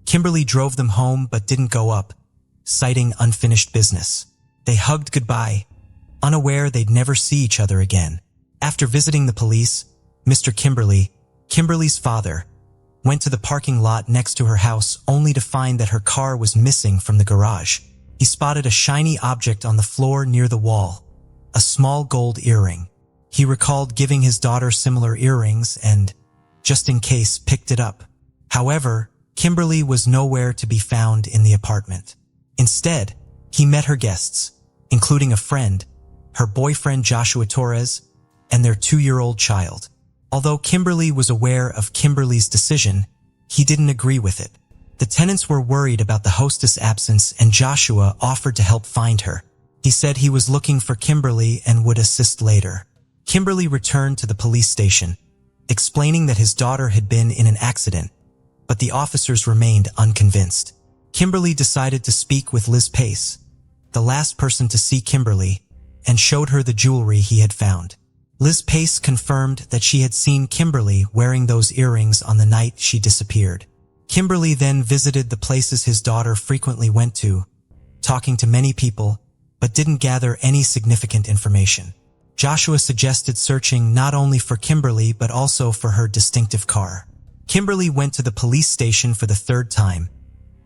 S1: Kimberly drove them home but didn't go up, citing unfinished business. They hugged goodbye, unaware they'd never see each other again. After visiting the police, Mr. Kimberly's father, went to the parking lot next to her house only to find that her car was missing from the garage. He spotted a shiny object on the floor near the wall, a small gold earring. He recalled giving his daughter similar earrings and, just in case, picked it up. However, Kimberly was nowhere to be found in the apartment. Instead, he met her guests, including a friend, her boyfriend Joshua Torres, and their 2-year-old child. Although Kimberly was aware of Kimberly's decision, he didn't agree with it. The tenants were worried about the hostess' absence and Joshua offered to help find her. He said he was looking for Kimberly and would assist later. Kimberly returned to the police station, explaining that his daughter had been in an accident, but the officers remained unconvinced. Kimberly decided to speak with Liz Pace, the last person to see Kimberly, and showed her the jewelry he had found. Liz Pace confirmed that she had seen Kimberly wearing those earrings on the night she disappeared. Kimberly then visited the places his daughter frequently went to, talking to many people, but didn't gather any significant information. Joshua suggested searching not only for Kimberly but also for her distinctive car. Kimberly went to the police station for the 3rd time,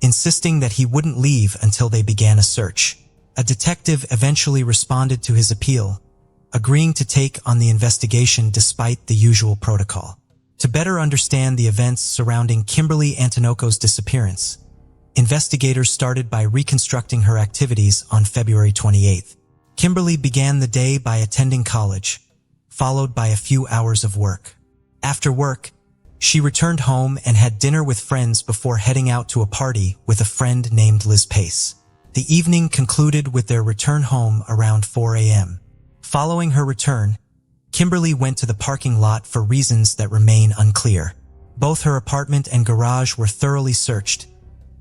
S1: insisting that he wouldn't leave until they began a search. A detective eventually responded to his appeal, agreeing to take on the investigation despite the usual protocol. To better understand the events surrounding Kimberly Antinoco's disappearance, investigators started by reconstructing her activities on February 28th. Kimberly began the day by attending college, followed by a few hours of work. After work, she returned home and had dinner with friends before heading out to a party with a friend named Liz Pace. The evening concluded with their return home around 4 a.m. Following her return, Kimberly went to the parking lot for reasons that remain unclear. Both her apartment and garage were thoroughly searched,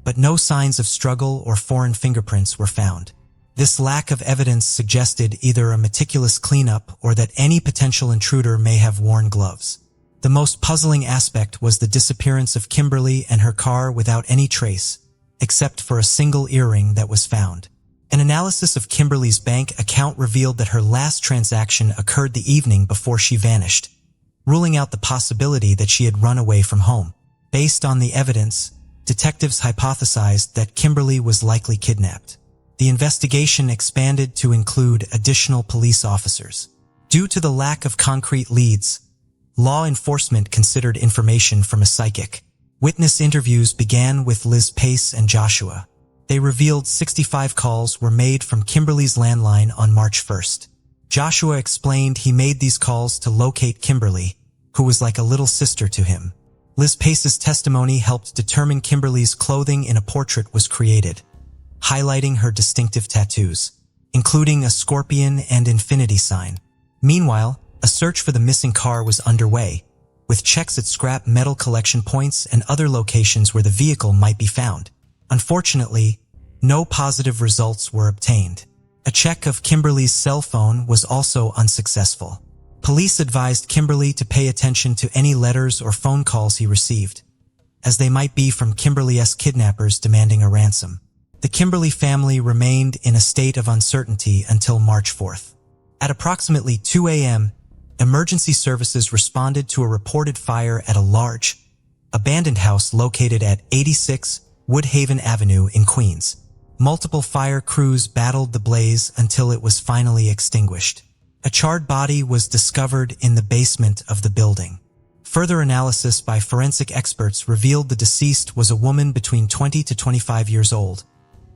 S1: but no signs of struggle or foreign fingerprints were found. This lack of evidence suggested either a meticulous cleanup or that any potential intruder may have worn gloves. The most puzzling aspect was the disappearance of Kimberly and her car without any trace, except for a single earring that was found. An analysis of Kimberly's bank account revealed that her last transaction occurred the evening before she vanished, ruling out the possibility that she had run away from home. Based on the evidence, detectives hypothesized that Kimberly was likely kidnapped. The investigation expanded to include additional police officers. Due to the lack of concrete leads, law enforcement considered information from a psychic. Witness interviews began with Liz Pace and Joshua. They revealed 65 calls were made from Kimberly's landline on March 1st. Joshua explained he made these calls to locate Kimberly, who was like a little sister to him. Liz Pace's testimony helped determine Kimberly's clothing in a portrait was created, highlighting her distinctive tattoos, including a scorpion and infinity sign. Meanwhile, a search for the missing car was underway, with checks at scrap metal collection points and other locations where the vehicle might be found. Unfortunately, no positive results were obtained. A check of Kimberly's cell phone was also unsuccessful. Police advised Kimberly to pay attention to any letters or phone calls he received, as they might be from Kimberly's kidnappers demanding a ransom. The Kimberly family remained in a state of uncertainty until March 4th. At approximately 2 a.m., emergency services responded to a reported fire at a large, abandoned house located at 86 Woodhaven Avenue in Queens. Multiple fire crews battled the blaze until it was finally extinguished. A charred body was discovered in the basement of the building. Further analysis by forensic experts revealed the deceased was a woman between 20 to 25 years old,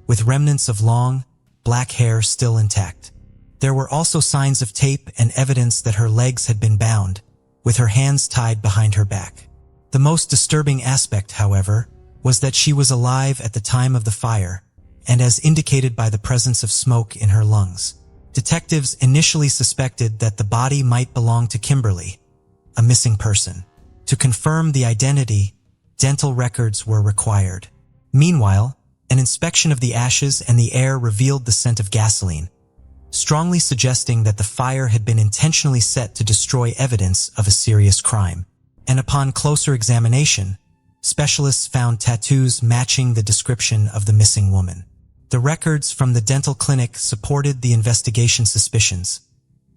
S1: with remnants of long, black hair still intact. There were also signs of tape and evidence that her legs had been bound, with her hands tied behind her back. The most disturbing aspect, however, was that she was alive at the time of the fire, and as indicated by the presence of smoke in her lungs. Detectives initially suspected that the body might belong to Kimberly, a missing person. To confirm the identity, dental records were required. Meanwhile, an inspection of the ashes and the air revealed the scent of gasoline, strongly suggesting that the fire had been intentionally set to destroy evidence of a serious crime. And upon closer examination, specialists found tattoos matching the description of the missing woman. The records from the dental clinic supported the investigation suspicions,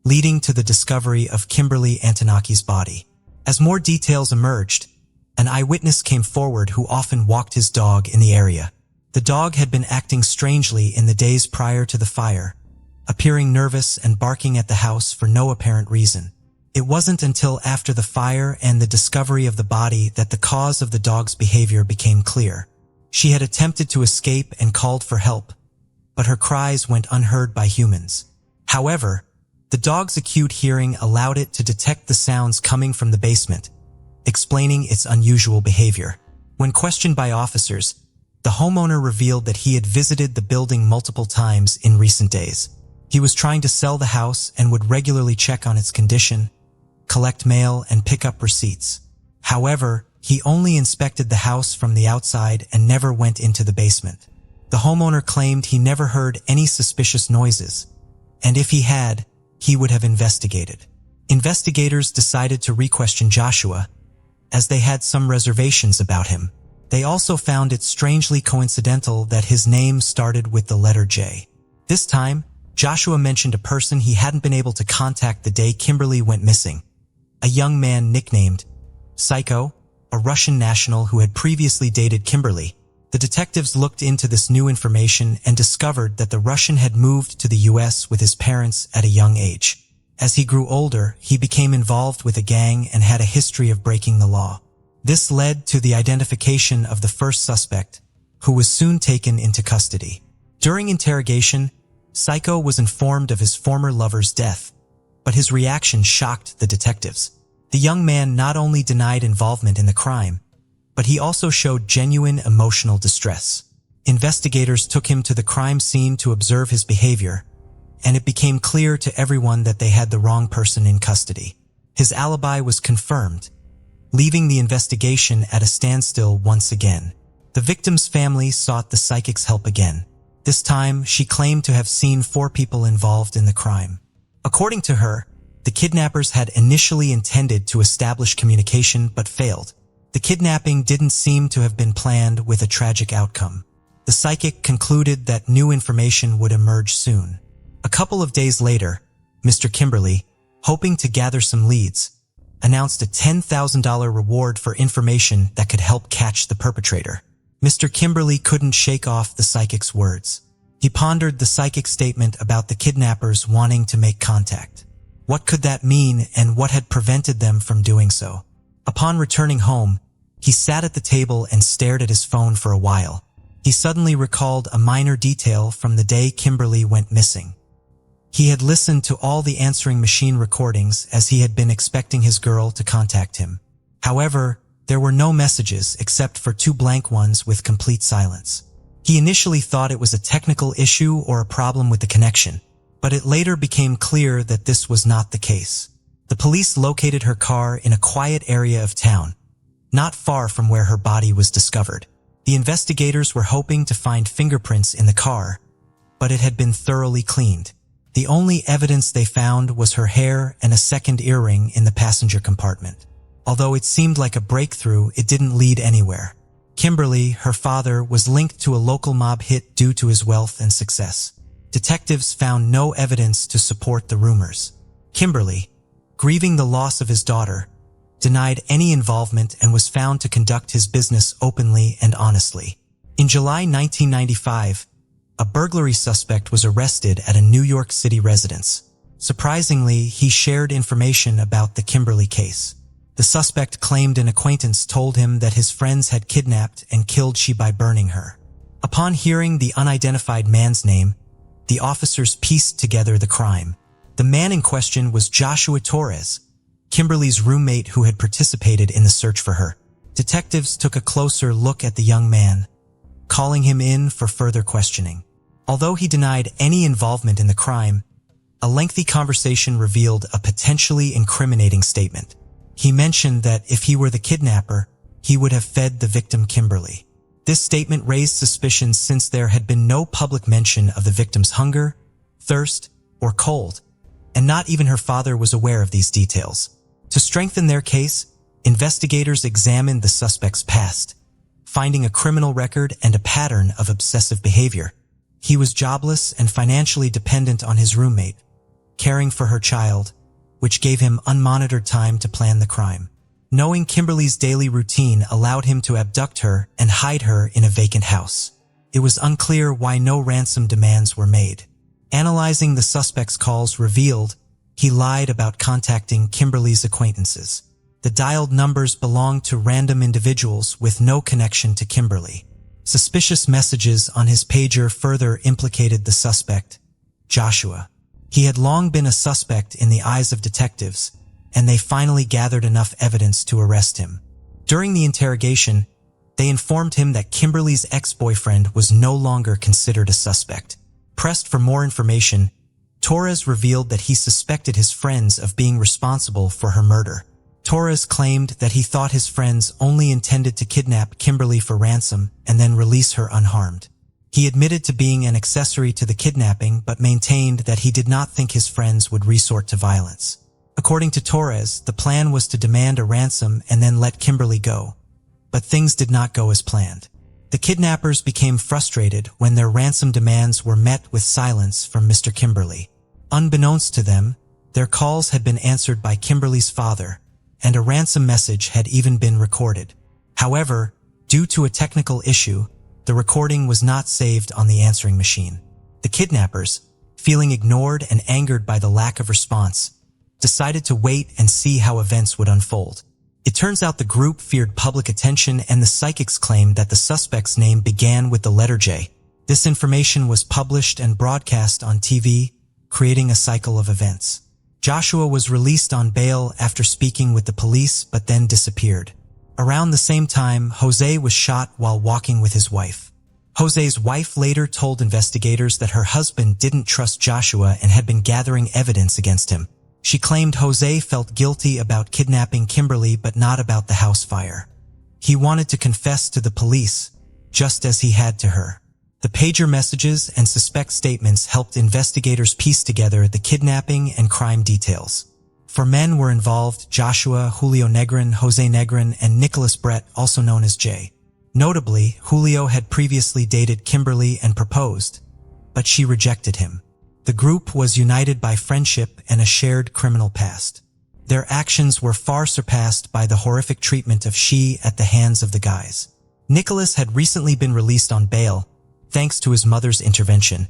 S1: leading to the discovery of Kimberly Antoniakis' body. As more details emerged, an eyewitness came forward who often walked his dog in the area. The dog had been acting strangely in the days prior to the fire, appearing nervous and barking at the house for no apparent reason. It wasn't until after the fire and the discovery of the body that the cause of the dog's behavior became clear. She had attempted to escape and called for help, but her cries went unheard by humans. However, the dog's acute hearing allowed it to detect the sounds coming from the basement, explaining its unusual behavior. When questioned by officers, the homeowner revealed that he had visited the building multiple times in recent days. He was trying to sell the house and would regularly check on its condition, collect mail, and pick up receipts. However, he only inspected the house from the outside and never went into the basement. The homeowner claimed he never heard any suspicious noises, and if he had, he would have investigated. Investigators decided to re-question Joshua, as they had some reservations about him. They also found it strangely coincidental that his name started with the letter J. This time, Joshua mentioned a person he hadn't been able to contact the day Kimberly went missing, a young man nicknamed Psycho, a Russian national who had previously dated Kimberly. The detectives looked into this new information and discovered that the Russian had moved to the US with his parents at a young age. As he grew older, he became involved with a gang and had a history of breaking the law. This led to the identification of the first suspect, who was soon taken into custody. During interrogation, Psycho was informed of his former lover's death, but his reaction shocked the detectives. The young man not only denied involvement in the crime, but he also showed genuine emotional distress. Investigators took him to the crime scene to observe his behavior, and it became clear to everyone that they had the wrong person in custody. His alibi was confirmed, leaving the investigation at a standstill once again. The victim's family sought the psychic's help again. This time, she claimed to have seen 4 people involved in the crime. According to her, the kidnappers had initially intended to establish communication but failed. The kidnapping didn't seem to have been planned with a tragic outcome. The psychic concluded that new information would emerge soon. A couple of days later, Mr. Kimberly, hoping to gather some leads, announced a $10,000 reward for information that could help catch the perpetrator. Mr. Kimberly couldn't shake off the psychic's words. He pondered the psychic's statement about the kidnappers wanting to make contact. What could that mean, and what had prevented them from doing so? Upon returning home, he sat at the table and stared at his phone for a while. He suddenly recalled a minor detail from the day Kimberly went missing. He had listened to all the answering machine recordings as he had been expecting his girl to contact him. However, there were no messages except for 2 blank ones with complete silence. He initially thought it was a technical issue or a problem with the connection, but it later became clear that this was not the case. The police located her car in a quiet area of town, not far from where her body was discovered. The investigators were hoping to find fingerprints in the car, but it had been thoroughly cleaned. The only evidence they found was her hair and a second earring in the passenger compartment. Although it seemed like a breakthrough, it didn't lead anywhere. Kimberly, her father, was linked to a local mob hit due to his wealth and success. Detectives found no evidence to support the rumors. Kimberly, grieving the loss of his daughter, denied any involvement and was found to conduct his business openly and honestly. In July 1995, a burglary suspect was arrested at a New York City residence. Surprisingly, he shared information about the Kimberly case. The suspect claimed an acquaintance told him that his friends had kidnapped and killed she by burning her. Upon hearing the unidentified man's name, the officers pieced together the crime. The man in question was Joshua Torres, Kimberly's roommate who had participated in the search for her. Detectives took a closer look at the young man, calling him in for further questioning. Although he denied any involvement in the crime, a lengthy conversation revealed a potentially incriminating statement. He mentioned that if he were the kidnapper, he would have fed the victim Kimberly. This statement raised suspicions since there had been no public mention of the victim's hunger, thirst, or cold, and not even her father was aware of these details. To strengthen their case, investigators examined the suspect's past, finding a criminal record and a pattern of obsessive behavior. He was jobless and financially dependent on his roommate, caring for her child, which gave him unmonitored time to plan the crime. Knowing Kimberly's daily routine allowed him to abduct her and hide her in a vacant house. It was unclear why no ransom demands were made. Analyzing the suspect's calls revealed he lied about contacting Kimberly's acquaintances. The dialed numbers belonged to random individuals with no connection to Kimberly. Suspicious messages on his pager further implicated the suspect, Joshua. He had long been a suspect in the eyes of detectives, and they finally gathered enough evidence to arrest him. During the interrogation, they informed him that Kimberly's ex-boyfriend was no longer considered a suspect. Pressed for more information, Torres revealed that he suspected his friends of being responsible for her murder. Torres claimed that he thought his friends only intended to kidnap Kimberly for ransom and then release her unharmed. He admitted to being an accessory to the kidnapping but maintained that he did not think his friends would resort to violence. According to Torres, the plan was to demand a ransom and then let Kimberly go. But things did not go as planned. The kidnappers became frustrated when their ransom demands were met with silence from Mr. Kimberly. Unbeknownst to them, their calls had been answered by Kimberly's father, and a ransom message had even been recorded. However, due to a technical issue, the recording was not saved on the answering machine. The kidnappers, feeling ignored and angered by the lack of response, decided to wait and see how events would unfold. It turns out the group feared public attention and the psychics claimed that the suspect's name began with the letter J. This information was published and broadcast on TV, creating a cycle of events. Joshua was released on bail after speaking with the police but then disappeared. Around the same time, Jose was shot while walking with his wife. Jose's wife later told investigators that her husband didn't trust Joshua and had been gathering evidence against him. She claimed Jose felt guilty about kidnapping Kimberly but not about the house fire. He wanted to confess to the police, just as he had to her. The pager messages and suspect statements helped investigators piece together the kidnapping and crime details. 4 men were involved: Joshua, Julio Negrin, Jose Negrin, and Nicholas Brett, also known as Jay. Notably, Julio had previously dated Kimberly and proposed, but she rejected him. The group was united by friendship and a shared criminal past. Their actions were far surpassed by the horrific treatment of she at the hands of the guys. Nicholas had recently been released on bail, thanks to his mother's intervention,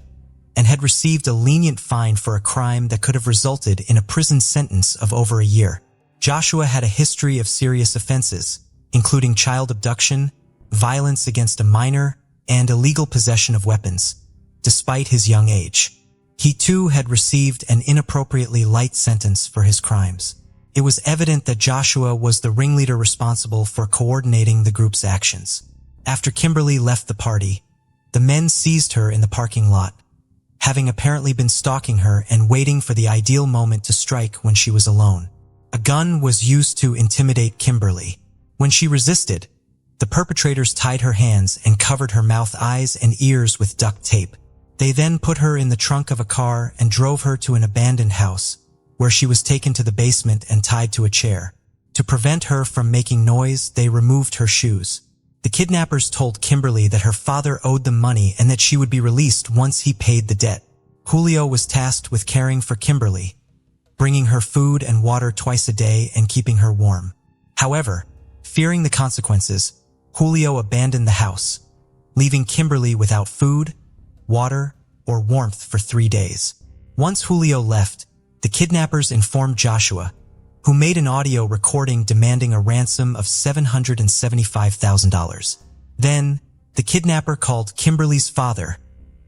S1: and had received a lenient fine for a crime that could have resulted in a prison sentence of over a year. Joshua had a history of serious offenses, including child abduction, violence against a minor, and illegal possession of weapons, despite his young age. He too had received an inappropriately light sentence for his crimes. It was evident that Joshua was the ringleader responsible for coordinating the group's actions. After Kimberly left the party, the men seized her in the parking lot, having apparently been stalking her and waiting for the ideal moment to strike when she was alone. A gun was used to intimidate Kimberly. When she resisted, the perpetrators tied her hands and covered her mouth, eyes, and ears with duct tape. They then put her in the trunk of a car and drove her to an abandoned house, where she was taken to the basement and tied to a chair. To prevent her from making noise, they removed her shoes. The kidnappers told Kimberly that her father owed them money and that she would be released once he paid the debt. Julio was tasked with caring for Kimberly, bringing her food and water twice a day and keeping her warm. However, fearing the consequences, Julio abandoned the house, leaving Kimberly without food, water, or warmth for 3 days. Once Julio left, the kidnappers informed Joshua, who made an audio recording demanding a ransom of $775,000. Then, the kidnapper called Kimberly's father,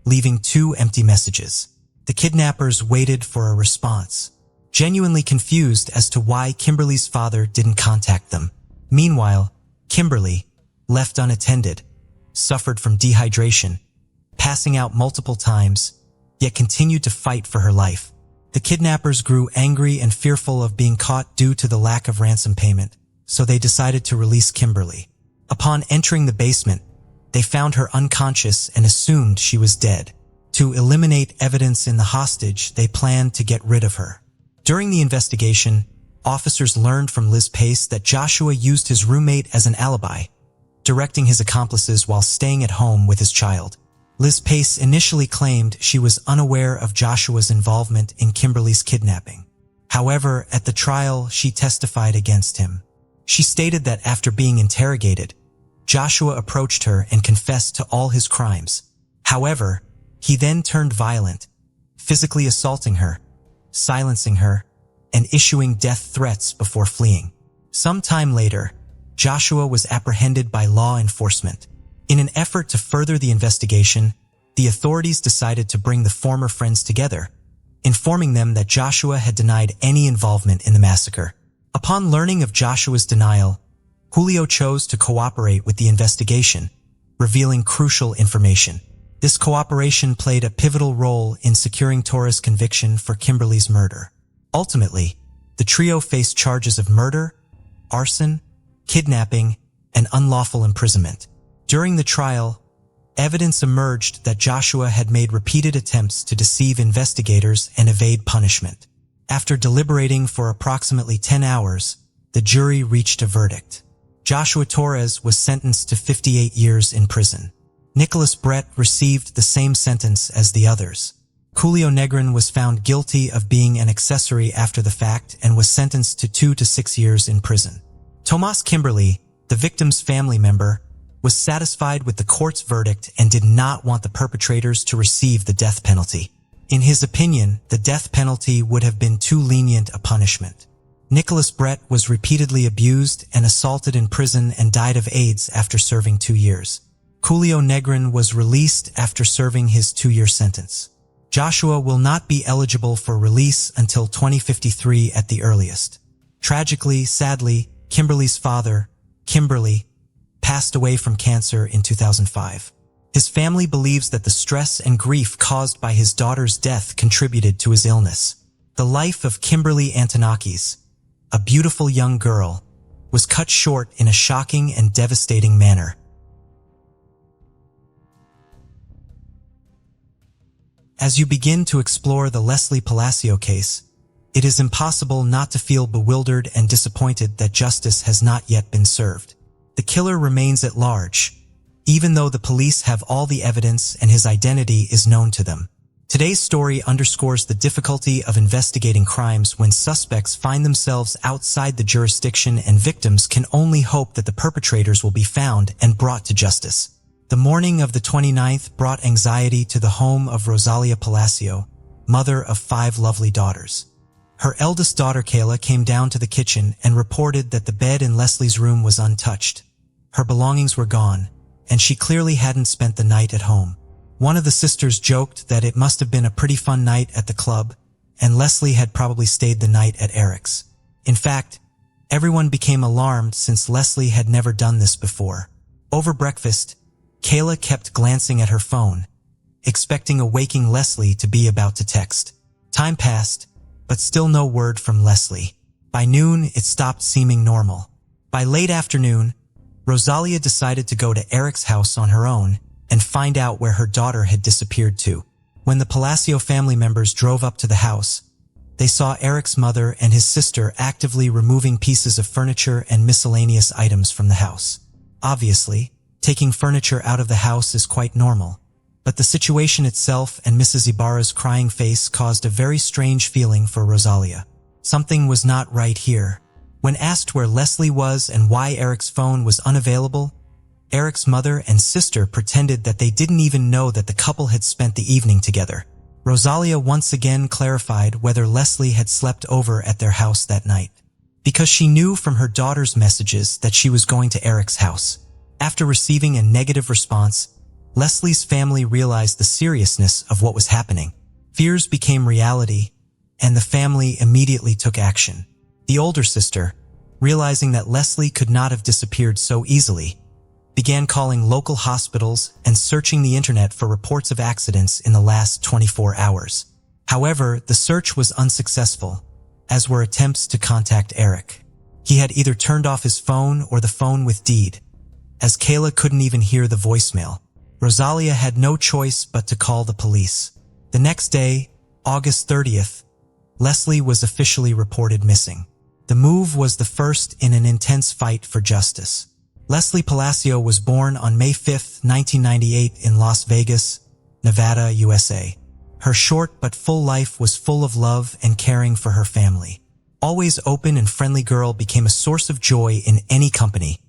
S1: leaving 2 empty messages. The kidnappers waited for a response, genuinely confused as to why Kimberly's father didn't contact them. Meanwhile, Kimberly, left unattended, suffered from dehydration, passing out multiple times, yet continued to fight for her life. The kidnappers grew angry and fearful of being caught due to the lack of ransom payment, so they decided to release Kimberly. Upon entering the basement, they found her unconscious and assumed she was dead. To eliminate evidence in the hostage, they planned to get rid of her. During the investigation, officers learned from Liz Pace that Joshua used his roommate as an alibi, directing his accomplices while staying at home with his child. Liz Pace initially claimed she was unaware of Joshua's involvement in Kimberly's kidnapping. However, at the trial, she testified against him. She stated that after being interrogated, Joshua approached her and confessed to all his crimes. However, he then turned violent, physically assaulting her, silencing her, and issuing death threats before fleeing. Some time later, Joshua was apprehended by law enforcement. In an effort to further the investigation, the authorities decided to bring the former friends together, informing them that Joshua had denied any involvement in the massacre. Upon learning of Joshua's denial, Julio chose to cooperate with the investigation, revealing crucial information. This cooperation played a pivotal role in securing Torres' conviction for Kimberly's murder. Ultimately, the trio faced charges of murder, arson, kidnapping, and unlawful imprisonment. During the trial, evidence emerged that Joshua had made repeated attempts to deceive investigators and evade punishment. After deliberating for approximately 10 hours, the jury reached a verdict. Joshua Torres was sentenced to 58 years in prison. Nicholas Brett received the same sentence as the others. Julio Negrin was found guilty of being an accessory after the fact and was sentenced to 2 to 6 years in prison. Tomas Kimberly, the victim's family member, was satisfied with the court's verdict and did not want the perpetrators to receive the death penalty. In his opinion, the death penalty would have been too lenient a punishment. Nicholas Brett was repeatedly abused and assaulted in prison and died of AIDS after serving 2 years. Julio Negrin was released after serving his 2-year sentence. Joshua will not be eligible for release until 2053 at the earliest. Tragically, sadly, Kimberly's father, Kimberly, passed away from cancer in 2005. His family believes that the stress and grief caused by his daughter's death contributed to his illness. The life of Kimberly Antonakis, a beautiful young girl, was cut short in a shocking and devastating manner. As you begin to explore the Leslie Palacio case, it is impossible not to feel bewildered and disappointed that justice has not yet been served. The killer remains at large, even though the police have all the evidence and his identity is known to them. Today's story underscores the difficulty of investigating crimes when suspects find themselves outside the jurisdiction and victims can only hope that the perpetrators will be found and brought to justice. The morning of the 29th brought anxiety to the home of Rosalia Palacio, mother of 5 lovely daughters. Her eldest daughter Kayla came down to the kitchen and reported that the bed in Leslie's room was untouched. Her belongings were gone, and she clearly hadn't spent the night at home. One of the sisters joked that it must have been a pretty fun night at the club, and Leslie had probably stayed the night at Eric's. In fact, everyone became alarmed since Leslie had never done this before. Over breakfast, Kayla kept glancing at her phone, expecting a waking Leslie to be about to text. Time passed, but still no word from Leslie. By noon, it stopped seeming normal. By late afternoon, Rosalia decided to go to Eric's house on her own and find out where her daughter had disappeared to. When the Palacio family members drove up to the house, they saw Eric's mother and his sister actively removing pieces of furniture and miscellaneous items from the house. Obviously, taking furniture out of the house is quite normal, but the situation itself and Mrs. Ibarra's crying face caused a very strange feeling for Rosalia. Something was not right here. When asked where Leslie was and why Eric's phone was unavailable, Eric's mother and sister pretended that they didn't even know that the couple had spent the evening together. Rosalia once again clarified whether Leslie had slept over at their house that night, because she knew from her daughter's messages that she was going to Eric's house. After receiving a negative response, Leslie's family realized the seriousness of what was happening. Fears became reality, and the family immediately took action. The older sister, realizing that Leslie could not have disappeared so easily, began calling local hospitals and searching the internet for reports of accidents in the last 24 hours. However, the search was unsuccessful, as were attempts to contact Eric. He had either turned off his phone or the phone with Deed, as Kayla couldn't even hear the voicemail. Rosalia had no choice but to call the police. The next day, August 30th, Leslie was officially reported missing. The move was the first in an intense fight for justice. Leslie Palacio was born on May 5, 1998 in Las Vegas, Nevada, USA. Her short but full life was full of love and caring for her family. Always open and friendly girl became a source of joy in any company,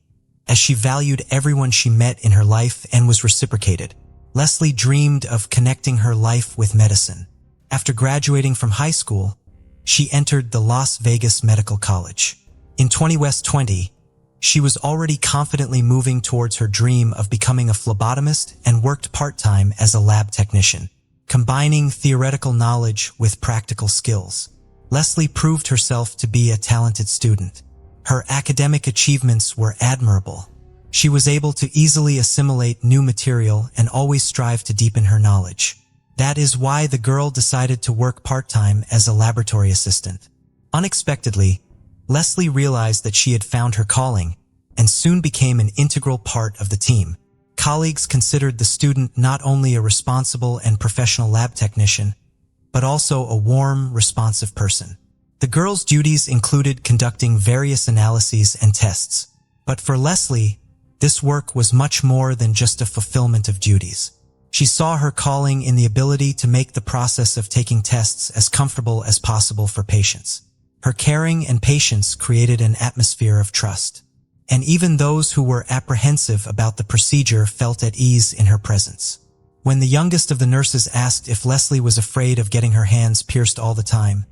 S1: as she valued everyone she met in her life and was reciprocated. Leslie dreamed of connecting her life with medicine. After graduating from high school, she entered the Las Vegas Medical College. In 2020, she was already confidently moving towards her dream of becoming a phlebotomist and worked part-time as a lab technician, combining theoretical knowledge with practical skills. Leslie proved herself to be a talented student. Her academic achievements were admirable. She was able to easily assimilate new material and always strive to deepen her knowledge. That is why the girl decided to work part-time as a laboratory assistant. Unexpectedly, Leslie realized that she had found her calling and soon became an integral part of the team. Colleagues considered the student not only a responsible and professional lab technician, but also a warm, responsive person. The girl's duties included conducting various analyses and tests. But for Leslie, this work was much more than just a fulfillment of duties. She saw her calling in the ability to make the process of taking tests as comfortable as possible for patients. Her caring and patience created an atmosphere of trust, and even those who were apprehensive about the procedure felt at ease in her presence. When the youngest of the nurses asked if Leslie was afraid of getting her hands pierced all the time,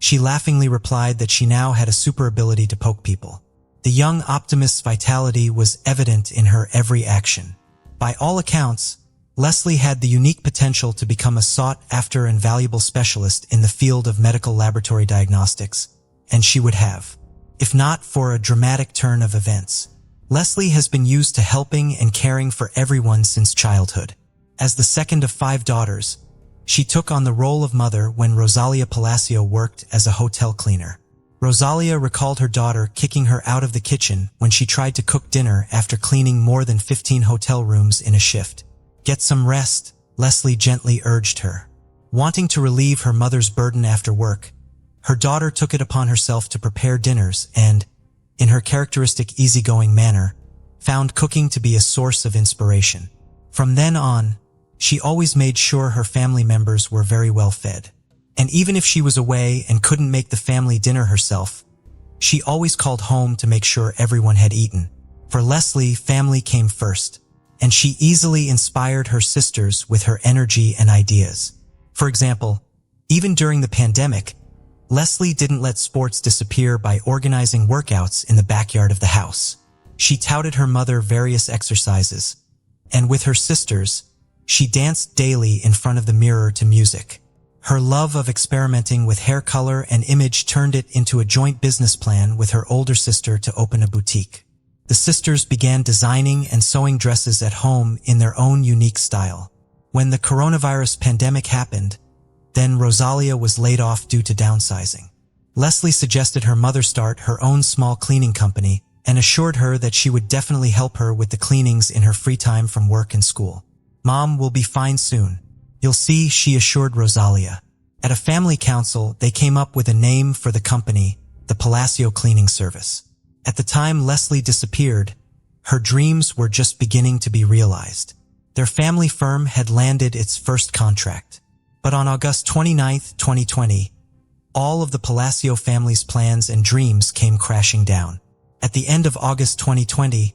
S1: she laughingly replied that she now had a super ability to poke people. The young optimist's vitality was evident in her every action. By all accounts, Leslie had the unique potential to become a sought-after and valuable specialist in the field of medical laboratory diagnostics, and she would have, if not for a dramatic turn of events. Leslie has been used to helping and caring for everyone since childhood. As the second of 5 daughters, she took on the role of mother when Rosalia Palacio worked as a hotel cleaner. Rosalia recalled her daughter kicking her out of the kitchen when she tried to cook dinner after cleaning more than 15 hotel rooms in a shift. "Get some rest," Leslie gently urged her. Wanting to relieve her mother's burden after work, her daughter took it upon herself to prepare dinners and, in her characteristic easygoing manner, found cooking to be a source of inspiration. From then on, she always made sure her family members were very well fed. And even if she was away and couldn't make the family dinner herself, she always called home to make sure everyone had eaten. For Leslie, family came first, and she easily inspired her sisters with her energy and ideas. For example, even during the pandemic, Leslie didn't let sports disappear by organizing workouts in the backyard of the house. She touted her mother various exercises, and with her sisters, she danced daily in front of the mirror to music. Her love of experimenting with hair color and image turned it into a joint business plan with her older sister to open a boutique. The sisters began designing and sewing dresses at home in their own unique style. When the coronavirus pandemic happened, then Rosalia was laid off due to downsizing. Leslie suggested her mother start her own small cleaning company and assured her that she would definitely help her with the cleanings in her free time from work and school. "Mom will be fine soon. You'll see," she assured Rosalia. At a family council, they came up with a name for the company, the Palacio Cleaning Service. At the time Leslie disappeared, her dreams were just beginning to be realized. Their family firm had landed its first contract. But on August 29, 2020, all of the Palacio family's plans and dreams came crashing down. At the end of August 2020,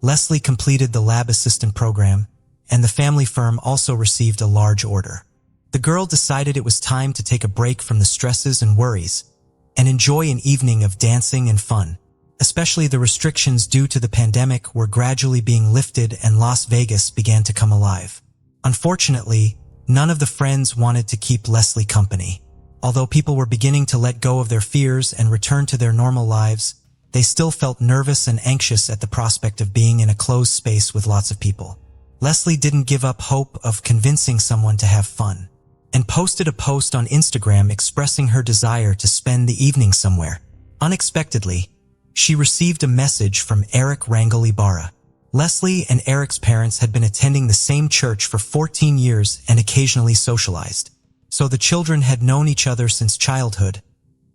S1: Leslie completed the lab assistant program, and the family firm also received a large order. The girl decided it was time to take a break from the stresses and worries and enjoy an evening of dancing and fun. Especially the restrictions due to the pandemic were gradually being lifted and Las Vegas began to come alive. Unfortunately, none of the friends wanted to keep Leslie company. Although people were beginning to let go of their fears and return to their normal lives, they still felt nervous and anxious at the prospect of being in a closed space with lots of people. Leslie didn't give up hope of convincing someone to have fun, and posted a post on Instagram expressing her desire to spend the evening somewhere. Unexpectedly, she received a message from Eric Rangel Ibarra. Leslie and Eric's parents had been attending the same church for 14 years and occasionally socialized, so the children had known each other since childhood,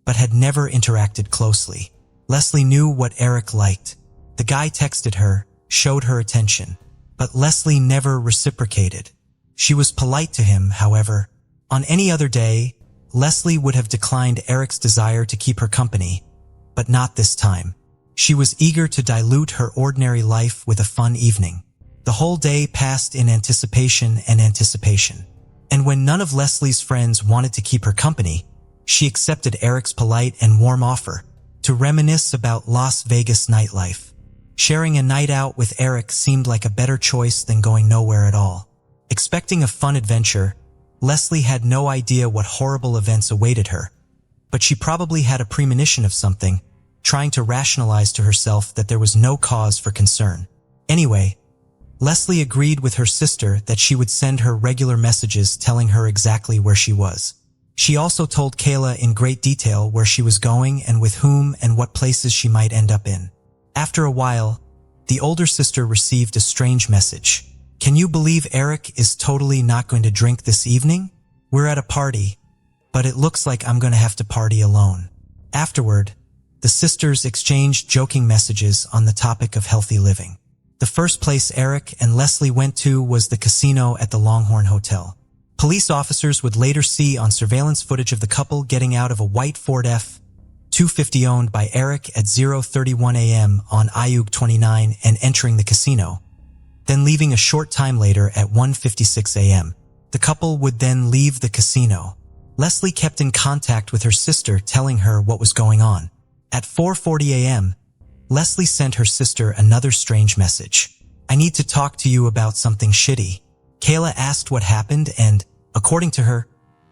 S1: but had never interacted closely. Leslie knew what Eric liked. The guy texted her, showed her attention, but Leslie never reciprocated. She was polite to him, however. On any other day, Leslie would have declined Eric's desire to keep her company, but not this time. She was eager to dilute her ordinary life with a fun evening. The whole day passed in anticipation and anticipation. And when none of Leslie's friends wanted to keep her company, she accepted Eric's polite and warm offer to reminisce about Las Vegas nightlife. Sharing a night out with Eric seemed like a better choice than going nowhere at all. Expecting a fun adventure, Leslie had no idea what horrible events awaited her, but she probably had a premonition of something, trying to rationalize to herself that there was no cause for concern. Anyway, Leslie agreed with her sister that she would send her regular messages telling her exactly where she was. She also told Kayla in great detail where she was going and with whom and what places she might end up in. After a while, the older sister received a strange message. "Can you believe Eric is totally not going to drink this evening? We're at a party, but it looks like I'm going to have to party alone." Afterward, the sisters exchanged joking messages on the topic of healthy living. The first place Eric and Leslie went to was the casino at the Longhorn Hotel. Police officers would later see on surveillance footage of the couple getting out of a white Ford F-250 owned by Eric at 0:31 a.m. on Ayug 29 and entering the casino, then leaving a short time later at 1:56 a.m. The couple would then leave the casino. Leslie kept in contact with her sister, telling her what was going on. At 4:40 a.m., Leslie sent her sister another strange message. "I need to talk to you about something shitty." Kayla asked what happened and, according to her,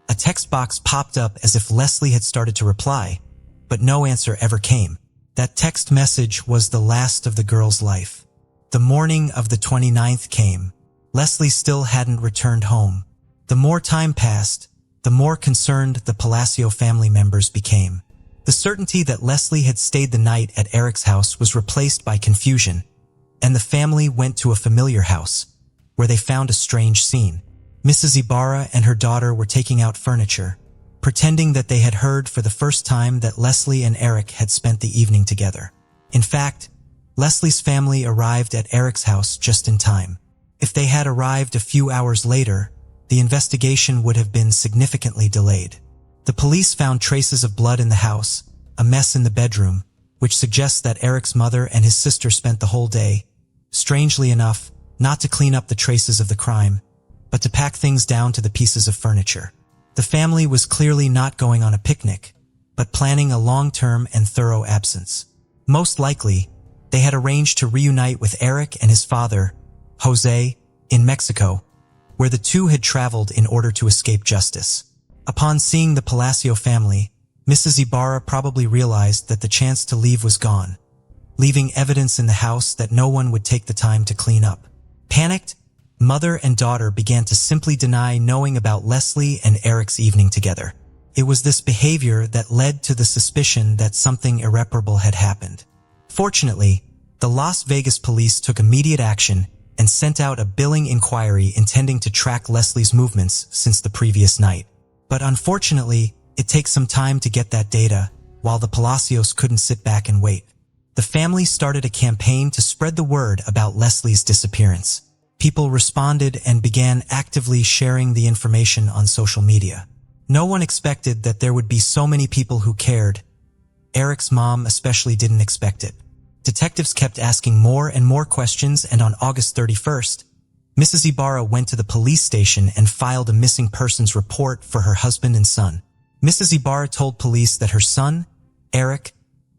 S1: a text box popped up as if Leslie had started to reply, but no answer ever came. That text message was the last of the girl's life. The morning of the 29th came. Leslie still hadn't returned home. The more time passed, the more concerned the Palacio family members became. The certainty that Leslie had stayed the night at Eric's house was replaced by confusion, and the family went to a familiar house, where they found a strange scene. Mrs. Ibarra and her daughter were taking out furniture, pretending that they had heard for the first time that Leslie and Eric had spent the evening together. In fact, Leslie's family arrived at Eric's house just in time. If they had arrived a few hours later, the investigation would have been significantly delayed. The police found traces of blood in the house, a mess in the bedroom, which suggests that Eric's mother and his sister spent the whole day, strangely enough, not to clean up the traces of the crime, but to pack things down to the pieces of furniture. The family was clearly not going on a picnic, but planning a long-term and thorough absence. Most likely, they had arranged to reunite with Eric and his father, Jose, in Mexico, where the two had traveled in order to escape justice. Upon seeing the Palacio family, Mrs. Ibarra probably realized that the chance to leave was gone, leaving evidence in the house that no one would take the time to clean up. Panicked, mother and daughter began to simply deny knowing about Leslie and Eric's evening together. It was this behavior that led to the suspicion that something irreparable had happened. Fortunately, the Las Vegas police took immediate action and sent out a billing inquiry intending to track Leslie's movements since the previous night. But unfortunately, it takes some time to get that data, while the Palacios couldn't sit back and wait. The family started a campaign to spread the word about Leslie's disappearance. People responded and began actively sharing the information on social media. No one expected that there would be so many people who cared. Eric's mom especially didn't expect it. Detectives kept asking more and more questions, and on August 31st, Mrs. Ibarra went to the police station and filed a missing persons report for her husband and son. Mrs. Ibarra told police that her son, Eric,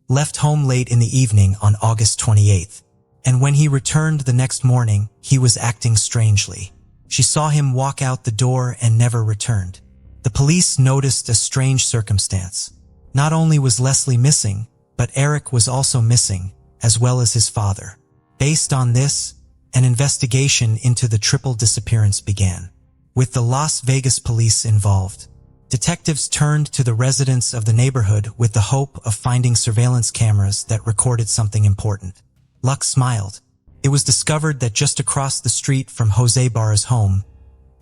S1: left home late in the evening on August 28th, and when he returned the next morning, he was acting strangely. She saw him walk out the door and never returned. The police noticed a strange circumstance. Not only was Leslie missing, but Eric was also missing, as well as his father. Based on this, an investigation into the triple disappearance began. With the Las Vegas police involved, detectives turned to the residents of the neighborhood with the hope of finding surveillance cameras that recorded something important. Luck smiled. It was discovered that just across the street from Jose Ibarra's home,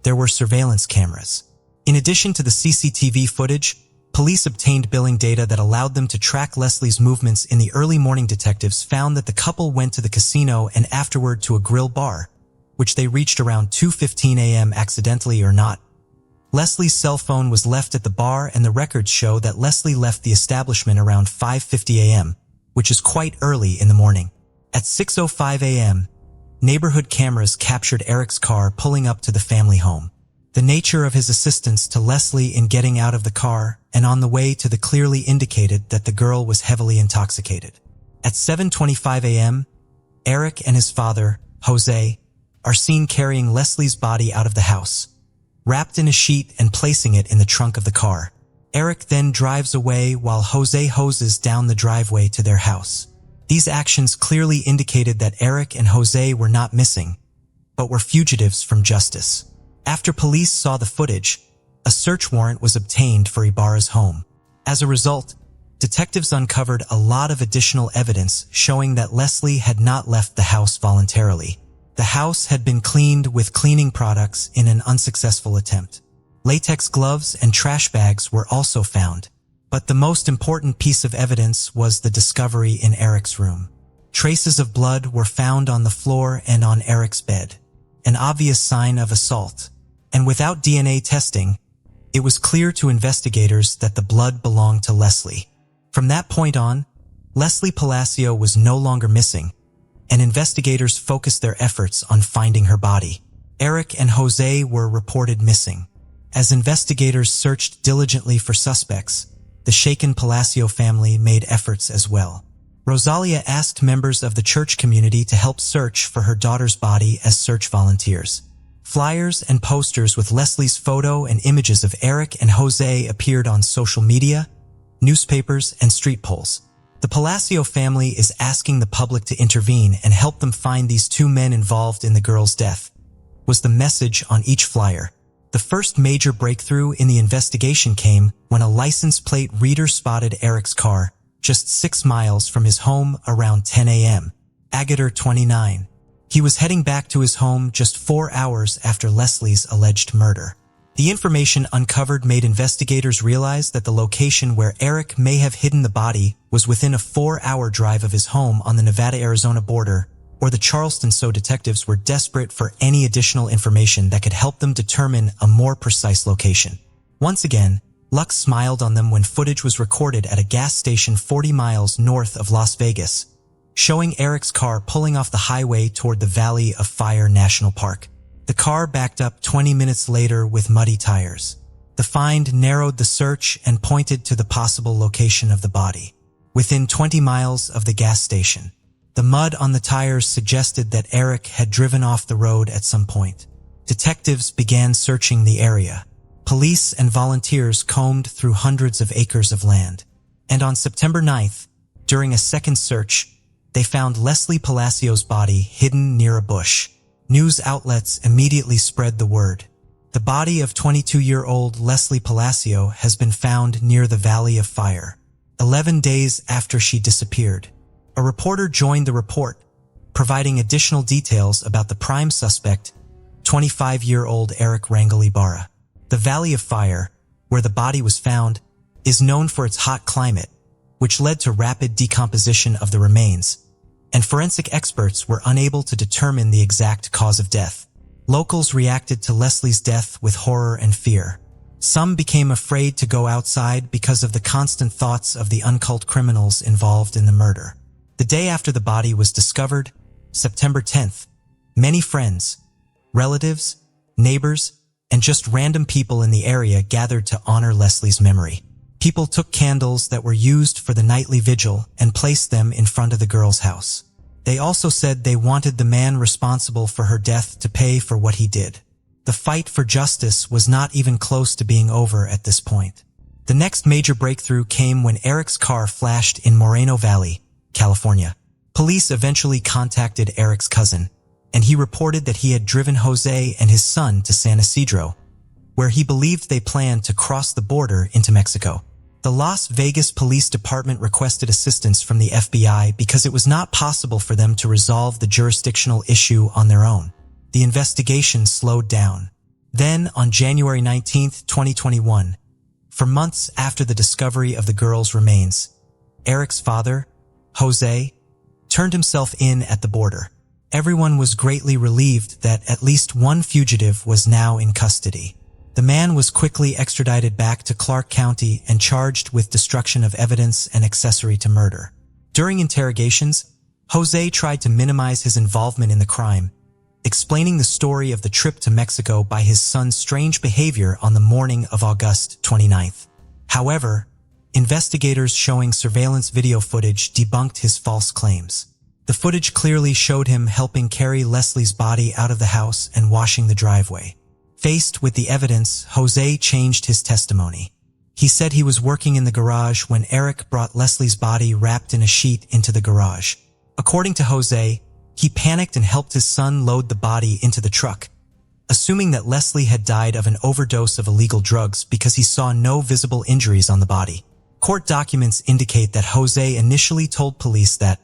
S1: there were surveillance cameras. In addition to the CCTV footage, police obtained billing data that allowed them to track Leslie's movements. In the early morning, detectives found that the couple went to the casino and afterward to a grill bar, which they reached around 2:15 a.m. accidentally or not. Leslie's cell phone was left at the bar, and the records show that Leslie left the establishment around 5:50 a.m., which is quite early in the morning. At 6:05 a.m., neighborhood cameras captured Eric's car pulling up to the family home. The nature of his assistance to Leslie in getting out of the car and on the way to the clearly indicated that the girl was heavily intoxicated. At 7:25 a.m., Eric and his father, Jose, are seen carrying Leslie's body out of the house, wrapped in a sheet and placing it in the trunk of the car. Eric then drives away while Jose hoses down the driveway to their house. These actions clearly indicated that Eric and Jose were not missing, but were fugitives from justice. After police saw the footage, a search warrant was obtained for Ibarra's home. As a result, detectives uncovered a lot of additional evidence showing that Leslie had not left the house voluntarily. The house had been cleaned with cleaning products in an unsuccessful attempt. Latex gloves and trash bags were also found. But the most important piece of evidence was the discovery in Eric's room. Traces of blood were found on the floor and on Eric's bed, an obvious sign of assault. And without DNA testing, it was clear to investigators that the blood belonged to Leslie. From that point on, Leslie Palacio was no longer missing, and investigators focused their efforts on finding her body. Eric and Jose were reported missing. As investigators searched diligently for suspects, the shaken Palacio family made efforts as well. Rosalia asked members of the church community to help search for her daughter's body as search volunteers. Flyers and posters with Leslie's photo and images of Eric and Jose appeared on social media, newspapers, and street poles. The Palacio family is asking the public to intervene and help them find these two men involved in the girl's death, was the message on each flyer. The first major breakthrough in the investigation came when a license plate reader spotted Eric's car just 6 miles from his home around 10 a.m. Agater 29. He was heading back to his home just 4 hours after Leslie's alleged murder. The information uncovered made investigators realize that the location where Eric may have hidden the body was within a 4-hour drive of his home on the Nevada-Arizona border, or the Charleston. So detectives were desperate for any additional information that could help them determine a more precise location. Once again, luck smiled on them when footage was recorded at a gas station 40 miles north of Las Vegas, showing Eric's car pulling off the highway toward the Valley of Fire National Park. The car backed up 20 minutes later with muddy tires. The find narrowed the search and pointed to the possible location of the body, within 20 miles of the gas station. The mud on the tires suggested that Eric had driven off the road at some point. Detectives began searching the area. Police and volunteers combed through hundreds of acres of land. And on September 9th, during a second search, they found Leslie Palacio's body hidden near a bush. News outlets immediately spread the word. The body of 22-year-old Leslie Palacio has been found near the Valley of Fire, 11 days after she disappeared. A reporter joined the report, providing additional details about the prime suspect, 25-year-old Eric Rangel Ibarra. The Valley of Fire, where the body was found, is known for its hot climate, which led to rapid decomposition of the remains, and forensic experts were unable to determine the exact cause of death. Locals reacted to Leslie's death with horror and fear. Some became afraid to go outside because of the constant thoughts of the occult criminals involved in the murder. The day after the body was discovered, September 10th, many friends, relatives, neighbors, and just random people in the area gathered to honor Leslie's memory. People took candles that were used for the nightly vigil and placed them in front of the girl's house. They also said they wanted the man responsible for her death to pay for what he did. The fight for justice was not even close to being over at this point. The next major breakthrough came when Eric's car flashed in Moreno Valley, California. Police eventually contacted Eric's cousin, and he reported that he had driven Jose and his son to San Isidro, where he believed they planned to cross the border into Mexico. The Las Vegas Police Department requested assistance from the FBI because it was not possible for them to resolve the jurisdictional issue on their own. The investigation slowed down. Then, on January 19, 2021, for months after the discovery of the girl's remains, Eric's father, Jose, turned himself in at the border. Everyone was greatly relieved that at least one fugitive was now in custody. The man was quickly extradited back to Clark County and charged with destruction of evidence and accessory to murder. During interrogations, Jose tried to minimize his involvement in the crime, explaining the story of the trip to Mexico by his son's strange behavior on the morning of August 29th. However, investigators showing surveillance video footage debunked his false claims. The footage clearly showed him helping carry Leslie's body out of the house and washing the driveway. Faced with the evidence, Jose changed his testimony. He said he was working in the garage when Eric brought Leslie's body wrapped in a sheet into the garage. According to Jose, he panicked and helped his son load the body into the truck, assuming that Leslie had died of an overdose of illegal drugs because he saw no visible injuries on the body. Court documents indicate that Jose initially told police that,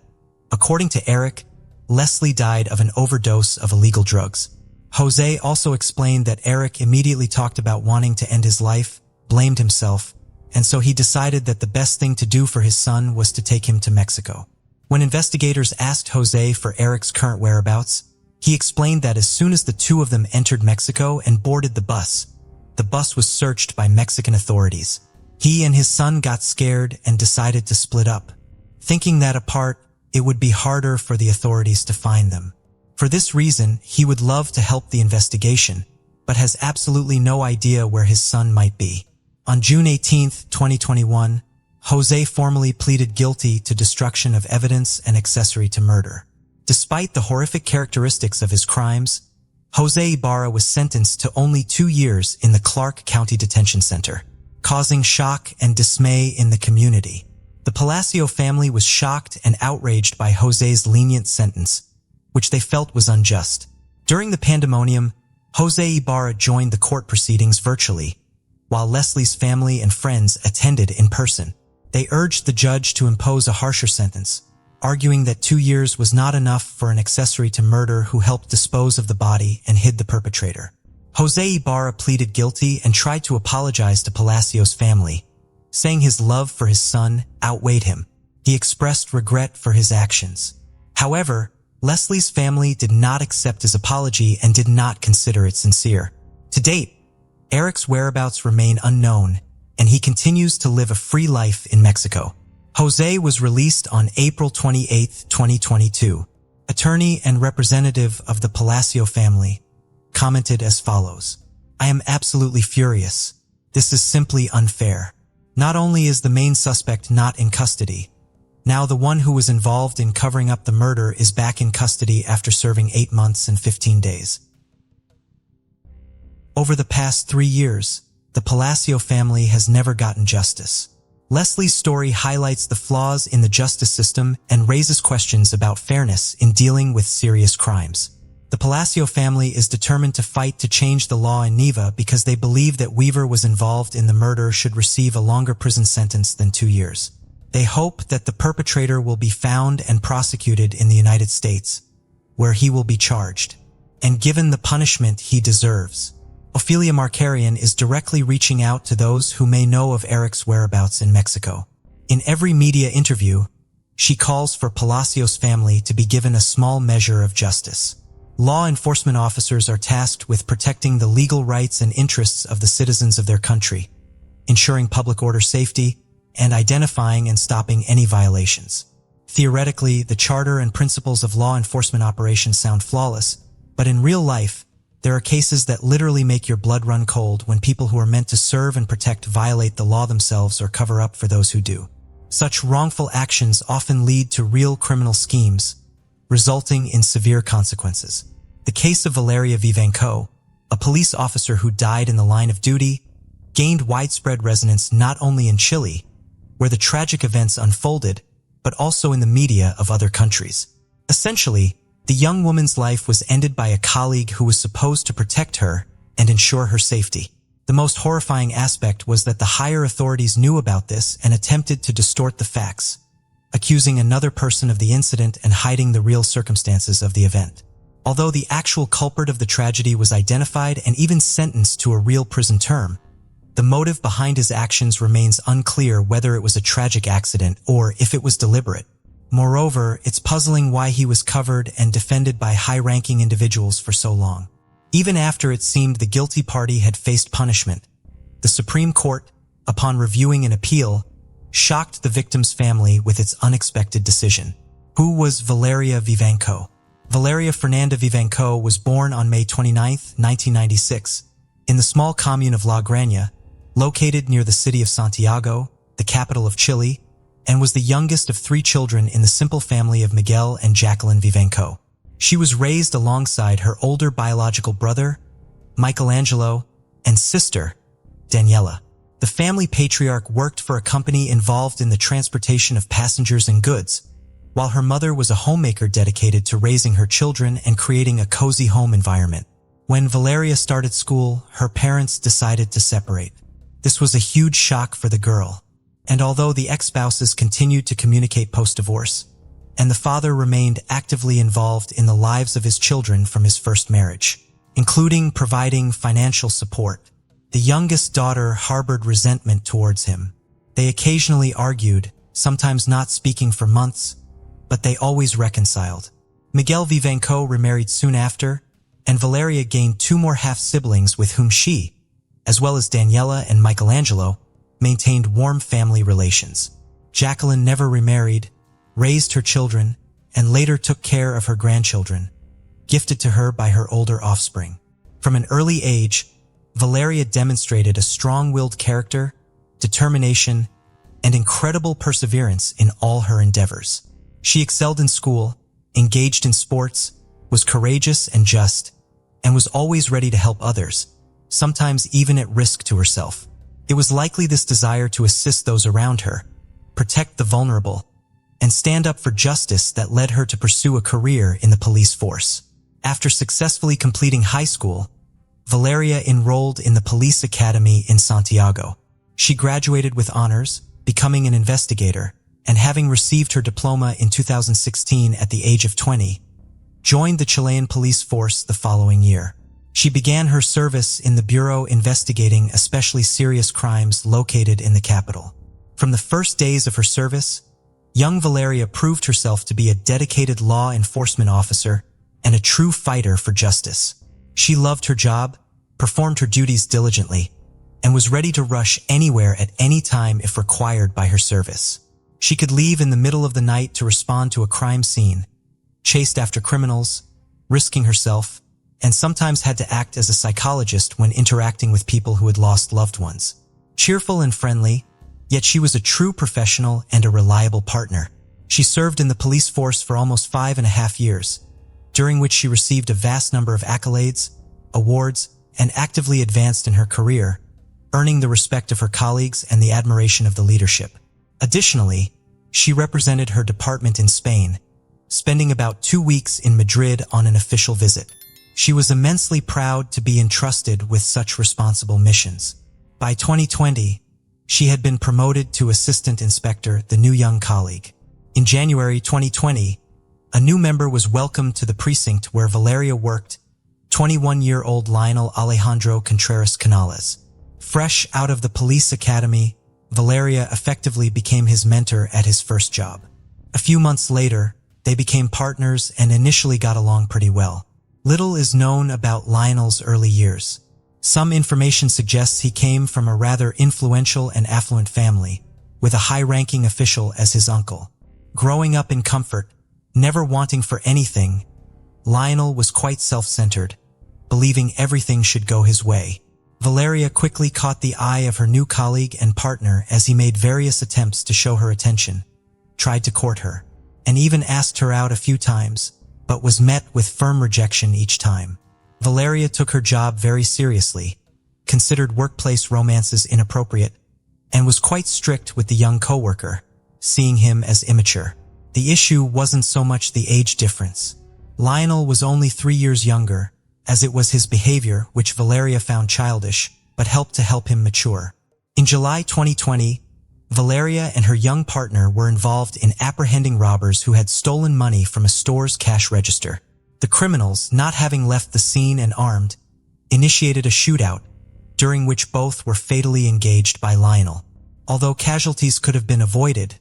S1: according to Eric, Leslie died of an overdose of illegal drugs. Jose also explained that Eric immediately talked about wanting to end his life, blamed himself, and so he decided that the best thing to do for his son was to take him to Mexico. When investigators asked Jose for Eric's current whereabouts, he explained that as soon as the two of them entered Mexico and boarded the bus was searched by Mexican authorities. He and his son got scared and decided to split up, thinking that apart, it would be harder for the authorities to find them. For this reason, he would love to help the investigation, but has absolutely no idea where his son might be. On June 18, 2021, Jose formally pleaded guilty to destruction of evidence and accessory to murder. Despite the horrific characteristics of his crimes, Jose Ibarra was sentenced to only 2 years in the Clark County Detention Center, causing shock and dismay in the community. The Palacio family was shocked and outraged by Jose's lenient sentence, which they felt was unjust. During the pandemonium, Jose Ibarra joined the court proceedings virtually, while Leslie's family and friends attended in person. They urged the judge to impose a harsher sentence, arguing that 2 years was not enough for an accessory to murder who helped dispose of the body and hid the perpetrator. Jose Ibarra pleaded guilty and tried to apologize to Palacio's family, saying his love for his son outweighed him. He expressed regret for his actions. However, Leslie's family did not accept his apology and did not consider it sincere. To date, Eric's whereabouts remain unknown, and he continues to live a free life in Mexico. Jose was released on April 28, 2022. Attorney and representative of the Palacio family commented as follows: "I am absolutely furious. This is simply unfair. Not only is the main suspect not in custody, now the one who was involved in covering up the murder is back in custody after serving 8 months and 15 days. Over the past 3 years, the Palacio family has never gotten justice." Leslie's story highlights the flaws in the justice system and raises questions about fairness in dealing with serious crimes. The Palacio family is determined to fight to change the law in Neva because they believe that Weaver was involved in the murder should receive a longer prison sentence than 2 years. They hope that the perpetrator will be found and prosecuted in the United States, where he will be charged and given the punishment he deserves. Ophelia Markarian is directly reaching out to those who may know of Eric's whereabouts in Mexico. In every media interview, she calls for Palacio's family to be given a small measure of justice. Law enforcement officers are tasked with protecting the legal rights and interests of the citizens of their country, ensuring public order safety, and identifying and stopping any violations. Theoretically, the charter and principles of law enforcement operations sound flawless, but in real life, there are cases that literally make your blood run cold when people who are meant to serve and protect violate the law themselves or cover up for those who do. Such wrongful actions often lead to real criminal schemes, resulting in severe consequences. The case of Valeria Vivanco, a police officer who died in the line of duty, gained widespread resonance not only in Chile, where the tragic events unfolded, but also in the media of other countries. Essentially, the young woman's life was ended by a colleague who was supposed to protect her and ensure her safety. The most horrifying aspect was that the higher authorities knew about this and attempted to distort the facts, accusing another person of the incident and hiding the real circumstances of the event. Although the actual culprit of the tragedy was identified and even sentenced to a real prison term, the motive behind his actions remains unclear, whether it was a tragic accident or if it was deliberate. Moreover, it's puzzling why he was covered and defended by high-ranking individuals for so long. Even after it seemed the guilty party had faced punishment, the Supreme Court, upon reviewing an appeal, shocked the victim's family with its unexpected decision. Who was Valeria Vivanco? Valeria Fernanda Vivanco was born on May 29, 1996, in the small commune of La Granja, located near the city of Santiago, the capital of Chile, and was the youngest of 3 children in the simple family of Miguel and Jacqueline Vivanco. She was raised alongside her older biological brother, Michelangelo, and sister, Daniela. The family patriarch worked for a company involved in the transportation of passengers and goods, while her mother was a homemaker dedicated to raising her children and creating a cozy home environment. When Valeria started school, her parents decided to separate. This was a huge shock for the girl, and although the ex-spouses continued to communicate post-divorce, and the father remained actively involved in the lives of his children from his first marriage, including providing financial support, the youngest daughter harbored resentment towards him. They occasionally argued, sometimes not speaking for months, but they always reconciled. Miguel Vivanco remarried soon after, and Valeria gained 2 more half-siblings with whom she, as well as Daniela and Michelangelo, maintained warm family relations. Jacqueline never remarried, raised her children, and later took care of her grandchildren, gifted to her by her older offspring. From an early age, Valeria demonstrated a strong-willed character, determination, and incredible perseverance in all her endeavors. She excelled in school, engaged in sports, was courageous and just, and was always ready to help others, sometimes even at risk to herself. It was likely this desire to assist those around her, protect the vulnerable, and stand up for justice that led her to pursue a career in the police force. After successfully completing high school, Valeria enrolled in the police academy in Santiago. She graduated with honors, becoming an investigator, and having received her diploma in 2016 at the age of 20, joined the Chilean police force the following year. She began her service in the bureau investigating especially serious crimes located in the capital. From the first days of her service, young Valeria proved herself to be a dedicated law enforcement officer and a true fighter for justice. She loved her job, performed her duties diligently, and was ready to rush anywhere at any time if required by her service. She could leave in the middle of the night to respond to a crime scene, chased after criminals, risking herself, and sometimes had to act as a psychologist when interacting with people who had lost loved ones. Cheerful and friendly, yet she was a true professional and a reliable partner. She served in the police force for almost 5.5 years, during which she received a vast number of accolades, awards, and actively advanced in her career, earning the respect of her colleagues and the admiration of the leadership. Additionally, she represented her department in Spain, spending about 2 weeks in Madrid on an official visit. She was immensely proud to be entrusted with such responsible missions. By 2020, she had been promoted to assistant inspector, the new young colleague. In January 2020, a new member was welcomed to the precinct where Valeria worked, 21-year-old Lionel Alejandro Contreras Canales. Fresh out of the police academy, Valeria effectively became his mentor at his first job. A few months later, they became partners and initially got along pretty well. Little is known about Lionel's early years. Some information suggests he came from a rather influential and affluent family, with a high-ranking official as his uncle. Growing up in comfort, never wanting for anything, Lionel was quite self-centered, believing everything should go his way. Valeria quickly caught the eye of her new colleague and partner as he made various attempts to show her attention, tried to court her, and even asked her out a few times, but was met with firm rejection each time. Valeria took her job very seriously, considered workplace romances inappropriate, and was quite strict with the young coworker, seeing him as immature. The issue wasn't so much the age difference. Lionel was only 3 years younger, as it was his behavior which Valeria found childish, but helped him mature. In July 2020, Valeria and her young partner were involved in apprehending robbers who had stolen money from a store's cash register. The criminals, not having left the scene and armed, initiated a shootout, during which both were fatally engaged by Lionel. Although casualties could have been avoided,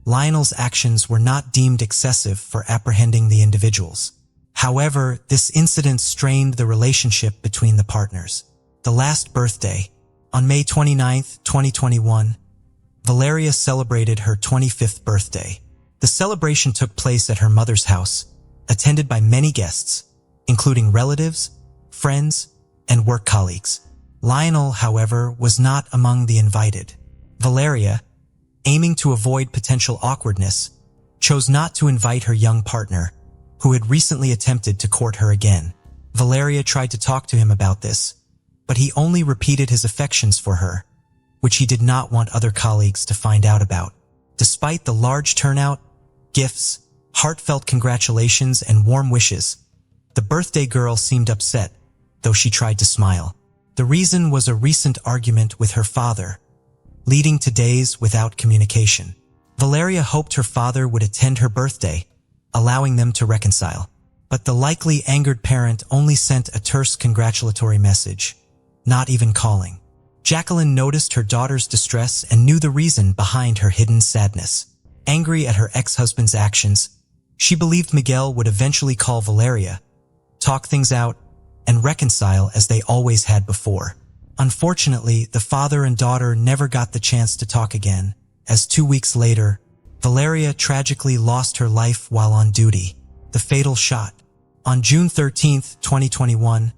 S1: Lionel's actions were not deemed excessive for apprehending the individuals. However, this incident strained the relationship between the partners. The last birthday, on May 29, 2021, Valeria celebrated her 25th birthday. The celebration took place at her mother's house, attended by many guests, including relatives, friends, and work colleagues. Lionel, however, was not among the invited. Valeria, aiming to avoid potential awkwardness, chose not to invite her young partner, who had recently attempted to court her again. Valeria tried to talk to him about this, but he only repeated his affections for her, which he did not want other colleagues to find out about. Despite the large turnout, gifts, heartfelt congratulations, and warm wishes, the birthday girl seemed upset, though she tried to smile. The reason was a recent argument with her father, leading to days without communication. Valeria hoped her father would attend her birthday, allowing them to reconcile. But the likely angered parent only sent a terse congratulatory message, not even calling. Jacqueline noticed her daughter's distress and knew the reason behind her hidden sadness. Angry at her ex-husband's actions, she believed Miguel would eventually call Valeria, talk things out, and reconcile as they always had before. Unfortunately, the father and daughter never got the chance to talk again, as 2 weeks later, Valeria tragically lost her life while on duty. The fatal shot. On June 13, 2021,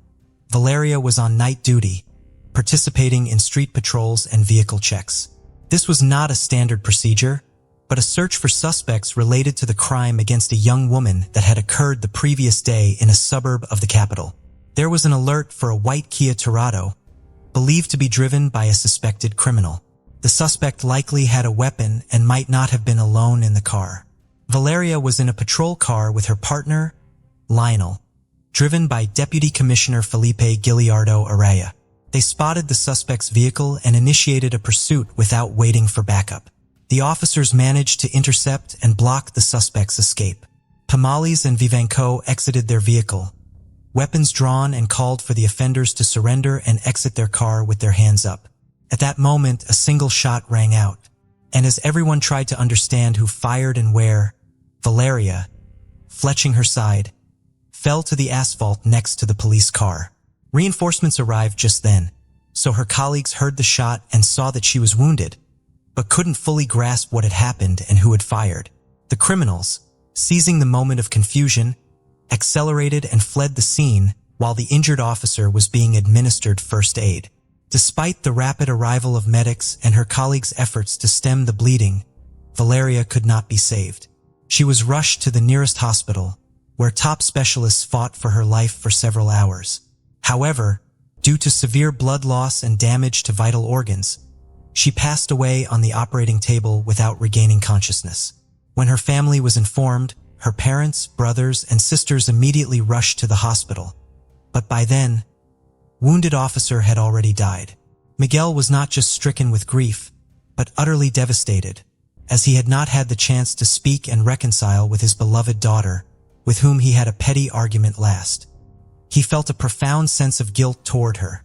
S1: Valeria was on night duty, participating in street patrols and vehicle checks. This was not a standard procedure, but a search for suspects related to the crime against a young woman that had occurred the previous day in a suburb of the capital. There was an alert for a white Kia Torado, believed to be driven by a suspected criminal. The suspect likely had a weapon and might not have been alone in the car. Valeria was in a patrol car with her partner, Lionel, driven by Deputy Commissioner Felipe Giliardo Araya. They spotted the suspect's vehicle and initiated a pursuit without waiting for backup. The officers managed to intercept and block the suspect's escape. Pamales and Vivanco exited their vehicle, weapons drawn, and called for the offenders to surrender and exit their car with their hands up. At that moment, a single shot rang out, and as everyone tried to understand who fired and where, Valeria, fletching her side, fell to the asphalt next to the police car. Reinforcements arrived just then, so her colleagues heard the shot and saw that she was wounded, but couldn't fully grasp what had happened and who had fired. The criminals, seizing the moment of confusion, accelerated and fled the scene while the injured officer was being administered first aid. Despite the rapid arrival of medics and her colleagues' efforts to stem the bleeding, Valeria could not be saved. She was rushed to the nearest hospital, where top specialists fought for her life for several hours. However, due to severe blood loss and damage to vital organs, she passed away on the operating table without regaining consciousness. When her family was informed, her parents, brothers, and sisters immediately rushed to the hospital. But by then, wounded officer had already died. Miguel was not just stricken with grief, but utterly devastated, as he had not had the chance to speak and reconcile with his beloved daughter, with whom he had a petty argument last. He felt a profound sense of guilt toward her,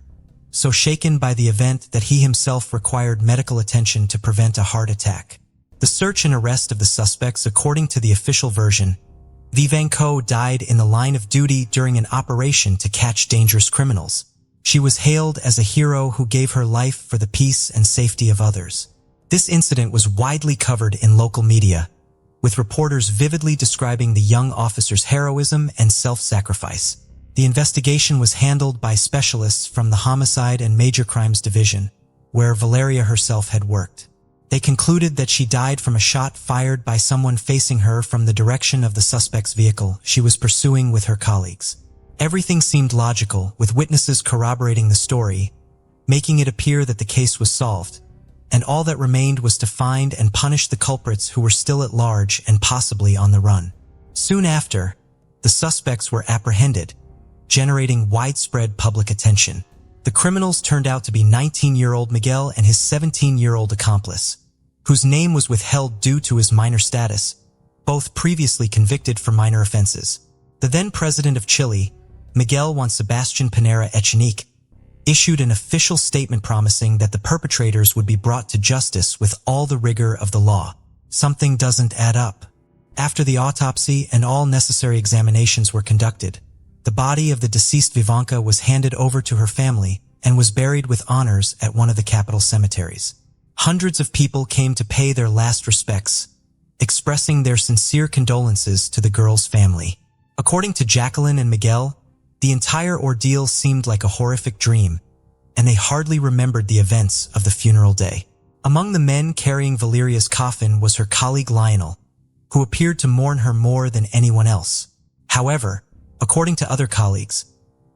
S1: so shaken by the event that he himself required medical attention to prevent a heart attack. The search and arrest of the suspects, according to the official version, Vivanco died in the line of duty during an operation to catch dangerous criminals. She was hailed as a hero who gave her life for the peace and safety of others. This incident was widely covered in local media, with reporters vividly describing the young officer's heroism and self-sacrifice. The investigation was handled by specialists from the Homicide and Major Crimes Division, where Valeria herself had worked. They concluded that she died from a shot fired by someone facing her from the direction of the suspect's vehicle she was pursuing with her colleagues. Everything seemed logical, with witnesses corroborating the story, making it appear that the case was solved, and all that remained was to find and punish the culprits who were still at large and possibly on the run. Soon after, the suspects were apprehended, generating widespread public attention. The criminals turned out to be 19-year-old Miguel and his 17-year-old accomplice, whose name was withheld due to his minor status, both previously convicted for minor offenses. The then president of Chile, Miguel Juan Sebastián Pinera Echenique, issued an official statement promising that the perpetrators would be brought to justice with all the rigor of the law. Something doesn't add up. After the autopsy and all necessary examinations were conducted, the body of the deceased Vivanca was handed over to her family and was buried with honors at one of the capital cemeteries. Hundreds of people came to pay their last respects, expressing their sincere condolences to the girl's family. According to Jacqueline and Miguel, the entire ordeal seemed like a horrific dream, and they hardly remembered the events of the funeral day. Among the men carrying Valeria's coffin was her colleague Lionel, who appeared to mourn her more than anyone else. However, according to other colleagues,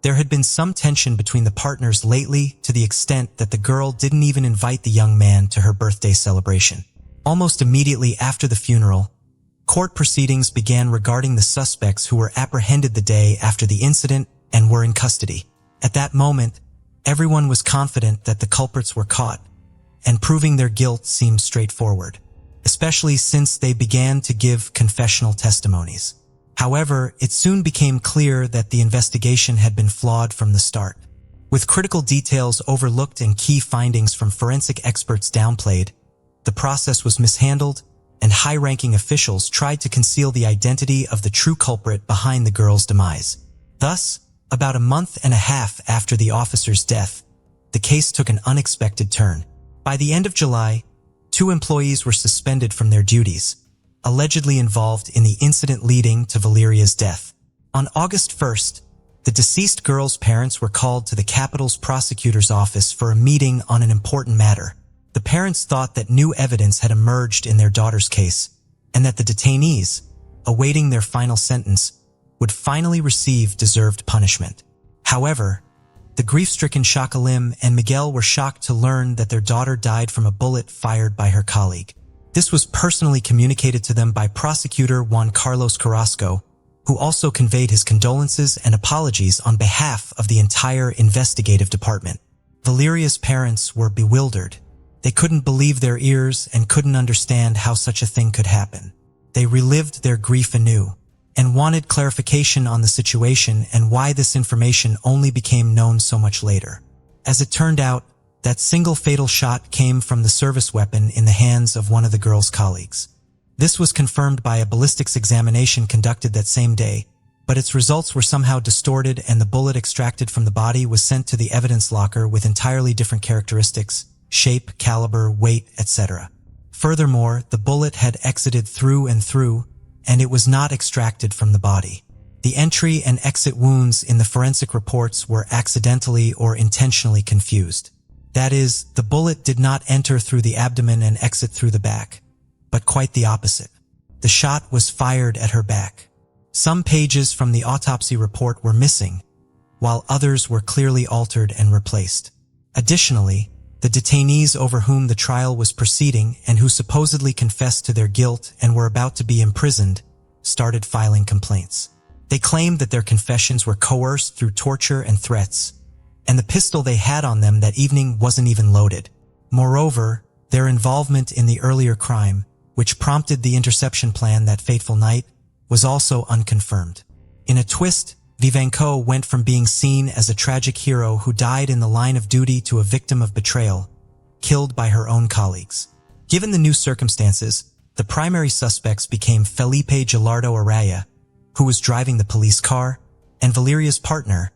S1: there had been some tension between the partners lately, to the extent that the girl didn't even invite the young man to her birthday celebration. Almost immediately after the funeral, court proceedings began regarding the suspects who were apprehended the day after the incident and were in custody. At that moment, everyone was confident that the culprits were caught, and proving their guilt seemed straightforward, especially since they began to give confessional testimonies. However, it soon became clear that the investigation had been flawed from the start. With critical details overlooked and key findings from forensic experts downplayed, the process was mishandled, and high-ranking officials tried to conceal the identity of the true culprit behind the girl's demise. Thus, about a month and a half after the officer's death, the case took an unexpected turn. By the end of July, 2 employees were suspended from their duties, allegedly involved in the incident leading to Valeria's death. On August 1st, the deceased girl's parents were called to the capital's prosecutor's office for a meeting on an important matter. The parents thought that new evidence had emerged in their daughter's case, and that the detainees, awaiting their final sentence, would finally receive deserved punishment. However, the grief-stricken Jacqueline and Miguel were shocked to learn that their daughter died from a bullet fired by her colleague. This was personally communicated to them by prosecutor Juan Carlos Carrasco, who also conveyed his condolences and apologies on behalf of the entire investigative department. Valeria's parents were bewildered. They couldn't believe their ears and couldn't understand how such a thing could happen. They relived their grief anew and wanted clarification on the situation and why this information only became known so much later. As it turned out, that single fatal shot came from the service weapon in the hands of one of the girl's colleagues. This was confirmed by a ballistics examination conducted that same day, but its results were somehow distorted and the bullet extracted from the body was sent to the evidence locker with entirely different characteristics, shape, caliber, weight, etc. Furthermore, the bullet had exited through and through, and it was not extracted from the body. The entry and exit wounds in the forensic reports were accidentally or intentionally confused. That is, the bullet did not enter through the abdomen and exit through the back, but quite the opposite. The shot was fired at her back. Some pages from the autopsy report were missing, while others were clearly altered and replaced. Additionally, the detainees over whom the trial was proceeding and who supposedly confessed to their guilt and were about to be imprisoned started filing complaints. They claimed that their confessions were coerced through torture and threats, and the pistol they had on them that evening wasn't even loaded. Moreover, their involvement in the earlier crime, which prompted the interception plan that fateful night, was also unconfirmed. In a twist, Vivanco went from being seen as a tragic hero who died in the line of duty to a victim of betrayal, killed by her own colleagues. Given the new circumstances, the primary suspects became Felipe Gilardo Araya, who was driving the police car, and Valeria's partner,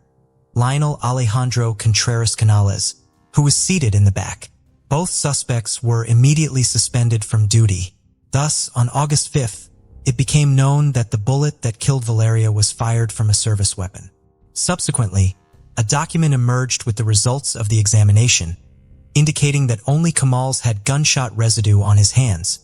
S1: Lionel Alejandro Contreras Canales, who was seated in the back. Both suspects were immediately suspended from duty. Thus, on August 5th, it became known that the bullet that killed Valeria was fired from a service weapon. Subsequently, a document emerged with the results of the examination, indicating that only Kamal's had gunshot residue on his hands,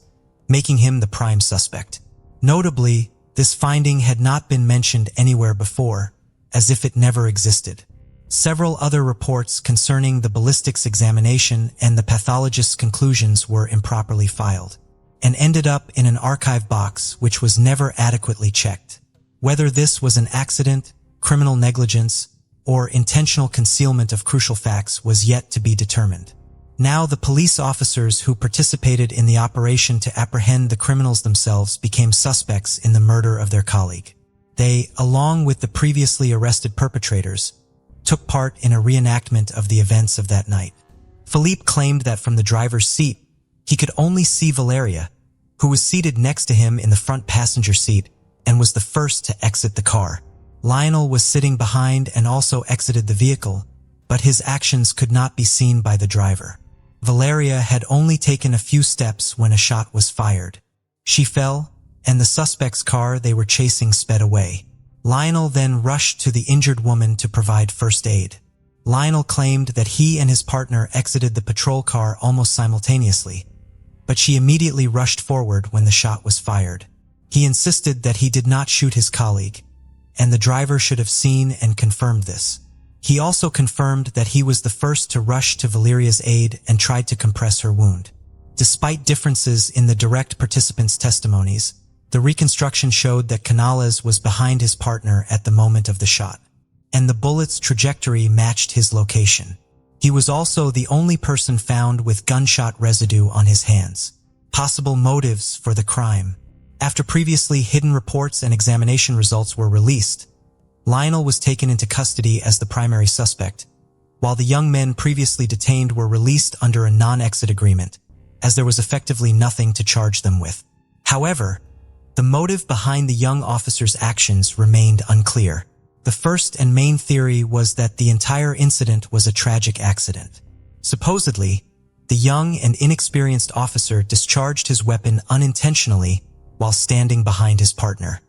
S1: making him the prime suspect. Notably, this finding had not been mentioned anywhere before, as if it never existed. Several other reports concerning the ballistics examination and the pathologist's conclusions were improperly filed, and ended up in an archive box which was never adequately checked. Whether this was an accident, criminal negligence, or intentional concealment of crucial facts was yet to be determined. Now the police officers who participated in the operation to apprehend the criminals themselves became suspects in the murder of their colleague. They, along with the previously arrested perpetrators, took part in a reenactment of the events of that night. Philippe claimed that from the driver's seat, he could only see Valeria, who was seated next to him in the front passenger seat and was the first to exit the car. Lionel was sitting behind and also exited the vehicle, but his actions could not be seen by the driver. Valeria had only taken a few steps when a shot was fired. She fell, and the suspect's car they were chasing sped away. Lionel then rushed to the injured woman to provide first aid. Lionel claimed that he and his partner exited the patrol car almost simultaneously, but she immediately rushed forward when the shot was fired. He insisted that he did not shoot his colleague, and the driver should have seen and confirmed this. He also confirmed that he was the first to rush to Valeria's aid and tried to compress her wound. Despite differences in the direct participants' testimonies, the reconstruction showed that Canales was behind his partner at the moment of the shot, and the bullet's trajectory matched his location. He was also the only person found with gunshot residue on his hands. Possible motives for the crime. After previously hidden reports and examination results were released, Lionel was taken into custody as the primary suspect, while the young men previously detained were released under a non-exit agreement, as there was effectively nothing to charge them with. However, the motive behind the young officer's actions remained unclear. The first and main theory was that the entire incident was a tragic accident. Supposedly, the young and inexperienced officer discharged his weapon unintentionally while standing behind his partner.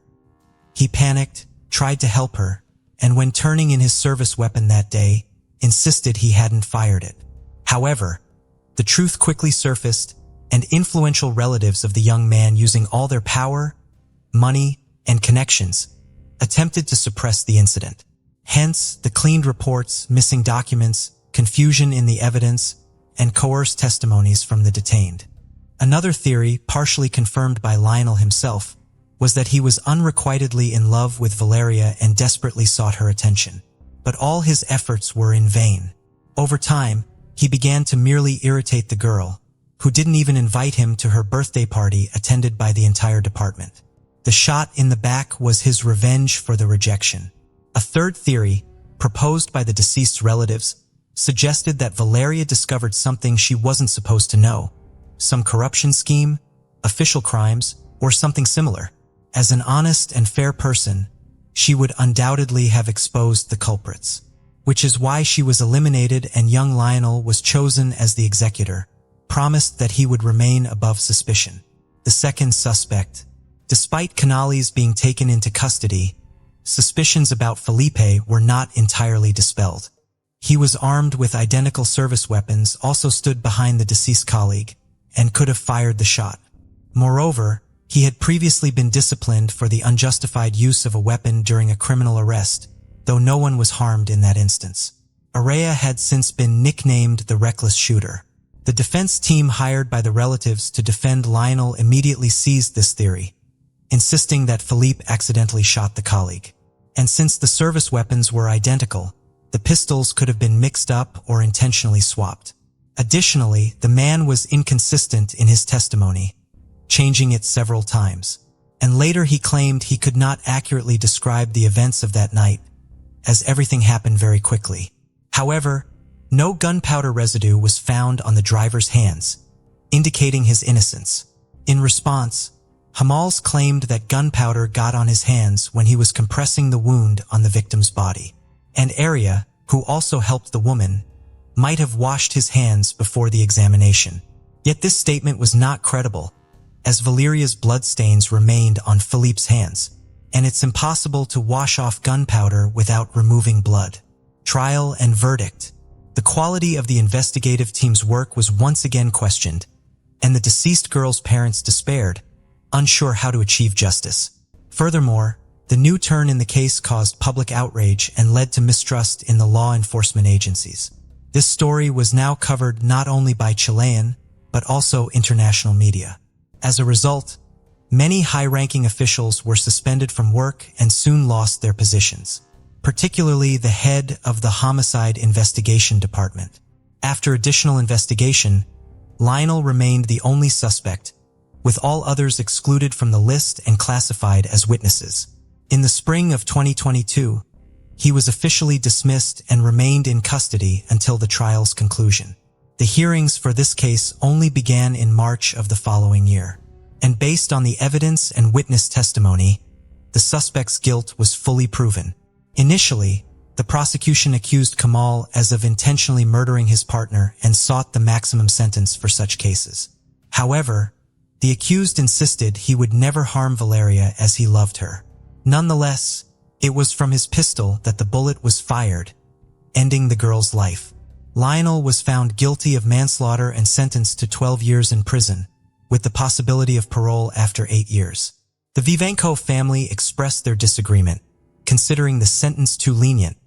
S1: He panicked, tried to help her, and when turning in his service weapon that day, insisted he hadn't fired it. However, the truth quickly surfaced, and influential relatives of the young man, using all their power, money, and connections, attempted to suppress the incident. Hence, the cleaned reports, missing documents, confusion in the evidence, and coerced testimonies from the detained. Another theory, partially confirmed by Lionel himself, was that he was unrequitedly in love with Valeria and desperately sought her attention. But all his efforts were in vain. Over time, he began to merely irritate the girl, who didn't even invite him to her birthday party attended by the entire department. The shot in the back was his revenge for the rejection. A third theory, proposed by the deceased's relatives, suggested that Valeria discovered something she wasn't supposed to know, some corruption scheme, official crimes, or something similar. As an honest and fair person, she would undoubtedly have exposed the culprits, which is why she was eliminated and young Lionel was chosen as the executor, promised that he would remain above suspicion. The second suspect. Despite Canales being taken into custody, suspicions about Felipe were not entirely dispelled. He was armed with identical service weapons, also stood behind the deceased colleague, and could have fired the shot. Moreover, he had previously been disciplined for the unjustified use of a weapon during a criminal arrest, though no one was harmed in that instance. Araya had since been nicknamed the Reckless Shooter. The defense team hired by the relatives to defend Lionel immediately seized this theory, insisting that Philippe accidentally shot the colleague. And since the service weapons were identical, the pistols could have been mixed up or intentionally swapped. Additionally, the man was inconsistent in his testimony, changing it several times, and later he claimed he could not accurately describe the events of that night, as everything happened very quickly. However, no gunpowder residue was found on the driver's hands, indicating his innocence. In response, Hamals claimed that gunpowder got on his hands when he was compressing the wound on the victim's body. And Arya, who also helped the woman, might have washed his hands before the examination. Yet this statement was not credible, as Valeria's bloodstains remained on Philippe's hands, and it's impossible to wash off gunpowder without removing blood. Trial and verdict. The quality of the investigative team's work was once again questioned, and the deceased girl's parents despaired, unsure how to achieve justice. Furthermore, the new turn in the case caused public outrage and led to mistrust in the law enforcement agencies. This story was now covered not only by Chilean, but also international media. As a result, many high-ranking officials were suspended from work and soon lost their positions, particularly the head of the Homicide Investigation Department. After additional investigation, Lionel remained the only suspect, with all others excluded from the list and classified as witnesses. In the spring of 2022, he was officially dismissed and remained in custody until the trial's conclusion. The hearings for this case only began in March of the following year, and based on the evidence and witness testimony, the suspect's guilt was fully proven. Initially, the prosecution accused Kamal as of intentionally murdering his partner and sought the maximum sentence for such cases. However, the accused insisted he would never harm Valeria as he loved her. Nonetheless, it was from his pistol that the bullet was fired, ending the girl's life. Lionel was found guilty of manslaughter and sentenced to 12 years in prison, with the possibility of parole after 8 years. The Vivanco family expressed their disagreement, considering the sentence too lenient,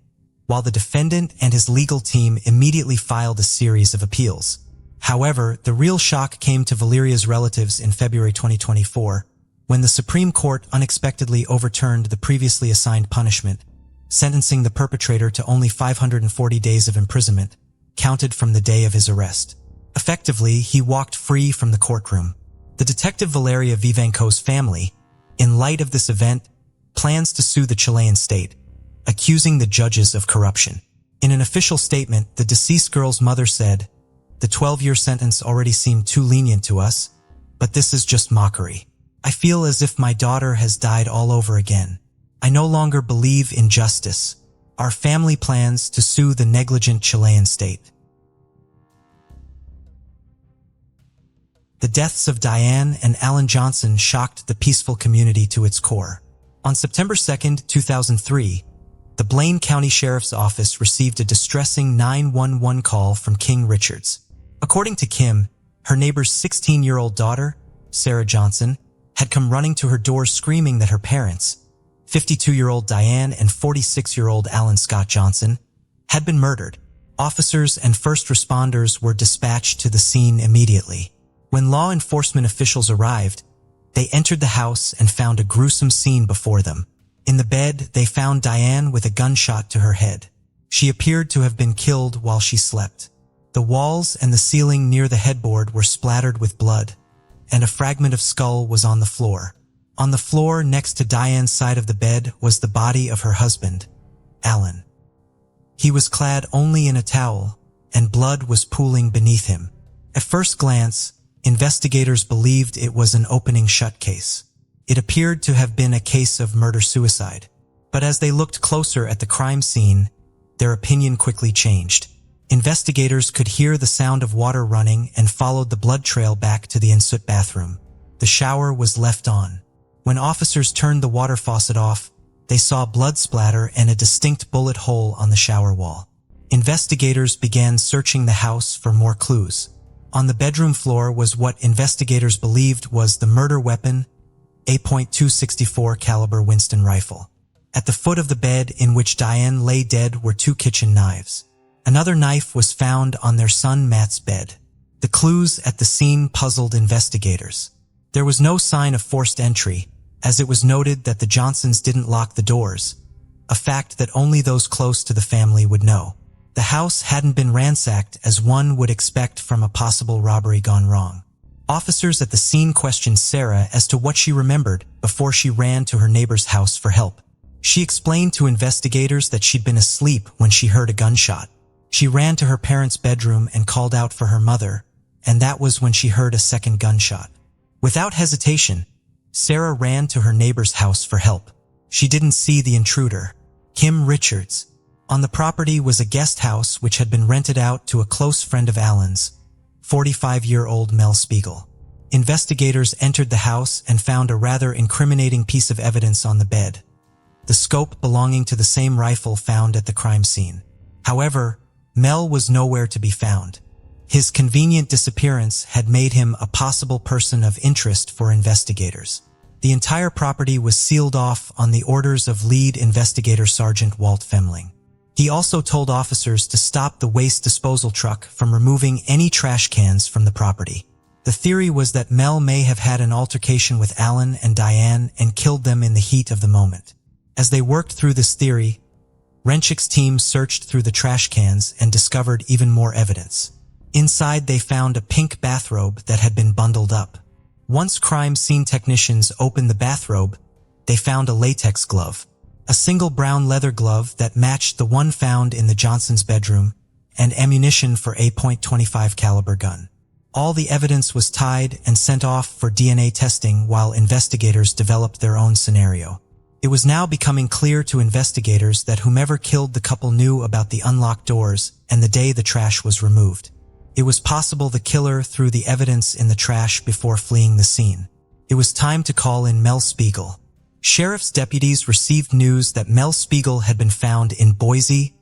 S1: while the defendant and his legal team immediately filed a series of appeals. However, the real shock came to Valeria's relatives in February 2024, when the Supreme Court unexpectedly overturned the previously assigned punishment, sentencing the perpetrator to only 540 days of imprisonment, counted from the day of his arrest. Effectively, he walked free from the courtroom. The detective Valeria Vivanco's family, in light of this event, plans to sue the Chilean state, accusing the judges of corruption. In an official statement, the deceased girl's mother said, "The 12-year sentence already seemed too lenient to us, but this is just mockery. I feel as if my daughter has died all over again. I no longer believe in justice. Our family plans to sue the negligent Chilean state." The deaths of Diane and Alan Johnson shocked the peaceful community to its core. On September 2, 2003, the Blaine County Sheriff's Office received a distressing 911 call from King Richards. According to Kim, her neighbor's 16-year-old daughter, Sarah Johnson, had come running to her door screaming that her parents, 52-year-old Diane and 46-year-old Alan Scott Johnson, had been murdered. Officers and first responders were dispatched to the scene immediately. When law enforcement officials arrived, they entered the house and found a gruesome scene before them. In the bed, they found Diane with a gunshot to her head. She appeared to have been killed while she slept. The walls and the ceiling near the headboard were splattered with blood, and a fragment of skull was on the floor. On the floor next to Diane's side of the bed was the body of her husband, Alan. He was clad only in a towel, and blood was pooling beneath him. At first glance, investigators believed it was an opening shut case. It appeared to have been a case of murder-suicide. But as they looked closer at the crime scene, their opinion quickly changed. Investigators could hear the sound of water running and followed the blood trail back to the ensuite bathroom. The shower was left on. When officers turned the water faucet off, they saw blood splatter and a distinct bullet hole on the shower wall. Investigators began searching the house for more clues. On the bedroom floor was what investigators believed was the murder weapon, a .264 caliber Winston rifle. At the foot of the bed in which Diane lay dead were 2 kitchen knives. Another knife was found on their son Matt's bed. The clues at the scene puzzled investigators. There was no sign of forced entry, as it was noted that the Johnsons didn't lock the doors, a fact that only those close to the family would know. The house hadn't been ransacked as one would expect from a possible robbery gone wrong. Officers at the scene questioned Sarah as to what she remembered before she ran to her neighbor's house for help. She explained to investigators that she'd been asleep when she heard a gunshot. She ran to her parents' bedroom and called out for her mother, and that was when she heard a second gunshot. Without hesitation, Sarah ran to her neighbor's house for help. She didn't see the intruder, Kim Richards. On the property was a guest house which had been rented out to a close friend of Alan's, 45-year-old Mel Spiegel. Investigators entered the house and found a rather incriminating piece of evidence on the bed, the scope belonging to the same rifle found at the crime scene. However, Mel was nowhere to be found. His convenient disappearance had made him a possible person of interest for investigators. The entire property was sealed off on the orders of lead investigator Sergeant Walt Femling. He also told officers to stop the waste disposal truck from removing any trash cans from the property. The theory was that Mel may have had an altercation with Alan and Diane and killed them in the heat of the moment. As they worked through this theory, Renchick's team searched through the trash cans and discovered even more evidence. Inside, they found a pink bathrobe that had been bundled up. Once crime scene technicians opened the bathrobe, they found a latex glove, a single brown leather glove that matched the one found in the Johnsons' bedroom, and ammunition for a .25 caliber gun. All the evidence was tied and sent off for DNA testing while investigators developed their own scenario. It was now becoming clear to investigators that whomever killed the couple knew about the unlocked doors and the day the trash was removed. It was possible the killer threw the evidence in the trash before fleeing the scene. It was time to call in Mel Spiegel. Sheriff's deputies received news that Mel Spiegel had been found in Boise,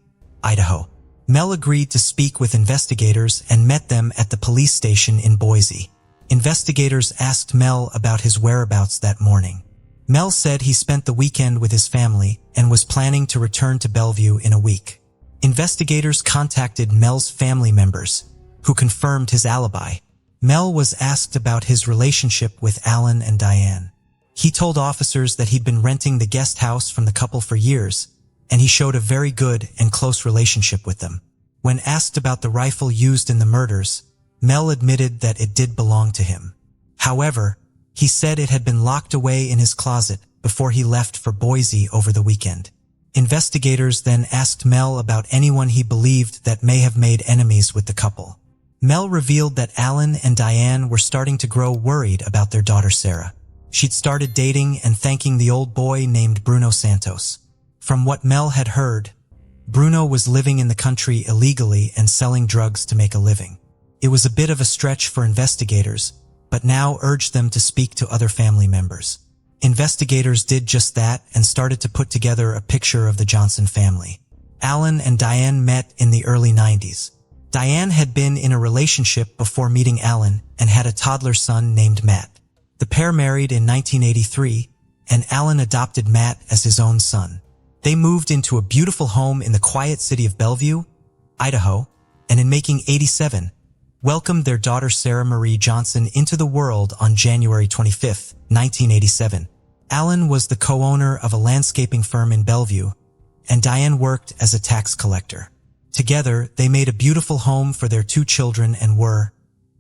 S1: Idaho. Mel agreed to speak with investigators and met them at the police station in Boise. Investigators asked Mel about his whereabouts that morning. Mel said he spent the weekend with his family and was planning to return to Bellevue in a week. Investigators contacted Mel's family members, who confirmed his alibi. Mel was asked about his relationship with Alan and Diane. He told officers that he'd been renting the guest house from the couple for years, and he showed a very good and close relationship with them. When asked about the rifle used in the murders, Mel admitted that it did belong to him. However, he said it had been locked away in his closet before he left for Boise over the weekend. Investigators then asked Mel about anyone he believed that may have made enemies with the couple. Mel revealed that Alan and Diane were starting to grow worried about their daughter Sarah. She'd started dating and thanking the old boy named Bruno Santos. From what Mel had heard, Bruno was living in the country illegally and selling drugs to make a living. It was a bit of a stretch for investigators, but now urged them to speak to other family members. Investigators did just that and started to put together a picture of the Johnson family. Alan and Diane met in the early 90s. Diane had been in a relationship before meeting Alan and had a toddler son named Matt. The pair married in 1983, and Alan adopted Matt as his own son. They moved into a beautiful home in the quiet city of Bellevue, Idaho, and in making 87, welcomed their daughter Sarah Marie Johnson into the world on January 25, 1987. Alan was the co-owner of a landscaping firm in Bellevue, and Diane worked as a tax collector. Together, they made a beautiful home for their 2 children and were,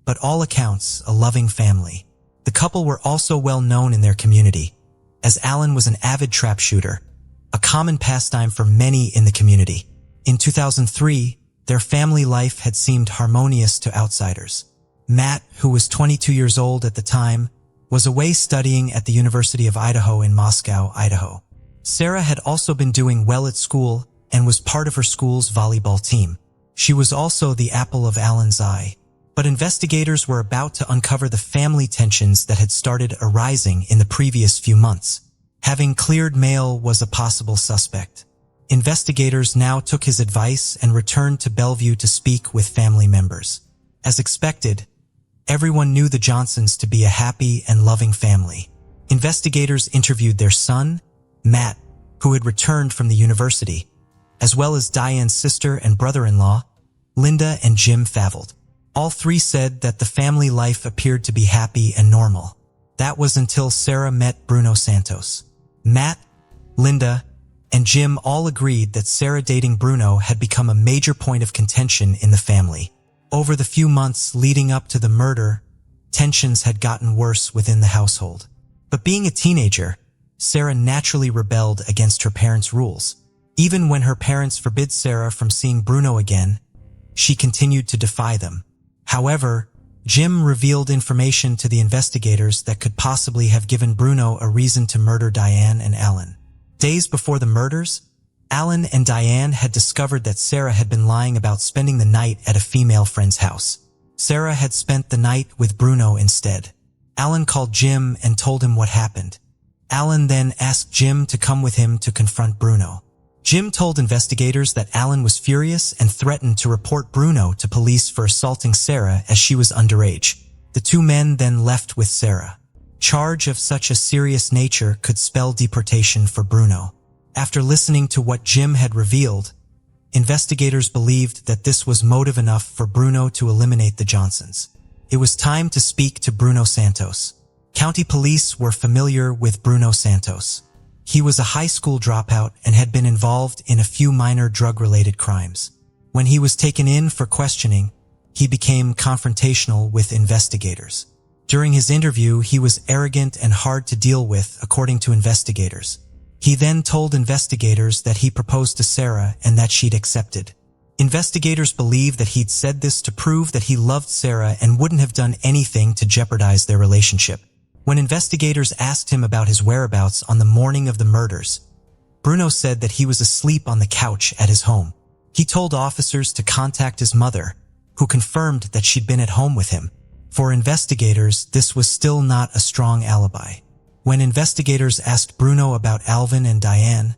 S1: by all accounts, a loving family. The couple were also well known in their community, as Alan was an avid trap shooter, a common pastime for many in the community. In 2003, their family life had seemed harmonious to outsiders. Matt, who was 22 years old at the time, was away studying at the University of Idaho in Moscow, Idaho. Sarah had also been doing well at school and was part of her school's volleyball team. She was also the apple of Alan's eye. But investigators were about to uncover the family tensions that had started arising in the previous few months. Having cleared mail was a possible suspect. Investigators now took his advice and returned to Bellevue to speak with family members. As expected, everyone knew the Johnsons to be a happy and loving family. Investigators interviewed their son, Matt, who had returned from the university, as well as Diane's sister and brother-in-law, Linda and Jim Faveld. All 3 said that the family life appeared to be happy and normal. That was until Sarah met Bruno Santos. Matt, Linda, and Jim all agreed that Sarah dating Bruno had become a major point of contention in the family. Over the few months leading up to the murder, tensions had gotten worse within the household. But being a teenager, Sarah naturally rebelled against her parents' rules. Even when her parents forbid Sarah from seeing Bruno again, she continued to defy them. However, Jim revealed information to the investigators that could possibly have given Bruno a reason to murder Diane and Alan. Days before the murders, Alan and Diane had discovered that Sarah had been lying about spending the night at a female friend's house. Sarah had spent the night with Bruno instead. Alan called Jim and told him what happened. Alan then asked Jim to come with him to confront Bruno. Jim told investigators that Alan was furious and threatened to report Bruno to police for assaulting Sarah as she was underage. The two men then left with Sarah. Charge of such a serious nature could spell deportation for Bruno. After listening to what Jim had revealed, investigators believed that this was motive enough for Bruno to eliminate the Johnsons. It was time to speak to Bruno Santos. County police were familiar with Bruno Santos. He was a high school dropout and had been involved in a few minor drug-related crimes. When he was taken in for questioning, he became confrontational with investigators. During his interview, he was arrogant and hard to deal with, according to investigators. He then told investigators that he proposed to Sarah and that she'd accepted. Investigators believe that he'd said this to prove that he loved Sarah and wouldn't have done anything to jeopardize their relationship. When investigators asked him about his whereabouts on the morning of the murders, Bruno said that he was asleep on the couch at his home. He told officers to contact his mother, who confirmed that she'd been at home with him. For investigators, this was still not a strong alibi. When investigators asked Bruno about Alvin and Diane,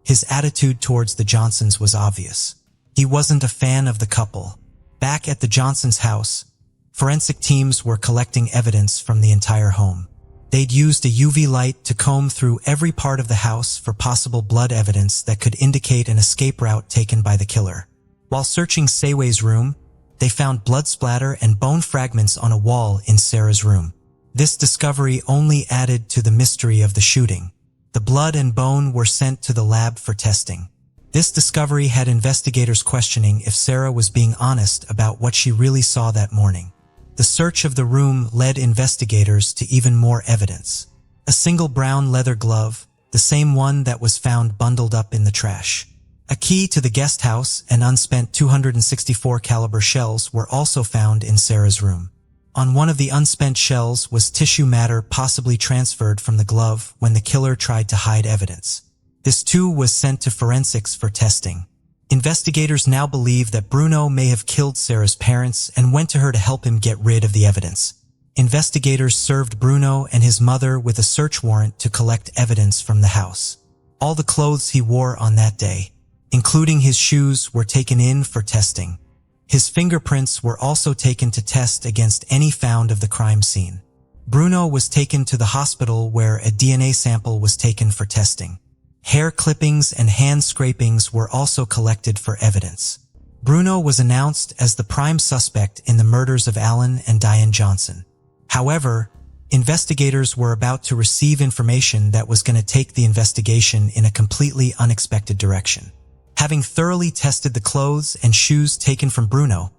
S1: his attitude towards the Johnsons was obvious. He wasn't a fan of the couple. Back at the Johnsons' house, forensic teams were collecting evidence from the entire home. They'd used a UV light to comb through every part of the house for possible blood evidence that could indicate an escape route taken by the killer. While searching Seiwei's room, they found blood splatter and bone fragments on a wall in Sarah's room. This discovery only added to the mystery of the shooting. The blood and bone were sent to the lab for testing. This discovery had investigators questioning if Sarah was being honest about what she really saw that morning. The search of the room led investigators to even more evidence. A single brown leather glove, the same one that was found bundled up in the trash. A key to the guest house and unspent 264 caliber shells were also found in Sarah's room. On one of the unspent shells was tissue matter possibly transferred from the glove when the killer tried to hide evidence. This too was sent to forensics for testing. Investigators now believe that Bruno may have killed Sarah's parents and went to her to help him get rid of the evidence. Investigators served Bruno and his mother with a search warrant to collect evidence from the house. All the clothes he wore on that day, including his shoes, were taken in for testing. His fingerprints were also taken to test against any found of the crime scene. Bruno was taken to the hospital where a DNA sample was taken for testing. Hair clippings and hand scrapings were also collected for evidence. Bruno was announced as the prime suspect in the murders of Alan and Diane Johnson. However, investigators were about to receive information that was going to take the investigation in a completely unexpected direction. Having thoroughly tested the clothes and shoes taken from Bruno,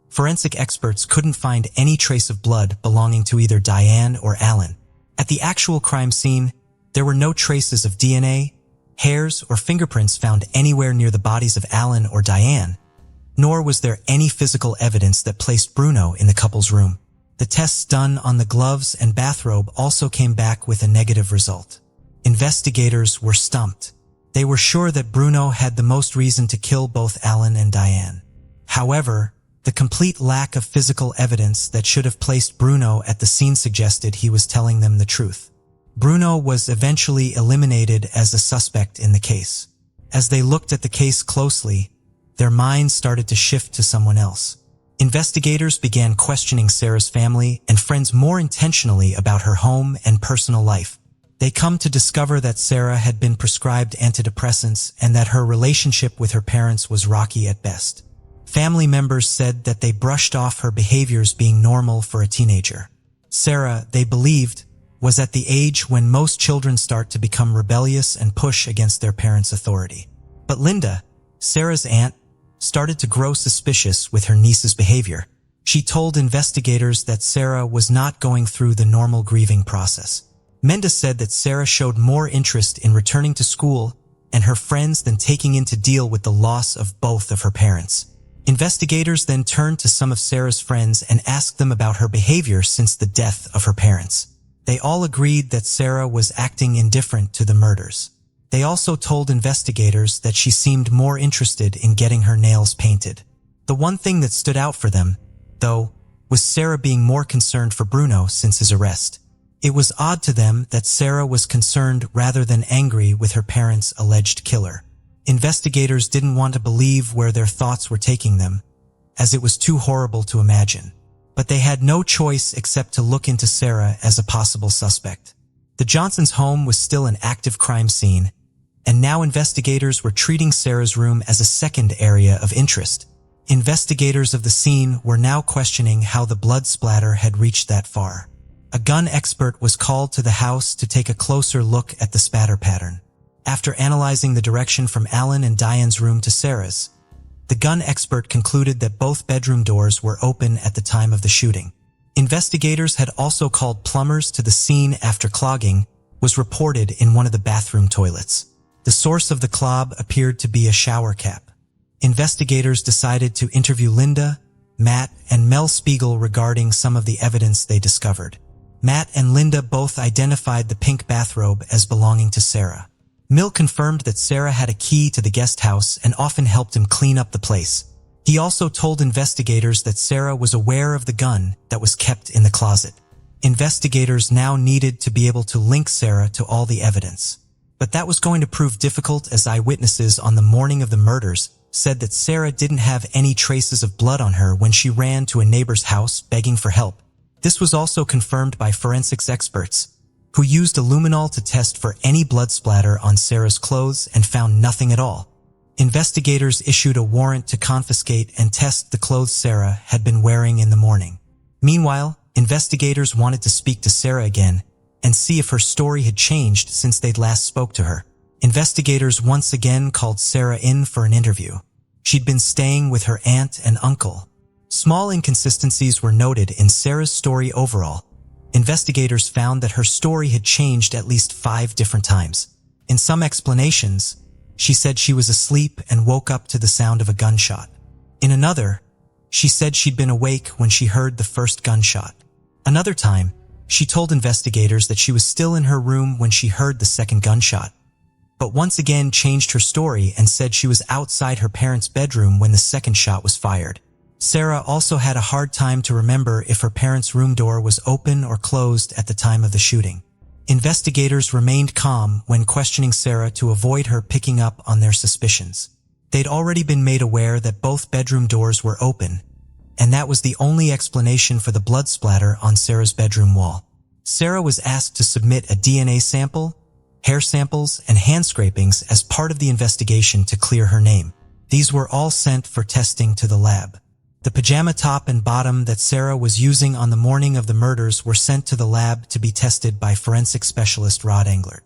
S1: forensic experts couldn't find any trace of blood belonging to either Diane or Alan. At the actual crime scene, there were no traces of DNA, hairs, or fingerprints found anywhere near the bodies of Alan or Diane, nor was there any physical evidence that placed Bruno in the couple's room. The tests done on the gloves and bathrobe also came back with a negative result. Investigators were stumped. They were sure that Bruno had the most reason to kill both Alan and Diane. However, the complete lack of physical evidence that should have placed Bruno at the scene suggested he was telling them the truth. Bruno was eventually eliminated as a suspect in the case. As they looked at the case closely, their minds started to shift to someone else. Investigators began questioning Sarah's family and friends more intentionally about her home and personal life. They come to discover that Sarah had been prescribed antidepressants and that her relationship with her parents was rocky at best. Family members said that they brushed off her behaviors being normal for a teenager. Sarah, they believed, was at the age when most children start to become rebellious and push against their parents' authority. But Linda, Sarah's aunt, started to grow suspicious with her niece's behavior. She told investigators that Sarah was not going through the normal grieving process. Menda said that Sarah showed more interest in returning to school and her friends than taking in to deal with the loss of both of her parents. Investigators then turned to some of Sarah's friends and asked them about her behavior since the death of her parents. They all agreed that Sarah was acting indifferent to the murders. They also told investigators that she seemed more interested in getting her nails painted. The one thing that stood out for them, though, was Sarah being more concerned for Bruno since his arrest. It was odd to them that Sarah was concerned rather than angry with her parents' alleged killer. Investigators didn't want to believe where their thoughts were taking them, as it was too horrible to imagine. But they had no choice except to look into Sarah as a possible suspect. The Johnsons' home was still an active crime scene, and now investigators were treating Sarah's room as a second area of interest. Investigators of the scene were now questioning how the blood splatter had reached that far. A gun expert was called to the house to take a closer look at the spatter pattern. After analyzing the direction from Alan and Diane's room to Sarah's, the gun expert concluded that both bedroom doors were open at the time of the shooting. Investigators had also called plumbers to the scene after clogging was reported in one of the bathroom toilets. The source of the clog appeared to be a shower cap. Investigators decided to interview Linda, Matt, and Mel Spiegel regarding some of the evidence they discovered. Matt and Linda both identified the pink bathrobe as belonging to Sarah. Mill confirmed that Sarah had a key to the guest house and often helped him clean up the place. He also told investigators that Sarah was aware of the gun that was kept in the closet. Investigators now needed to be able to link Sarah to all the evidence. But that was going to prove difficult, as eyewitnesses on the morning of the murders said that Sarah didn't have any traces of blood on her when she ran to a neighbor's house begging for help. This was also confirmed by forensics experts, who used luminol to test for any blood splatter on Sarah's clothes and found nothing at all. Investigators issued a warrant to confiscate and test the clothes Sarah had been wearing in the morning. Meanwhile, investigators wanted to speak to Sarah again and see if her story had changed since they'd last spoke to her. Investigators once again called Sarah in for an interview. She'd been staying with her aunt and uncle. Small inconsistencies were noted in Sarah's story overall. Investigators found that her story had changed at least 5 different times. In some explanations, she said she was asleep and woke up to the sound of a gunshot. In another, she said she'd been awake when she heard the first gunshot. Another time, she told investigators that she was still in her room when she heard the second gunshot, but once again changed her story and said she was outside her parents' bedroom when the second shot was fired. Sarah also had a hard time to remember if her parents' room door was open or closed at the time of the shooting. Investigators remained calm when questioning Sarah to avoid her picking up on their suspicions. They'd already been made aware that both bedroom doors were open, and that was the only explanation for the blood splatter on Sarah's bedroom wall. Sarah was asked to submit a DNA sample, hair samples, and hand scrapings as part of the investigation to clear her name. These were all sent for testing to the lab. The pajama top and bottom that Sarah was using on the morning of the murders were sent to the lab to be tested by forensic specialist Rod Englert.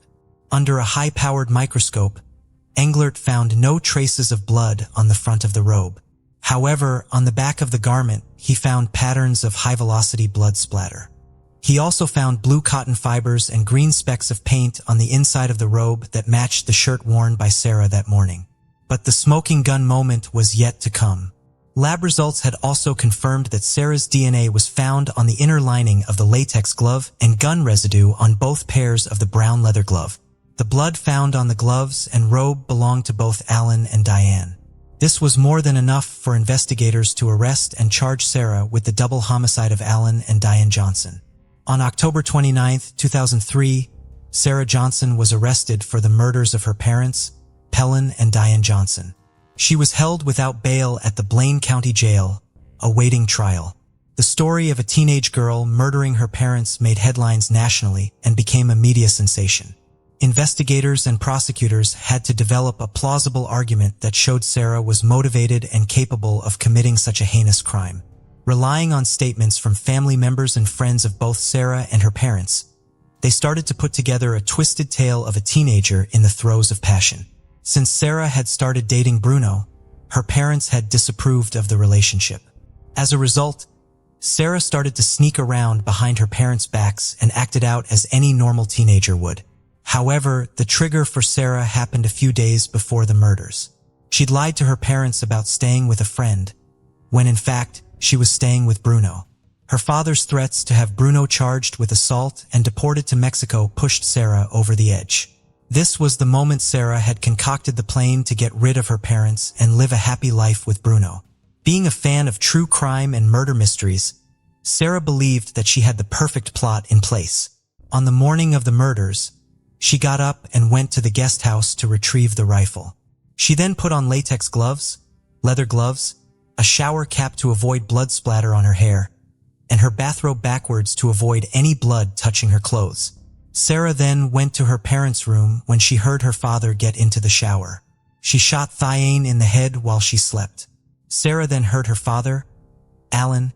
S1: Under a high-powered microscope, Englert found no traces of blood on the front of the robe. However, on the back of the garment, he found patterns of high-velocity blood splatter. He also found blue cotton fibers and green specks of paint on the inside of the robe that matched the shirt worn by Sarah that morning. But the smoking gun moment was yet to come. Lab results had also confirmed that Sarah's DNA was found on the inner lining of the latex glove and gun residue on both pairs of the brown leather glove. The blood found on the gloves and robe belonged to both Alan and Diane. This was more than enough for investigators to arrest and charge Sarah with the double homicide of Alan and Diane Johnson. On October 29, 2003, Sarah Johnson was arrested for the murders of her parents, Pelin and Diane Johnson. She was held without bail at the Blaine County Jail, awaiting trial. The story of a teenage girl murdering her parents made headlines nationally and became a media sensation. Investigators and prosecutors had to develop a plausible argument that showed Sarah was motivated and capable of committing such a heinous crime. Relying on statements from family members and friends of both Sarah and her parents, they started to put together a twisted tale of a teenager in the throes of passion. Since Sarah had started dating Bruno, her parents had disapproved of the relationship. As a result, Sarah started to sneak around behind her parents' backs and acted out as any normal teenager would. However, the trigger for Sarah happened a few days before the murders. She'd lied to her parents about staying with a friend, when in fact, she was staying with Bruno. Her father's threats to have Bruno charged with assault and deported to Mexico pushed Sarah over the edge. This was the moment Sarah had concocted the plan to get rid of her parents and live a happy life with Bruno. Being a fan of true crime and murder mysteries, Sarah believed that she had the perfect plot in place. On the morning of the murders, she got up and went to the guest house to retrieve the rifle. She then put on latex gloves, leather gloves, a shower cap to avoid blood splatter on her hair, and her bathrobe backwards to avoid any blood touching her clothes. Sarah then went to her parents' room when she heard her father get into the shower. She shot Thayane in the head while she slept. Sarah then heard her father, Alan,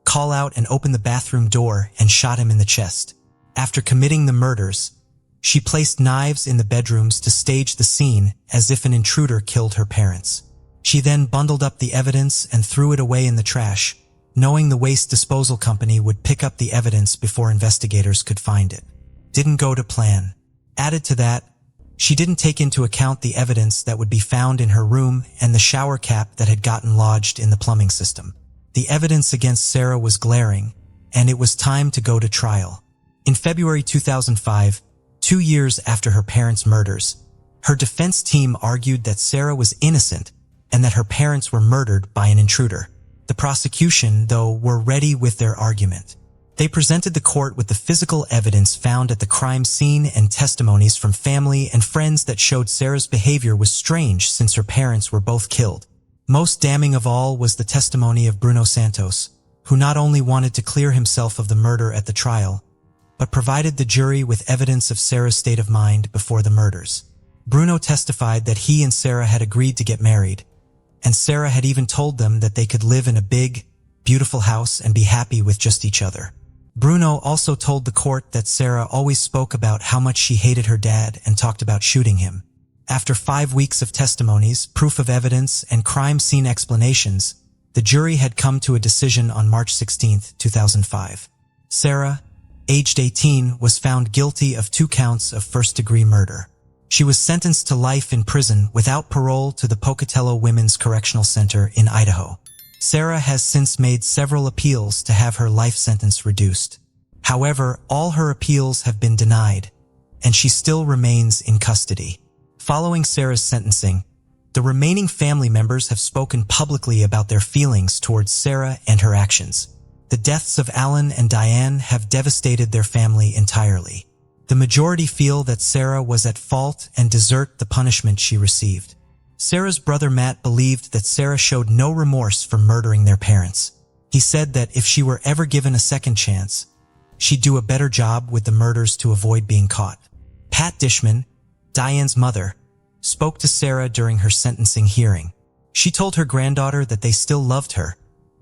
S1: call out and open the bathroom door and shot him in the chest. After committing the murders, she placed knives in the bedrooms to stage the scene as if an intruder killed her parents. She then bundled up the evidence and threw it away in the trash, knowing the waste disposal company would pick up the evidence before investigators could find it. Didn't go to plan. Added to that, she didn't take into account the evidence that would be found in her room and the shower cap that had gotten lodged in the plumbing system. The evidence against Sarah was glaring, and it was time to go to trial. In February 2005, 2 years after her parents' murders, her defense team argued that Sarah was innocent and that her parents were murdered by an intruder. The prosecution, though, were ready with their argument. They presented the court with the physical evidence found at the crime scene and testimonies from family and friends that showed Sarah's behavior was strange since her parents were both killed. Most damning of all was the testimony of Bruno Santos, who not only wanted to clear himself of the murder at the trial, but provided the jury with evidence of Sarah's state of mind before the murders. Bruno testified that he and Sarah had agreed to get married, and Sarah had even told them that they could live in a big, beautiful house and be happy with just each other. Bruno also told the court that Sarah always spoke about how much she hated her dad and talked about shooting him. After 5 weeks of testimonies, proof of evidence, and crime scene explanations, the jury had come to a decision on March 16, 2005. Sarah, aged 18, was found guilty of 2 counts of first-degree murder. She was sentenced to life in prison without parole to the Pocatello Women's Correctional Center in Idaho. Sarah has since made several appeals to have her life sentence reduced. However, all her appeals have been denied, and she still remains in custody. Following Sarah's sentencing, the remaining family members have spoken publicly about their feelings towards Sarah and her actions. The deaths of Alan and Diane have devastated their family entirely. The majority feel that Sarah was at fault and deserve the punishment she received. Sarah's brother Matt believed that Sarah showed no remorse for murdering their parents. He said that if she were ever given a second chance, she'd do a better job with the murders to avoid being caught. Pat Dishman, Diane's mother, spoke to Sarah during her sentencing hearing. She told her granddaughter that they still loved her,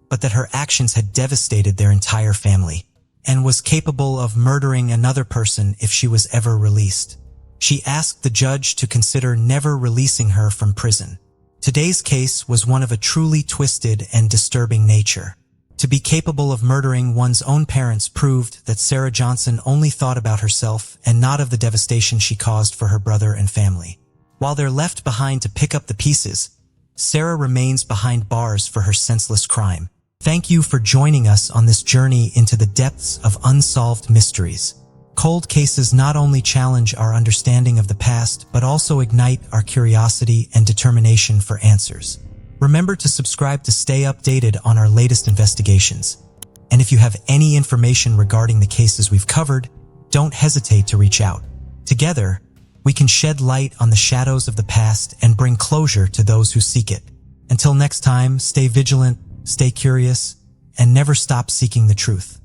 S1: but that her actions had devastated their entire family, and was capable of murdering another person if she was ever released. She asked the judge to consider never releasing her from prison. Today's case was one of a truly twisted and disturbing nature. To be capable of murdering one's own parents proved that Sarah Johnson only thought about herself and not of the devastation she caused for her brother and family. While they're left behind to pick up the pieces, Sarah remains behind bars for her senseless crime. Thank you for joining us on this journey into the depths of unsolved mysteries. Cold cases not only challenge our understanding of the past, but also ignite our curiosity and determination for answers. Remember to subscribe to stay updated on our latest investigations. And if you have any information regarding the cases we've covered, don't hesitate to reach out. Together, we can shed light on the shadows of the past and bring closure to those who seek it. Until next time, stay vigilant, stay curious, and never stop seeking the truth.